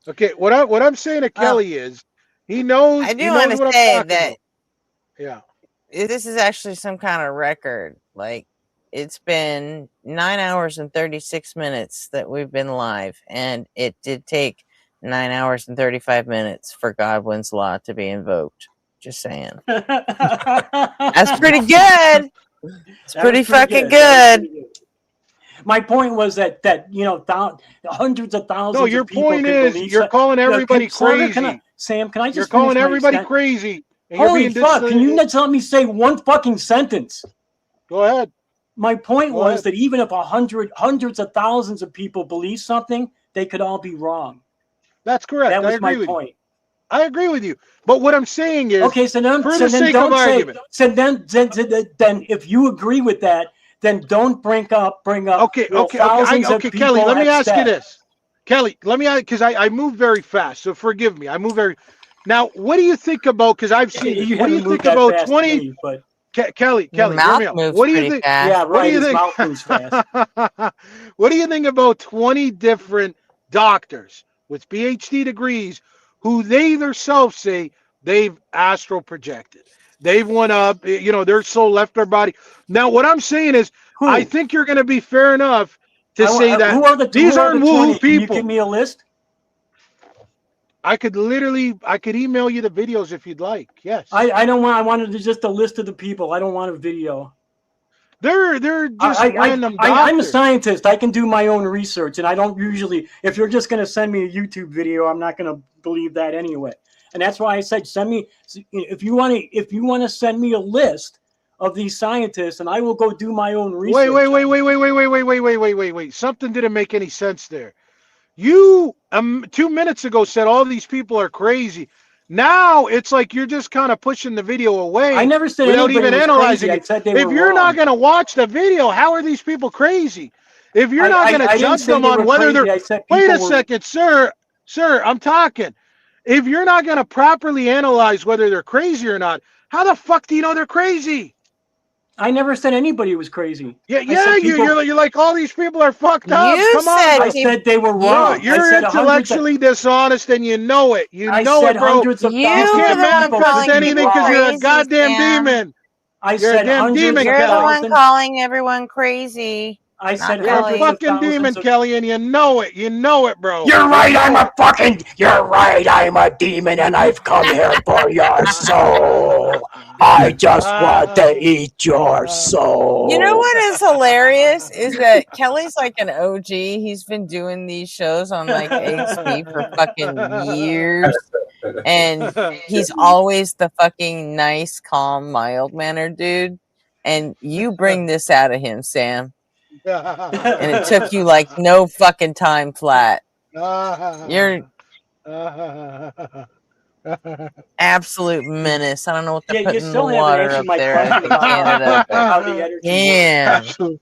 Okay, what I'm saying to Kelly is he knows I do want to what I'm say talking that about. Yeah. this is actually some kind of record. Like, it's been 9 hours and 36 minutes that we've been live, and it did take 9 hours and 35 minutes for Godwin's Law to be invoked. Just saying. That's pretty good. It's pretty fucking good. My point was that hundreds of thousands No, your of people point can is believe. you're calling everybody crazy. Sam, can I just You're finish calling my everybody sentence? crazy, and you're Holy being fuck! Can you just let me say one fucking sentence? Go ahead. My point Go was ahead. that even if hundreds of thousands of people believe something, they could all be wrong. That's correct. That was I agree my with point. you. I agree with you. But what I'm saying is, Okay, so then, for the sake of argument, then if you agree with that, then don't bring up okay, thousands of people Kelly, let me have ask you said. this. Kelly, let me ask, because I move very fast, so forgive me. I move very. Now, what do you think about? Because I've seen this. You What do you haven't moved think that about fast 20? to me, but Kelly, Your hear mouth me out. moves What do you pretty think? fast. yeah, What do right. you His think? mouth moves fast. What do you think about 20 different doctors with PhD degrees who they themselves say they've astral projected? They've went up, their soul left their body. Now, what I'm saying is, I think you're going to be fair enough to say that these aren't woo-woo 20? Can you people. give me a list? I could email you the videos if you'd like. Yes. I don't want. I wanted just a list of the people. I don't want a video. They're just random I'm a doctors. scientist. I can do my own research, and I don't usually. If you're just going to send me a YouTube video, I'm not going to believe that anyway. And that's why I said send me if you want to send me a list of these scientists, and I will go do my own research. Wait. Something didn't make any sense there. You 2 minutes ago said all these people are crazy. Now it's like you're just kind of pushing the video away. I never said without anybody even was analyzing crazy. it. I said they If were you're wrong. not going to watch the video, how are these people crazy? If you're not going to I didn't judge say them they on were whether crazy. they're I said wait people a second, sir, I'm talking. If you're not going to properly analyze whether they're crazy or not, how the fuck do you know they're crazy? I never said anybody was crazy. You're like all these people are fucked up. You Come on, said bro. I said they were wrong. You're intellectually dishonest, and you know it. I know said it, bro. hundreds of You thousands You were can't the one manifest calling anything people because you're a crazy, goddamn Sam. demon. I You're said a damn hundreds demon, of You're the Kelly. one thousands. calling everyone crazy. I said Not You're a Kelly. fucking demon, Kelly, and you know it. You know it, bro. You're right, I'm a demon, and I've come here for your soul. I just want to eat your soul. You know what is hilarious is that Kelly's like an OG. He's been doing these shows on like AXP for fucking years. And he's always the fucking nice, calm, mild-mannered dude. And you bring this out of him, Sam. And it took you like no fucking time flat. You're absolute menace. I don't know what they're You putting in the still haven't water answered up my there question in about Canada. how the energy Damn. Absolutely.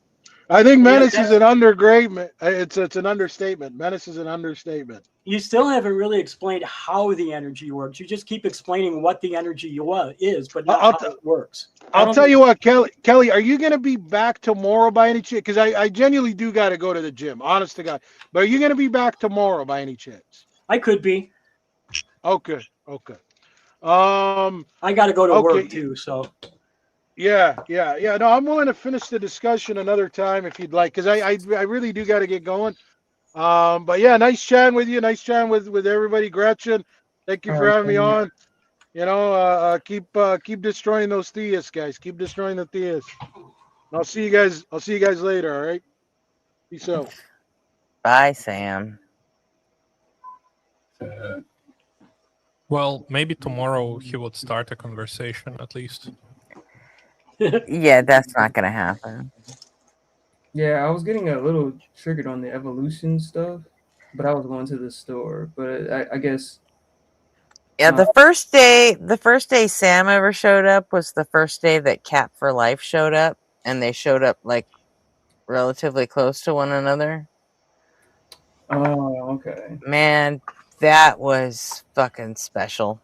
I think menace is an understatement. It's an understatement. Menace is an understatement. You still haven't really explained how the energy works. You just keep explaining what the energy is, but not how it works. I'll tell you what, Kelly, are you going to be back tomorrow by any chance? Because I genuinely do got to go to the gym, honest to God. But are you going to be back tomorrow by any chance? I could be. Okay. I got to go to work too, so. Yeah. No, I'm willing to finish the discussion another time if you'd like, because I really do got to get going. But yeah, nice chatting with you. Nice chatting with everybody. Gretchen, thank you for having me on. Keep destroying those theists, guys. Keep destroying the theists. I'll see you guys later. All right. Peace out. Bye, Sam. Well, maybe tomorrow he would start a conversation at least. Yeah, that's not gonna happen. Yeah, I was getting a little triggered on the evolution stuff, but I was going to the store. But I guess. Yeah, the first day Sam ever showed up was the first day that Cap for Life showed up, and they showed up like relatively close to one another. Oh, okay. Man, that was fucking special.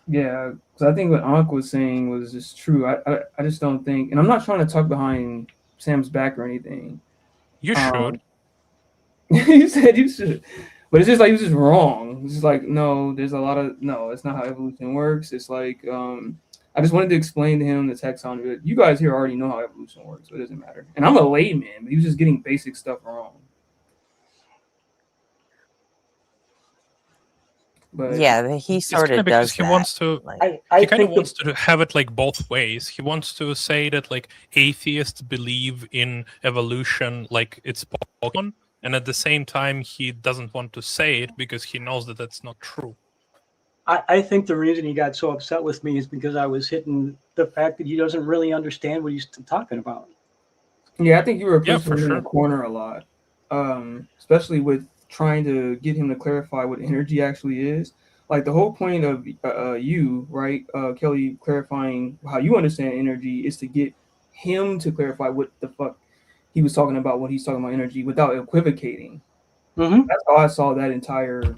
Yeah, because I think what Ankh was saying was just true. I just don't think, and I'm not trying to talk behind Sam's back or anything. You should. You said you should. But it's just like he was just wrong. It's just like, no, there's a lot of no, it's not how evolution works. It's like I just wanted to explain to him the taxonomy. You guys here already know how evolution works, so it doesn't matter. And I'm a layman, but he was just getting basic stuff wrong. But Yeah, he It's sort kind of because does he that. wants to. Like, He kind of wants to have it like both ways. He wants to say that like atheists believe in evolution, like it's Pokemon, and at the same time he doesn't want to say it because he knows that that's not true. I think the reason he got so upset with me is because I was hitting the fact that he doesn't really understand what he's talking about. Yeah, I think you were Yeah, pushing for him in sure. the corner a lot, especially with trying to get him to clarify what energy actually is. Like the whole point of you, right, Kelly, clarifying how you understand energy is to get him to clarify what the fuck he was talking about when he's talking about energy without equivocating. Mm-hmm. That's how I saw that entire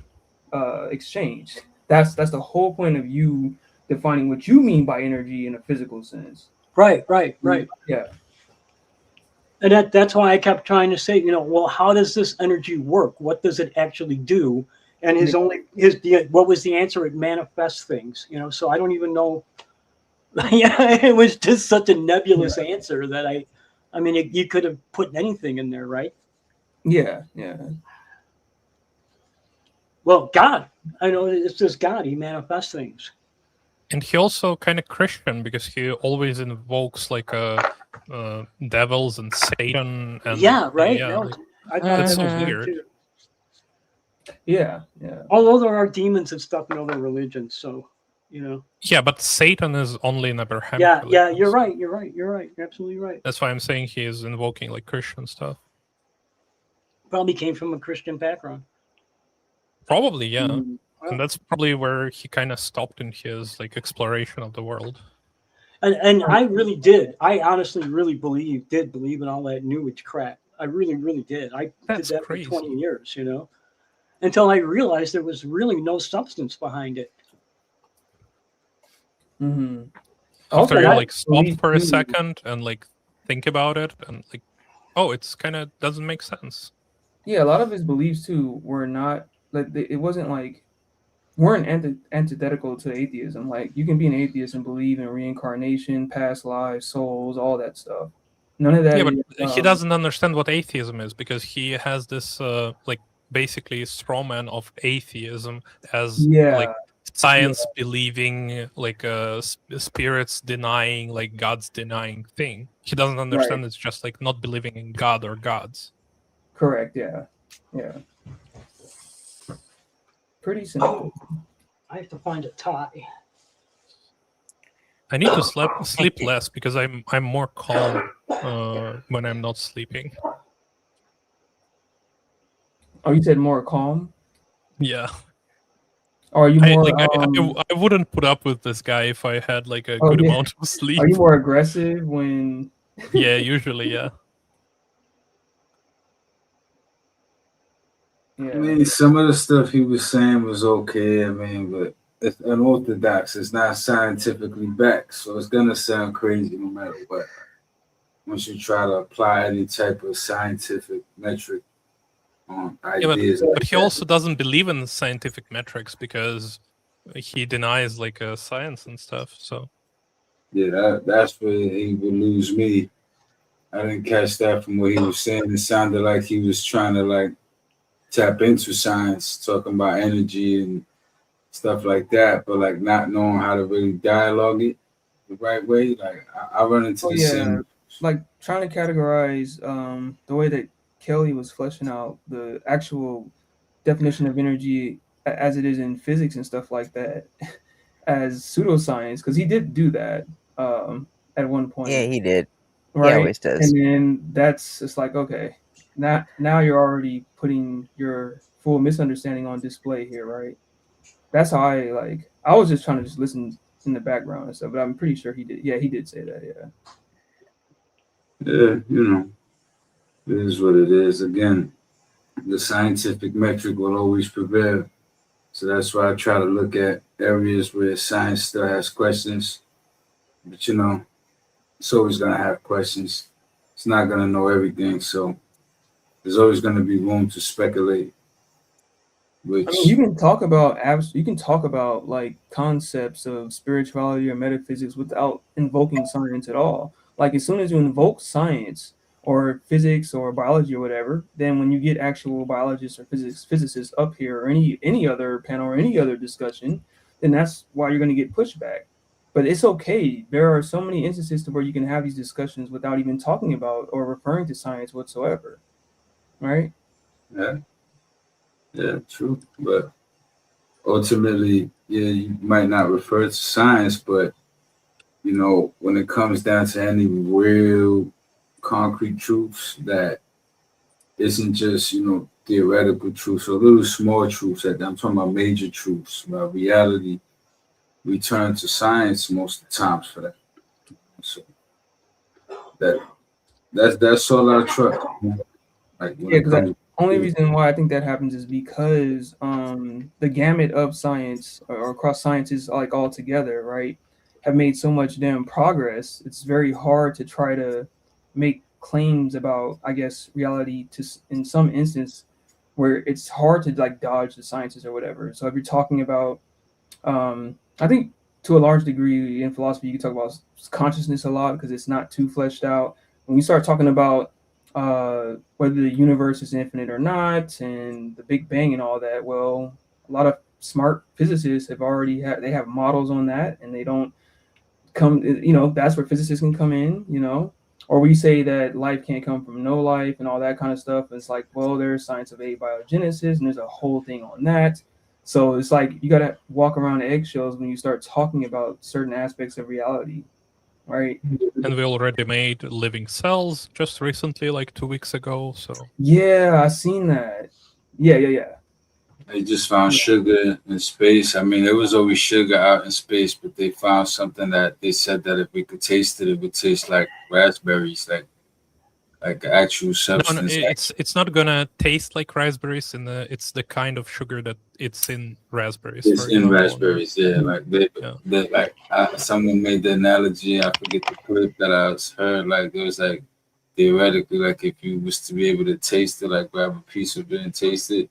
exchange. That's the whole point of you defining what you mean by energy in a physical sense. Right. Yeah. And that's why I kept trying to say, well, how does this energy work? What does it actually do? And what was the answer? It manifests things, so I don't even know. Yeah, it was just such a nebulous answer that I mean, you could have put anything in there, right? Yeah. Well, God, I know it's just God. He manifests things. And he also kind of Christian because he always invokes like devils and Satan and Yeah, right. Yeah, No, like, I thought that's that so was weird weird. too. Yeah. Although there are demons and stuff in other religions, so Yeah, but Satan is only in Abrahamic Yeah, religion. you're right. You're absolutely right. That's why I'm saying he is invoking like Christian stuff. Probably came from a Christian background. Probably, yeah. Well, And that's probably where he kind of stopped in his like exploration of the world. and I really did. I honestly really did believe in all that New Age crap. I really, really did. I That's did that crazy. for 20 years, until I realized there was really no substance behind it. Mm-hmm. After Okay. you like stop believe for a too- second and like think about it and like, oh, it's kind of doesn't make sense. Yeah, a lot of his beliefs too were not like it wasn't like weren't antithetical to atheism. Like you can be an atheist and believe in reincarnation, past lives, souls, all that stuff. None of that. Yeah, but is, he doesn't understand what atheism is because he has this like basically straw man of atheism as like Yeah. science believing, like spirits denying, like God's denying thing. He doesn't understand it's just like not believing in God or gods. Correct. Yeah. Pretty simple. I have to find a tie. I need to sleep less because I'm more calm when I'm not sleeping. Oh, you said more calm? Yeah. Or are you more? I wouldn't put up with this guy if I had like a Oh, good yeah. amount of sleep. Are you more aggressive when? Yeah, usually, yeah. I mean, some of the stuff he was saying was okay. I mean, but it's unorthodox. It's not scientifically backed, so it's gonna sound crazy no matter what. Once you try to apply any type of scientific metric on ideas, but he also doesn't believe in scientific metrics because he denies like science and stuff. So yeah, that's where he would lose me. I didn't catch that from what he was saying. It sounded like he was trying to like tap into science, talking about energy and stuff like that, but like not knowing how to really dialogue it the right way. Like I run into the same. Like trying to categorize the way that Kelly was fleshing out the actual definition of energy as it is in physics and stuff like that as pseudoscience, because he did do that at one point. Yeah, he did. Right? He always does. And then that's just like, okay, now you're already putting your full misunderstanding on display here, right? That's how I was just trying to just listen in the background and stuff, but I'm pretty sure he did. Yeah, he did say that. Yeah. Yeah, it is what it is. Again, the scientific metric will always prevail. So that's why I try to look at areas where science still has questions. But it's always going to have questions. It's not going to know everything. So there's always going to be room to speculate. Which I mean, you can talk about like concepts of spirituality or metaphysics without invoking science at all. Like as soon as you invoke science or physics or biology or whatever, then when you get actual biologists or physicists up here or any other panel or any other discussion, then that's why you're going to get pushback. But it's okay. There are so many instances to where you can have these discussions without even talking about or referring to science whatsoever, right? Yeah, yeah, true. But ultimately, yeah, you might not refer to science, but you know, when it comes down to any real concrete truths that isn't just, you know, theoretical truths or little small truths that I'm talking about major truths about reality, we turn to science most of the times for that. So that that's all I trust. You know? Like when Yeah, it because the comes only to reason why I think that happens is because the gamut of science or across sciences, like all together, right, have made so much damn progress. It's very hard to try to make claims about, I guess, reality in some instance where it's hard to like dodge the sciences or whatever. So if you're talking about I think to a large degree in philosophy, you can talk about consciousness a lot because it's not too fleshed out. When we start talking about whether the universe is infinite or not, and the Big Bang and all that, well, a lot of smart physicists they have models on that, and they don't come. You know, that's where physicists can come in. You know, or we say that life can't come from no life and all that kind of stuff. It's like, well, there's science of abiogenesis, and there's a whole thing on that. So it's like you gotta walk around eggshells when you start talking about certain aspects of reality, right? And we already made living cells just recently, like 2 weeks ago. So Yeah, I seen that. Yeah. they just found sugar in space. I mean, there was always sugar out in space, but they found something that they said that if we could taste it, it would taste like raspberries, like actual no, substance. it's not gonna taste like raspberries. It's the kind of sugar that it's in raspberries, It's for in example. raspberries, yeah. Like they like someone made the analogy. I forget the clip that I heard. Like it was like theoretically, like if you was to be able to taste it, like grab a piece of it and taste it,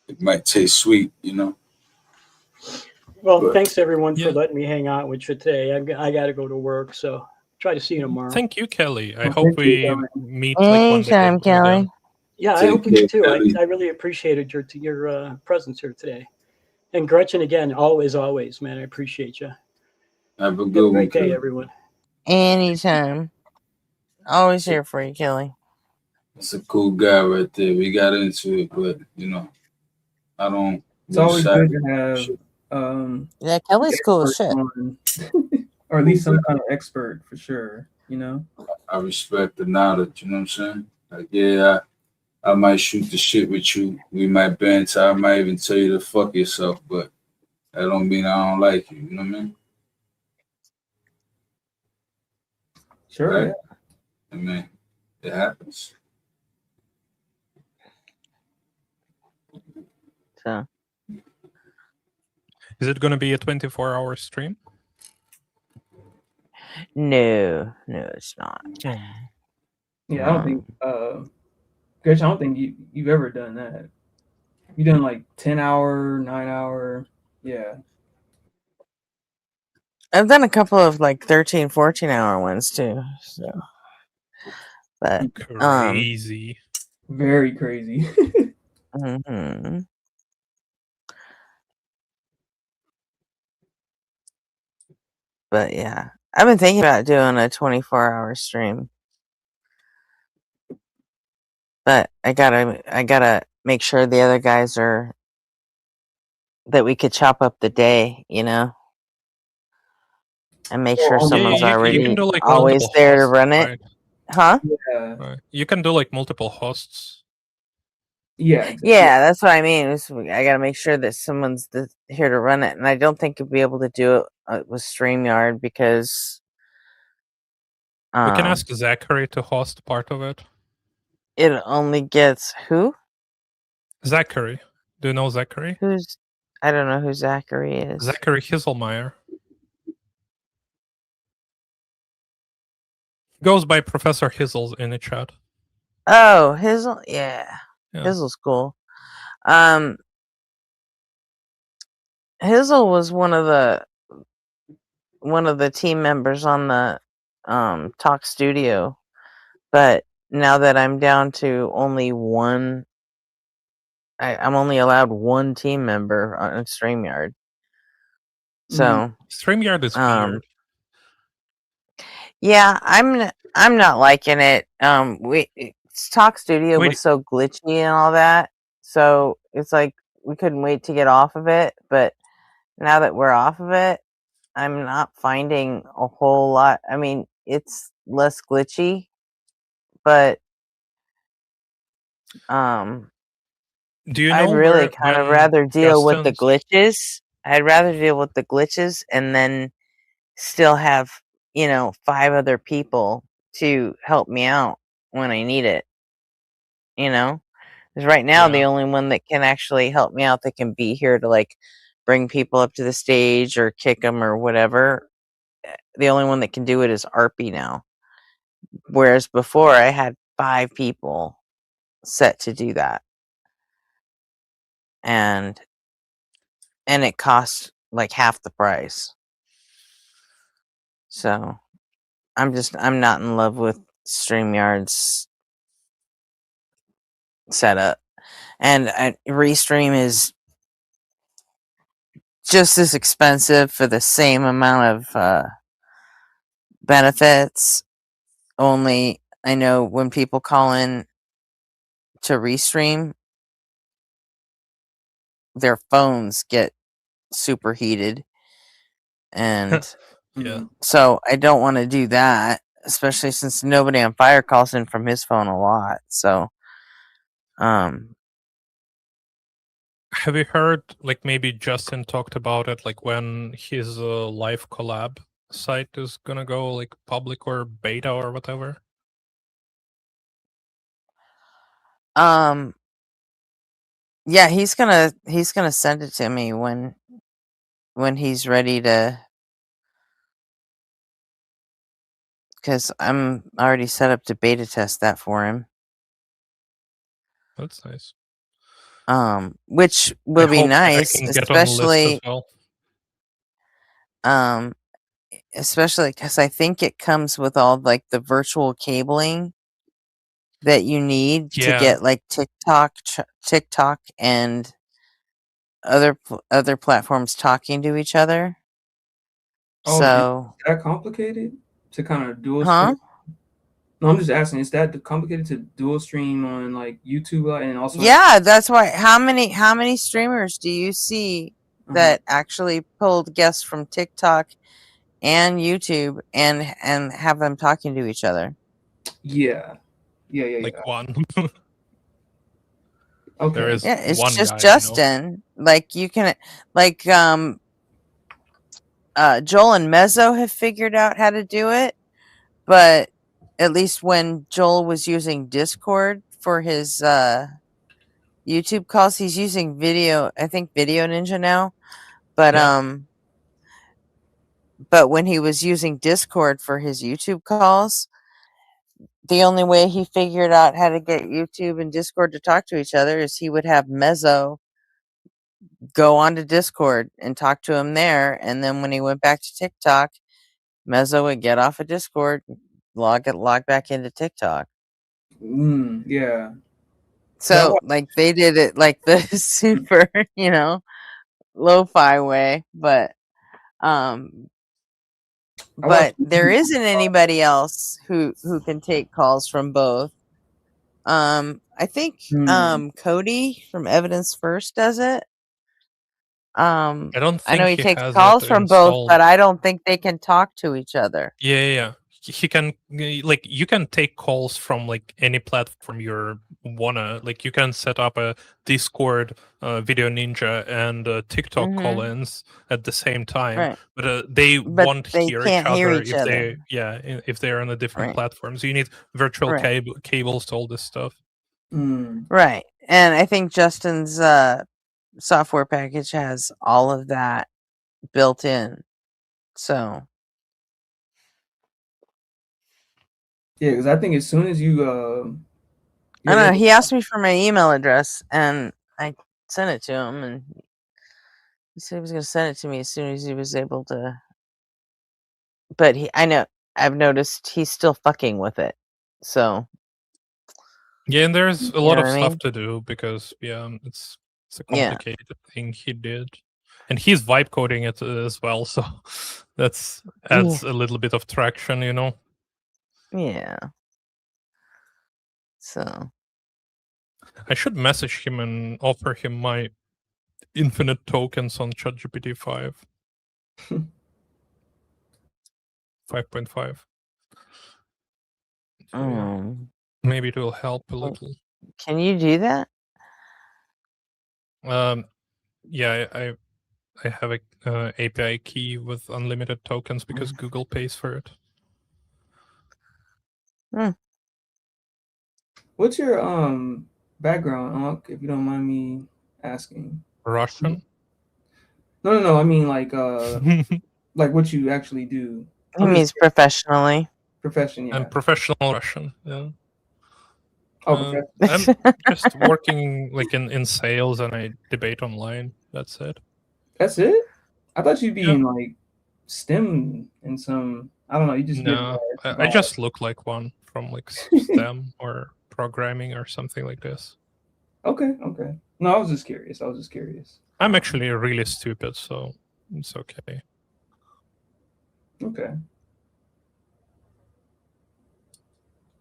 it might taste sweet, you know. Well, But thanks everyone for letting me hang out with you today. I got to go to work, so try to see you tomorrow. Thank you, Kelly. I Well, hope thank you, we Kelly. meet like one day. Anytime, Kelly. again. Yeah, I take hope we do care, too. Kelly. I really appreciated your presence here today. And Gretchen, again, always, man, I appreciate you. Have a Have a good one, great day, Kelly. everyone. Anytime. Always here for you, Kelly. It's a cool guy right there. We got into it, but you know, I don't It's lose always sight good of to have shit. Yeah, Kelly's cool as experts shit. on, or at Cool least guy. some kind of expert for sure. You know. I respect the knowledge, you know what I'm saying? Like, yeah, I might shoot the shit with you. We might banter. I might even tell you to fuck yourself, but that don't mean I don't like you. You know what I mean? Sure. Right? Yeah. I mean, it happens. So Is it gonna be a 24-hour stream? no, it's not. Yeah, I don't think. Gretchen, I don't think you've ever done that. You done like 10-hour, 9-hour. Yeah. I've done a couple of like 13, 14-hour ones too. So, but Crazy. Very crazy. hmm But yeah, I've been thinking about doing a 24-hour stream, but I gotta make sure the other guys are that we could chop up the day, you know, and make sure Well, Yeah, someone's you can already do like always multiple there to hosts, run it, right? huh? Yeah. Right. You can do like multiple hosts. Yeah. Exactly. Yeah, that's what I mean. I gotta make sure that someone's here to run it, and I don't think you'll be able to do it with StreamYard because We can ask Zachary to host part of it. it only gets who? Zachary. Do you know Zachary? I don't know who Zachary is. Zachary Hisselmeyer. Goes by Professor Hizzles in the chat. Oh, Hizzle, yeah. Yeah. Hizzle's cool. Hizzle was one of the team members on the Talk Studio But now that I'm down to only one, I'm only allowed one team member on StreamYard. So StreamYard is weird. Yeah, I'm not liking it. Talk Studio Wait. was so glitchy and all that, so it's like we couldn't wait to get off of it. But now that we're off of it, I'm not finding a whole lot. I mean, it's less glitchy, but Do you I'd know really where kind of when rather deal with the Justin's glitches. I'd rather deal with the glitches and then still have, 5 other people to help me out when I need it, you know? 'Cause right now, the Yeah. only one that can actually help me out that can be here to, like, bring people up to the stage or kick them or whatever, the only one that can do it is Arpy now. Whereas before, I had 5 people set to do that. And it costs, like, half the price. So, I'm not in love with StreamYard's setup. And Restream is just as expensive for the same amount of benefits. Only I know when people call in to Restream, their phones get superheated. And Yeah. so I don't want to do that, especially since nobody on Fire calls in from his phone a lot. So, Have you heard, like, maybe Justin talked about it, like when his live collab site is gonna go like public or beta or whatever? Yeah, he's gonna send it to me when he's ready to, because I'm already set up to beta test that for him. That's nice. Which I will be hope that I nice, can get on the list as well. Especially because I think it comes with all like the virtual cabling that you need to Yeah. get like TikTok and other platforms talking to each other. Oh, is So, that complicated to kind of dual huh? stream? No, I'm just asking, is that complicated to dual stream on like YouTube and also have Yeah, that's why. How many streamers do you see that actually pulled guests from TikTok and YouTube and have them talking to each other? Yeah. Like one. Okay. There is Yeah, it's one just guy I know. Justin. Like you can, like Joel and Mezzo have figured out how to do it, but at least when Joel was using Discord for his YouTube calls, he's using I think Video Ninja now. But but when he was using Discord for his YouTube calls, the only way he figured out how to get YouTube and Discord to talk to each other is he would have Mezzo go onto Discord and talk to him there, and then when he went back to TikTok, Mezzo would get off of Discord, log back into TikTok. Yeah. So, like, they did it like the super, lo-fi way, but there isn't anybody else who can take calls from both. I think Cody from Evidence First does it. I don't I know think he he takes has calls it from both, installed. but I don't think they can talk to each other. Yeah. He can, like, you can take calls from like any platform you wanna. Like, you can set up a Discord, Video Ninja, and TikTok Mhm. call-ins at the same time. Right. But they But won't they hear each can't hear other each if other. if they're on a different Right. platform. So you need virtual Right. cables to all this stuff. Right. And I think Justin's software package has all of that built in. So, Yeah, because I think as soon as you I don't know. He asked me for my email address, and I sent it to him, and he said he was going to send it to me as soon as he was able to. But I've noticed he's still fucking with it. So Yeah, and there's a you lot know of what I stuff mean? to do because it's a Yeah. complicated thing he did, and he's vibe coding it as well, so that's adds a little bit of traction, you know. Yeah. So I should message him and offer him my infinite tokens on ChatGPT 5. 5.5. Maybe it will help a little. Can you do that? Yeah, I have a API key with unlimited tokens because Google pays for it. What's your background, Unc, if you don't mind me asking? Russian? No. I mean like like what you actually do. He means professionally. Profession, yeah. I'm professional Russian. Yeah. Oh, I'm just working like in sales and I debate online. That's it. That's it? I thought you'd be Yeah. in like STEM in some. I don't know. You just get. No, I just look like one from like STEM or programming or something like this. Okay. No, I was just curious. I'm actually really stupid, so it's okay. Okay.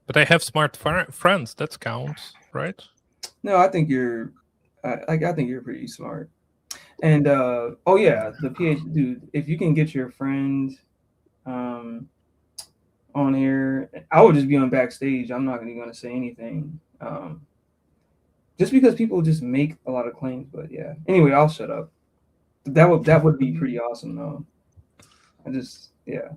But I have smart friends. That counts, right? No, I think you're. I think you're pretty smart. And oh yeah, the PhD dude. If you can get your friend, on here, I would just be on backstage. I'm not even going to say anything. Just because people just make a lot of claims, but yeah. Anyway, I'll shut up. That would be pretty awesome though. Yeah.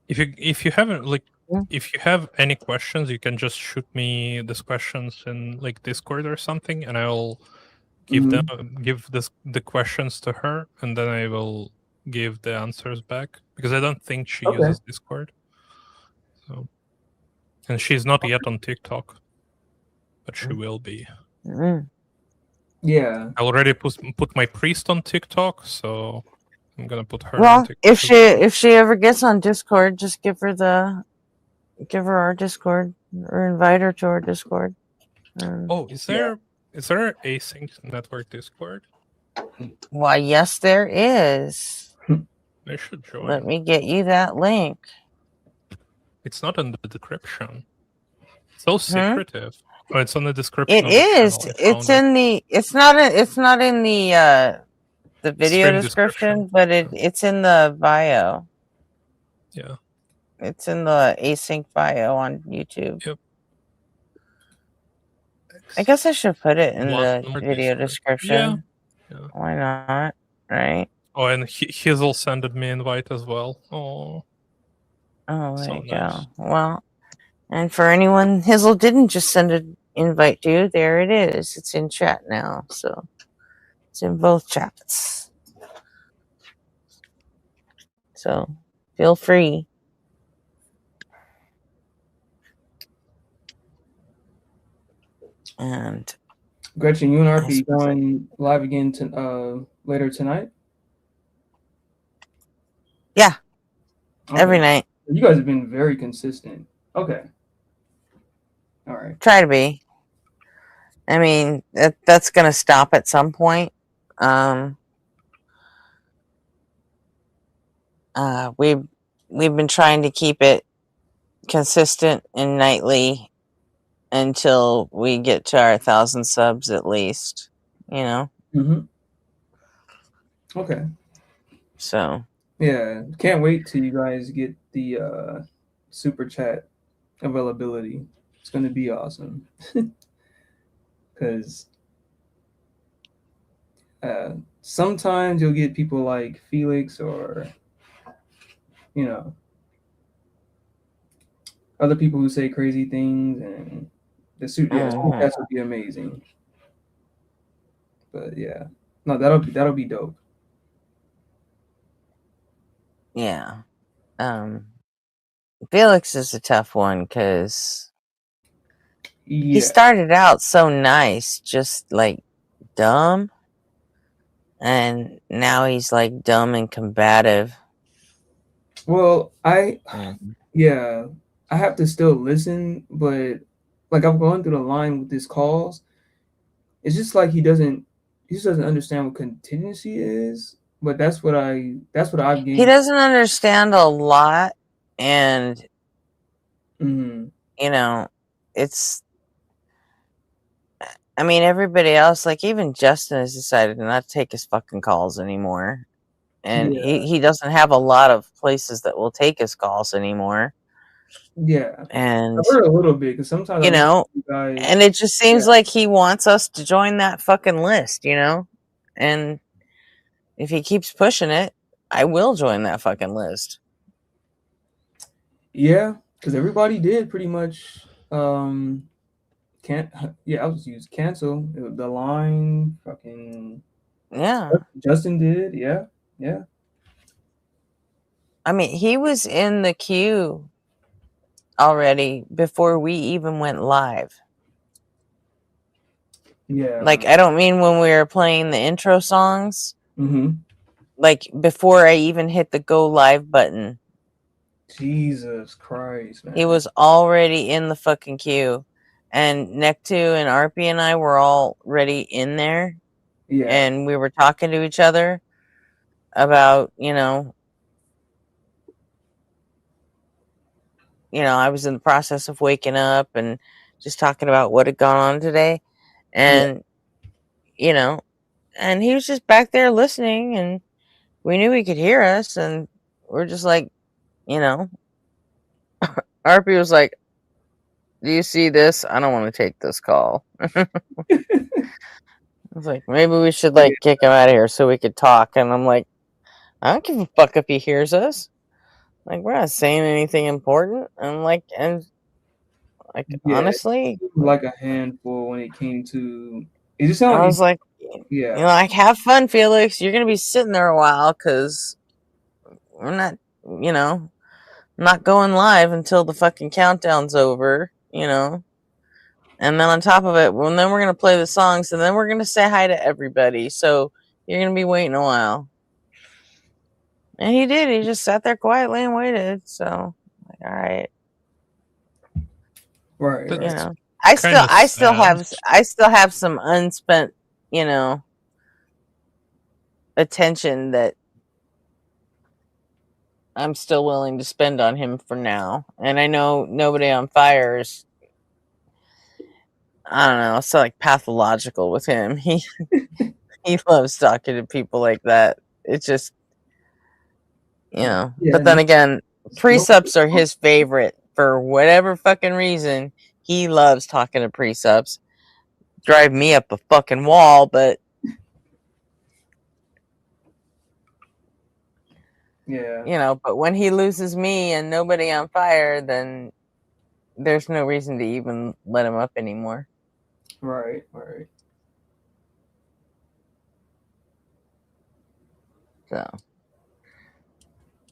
If you haven't like if you have any questions, you can just shoot me these questions in like Discord or something, and I'll give the questions to her, and then I will give the answers back because I don't think she uses Discord. So, and she's not yet on TikTok, but she will be. Yeah. I already put my priest on TikTok, so I'm gonna put her on Well, TikTok. if she ever gets on Discord, just give her our Discord or invite her to our Discord. Oh, is there async network Discord? Why, yes, there is. I should join. Let me get you that link. It's not in the description. So secretive. Oh, it's on the description. It is. It's in the. It's not in the video description, but it's in the bio. Yeah. It's in the async bio on YouTube. Yep. I guess I should put it in the video description. Yeah. Why not? Right. Oh, and Hizzle sent me invite as well. Oh, there you go. Well, and for anyone Hizzle didn't just send an invite to, there it is. It's in chat now, so it's in both chats. So feel free. And Gretchen, you and RP going live again later tonight? Yeah. Okay. Every night. You guys have been very consistent. Okay. All right. Try to be. I mean, that's going to stop at some point. We've been trying to keep it consistent and nightly until we get to our 1,000 subs at least, you know? Okay. So. Yeah, can't wait till you guys get the super chat availability. It's going to be awesome. Because sometimes you'll get people like Felix or, you know, other people who say crazy things, and the super chats will be amazing. But yeah, no, that'll be dope. Yeah. Felix is a tough one because he started out so nice, just like dumb. and now he's like dumb and combative. Well, Mm. yeah, I have to still listen, but like I'm going through the line with his calls. It's just like he just doesn't understand what contingency is. But that's what I've He gained. doesn't understand a lot, and Mhm. you know, it's. I mean, everybody else, like even Justin, has decided to not take his fucking calls anymore, and Yeah. he doesn't have a lot of places that will take his calls anymore. Yeah. And I've heard a little bit because sometimes I you listen know, to you guys. and it just seems Yeah. like he wants us to join that fucking list, you know? And if he keeps pushing it, I will join that fucking list. Yeah, because everybody did pretty much. Can't. Yeah, I'll just use cancel the line. Fucking. Yeah. Justin did. Yeah. Yeah. I mean, he was in the queue already before we even went live. Yeah. Like, I don't mean when we were playing the intro songs. Mm-hmm. Like, before I even hit the go live button. Jesus Christ, man. He was already in the fucking queue. And Nectu and Arpy and I were already in there. Yeah. And we were talking to each other about, you know, I was in the process of waking up and just talking about what had gone on today. And, you know, and he was just back there listening, and we knew he could hear us. And we're just like, you know, Arpy was like, "Do you see this? I don't want to take this call." I was like, maybe we should like kick him out of here so we could talk. And I'm like, I don't give a fuck if he hears us. Like, we're not saying anything important. And like, Yeah. honestly, Like a handful when it came to. It just sounded I like was like, yeah. like, have fun, Felix. You're gonna be sitting there a while because we're not, not going live until the fucking countdown's over, And then on top of it, well, then we're gonna play the songs, and then we're gonna say hi to everybody. So you're gonna be waiting a while. And he did. He just sat there quietly and waited. So, like, all right. Right. That's Right. I kinda still have some unspent, attention that I'm still willing to spend on him for now. And I know Nobody on Fire is, I don't know, it's like pathological with him. He loves talking to people like that. It's just, Yeah. But then again, Nope. precepts are his favorite for whatever fucking reason. He loves talking to precepts. Drive me up a fucking wall, but Yeah. But when he loses me and Nobody on Fire, then there's no reason to even let him up anymore. Right. Right. So,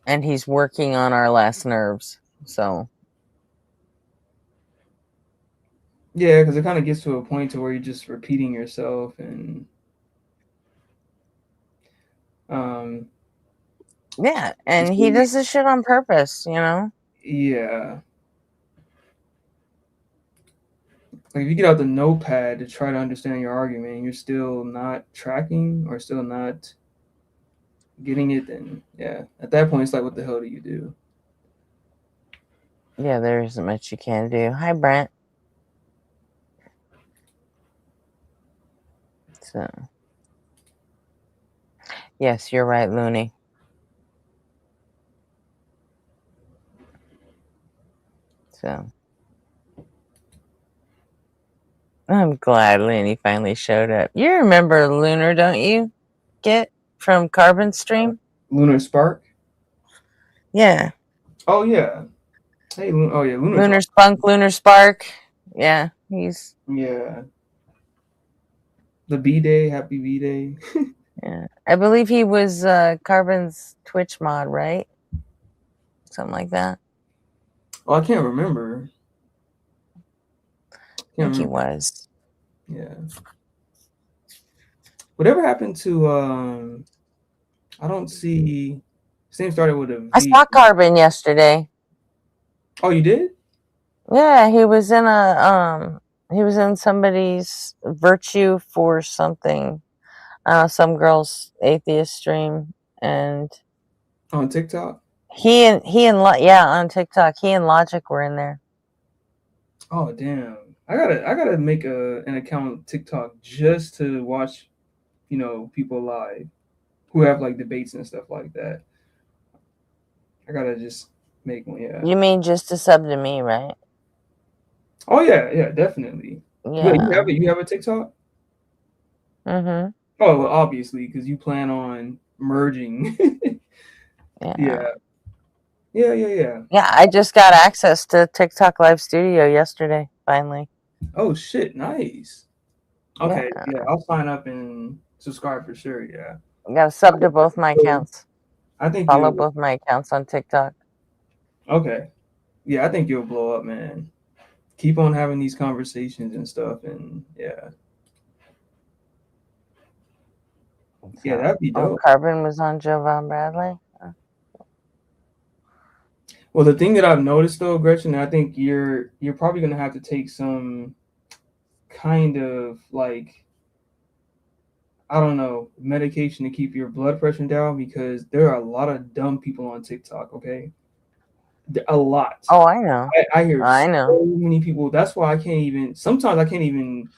and he's working on our last nerves. So, Yeah, because it kind of gets to a point to where you're just repeating yourself, and yeah, and he does this shit on purpose, yeah. Like if you get out the notepad to try to understand your argument, and you're still not tracking or still not getting it, then yeah, at that point it's like, what the hell do you do? Yeah, there isn't much you can do. Hi, Brent. So, yes, you're right, Looney. So, I'm glad Looney finally showed up. You remember Lunar, don't you? Get from Carbon Stream? Lunar Spark? Yeah. Oh yeah. Hey, oh yeah, Lunar Spunk, Lunar Spark. Yeah, he's. Yeah. The B-Day, happy B-Day. Yeah. I believe he was Carbon's Twitch mod, right? Something like that. Oh, I can't remember. I think he was. Yeah. Whatever happened to I don't see. His name started with a I V. saw Carbon yesterday. Oh, you did? Yeah, he was in somebody's Virtue for something. Some girl's atheist stream, and On TikTok. yeah, on TikTok, he and Logic were in there. Oh damn! I gotta make an account on TikTok just to watch, people live who have like debates and stuff like that. I gotta just make one. Yeah. You mean just to sub to me, right? Oh yeah, definitely. Wait, Yeah. you have a TikTok? Mm-hmm. Oh, well, obviously, because you plan on merging. Yeah. Yeah. Yeah, I just got access to TikTok Live Studio yesterday, finally. Oh shit, nice. Okay, Yeah. yeah, I'll sign up and subscribe for sure. Yeah. I got to sub to both my accounts. I think Follow you. both my accounts on TikTok. Okay. Yeah, I think you'll blow up, man. Keep on having these conversations and stuff, and yeah, that'd be dope. Carbon was on Jovan Bradley. Well, the thing that I've noticed though, Gretchen, I think you're probably gonna have to take some kind of like, I don't know, medication to keep your blood pressure down, because there are a lot of dumb people on TikTok. Okay, a lot. Oh, I know. I hear I know. so many people. That's why I can't even. Sometimes I can't even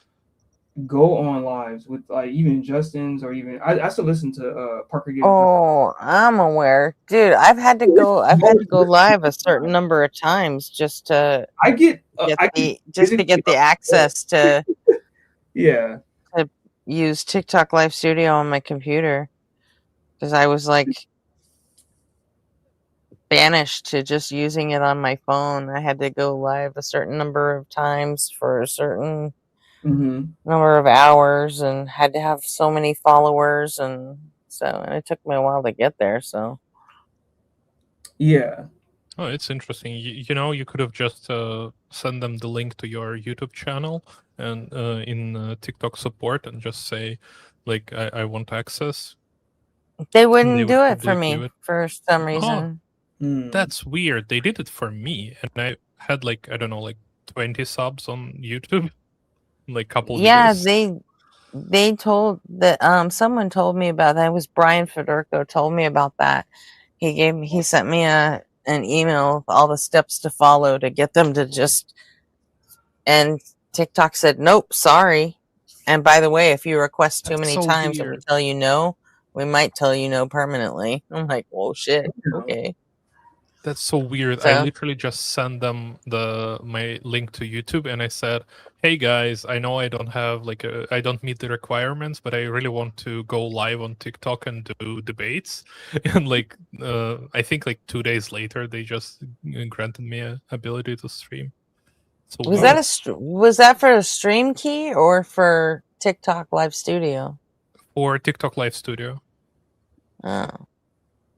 go on lives with like even Justin's, or even I still listen to Parker Gibbs. Oh, I'm aware, dude. I've had to go live a certain number of times just to get the access to yeah, to use TikTok Live Studio on my computer, because I was like banished to just using it on my phone. I had to go live a certain number of times for a certain number of hours, and had to have so many followers, and it took me a while to get there. So yeah. Oh, it's interesting. You could have just send them the link to your YouTube channel and in TikTok support, and just say, like, I want access. they wouldn't They would do it for probably do me it. for some Oh, reason. that's weird. They did it for me, and I had like, I don't know, like 20 subs on YouTube, like couple Yeah, videos. they told that someone told me about that. It was Brian Fedorko told me about that. He sent me an email with all the steps to follow to get them to just, and TikTok said, nope, sorry. And by the way, if you request too That's many so times and we weird. tell you no, we might tell you no permanently. I'm like, well, shit, okay. That's so weird. I So literally just sent them my link to YouTube, and I said, "Hey guys, I know I don't have I don't meet the requirements, but I really want to go live on TikTok and do debates." And I think like 2 days later, they just granted me a ability to stream. So was weird. was that for a stream key or for TikTok Live Studio? Or TikTok Live Studio. Oh.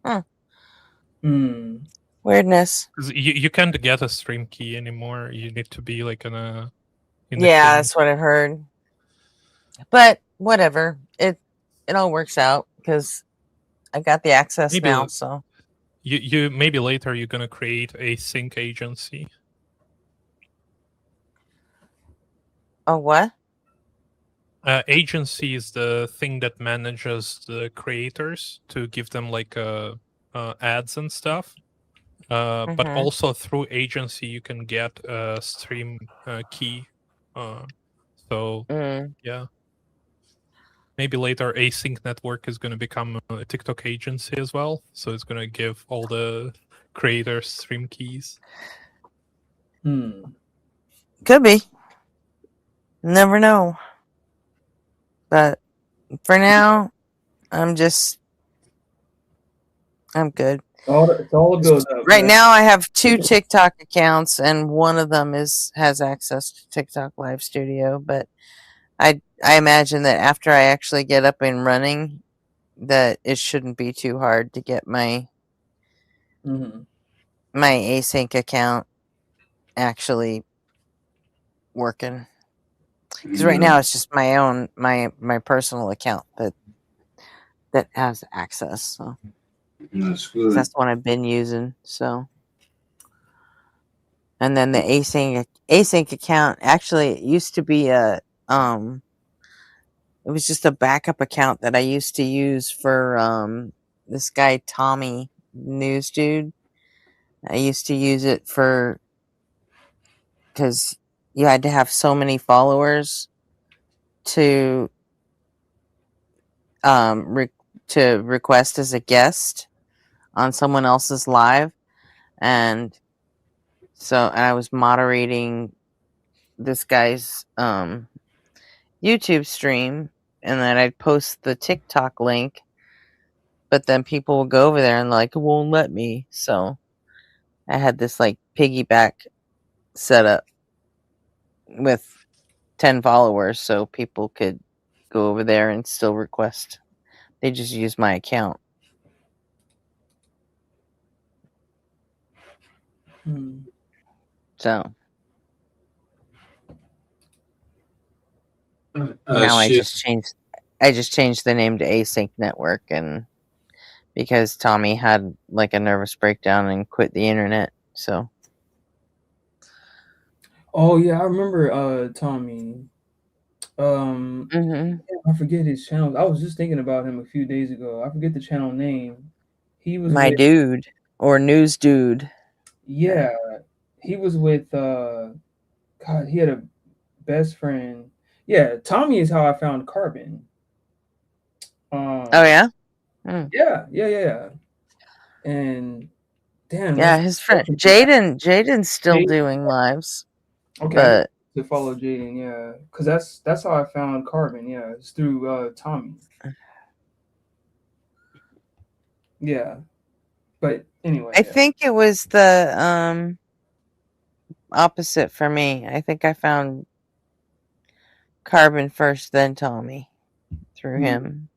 Huh. Weirdness. Because you can't get a stream key anymore. You need to be like in a Yeah, thing. that's what I've heard. But whatever, it all works out because I got the access Maybe now. So you maybe later you're gonna create a sync agency. Oh, what? Agency is the thing that manages the creators to give them like ads and stuff. But Mhm. also through agency you can get a stream key. So yeah. Maybe later Async Network is going to become a TikTok agency as well. So it's going to give all the creators stream keys. Could be. Never know. But for now, I'm good. It's all a build up. Right now, I have 2 TikTok accounts, and one of them has access to TikTok Live Studio. But I imagine that after I actually get up and running, that it shouldn't be too hard to get my async account actually working. Because right now it's just my own my personal account that has access. So That's 'cause good. that's the one I've been using. So, and then the async account actually it used to be a it was just a backup account that I used to use for this guy Tommy News Dude. I used to use it for because you had to have so many followers to to request as a guest on someone else's live, and I was moderating this guy's YouTube stream, and then I'd post the TikTok link, but then people would go over there and like it won't let me. So I had this like piggyback setup with 10 followers so people could go over there and still request. They just use my account. So now I shit. just changed the name to Async Network, and because Tommy had like a nervous breakdown and quit the internet. So Oh yeah, I remember Tommy. Mhm. I forget his channel. I was just thinking about him a few days ago. I forget the channel name. He was My with dude or news dude. yeah, he was with God, he had a best friend. Yeah, Tommy is how I found Carbon. Oh yeah? Mm. Yeah. And damn, Yeah, that's his friend Jaden's still doing lives. Okay, I'm But to follow Jaden, yeah, because that's how I found Carbon. Yeah, it's through Tommy. Yeah, but anyway, I think it was the opposite for me. I think I found Carbon first, then Tommy through him.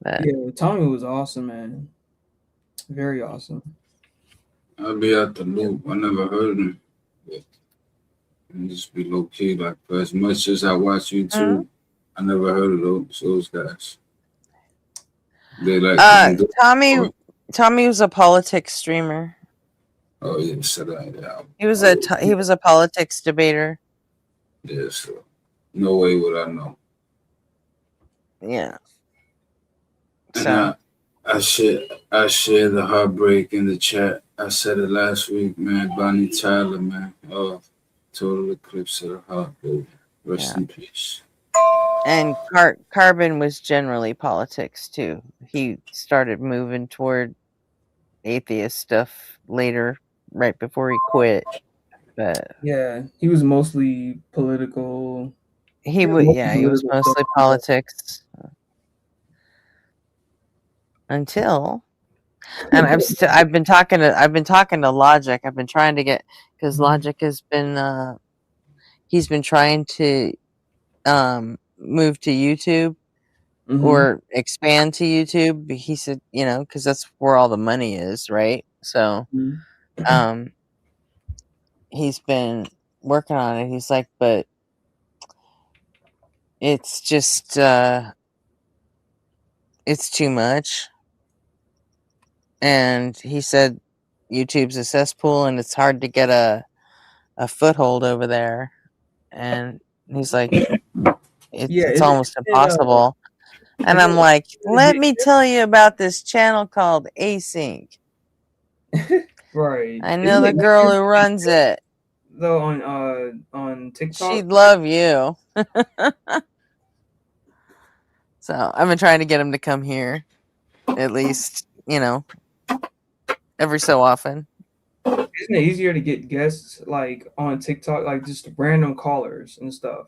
But yeah, Tommy was awesome, man. Very awesome. I'll be at the loop. I never heard of him. And just be low key. Like for as much as I watch YouTube, I never heard of those guys. They like Tommy was a politics streamer. Oh yeah, so yeah. He was a politics debater. Yeah, so no way would I know. Yeah. And I share the heartbreak in the chat. I said it last week, man. Bonnie Tyler, man. Oh, total eclipse of the heart, baby. Rest in peace. And Carbon was generally politics too. He started moving toward atheist stuff later, right before he quit. But yeah, he was mostly political. he was mostly politics until, and I've been talking to Logic. I've been trying to get, because Logic has been he's been trying to move to YouTube or expand to YouTube. He said, because that's where all the money is, right? So he's been working on it. He's like, but it's just it's too much. And he said YouTube's a cesspool and it's hard to get a foothold over there. And he's like, it's almost impossible. And I'm like, let me tell you about this channel called Async. Right. I know the girl who runs it. Though on TikTok. She'd love you. So I've been trying to get him to come here, at least, every so often. Isn't it easier to get guests like on TikTok, like just random callers and stuff?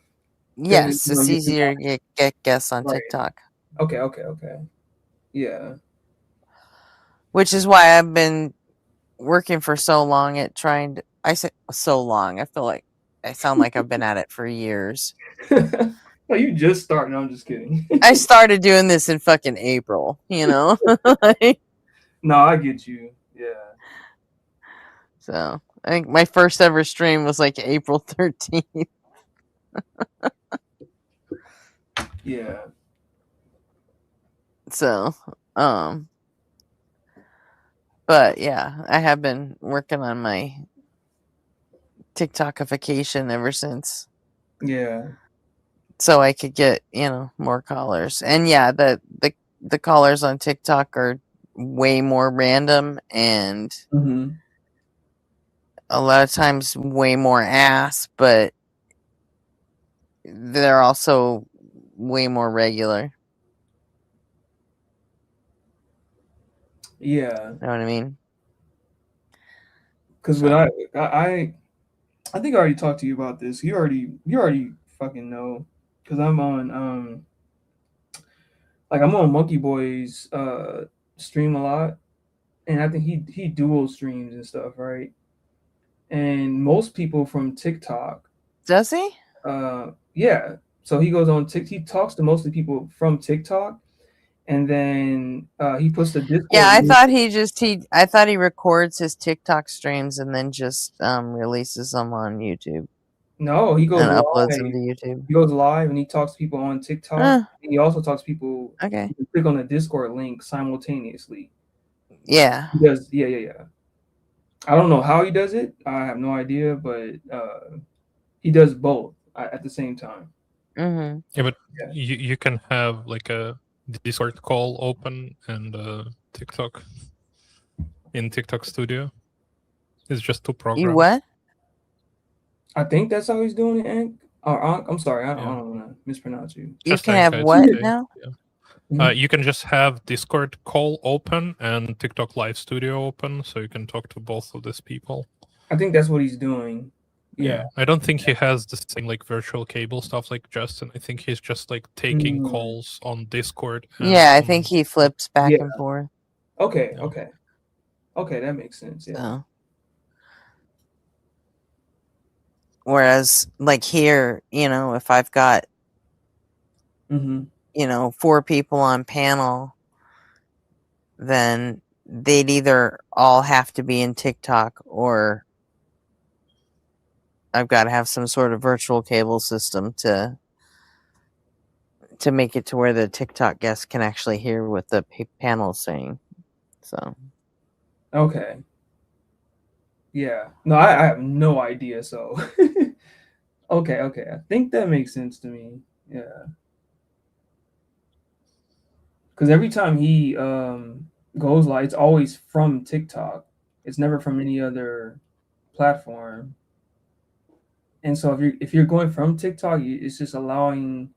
Yes, it's easier to get guests on TikTok. Okay. Yeah. Which is why I've been working for so long at trying to. I say so long. I feel like I sound like I've been at it for years. Oh, you just starting. I'm just kidding. I started doing this in fucking April, No, I get you. Yeah. So I think my first ever stream was like April 13th. Yeah. So, but yeah, I have been working on my TikTokification ever since. Yeah. So I could get, more callers. And yeah, the callers on TikTok are way more random and Mm-hmm. a lot of times way more ass, but they're also way more regular. Yeah. You know what I mean? Because when So. I think I already talked to you about this. You already fucking know. Because I'm on I'm on Monkey Boy's stream a lot, and I think he dual streams and stuff, right? And most people from TikTok. Does he? Yeah. So he goes on TikTok. He talks to mostly people from TikTok, and then he puts the Discord. Yeah, I thought I thought he records his TikTok streams and then just releases them on YouTube. No, he goes and live. uploads them to YouTube. He goes live and he talks to people on TikTok. Huh. He also talks to people. Okay. You can click on the Discord link simultaneously. Yeah. He does. Yeah. I don't know how he does it. I have no idea, but he does both at the same time. Mm-hmm. Yeah, but you can have like a Discord call open and TikTok in TikTok Studio. It's just two programs. You what? I think that's how he's doing it, Ank. Or I'm sorry, I don't want to mispronounce you. You Just can Ank, have it's what okay. now? Yeah. Mhm. You can just have Discord call open and TikTok Live Studio open, so you can talk to both of these people. I think that's what he's doing. Yeah. I don't think he has the same like virtual cable stuff like Justin. I think he's just like taking Mm. calls on Discord. And Yeah, I think he flips back Yeah. and forth. Okay. Yeah. Okay, that makes sense. Yeah. So. Whereas, like here, if I've got, Mm-hmm. 4 people on panel, then they'd either all have to be in TikTok or I've got to have some sort of virtual cable system to make it to where the TikTok guests can actually hear what the panel is saying. So. Okay. Yeah. No, I have no idea. So. Okay. I think that makes sense to me. Yeah. Because every time he goes live, it's always from TikTok. It's never from any other platform. And so if you're going from TikTok, it's just allowing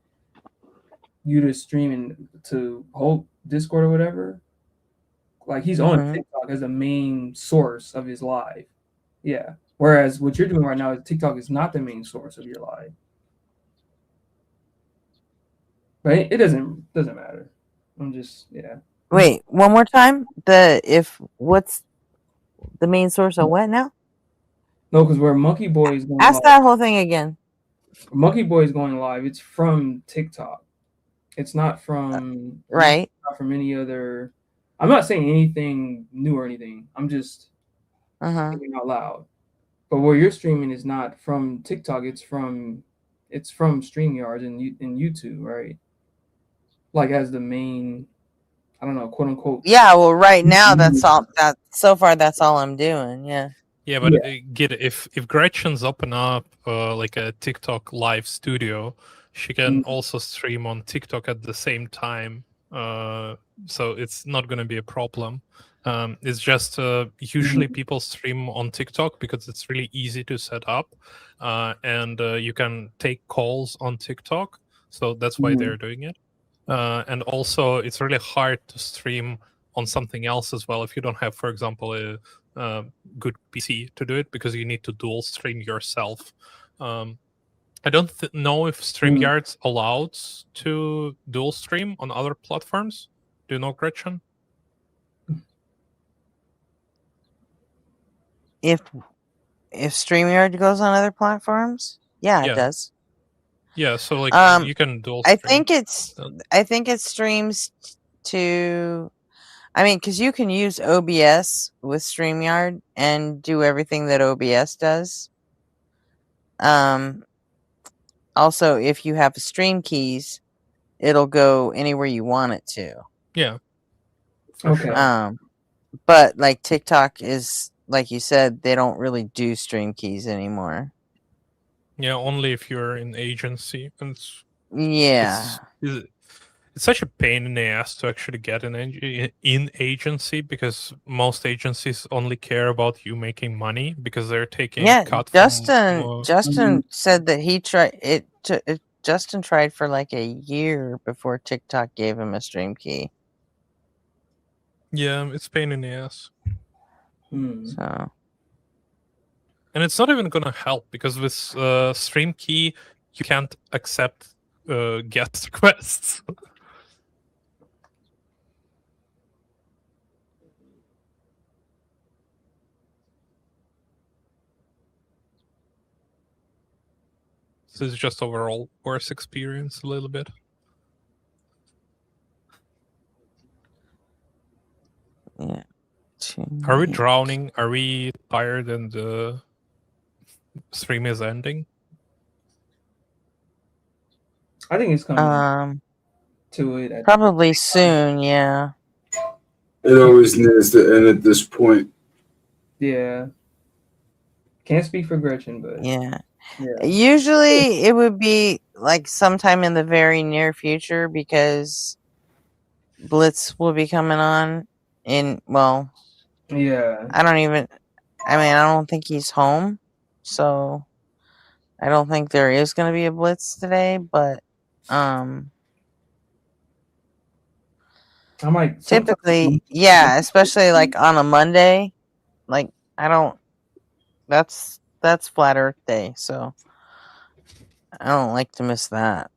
you to stream and to hold Discord or whatever. Like he's on TikTok as a main source of his live. Yeah. Whereas what you're doing right now is TikTok is not the main source of your live. But it doesn't matter. I'm just Wait, one more time. What's the main source of what now? No, because where Monkey Boy is going Ask live, that whole thing again. Monkey Boy is going live. It's from TikTok. It's not from right. Not from any other. I'm not saying anything new or anything. I'm just thinking out loud. But where you're streaming is not from TikTok. It's from StreamYard and YouTube, right? Like as the main, I don't know, quote unquote. Yeah, well, right now that's all. So far, that's all I'm doing. Yeah. Yeah, but if Gretchen's open up like a TikTok live studio, she can also stream on TikTok at the same time. So it's not going to be a problem. It's just usually people stream on TikTok because it's really easy to set up, and you can take calls on TikTok. So that's why they're doing it. And also, it's really hard to stream on something else as well if you don't have, for example, a good PC to do it, because you need to dual stream yourself. I don't know if StreamYard's allowed to dual stream on other platforms. Do you know, Gretchen? If StreamYard goes on other platforms, it does. Yeah, so like you can dual I stream. I think it streams to. I mean, because you can use OBS with StreamYard and do everything that OBS does. also, if you have stream keys, it'll go anywhere you want it to. Yeah. Okay. But like TikTok is, like you said, they don't really do stream keys anymore. Yeah, only if you're in agency. And Yeah. it's such a pain in the ass to actually get in agency, because most agencies only care about you making money because they're taking a Yeah, cut Justin from. said that he tried it. Justin tried for like a year before TikTok gave him a stream key. Yeah, it's pain in the ass. So And it's not even gonna help, because with stream key you can't accept guest requests. So it's just overall worse experience a little bit. yeah. Are we drowning? Are we tired and the stream is ending? I think it's coming to it. Probably soon. Yeah. It always needs to end at this point. Yeah. Can't speak for Gretchen, but Yeah. yeah. Usually it would be like sometime in the very near future, because Blitz will be coming on Yeah. I don't think he's home, so I don't think there is going to be a Blitz today, but I might typically, yeah, especially like on a Monday, like that's Flat Earth Day, so I don't like to miss that.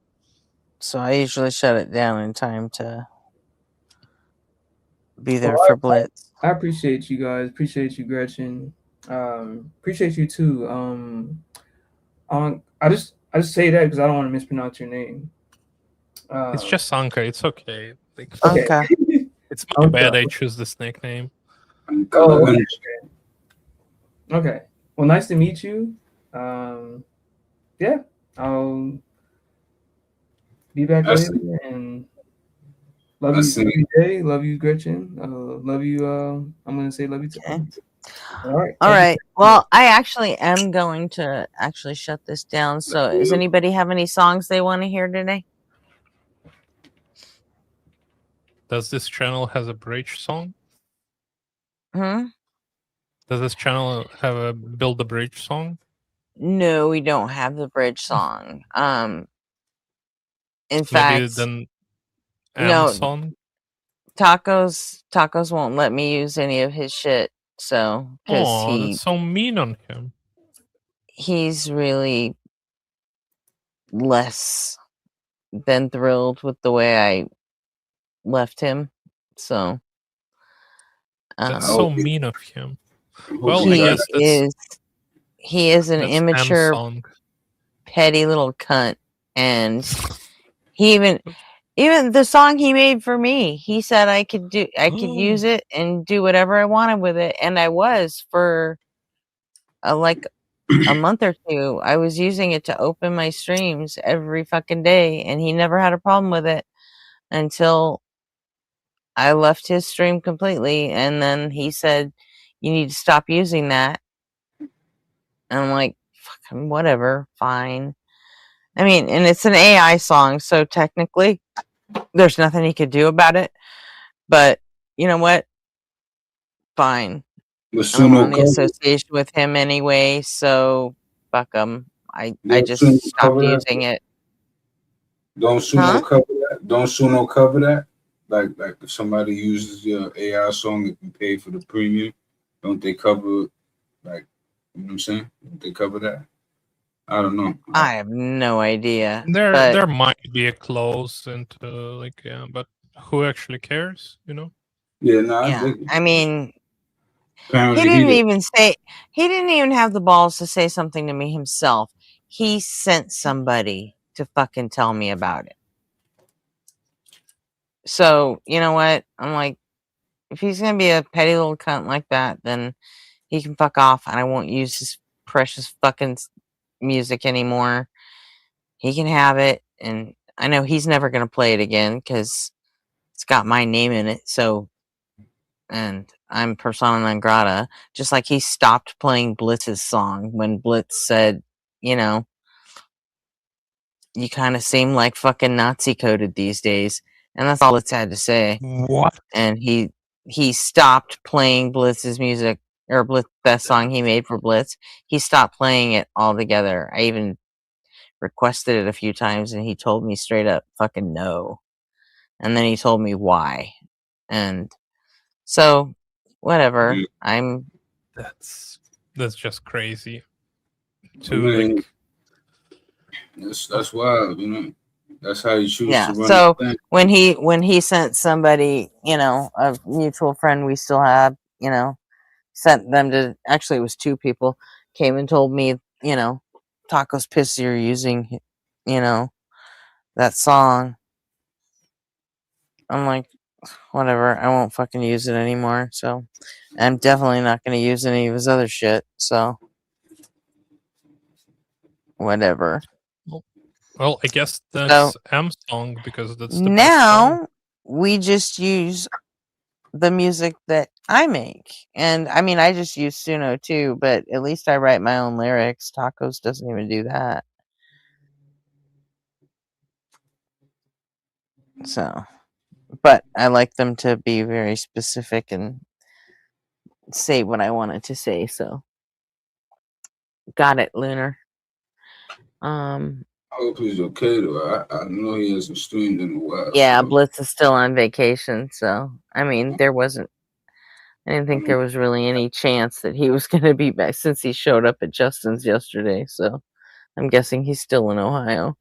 So I usually shut it down in time to be there for Blitz. I appreciate you guys. Appreciate you, Gretchen. Appreciate you too. I just say that because I don't want to mispronounce your name. It's just Anka. It's okay. Like, Anka. It's my bad I choose this nickname. Oh, okay. Well, nice to meet you. Yeah, I'll be back later, and love you, Jay. Love you, Gretchen. Love you. I'm gonna say love you to. Okay. All right. All right. Well, I actually am going to actually shut this down. So, does anybody have any songs they want to hear today? Does this channel has a bridge song? Hmm? Does this channel have a build a bridge song? No, we don't have the bridge song. In Maybe fact, then no. song. Tacos won't let me use any of his shit. So, because Oh, that's so mean on him. he's really less than thrilled with the way I left him. So That's so mean of him. Well, I he guess he is an that's immature, song. petty little cunt, and he even the song he made for me, he said I could use it and do whatever I wanted with it, and I was for like a month or two. I was using it to open my streams every fucking day, and he never had a problem with it until I left his stream completely, and then he said, "You need to stop using that." And I'm like, "Fucking whatever, fine." I mean, and it's an AI song, so technically, there's nothing he could do about it. But you know what? Fine. I don't want any association with him anyway, so fuck him. I just stopped using it. Don't Suno cover that? Don't Suno cover that? Like if somebody uses your AI song, if you pay for the premium, don't they cover, like, you know what I'm saying? Don't they cover that? I don't know. I have no idea. There might be a clause into like, yeah, but who actually cares? You know? Yeah, no, Yeah, I mean, apparently he didn't even have the balls to say something to me himself. He sent somebody to fucking tell me about it. So, you know what? I'm like, if he's gonna be a petty little cunt like that, then he can fuck off, and I won't use his precious fucking music anymore. he can have it, and I know he's never going to play it again because it's got my name in it. So, and I'm persona non grata. Just like he stopped playing Blitz's song when Blitz said, you know, you kind of seem like fucking Nazi coded these days, and that's all Blitz had to say. What? And he stopped playing Blitz's music, or Blitz, that song he made for Blitz. He stopped playing it altogether. I even requested it a few times, and he told me straight up fucking no. And then he told me why. And so whatever. I'm That's just crazy. I To mean, like, that's wild, you know. That's how you choose yeah. to run So the thing. when he sent somebody, you know, a mutual friend we still have, you know, sent them to, actually it was two people, came and told me, you know, Taco's pissed you're using, you know, that song. I'm like, whatever, I won't fucking use it anymore. So I'm definitely not going to use any of his other shit. So whatever. well, I guess So that's M song because that's the best song. now we just use the music that I make. And I mean, I just use Suno too, but at least I write my own lyrics. Tacos doesn't even do that. So, but I like them to be very specific and say what I wanted to say. So, got it, Lunar. I hope he's okay though. I know he hasn't streamed in a while. Yeah, So. Blitz is still on vacation. So, I mean, I didn't think there was really any chance that he was going to be back since he showed up at Justin's yesterday. So, I'm guessing he's still in Ohio.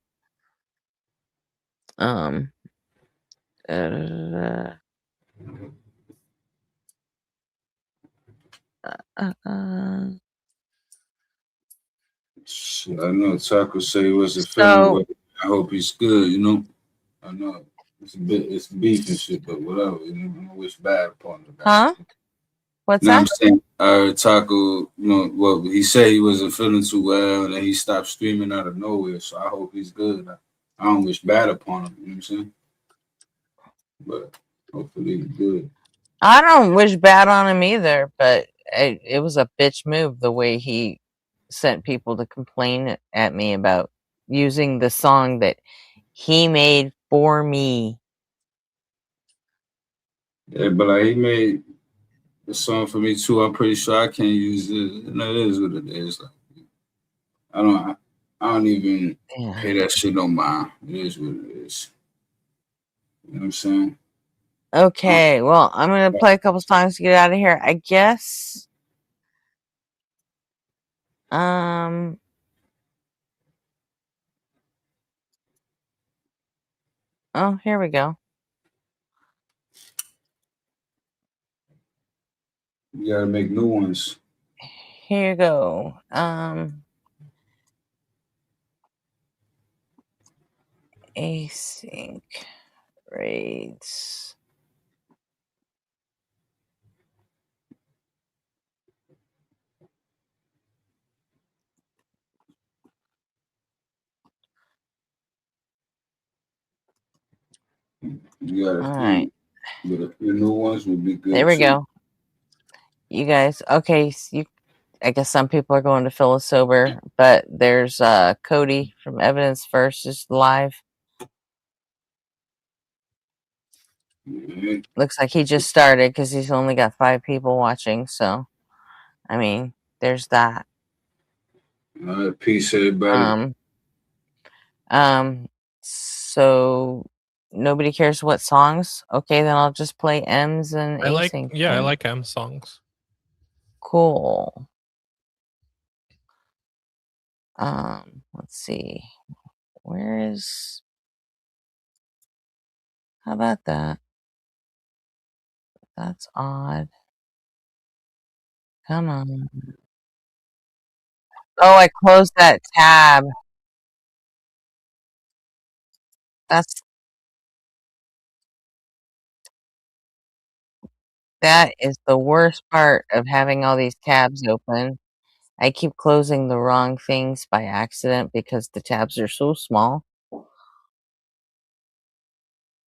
Um, uh, Shit, I know Taco said he wasn't feeling so well. I hope he's good, you know. I know it's beef and shit, but whatever. You know, I don't wish bad upon the guy. huh? What's Now I'm that? saying Taco, you know, well, he said he wasn't feeling too well and then he stopped streaming out of nowhere. So I hope he's good. I don't wish bad upon him, you know what I'm saying? But hopefully he's good. I don't wish bad on him either, but it was a bitch move the way he sent people to complain at me about using the song that he made for me. Yeah, but like he made a song for me too. I'm pretty sure I can't use it. You know, it is what it is. Like, I don't even pay that shit no mind. It is what it is. You know what I'm saying? Okay, well, I'm gonna play a couple songs to get out of here. I guess. Oh, here we go. You gotta make new ones. Here you go. Async rates. You got a All few, right. but a few new ones would be good There we too. go. You guys, okay, so I guess some people are going to Phyllis Sober, but there's Cody from Evidence First is live. Mm-hmm. Looks like he just started because he's only got 5 people watching. So, I mean, there's that. All right, peace, everybody. So nobody cares what songs. Okay, then I'll just play M's and I like, async. yeah, I then. like M songs. Cool. Let's see. Where is? How about that? That's odd. Come on. Oh, I closed that tab. That is the worst part of having all these tabs open. I keep closing the wrong things by accident because the tabs are so small.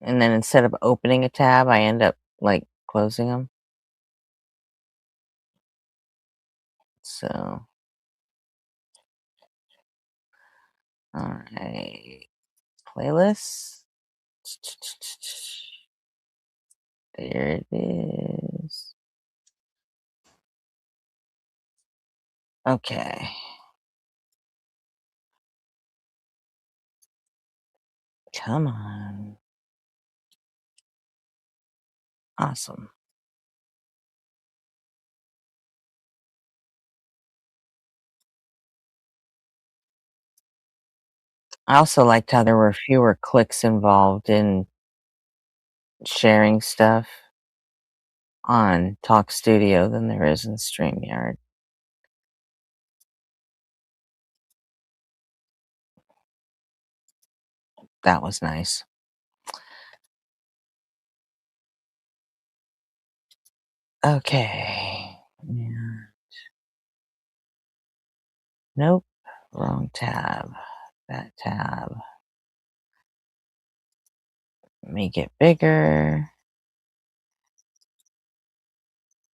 And then instead of opening a tab, I end up like closing them. So, all right, playlist. There it is. Okay. Come on. Awesome. I also liked how there were fewer clicks involved in sharing stuff on Talk Studio than there is in StreamYard. That was nice. Okay. Yeah. Nope. Wrong tab. That tab. Make it bigger.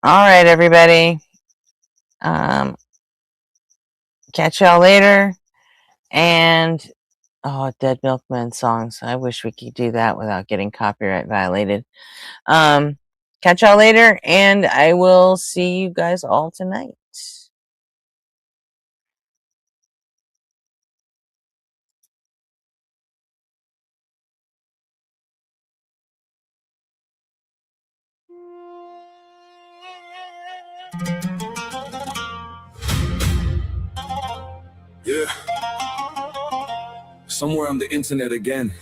All right, everybody. Catch y'all later. And Dead Milkman songs. I wish we could do that without getting copyright violated. Catch y'all later, and I will see you guys all tonight. Yeah. Somewhere on the internet again.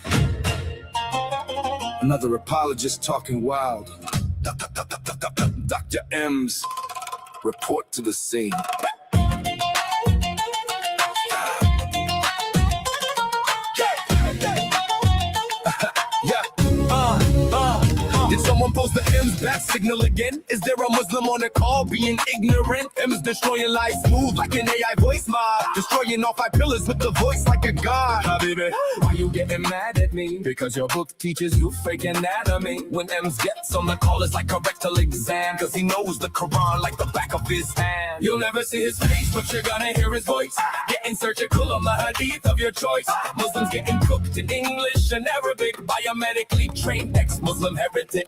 Another apologist talking wild. Dr. M's report to the scene. Did someone post the M's bat signal again? Is there a Muslim on the call being ignorant? M's destroying life smooth like an AI voice mob. Destroying all 5 pillars with the voice like a god. Habibi, why you getting mad at me? Because your book teaches you fake anatomy. When M's gets on the call, it's like a rectal exam. Cause he knows the Quran like the back of his hand. You'll never see his face, but you're gonna hear his voice. Getting surgical on the hadith of your choice. Muslims getting cooked in English and Arabic. Biomedically trained ex-Muslim heretic.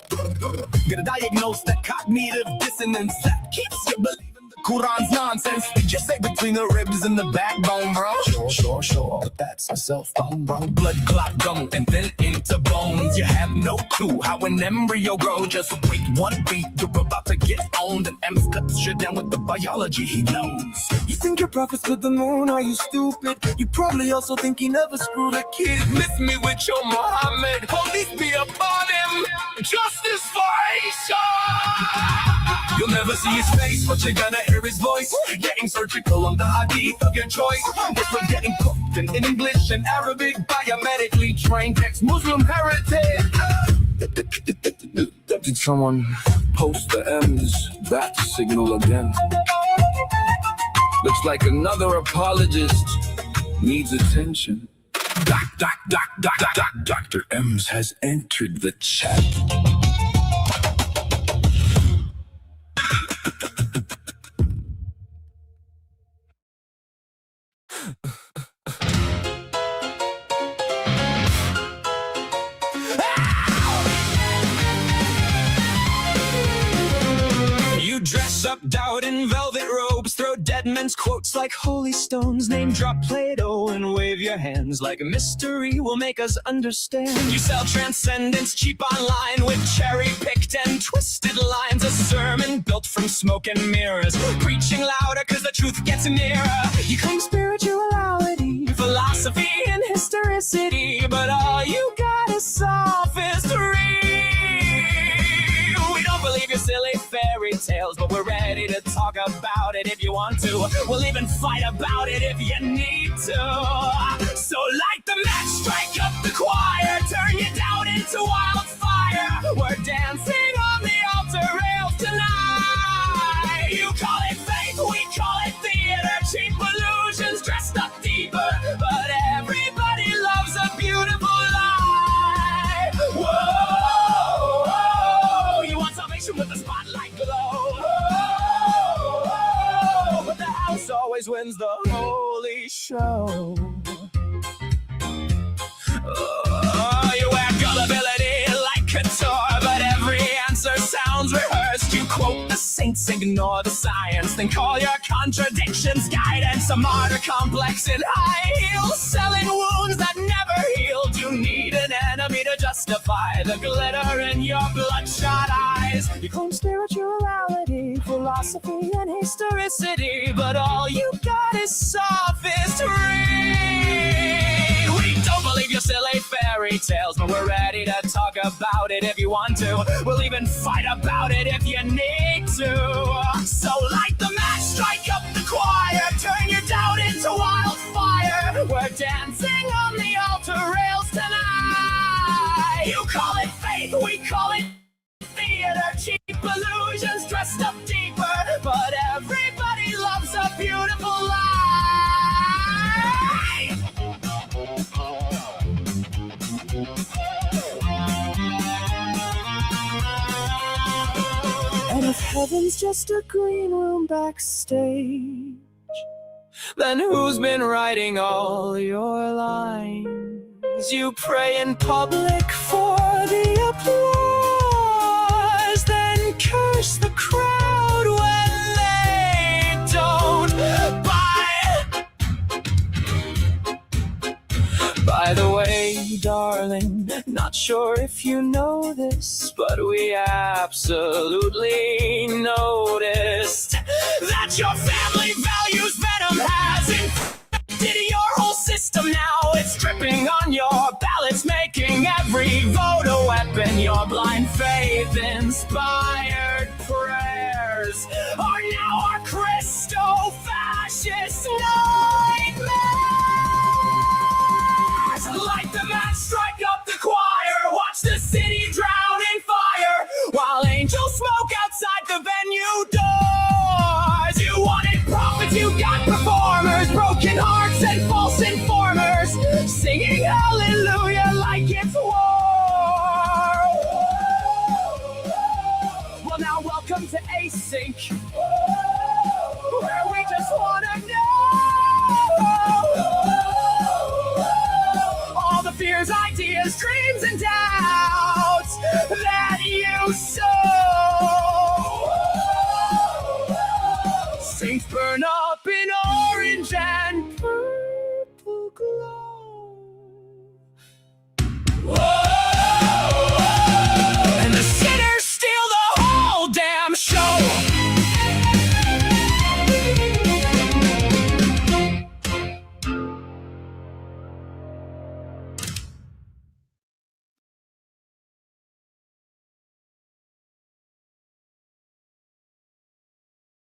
Gonna diagnose that cognitive dissonance that keeps you believing the Quran's nonsense. Just say between the ribs and the backbone, bro. Sure. But that's a cell phone, bro. Blood clot gum and then into bones. You have no clue how an embryo grows. Just wait 1 beat, you're about to get owned. And M's cuts you down with the biology he knows. You think your prophet's with the moon? Are you stupid? You probably also think he never screwed a kid. Miss me with your Muhammad. Police be upon him. Justice for Aisha. You'll never see his face, but you're gonna hear his voice. Getting surgical on the hadith of your choice. We're getting cooked in English and Arabic. Biomedically trained ex-Muslim heretic. Did someone post the M's bat signal again? Looks like another apologist needs attention. Dr. M's has entered the chat. You dress up doubt in velvet robes, throw dead men's quotes like holy stones, name drop Plato and wave your hands like a mystery will make us understand. You sell transcendence cheap online with cherry-picked and twisted lines, a sermon built from smoke and mirrors, preaching louder cause the truth gets nearer. You claim spirituality, philosophy and historicity, but all you got is sophistry. We don't believe your silly fairy tales, but we're ready to talk about it if you want to. We'll even fight about it if you need to. So light the match, strike up the choir, turn your doubt into wildfire. We're dancing on the altar rails tonight. You call it faith, we call it theater. wins the holy show. You wear gullibility like couture, but every answer sounds rehearsed. You quote the saints, ignore the science, then call your contradictions guidance. A martyr complex in high heels, selling wounds that never healed. You need an enemy to justify the glitter in your bloodshot eyes. You claim spirituality, philosophy, and historicity, but all you got is sophistry. We don't believe your silly fairy tales, but we're ready to talk about it if you want to. We'll even fight about it if you need to. So light the match, strike up the choir, turn your doubt into wildfire. We're dancing on the altar rails tonight. You call it faith, we call it theater. Cheap illusions dressed up deeper, but everybody loves a beautiful lie. And if heaven's just a green room backstage, then who's been writing all your lines? You pray in public for the applause, then curse the crowd when they don't buy. By the way, darling, not sure if you know this, but we absolutely noticed that your family values venom has infected your whole system. Now it's dripping on your ballots, making every vote a weapon. Your blind faith inspired prayers are now our Christo-fascist nightmares. Light the match, strike up the choir, watch the city drown in fire, while angels smoke outside the venue doors. You wanted prophets, you got performers, broken hearts and false informers, singing hallelujah like it's war. Well, now welcome to Async, where we just wanna know all the fears, ideas, dreams, and doubts.